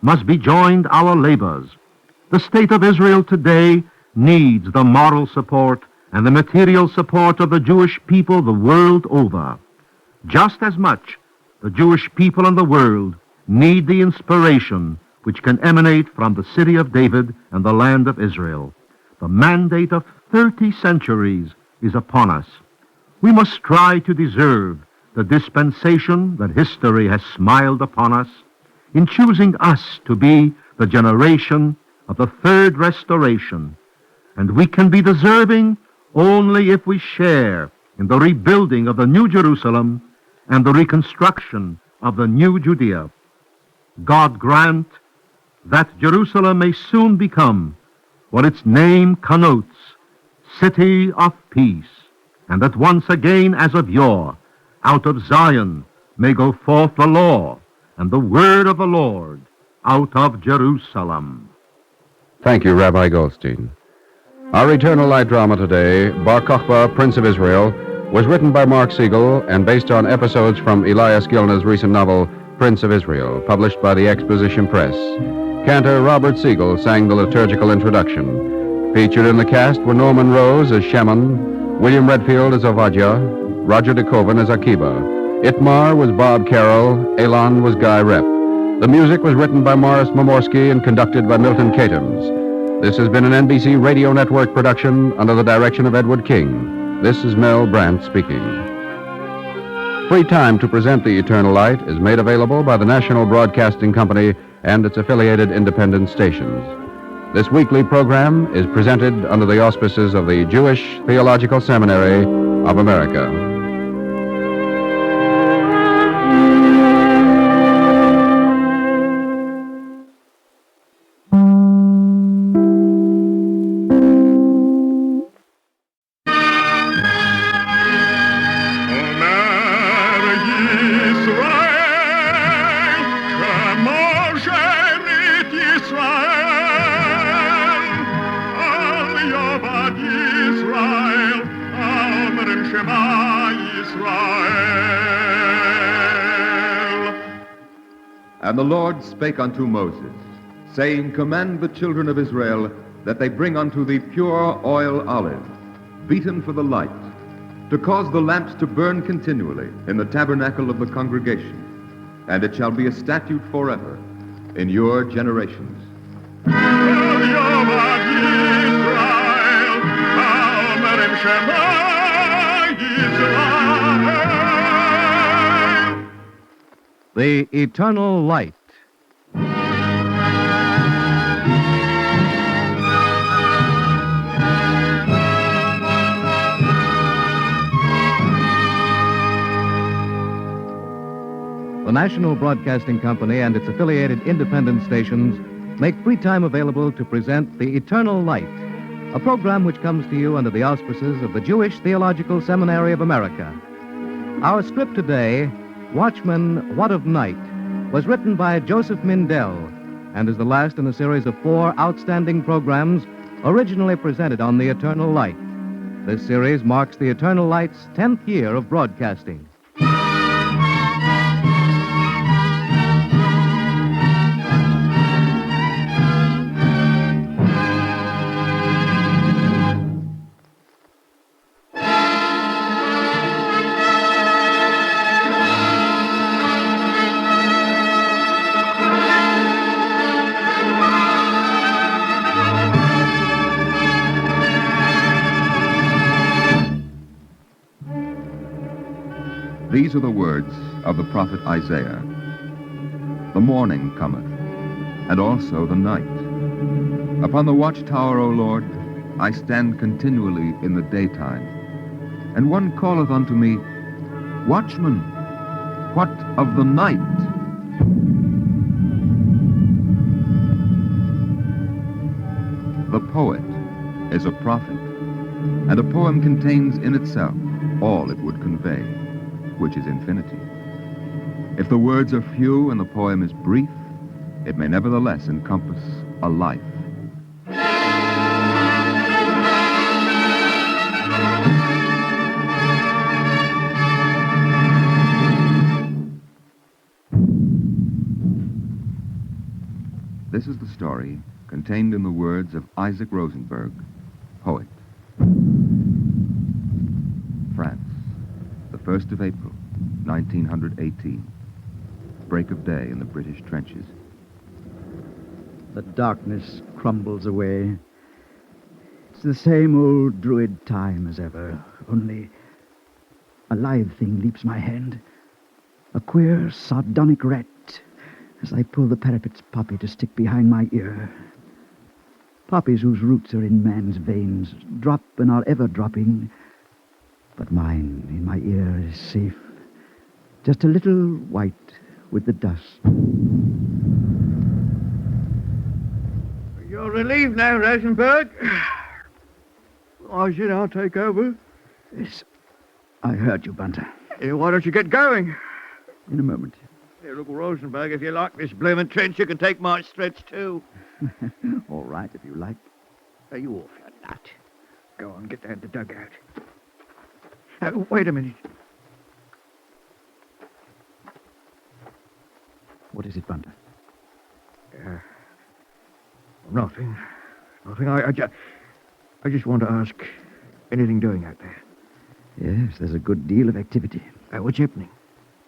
must be joined our labors. The state of Israel today needs the moral support and the material support of the Jewish people the world over. Just as much, the Jewish people in the world need the inspiration which can emanate from the city of David and the land of Israel. The mandate of 30 centuries is upon us. We must try to deserve the dispensation that history has smiled upon us in choosing us to be the generation of the third restoration, and we can be deserving only if we share in the rebuilding of the New Jerusalem and the reconstruction of the New Judea. God grant that Jerusalem may soon become what its name connotes, City of Peace, and that once again, as of yore, out of Zion may go forth the law and the word of the Lord out of Jerusalem. Thank you, Rabbi Goldstein. Our Eternal Light drama today, Bar Kochba, Prince of Israel, was written by Mark Siegel and based on episodes from Elias Gilner's recent novel, Prince of Israel, published by the Exposition Press. Cantor Robert Siegel sang the liturgical introduction. Featured in the cast were Norman Rose as Shemon, William Redfield as Ovadia, Roger de Koven as Akiba. Itmar was Bob Carroll, Elon was Guy Rep. The music was written by Morris Momorsky and conducted by Milton Catums. This has been an NBC Radio Network production under the direction of Edward King. This is Mel Brandt speaking. Free time to present the Eternal Light is made available by the National Broadcasting Company and its affiliated independent stations. This weekly program is presented under the auspices of the Jewish Theological Seminary of America. And the Lord spake unto Moses, saying, Command the children of Israel that they bring unto thee pure oil olive, beaten for the light, to cause the lamps to burn continually in the tabernacle of the congregation. And it shall be a statute forever in your generations. The Eternal Light. the National Broadcasting Company and its affiliated independent stations make free time available to present The Eternal Light, a program which comes to you under the auspices of the Jewish Theological Seminary of America. Our script today, Watchman, What of Night, was written by Joseph Mindell and is the last in a series of 4 outstanding programs originally presented on The Eternal Light. This series marks The Eternal Light's 10th year of broadcasting. These are the words of the prophet Isaiah. The morning cometh, and also the night. Upon the watchtower, O Lord, I stand continually in the daytime. And one calleth unto me, Watchman, what of the night? The poet is a prophet, and a poem contains in itself all it would convey, which is infinity. If the words are few and the poem is brief, it may nevertheless encompass a life. This is the story contained in the words of Isaac Rosenberg, poet. France, the 1st of April, 1918. Break of day in the British trenches. The darkness crumbles away. It's the same old druid time as ever, only a live thing leaps my hand. A queer, sardonic rat as I pull the parapet's poppy to stick behind my ear. Poppies whose roots are in man's veins drop and are ever dropping, but mine in my ear is safe. Just a little white with the dust. You're relieved now, Rosenberg. I said I'll take over. Yes, I heard you, Bunter. Why don't you get going? In a moment. Here, look, Rosenberg, if you like this bloomin' trench, you can take my stretch, too. All right, if you like. Are you off your nut? Go on, get down the dugout. Wait a minute. What is it, Bunter? Nothing. I just want to ask, anything doing out there? Yes, there's a good deal of activity. What's happening?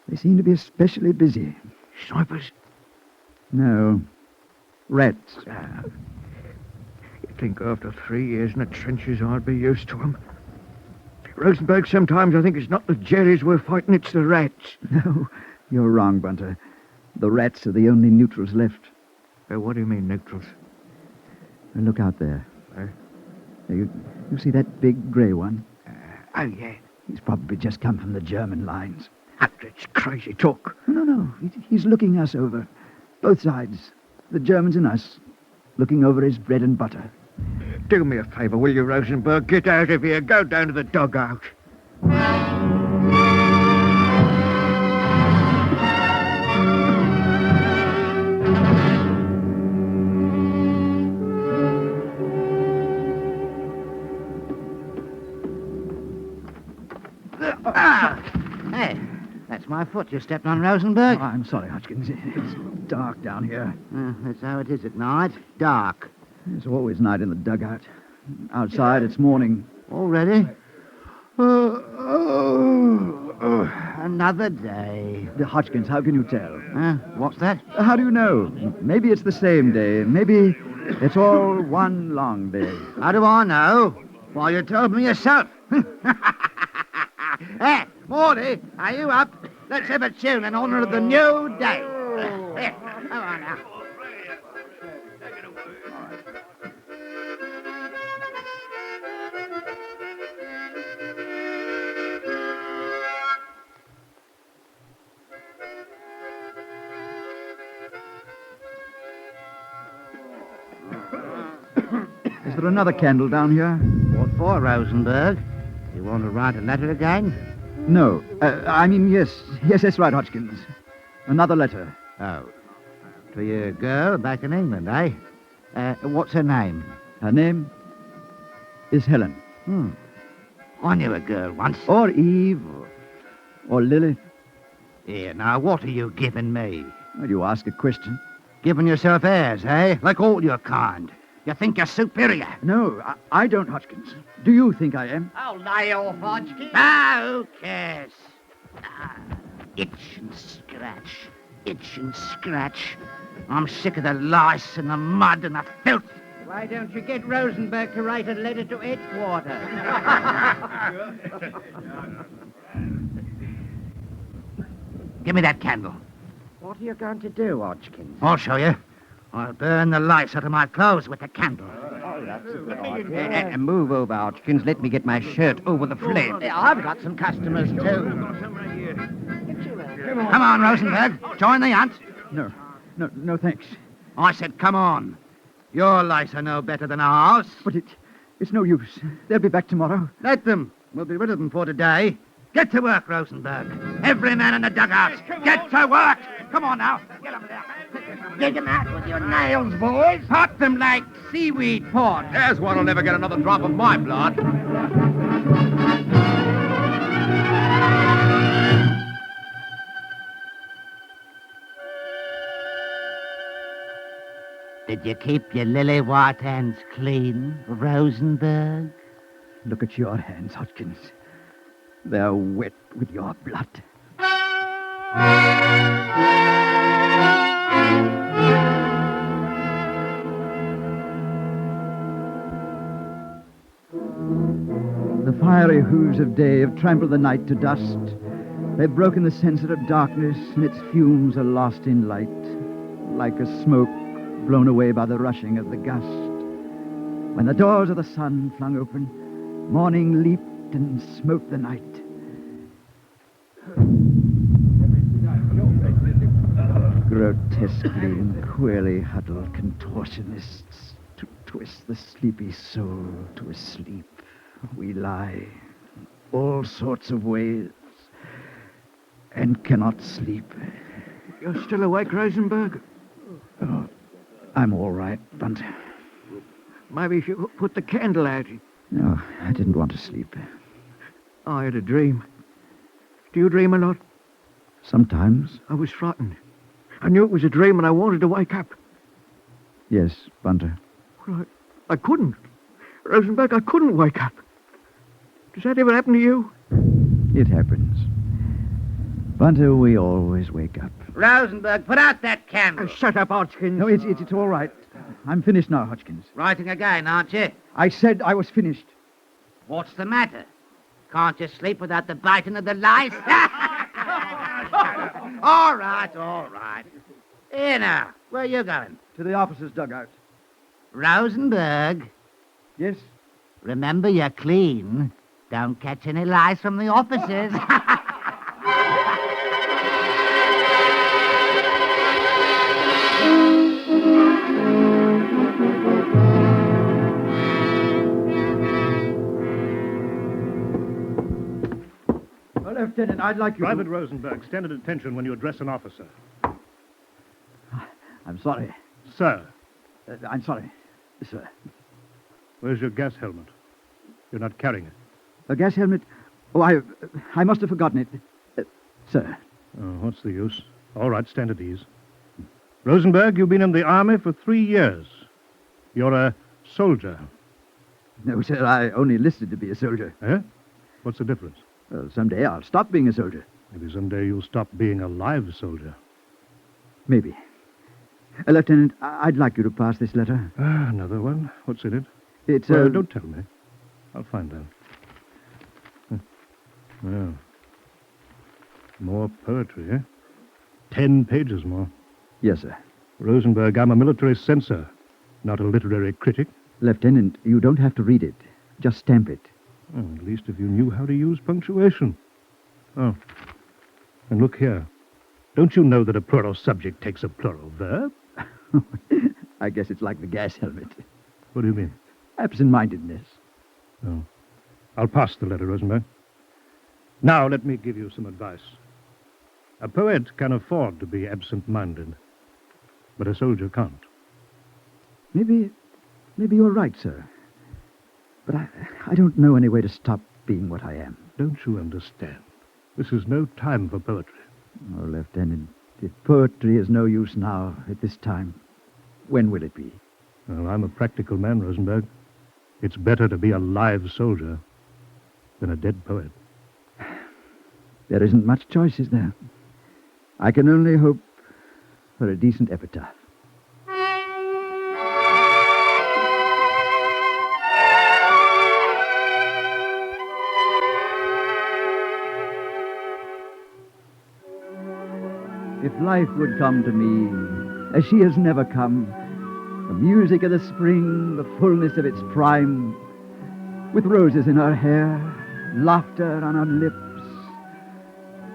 They seem to be especially busy. Snipers? No. Rats. You'd think after 3 years in the trenches I'd be used to them. Rosenberg, sometimes I think it's not the Jerrys we're fighting, it's the rats. No, you're wrong, Bunter. The rats are the only neutrals left. What do you mean, neutrals? Look out there. You see that big grey one? Oh, yeah. He's probably just come from the German lines. That's crazy talk. No. He's looking us over. Both sides. The Germans and us. Looking over his bread and butter. Do me a favour, will you, Rosenberg? Get out of here. Go down to the dugout. Hey, that's my foot you stepped on, Rosenberg. Oh, I'm sorry, Hodgkins. It's dark down here. That's how it is at night. Dark. It's always night in the dugout. Outside, it's morning. Already? Another day. Hodgkins, how can you tell? What's that? How do you know? Maybe it's the same day. Maybe it's all one long day. How do I know? Why, you told me yourself. Hey, Morty, are you up? Let's have a tune in honor of the new day. Here, come on now. Is there another candle down here? What for, Rosenberg? You want to write a letter again? No. I mean, yes. Yes, that's right, Hodgkins. Another letter. Oh. To your girl back in England, eh? What's her name? Her name is Helen. I knew a girl once. Or Eve, or Lilith. Here, now, what are you giving me? Well, you ask a question. Giving yourself airs, eh? Like all your kind. You think you're superior. No, I don't, Hodgkins. Do you think I am? Oh, lay off, Hodgkins. Ah, who cares? Itch and scratch. Itch and scratch. I'm sick of the lice and the mud and the filth. Why don't you get Rosenberg to write a letter to Edgewater? Give me that candle. What are you going to do, Hodgkins? I'll show you. I'll burn the lice out of my clothes with the candle. Move over, Hodgkins. Let me get my shirt over the flame. I've got some customers, too. Come on, Rosenberg. Join the hunt. No, thanks. I said come on. Your lice are no better than ours. But it's no use. They'll be back tomorrow. Let them. We'll be rid of them for today. Get to work, Rosenberg. Every man in the dugout. Get to work. Come on now. Get up there. Dig them out with your nails, boys. Pot them like seaweed pot. There's one who'll never get another drop of my blood. Did you keep your lily white hands clean, Rosenberg? Look at your hands, Hodgkins. They're wet with your blood. The fiery hooves of day have trampled the night to dust. They've broken the censer of darkness, and its fumes are lost in light, like a smoke blown away by the rushing of the gust. When the doors of the sun flung open, morning leaped and smote the night. Grotesquely and queerly huddled contortionists to twist the sleepy soul to a sleep. We lie all sorts of ways and cannot sleep. You're still awake, Rosenberg? Oh, I'm all right, Bunter. Maybe if you put the candle out. No, I didn't want to sleep. I had a dream. Do you dream a lot? Sometimes. I was frightened. I knew it was a dream and I wanted to wake up. Yes, Bunter. Well, I couldn't. Rosenberg, I couldn't wake up. Does that ever happen to you? It happens. Bunter, we always wake up. Rosenberg, put out that candle. Shut up, Hodgkins. No, it's all right. I'm finished now, Hodgkins. Writing again, aren't you? I said I was finished. What's the matter? Can't you sleep without the biting of the lice? All right. Here now, where are you going? To the officers' dugout. Rosenberg. Yes? Remember, you're clean. Don't catch any lice from the officers. Lieutenant, I'd like you Private Rosenberg, stand at attention when you address an officer. I'm sorry. Sir. I'm sorry, sir. Where's your gas helmet? You're not carrying it. A gas helmet? Oh, I must have forgotten it. Sir. Oh, what's the use? All right, stand at ease. Rosenberg, you've been in the army for 3 years. You're a soldier. No, sir, I only enlisted to be a soldier. Eh? What's the difference? Well, someday I'll stop being a soldier. Maybe someday you'll stop being a live soldier. Maybe. Lieutenant, I'd like you to pass this letter. Another one? What's in it? It's Don't tell me. I'll find out. Well, more poetry, eh? 10 pages more. Yes, sir. Rosenberg, I'm a military censor, not a literary critic. Lieutenant, you don't have to read it. Just stamp it. Oh, at least if you knew how to use punctuation. Oh. And look here. Don't you know that a plural subject takes a plural verb? I guess it's like the gas helmet. What do you mean? absent-mindedness. Oh. I'll pass the letter, Rosenberg. Now let me give you some advice. A poet can afford to be absent-minded, but a soldier can't. Maybe you're right, sir. But I don't know any way to stop being what I am. Don't you understand? This is no time for poetry. Oh, Lieutenant, if poetry is no use now, at this time, when will it be? Well, I'm a practical man, Rosenberg. It's better to be a live soldier than a dead poet. There isn't much choice, is there? I can only hope for a decent epitaph. If life would come to me as she has never come, the music of the spring, the fullness of its prime, with roses in her hair, laughter on her lips,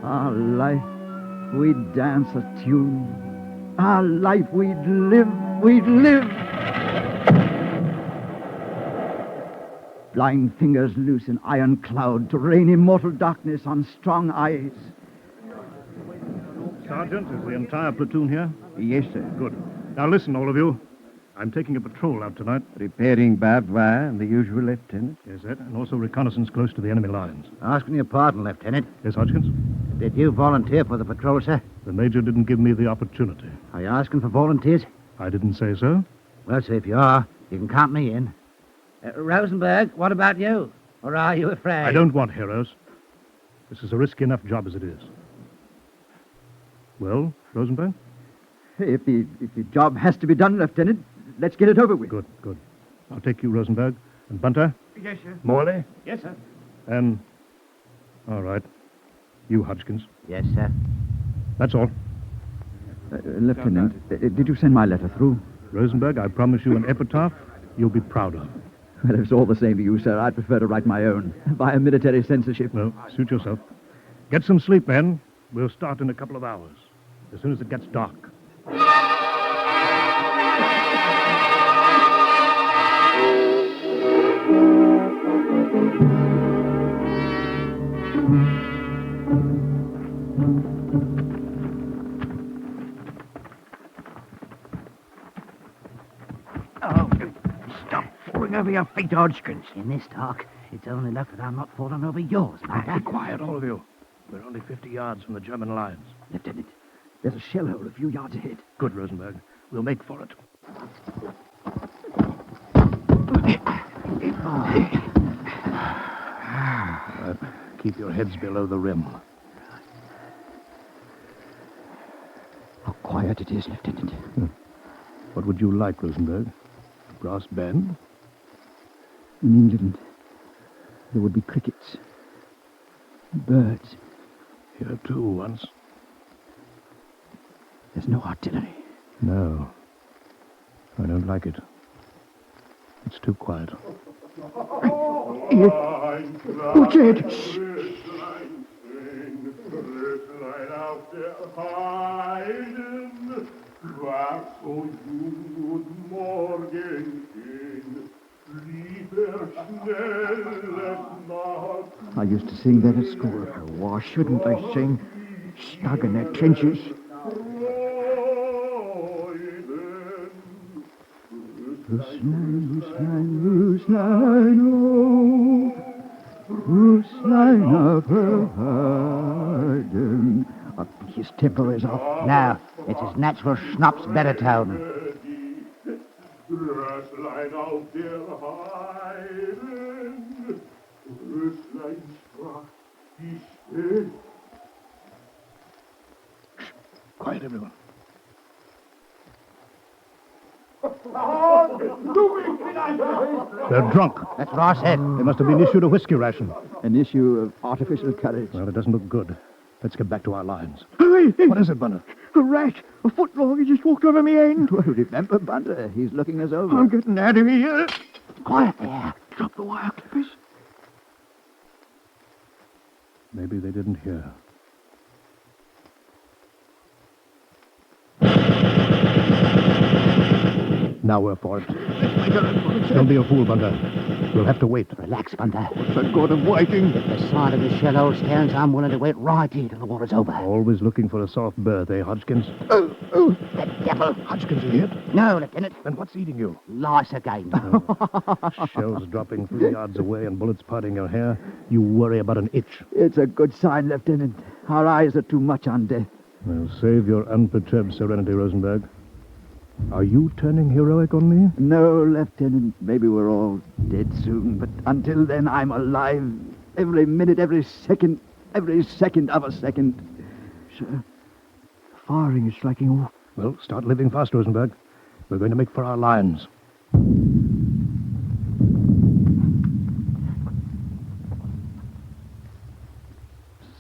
our life, we'd dance a tune. Our life, we'd live. Blind fingers loose an iron cloud to rain immortal darkness on strong eyes. Sergeant, is the entire platoon here? Yes, sir. Good. Now listen, all of you. I'm taking a patrol out tonight. Repairing barbed wire and the usual, Lieutenant. Yes, sir. And also reconnaissance close to the enemy lines. Asking your pardon, Lieutenant. Yes, Hodgkins? Did you volunteer for the patrol, sir? The Major didn't give me the opportunity. Are you asking for volunteers? I didn't say so. Well, sir, if you are, you can count me in. Rosenberg, what about you? Or are you afraid? I don't want heroes. This is a risky enough job as it is. Well, Rosenberg? If the job has to be done, Lieutenant, let's get it over with. Good. I'll take you, Rosenberg. And Bunter? Yes, sir. Morley? Yes, sir. And... all right. You, Hodgkins. Yes, sir. That's all. Lieutenant, did you send my letter through? Rosenberg, I promise you an epitaph you'll be proud of. Well, if it's all the same to you, sir, I'd prefer to write my own, via military censorship. No, suit yourself. Get some sleep, men. We'll start in a couple of hours, as soon as it gets dark. Oh, stop falling over your feet, Hodgkins. In this dark, it's only luck that I'm not falling over yours, Matt. Be quiet, all of you. We're only 50 yards from the German lines. Lieutenant, there's a shell hole a few yards ahead. Good, Rosenberg. We'll make for it. Keep your heads below the rim. How quiet it is, Lieutenant. What would you like, Rosenberg? Brass band? In England, there would be crickets. Birds. Here, too, once. There's no artillery. No. I don't like it. It's too quiet. What's it? I used to sing that at school. Why shouldn't they sing? Snug in their trenches. Rüßlein, oh, Rüßlein auf Erden. His tempo is off. Now, it's his natural schnapps baritone. Röslein auf der Heiden, Röslein sprach die Still. Quiet, everyone. They're drunk. That's what I said. They must have been issued a whiskey ration. An issue of artificial courage. Well, it doesn't look good. Let's get back to our lines. Hurry! What is it, Bunter? A rat! A foot long. He just walked over me end. Well, remember, Bunter, he's looking us over. I'm getting out of here. Quiet there. Drop the wire clippers. Maybe they didn't hear. Now we're for it. Don't be a fool, Bunter. We'll have to wait. Relax, Bunter. What's the good of waiting? If the sight of the shell stands, I'm willing to wait right here till the war's over. Always looking for a soft berth, eh, Hodgkins? Oh, that devil. Hodgkins, are you hit? No, Lieutenant. Then what's eating you? Lice again. Shells dropping 3 yards away and bullets parting your hair. You worry about an itch. It's a good sign, Lieutenant. Our eyes are too much on death. Well, save your unperturbed serenity, Rosenberg. Are you turning heroic on me? No, Lieutenant. Maybe we're all dead soon, but until then, I'm alive. Every minute, every second of a second. Sir, the firing is striking off. Well, start living fast, Rosenberg. We're going to make for our lines.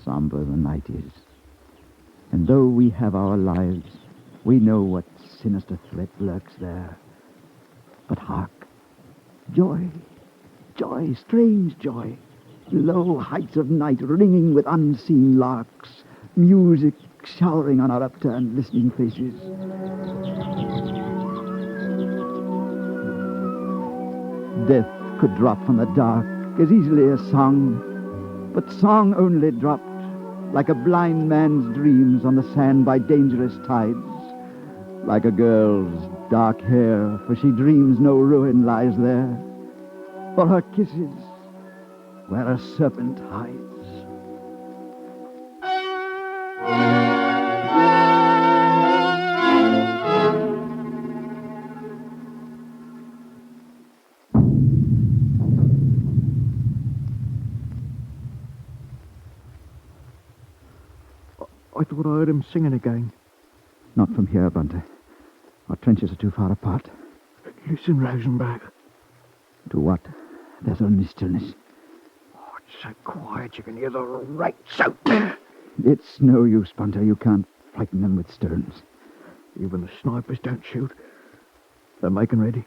Somber the night is. And though we have our lives, we know what sinister threat lurks there. But hark! Joy! Joy! Strange joy! Low heights of night ringing with unseen larks. Music showering on our upturned listening faces. Death could drop from the dark as easily as song, but song only dropped like a blind man's dreams on the sand by dangerous tides, like a girl's dark hair, for she dreams no ruin lies there, for her kisses where a serpent hides. I thought I heard him singing again. Not from here, Bunter. Our trenches are too far apart. Listen, Rosenberg. To what? There's only stillness. Oh, it's so quiet you can hear the right sound. It's no use, Bunter. You can't frighten them with stones. Even the snipers don't shoot. They're making ready.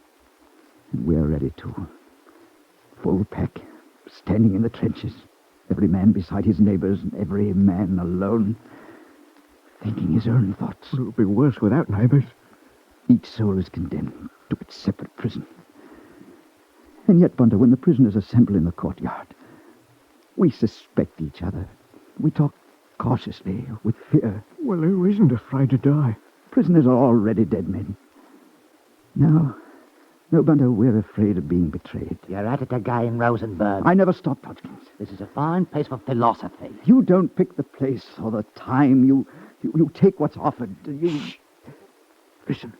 And we're ready too. Full pack, standing in the trenches. Every man beside his neighbors, and every man alone, thinking his own thoughts. It'll be worse without neighbors. Each soul is condemned to its separate prison. And yet, Bunter, when the prisoners assemble in the courtyard, we suspect each other. We talk cautiously, with fear. Well, who isn't afraid to die? Prisoners are already dead men. No, Bunter, we're afraid of being betrayed. You're at it again, Rosenberg. I never stopped, Hodgkins. This is a fine place for philosophy. You don't pick the place or the time. You take what's offered. Shh. Listen.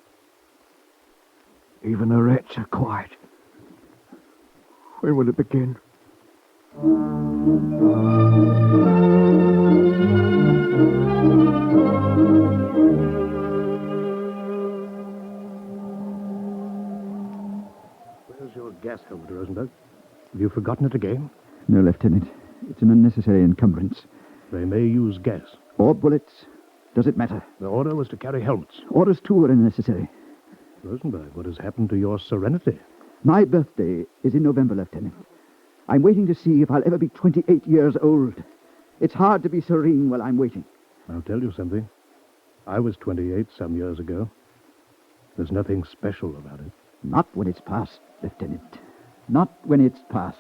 Even the rats are quiet. When will it begin? Where's your gas helmet, Rosenberg? Have you forgotten it again? No, Lieutenant. It's an unnecessary encumbrance. They may use gas. Or bullets. Does it matter? The order was to carry helmets. Orders, too, are unnecessary. Rosenberg, what has happened to your serenity? My birthday is in November, Lieutenant. I'm waiting to see if I'll ever be 28 years old. It's hard to be serene while I'm waiting. I'll tell you something. I was 28 some years ago. There's nothing special about it. Not when it's past, Lieutenant. Not when it's past.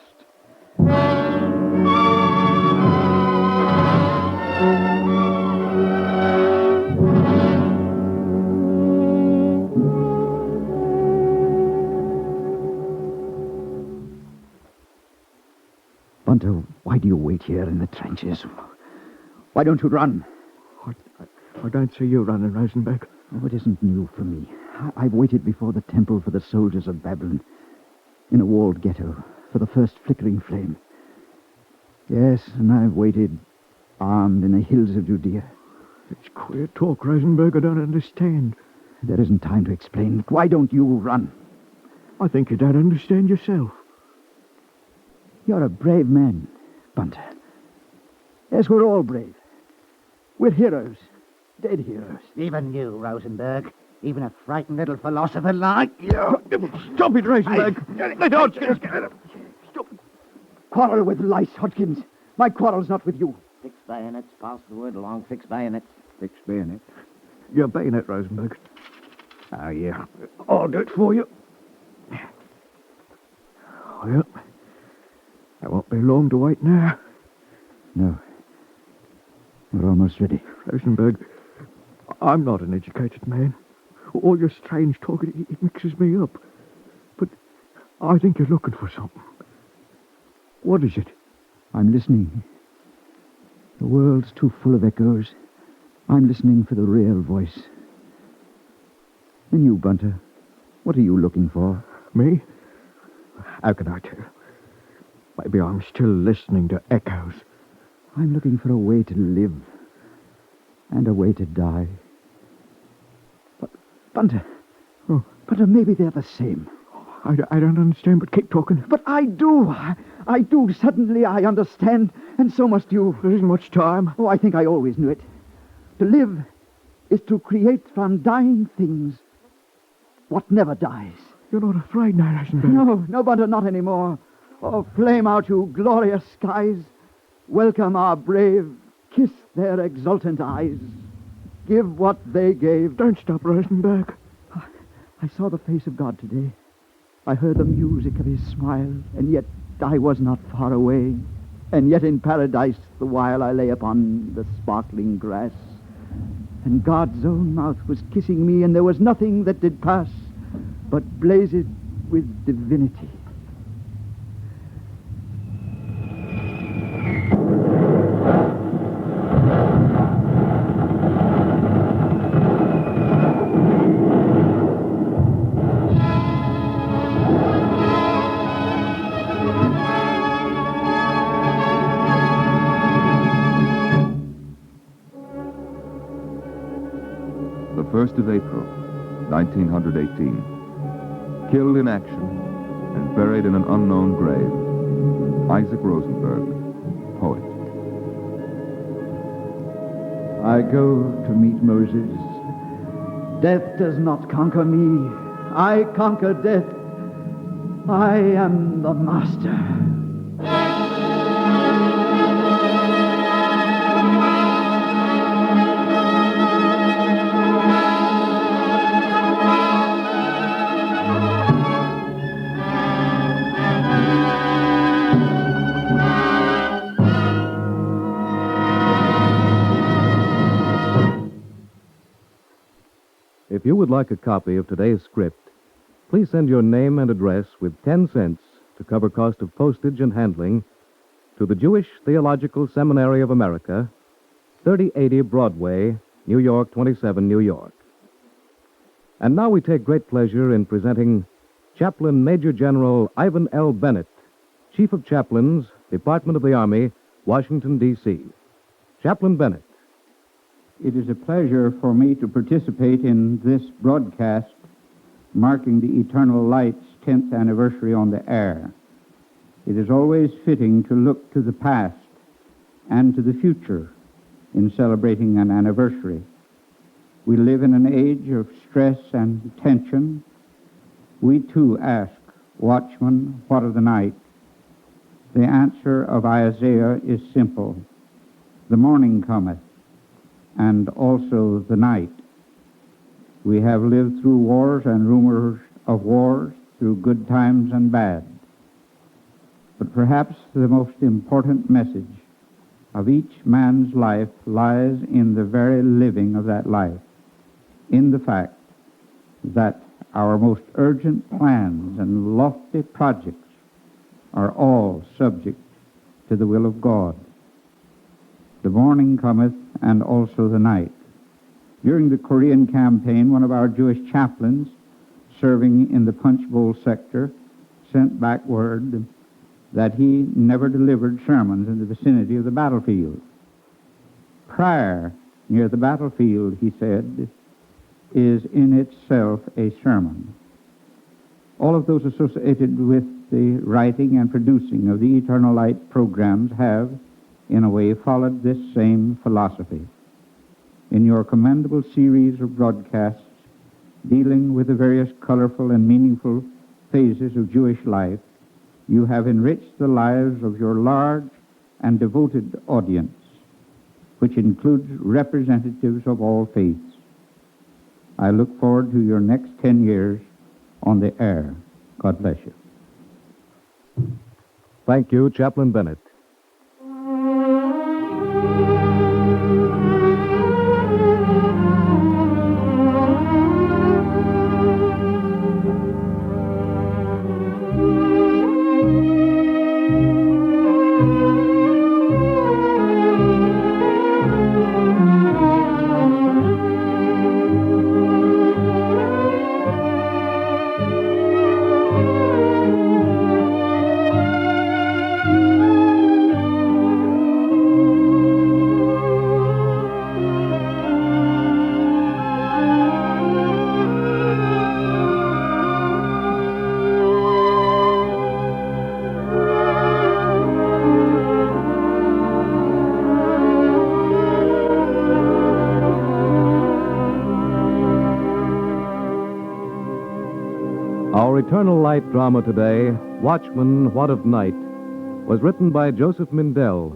Bunter, why do you wait here in the trenches? Why don't you run? I don't see you running, Rosenberg. Oh, it isn't new for me. I've waited before the temple for the soldiers of Babylon, in a walled ghetto, for the first flickering flame. Yes, and I've waited, armed in the hills of Judea. It's queer talk, Rosenberg. I don't understand. There isn't time to explain. Why don't you run? I think you don't understand yourself. You're a brave man, Bunter. Yes, we're all brave. We're heroes. Dead heroes. Even you, Rosenberg. Even a frightened little philosopher like you. Stop it, Rosenberg. Let Hodgkins get him. Stop. Quarrel with lice, Hodgkins. My quarrel's not with you. Fix bayonets. Pass the word along. Fix bayonets. Fix bayonet. Your bayonet, Rosenberg. Oh, yeah. I'll do it for you. Well, that won't be long to wait now. No. We're almost ready. Rosenberg, I'm not an educated man. All your strange talk, it mixes me up. But I think you're looking for something. What is it? I'm listening. The world's too full of echoes. I'm listening for the real voice. And you, Bunter, what are you looking for? Me? How can I tell? Maybe I'm still listening to echoes. I'm looking for a way to live and a way to die. But, Bunter, Bunter, maybe they're the same. I don't understand, but keep talking. But I do. I do. Suddenly I understand, and so must you. There isn't much time. Oh, I think I always knew it. To live is to create from dying things what never dies. You're not afraid now, Rosenberg? No, Bunter, not anymore. Oh, flame out, you glorious skies. Welcome our brave. Kiss their exultant eyes. Give what they gave. Don't stop, Rosenberg. I saw the face of God today. I heard the music of his smile, and yet I was not far away. And yet in paradise the while I lay upon the sparkling grass. And God's own mouth was kissing me, and there was nothing that did pass, but blazed with divinity. The 1st of April, 1918. Killed in action and buried in an unknown grave. Isaac Rosenberg, poet. I go to meet Moses. Death does not conquer me. I conquer death. I am the master. If you would like a copy of today's script, please send your name and address with 10 cents to cover cost of postage and handling to the Jewish Theological Seminary of America, 3080 Broadway, New York 27, New York. And now we take great pleasure in presenting Chaplain Major General Ivan L. Bennett, Chief of Chaplains, Department of the Army, Washington, D.C. Chaplain Bennett. It is a pleasure for me to participate in this broadcast marking the Eternal Light's 10th anniversary on the air. It is always fitting to look to the past and to the future in celebrating an anniversary. We live in an age of stress and tension. We too ask, Watchman, what of the night? The answer of Isaiah is simple. The morning cometh, and also the night. We have lived through wars and rumors of wars, through good times and bad. But perhaps the most important message of each man's life lies in the very living of that life, in the fact that our most urgent plans and lofty projects are all subject to the will of God. The morning cometh, and also the night. During the Korean campaign, one of our Jewish chaplains, serving in the Punch Bowl sector, sent back word that he never delivered sermons in the vicinity of the battlefield. Prayer near the battlefield, he said, is in itself a sermon. All of those associated with the writing and producing of the Eternal Light programs have, in a way, followed this same philosophy. In your commendable series of broadcasts dealing with the various colorful and meaningful phases of Jewish life, you have enriched the lives of your large and devoted audience, which includes representatives of all faiths. I look forward to your next 10 years on the air. God bless you. Thank you, Chaplain Bennett. Our Eternal Light drama today, Watchman, What of Night, was written by Joseph Mindell.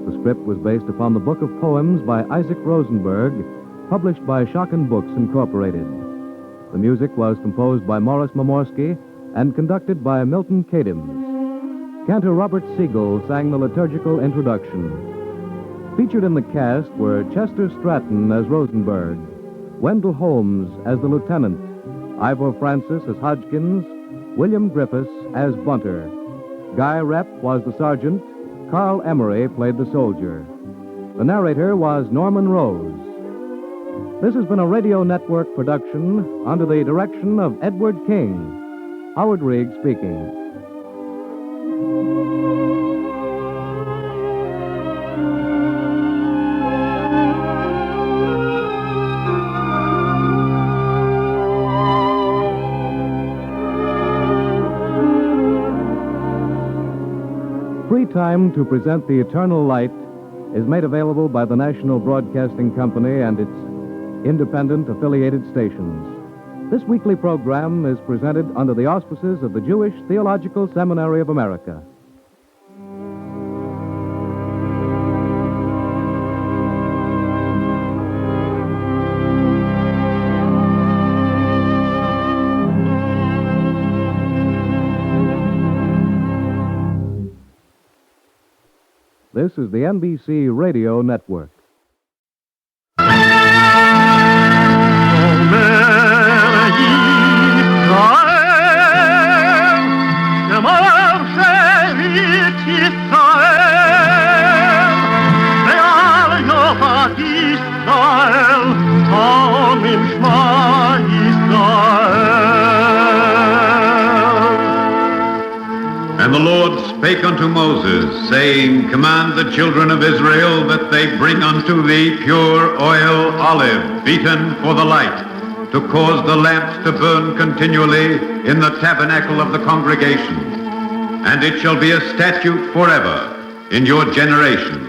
The script was based upon the book of poems by Isaac Rosenberg, published by Schocken Books, Incorporated. The music was composed by Morris Momorsky and conducted by Milton Kadims. Cantor Robert Siegel sang the liturgical introduction. Featured in the cast were Chester Stratton as Rosenberg, Wendell Holmes as the lieutenant, Ivor Francis as Hodgkins, William Griffiths as Bunter. Guy Rep was the sergeant. Carl Emery played the soldier. The narrator was Norman Rose. This has been a Radio Network production under the direction of Edward King. Howard Rigg speaking. Free time to present The Eternal Light is made available by the National Broadcasting Company and its independent affiliated stations. This weekly program is presented under the auspices of the Jewish Theological Seminary of America. This is the NBC Radio Network. And the Lord spake unto Moses, saying, Command the children of Israel that they bring unto thee pure oil olive, beaten for the light, to cause the lamps to burn continually in the tabernacle of the congregation. And it shall be a statute forever in your generations.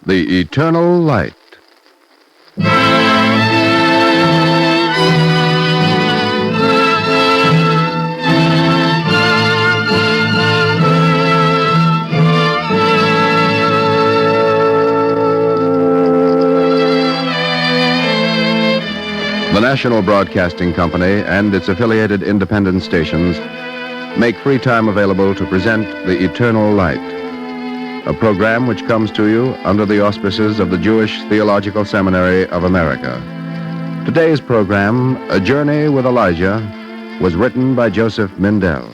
The Eternal Light. The National Broadcasting Company and its affiliated independent stations make free time available to present The Eternal Light, a program which comes to you under the auspices of the Jewish Theological Seminary of America. Today's program, A Journey with Elijah, was written by Joseph Mindell.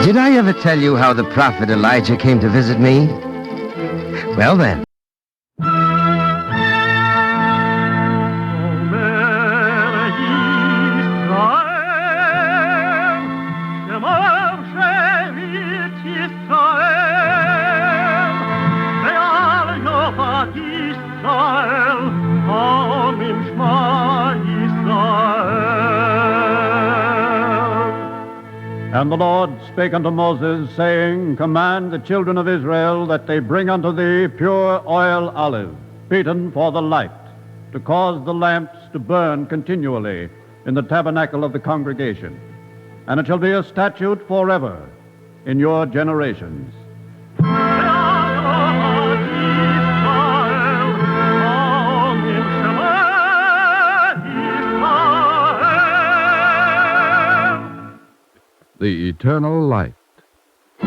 Did I ever tell you how the prophet Elijah came to visit me? Well then. And the Lord spake unto Moses, saying, Command the children of Israel that they bring unto thee pure oil olive, beaten for the light, to cause the lamps to burn continually in the tabernacle of the congregation. And it shall be a statute forever in your generations. The Eternal Light. The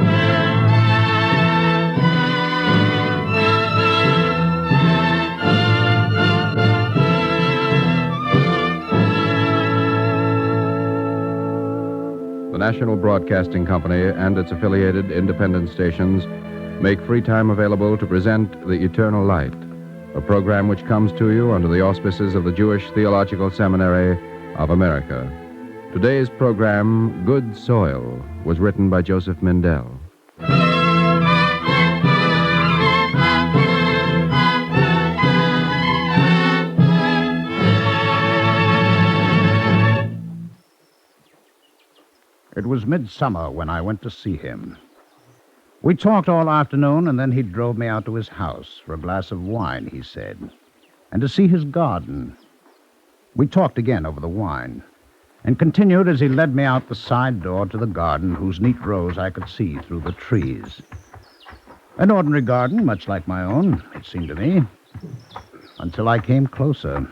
National Broadcasting Company and its affiliated independent stations make free time available to present The Eternal Light, a program which comes to you under the auspices of the Jewish Theological Seminary of America. Today's program, Good Soil, was written by Joseph Mindell. It was midsummer when I went to see him. We talked all afternoon, and then he drove me out to his house for a glass of wine, he said, and to see his garden. We talked again over the wine, and continued as he led me out the side door to the garden, whose neat rows I could see through the trees. An ordinary garden, much like my own, it seemed to me, until I came closer.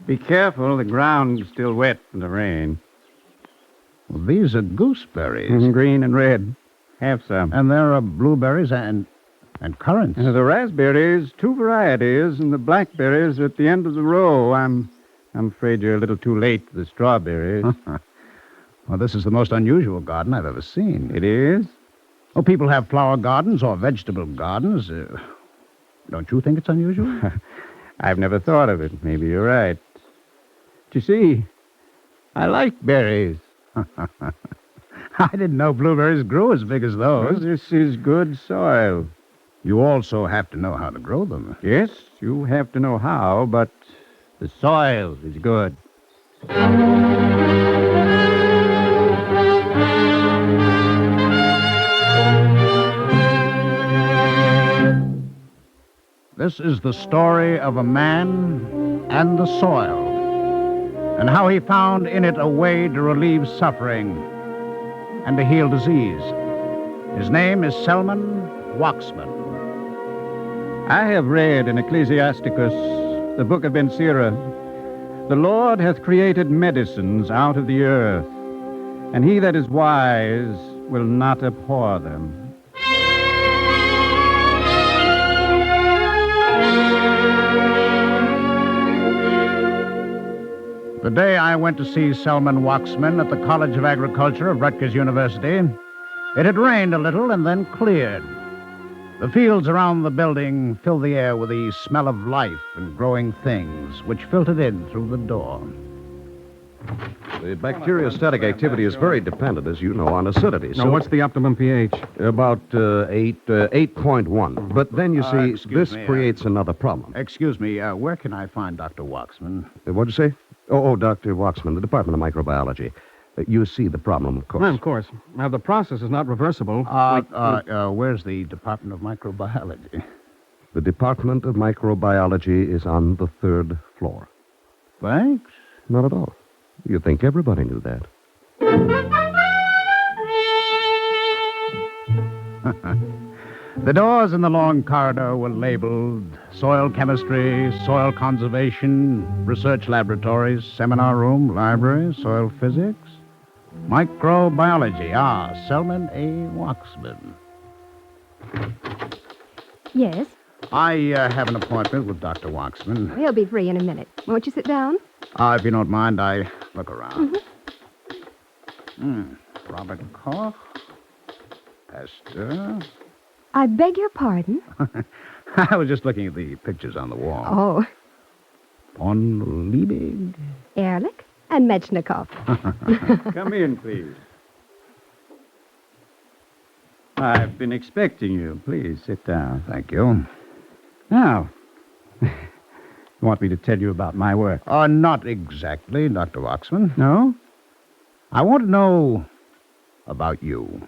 Be careful, the ground's still wet from the rain. Well, these are gooseberries. Green and red. Have some. And there are blueberries and currants. The raspberries, 2 varieties, and the blackberries are at the end of the row. I'm afraid you're a little too late for the strawberries. Well, this is the most unusual garden I've ever seen. It is? Oh, people have flower gardens or vegetable gardens. Don't you think it's unusual? I've never thought of it. Maybe you're right. But you see, I like berries. I didn't know blueberries grew as big as those. Well, this is good soil. You also have to know how to grow them. Yes, you have to know how, but the soil is good. This is the story of a man and the soil, and how he found in it a way to relieve suffering and to heal disease. His name is Selman Waxman. I have read in Ecclesiasticus, the book of Ben Sirah, the Lord hath created medicines out of the earth, and he that is wise will not abhor them. The day I went to see Selman Waxman at the College of Agriculture of Rutgers University, it had rained a little and then cleared. The fields around the building filled the air with the smell of life and growing things, which filtered in through the door. The bacteriostatic activity is very dependent, as you know, on acidity. Now, what's the optimum pH? About 8.1. But then, you see, this creates another problem. Excuse me, where can I find Dr. Waxman? What'd you say? Oh, Dr. Watchman, the Department of Microbiology. You see the problem, of course. Well, of course. Now, the process is not reversible. Where's the Department of Microbiology? The Department of Microbiology is on the 3rd floor. Thanks. Not at all. You'd think everybody knew that. The doors in the long corridor were labeled soil chemistry, soil conservation, research laboratories, seminar room, library, soil physics, microbiology. Selman A. Waxman. Yes? I have an appointment with Dr. Waxman. He'll be free in a minute. Won't you sit down? If you don't mind, I look around. Robert Koch, Pasteur. I beg your pardon? I was just looking at the pictures on the wall. Oh. Von Liebig. Ehrlich and Metchnikov. Come in, please. I've been expecting you. Please, sit down. Thank you. Now, you want me to tell you about my work? Not exactly, Dr. Waxman. No? I want to know about you.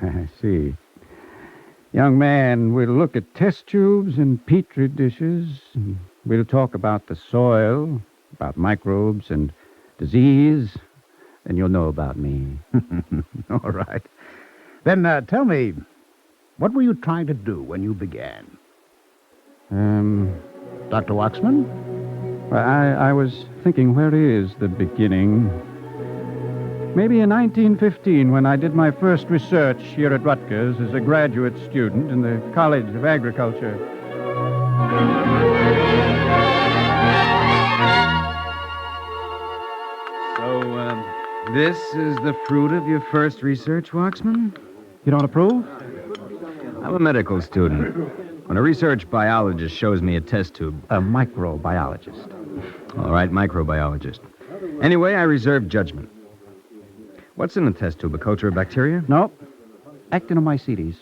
I see. Young man, we'll look at test tubes and petri dishes. And we'll talk about the soil, about microbes and disease. Then you'll know about me. All right. Then tell me, what were you trying to do when you began? Dr. Watchman? Well, I was thinking, where is the beginning? Maybe in 1915, when I did my first research here at Rutgers as a graduate student in the College of Agriculture. So, this is the fruit of your first research, Watchman? You don't approve? I'm a medical student. When a research biologist shows me a test tube... A microbiologist. All right, microbiologist. Anyway, I reserve judgment. What's in the test tube? A culture of bacteria? No. Actinomycetes.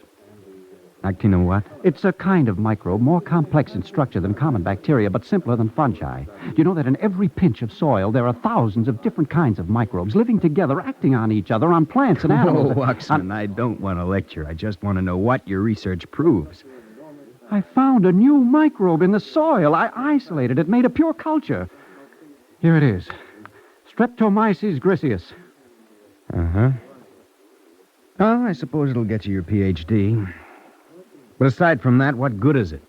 Actino what? It's a kind of microbe, more complex in structure than common bacteria, but simpler than fungi. You know that in every pinch of soil, there are thousands of different kinds of microbes living together, acting on each other, on plants and animals. Oh, Buckskin, I don't want to lecture. I just want to know what your research proves. I found a new microbe in the soil. I isolated it, made a pure culture. Here it is. Streptomyces griseus. Uh-huh. Well, I suppose it'll get you your Ph.D. But aside from that, what good is it?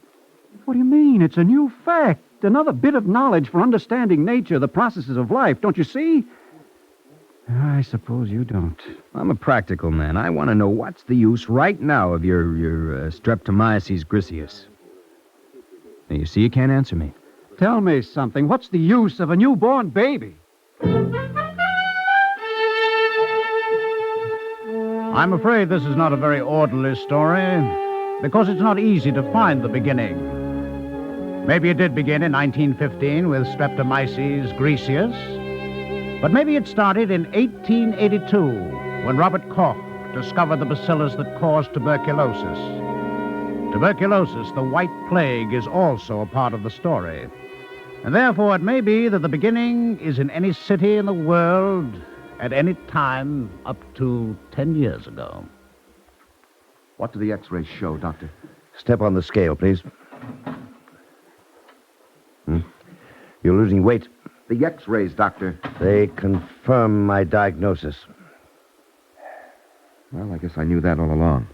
What do you mean? It's a new fact. Another bit of knowledge for understanding nature, the processes of life. Don't you see? I suppose you don't. I'm a practical man. I want to know what's the use right now of your Streptomyces griseus. Now, you see, you can't answer me. Tell me something. What's the use of a newborn baby? I'm afraid this is not a very orderly story, because it's not easy to find the beginning. Maybe it did begin in 1915 with Streptomyces griseus, but maybe it started in 1882 when Robert Koch discovered the bacillus that caused tuberculosis. Tuberculosis, the white plague, is also a part of the story. And therefore it may be that the beginning is in any city in the world at any time up to 10 years ago. What do the X-rays show, Doctor? Step on the scale, please. You're losing weight. The X-rays, Doctor. They confirm my diagnosis. Well, I guess I knew that all along.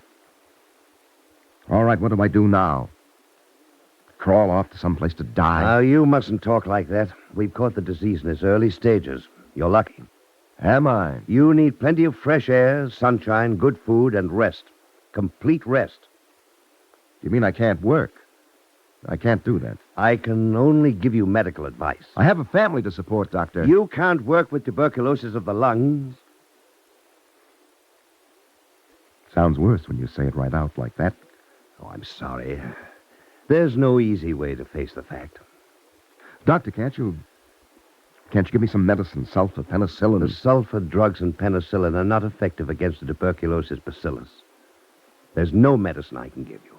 All right, what do I do now? Crawl off to someplace to die? Now, you mustn't talk like that. We've caught the disease in its early stages. You're lucky. Am I? You need plenty of fresh air, sunshine, good food, and rest. Complete rest. You mean I can't work? I can't do that. I can only give you medical advice. I have a family to support, Doctor. You can't work with tuberculosis of the lungs. Sounds worse when you say it right out like that. Oh, I'm sorry. There's no easy way to face the fact. Doctor, can't you give me some medicine, sulfur, penicillin? The sulfur drugs and penicillin are not effective against the tuberculosis bacillus. There's no medicine I can give you.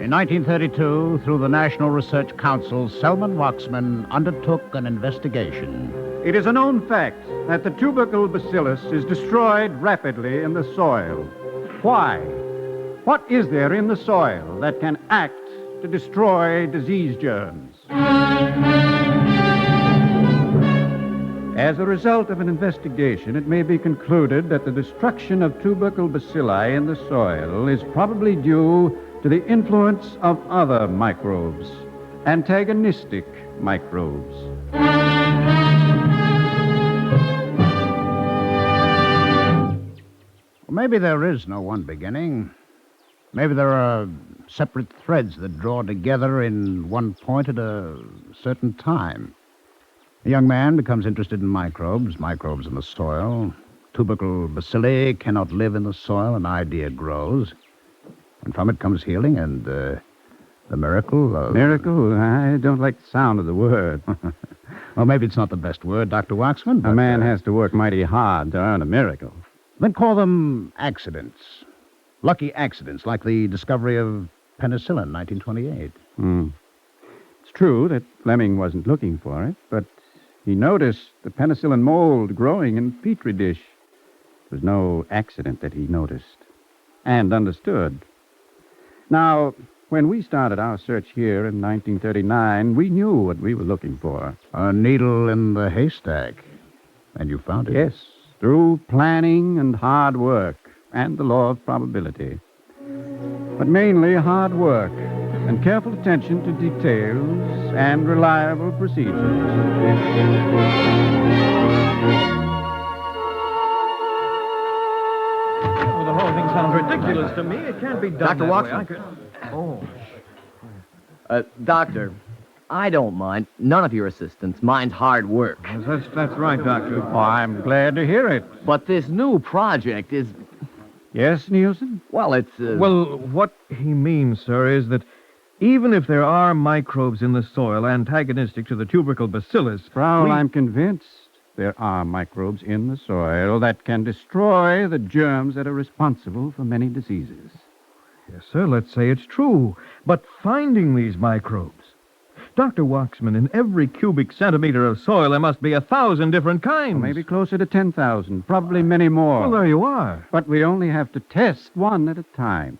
In 1932, through the National Research Council, Selman Waxman undertook an investigation. It is a known fact that the tubercle bacillus is destroyed rapidly in the soil. Why? What is there in the soil that can act to destroy disease germs? As a result of an investigation, it may be concluded that the destruction of tubercle bacilli in the soil is probably due to the influence of other microbes, antagonistic microbes. Well, maybe there is no one beginning. Maybe there are separate threads that draw together in one point at a certain time. A young man becomes interested in microbes in the soil. Tubercle bacilli cannot live in the soil. An idea grows. And from it comes healing and the miracle of... Miracle? I don't like the sound of the word. Well, maybe it's not the best word, Dr. Waxman, but... A man has to work mighty hard to earn a miracle. Then call them accidents. Lucky accidents, like the discovery of penicillin in 1928. It's true that Fleming wasn't looking for it, but He noticed the penicillin mold growing in Petri dish. It was no accident that he noticed and understood. Now, when we started our search here in 1939, we knew what we were looking for. A needle in the haystack. And you found it? Yes, through planning and hard work and the law of probability. But mainly hard work and careful attention to details and reliable procedures. The whole thing sounds ridiculous to me. It can't be done Dr. that way. Watson. Oh. Doctor, I don't mind. None of your assistants mind hard work. That's right, Doctor. Oh, I'm glad to hear it. But this new project is... Yes, Nielsen? Well, it's... Well, what he means, sir, is that even if there are microbes in the soil antagonistic to the tubercle bacillus... Frau, I'm convinced there are microbes in the soil that can destroy the germs that are responsible for many diseases. Yes, sir, let's say it's true. But finding these microbes... Dr. Watchman, in every cubic centimeter of soil, there must be 1,000 different kinds. Maybe closer to 10,000, probably many more. Well, there you are. But we only have to test one at a time.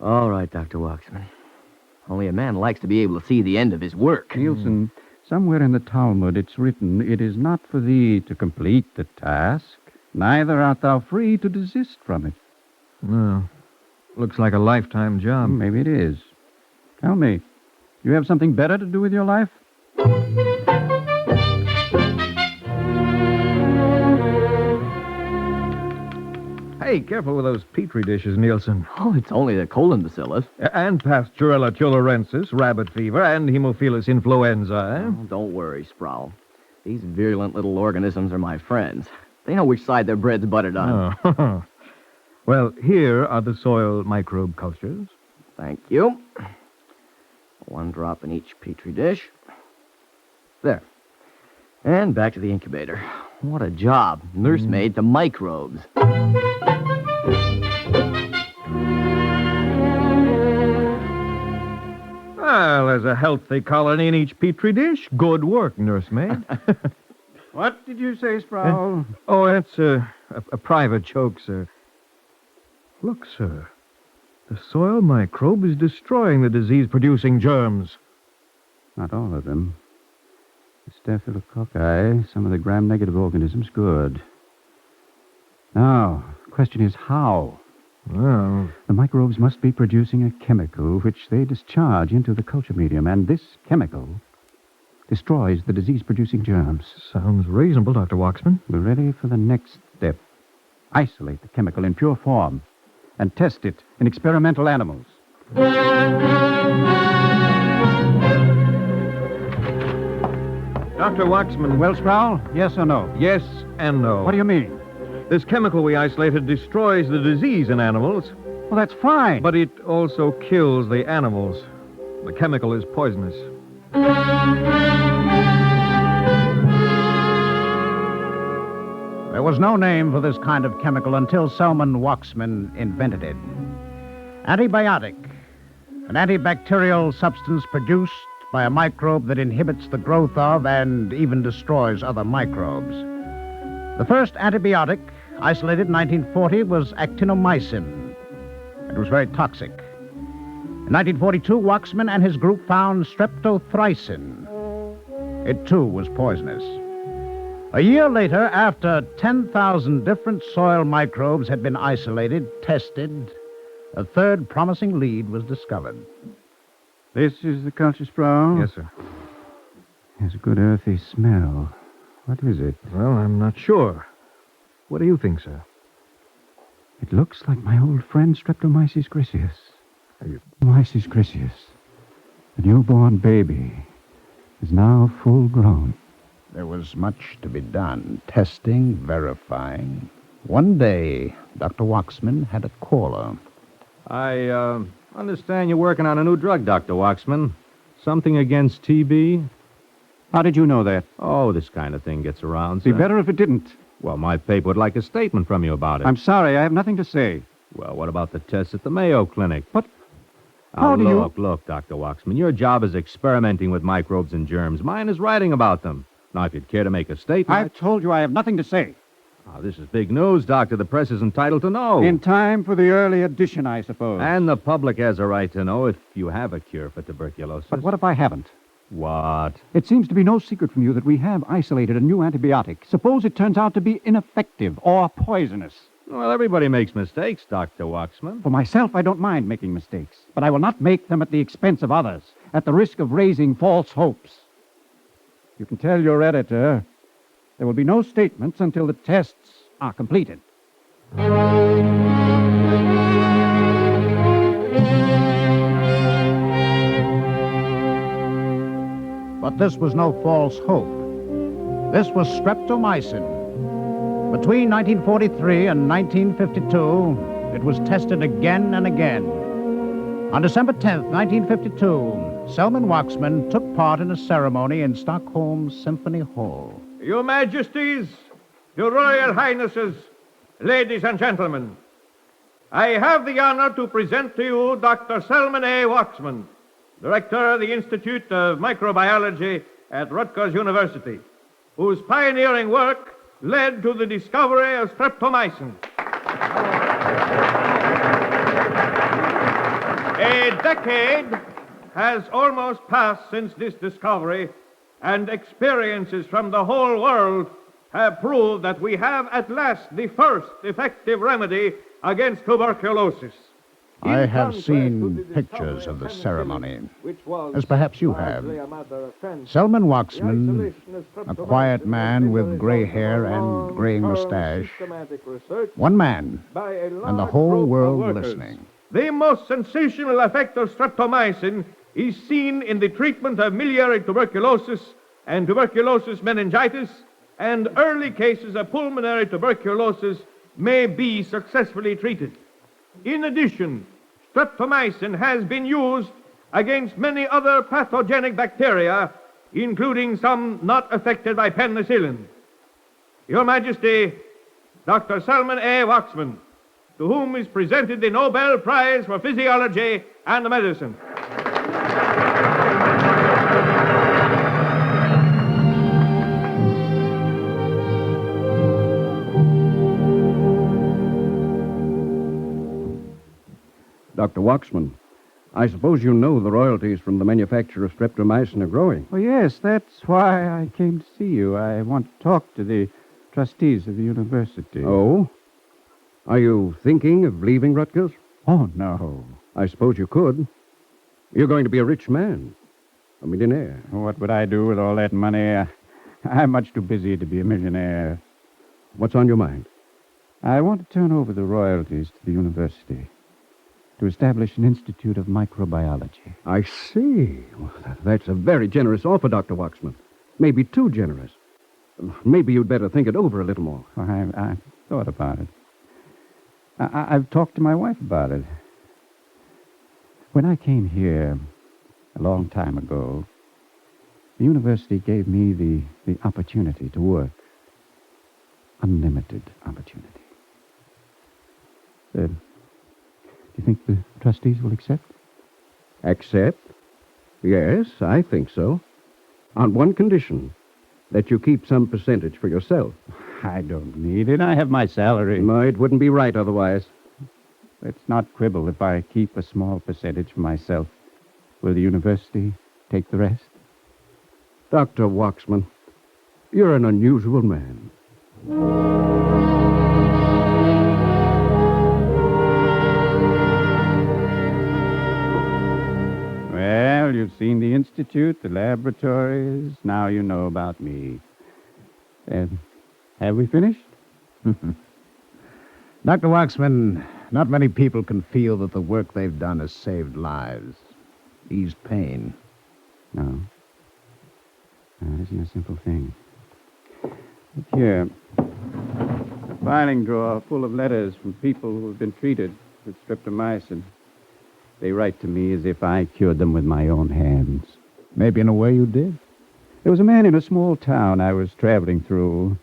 All right, Dr. Watchman. Only a man likes to be able to see the end of his work. Nielsen, somewhere in the Talmud it's written, "It is not for thee to complete the task, neither art thou free to desist from it." No. Looks like a lifetime job. Maybe it is. Tell me, you have something better to do with your life? Hey, careful with those Petri dishes, Nielsen. Oh, it's only the colon bacillus. And Pasteurella tularensis, rabbit fever, and Haemophilus influenza, Oh, don't worry, Sproul. These virulent little organisms are my friends. They know which side their bread's buttered on. Oh. Well, here are the soil microbe cultures. Thank you. 1 drop in each Petri dish. There. And back to the incubator. What a job. Nursemaid to microbes. Well, there's a healthy colony in each Petri dish. Good work, nursemaid. What did you say, Sproul? Oh, that's a private joke, sir. Look, sir. The soil microbe is destroying the disease-producing germs. Not all of them. The Staphylococci, some of the gram-negative organisms, good. Now, the question is how? Well, the microbes must be producing a chemical which they discharge into the culture medium, and this chemical destroys the disease-producing germs. Sounds reasonable, Dr. Watchman. We're ready for the next step. Isolate the chemical in pure form and test it in experimental animals. Dr. Watchman. Well, Sproul, yes or no? Yes and no. What do you mean? This chemical we isolated destroys the disease in animals. Well, that's fine. But it also kills the animals. The chemical is poisonous. There was no name for this kind of chemical until Selman Waxman invented it. Antibiotic, an antibacterial substance produced by a microbe that inhibits the growth of and even destroys other microbes. The first antibiotic, isolated in 1940, was actinomycin. It was very toxic. In 1942, Waxman and his group found streptothricin. It, too, was poisonous. A year later, after 10,000 different soil microbes had been isolated, tested, a third promising lead was discovered. This is the culture, Sproul? Yes, sir. Has a good earthy smell. What is it? Well, I'm not sure. What do you think, sir? It looks like my old friend Streptomyces griseus. Streptomyces griseus, the newborn baby, is now full grown. There was much to be done. Testing, verifying. One day, Dr. Waxman had a caller. I understand you're working on a new drug, Dr. Watchman. Something against TB? How did you know that? Oh, this kind of thing gets around, Be sir. better if it didn't. Well, my paper would like a statement from you about it. I'm sorry, I have nothing to say. Well, what about the tests at the Mayo Clinic? But how do Look, Dr. Waxman, your job is experimenting with microbes and germs. Mine is writing about them. Now, if you'd care to make a statement... I've told you I have nothing to say. This is big news, Doctor. The press is entitled to know. In time for the early edition, I suppose. And the public has a right to know if you have a cure for tuberculosis. But what if I haven't? What? It seems to be no secret from you that we have isolated a new antibiotic. Suppose it turns out to be ineffective or poisonous. Well, everybody makes mistakes, Dr. Watchman. For myself, I don't mind making mistakes, but I will not make them at the expense of others, at the risk of raising false hopes. You can tell your editor there will be no statements until the tests are completed. But this was no false hope. This was streptomycin. Between 1943 and 1952, it was tested again and again. On December 10th, 1952, Selman Waxman took part in a ceremony in Stockholm's Symphony Hall. Your Majesties, Your Royal Highnesses, ladies and gentlemen, I have the honor to present to you Dr. Selman A. Waxman, Director of the Institute of Microbiology at Rutgers University, whose pioneering work led to the discovery of streptomycin. A decade has almost passed since this discovery, and experiences from the whole world have proved that we have at last the first effective remedy against tuberculosis. I have seen pictures of the ceremony, as perhaps you have. Selman Waxman, a quiet man with gray hair and graying mustache, one man, and the whole world listening. The most sensational effect of streptomycin is seen in the treatment of miliary tuberculosis and tuberculosis meningitis, and early cases of pulmonary tuberculosis may be successfully treated. In addition, streptomycin has been used against many other pathogenic bacteria, including some not affected by penicillin. Your Majesty, Dr. Selman A. Waxman, to whom is presented the Nobel Prize for Physiology and Medicine. Dr. Waxman, I suppose you know the royalties from the manufacture of streptomycin are growing. Oh, yes, that's why I came to see you. I want to talk to the trustees of the university. Oh? Are you thinking of leaving Rutgers? Oh, no. I suppose you could. You're going to be a rich man, a millionaire. What would I do with all that money? I'm much too busy to be a millionaire. What's on your mind? I want to turn over the royalties to the university to establish an institute of microbiology. I see. Well, that's a very generous offer, Dr. Waxman. Maybe too generous. Maybe you'd better think it over a little more. I've thought about it. I've talked to my wife about it. When I came here a long time ago, the university gave me the opportunity to work. Unlimited opportunity. Do you think the trustees will accept? Accept? Yes, I think so. On one condition, that you keep some percentage for yourself. I don't need it. I have my salary. No, it wouldn't be right otherwise. Let's not quibble. If I keep a small percentage for myself, will the university take the rest? Dr. Waxman, you're an unusual man. Well, you've seen the institute, the laboratories. Now you know about me. Have we finished? Dr. Waxman, not many people can feel that the work they've done has saved lives, eased pain. No. That isn't a simple thing. Look here. A filing drawer full of letters from people who have been treated with streptomycin. They write to me as if I cured them with my own hands. Maybe in a way you did. There was a man in a small town I was traveling through.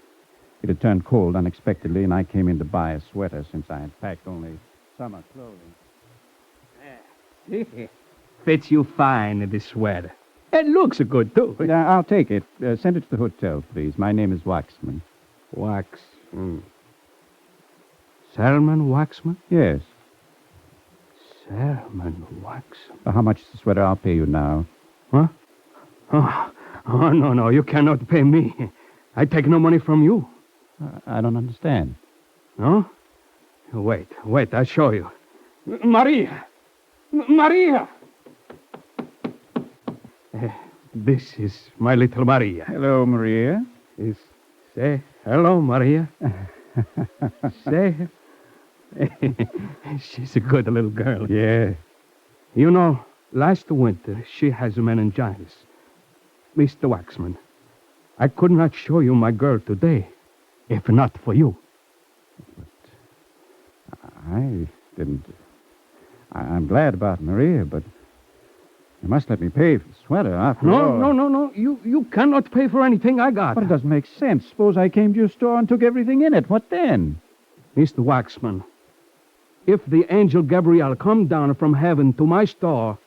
It had turned cold unexpectedly, and I came in to buy a sweater since I had packed only summer clothing. Fits you fine, this sweater. It looks good, too. I'll take it. Send it to the hotel, please. My name is Waxman. Wax. Salmon Waxman? Yes. Salmon Waxman. How much is the sweater? I'll pay you now. Huh? Oh, no. You cannot pay me. I take no money from you. I don't understand. No? Wait. I'll show you. Maria! Maria! This is my little Maria. Hello, Maria. Say hello, Maria. Say. She's a good little girl. Yeah. You know, last winter she has meningitis. Mr. Waxman, I could not show you my girl today, if not for you. I didn't. I'm glad about Maria, but you must let me pay for the sweater. After all. No. You cannot pay for anything I got. But it doesn't make sense. Suppose I came to your store and took everything in it. What then? Mr. Waxman, if the angel Gabriel come down from heaven to my store,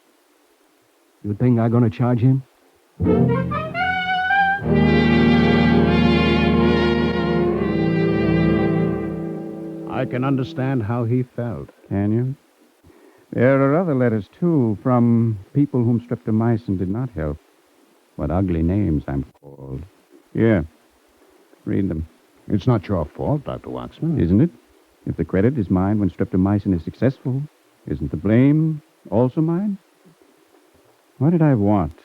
you think I'm going to charge him? I can understand how he felt. Can you? There are other letters, too, from people whom streptomycin did not help. What ugly names I'm called. Here. Read them. It's not your fault, Dr. Watchman. Isn't it? If the credit is mine when streptomycin is successful, isn't the blame also mine? What did I want?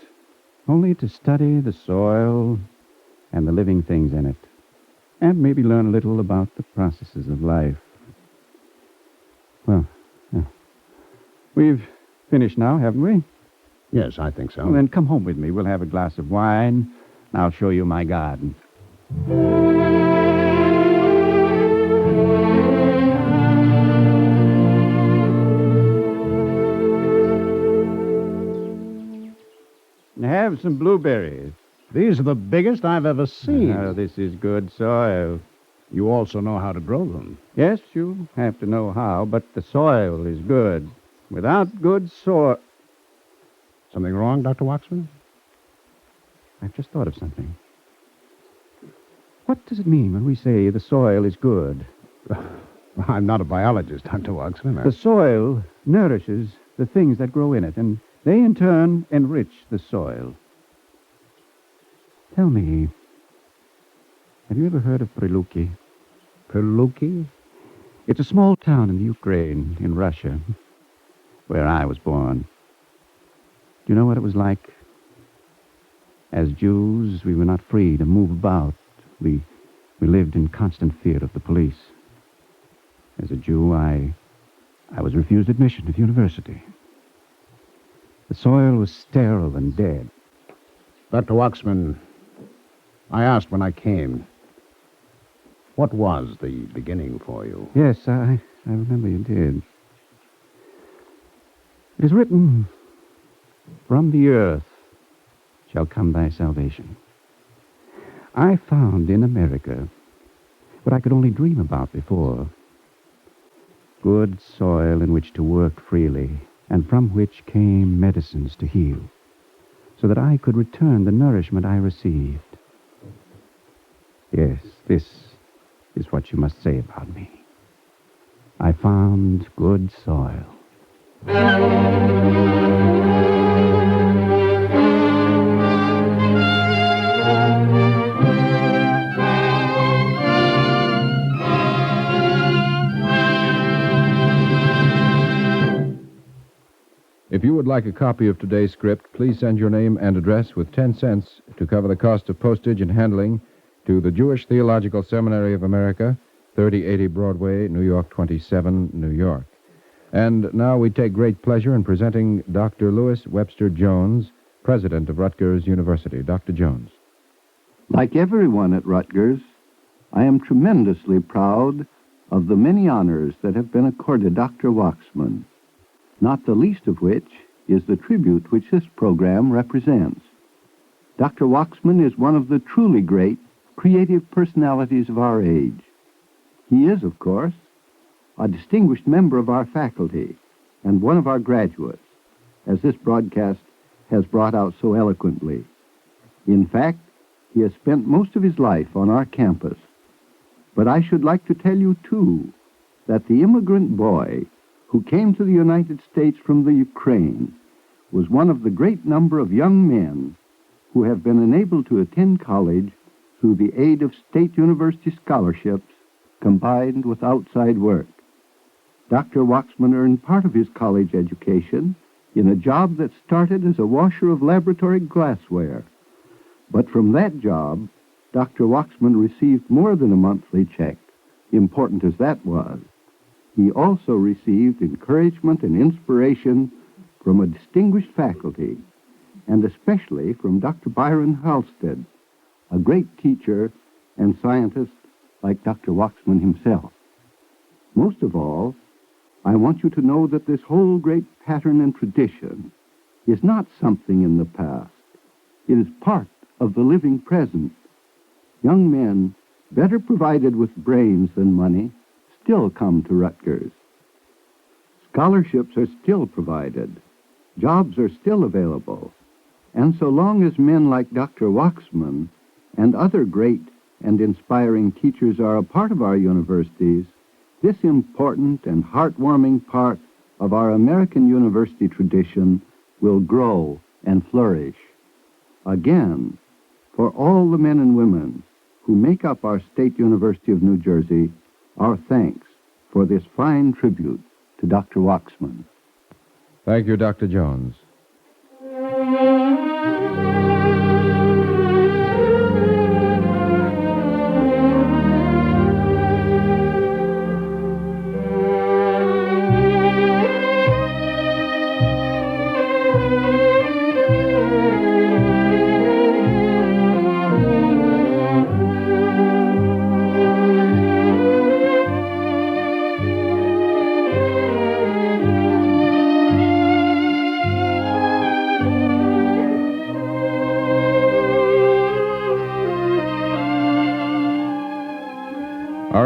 Only to study the soil and the living things in it, and maybe learn a little about the processes of life. Well, we've finished now, haven't we? Yes, I think so. Well, then come home with me. We'll have a glass of wine, and I'll show you my garden. Have some blueberries. These are the biggest I've ever seen. Oh, this is good soil. You also know how to grow them. Yes, you have to know how, but the soil is good. Without good soil... Something wrong, Dr. Watchman? I've just thought of something. What does it mean when we say the soil is good? I'm not a biologist, Dr. Watchman. The soil nourishes the things that grow in it, and they, in turn, enrich the soil. Tell me, have you ever heard of Priluki? Priluki? It's a small town in the Ukraine, in Russia, where I was born. Do you know what it was like? As Jews, we were not free to move about. We lived in constant fear of the police. As a Jew, I was refused admission to the university. The soil was sterile and dead. Dr. Watchman, I asked when I came, what was the beginning for you? Yes, I remember you did. It is written, from the earth shall come thy salvation. I found in America what I could only dream about before. Good soil in which to work freely, and from which came medicines to heal, so that I could return the nourishment I received. Yes, this is what you must say about me. I found good soil. If you would like a copy of today's script, please send your name and address with 10 cents to cover the cost of postage and handling to the Jewish Theological Seminary of America, 3080 Broadway, New York 27, New York. And now we take great pleasure in presenting Dr. Lewis Webster Jones, president of Rutgers University. Dr. Jones. Like everyone at Rutgers, I am tremendously proud of the many honors that have been accorded Dr. Waxman, not the least of which is the tribute which this program represents. Dr. Waxman is one of the truly great creative personalities of our age. He is, of course, a distinguished member of our faculty and one of our graduates, as this broadcast has brought out so eloquently. In fact, he has spent most of his life on our campus. But I should like to tell you, too, that the immigrant boy who came to the United States from the Ukraine was one of the great number of young men who have been enabled to attend college through the aid of state university scholarships combined with outside work. Dr. Watchman earned part of his college education in a job that started as a washer of laboratory glassware. But from that job, Dr. Watchman received more than a monthly check, important as that was. He also received encouragement and inspiration from a distinguished faculty, and especially from Dr. Byron Halstead, a great teacher and scientist like Dr. Watchman himself. Most of all, I want you to know that this whole great pattern and tradition is not something in the past. It is part of the living present. Young men, better provided with brains than money, still come to Rutgers. Scholarships are still provided. Jobs are still available. And so long as men like Dr. Watchman and other great and inspiring teachers are a part of our universities, this important and heartwarming part of our American university tradition will grow and flourish. Again, for all the men and women who make up our State University of New Jersey, our thanks for this fine tribute to Dr. Watchman. Thank you, Dr. Jones.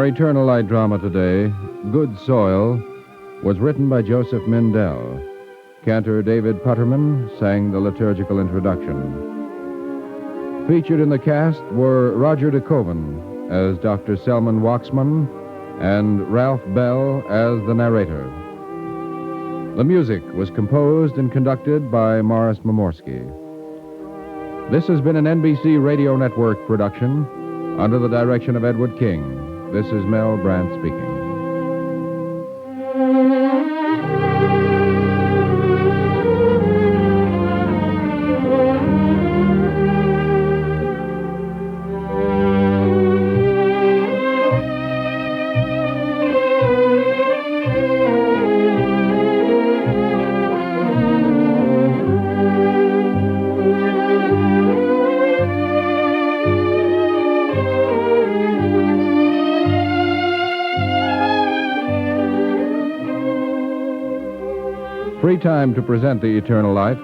Our Eternal Light drama today, Good Soil, was written by Joseph Mindell. Cantor David Putterman sang the liturgical introduction. Featured in the cast were Roger de Koven as Dr. Selman Waxman and Ralph Bell as the narrator. The music was composed and conducted by Morris Momorsky. This has been an NBC Radio Network production under the direction of Edward King. This is Mel Brandt speaking. Free time to present the Eternal Light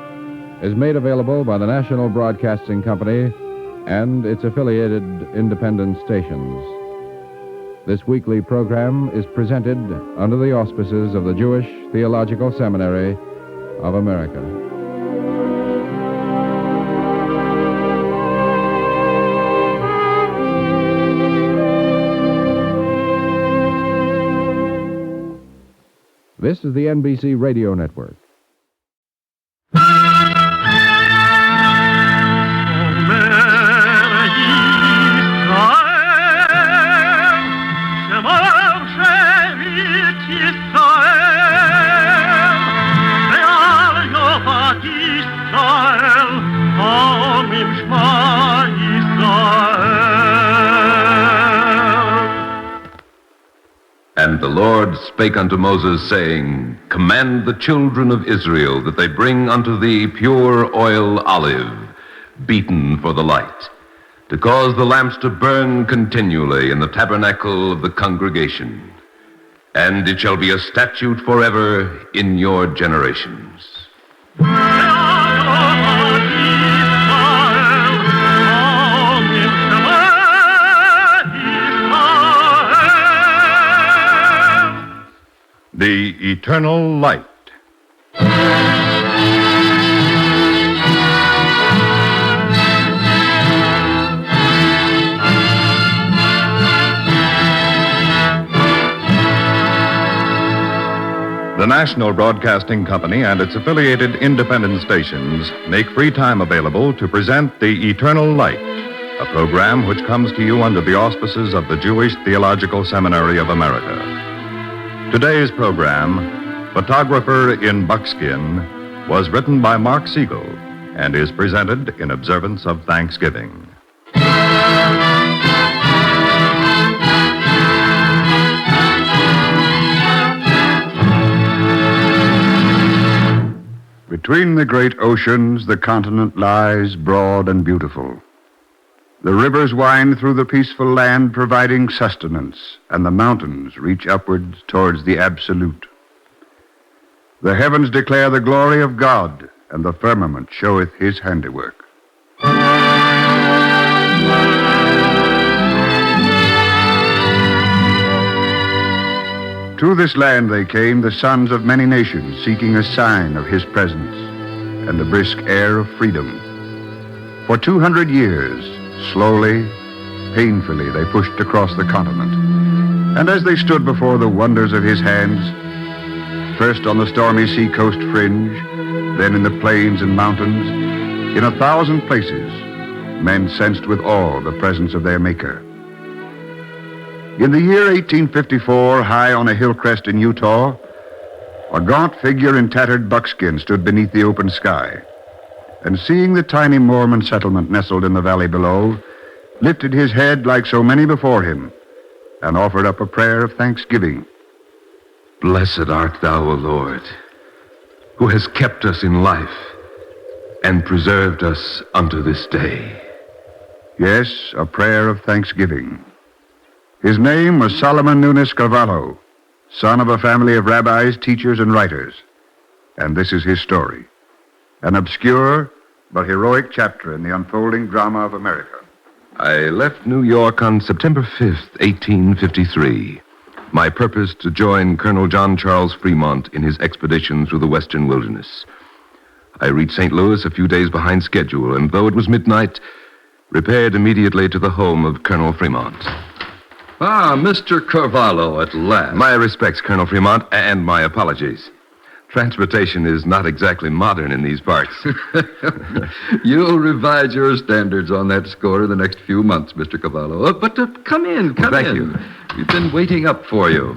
is made available by the National Broadcasting Company and its affiliated independent stations. This weekly program is presented under the auspices of the Jewish Theological Seminary of America. This is the NBC Radio Network. And the Lord spake unto Moses, saying, Command the children of Israel that they bring unto thee pure oil olive, beaten for the light, to cause the lamps to burn continually in the tabernacle of the congregation. And it shall be a statute forever in your generations. The Eternal Light. The National Broadcasting Company and its affiliated independent stations make free time available to present The Eternal Light, a program which comes to you under the auspices of the Jewish Theological Seminary of America. Today's program, Photographer in Buckskin, was written by Mark Siegel and is presented in observance of Thanksgiving. Between the great oceans, the continent lies broad and beautiful. The rivers wind through the peaceful land, providing sustenance, and the mountains reach upwards towards the absolute. The heavens declare the glory of God, and the firmament showeth his handiwork. To this land they came, the sons of many nations, seeking a sign of his presence and the brisk air of freedom. For 200 years, slowly, painfully, they pushed across the continent. And as they stood before the wonders of his hands, first on the stormy seacoast fringe, then in the plains and mountains, in 1,000 places, men sensed with awe the presence of their Maker. In the year 1854, high on a hill crest in Utah, a gaunt figure in tattered buckskin stood beneath the open sky, and seeing the tiny Mormon settlement nestled in the valley below, lifted his head like so many before him, and offered up a prayer of thanksgiving. Blessed art thou, O Lord, who has kept us in life and preserved us unto this day. Yes, a prayer of thanksgiving. His name was Solomon Nunes Cavallo, son of a family of rabbis, teachers, and writers. And this is his story, an obscure but heroic chapter in the unfolding drama of America. I left New York on September 5th, 1853. My purpose to join Colonel John Charles Fremont in his expedition through the western wilderness. I reached St. Louis a few days behind schedule, and though it was midnight, repaired immediately to the home of Colonel Fremont. Ah, Mr. Cavallo, at last. My respects, Colonel Fremont, and my apologies. Transportation is not exactly modern in these parts. You'll revise your standards on that score in the next few months, Mr. Cavallo. But come in, come in. Thank you. We've been waiting up for you.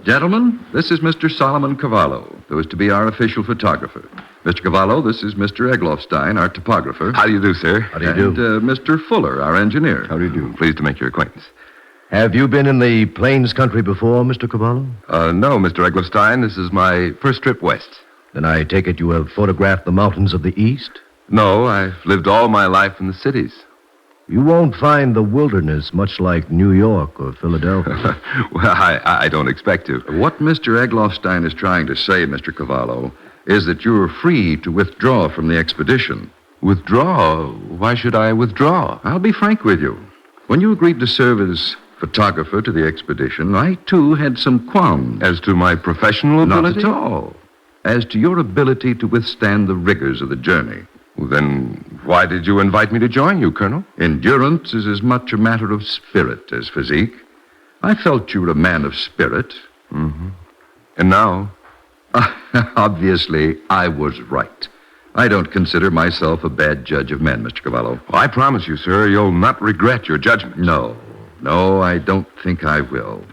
Gentlemen, this is Mr. Solomon Cavallo, who is to be our official photographer. Mr. Cavallo, this is Mr. Egloffstein, our topographer. How do you do, sir? How do you do? And Mr. Fuller, our engineer. How do you do? Pleased to make your acquaintance. Have you been in the Plains country before, Mr. Cavallo? No, Mr. Egloffstein. This is my first trip west. Then I take it you have photographed the mountains of the east? No, I've lived all my life in the cities. You won't find the wilderness much like New York or Philadelphia. Well, I don't expect to. What Mr. Egloffstein is trying to say, Mr. Cavallo, is that you're free to withdraw from the expedition. Withdraw? Why should I withdraw? I'll be frank with you. When you agreed to serve as photographer to the expedition, I, too, had some qualms. As to my professional ability? Not at all. As to your ability to withstand the rigors of the journey. Well, then why did you invite me to join you, Colonel? Endurance is as much a matter of spirit as physique. I felt you were a man of spirit. Mm-hmm. And now? Obviously, I was right. I don't consider myself a bad judge of men, Mr. Cavallo. Well, I promise you, sir, you'll not regret your judgment. No, I don't think I will.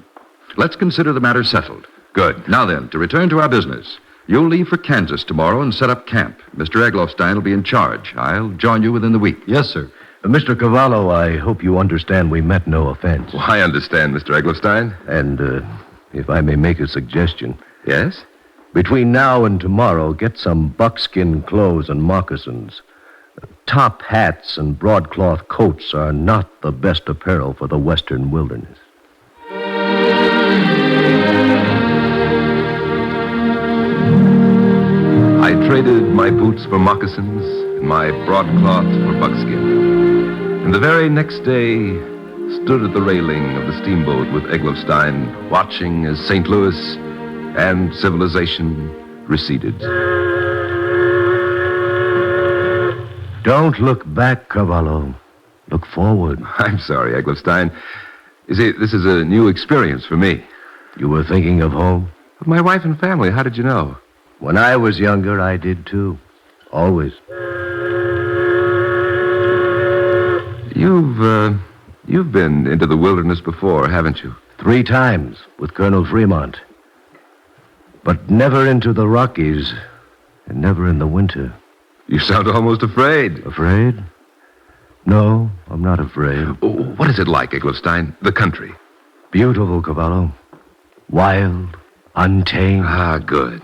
Let's consider the matter settled. Good. Now then, to return to our business. You'll leave for Kansas tomorrow and set up camp. Mr. Egloffstein will be in charge. I'll join you within the week. Yes, sir. Mr. Cavallo, I hope you understand we meant no offense. Well, I understand, Mr. Egloffstein. And, if I may make a suggestion. Yes? Between now and tomorrow, get some buckskin clothes and moccasins. Top hats and broadcloth coats are not the best apparel for the western wilderness. I traded my boots for moccasins and my broadcloth for buckskin. And the very next day, stood at the railing of the steamboat with Egloffstein, watching as St. Louis and civilization receded. Don't look back, Cavallo. Look forward. I'm sorry, Egloffstein. You see, this is a new experience for me. You were thinking of home? But my wife and family, how did you know? When I was younger, I did too. Always. You've been into the wilderness before, haven't you? 3 times with Colonel Fremont. But never into the Rockies, and never in the winter. You sound almost afraid. Afraid? No, I'm not afraid. What is it like, Eggleston? The country? Beautiful, Cavallo. Wild, untamed. Ah, good.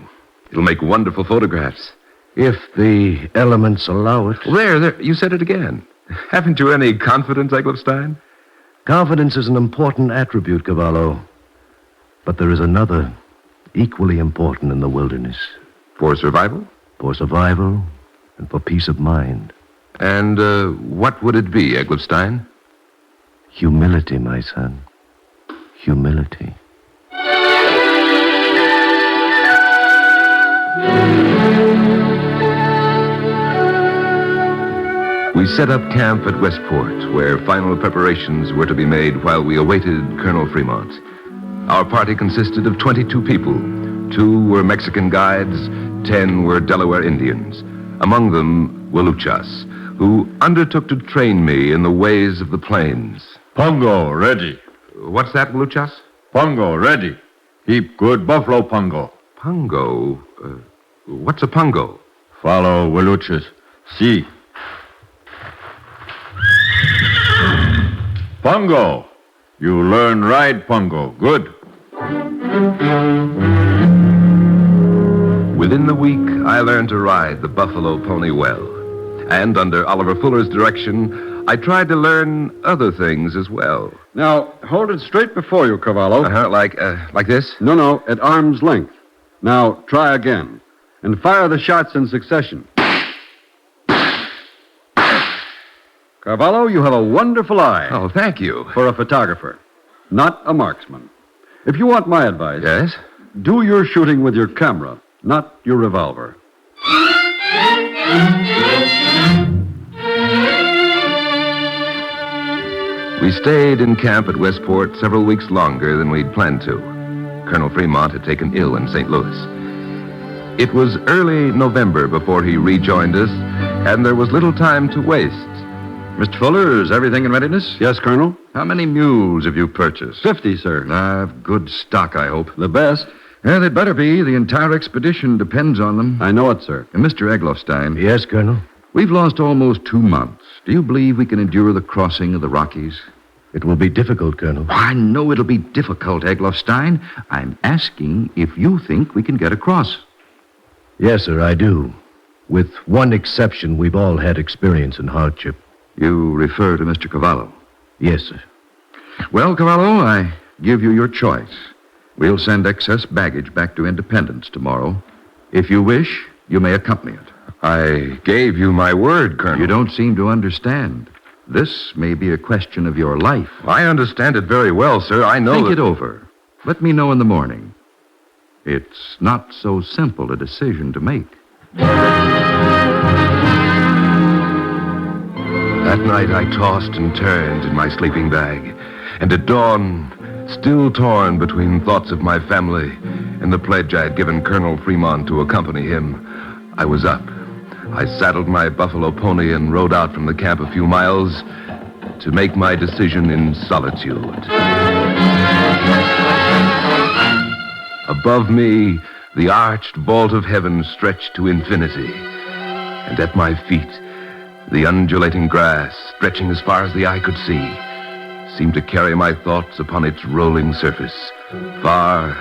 It'll make wonderful photographs. If the elements allow it. There, you said it again. Haven't you any confidence, Eggleston? Confidence is an important attribute, Cavallo. But there is another, equally important in the wilderness. For survival? For survival and for peace of mind. And what would it be, Eggleston? Humility, my son. Humility. We set up camp at Westport, where final preparations were to be made while we awaited Colonel Fremont. Our party consisted of 22 people. 2 were Mexican guides, 10 were Delaware Indians. Among them, Waluchas, who undertook to train me in the ways of the plains. Pongo, ready. What's that, Waluchas? Pongo, ready. Heap good buffalo pongo. Pongo? What's a pongo? Follow Waluchas. See. Pongo. You learn ride pongo. Good. Within the week, I learned to ride the buffalo pony well. And under Oliver Fuller's direction, I tried to learn other things as well. Now, hold it straight before you, Cavallo. Like this? No, at arm's length. Now, try again. And fire the shots in succession. Cavallo, you have a wonderful eye. Oh, thank you. For a photographer, not a marksman. If you want my advice... Yes? Do your shooting with your camera, not your revolver. We stayed in camp at Westport several weeks longer than we'd planned to. Colonel Fremont had taken ill in St. Louis. It was early November before he rejoined us, and there was little time to waste. Mr. Fuller, is everything in readiness? Yes, Colonel. How many mules have you purchased? 50, sir. I've good stock, I hope. The best. Yeah, they'd better be. The entire expedition depends on them. I know it, sir. And Mr. Eggleston. Yes, Colonel? We've lost almost 2 months. Do you believe we can endure the crossing of the Rockies? It will be difficult, Colonel. I know it'll be difficult, Eggleston. I'm asking if you think we can get across. Yes, sir, I do. With one exception, we've all had experience in hardship. You refer to Mr. Cavallo? Yes, sir. Well, Cavallo, I give you your choice. We'll send excess baggage back to Independence tomorrow. If you wish, you may accompany it. I gave you my word, Colonel. You don't seem to understand. This may be a question of your life. I understand it very well, sir. I know Think it over. Let me know in the morning. It's not so simple a decision to make. That night I tossed and turned in my sleeping bag, and at dawn, still torn between thoughts of my family and the pledge I had given Colonel Fremont to accompany him, I was up. I saddled my buffalo pony and rode out from the camp a few miles to make my decision in solitude. Above me, the arched vault of heaven stretched to infinity, and at my feet, the undulating grass, stretching as far as the eye could see, seemed to carry my thoughts upon its rolling surface, far,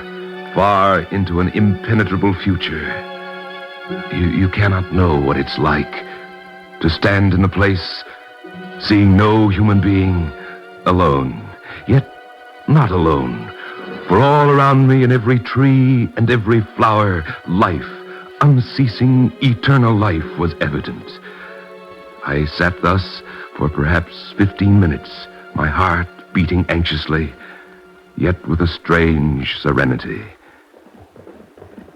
far into an impenetrable future. You cannot know what it's like to stand in a place, seeing no human being, alone, yet not alone. For all around me in every tree and every flower, life, unceasing, eternal life was evident. I sat thus for perhaps 15 minutes, my heart beating anxiously, yet with a strange serenity.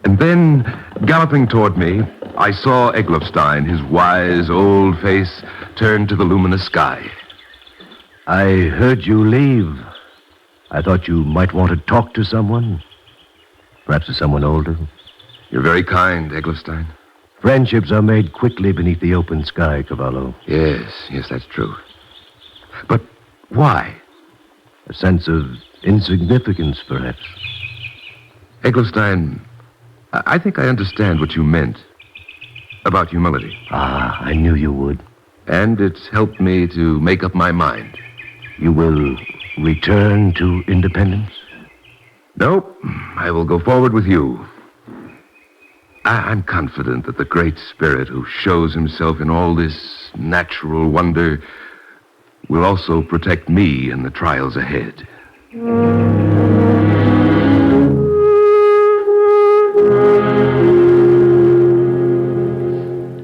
And then, galloping toward me, I saw Eggleston, his wise old face turned to the luminous sky. I heard you leave. I thought you might want to talk to someone. Perhaps to someone older. You're very kind, Eggleston. Friendships are made quickly beneath the open sky, Cavallo. Yes, that's true. But why? A sense of insignificance, perhaps. Eggleston, I think I understand what you meant about humility. Ah, I knew you would. And it's helped me to make up my mind. You will return to independence? Nope. I will go forward with you. I'm confident that the Great Spirit who shows himself in all this natural wonder will also protect me in the trials ahead.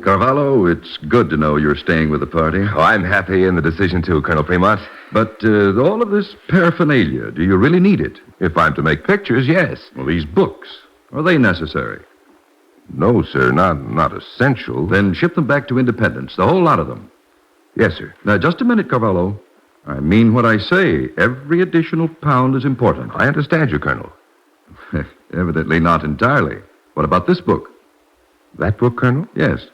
Carvalho, it's good to know you're staying with the party. Oh, I'm happy in the decision too, Colonel Fremont. But all of this paraphernalia, do you really need it? If I'm to make pictures, yes. Well, these books, are they necessary? No, sir, not essential. Then ship them back to Independence, the whole lot of them. Yes, sir. Now, just a minute, Carvalho. I mean what I say. Every additional pound is important. I understand you, Colonel. Evidently not entirely. What about this book? That book, Colonel? Yes.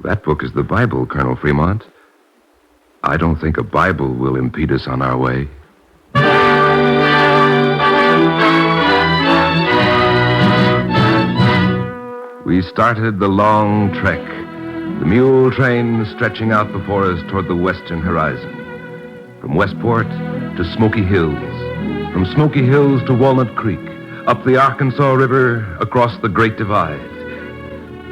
That book is the Bible, Colonel Fremont. I don't think a Bible will impede us on our way. We started the long trek, the mule train stretching out before us toward the western horizon. From Westport to Smoky Hills, from Smoky Hills to Walnut Creek, up the Arkansas River, across the Great Divide.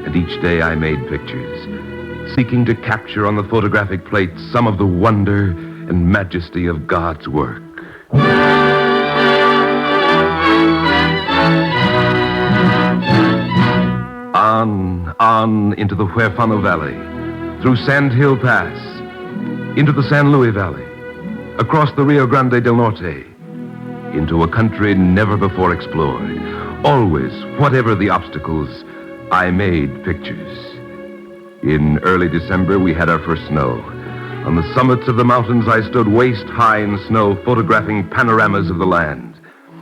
And each day I made pictures, seeking to capture on the photographic plate some of the wonder and majesty of God's work. On into the Huerfano Valley, through Sand Hill Pass, into the San Luis Valley, across the Rio Grande del Norte, into a country never before explored. Always, whatever the obstacles, I made pictures. In early December, we had our first snow. On the summits of the mountains, I stood waist-high in snow, photographing panoramas of the land.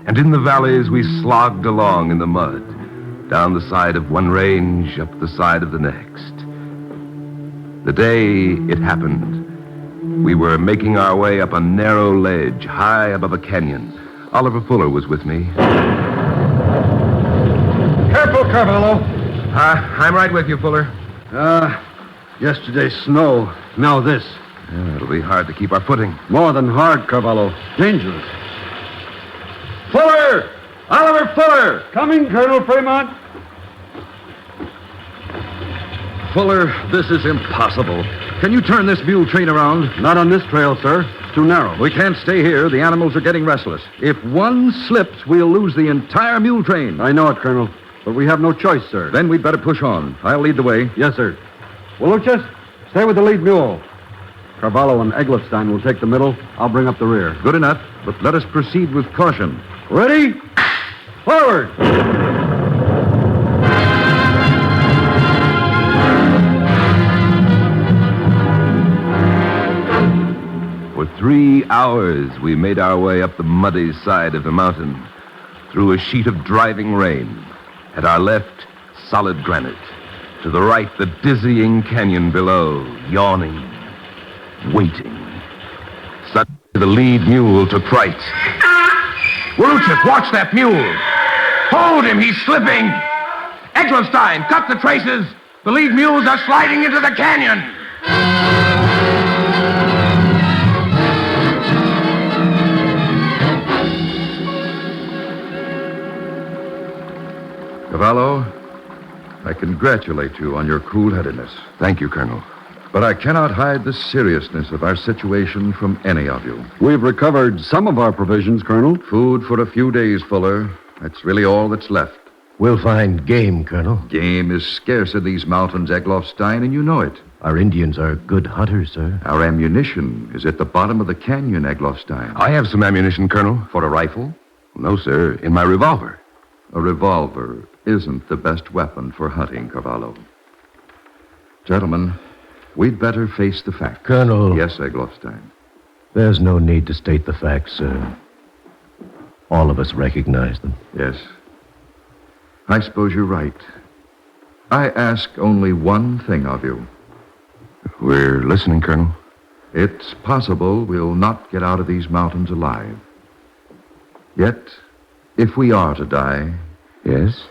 And in the valleys, we slogged along in the mud, down the side of one range, up the side of the next. The day it happened, we were making our way up a narrow ledge, high above a canyon. Oliver Fuller was with me. Careful, Carvalho. I'm right with you, Fuller. Yesterday's snow. Now this. Yeah, it'll be hard to keep our footing. More than hard, Carvalho. Dangerous. Fuller! Oliver Fuller! Coming, Colonel Fremont. Fuller, this is impossible. Can you turn this mule train around? Not on this trail, sir. It's too narrow. We can't stay here. The animals are getting restless. If one slips, we'll lose the entire mule train. I know it, Colonel. But we have no choice, sir. Then we'd better push on. I'll lead the way. Yes, sir. Waluchas, stay with the lead mule. Carvalho and Eggleston will take the middle. I'll bring up the rear. Good enough, but let us proceed with caution. Ready? Forward! For 3 hours, we made our way up the muddy side of the mountain, through a sheet of driving rain. At our left, solid granite. To the right, the dizzying canyon below, yawning, waiting. Suddenly, the lead mule took fright. Waluchas, watch that mule! Hold him, he's slipping! Eggleston, cut the traces! The lead mules are sliding into the canyon! Cavallo, I congratulate you on your cool-headedness. Thank you, Colonel. But I cannot hide the seriousness of our situation from any of you. We've recovered some of our provisions, Colonel. Food for a few days, Fuller. That's really all that's left. We'll find game, Colonel. Game is scarce in these mountains, Eggleston, and you know it. Our Indians are good hunters, sir. Our ammunition is at the bottom of the canyon, Eggleston. I have some ammunition, Colonel. For a rifle? No, sir, in my revolver. A revolver isn't the best weapon for hunting, Cavallo. Gentlemen, we'd better face the facts. Colonel. Yes, Eggleston. There's no need to state the facts, sir. All of us recognize them. Yes, I suppose you're right. I ask only one thing of you. We're listening, Colonel. It's possible we'll not get out of these mountains alive. Yet, if we are to die... Yes?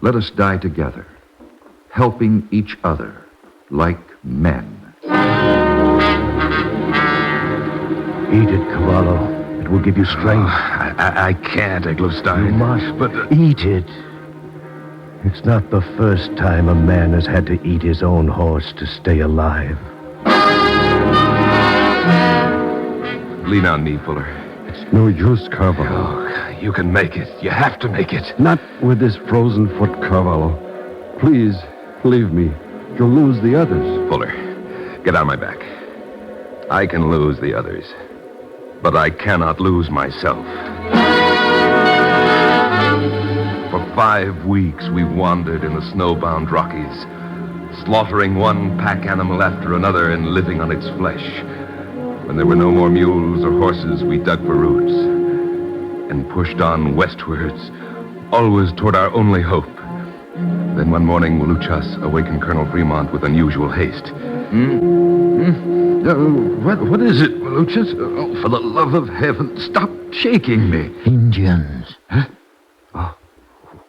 Let us die together, helping each other like men. Eat it, Cavallo. It will give you strength. I can't, Eggleston. You must. But eat it. It's not the first time a man has had to eat his own horse to stay alive. Lean on me, Fuller. It's no use, Cavallo. Oh, you can make it. You have to make it. Not with this frozen foot, Cavallo. Please, leave me. You'll lose the others. Fuller, get on my back. I can lose the others, but I cannot lose myself. For 5 weeks, we wandered in the snow-bound Rockies, slaughtering one pack animal after another and living on its flesh. When there were no more mules or horses, we dug for roots and pushed on westwards, always toward our only hope. Then one morning, Waluchas awakened Colonel Fremont with unusual haste. What is it, Waluchas? Oh, for the love of heaven, stop shaking me. Indians. Huh? Oh,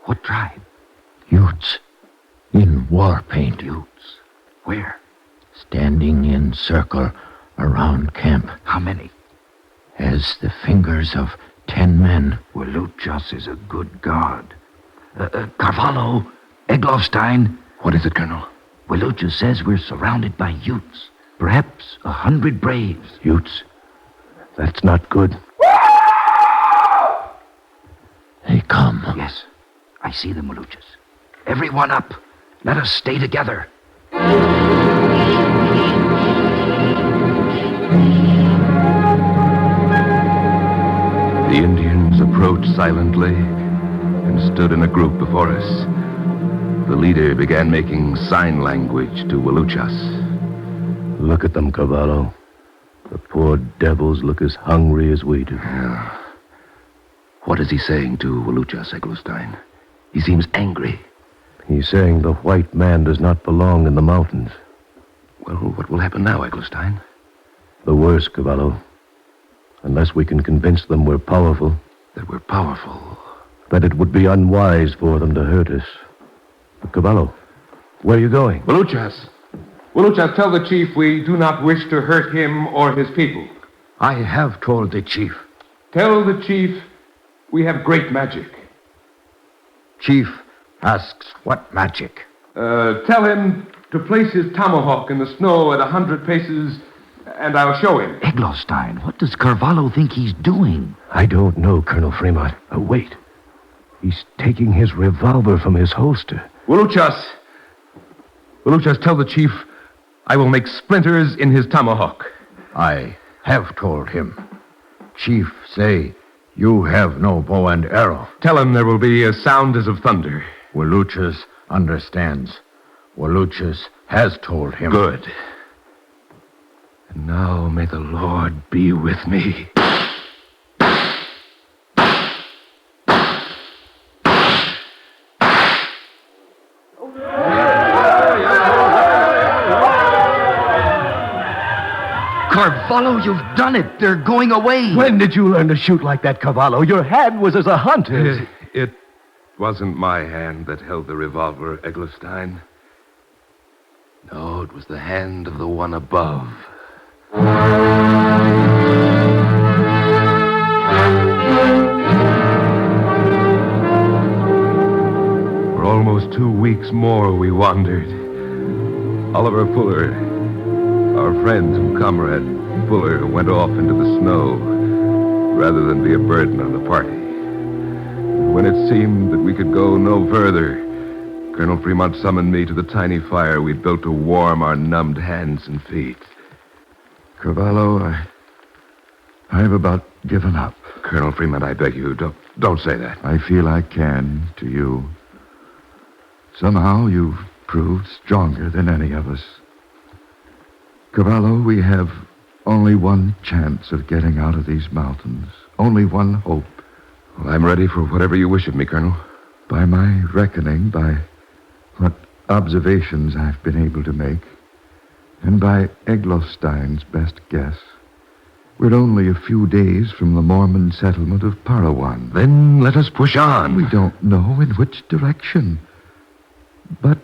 what tribe? Utes. In war paint. Utes? Where? Standing in circle around camp. How many? As the fingers of 10 men. Waluchas is a good god. Carvalho, Egglofstein. What is it, Colonel? Waluchas says we're surrounded by Utes. Perhaps 100 braves. Utes. That's not good. They come. Yes, I see them, Waluchas. Everyone up. Let us stay together. The Indians approached silently and stood in a group before us. The leader began making sign language to Waluchas. Look at them, Cavallo. The poor devils look as hungry as we do. Yeah. What is he saying to Waluchas, Eggleston? He seems angry. He's saying the white man does not belong in the mountains. Well, what will happen now, Eggleston? The worst, Cavallo. Unless we can convince them we're powerful. That we're powerful. That it would be unwise for them to hurt us. But Cavallo, where are you going? Waluchas. Waluchas, tell the chief we do not wish to hurt him or his people. I have told the chief. Tell the chief we have great magic. Chief asks what magic? Tell him to place his tomahawk in the snow at 100 paces, and I'll show him. Egglofstein, what does Carvalho think he's doing? I don't know, Colonel Fremont. Wait. He's taking his revolver from his holster. Waluchas, tell the chief I will make splinters in his tomahawk. I have told him. Chief say you have no bow and arrow. Tell him there will be a sound as of thunder. Waluchas understands. Waluchas has told him. Good. And now may the Lord be with me. Carvalho, you've done it. They're going away. When did you learn to shoot like that, Cavallo? Your hand was as a hunter's. It wasn't my hand that held the revolver, Eggleston. No, it was the hand of the one above. For almost 2 weeks more we wandered. Oliver Fuller, our friend and comrade Fuller, went off into the snow rather than be a burden on the party. When it seemed that we could go no further, Colonel Fremont summoned me to the tiny fire we'd built to warm our numbed hands and feet. Cavallo, I've about given up. Colonel Fremont, I beg you, don't say that. I feel I can to you. Somehow you've proved stronger than any of us. Cavallo, we have only one chance of getting out of these mountains. Only one hope. Well, I'm ready for whatever you wish of me, Colonel. By my reckoning, by what observations I've been able to make, and by Eglofstein's best guess, we're only a few days from the Mormon settlement of Parawan. Then let us push on. We don't know in which direction. But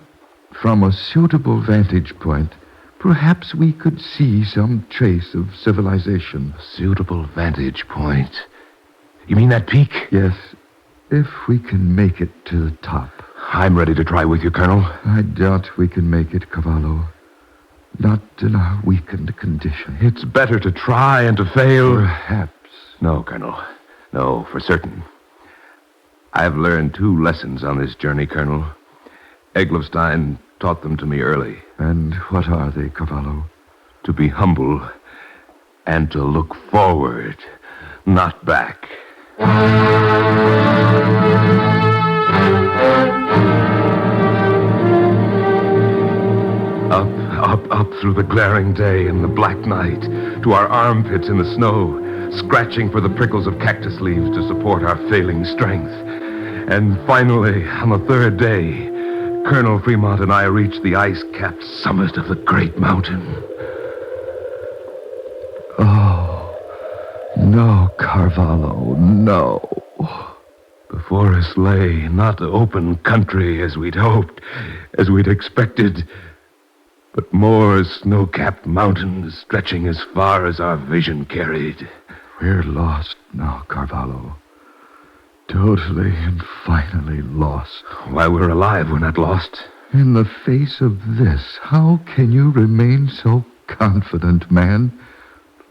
from a suitable vantage point, perhaps we could see some trace of civilization. Suitable vantage point? You mean that peak? Yes, if we can make it to the top. I'm ready to try with you, Colonel. I doubt we can make it, Cavallo. Not in our weakened condition. It's better to try and to fail. Perhaps. No, Colonel. No, for certain. I've learned 2 lessons on this journey, Colonel. Eglofstein taught them to me early. And what are they, Cavallo? To be humble and to look forward, not back. Up through the glaring day and the black night, to our armpits in the snow, scratching for the prickles of cactus leaves to support our failing strength. And finally, on the 3rd day, Colonel Fremont and I reached the ice-capped summit of the great mountain. Oh, no, Carvalho, no. Before us lay not open country as we'd hoped, as we'd expected, but more snow-capped mountains stretching as far as our vision carried. We're lost now, Carvalho. Totally and finally lost. While we're alive, we're not lost. In the face of this, how can you remain so confident, man?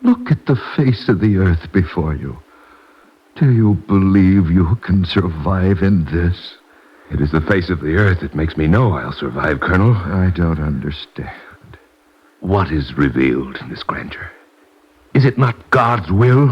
Look at the face of the earth before you. Do you believe you can survive in this? It is the face of the earth that makes me know I'll survive, Colonel. I don't understand. What is revealed in this grandeur? Is it not God's will?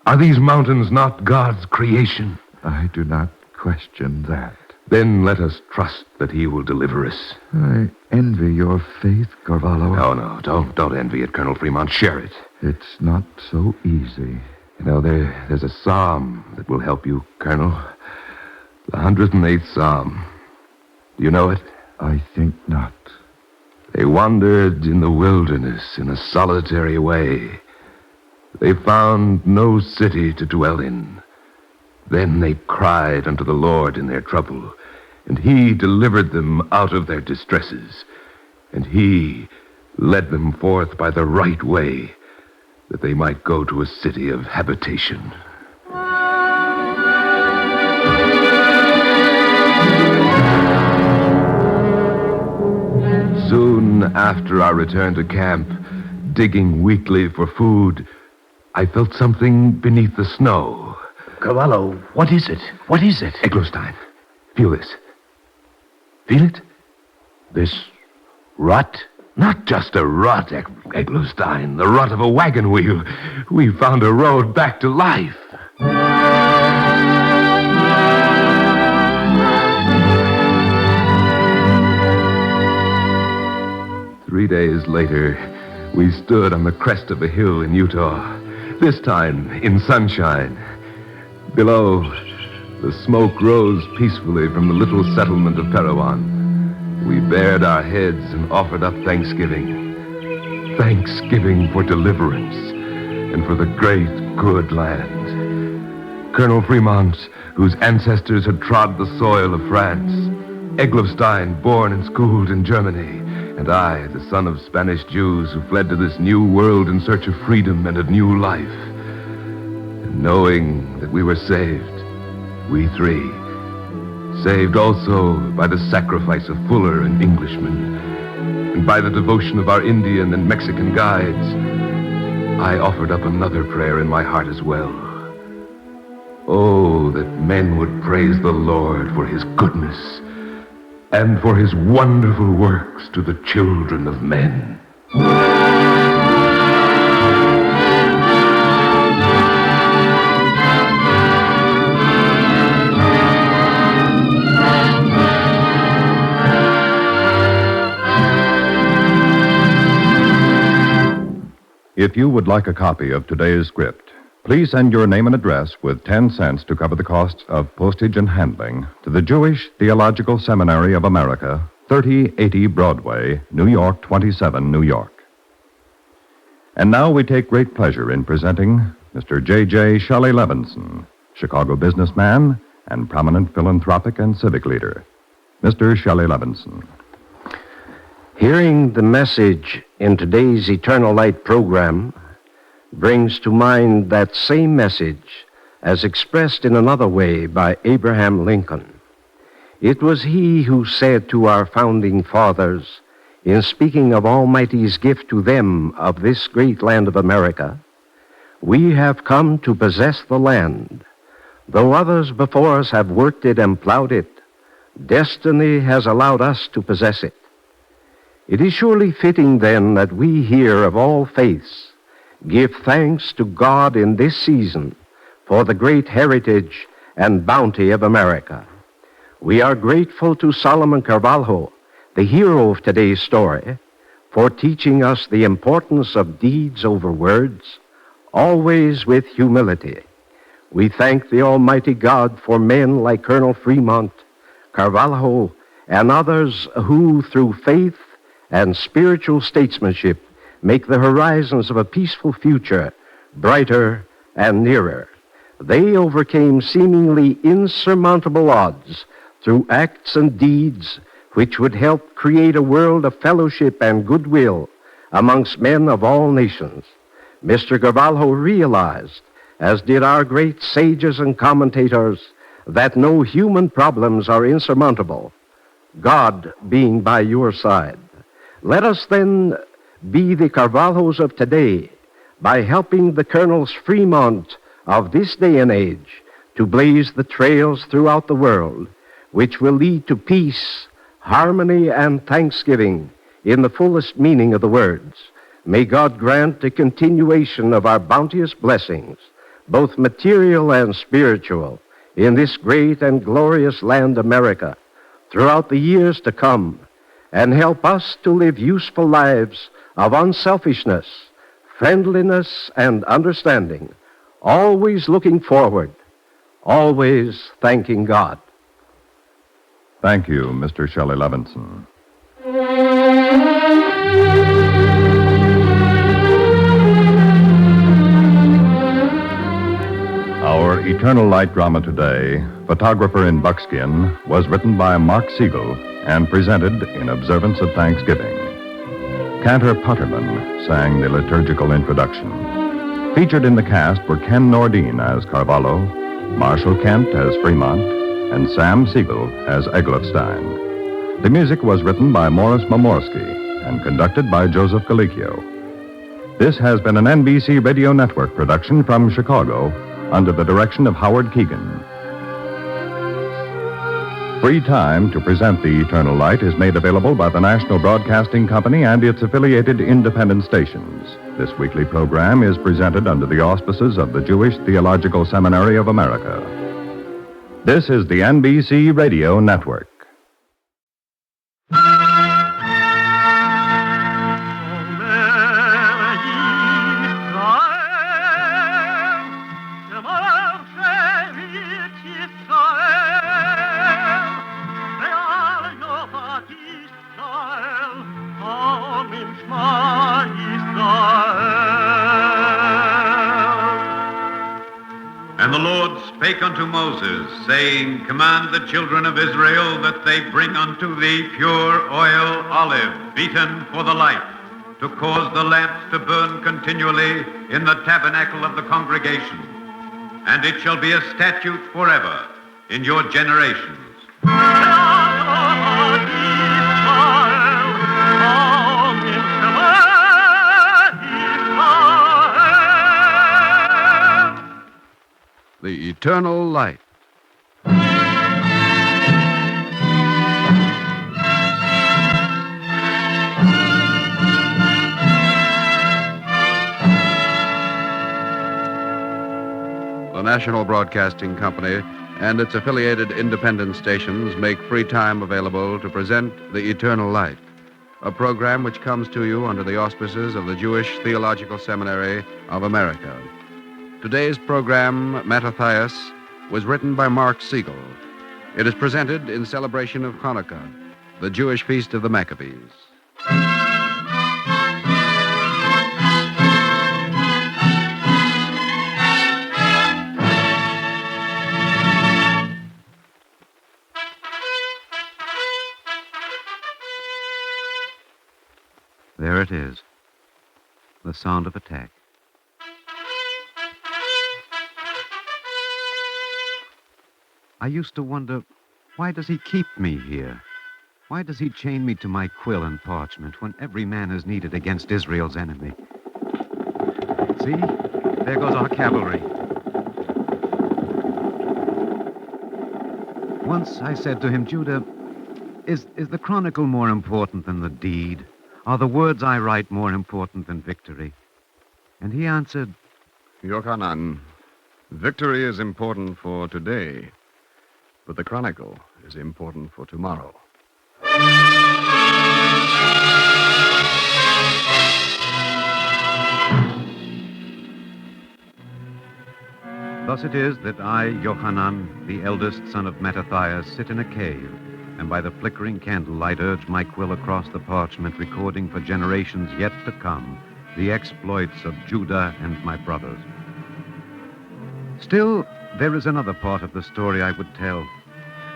Are these mountains not God's creation? I do not question that. Then let us trust that he will deliver us. I envy your faith, Carvalho. No, don't envy it, Colonel Fremont. Share it. It's not so easy. You know, there's a psalm that will help you, Colonel. The 108th Psalm. Do you know it? I think not. They wandered in the wilderness in a solitary way. They found no city to dwell in. Then they cried unto the Lord in their trouble, and he delivered them out of their distresses, and he led them forth by the right way, that they might go to a city of habitation. Soon after our return to camp, digging weakly for food, I felt something beneath the snow. Cavallo, what is it? What is it? Eglofstein, feel this. Feel it? This rut? Not just a rut, Eglofstein, the rut of a wagon wheel. We found a road back to life. 3 days later, we stood on the crest of a hill in Utah, this time in sunshine. Below, the smoke rose peacefully from the little settlement of Parawan. We bared our heads and offered up thanksgiving. Thanksgiving for deliverance and for the great, good land. Colonel Fremont, whose ancestors had trod the soil of France. Eglofstein, born and schooled in Germany. And I, the son of Spanish Jews who fled to this new world in search of freedom and a new life. And knowing that we were saved, we three, saved also by the sacrifice of Fuller and Englishman, and by the devotion of our Indian and Mexican guides, I offered up another prayer in my heart as well. Oh, that men would praise the Lord for his goodness and for his wonderful works to the children of men. If you would like a copy of today's script, Please send your name and address with 10 cents to cover the costs of postage and handling to the Jewish Theological Seminary of America, 3080 Broadway, New York 27, New York. And now we take great pleasure in presenting Mr. J.J. Shelley Levinson, Chicago businessman and prominent philanthropic and civic leader. Mr. Shelley Levinson. Hearing the message in today's Eternal Light program brings to mind that same message as expressed in another way by Abraham Lincoln. It was he who said to our founding fathers, in speaking of Almighty's gift to them of this great land of America, "We have come to possess the land. Though others before us have worked it and plowed it, destiny has allowed us to possess it." It is surely fitting, then, that we here of all faiths give thanks to God in this season for the great heritage and bounty of America. We are grateful to Solomon Carvalho, the hero of today's story, for teaching us the importance of deeds over words, always with humility. We thank the Almighty God for men like Colonel Fremont, Carvalho, and others who, through faith and spiritual statesmanship, make the horizons of a peaceful future brighter and nearer. They overcame seemingly insurmountable odds through acts and deeds which would help create a world of fellowship and goodwill amongst men of all nations. Mr. Carvalho realized, as did our great sages and commentators, that no human problems are insurmountable, God being by your side. Let us then be the Carvalhos of today by helping the Colonels Fremont of this day and age to blaze the trails throughout the world which will lead to peace, harmony, and thanksgiving in the fullest meaning of the words. May God grant a continuation of our bounteous blessings, both material and spiritual, in this great and glorious land, America, throughout the years to come, and help us to live useful lives of unselfishness, friendliness, and understanding, always looking forward, always thanking God. Thank you, Mr. Shelley Levinson. Our Eternal Light drama today, Photographer in Buckskin, was written by Mark Siegel and presented in observance of Thanksgiving. Cantor Putterman sang the liturgical introduction. Featured in the cast were Ken Nordine as Carvalho, Marshall Kent as Fremont, and Sam Siegel as Egloffstein. The music was written by Morris Momorsky and conducted by Joseph Galicchio. This has been an NBC Radio Network production from Chicago under the direction of Howard Keegan. Free time to present the Eternal Light is made available by the National Broadcasting Company and its affiliated independent stations. This weekly program is presented under the auspices of the Jewish Theological Seminary of America. This is the NBC Radio Network. And the Lord spake unto Moses, saying, Command the children of Israel that they bring unto thee pure oil olive, beaten for the light, to cause the lamps to burn continually in the tabernacle of the congregation. And it shall be a statute forever in your generations. The Eternal Light. The National Broadcasting Company and its affiliated independent stations make free time available to present The Eternal Light, a program which comes to you under the auspices of the Jewish Theological Seminary of America. Today's program, Mattathias, was written by Mark Siegel. It is presented in celebration of Hanukkah, the Jewish feast of the Maccabees. There it is. The sound of attack. I used to wonder, why does he keep me here? Why does he chain me to my quill and parchment when every man is needed against Israel's enemy? See? There goes our cavalry. Once I said to him, Judah, is the chronicle more important than the deed? Are the words I write more important than victory? And he answered, Yochanan, victory is important for today, but the chronicle is important for tomorrow. Thus it is that I, Yochanan, the eldest son of Mattathias, sit in a cave, and by the flickering candlelight urge my quill across the parchment, recording for generations yet to come the exploits of Judah and my brothers. Still, there is another part of the story I would tell,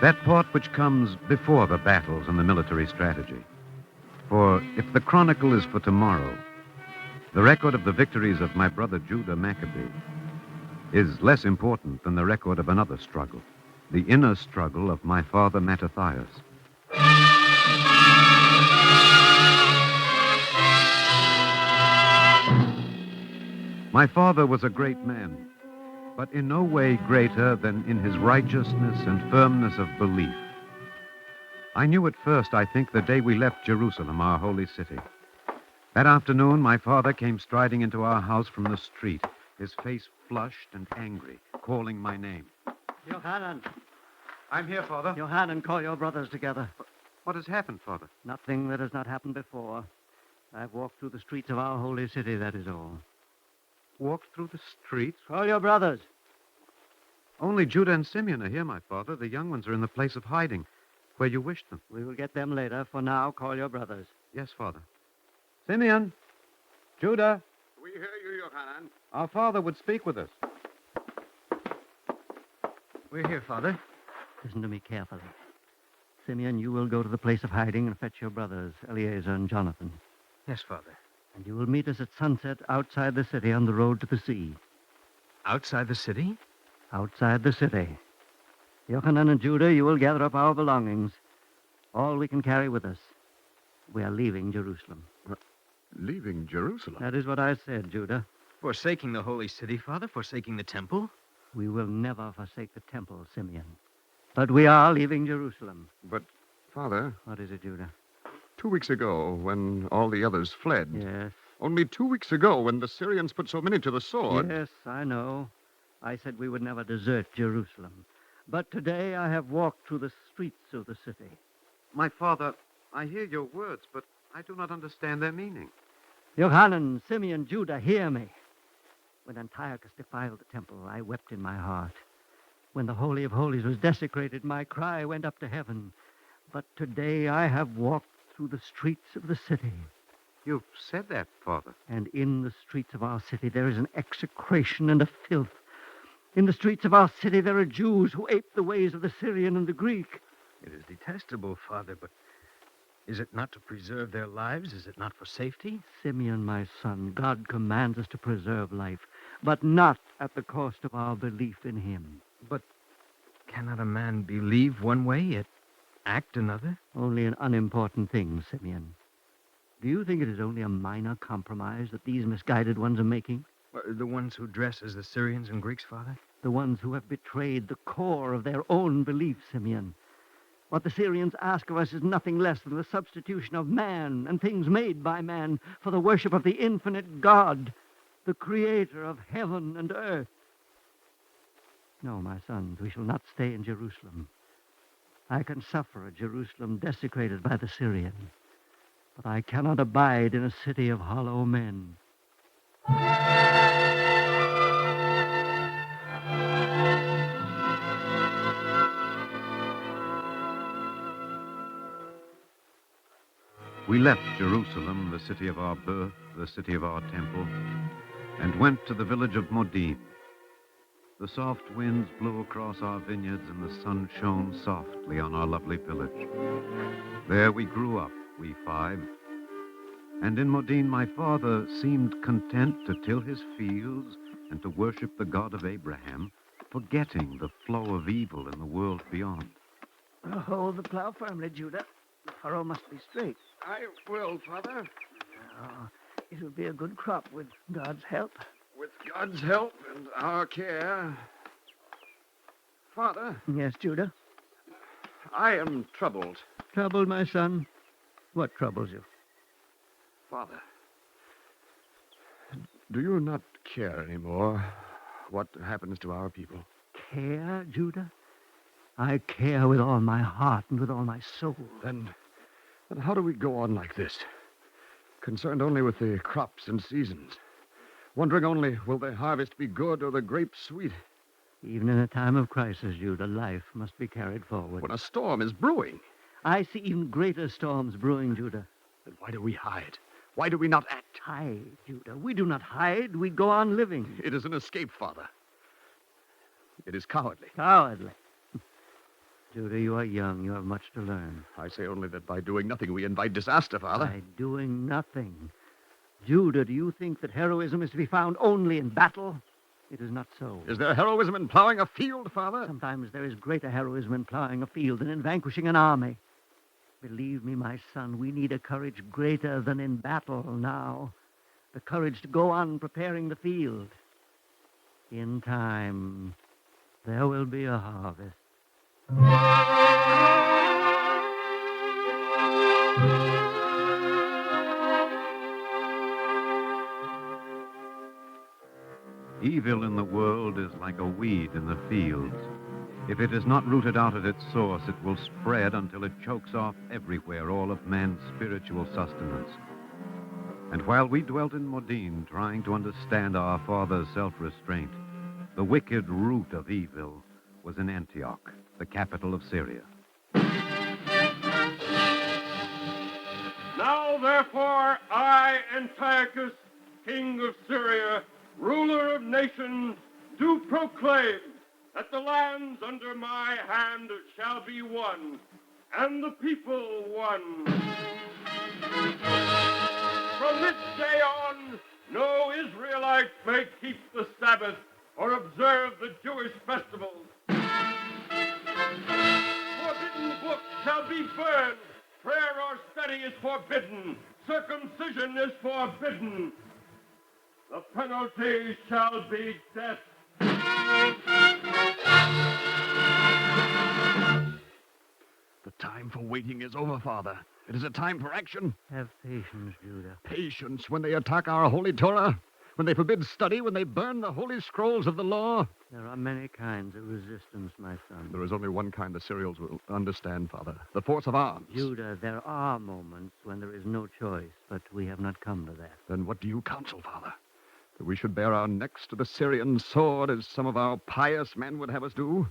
that part which comes before the battles and the military strategy. For if the chronicle is for tomorrow, the record of the victories of my brother Judah Maccabee is less important than the record of another struggle, the inner struggle of my father Mattathias. My father was a great man, but in no way greater than in his righteousness and firmness of belief. I knew at first, I think, the day we left Jerusalem, our holy city. That afternoon, my father came striding into our house from the street, his face flushed and angry, calling my name. Yochanan. I'm here, Father. Yochanan, call your brothers together. What has happened, Father? Nothing that has not happened before. I've walked through the streets of our holy city, that is all. Walked through the streets? Call your brothers. Only Judah and Simeon are here, my father. The young ones are in the place of hiding, where you wished them. We will get them later. For now, call your brothers. Yes, Father. Simeon! Judah! We hear you, Yochanan. Our father would speak with us. We're here, Father. Listen to me carefully. Simeon, you will go to the place of hiding and fetch your brothers, Eleazar and Jonathan. Yes, Father. And you will meet us at sunset outside the city on the road to the sea. Outside the city? Outside the city. Yochanan and Judah, you will gather up our belongings. All we can carry with us. We are leaving Jerusalem. Leaving Jerusalem? That is what I said, Judah. Forsaking the holy city, Father? Forsaking the temple? We will never forsake the temple, Simeon. But we are leaving Jerusalem. But, Father... What is it, Judah? 2 weeks ago, when all the others fled. Yes. Only 2 weeks ago, when the Syrians put so many to the sword. Yes, I know. I said we would never desert Jerusalem. But today I have walked through the streets of the city. My father, I hear your words, but I do not understand their meaning. Yochanan, Simeon, Judah, hear me. When Antiochus defiled the temple, I wept in my heart. When the Holy of Holies was desecrated, my cry went up to heaven. But today I have walked through the streets of the city. You've said that, Father. And in the streets of our city there is an execration and a filth. In the streets of our city there are Jews who ape the ways of the Syrian and the Greek. It is detestable, Father, but is it not to preserve their lives? Is it not for safety? Simeon, my son, God commands us to preserve life, but not at the cost of our belief in him. But cannot a man believe one way, yet act another? Only in unimportant things, Simeon. Do you think it is only a minor compromise that these misguided ones are making? The ones who dress as the Syrians and Greeks, Father? The ones who have betrayed the core of their own belief, Simeon. What the Syrians ask of us is nothing less than the substitution of man and things made by man for the worship of the infinite God, the creator of heaven and earth. No, my sons, we shall not stay in Jerusalem. I can suffer a Jerusalem desecrated by the Syrians, but I cannot abide in a city of hollow men. We left Jerusalem, the city of our birth, the city of our temple, and went to the village of Modin. The soft winds blew across our vineyards, and the sun shone softly on our lovely village. There we grew up, we five. And in Modin, my father seemed content to till his fields and to worship the God of Abraham, forgetting the flow of evil in the world beyond. Hold the plow firmly, Judah. The furrow must be straight. I will, Father. Oh, it'll be a good crop with God's help. With God's help and our care. Father. Yes, Judah? I am troubled. Troubled, my son? What troubles you? Father, do you not care anymore what happens to our people? Care, Judah? I care with all my heart and with all my soul. Then how do we go on like this? Concerned only with the crops and seasons. Wondering only, will the harvest be good or the grapes sweet? Even in a time of crisis, Judah, life must be carried forward. When a storm is brewing. I see even greater storms brewing, Judah. Then why do we hide? Why do we not act? Hide, Judah. We do not hide. We go on living. It is an escape, Father. It is cowardly. Cowardly. Judah, you are young. You have much to learn. I say only that by doing nothing we invite disaster, Father. By doing nothing. Judah, do you think that heroism is to be found only in battle? It is not so. Is there heroism in plowing a field, Father? Sometimes there is greater heroism in plowing a field than in vanquishing an army. Believe me, my son, we need a courage greater than in battle now. The courage to go on preparing the field. In time, there will be a harvest. Evil in the world is like a weed in the fields. If it is not rooted out at its source, it will spread until it chokes off everywhere all of man's spiritual sustenance. And while we dwelt in Modin, trying to understand our father's self-restraint, the wicked root of evil was in Antioch, the capital of Syria. Now, therefore, I, Antiochus, king of Syria, ruler of nations, do proclaim that the lands under my hand shall be one, and the people one. From this day on, no Israelite may keep the Sabbath or observe the Jewish festivals. Forbidden books shall be burned. Prayer or study is forbidden. Circumcision is forbidden. The penalty shall be death. The time for waiting is over, Father. It is a time for action. Have patience, Judah. Patience when they attack our holy Torah, when they forbid study, when they burn the holy scrolls of the law. There are many kinds of resistance, my son. There is only one kind the Syrians will understand, Father. The force of arms. Judah, there are moments when there is no choice, but we have not come to that. Then what do you counsel, Father? That we should bear our necks to the Syrian sword as some of our pious men would have us do?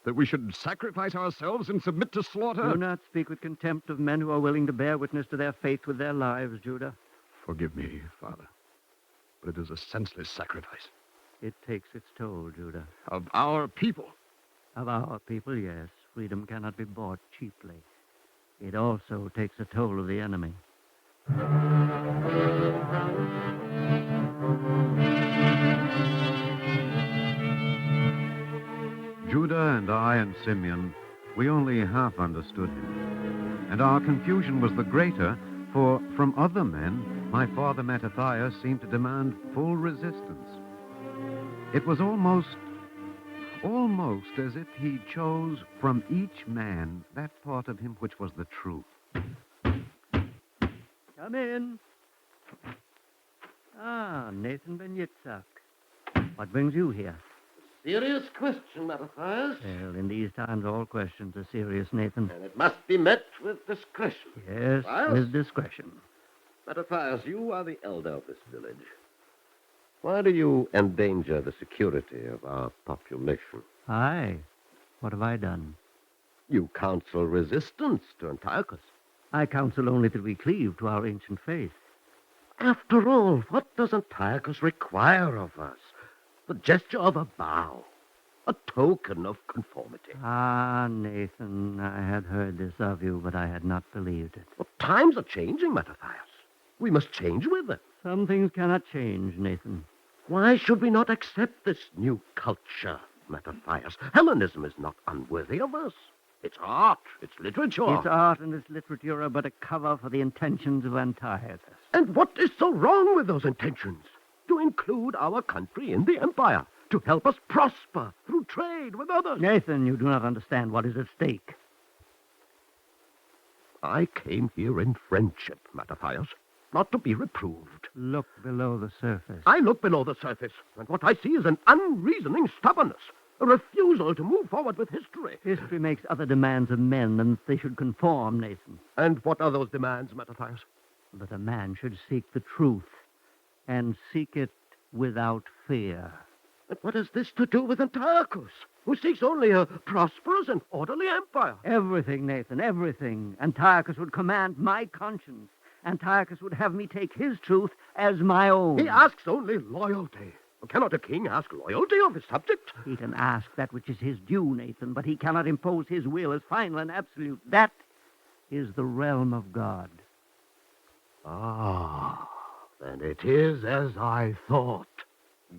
That we should sacrifice ourselves and submit to slaughter? Do not speak with contempt of men who are willing to bear witness to their faith with their lives, Judah. Forgive me, Father, but it is a senseless sacrifice. It takes its toll, Judah. Of our people? Of our people, yes. Freedom cannot be bought cheaply. It also takes a toll of the enemy. Judah and I and Simeon, we only half understood him. And our confusion was the greater, for from other men, my father Mattathias seemed to demand full resistance. It was almost as if he chose from each man that part of him which was the truth. Come in. Ah, Nathan Ben Yitzhak. What brings you here? Serious question, Mattathias. Well, in these times, all questions are serious, Nathan. And it must be met with discretion. Yes, with discretion. Mattathias, you are the elder of this village. Why do you endanger the security of our population? I? What have I done? You counsel resistance to Antiochus. I counsel only that we cleave to our ancient faith. After all, what does Antiochus require of us? The gesture of a bow, a token of conformity. Ah, Nathan, I had heard this of you, but I had not believed it. Well, times are changing, Mattathias. We must change with them. Some things cannot change, Nathan. Why should we not accept this new culture, Mattathias? Hellenism is not unworthy of us. It's art, it's literature. Its art and its literature are but a cover for the intentions of Antiochus. And what is so wrong with those intentions? To include our country in the empire, to help us prosper through trade with others. Nathan, you do not understand what is at stake. I came here in friendship, Mattathias, not to be reproved. Look below the surface. I look below the surface, and what I see is an unreasoning stubbornness, a refusal to move forward with history. History makes other demands of men than they should conform, Nathan. And what are those demands, Mattathias? That a man should seek the truth, and seek it without fear. But what has this to do with Antiochus, who seeks only a prosperous and orderly empire? Everything, Nathan, everything. Antiochus would command my conscience. Antiochus would have me take his truth as my own. He asks only loyalty. Cannot a king ask loyalty of his subject? He can ask that which is his due, Nathan, but he cannot impose his will as final and absolute. That is the realm of God. Ah, then it is as I thought.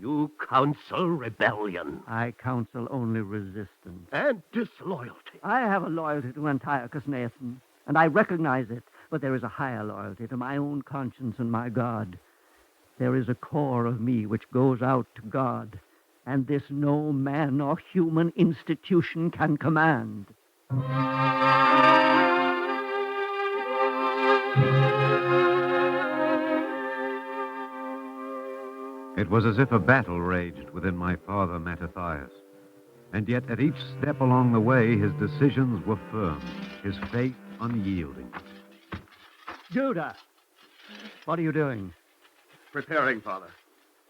You counsel rebellion. I counsel only resistance. And disloyalty. I have a loyalty to Antiochus, Nathan, and I recognize it, but there is a higher loyalty to my own conscience and my God. There is a core of me which goes out to God, and this no man or human institution can command. It was as if a battle raged within my father Mattathias. And yet at each step along the way, his decisions were firm, his faith unyielding. Judah, what are you doing? Preparing, Father.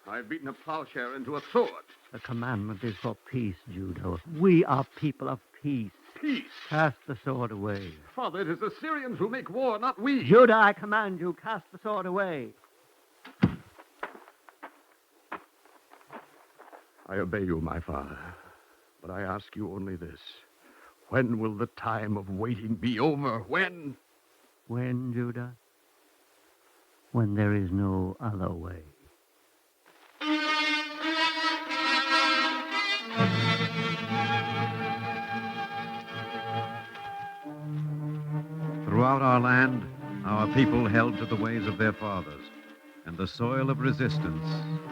I've beaten a plowshare into a sword. The commandment is for peace, Judah. We are people of peace. Peace? Cast the sword away. Father, it is the Syrians who make war, not we. Judah, I command you, cast the sword away. I obey you, my father. But I ask you only this. When will the time of waiting be over? When? When, Judah? When there is no other way. Throughout our land, our people held to the ways of their fathers, and the soil of resistance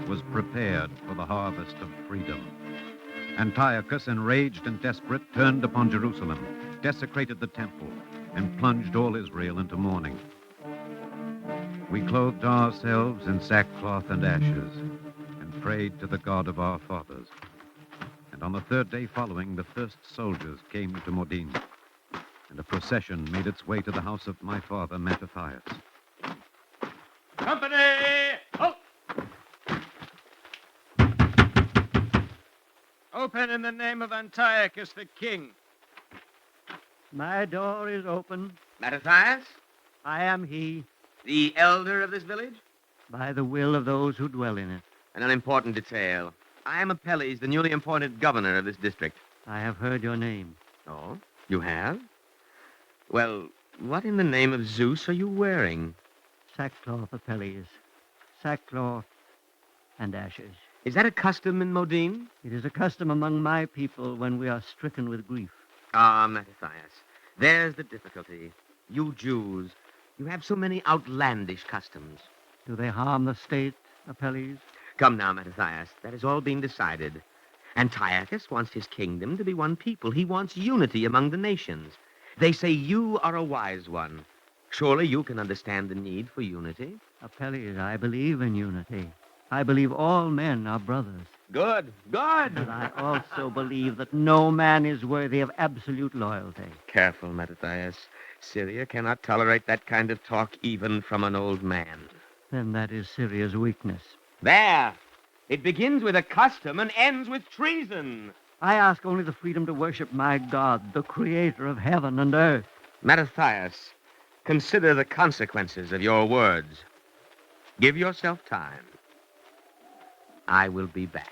was prepared for the harvest of freedom. Antiochus, enraged and desperate, turned upon Jerusalem, desecrated the temple, and plunged all Israel into mourning. We clothed ourselves in sackcloth and ashes, and prayed to the God of our fathers. And on the third day following, the first soldiers came to Modin, and a procession made its way to the house of my father, Mattathias. Company! Halt! Open in the name of Antiochus the king. My door is open. Mattathias? I am he. The elder of this village? By the will of those who dwell in it. An unimportant detail. I am Apelles, the newly appointed governor of this district. I have heard your name. Oh, you have? Well, what in the name of Zeus are you wearing? Sackcloth, Apelles. Sackcloth and ashes. Is that a custom in Modin? It is a custom among my people when we are stricken with grief. Ah, Mattathias, there's the difficulty. You Jews, you have so many outlandish customs. Do they harm the state, Apelles? Come now, Mattathias, that has all been decided. Antiochus wants his kingdom to be one people. He wants unity among the nations. They say you are a wise one. Surely you can understand the need for unity. Apelles, I believe in unity. I believe all men are brothers. Good, good. But I also believe that no man is worthy of absolute loyalty. Careful, Mattathias. Syria cannot tolerate that kind of talk even from an old man. Then that is Syria's weakness. There! It begins with a custom and ends with treason. I ask only the freedom to worship my God, the creator of heaven and earth. Mattathias, Consider the consequences of your words. Give yourself time. I will be back.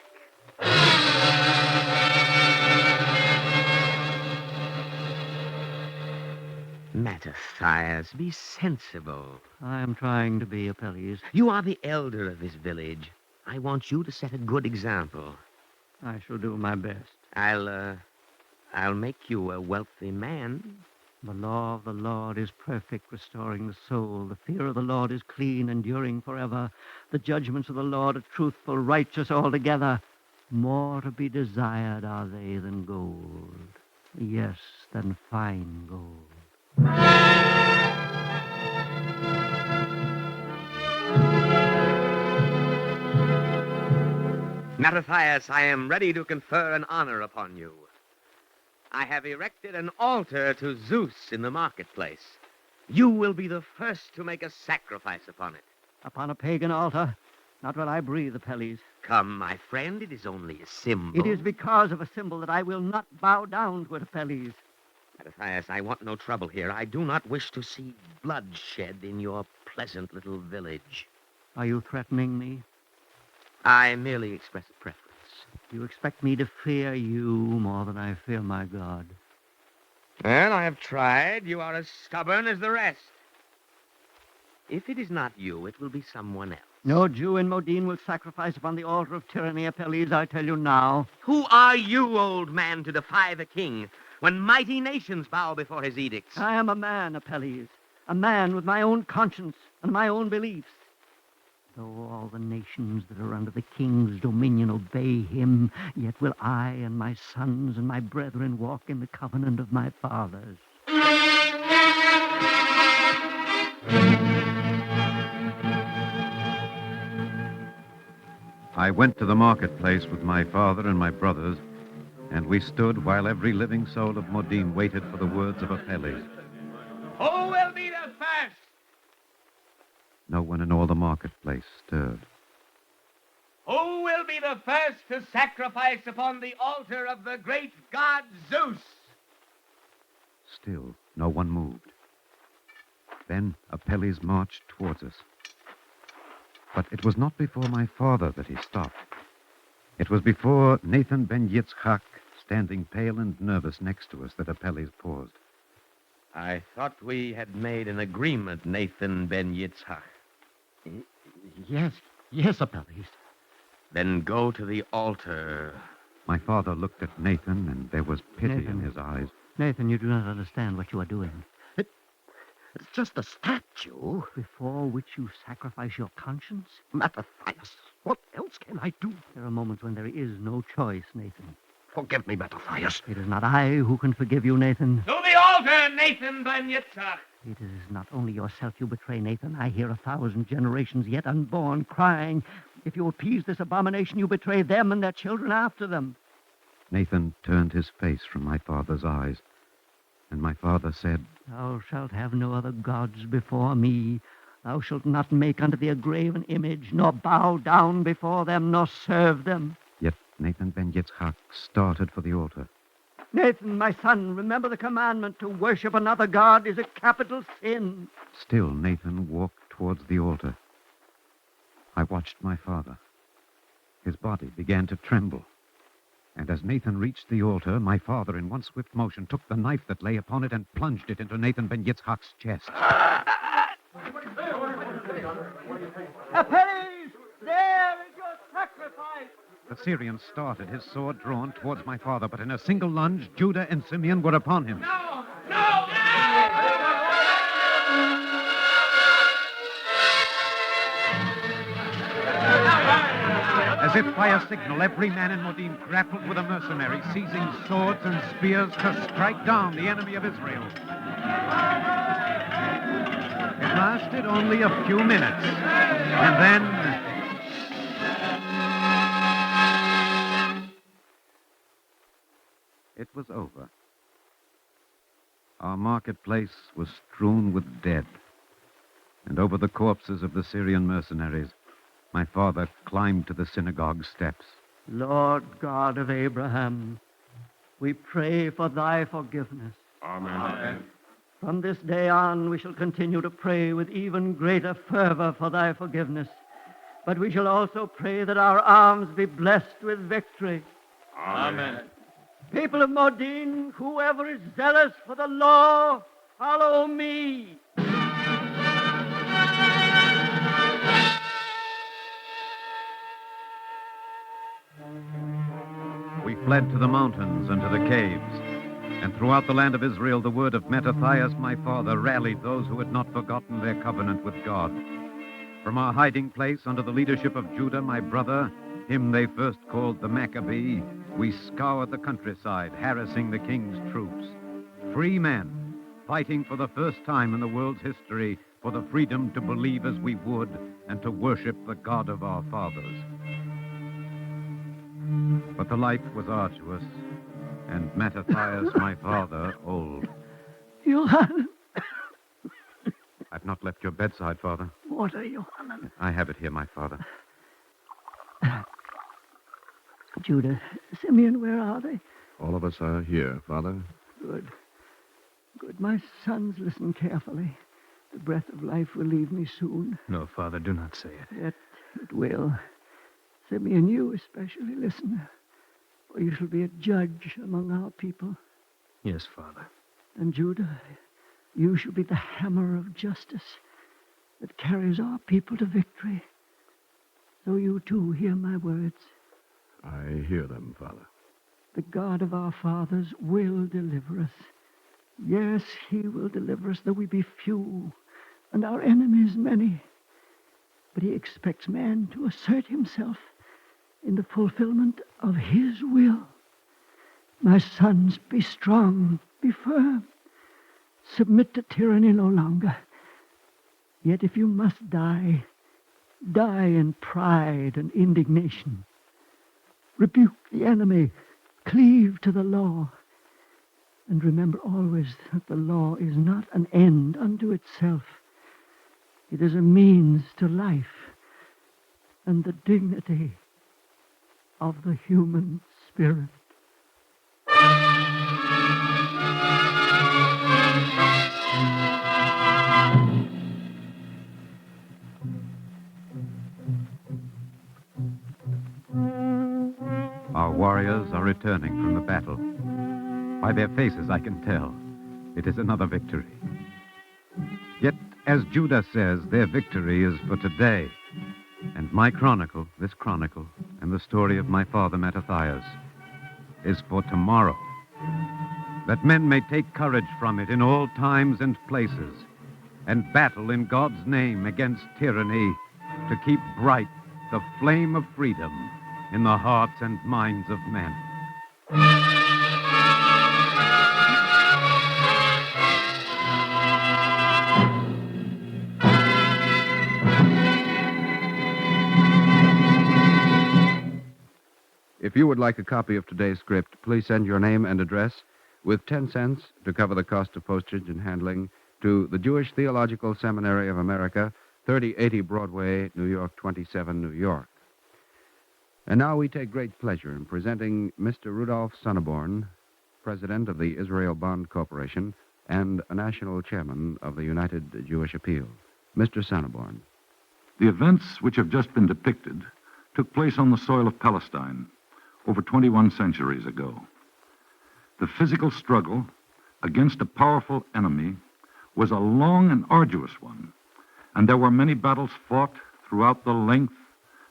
Mattathias, be sensible. I am trying to be, Apelles. You are the elder of this village. I want you to set a good example. I shall do my best. I'll make you a wealthy man. The law of the Lord is perfect, restoring the soul. The fear of the Lord is clean, enduring forever. The judgments of the Lord are truthful, righteous altogether. More to be desired are they than gold. Yes, than fine gold. Mattathias, I am ready to confer an honor upon you. I have erected an altar to Zeus in the marketplace. You will be the first to make a sacrifice upon it. Upon a pagan altar? Not while I breathe, Apelles. Come, my friend, it is only a symbol. It is because of a symbol that I will not bow down to it, Apelles. Mattathias, I want no trouble here. I do not wish to see bloodshed in your pleasant little village. Are you threatening me? I merely express a preference. You expect me to fear you more than I fear my God. Well, I have tried. You are as stubborn as the rest. If it is not you, it will be someone else. No Jew in Modin will sacrifice upon the altar of tyranny, Apelles, I tell you now. Who are you, old man, to defy the king when mighty nations bow before his edicts? I am a man, Apelles, a man with my own conscience and my own beliefs. Though all the nations that are under the king's dominion obey him, yet will I and my sons and my brethren walk in the covenant of my fathers. I went to the marketplace with my father and my brothers, and we stood while every living soul of Modin waited for the words of Apelles. Who will be the first? No one in all the marketplace stirred. Who will be the first to sacrifice upon the altar of the great god Zeus? Still, no one moved. Then Apelles marched towards us. But it was not before my father that he stopped. It was before Nathan ben Yitzchak, standing pale and nervous next to us, that Apelles paused. I thought we had made an agreement, Nathan ben Yitzchak. Yes, Apelles. Then go to the altar. My father looked at Nathan, and there was pity in his eyes. Nathan, you do not understand what you are doing. It's just a statue. Before which you sacrifice your conscience? Mattathias, what else can I do? There are moments when there is no choice, Nathan. Forgive me, Mattathias. It is not I who can forgive you, Nathan. To the altar, Nathan ben Yitzchak. It is not only yourself you betray, Nathan. I hear 1,000 generations yet unborn crying. If you appease this abomination, you betray them and their children after them. Nathan turned his face from my father's eyes, and my father said, Thou shalt have no other gods before me. Thou shalt not make unto thee a graven image, nor bow down before them, nor serve them. Yet Nathan ben Yitzchak started for the altar. Nathan, my son, remember the commandment to worship another god is a capital sin. Still, Nathan walked towards the altar. I watched my father. His body began to tremble. And as Nathan reached the altar, my father, in one swift motion, took the knife that lay upon it and plunged it into Nathan ben Yitzchak's chest. Apelles, there is your sacrifice. The Syrian started, his sword drawn towards my father, but in a single lunge, Judah and Simeon were upon him. No! As if by a signal, every man in Modin grappled with a mercenary, seizing swords and spears to strike down the enemy of Israel. It lasted only a few minutes, and then... it was over. Our marketplace was strewn with dead, and over the corpses of the Syrian mercenaries, my father climbed to the synagogue steps. Lord God of Abraham, we pray for thy forgiveness. Amen. From this day on, we shall continue to pray with even greater fervor for thy forgiveness. But we shall also pray that our arms be blessed with victory. Amen. People of Modin, whoever is zealous for the law, follow me. We fled to the mountains and to the caves. And throughout the land of Israel, the word of Mattathias, my father, rallied those who had not forgotten their covenant with God. From our hiding place under the leadership of Judah, my brother, him they first called the Maccabee, we scoured the countryside, harassing the king's troops. Free men, fighting for the first time in the world's history for the freedom to believe as we would and to worship the God of our fathers. But the life was arduous, and Mattathias, my father, old. Johann. I've not left your bedside, Father. Water, Johann. I have it here, my father. Judah, Simeon, where are they? All of us are here, Father. Good. Good. My sons, listen carefully. The breath of life will leave me soon. No, Father, do not say it. Yet it will. Simeon, you especially listen, for you shall be a judge among our people. Yes, Father. And Judah, you shall be the hammer of justice that carries our people to victory. So you too hear my words. I hear them, Father. The God of our fathers will deliver us. Yes, he will deliver us, though we be few and our enemies many. But he expects man to assert himself in the fulfillment of his will. My sons, be strong, be firm. Submit to tyranny no longer. Yet if you must die, die in pride and indignation. Rebuke the enemy, cleave to the law, and remember always that the law is not an end unto itself. It is a means to life and the dignity of the human spirit. Our warriors are returning from the battle. By their faces, I can tell. It is another victory. Yet, as Judah says, their victory is for today. And my chronicle, this chronicle, and the story of my father Mattathias, is for tomorrow. That men may take courage from it in all times and places, and battle in God's name against tyranny to keep bright the flame of freedom in the hearts and minds of men. If you would like a copy of today's script, please send your name and address with 10 cents to cover the cost of postage and handling to the Jewish Theological Seminary of America, 3080 Broadway, New York 27, New York. And now we take great pleasure in presenting Mr. Rudolph Sonneborn, President of the Israel Bond Corporation and a national chairman of the United Jewish Appeal. Mr. Sonneborn. The events which have just been depicted took place on the soil of Palestine over 21 centuries ago. The physical struggle against a powerful enemy was a long and arduous one, and there were many battles fought throughout the length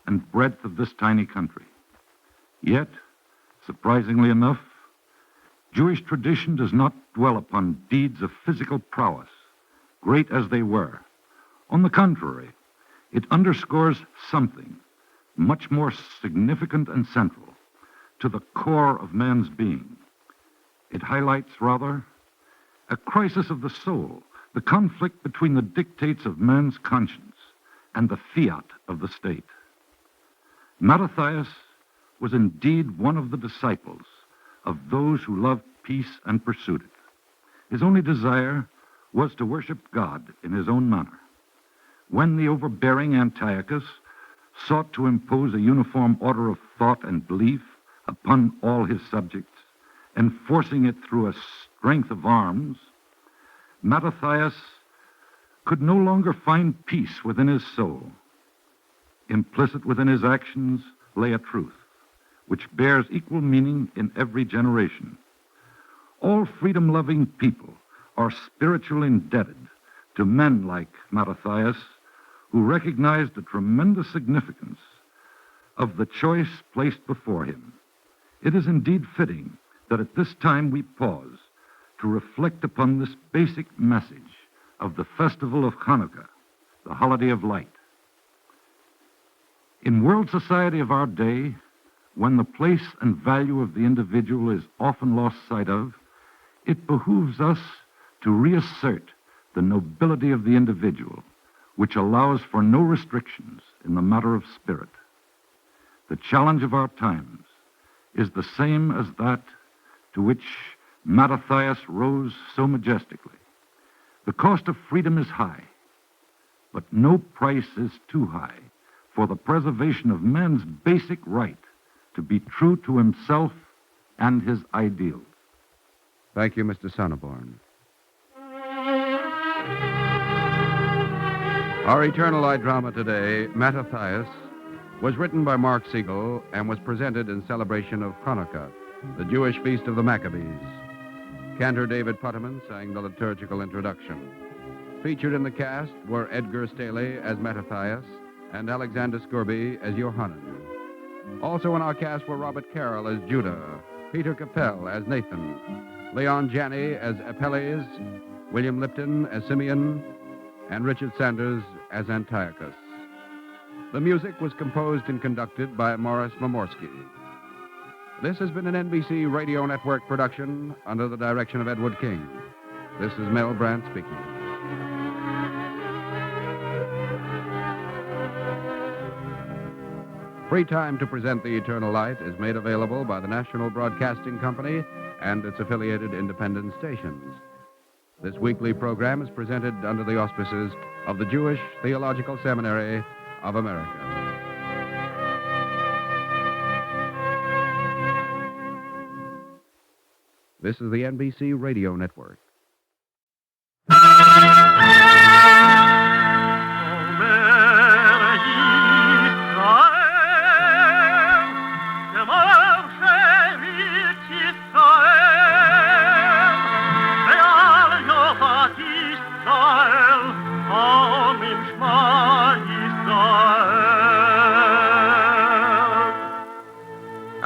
and breadth of this tiny country. Yet, surprisingly enough, Jewish tradition does not dwell upon deeds of physical prowess, great as they were. On the contrary, it underscores something much more significant and central to the core of man's being. It highlights, rather, a crisis of the soul, the conflict between the dictates of man's conscience and the fiat of the state. Mattathias was indeed one of the disciples of those who loved peace and pursued it. His only desire was to worship God in his own manner. When the overbearing Antiochus sought to impose a uniform order of thought and belief upon all his subjects, enforcing it through a strength of arms, Mattathias could no longer find peace within his soul. Implicit within his actions lay a truth which bears equal meaning in every generation. All freedom-loving people are spiritually indebted to men like Mattathias, who recognized the tremendous significance of the choice placed before him. It is indeed fitting that at this time we pause to reflect upon this basic message of the festival of Hanukkah, the holiday of light. In world society of our day, when the place and value of the individual is often lost sight of, it behooves us to reassert the nobility of the individual, which allows for no restrictions in the matter of spirit. The challenge of our times is the same as that to which Mattathias rose so majestically. The cost of freedom is high, but no price is too high for the preservation of man's basic right to be true to himself and his ideals. Thank you, Mr. Sonneborn. Our Eternal Light drama today, Mattathias, was written by Mark Siegel and was presented in celebration of Hanukkah, the Jewish feast of the Maccabees. Cantor David Putterman sang the liturgical introduction. Featured in the cast were Edgar Staley as Mattathias and Alexander Scorby as Yohanan. Also in our cast were Robert Carroll as Judah, Peter Capell as Nathan, Leon Janney as Apelles, William Lipton as Simeon, and Richard Sanders as Antiochus. The music was composed and conducted by Morris Momorsky. This has been an NBC Radio Network production under the direction of Edward King. This is Mel Brandt speaking. Free time to present The Eternal Light is made available by the National Broadcasting Company and its affiliated independent stations. This weekly program is presented under the auspices of the Jewish Theological Seminary of America. This is the NBC Radio Network.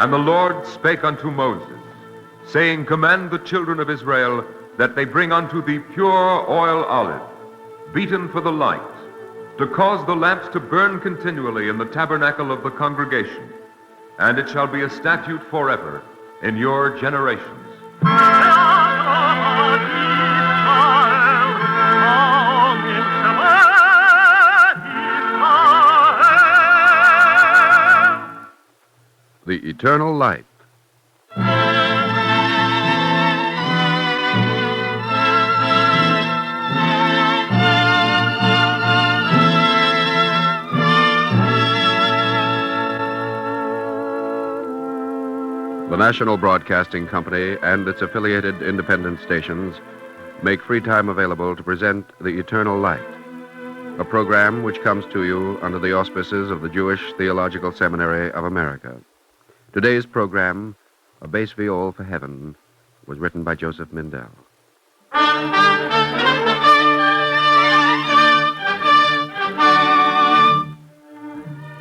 And the Lord spake unto Moses, saying, Command the children of Israel that they bring unto thee pure oil olive, beaten for the light, to cause the lamps to burn continually in the tabernacle of the congregation, and it shall be a statute forever in your generations. The Eternal Light. The National Broadcasting Company and its affiliated independent stations make free time available to present The Eternal Light, a program which comes to you under the auspices of the Jewish Theological Seminary of America. Today's program, A Bass Viol for Heaven, was written by Joseph Mindell.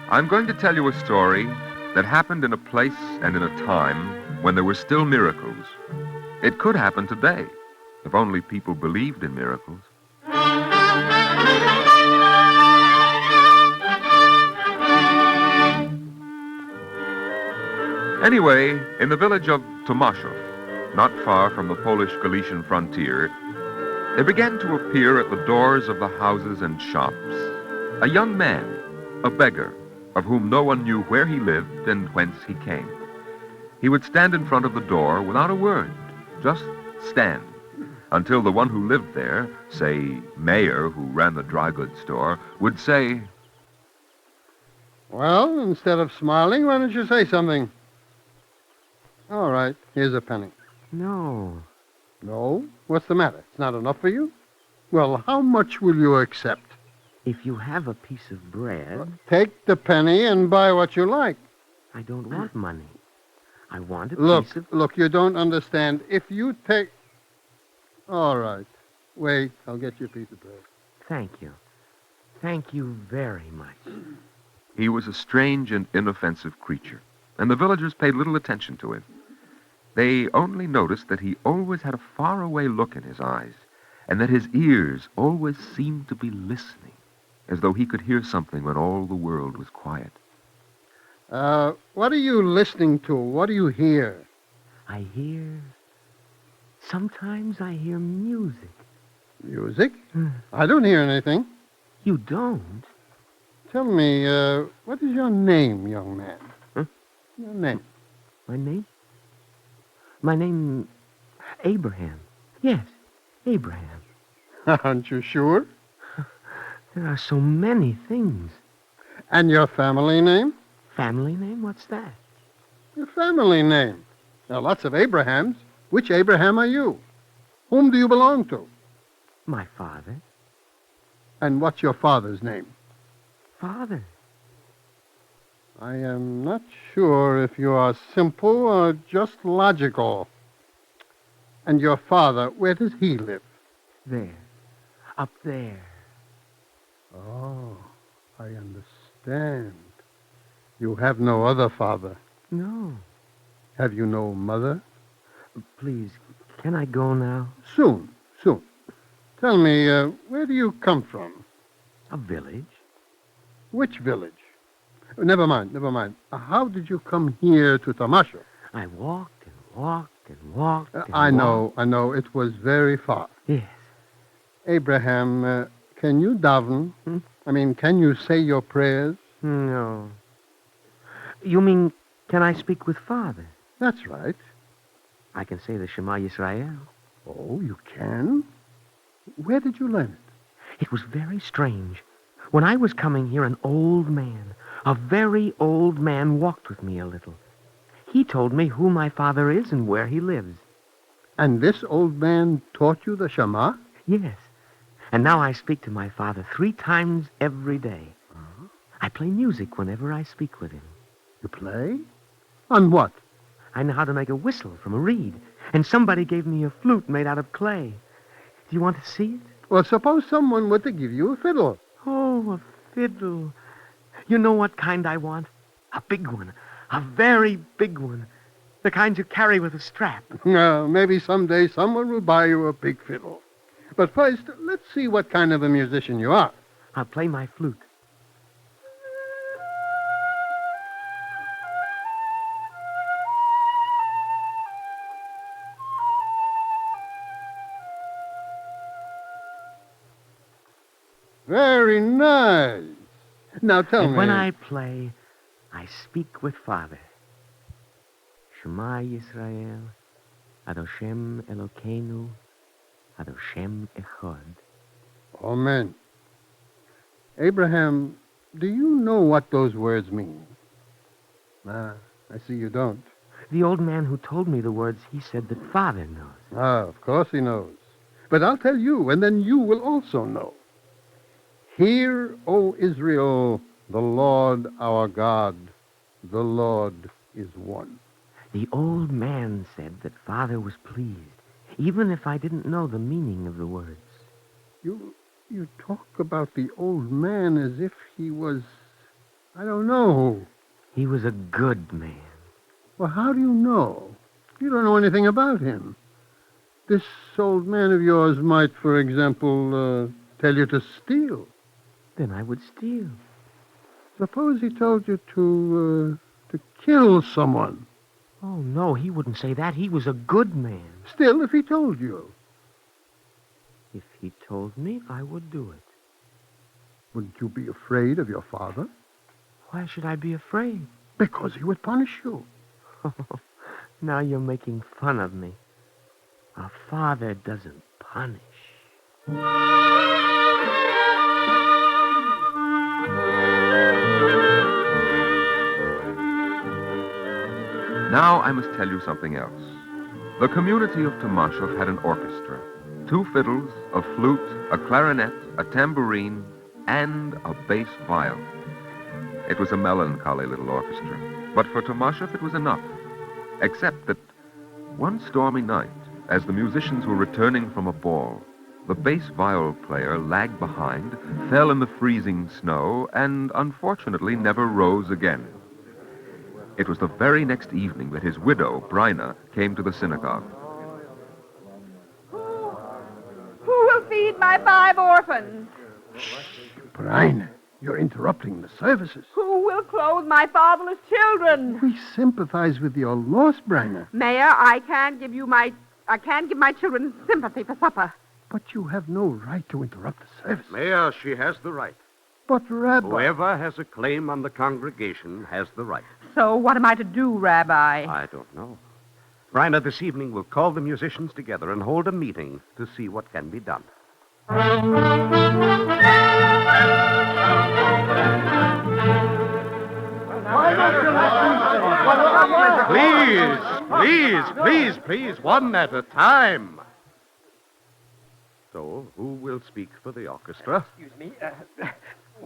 I'm going to tell you a story that happened in a place and in a time when there were still miracles. It could happen today, if only people believed in miracles. Anyway, in the village of Tomaszów, not far from the Polish-Galician frontier, there began to appear at the doors of the houses and shops a young man, a beggar, of whom no one knew where he lived and whence he came. He would stand in front of the door without a word, just stand, until the one who lived there, say Mayer, who ran the dry goods store, would say, Well, instead of smiling, why don't you say something? All right, here's a penny. No. No? What's the matter? It's not enough for you? Well, how much will you accept? If you have a piece of bread... Take the penny and buy what you like. I don't want money. I want a piece of... Look, you don't understand. If you take... All right. Wait, I'll get you a piece of bread. Thank you. Thank you very much. He was a strange and inoffensive creature, and the villagers paid little attention to him. They only noticed that he always had a faraway look in his eyes, and that his ears always seemed to be listening, as though he could hear something when all the world was quiet. What are you listening to? What do you hear? I hear... Sometimes I hear music. Music? I don't hear anything. You don't? Tell me, what is your name, young man? Huh? Your name. My name? My name... Abraham. Yes, Abraham. Aren't you sure? There are so many things. And your family name? Family name? What's that? Your family name. There are lots of Abrahams. Which Abraham are you? Whom do you belong to? My father. And what's your father's name? Father. I am not sure if you are simple or just logical. And your father, where does he live? There. Up there. Oh, I understand. You have no other father. No. Have you no mother? Please, can I go now? Soon. Tell me, where do you come from? A village. Which village? Never mind. How did you come here to Tamasha? I walked and walked and walked and I walked. know. It was very far. Yes. Abraham, can you daven? I mean, can you say your prayers? No. You mean, can I speak with Father? That's right. I can say the Shema Yisrael. Oh, you can? Where did you learn it? It was very strange. When I was coming here, an old man, a very old man, walked with me a little. He told me who my father is and where he lives. And this old man taught you the Shema? Yes. And now I speak to my father 3 times every day. Uh-huh. I play music whenever I speak with him. You play? On what? I know how to make a whistle from a reed. And somebody gave me a flute made out of clay. Do you want to see it? Well, suppose someone were to give you a fiddle. Oh, a fiddle. You know what kind I want? A big one. A very big one. The kind you carry with a strap. Maybe someday someone will buy you a big fiddle. But first, let's see what kind of a musician you are. I'll play my flute. Very nice. Now tell me. When I play, I speak with Father. Shema Yisrael, Adoshem Elokeinu, Adoshem Echad. Amen. Abraham, do you know what those words mean? I see you don't. The old man who told me the words, he said that Father knows. Of course he knows. But I'll tell you, and then you will also know. Hear, O Israel, the Lord our God, the Lord is one. The old man said that Father was pleased, even if I didn't know the meaning of the words. You talk about the old man as if he was, I don't know. He was a good man. Well, how do you know? You don't know anything about him. This old man of yours might, for example, tell you to steal. Then I would steal. Suppose he told you to kill someone. Oh, no, he wouldn't say that. He was a good man. Still, if he told you. If he told me, I would do it. Wouldn't you be afraid of your father? Why should I be afraid? Because he would punish you. Now you're making fun of me. A father doesn't punish. Now I must tell you something else. The community of Tomashov had an orchestra, 2 fiddles, a flute, a clarinet, a tambourine, and a bass viol. It was a melancholy little orchestra, but for Tomashev it was enough. Except that one stormy night, as the musicians were returning from a ball, the bass viol player lagged behind, fell in the freezing snow, and unfortunately never rose again. It was the very next evening that his widow, Bryna, came to the synagogue. Who will feed my 5 orphans? Brian, you're interrupting the services. Who will clothe my fatherless children? We sympathize with your loss, Bryna. Mayor, I can't give my children sympathy for supper. But you have no right to interrupt the service. Mayor, she has the right. But, Rabbi... Whoever has a claim on the congregation has the right. So what am I to do, Rabbi? I don't know. Bryna, this evening we'll call the musicians together and hold a meeting to see what can be done. Please, one at a time. So, who will speak for the orchestra? Excuse me.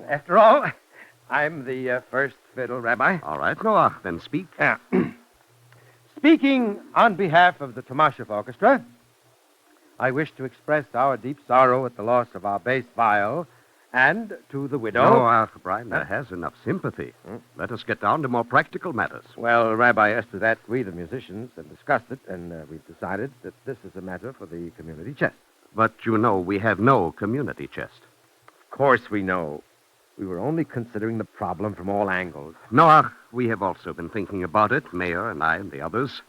After all, I'm the first fiddle, Rabbi. All right, Noach, then speak. Speaking on behalf of the Tomashev Orchestra, I wish to express our deep sorrow at the loss of our bass viol, and to the widow... Noach, Bryna has enough sympathy. Let us get down to more practical matters. Well, Rabbi, as to that, we, the musicians, have discussed it, and we've decided that this is a matter for the community chest. But you know we have no community chest. Of course we know. We were only considering the problem from all angles. Noach, we have also been thinking about it, Mayor and I and the others.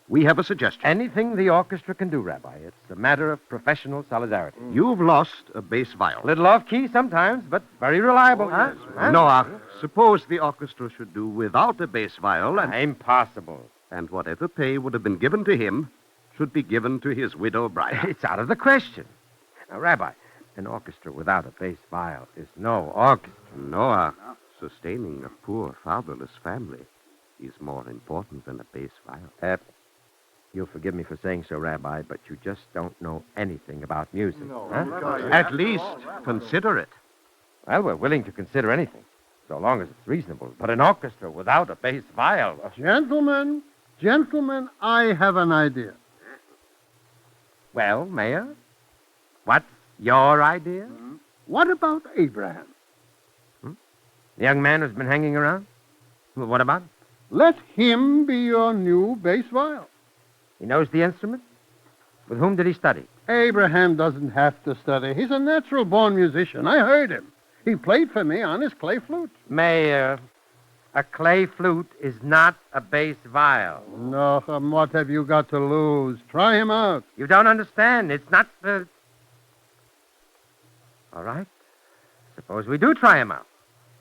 We have a suggestion. Anything the orchestra can do, Rabbi. It's a matter of professional solidarity. You've lost a bass viol. Little off-key sometimes, but very reliable, huh? Noach, suppose the orchestra should do without a bass viol and... Impossible. And whatever pay would have been given to him should be given to his widow, Bryna. It's out of the question. Now, Rabbi, an orchestra without a bass viol is no orchestra. Noah, sustaining a poor fatherless family is more important than a bass viol. You'll forgive me for saying so, Rabbi, but you just don't know anything about music. At least consider it. Well, we're willing to consider anything, so long as it's reasonable. But an orchestra without a bass viol... Gentlemen, I have an idea. Well, Mayor, what's your idea? What about Abraham? The young man who's been hanging around? Well, what about him? Let him be your new bass viol. He knows the instrument? With whom did he study? Abraham doesn't have to study. He's a natural-born musician. I heard him. He played for me on his clay flute. Mayor, a clay flute is not a bass viol. No, what have you got to lose? Try him out. You don't understand. It's not the... All right. Suppose we do try him out.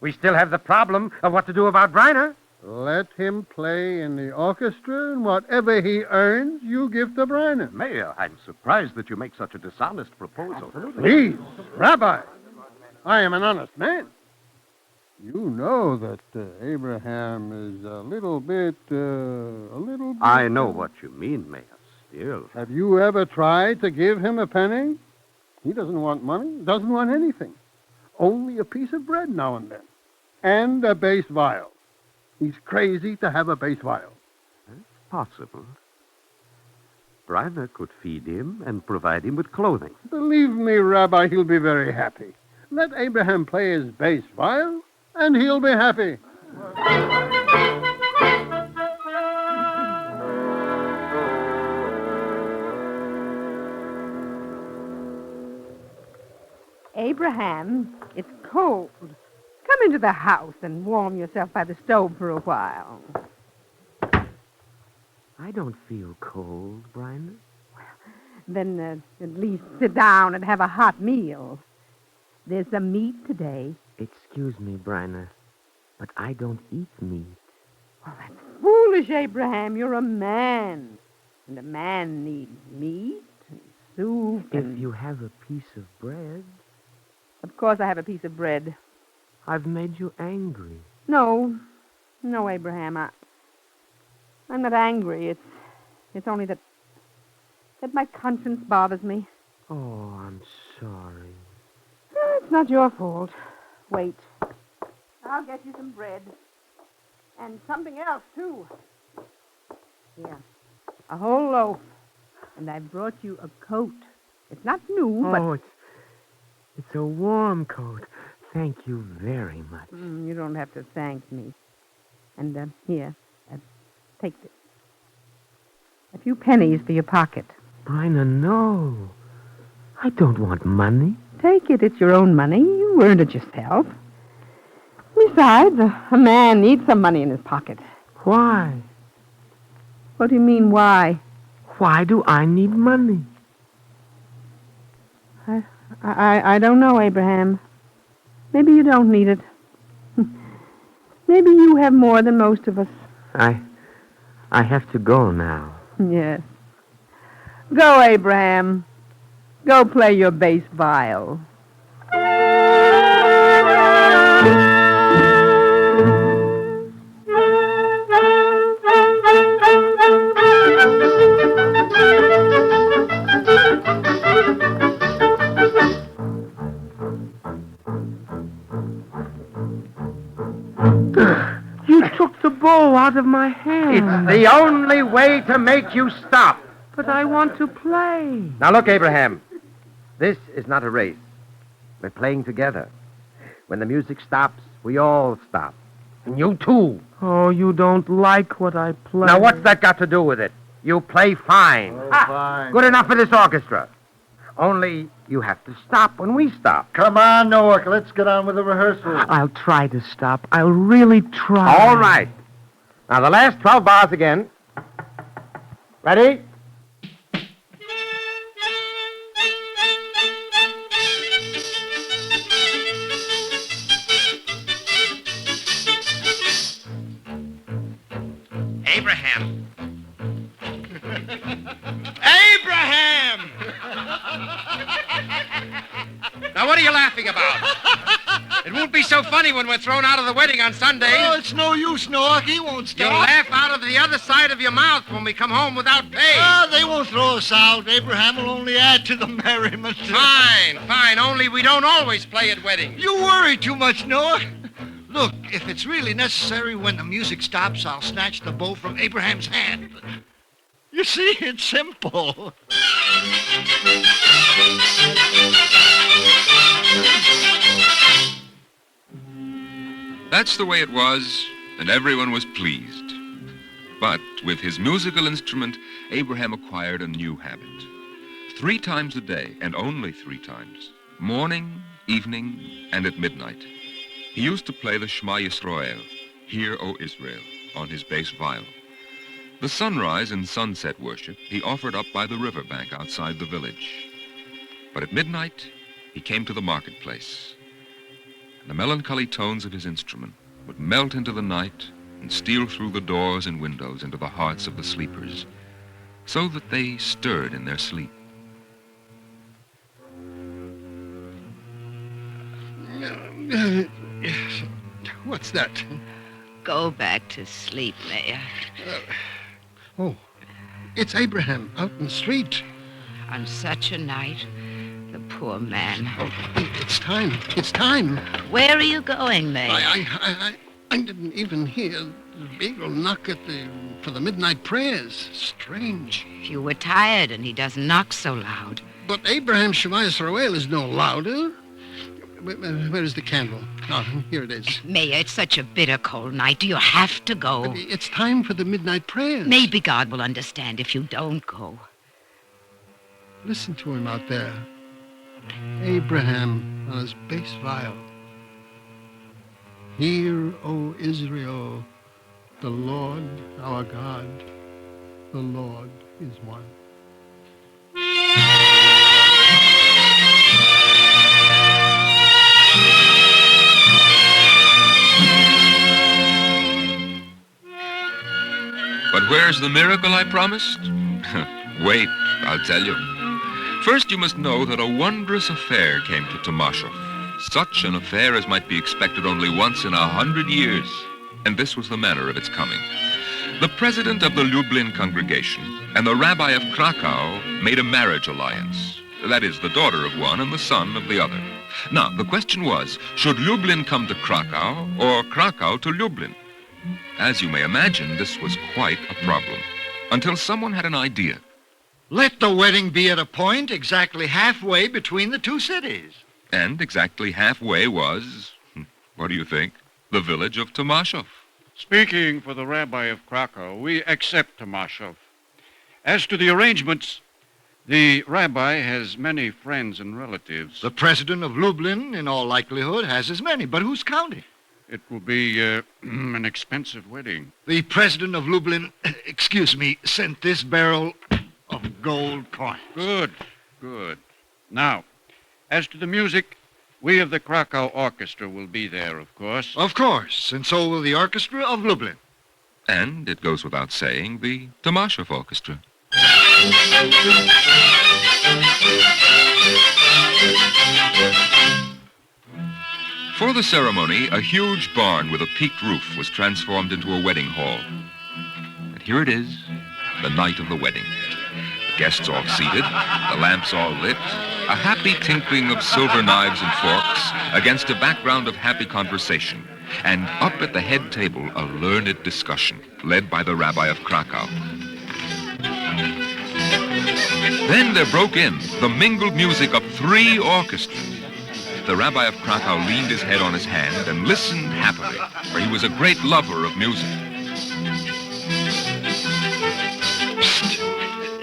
We still have the problem of what to do about Bryna. Let him play in the orchestra, and whatever he earns, you give to Bryna. Mayor, I'm surprised that you make such a dishonest proposal. Please, Rabbi, I am an honest man. You know that Abraham is a little bit... I know what you mean, Mayor. Still... Have you ever tried to give him a penny? He doesn't want money, doesn't want anything. Only a piece of bread now and then. And a bass viol. He's crazy to have a bass viol. It's possible. Bryna could feed him and provide him with clothing. Believe me, Rabbi, he'll be very happy. Let Abraham play his bass viol, and he'll be happy. Abraham, it's cold. Come into the house and warm yourself by the stove for a while. I don't feel cold, Bryna. Then at least sit down and have a hot meal. There's some meat today. Excuse me, Bryna, but I don't eat meat. Oh, that's foolish, Abraham. You're a man. And a man needs meat and soup and... If you have a piece of bread... Of course I have a piece of bread. I've made you angry. No, Abraham. I'm not angry. It's only that my conscience bothers me. Oh, I'm sorry. It's not your fault. Wait. I'll get you some bread. And something else, too. Here. A whole loaf. And I brought you a coat. It's not new, but... Oh, it's a warm coat. Thank you very much. You don't have to thank me. And here, take this. A few pennies for your pocket. Bryna, no. I don't want money. Take it. It's your own money. You earned it yourself. Besides, a man needs some money in his pocket. Why? What do you mean, why? Why do I need money? I don't know, Abraham. Maybe you don't need it. Maybe you have more than most of us. I have to go now. Yes. Go, Abraham. Go play your bass viol. You took the bow out of my hand. It's the only way to make you stop. But I want to play. Now look, Abraham. This is not a race. We're playing together. When the music stops, we all stop. And you too. Oh, you don't like what I play. Now what's that got to do with it? You play fine. Fine. Good enough for this orchestra. Only you have to stop when we stop. Come on, Noah. Let's get on with the rehearsal. I'll try to stop. I'll really try. All right. Now the last 12 bars again. Ready? Abraham. Abraham! Now, what are you laughing about? It won't be so funny when we're thrown out of the wedding on Sunday. Oh, it's no use, Noah. He won't stop. You'll laugh out of the other side of your mouth when we come home without pay. Ah, they won't throw us out. Abraham will only add to the merriment. Fine, fine. Only we don't always play at weddings. You worry too much, Noah. Look, if it's really necessary, when the music stops, I'll snatch the bow from Abraham's hand. You see, it's simple. That's the way it was, and everyone was pleased. But with his musical instrument, Abraham acquired a new habit. 3 times a day, and only 3 times, morning, evening, and at midnight, he used to play the Shema Yisrael, Hear, O Israel, on his bass viol. The sunrise and sunset worship he offered up by the riverbank outside the village. But at midnight, he came to the marketplace, and the melancholy tones of his instrument would melt into the night and steal through the doors and windows into the hearts of the sleepers, so that they stirred in their sleep. What's that? Go back to sleep, Mayor. Oh, it's Abraham out in the street. On such a night, the poor man. Oh, it's time. It's time. Where are you going, Mayor? I didn't even hear the beagle knock for the midnight prayers. Strange. If you were tired and he doesn't knock so loud. But Abraham's Shema Yisrael is no louder. Where is the candle? Oh, here it is. Mayor, it's such a bitter cold night. Do you have to go? But it's time for the midnight prayers. Maybe God will understand if you don't go. Listen to him out there. Abraham on his bass viol. Hear, O Israel, the Lord our God, the Lord is one. But where's the miracle I promised? Wait, I'll tell you. First, you must know that a wondrous affair came to Tomashov. Such an affair as might be expected only once in 100 years. And this was the manner of its coming. The president of the Lublin congregation and the rabbi of Krakow made a marriage alliance. That is, the daughter of one and the son of the other. Now, the question was, should Lublin come to Krakow or Krakow to Lublin? As you may imagine, this was quite a problem, until someone had an idea. Let the wedding be at a point exactly halfway between the two cities. And exactly halfway was, what do you think, the village of Tomashov. Speaking for the Rabbi of Krakow, we accept Tomashov. As to the arrangements, the Rabbi has many friends and relatives. The president of Lublin, in all likelihood, has as many, but who's counting? It will be an expensive wedding. The president of Lublin, excuse me, sent this barrel of gold coins. Good, good. Now, as to the music, we of the Krakow Orchestra will be there, of course. Of course, and so will the orchestra of Lublin. And, it goes without saying, the Tomashov Orchestra. For the ceremony, a huge barn with a peaked roof was transformed into a wedding hall. And here it is, the night of the wedding. The guests all seated, the lamps all lit, a happy tinkling of silver knives and forks against a background of happy conversation. And up at the head table, a learned discussion, led by the Rabbi of Krakow. Then there broke in the mingled music of 3 orchestras. The Rabbi of Krakow leaned his head on his hand and listened happily, for he was a great lover of music.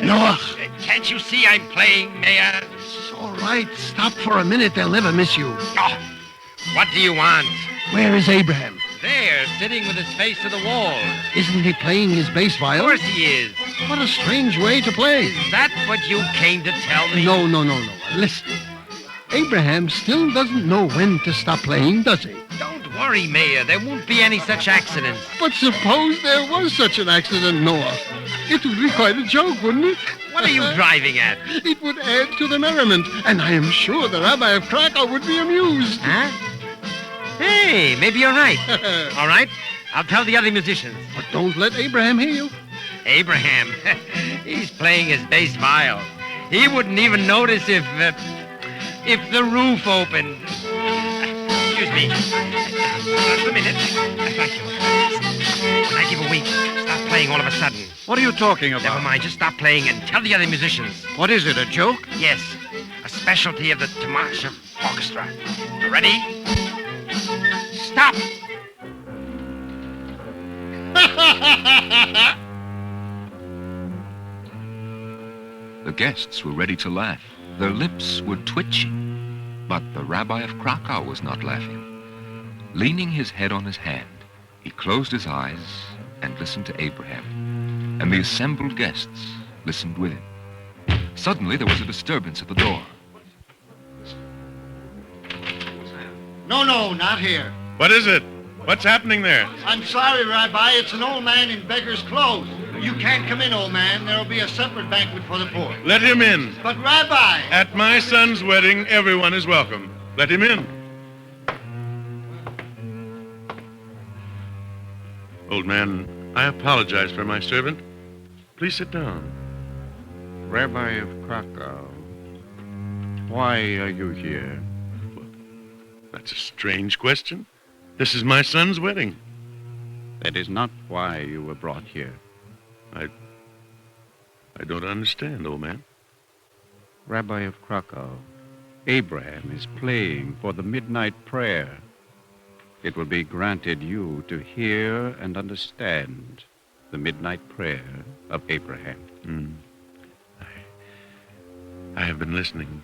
Noah! Can't you see I'm playing, Mayor? It's all right. Stop for a minute. They'll never miss you. Oh, what do you want? Where is Abraham? There, sitting with his face to the wall. Isn't he playing his bass viol? Of course he is. What a strange way to play. Is that what you came to tell me? No. Listen. Abraham still doesn't know when to stop playing, does he? Don't worry, Mayor. There won't be any such accidents. But suppose there was such an accident, Noah. It would be quite a joke, wouldn't it? What are you driving at? It would add to the merriment, and I am sure the Rabbi of Krakow would be amused. Huh? Hey, maybe you're right. All right, I'll tell the other musicians. But don't let Abraham hear you. Abraham? He's playing his bass viol. He wouldn't even notice if the roof opened. Excuse me. Just a minute. Thank you. When I give a wink, stop playing all of a sudden. What are you talking about? Never mind, just stop playing and tell the other musicians. What is it, a joke? Yes, a specialty of the Tomashov Orchestra. Ready? Stop! The guests were ready to laugh. Their lips were twitching. But the Rabbi of Krakow was not laughing. Leaning his head on his hand, he closed his eyes and listened to Abraham. And the assembled guests listened with him. Suddenly, there was a disturbance at the door. No, not here. What is it? What's happening there? I'm sorry, Rabbi. It's an old man in beggar's clothes. You can't come in, old man. There'll be a separate banquet for the poor. Let him in. But, Rabbi... At my son's wedding, everyone is welcome. Let him in. Old man, I apologize for my servant. Please sit down. Rabbi of Krakow, why are you here? That's a strange question. This is my son's wedding. That is not why you were brought here. I don't understand, old man. Rabbi of Krakow, Abraham is playing for the midnight prayer. It will be granted you to hear and understand the midnight prayer of Abraham. I have been listening.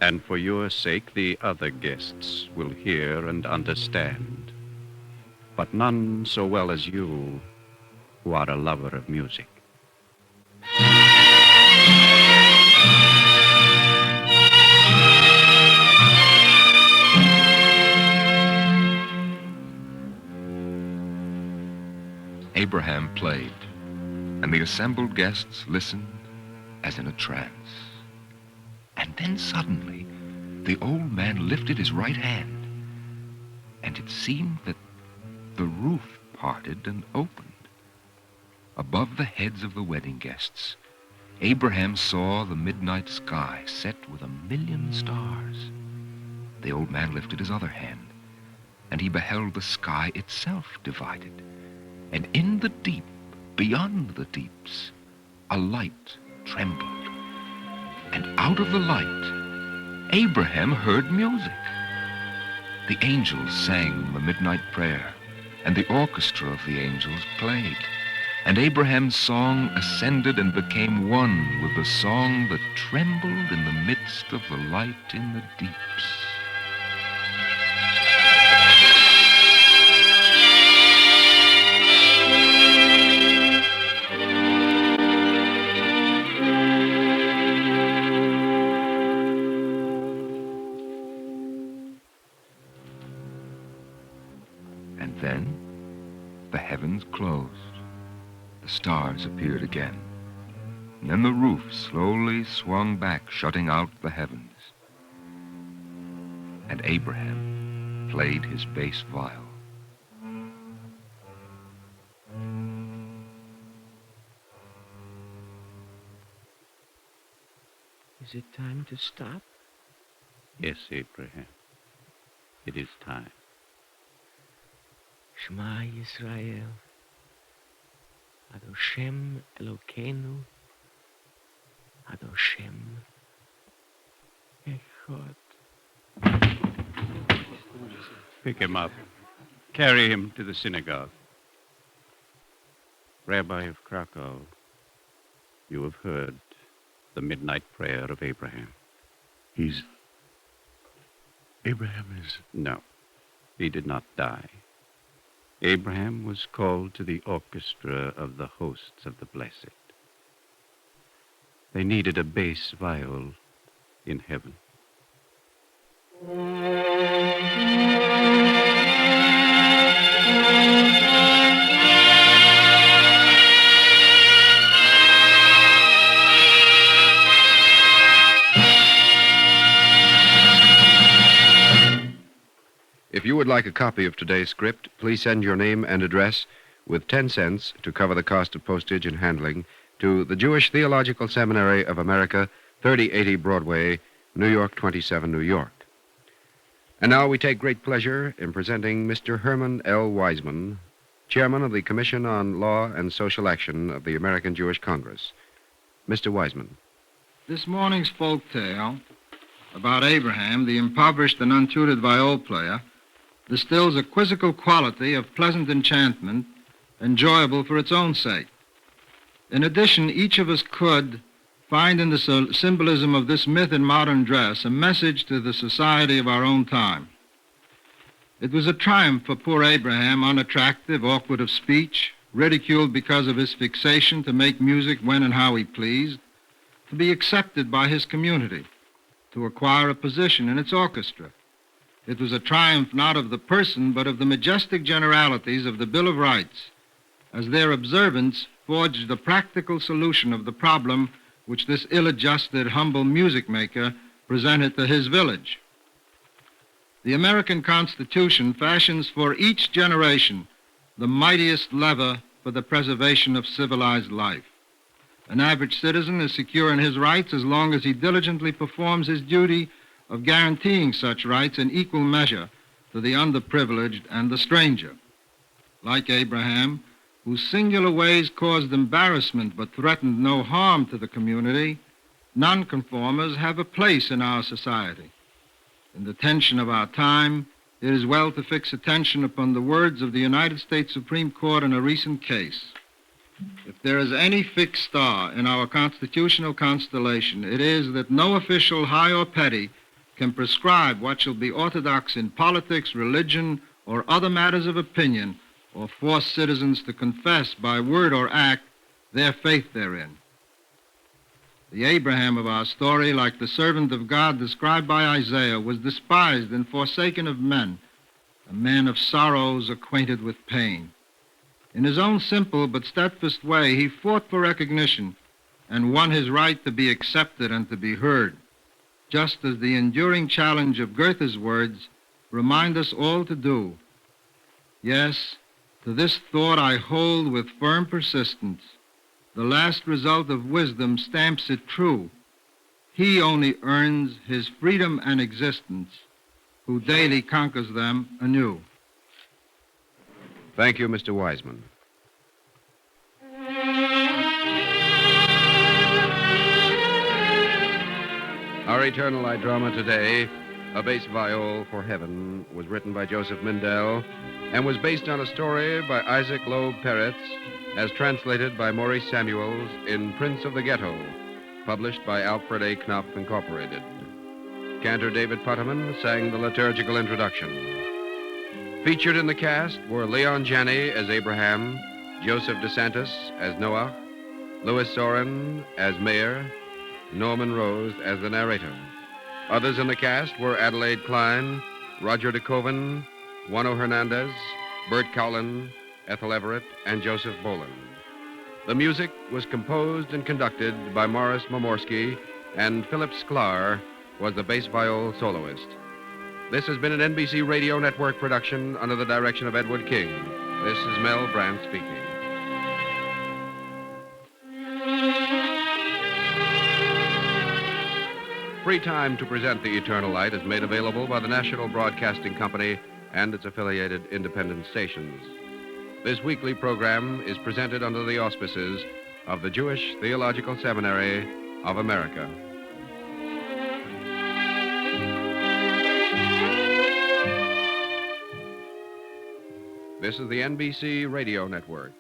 And for your sake, the other guests will hear and understand. But none so well as you, who are a lover of music. Abraham played, and the assembled guests listened as in a trance. And then suddenly, the old man lifted his right hand, and it seemed that the roof parted and opened. Above the heads of the wedding guests Abraham saw the midnight sky set with 1,000,000 stars. The old man lifted his other hand, and he beheld the sky itself divided, and in the deep, beyond the deeps, a light trembled. And out of the light, Abraham heard music. The angels sang the midnight prayer, and the orchestra of the angels played. And Abraham's song ascended and became one with the song that trembled in the midst of the light in the deeps. And then the heavens closed. The stars appeared again. And then the roof slowly swung back, shutting out the heavens. And Abraham played his bass viol. Is it time to stop? Yes, Abraham. It is time. Shema Yisrael. Adoshem Elokeinu. Adoshem Echad. Pick him up. Carry him to the synagogue. Rabbi of Krakow, you have heard the midnight prayer of Abraham. Abraham is... No, he did not die. Abraham was called to the orchestra of the hosts of the blessed. They needed a bass viol in heaven. If you would like a copy of today's script, please send your name and address with 10 cents to cover the cost of postage and handling to the Jewish Theological Seminary of America, 3080 Broadway, New York 27, New York. And now we take great pleasure in presenting Mr. Herman L. Wiseman, Chairman of the Commission on Law and Social Action of the American Jewish Congress. Mr. Wiseman. This morning's folk tale about Abraham, the impoverished and untutored viol player, distills a quizzical quality of pleasant enchantment, enjoyable for its own sake. In addition, each of us could find in the symbolism of this myth in modern dress a message to the society of our own time. It was a triumph for poor Abraham, unattractive, awkward of speech, ridiculed because of his fixation to make music when and how he pleased, to be accepted by his community, to acquire a position in its orchestra. It was a triumph not of the person, but of the majestic generalities of the Bill of Rights, as their observance forged the practical solution of the problem which this ill-adjusted, humble music maker presented to his village. The American Constitution fashions for each generation the mightiest lever for the preservation of civilized life. An average citizen is secure in his rights as long as he diligently performs his duty of guaranteeing such rights in equal measure to the underprivileged and the stranger. Like Abraham, whose singular ways caused embarrassment but threatened no harm to the community, nonconformers have a place in our society. In the tension of our time, it is well to fix attention upon the words of the United States Supreme Court in a recent case. If there is any fixed star in our constitutional constellation, it is that no official, high or petty, can prescribe what shall be orthodox in politics, religion, or other matters of opinion, or force citizens to confess by word or act their faith therein. The Abraham of our story, like the servant of God described by Isaiah, was despised and forsaken of men, a man of sorrows, acquainted with pain. In his own simple but steadfast way, he fought for recognition and won his right to be accepted and to be heard, just as the enduring challenge of Goethe's words remind us all to do. Yes, to this thought I hold with firm persistence. The last result of wisdom stamps it true. He only earns his freedom and existence, who daily conquers them anew. Thank you, Mr. Wiseman. Our Eternal Light drama today, A Bass Viol for Heaven, was written by Joseph Mindell and was based on a story by Isaac Loeb Peretz, as translated by Maurice Samuels in Prince of the Ghetto, published by Alfred A. Knopf, Incorporated. Cantor David Putterman sang the liturgical introduction. Featured in the cast were Leon Janney as Abraham, Joseph DeSantis as Noah, Louis Soren as Mayor, Norman Rose as the narrator. Others in the cast were Adelaide Klein, Roger DeKoven, Juano Hernandez, Bert Cowlin, Ethel Everett, and Joseph Boland. The music was composed and conducted by Morris Momorsky, and Philip Sklar was the bass viol soloist. This has been an NBC Radio Network production under the direction of Edward King. This is Mel Brandt speaking. Free time to present The Eternal Light is made available by the National Broadcasting Company and its affiliated independent stations. This weekly program is presented under the auspices of the Jewish Theological Seminary of America. This is the NBC Radio Network.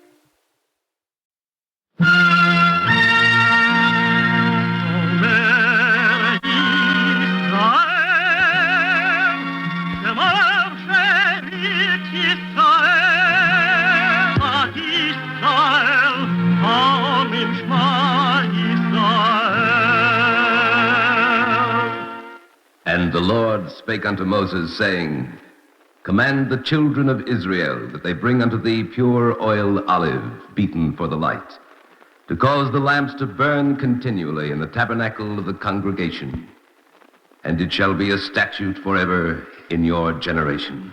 And the Lord spake unto Moses, saying, Command the children of Israel that they bring unto thee pure oil olive, beaten for the light, to cause the lamps to burn continually in the tabernacle of the congregation. And it shall be a statute forever in your generations.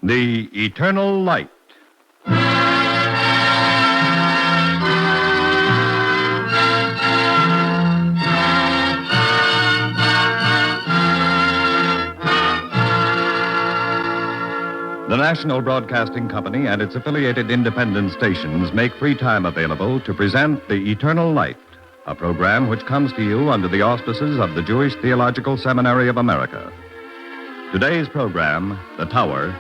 The Eternal Light. The National Broadcasting Company and its affiliated independent stations make free time available to present The Eternal Light, a program which comes to you under the auspices of the Jewish Theological Seminary of America. Today's program, The Tower,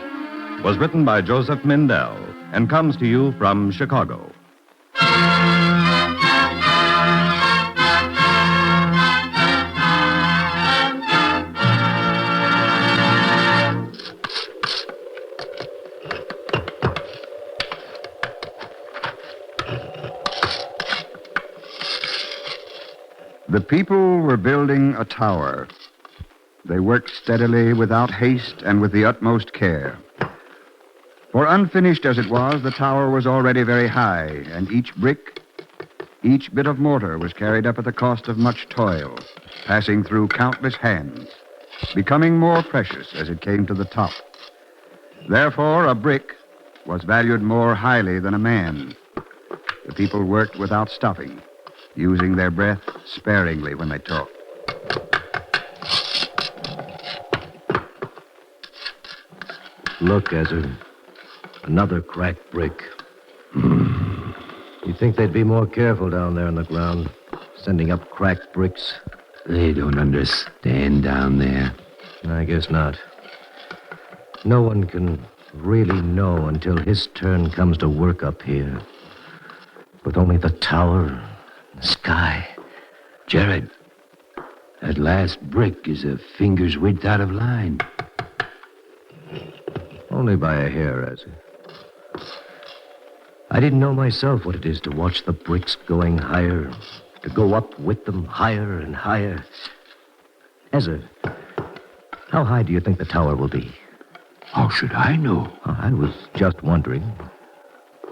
was written by Joseph Mindell and comes to you from Chicago. The people were building a tower. They worked steadily, without haste, and with the utmost care. For unfinished as it was, the tower was already very high, and each brick, each bit of mortar was carried up at the cost of much toil, passing through countless hands, becoming more precious as it came to the top. Therefore, a brick was valued more highly than a man. The people worked without stopping, using their breath sparingly when they talked. Look, Ezra. Another cracked brick. You'd think they'd be more careful down there on the ground, sending up cracked bricks. They don't understand down there. I guess not. No one can really know until his turn comes to work up here. With only the tower and the sky. Jared, that last brick is a finger's width out of line. Only by a hair, Ezra. I didn't know myself what it is to watch the bricks going higher, to go up with them higher and higher. Ezra, how high do you think the tower will be? How should I know? I was just wondering.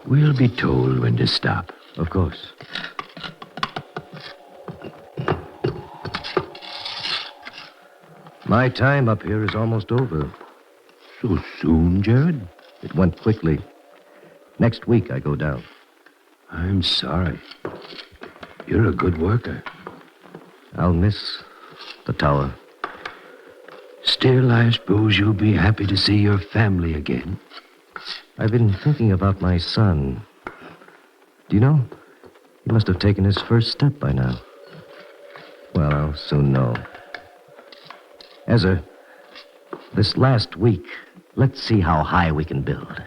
We'll be told when to stop. Of course. My time up here is almost over. So soon, Jared? It went quickly. Next week I go down. I'm sorry. You're a good worker. I'll miss the tower. Still, I suppose you'll be happy to see your family again. I've been thinking about my son. Do you know? He must have taken his first step by now. Well, I'll soon know. Ezra, this last week, let's see how high we can build.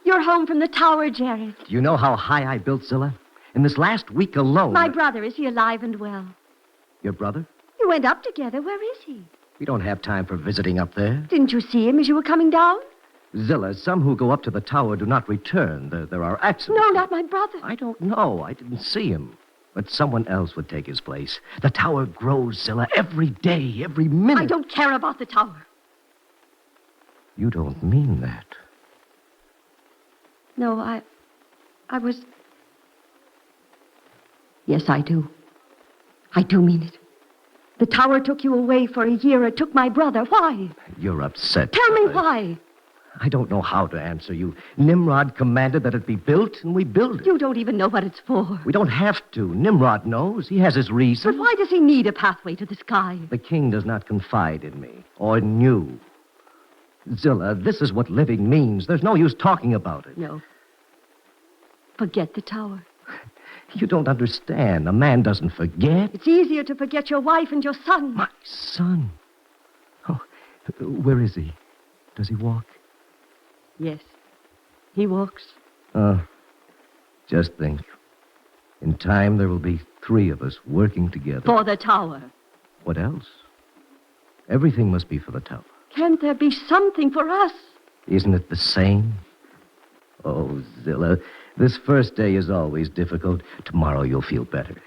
You're home from the tower, Jared. Do you know how high I built Zilla? In this last week alone. My brother, is he alive and well? Your brother? You went up together. Where is he? We don't have time for visiting up there. Didn't you see him as you were coming down? Zilla, some who go up to the tower do not return. There are accidents. No, not my brother. I don't know. I didn't see him. But someone else would take his place. The tower grows, Zilla, every day, every minute. I don't care about the tower. You don't mean that. No, I was... Yes, I do. I do mean it. The tower took you away for a year. It took my brother. Why? You're upset. Tell me why. I don't know how to answer you. Nimrod commanded that it be built, and we built it. You don't even know what it's for. We don't have to. Nimrod knows. He has his reasons. But why does he need a pathway to the sky? The king does not confide in me, or in you. Zilla, this is what living means. There's no use talking about it. No. Forget the tower. You don't understand. A man doesn't forget. It's easier to forget your wife and your son. My son? Oh, where is he? Does he walk? Yes. He walks. Just think. In time, there will be 3 of us working together. For the tower. What else? Everything must be for the tower. Can't there be something for us? Isn't it the same? Oh, Zilla, this first day is always difficult. Tomorrow you'll feel better.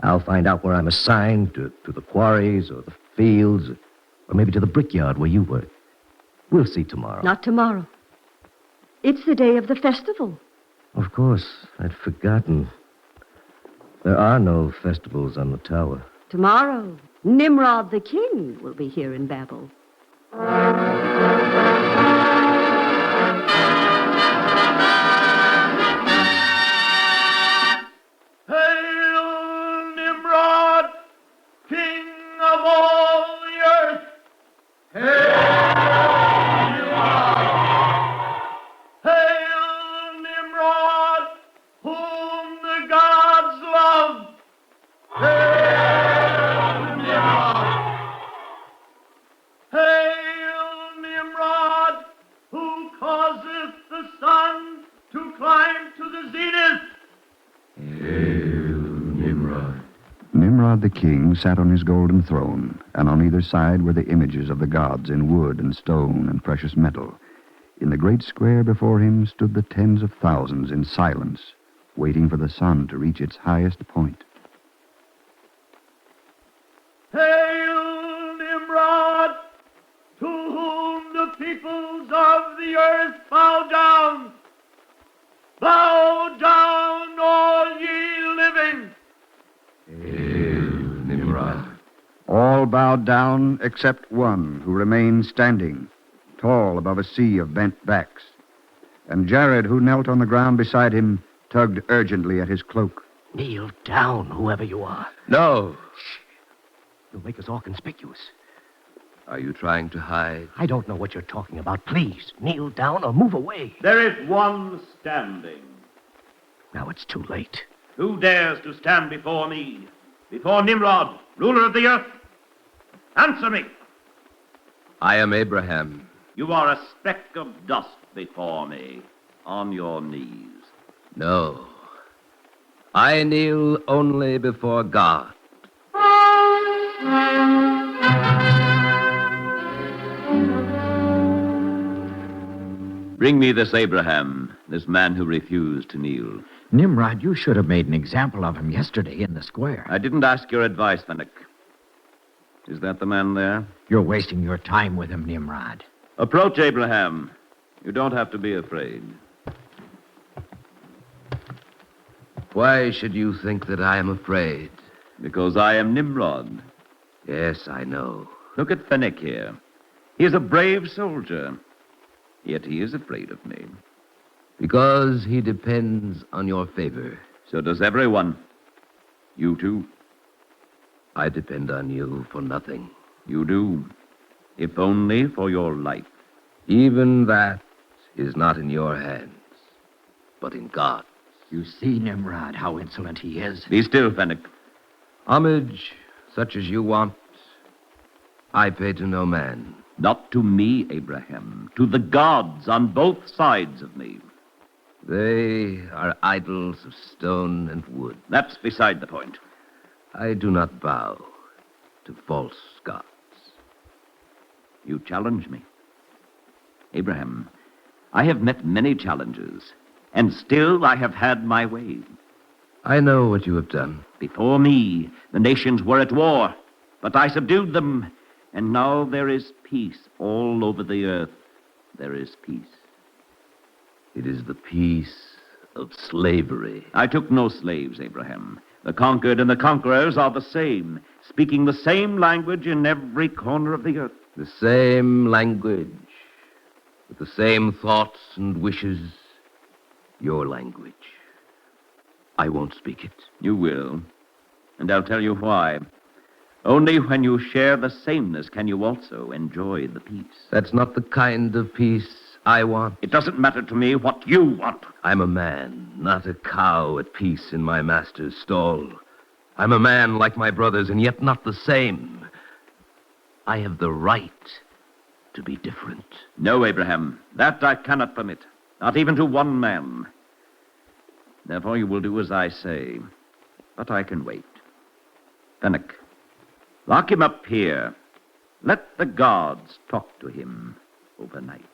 I'll find out where I'm assigned, to the quarries or the fields, or maybe to the brickyard where you work. We'll see tomorrow. Not tomorrow. It's the day of the festival. Of course, I'd forgotten. There are no festivals on the tower. Tomorrow, Nimrod the king will be here in Babel. Hail, Nimrod, king of all the earth! Hail, Nimrod! Hail, Nimrod, whom the gods love! Hail, Nimrod! Hail, Nimrod, who causeth the sun to climb to the zenith! Nimrod the king sat on his golden throne, and on either side were the images of the gods in wood and stone and precious metal. In the great square before him stood the tens of thousands in silence, waiting for the sun to reach its highest point. Hail, Nimrod, to whom the peoples of the earth bow down! Bow down, all ye living! All bowed down except one who remained standing, tall above a sea of bent backs. And Jared, who knelt on the ground beside him, tugged urgently at his cloak. Kneel down, whoever you are. No. You'll make us all conspicuous. Are you trying to hide? I don't know what you're talking about. Please, kneel down or move away. There is one standing. Now it's too late. Who dares to stand before me? Before Nimrod, ruler of the earth? Answer me. I am Abraham. You are a speck of dust before me, on your knees. No. I kneel only before God. Bring me this Abraham, this man who refused to kneel. Nimrod, you should have made an example of him yesterday in the square. I didn't ask your advice, Fennec. Is that the man there? You're wasting your time with him, Nimrod. Approach, Abraham. You don't have to be afraid. Why should you think that I am afraid? Because I am Nimrod. Yes, I know. Look at Fennec here. He is a brave soldier. Yet he is afraid of me. Because he depends on your favor. So does everyone. You too. I depend on you for nothing. You do. If only for your life. Even that is not in your hands, but in God's. You see, Nimrod, how insolent he is. Be still, Fennec. Homage, such as you want, I pay to no man. Not to me, Abraham. To the gods on both sides of me. They are idols of stone and wood. That's beside the point. I do not bow to false gods. You challenge me. Abraham, I have met many challenges, and still I have had my way. I know what you have done. Before me, the nations were at war, but I subdued them, and now there is peace all over the earth. There is peace. It is the peace of slavery. I took no slaves, Abraham. The conquered and the conquerors are the same, speaking the same language in every corner of the earth. The same language, with the same thoughts and wishes. Your language. I won't speak it. You will, and I'll tell you why. Only when you share the sameness can you also enjoy the peace. That's not the kind of peace I want. It doesn't matter to me what you want. I'm a man, not a cow at peace in my master's stall. I'm a man like my brothers, and yet not the same. I have the right to be different. No, Abraham, that I cannot permit. Not even to one man. Therefore you will do as I say. But I can wait. Fennec, lock him up here. Let the gods talk to him overnight.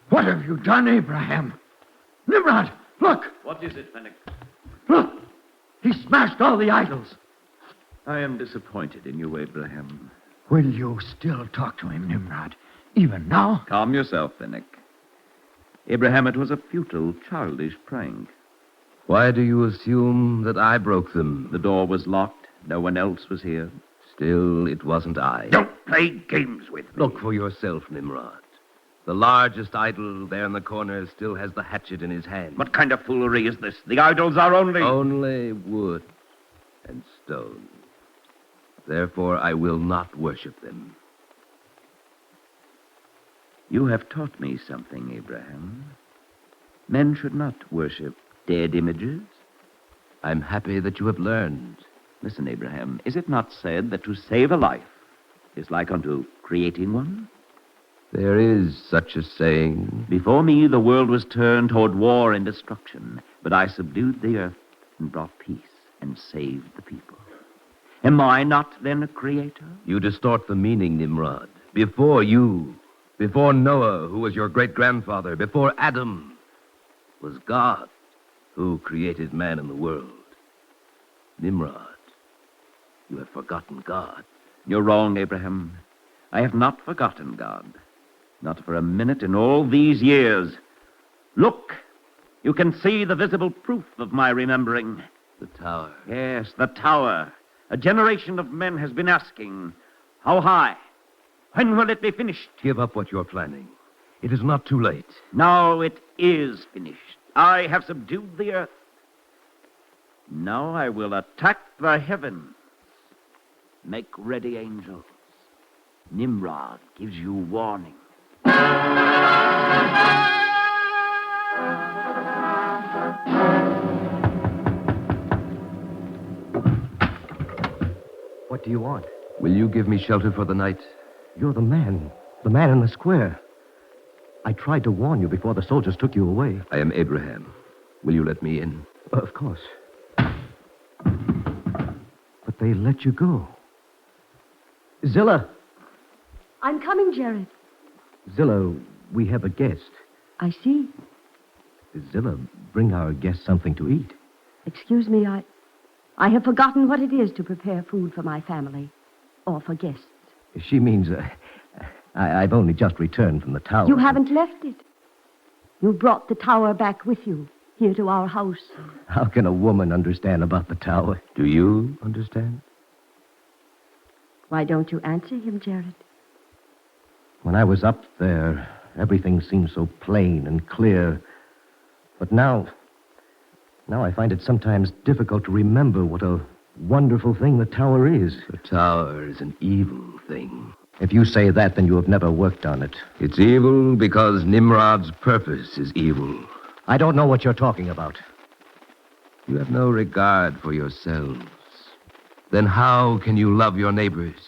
What have you done, Abraham? Nimrod, look! What is it, Fennec? Look! He smashed all the idols. I am disappointed in you, Abraham. Will you still talk to him, Nimrod? Even now? Calm yourself, Fennec. Abraham, it was a futile, childish prank. Why do you assume that I broke them? The door was locked. No one else was here. Still, it wasn't I. Don't play games with me. Look for yourself, Nimrod. The largest idol there in the corner still has the hatchet in his hand. What kind of foolery is this? The idols are only... Only wood and stone. Therefore, I will not worship them. You have taught me something, Abraham. Men should not worship dead images. I'm happy that you have learned. Listen, Abraham, is it not said that to save a life is like unto creating one? There is such a saying. Before me, the world was turned toward war and destruction, but I subdued the earth and brought peace and saved the people. Am I not then a creator? You distort the meaning, Nimrod. Before you, before Noah, who was your great-grandfather, before Adam, was God who created man in the world. Nimrod, you have forgotten God. You're wrong, Abraham. I have not forgotten God. Not for a minute in all these years. Look, you can see the visible proof of my remembering. The tower. Yes, the tower. A generation of men has been asking, how high? When will it be finished? Give up what you're planning. It is not too late. Now it is finished. I have subdued the earth. Now I will attack the heavens. Make ready, angels. Nimrod gives you warning. What do you want? Will you give me shelter for the night? You're the man in the square. I tried to warn you before the soldiers took you away. I am Abraham. Will you let me in? Of course. But they let you go. Zilla! I'm coming, Jared. Zilla, we have a guest. I see. Zilla, bring our guest something to eat. Excuse me, I have forgotten what it is to prepare food for my family or for guests. She means I've only just returned from the tower. You haven't left it. You brought the tower back with you, here to our house. How can a woman understand about the tower? Do you understand? Why don't you answer him, Jared? When I was up there, everything seemed so plain and clear. But now I find it sometimes difficult to remember what a wonderful thing the tower is. The tower is an evil thing. If you say that, then you have never worked on it. It's evil because Nimrod's purpose is evil. I don't know what you're talking about. You have no regard for yourselves. Then how can you love your neighbors?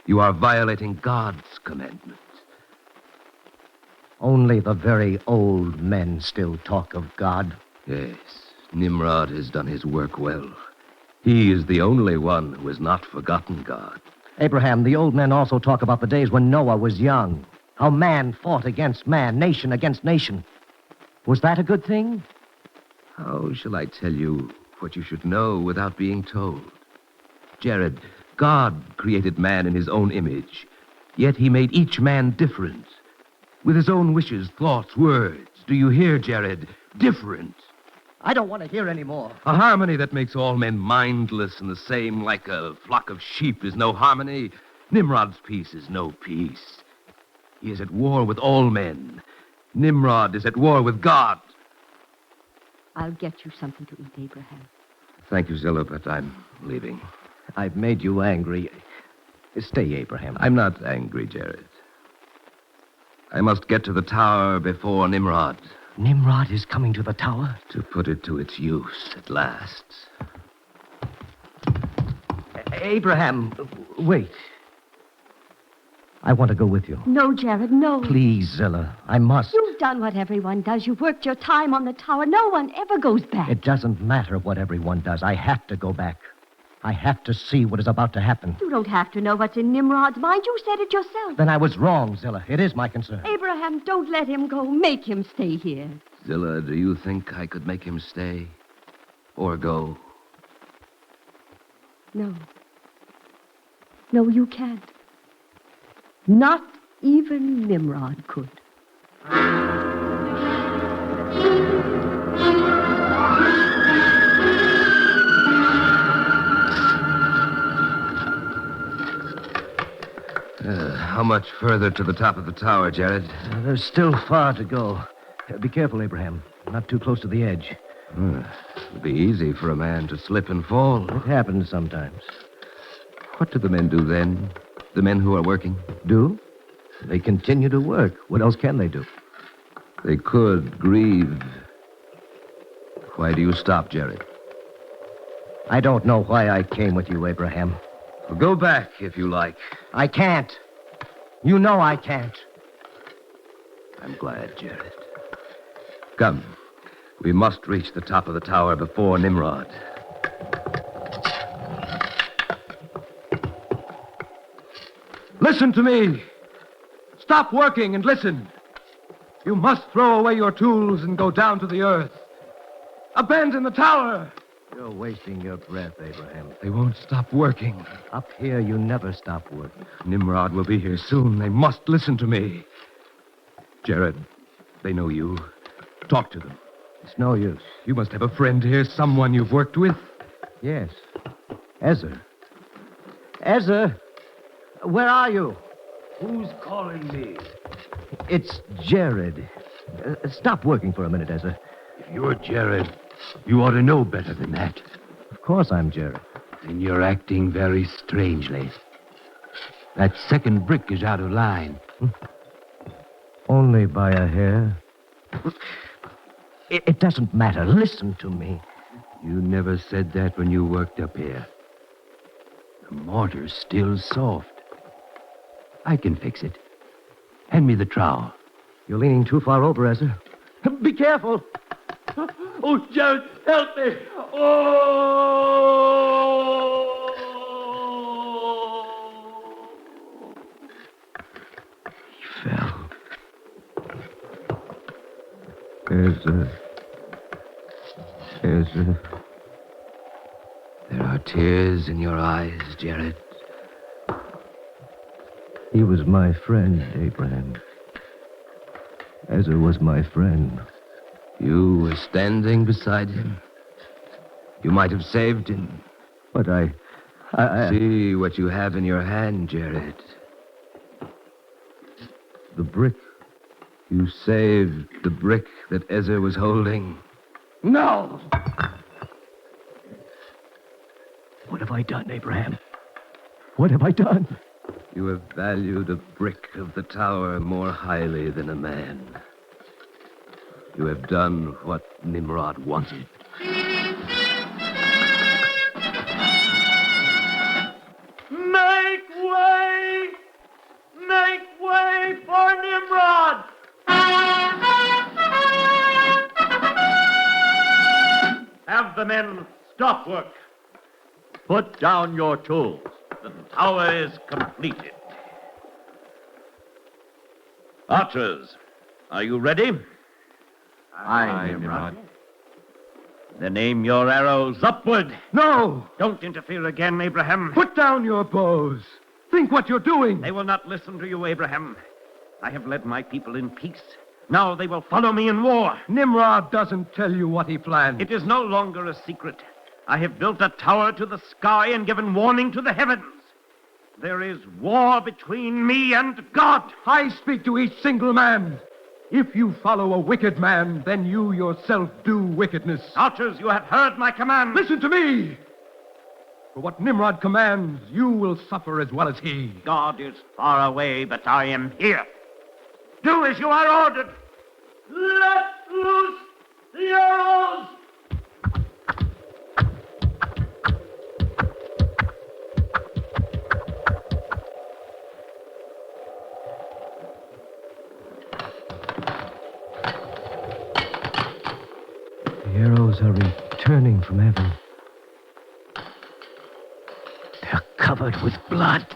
You are violating God's commandment. Only the very old men still talk of God. Yes, Nimrod has done his work well. He is the only one who has not forgotten God. Abraham, the old men also talk about the days when Noah was young. How man fought against man, nation against nation. Was that a good thing? How shall I tell you what you should know without being told? Jared, God created man in his own image, yet he made each man different, with his own wishes, thoughts, words. Do you hear, Jared? Different. I don't want to hear any more. A harmony that makes all men mindless and the same, like a flock of sheep, is no harmony. Nimrod's peace is no peace. He is at war with all men. Nimrod is at war with God. I'll get you something to eat, Abraham. Thank you, Zilla, but I'm leaving. I've made you angry. Stay, Abraham. I'm not angry, Jared. I must get to the tower before Nimrod. Nimrod is coming to the tower? To put it to its use at last. Abraham, wait. I want to go with you. No, Jared, no. Please, Zilla, I must. You've done what everyone does. You've worked your time on the tower. No one ever goes back. It doesn't matter what everyone does. I have to go back. I have to see what is about to happen. You don't have to know what's in Nimrod's mind. You said it yourself. Then I was wrong, Zilla. It is my concern. Abraham, don't let him go. Make him stay here. Zilla, do you think I could make him stay? Or go? No. No, you can't. Not even Nimrod could. How much further to the top of the tower, Jared? There's still far to go. Be careful, Abraham. Not too close to the edge. It'd be easy for a man to slip and fall. It happens sometimes. What do the men do then? The men who are working? Do? They continue to work. What else can they do? They could grieve. Why do you stop, Jared? I don't know why I came with you, Abraham. Well, go back if you like. I can't. You know I can't. I'm glad, Jared. Come. We must reach the top of the tower before Nimrod. Listen to me. Stop working and listen. You must throw away your tools and go down to the earth. Abandon the tower. You're wasting your breath, Abraham. They won't stop working. Up here, you never stop working. Nimrod will be here soon. They must listen to me. Jared, they know you. Talk to them. It's no use. You must have a friend here, someone you've worked with. Yes. Ezra. Ezra, where are you? Who's calling me? It's Jared. Stop working for a minute, Ezra. If you're Jared, you ought to know better than that. Of course I'm Jared. Then you're acting very strangely. That second brick is out of line. Only by a hair. It doesn't matter. Listen to me. You never said that when you worked up here. The mortar's still soft. I can fix it. Hand me the trowel. You're leaning too far over, Ezra. Be careful. Oh, Jared, help me. Oh! There are tears in your eyes, Jared. He was my friend, Abraham. Ezra was my friend. You were standing beside him. You might have saved him. But I see what you have in your hand, Jared. The brick. You saved the brick that Ezra was holding. No! What have I done, Abraham? What have I done? You have valued a brick of the tower more highly than a man. You have done what Nimrod wanted. Make way! Make way for Nimrod! Have the men stop work. Put down your tools. The tower is completed. Archers, are you ready? Aye, Nimrod. Then aim your arrows upward. No! Don't interfere again, Abraham. Put down your bows. Think what you're doing. They will not listen to you, Abraham. I have led my people in peace. Now they will follow me in war. Nimrod doesn't tell you what he planned. It is no longer a secret. I have built a tower to the sky and given warning to the heavens. There is war between me and God. I speak to each single man. If you follow a wicked man, then you yourself do wickedness. Archers, you have heard my command. Listen to me. For what Nimrod commands, you will suffer as well as he. God is far away, but I am here. Do as you are ordered. Let loose the arrows! The arrows are returning from heaven. They're covered with blood.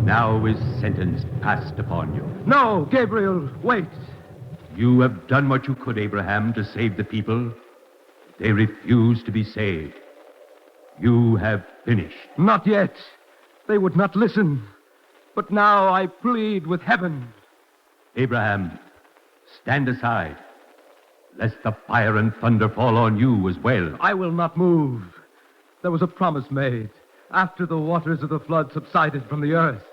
Now is sentence passed upon you. No, Gabriel, wait. You have done what you could, Abraham, to save the people. They refuse to be saved. You have finished. Not yet. They would not listen. But now I plead with heaven. Abraham, stand aside, lest the fire and thunder fall on you as well. I will not move. There was a promise made after the waters of the flood subsided from the earth.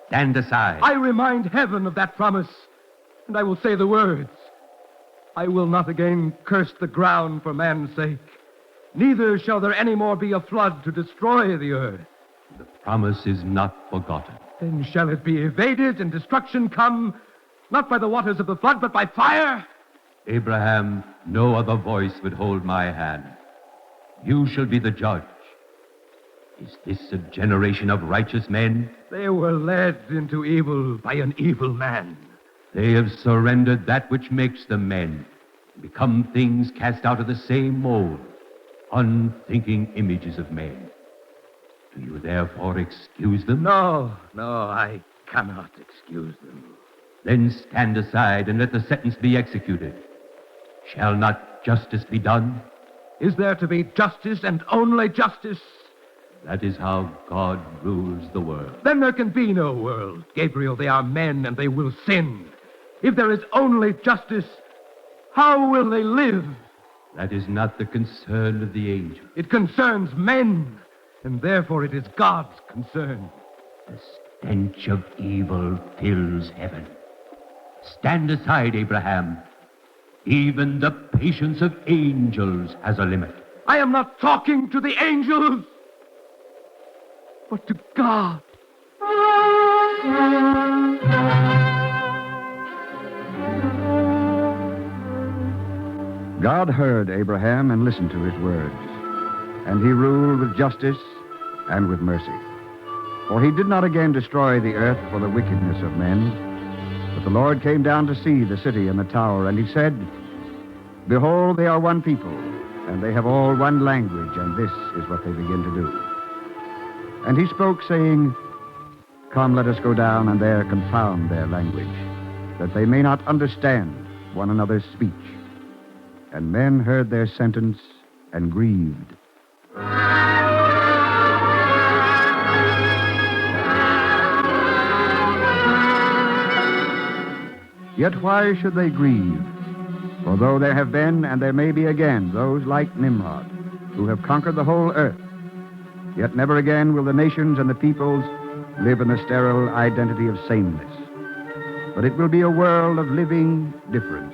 Stand aside. I remind heaven of that promise, and I will say the words. I will not again curse the ground for man's sake. Neither shall there any more be a flood to destroy the earth. The promise is not forgotten. Then shall it be evaded and destruction come, not by the waters of the flood, but by fire? Abraham, no other voice would hold my hand. You shall be the judge. Is this a generation of righteous men? They were led into evil by an evil man. They have surrendered that which makes them men, become things cast out of the same mold, unthinking images of men. Do you therefore excuse them? No, I cannot excuse them. Then stand aside and let the sentence be executed. Shall not justice be done? Is there to be justice and only justice? That is how God rules the world. Then there can be no world. Gabriel, they are men and they will sin. If there is only justice, how will they live? That is not the concern of the angel. It concerns men, and therefore it is God's concern. The stench of evil fills heaven. Stand aside, Abraham. Even the patience of angels has a limit. I am not talking to the angels, but to God. God heard Abraham and listened to his words, and he ruled with justice and with mercy. For he did not again destroy the earth for the wickedness of men, but the Lord came down to see the city and the tower, and he said, Behold, they are one people, and they have all one language, and this is what they begin to do. And he spoke, saying, Come, let us go down and there confound their language, that they may not understand one another's speech. And men heard their sentence and grieved. Yet why should they grieve? For though there have been, and there may be again, those like Nimrod, who have conquered the whole earth, yet never again will the nations and the peoples live in the sterile identity of sameness. But it will be a world of living difference.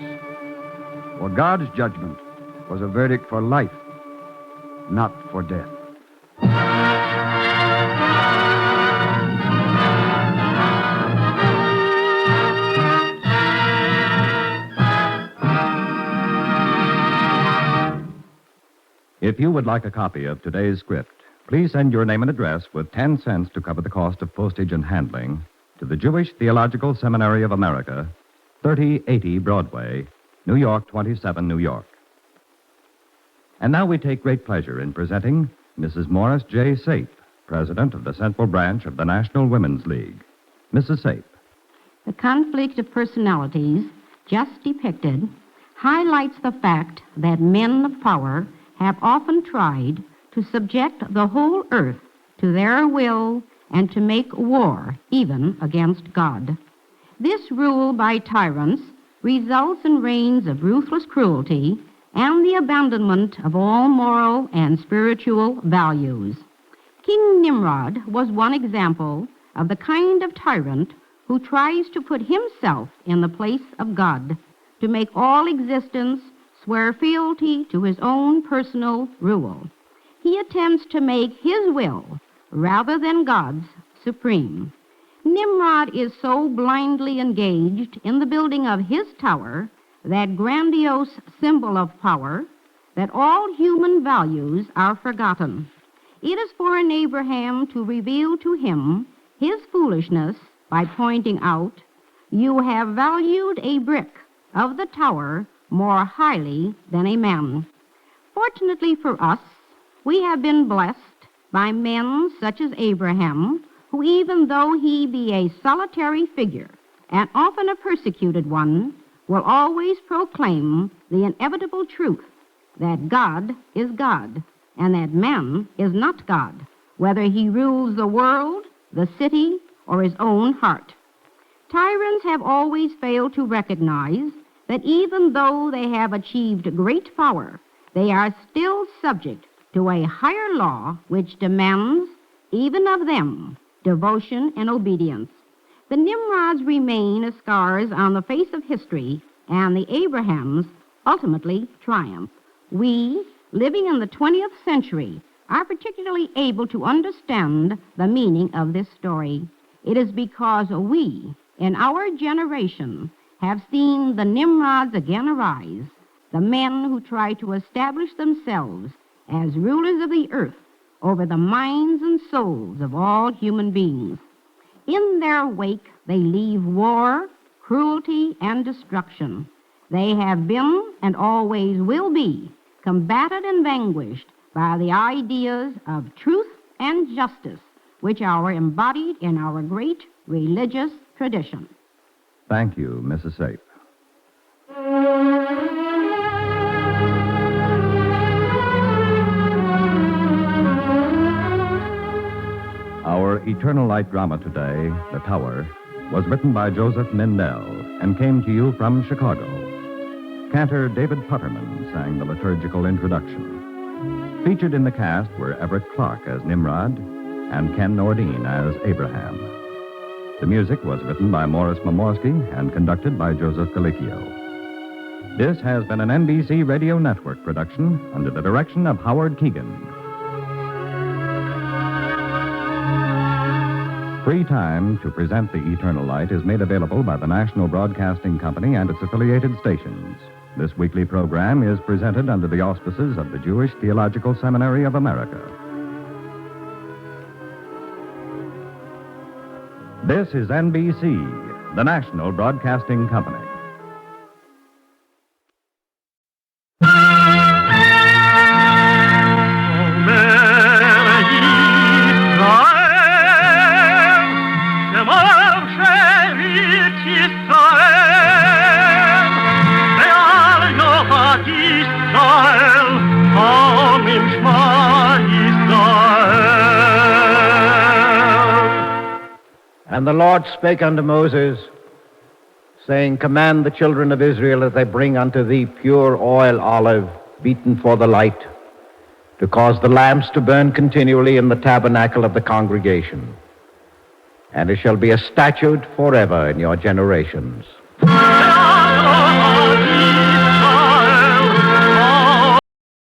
For God's judgment was a verdict for life, not for death. If you would like a copy of today's script, please send your name and address with 10 cents to cover the cost of postage and handling to the Jewish Theological Seminary of America, 3080 Broadway, New York 27, New York. And now we take great pleasure in presenting Mrs. Morris J. Sape, President of the Central Branch of the National Women's League. Mrs. Sape. The conflict of personalities just depicted highlights the fact that men of power have often tried to subject the whole earth to their will and to make war even against God. This rule by tyrants results in reigns of ruthless cruelty and the abandonment of all moral and spiritual values. King Nimrod was one example of the kind of tyrant who tries to put himself in the place of God, to make all existence swear fealty to his own personal rule. He attempts to make his will, rather than God's, supreme. Nimrod is so blindly engaged in the building of his tower, that grandiose symbol of power, that all human values are forgotten. It is for an Abraham to reveal to him his foolishness by pointing out, "You have valued a brick of the tower more highly than a man." Fortunately for us, we have been blessed by men such as Abraham, who, even though he be a solitary figure and often a persecuted one, will always proclaim the inevitable truth that God is God and that man is not God, whether he rules the world, the city, or his own heart. Tyrants have always failed to recognize that even though they have achieved great power, they are still subject to a higher law which demands, even of them, devotion and obedience. The Nimrods remain as scars on the face of history, and the Abrahams ultimately triumph. We, living in the 20th century, are particularly able to understand the meaning of this story. It is because we, in our generation, have seen the Nimrods again arise, the men who try to establish themselves as rulers of the earth over the minds and souls of all human beings. In their wake, they leave war, cruelty, and destruction. They have been and always will be combated and vanquished by the ideas of truth and justice, which are embodied in our great religious tradition. Thank you, Mrs. Sape. Our Eternal Light drama today, The Tower, was written by Joseph Mindell and came to you from Chicago. Cantor David Putterman sang the liturgical introduction. Featured in the cast were Everett Clark as Nimrod and Ken Nordine as Abraham. The music was written by Morris Momorsky and conducted by Joseph Galicchio. This has been an NBC Radio Network production under the direction of Howard Keegan. Free time to present The Eternal Light is made available by the National Broadcasting Company and its affiliated stations. This weekly program is presented under the auspices of the Jewish Theological Seminary of America. This is NBC, the National Broadcasting Company. And the Lord spake unto Moses, saying, Command the children of Israel that they bring unto thee pure oil olive, beaten for the light, to cause the lamps to burn continually in the tabernacle of the congregation. And it shall be a statute forever in your generations.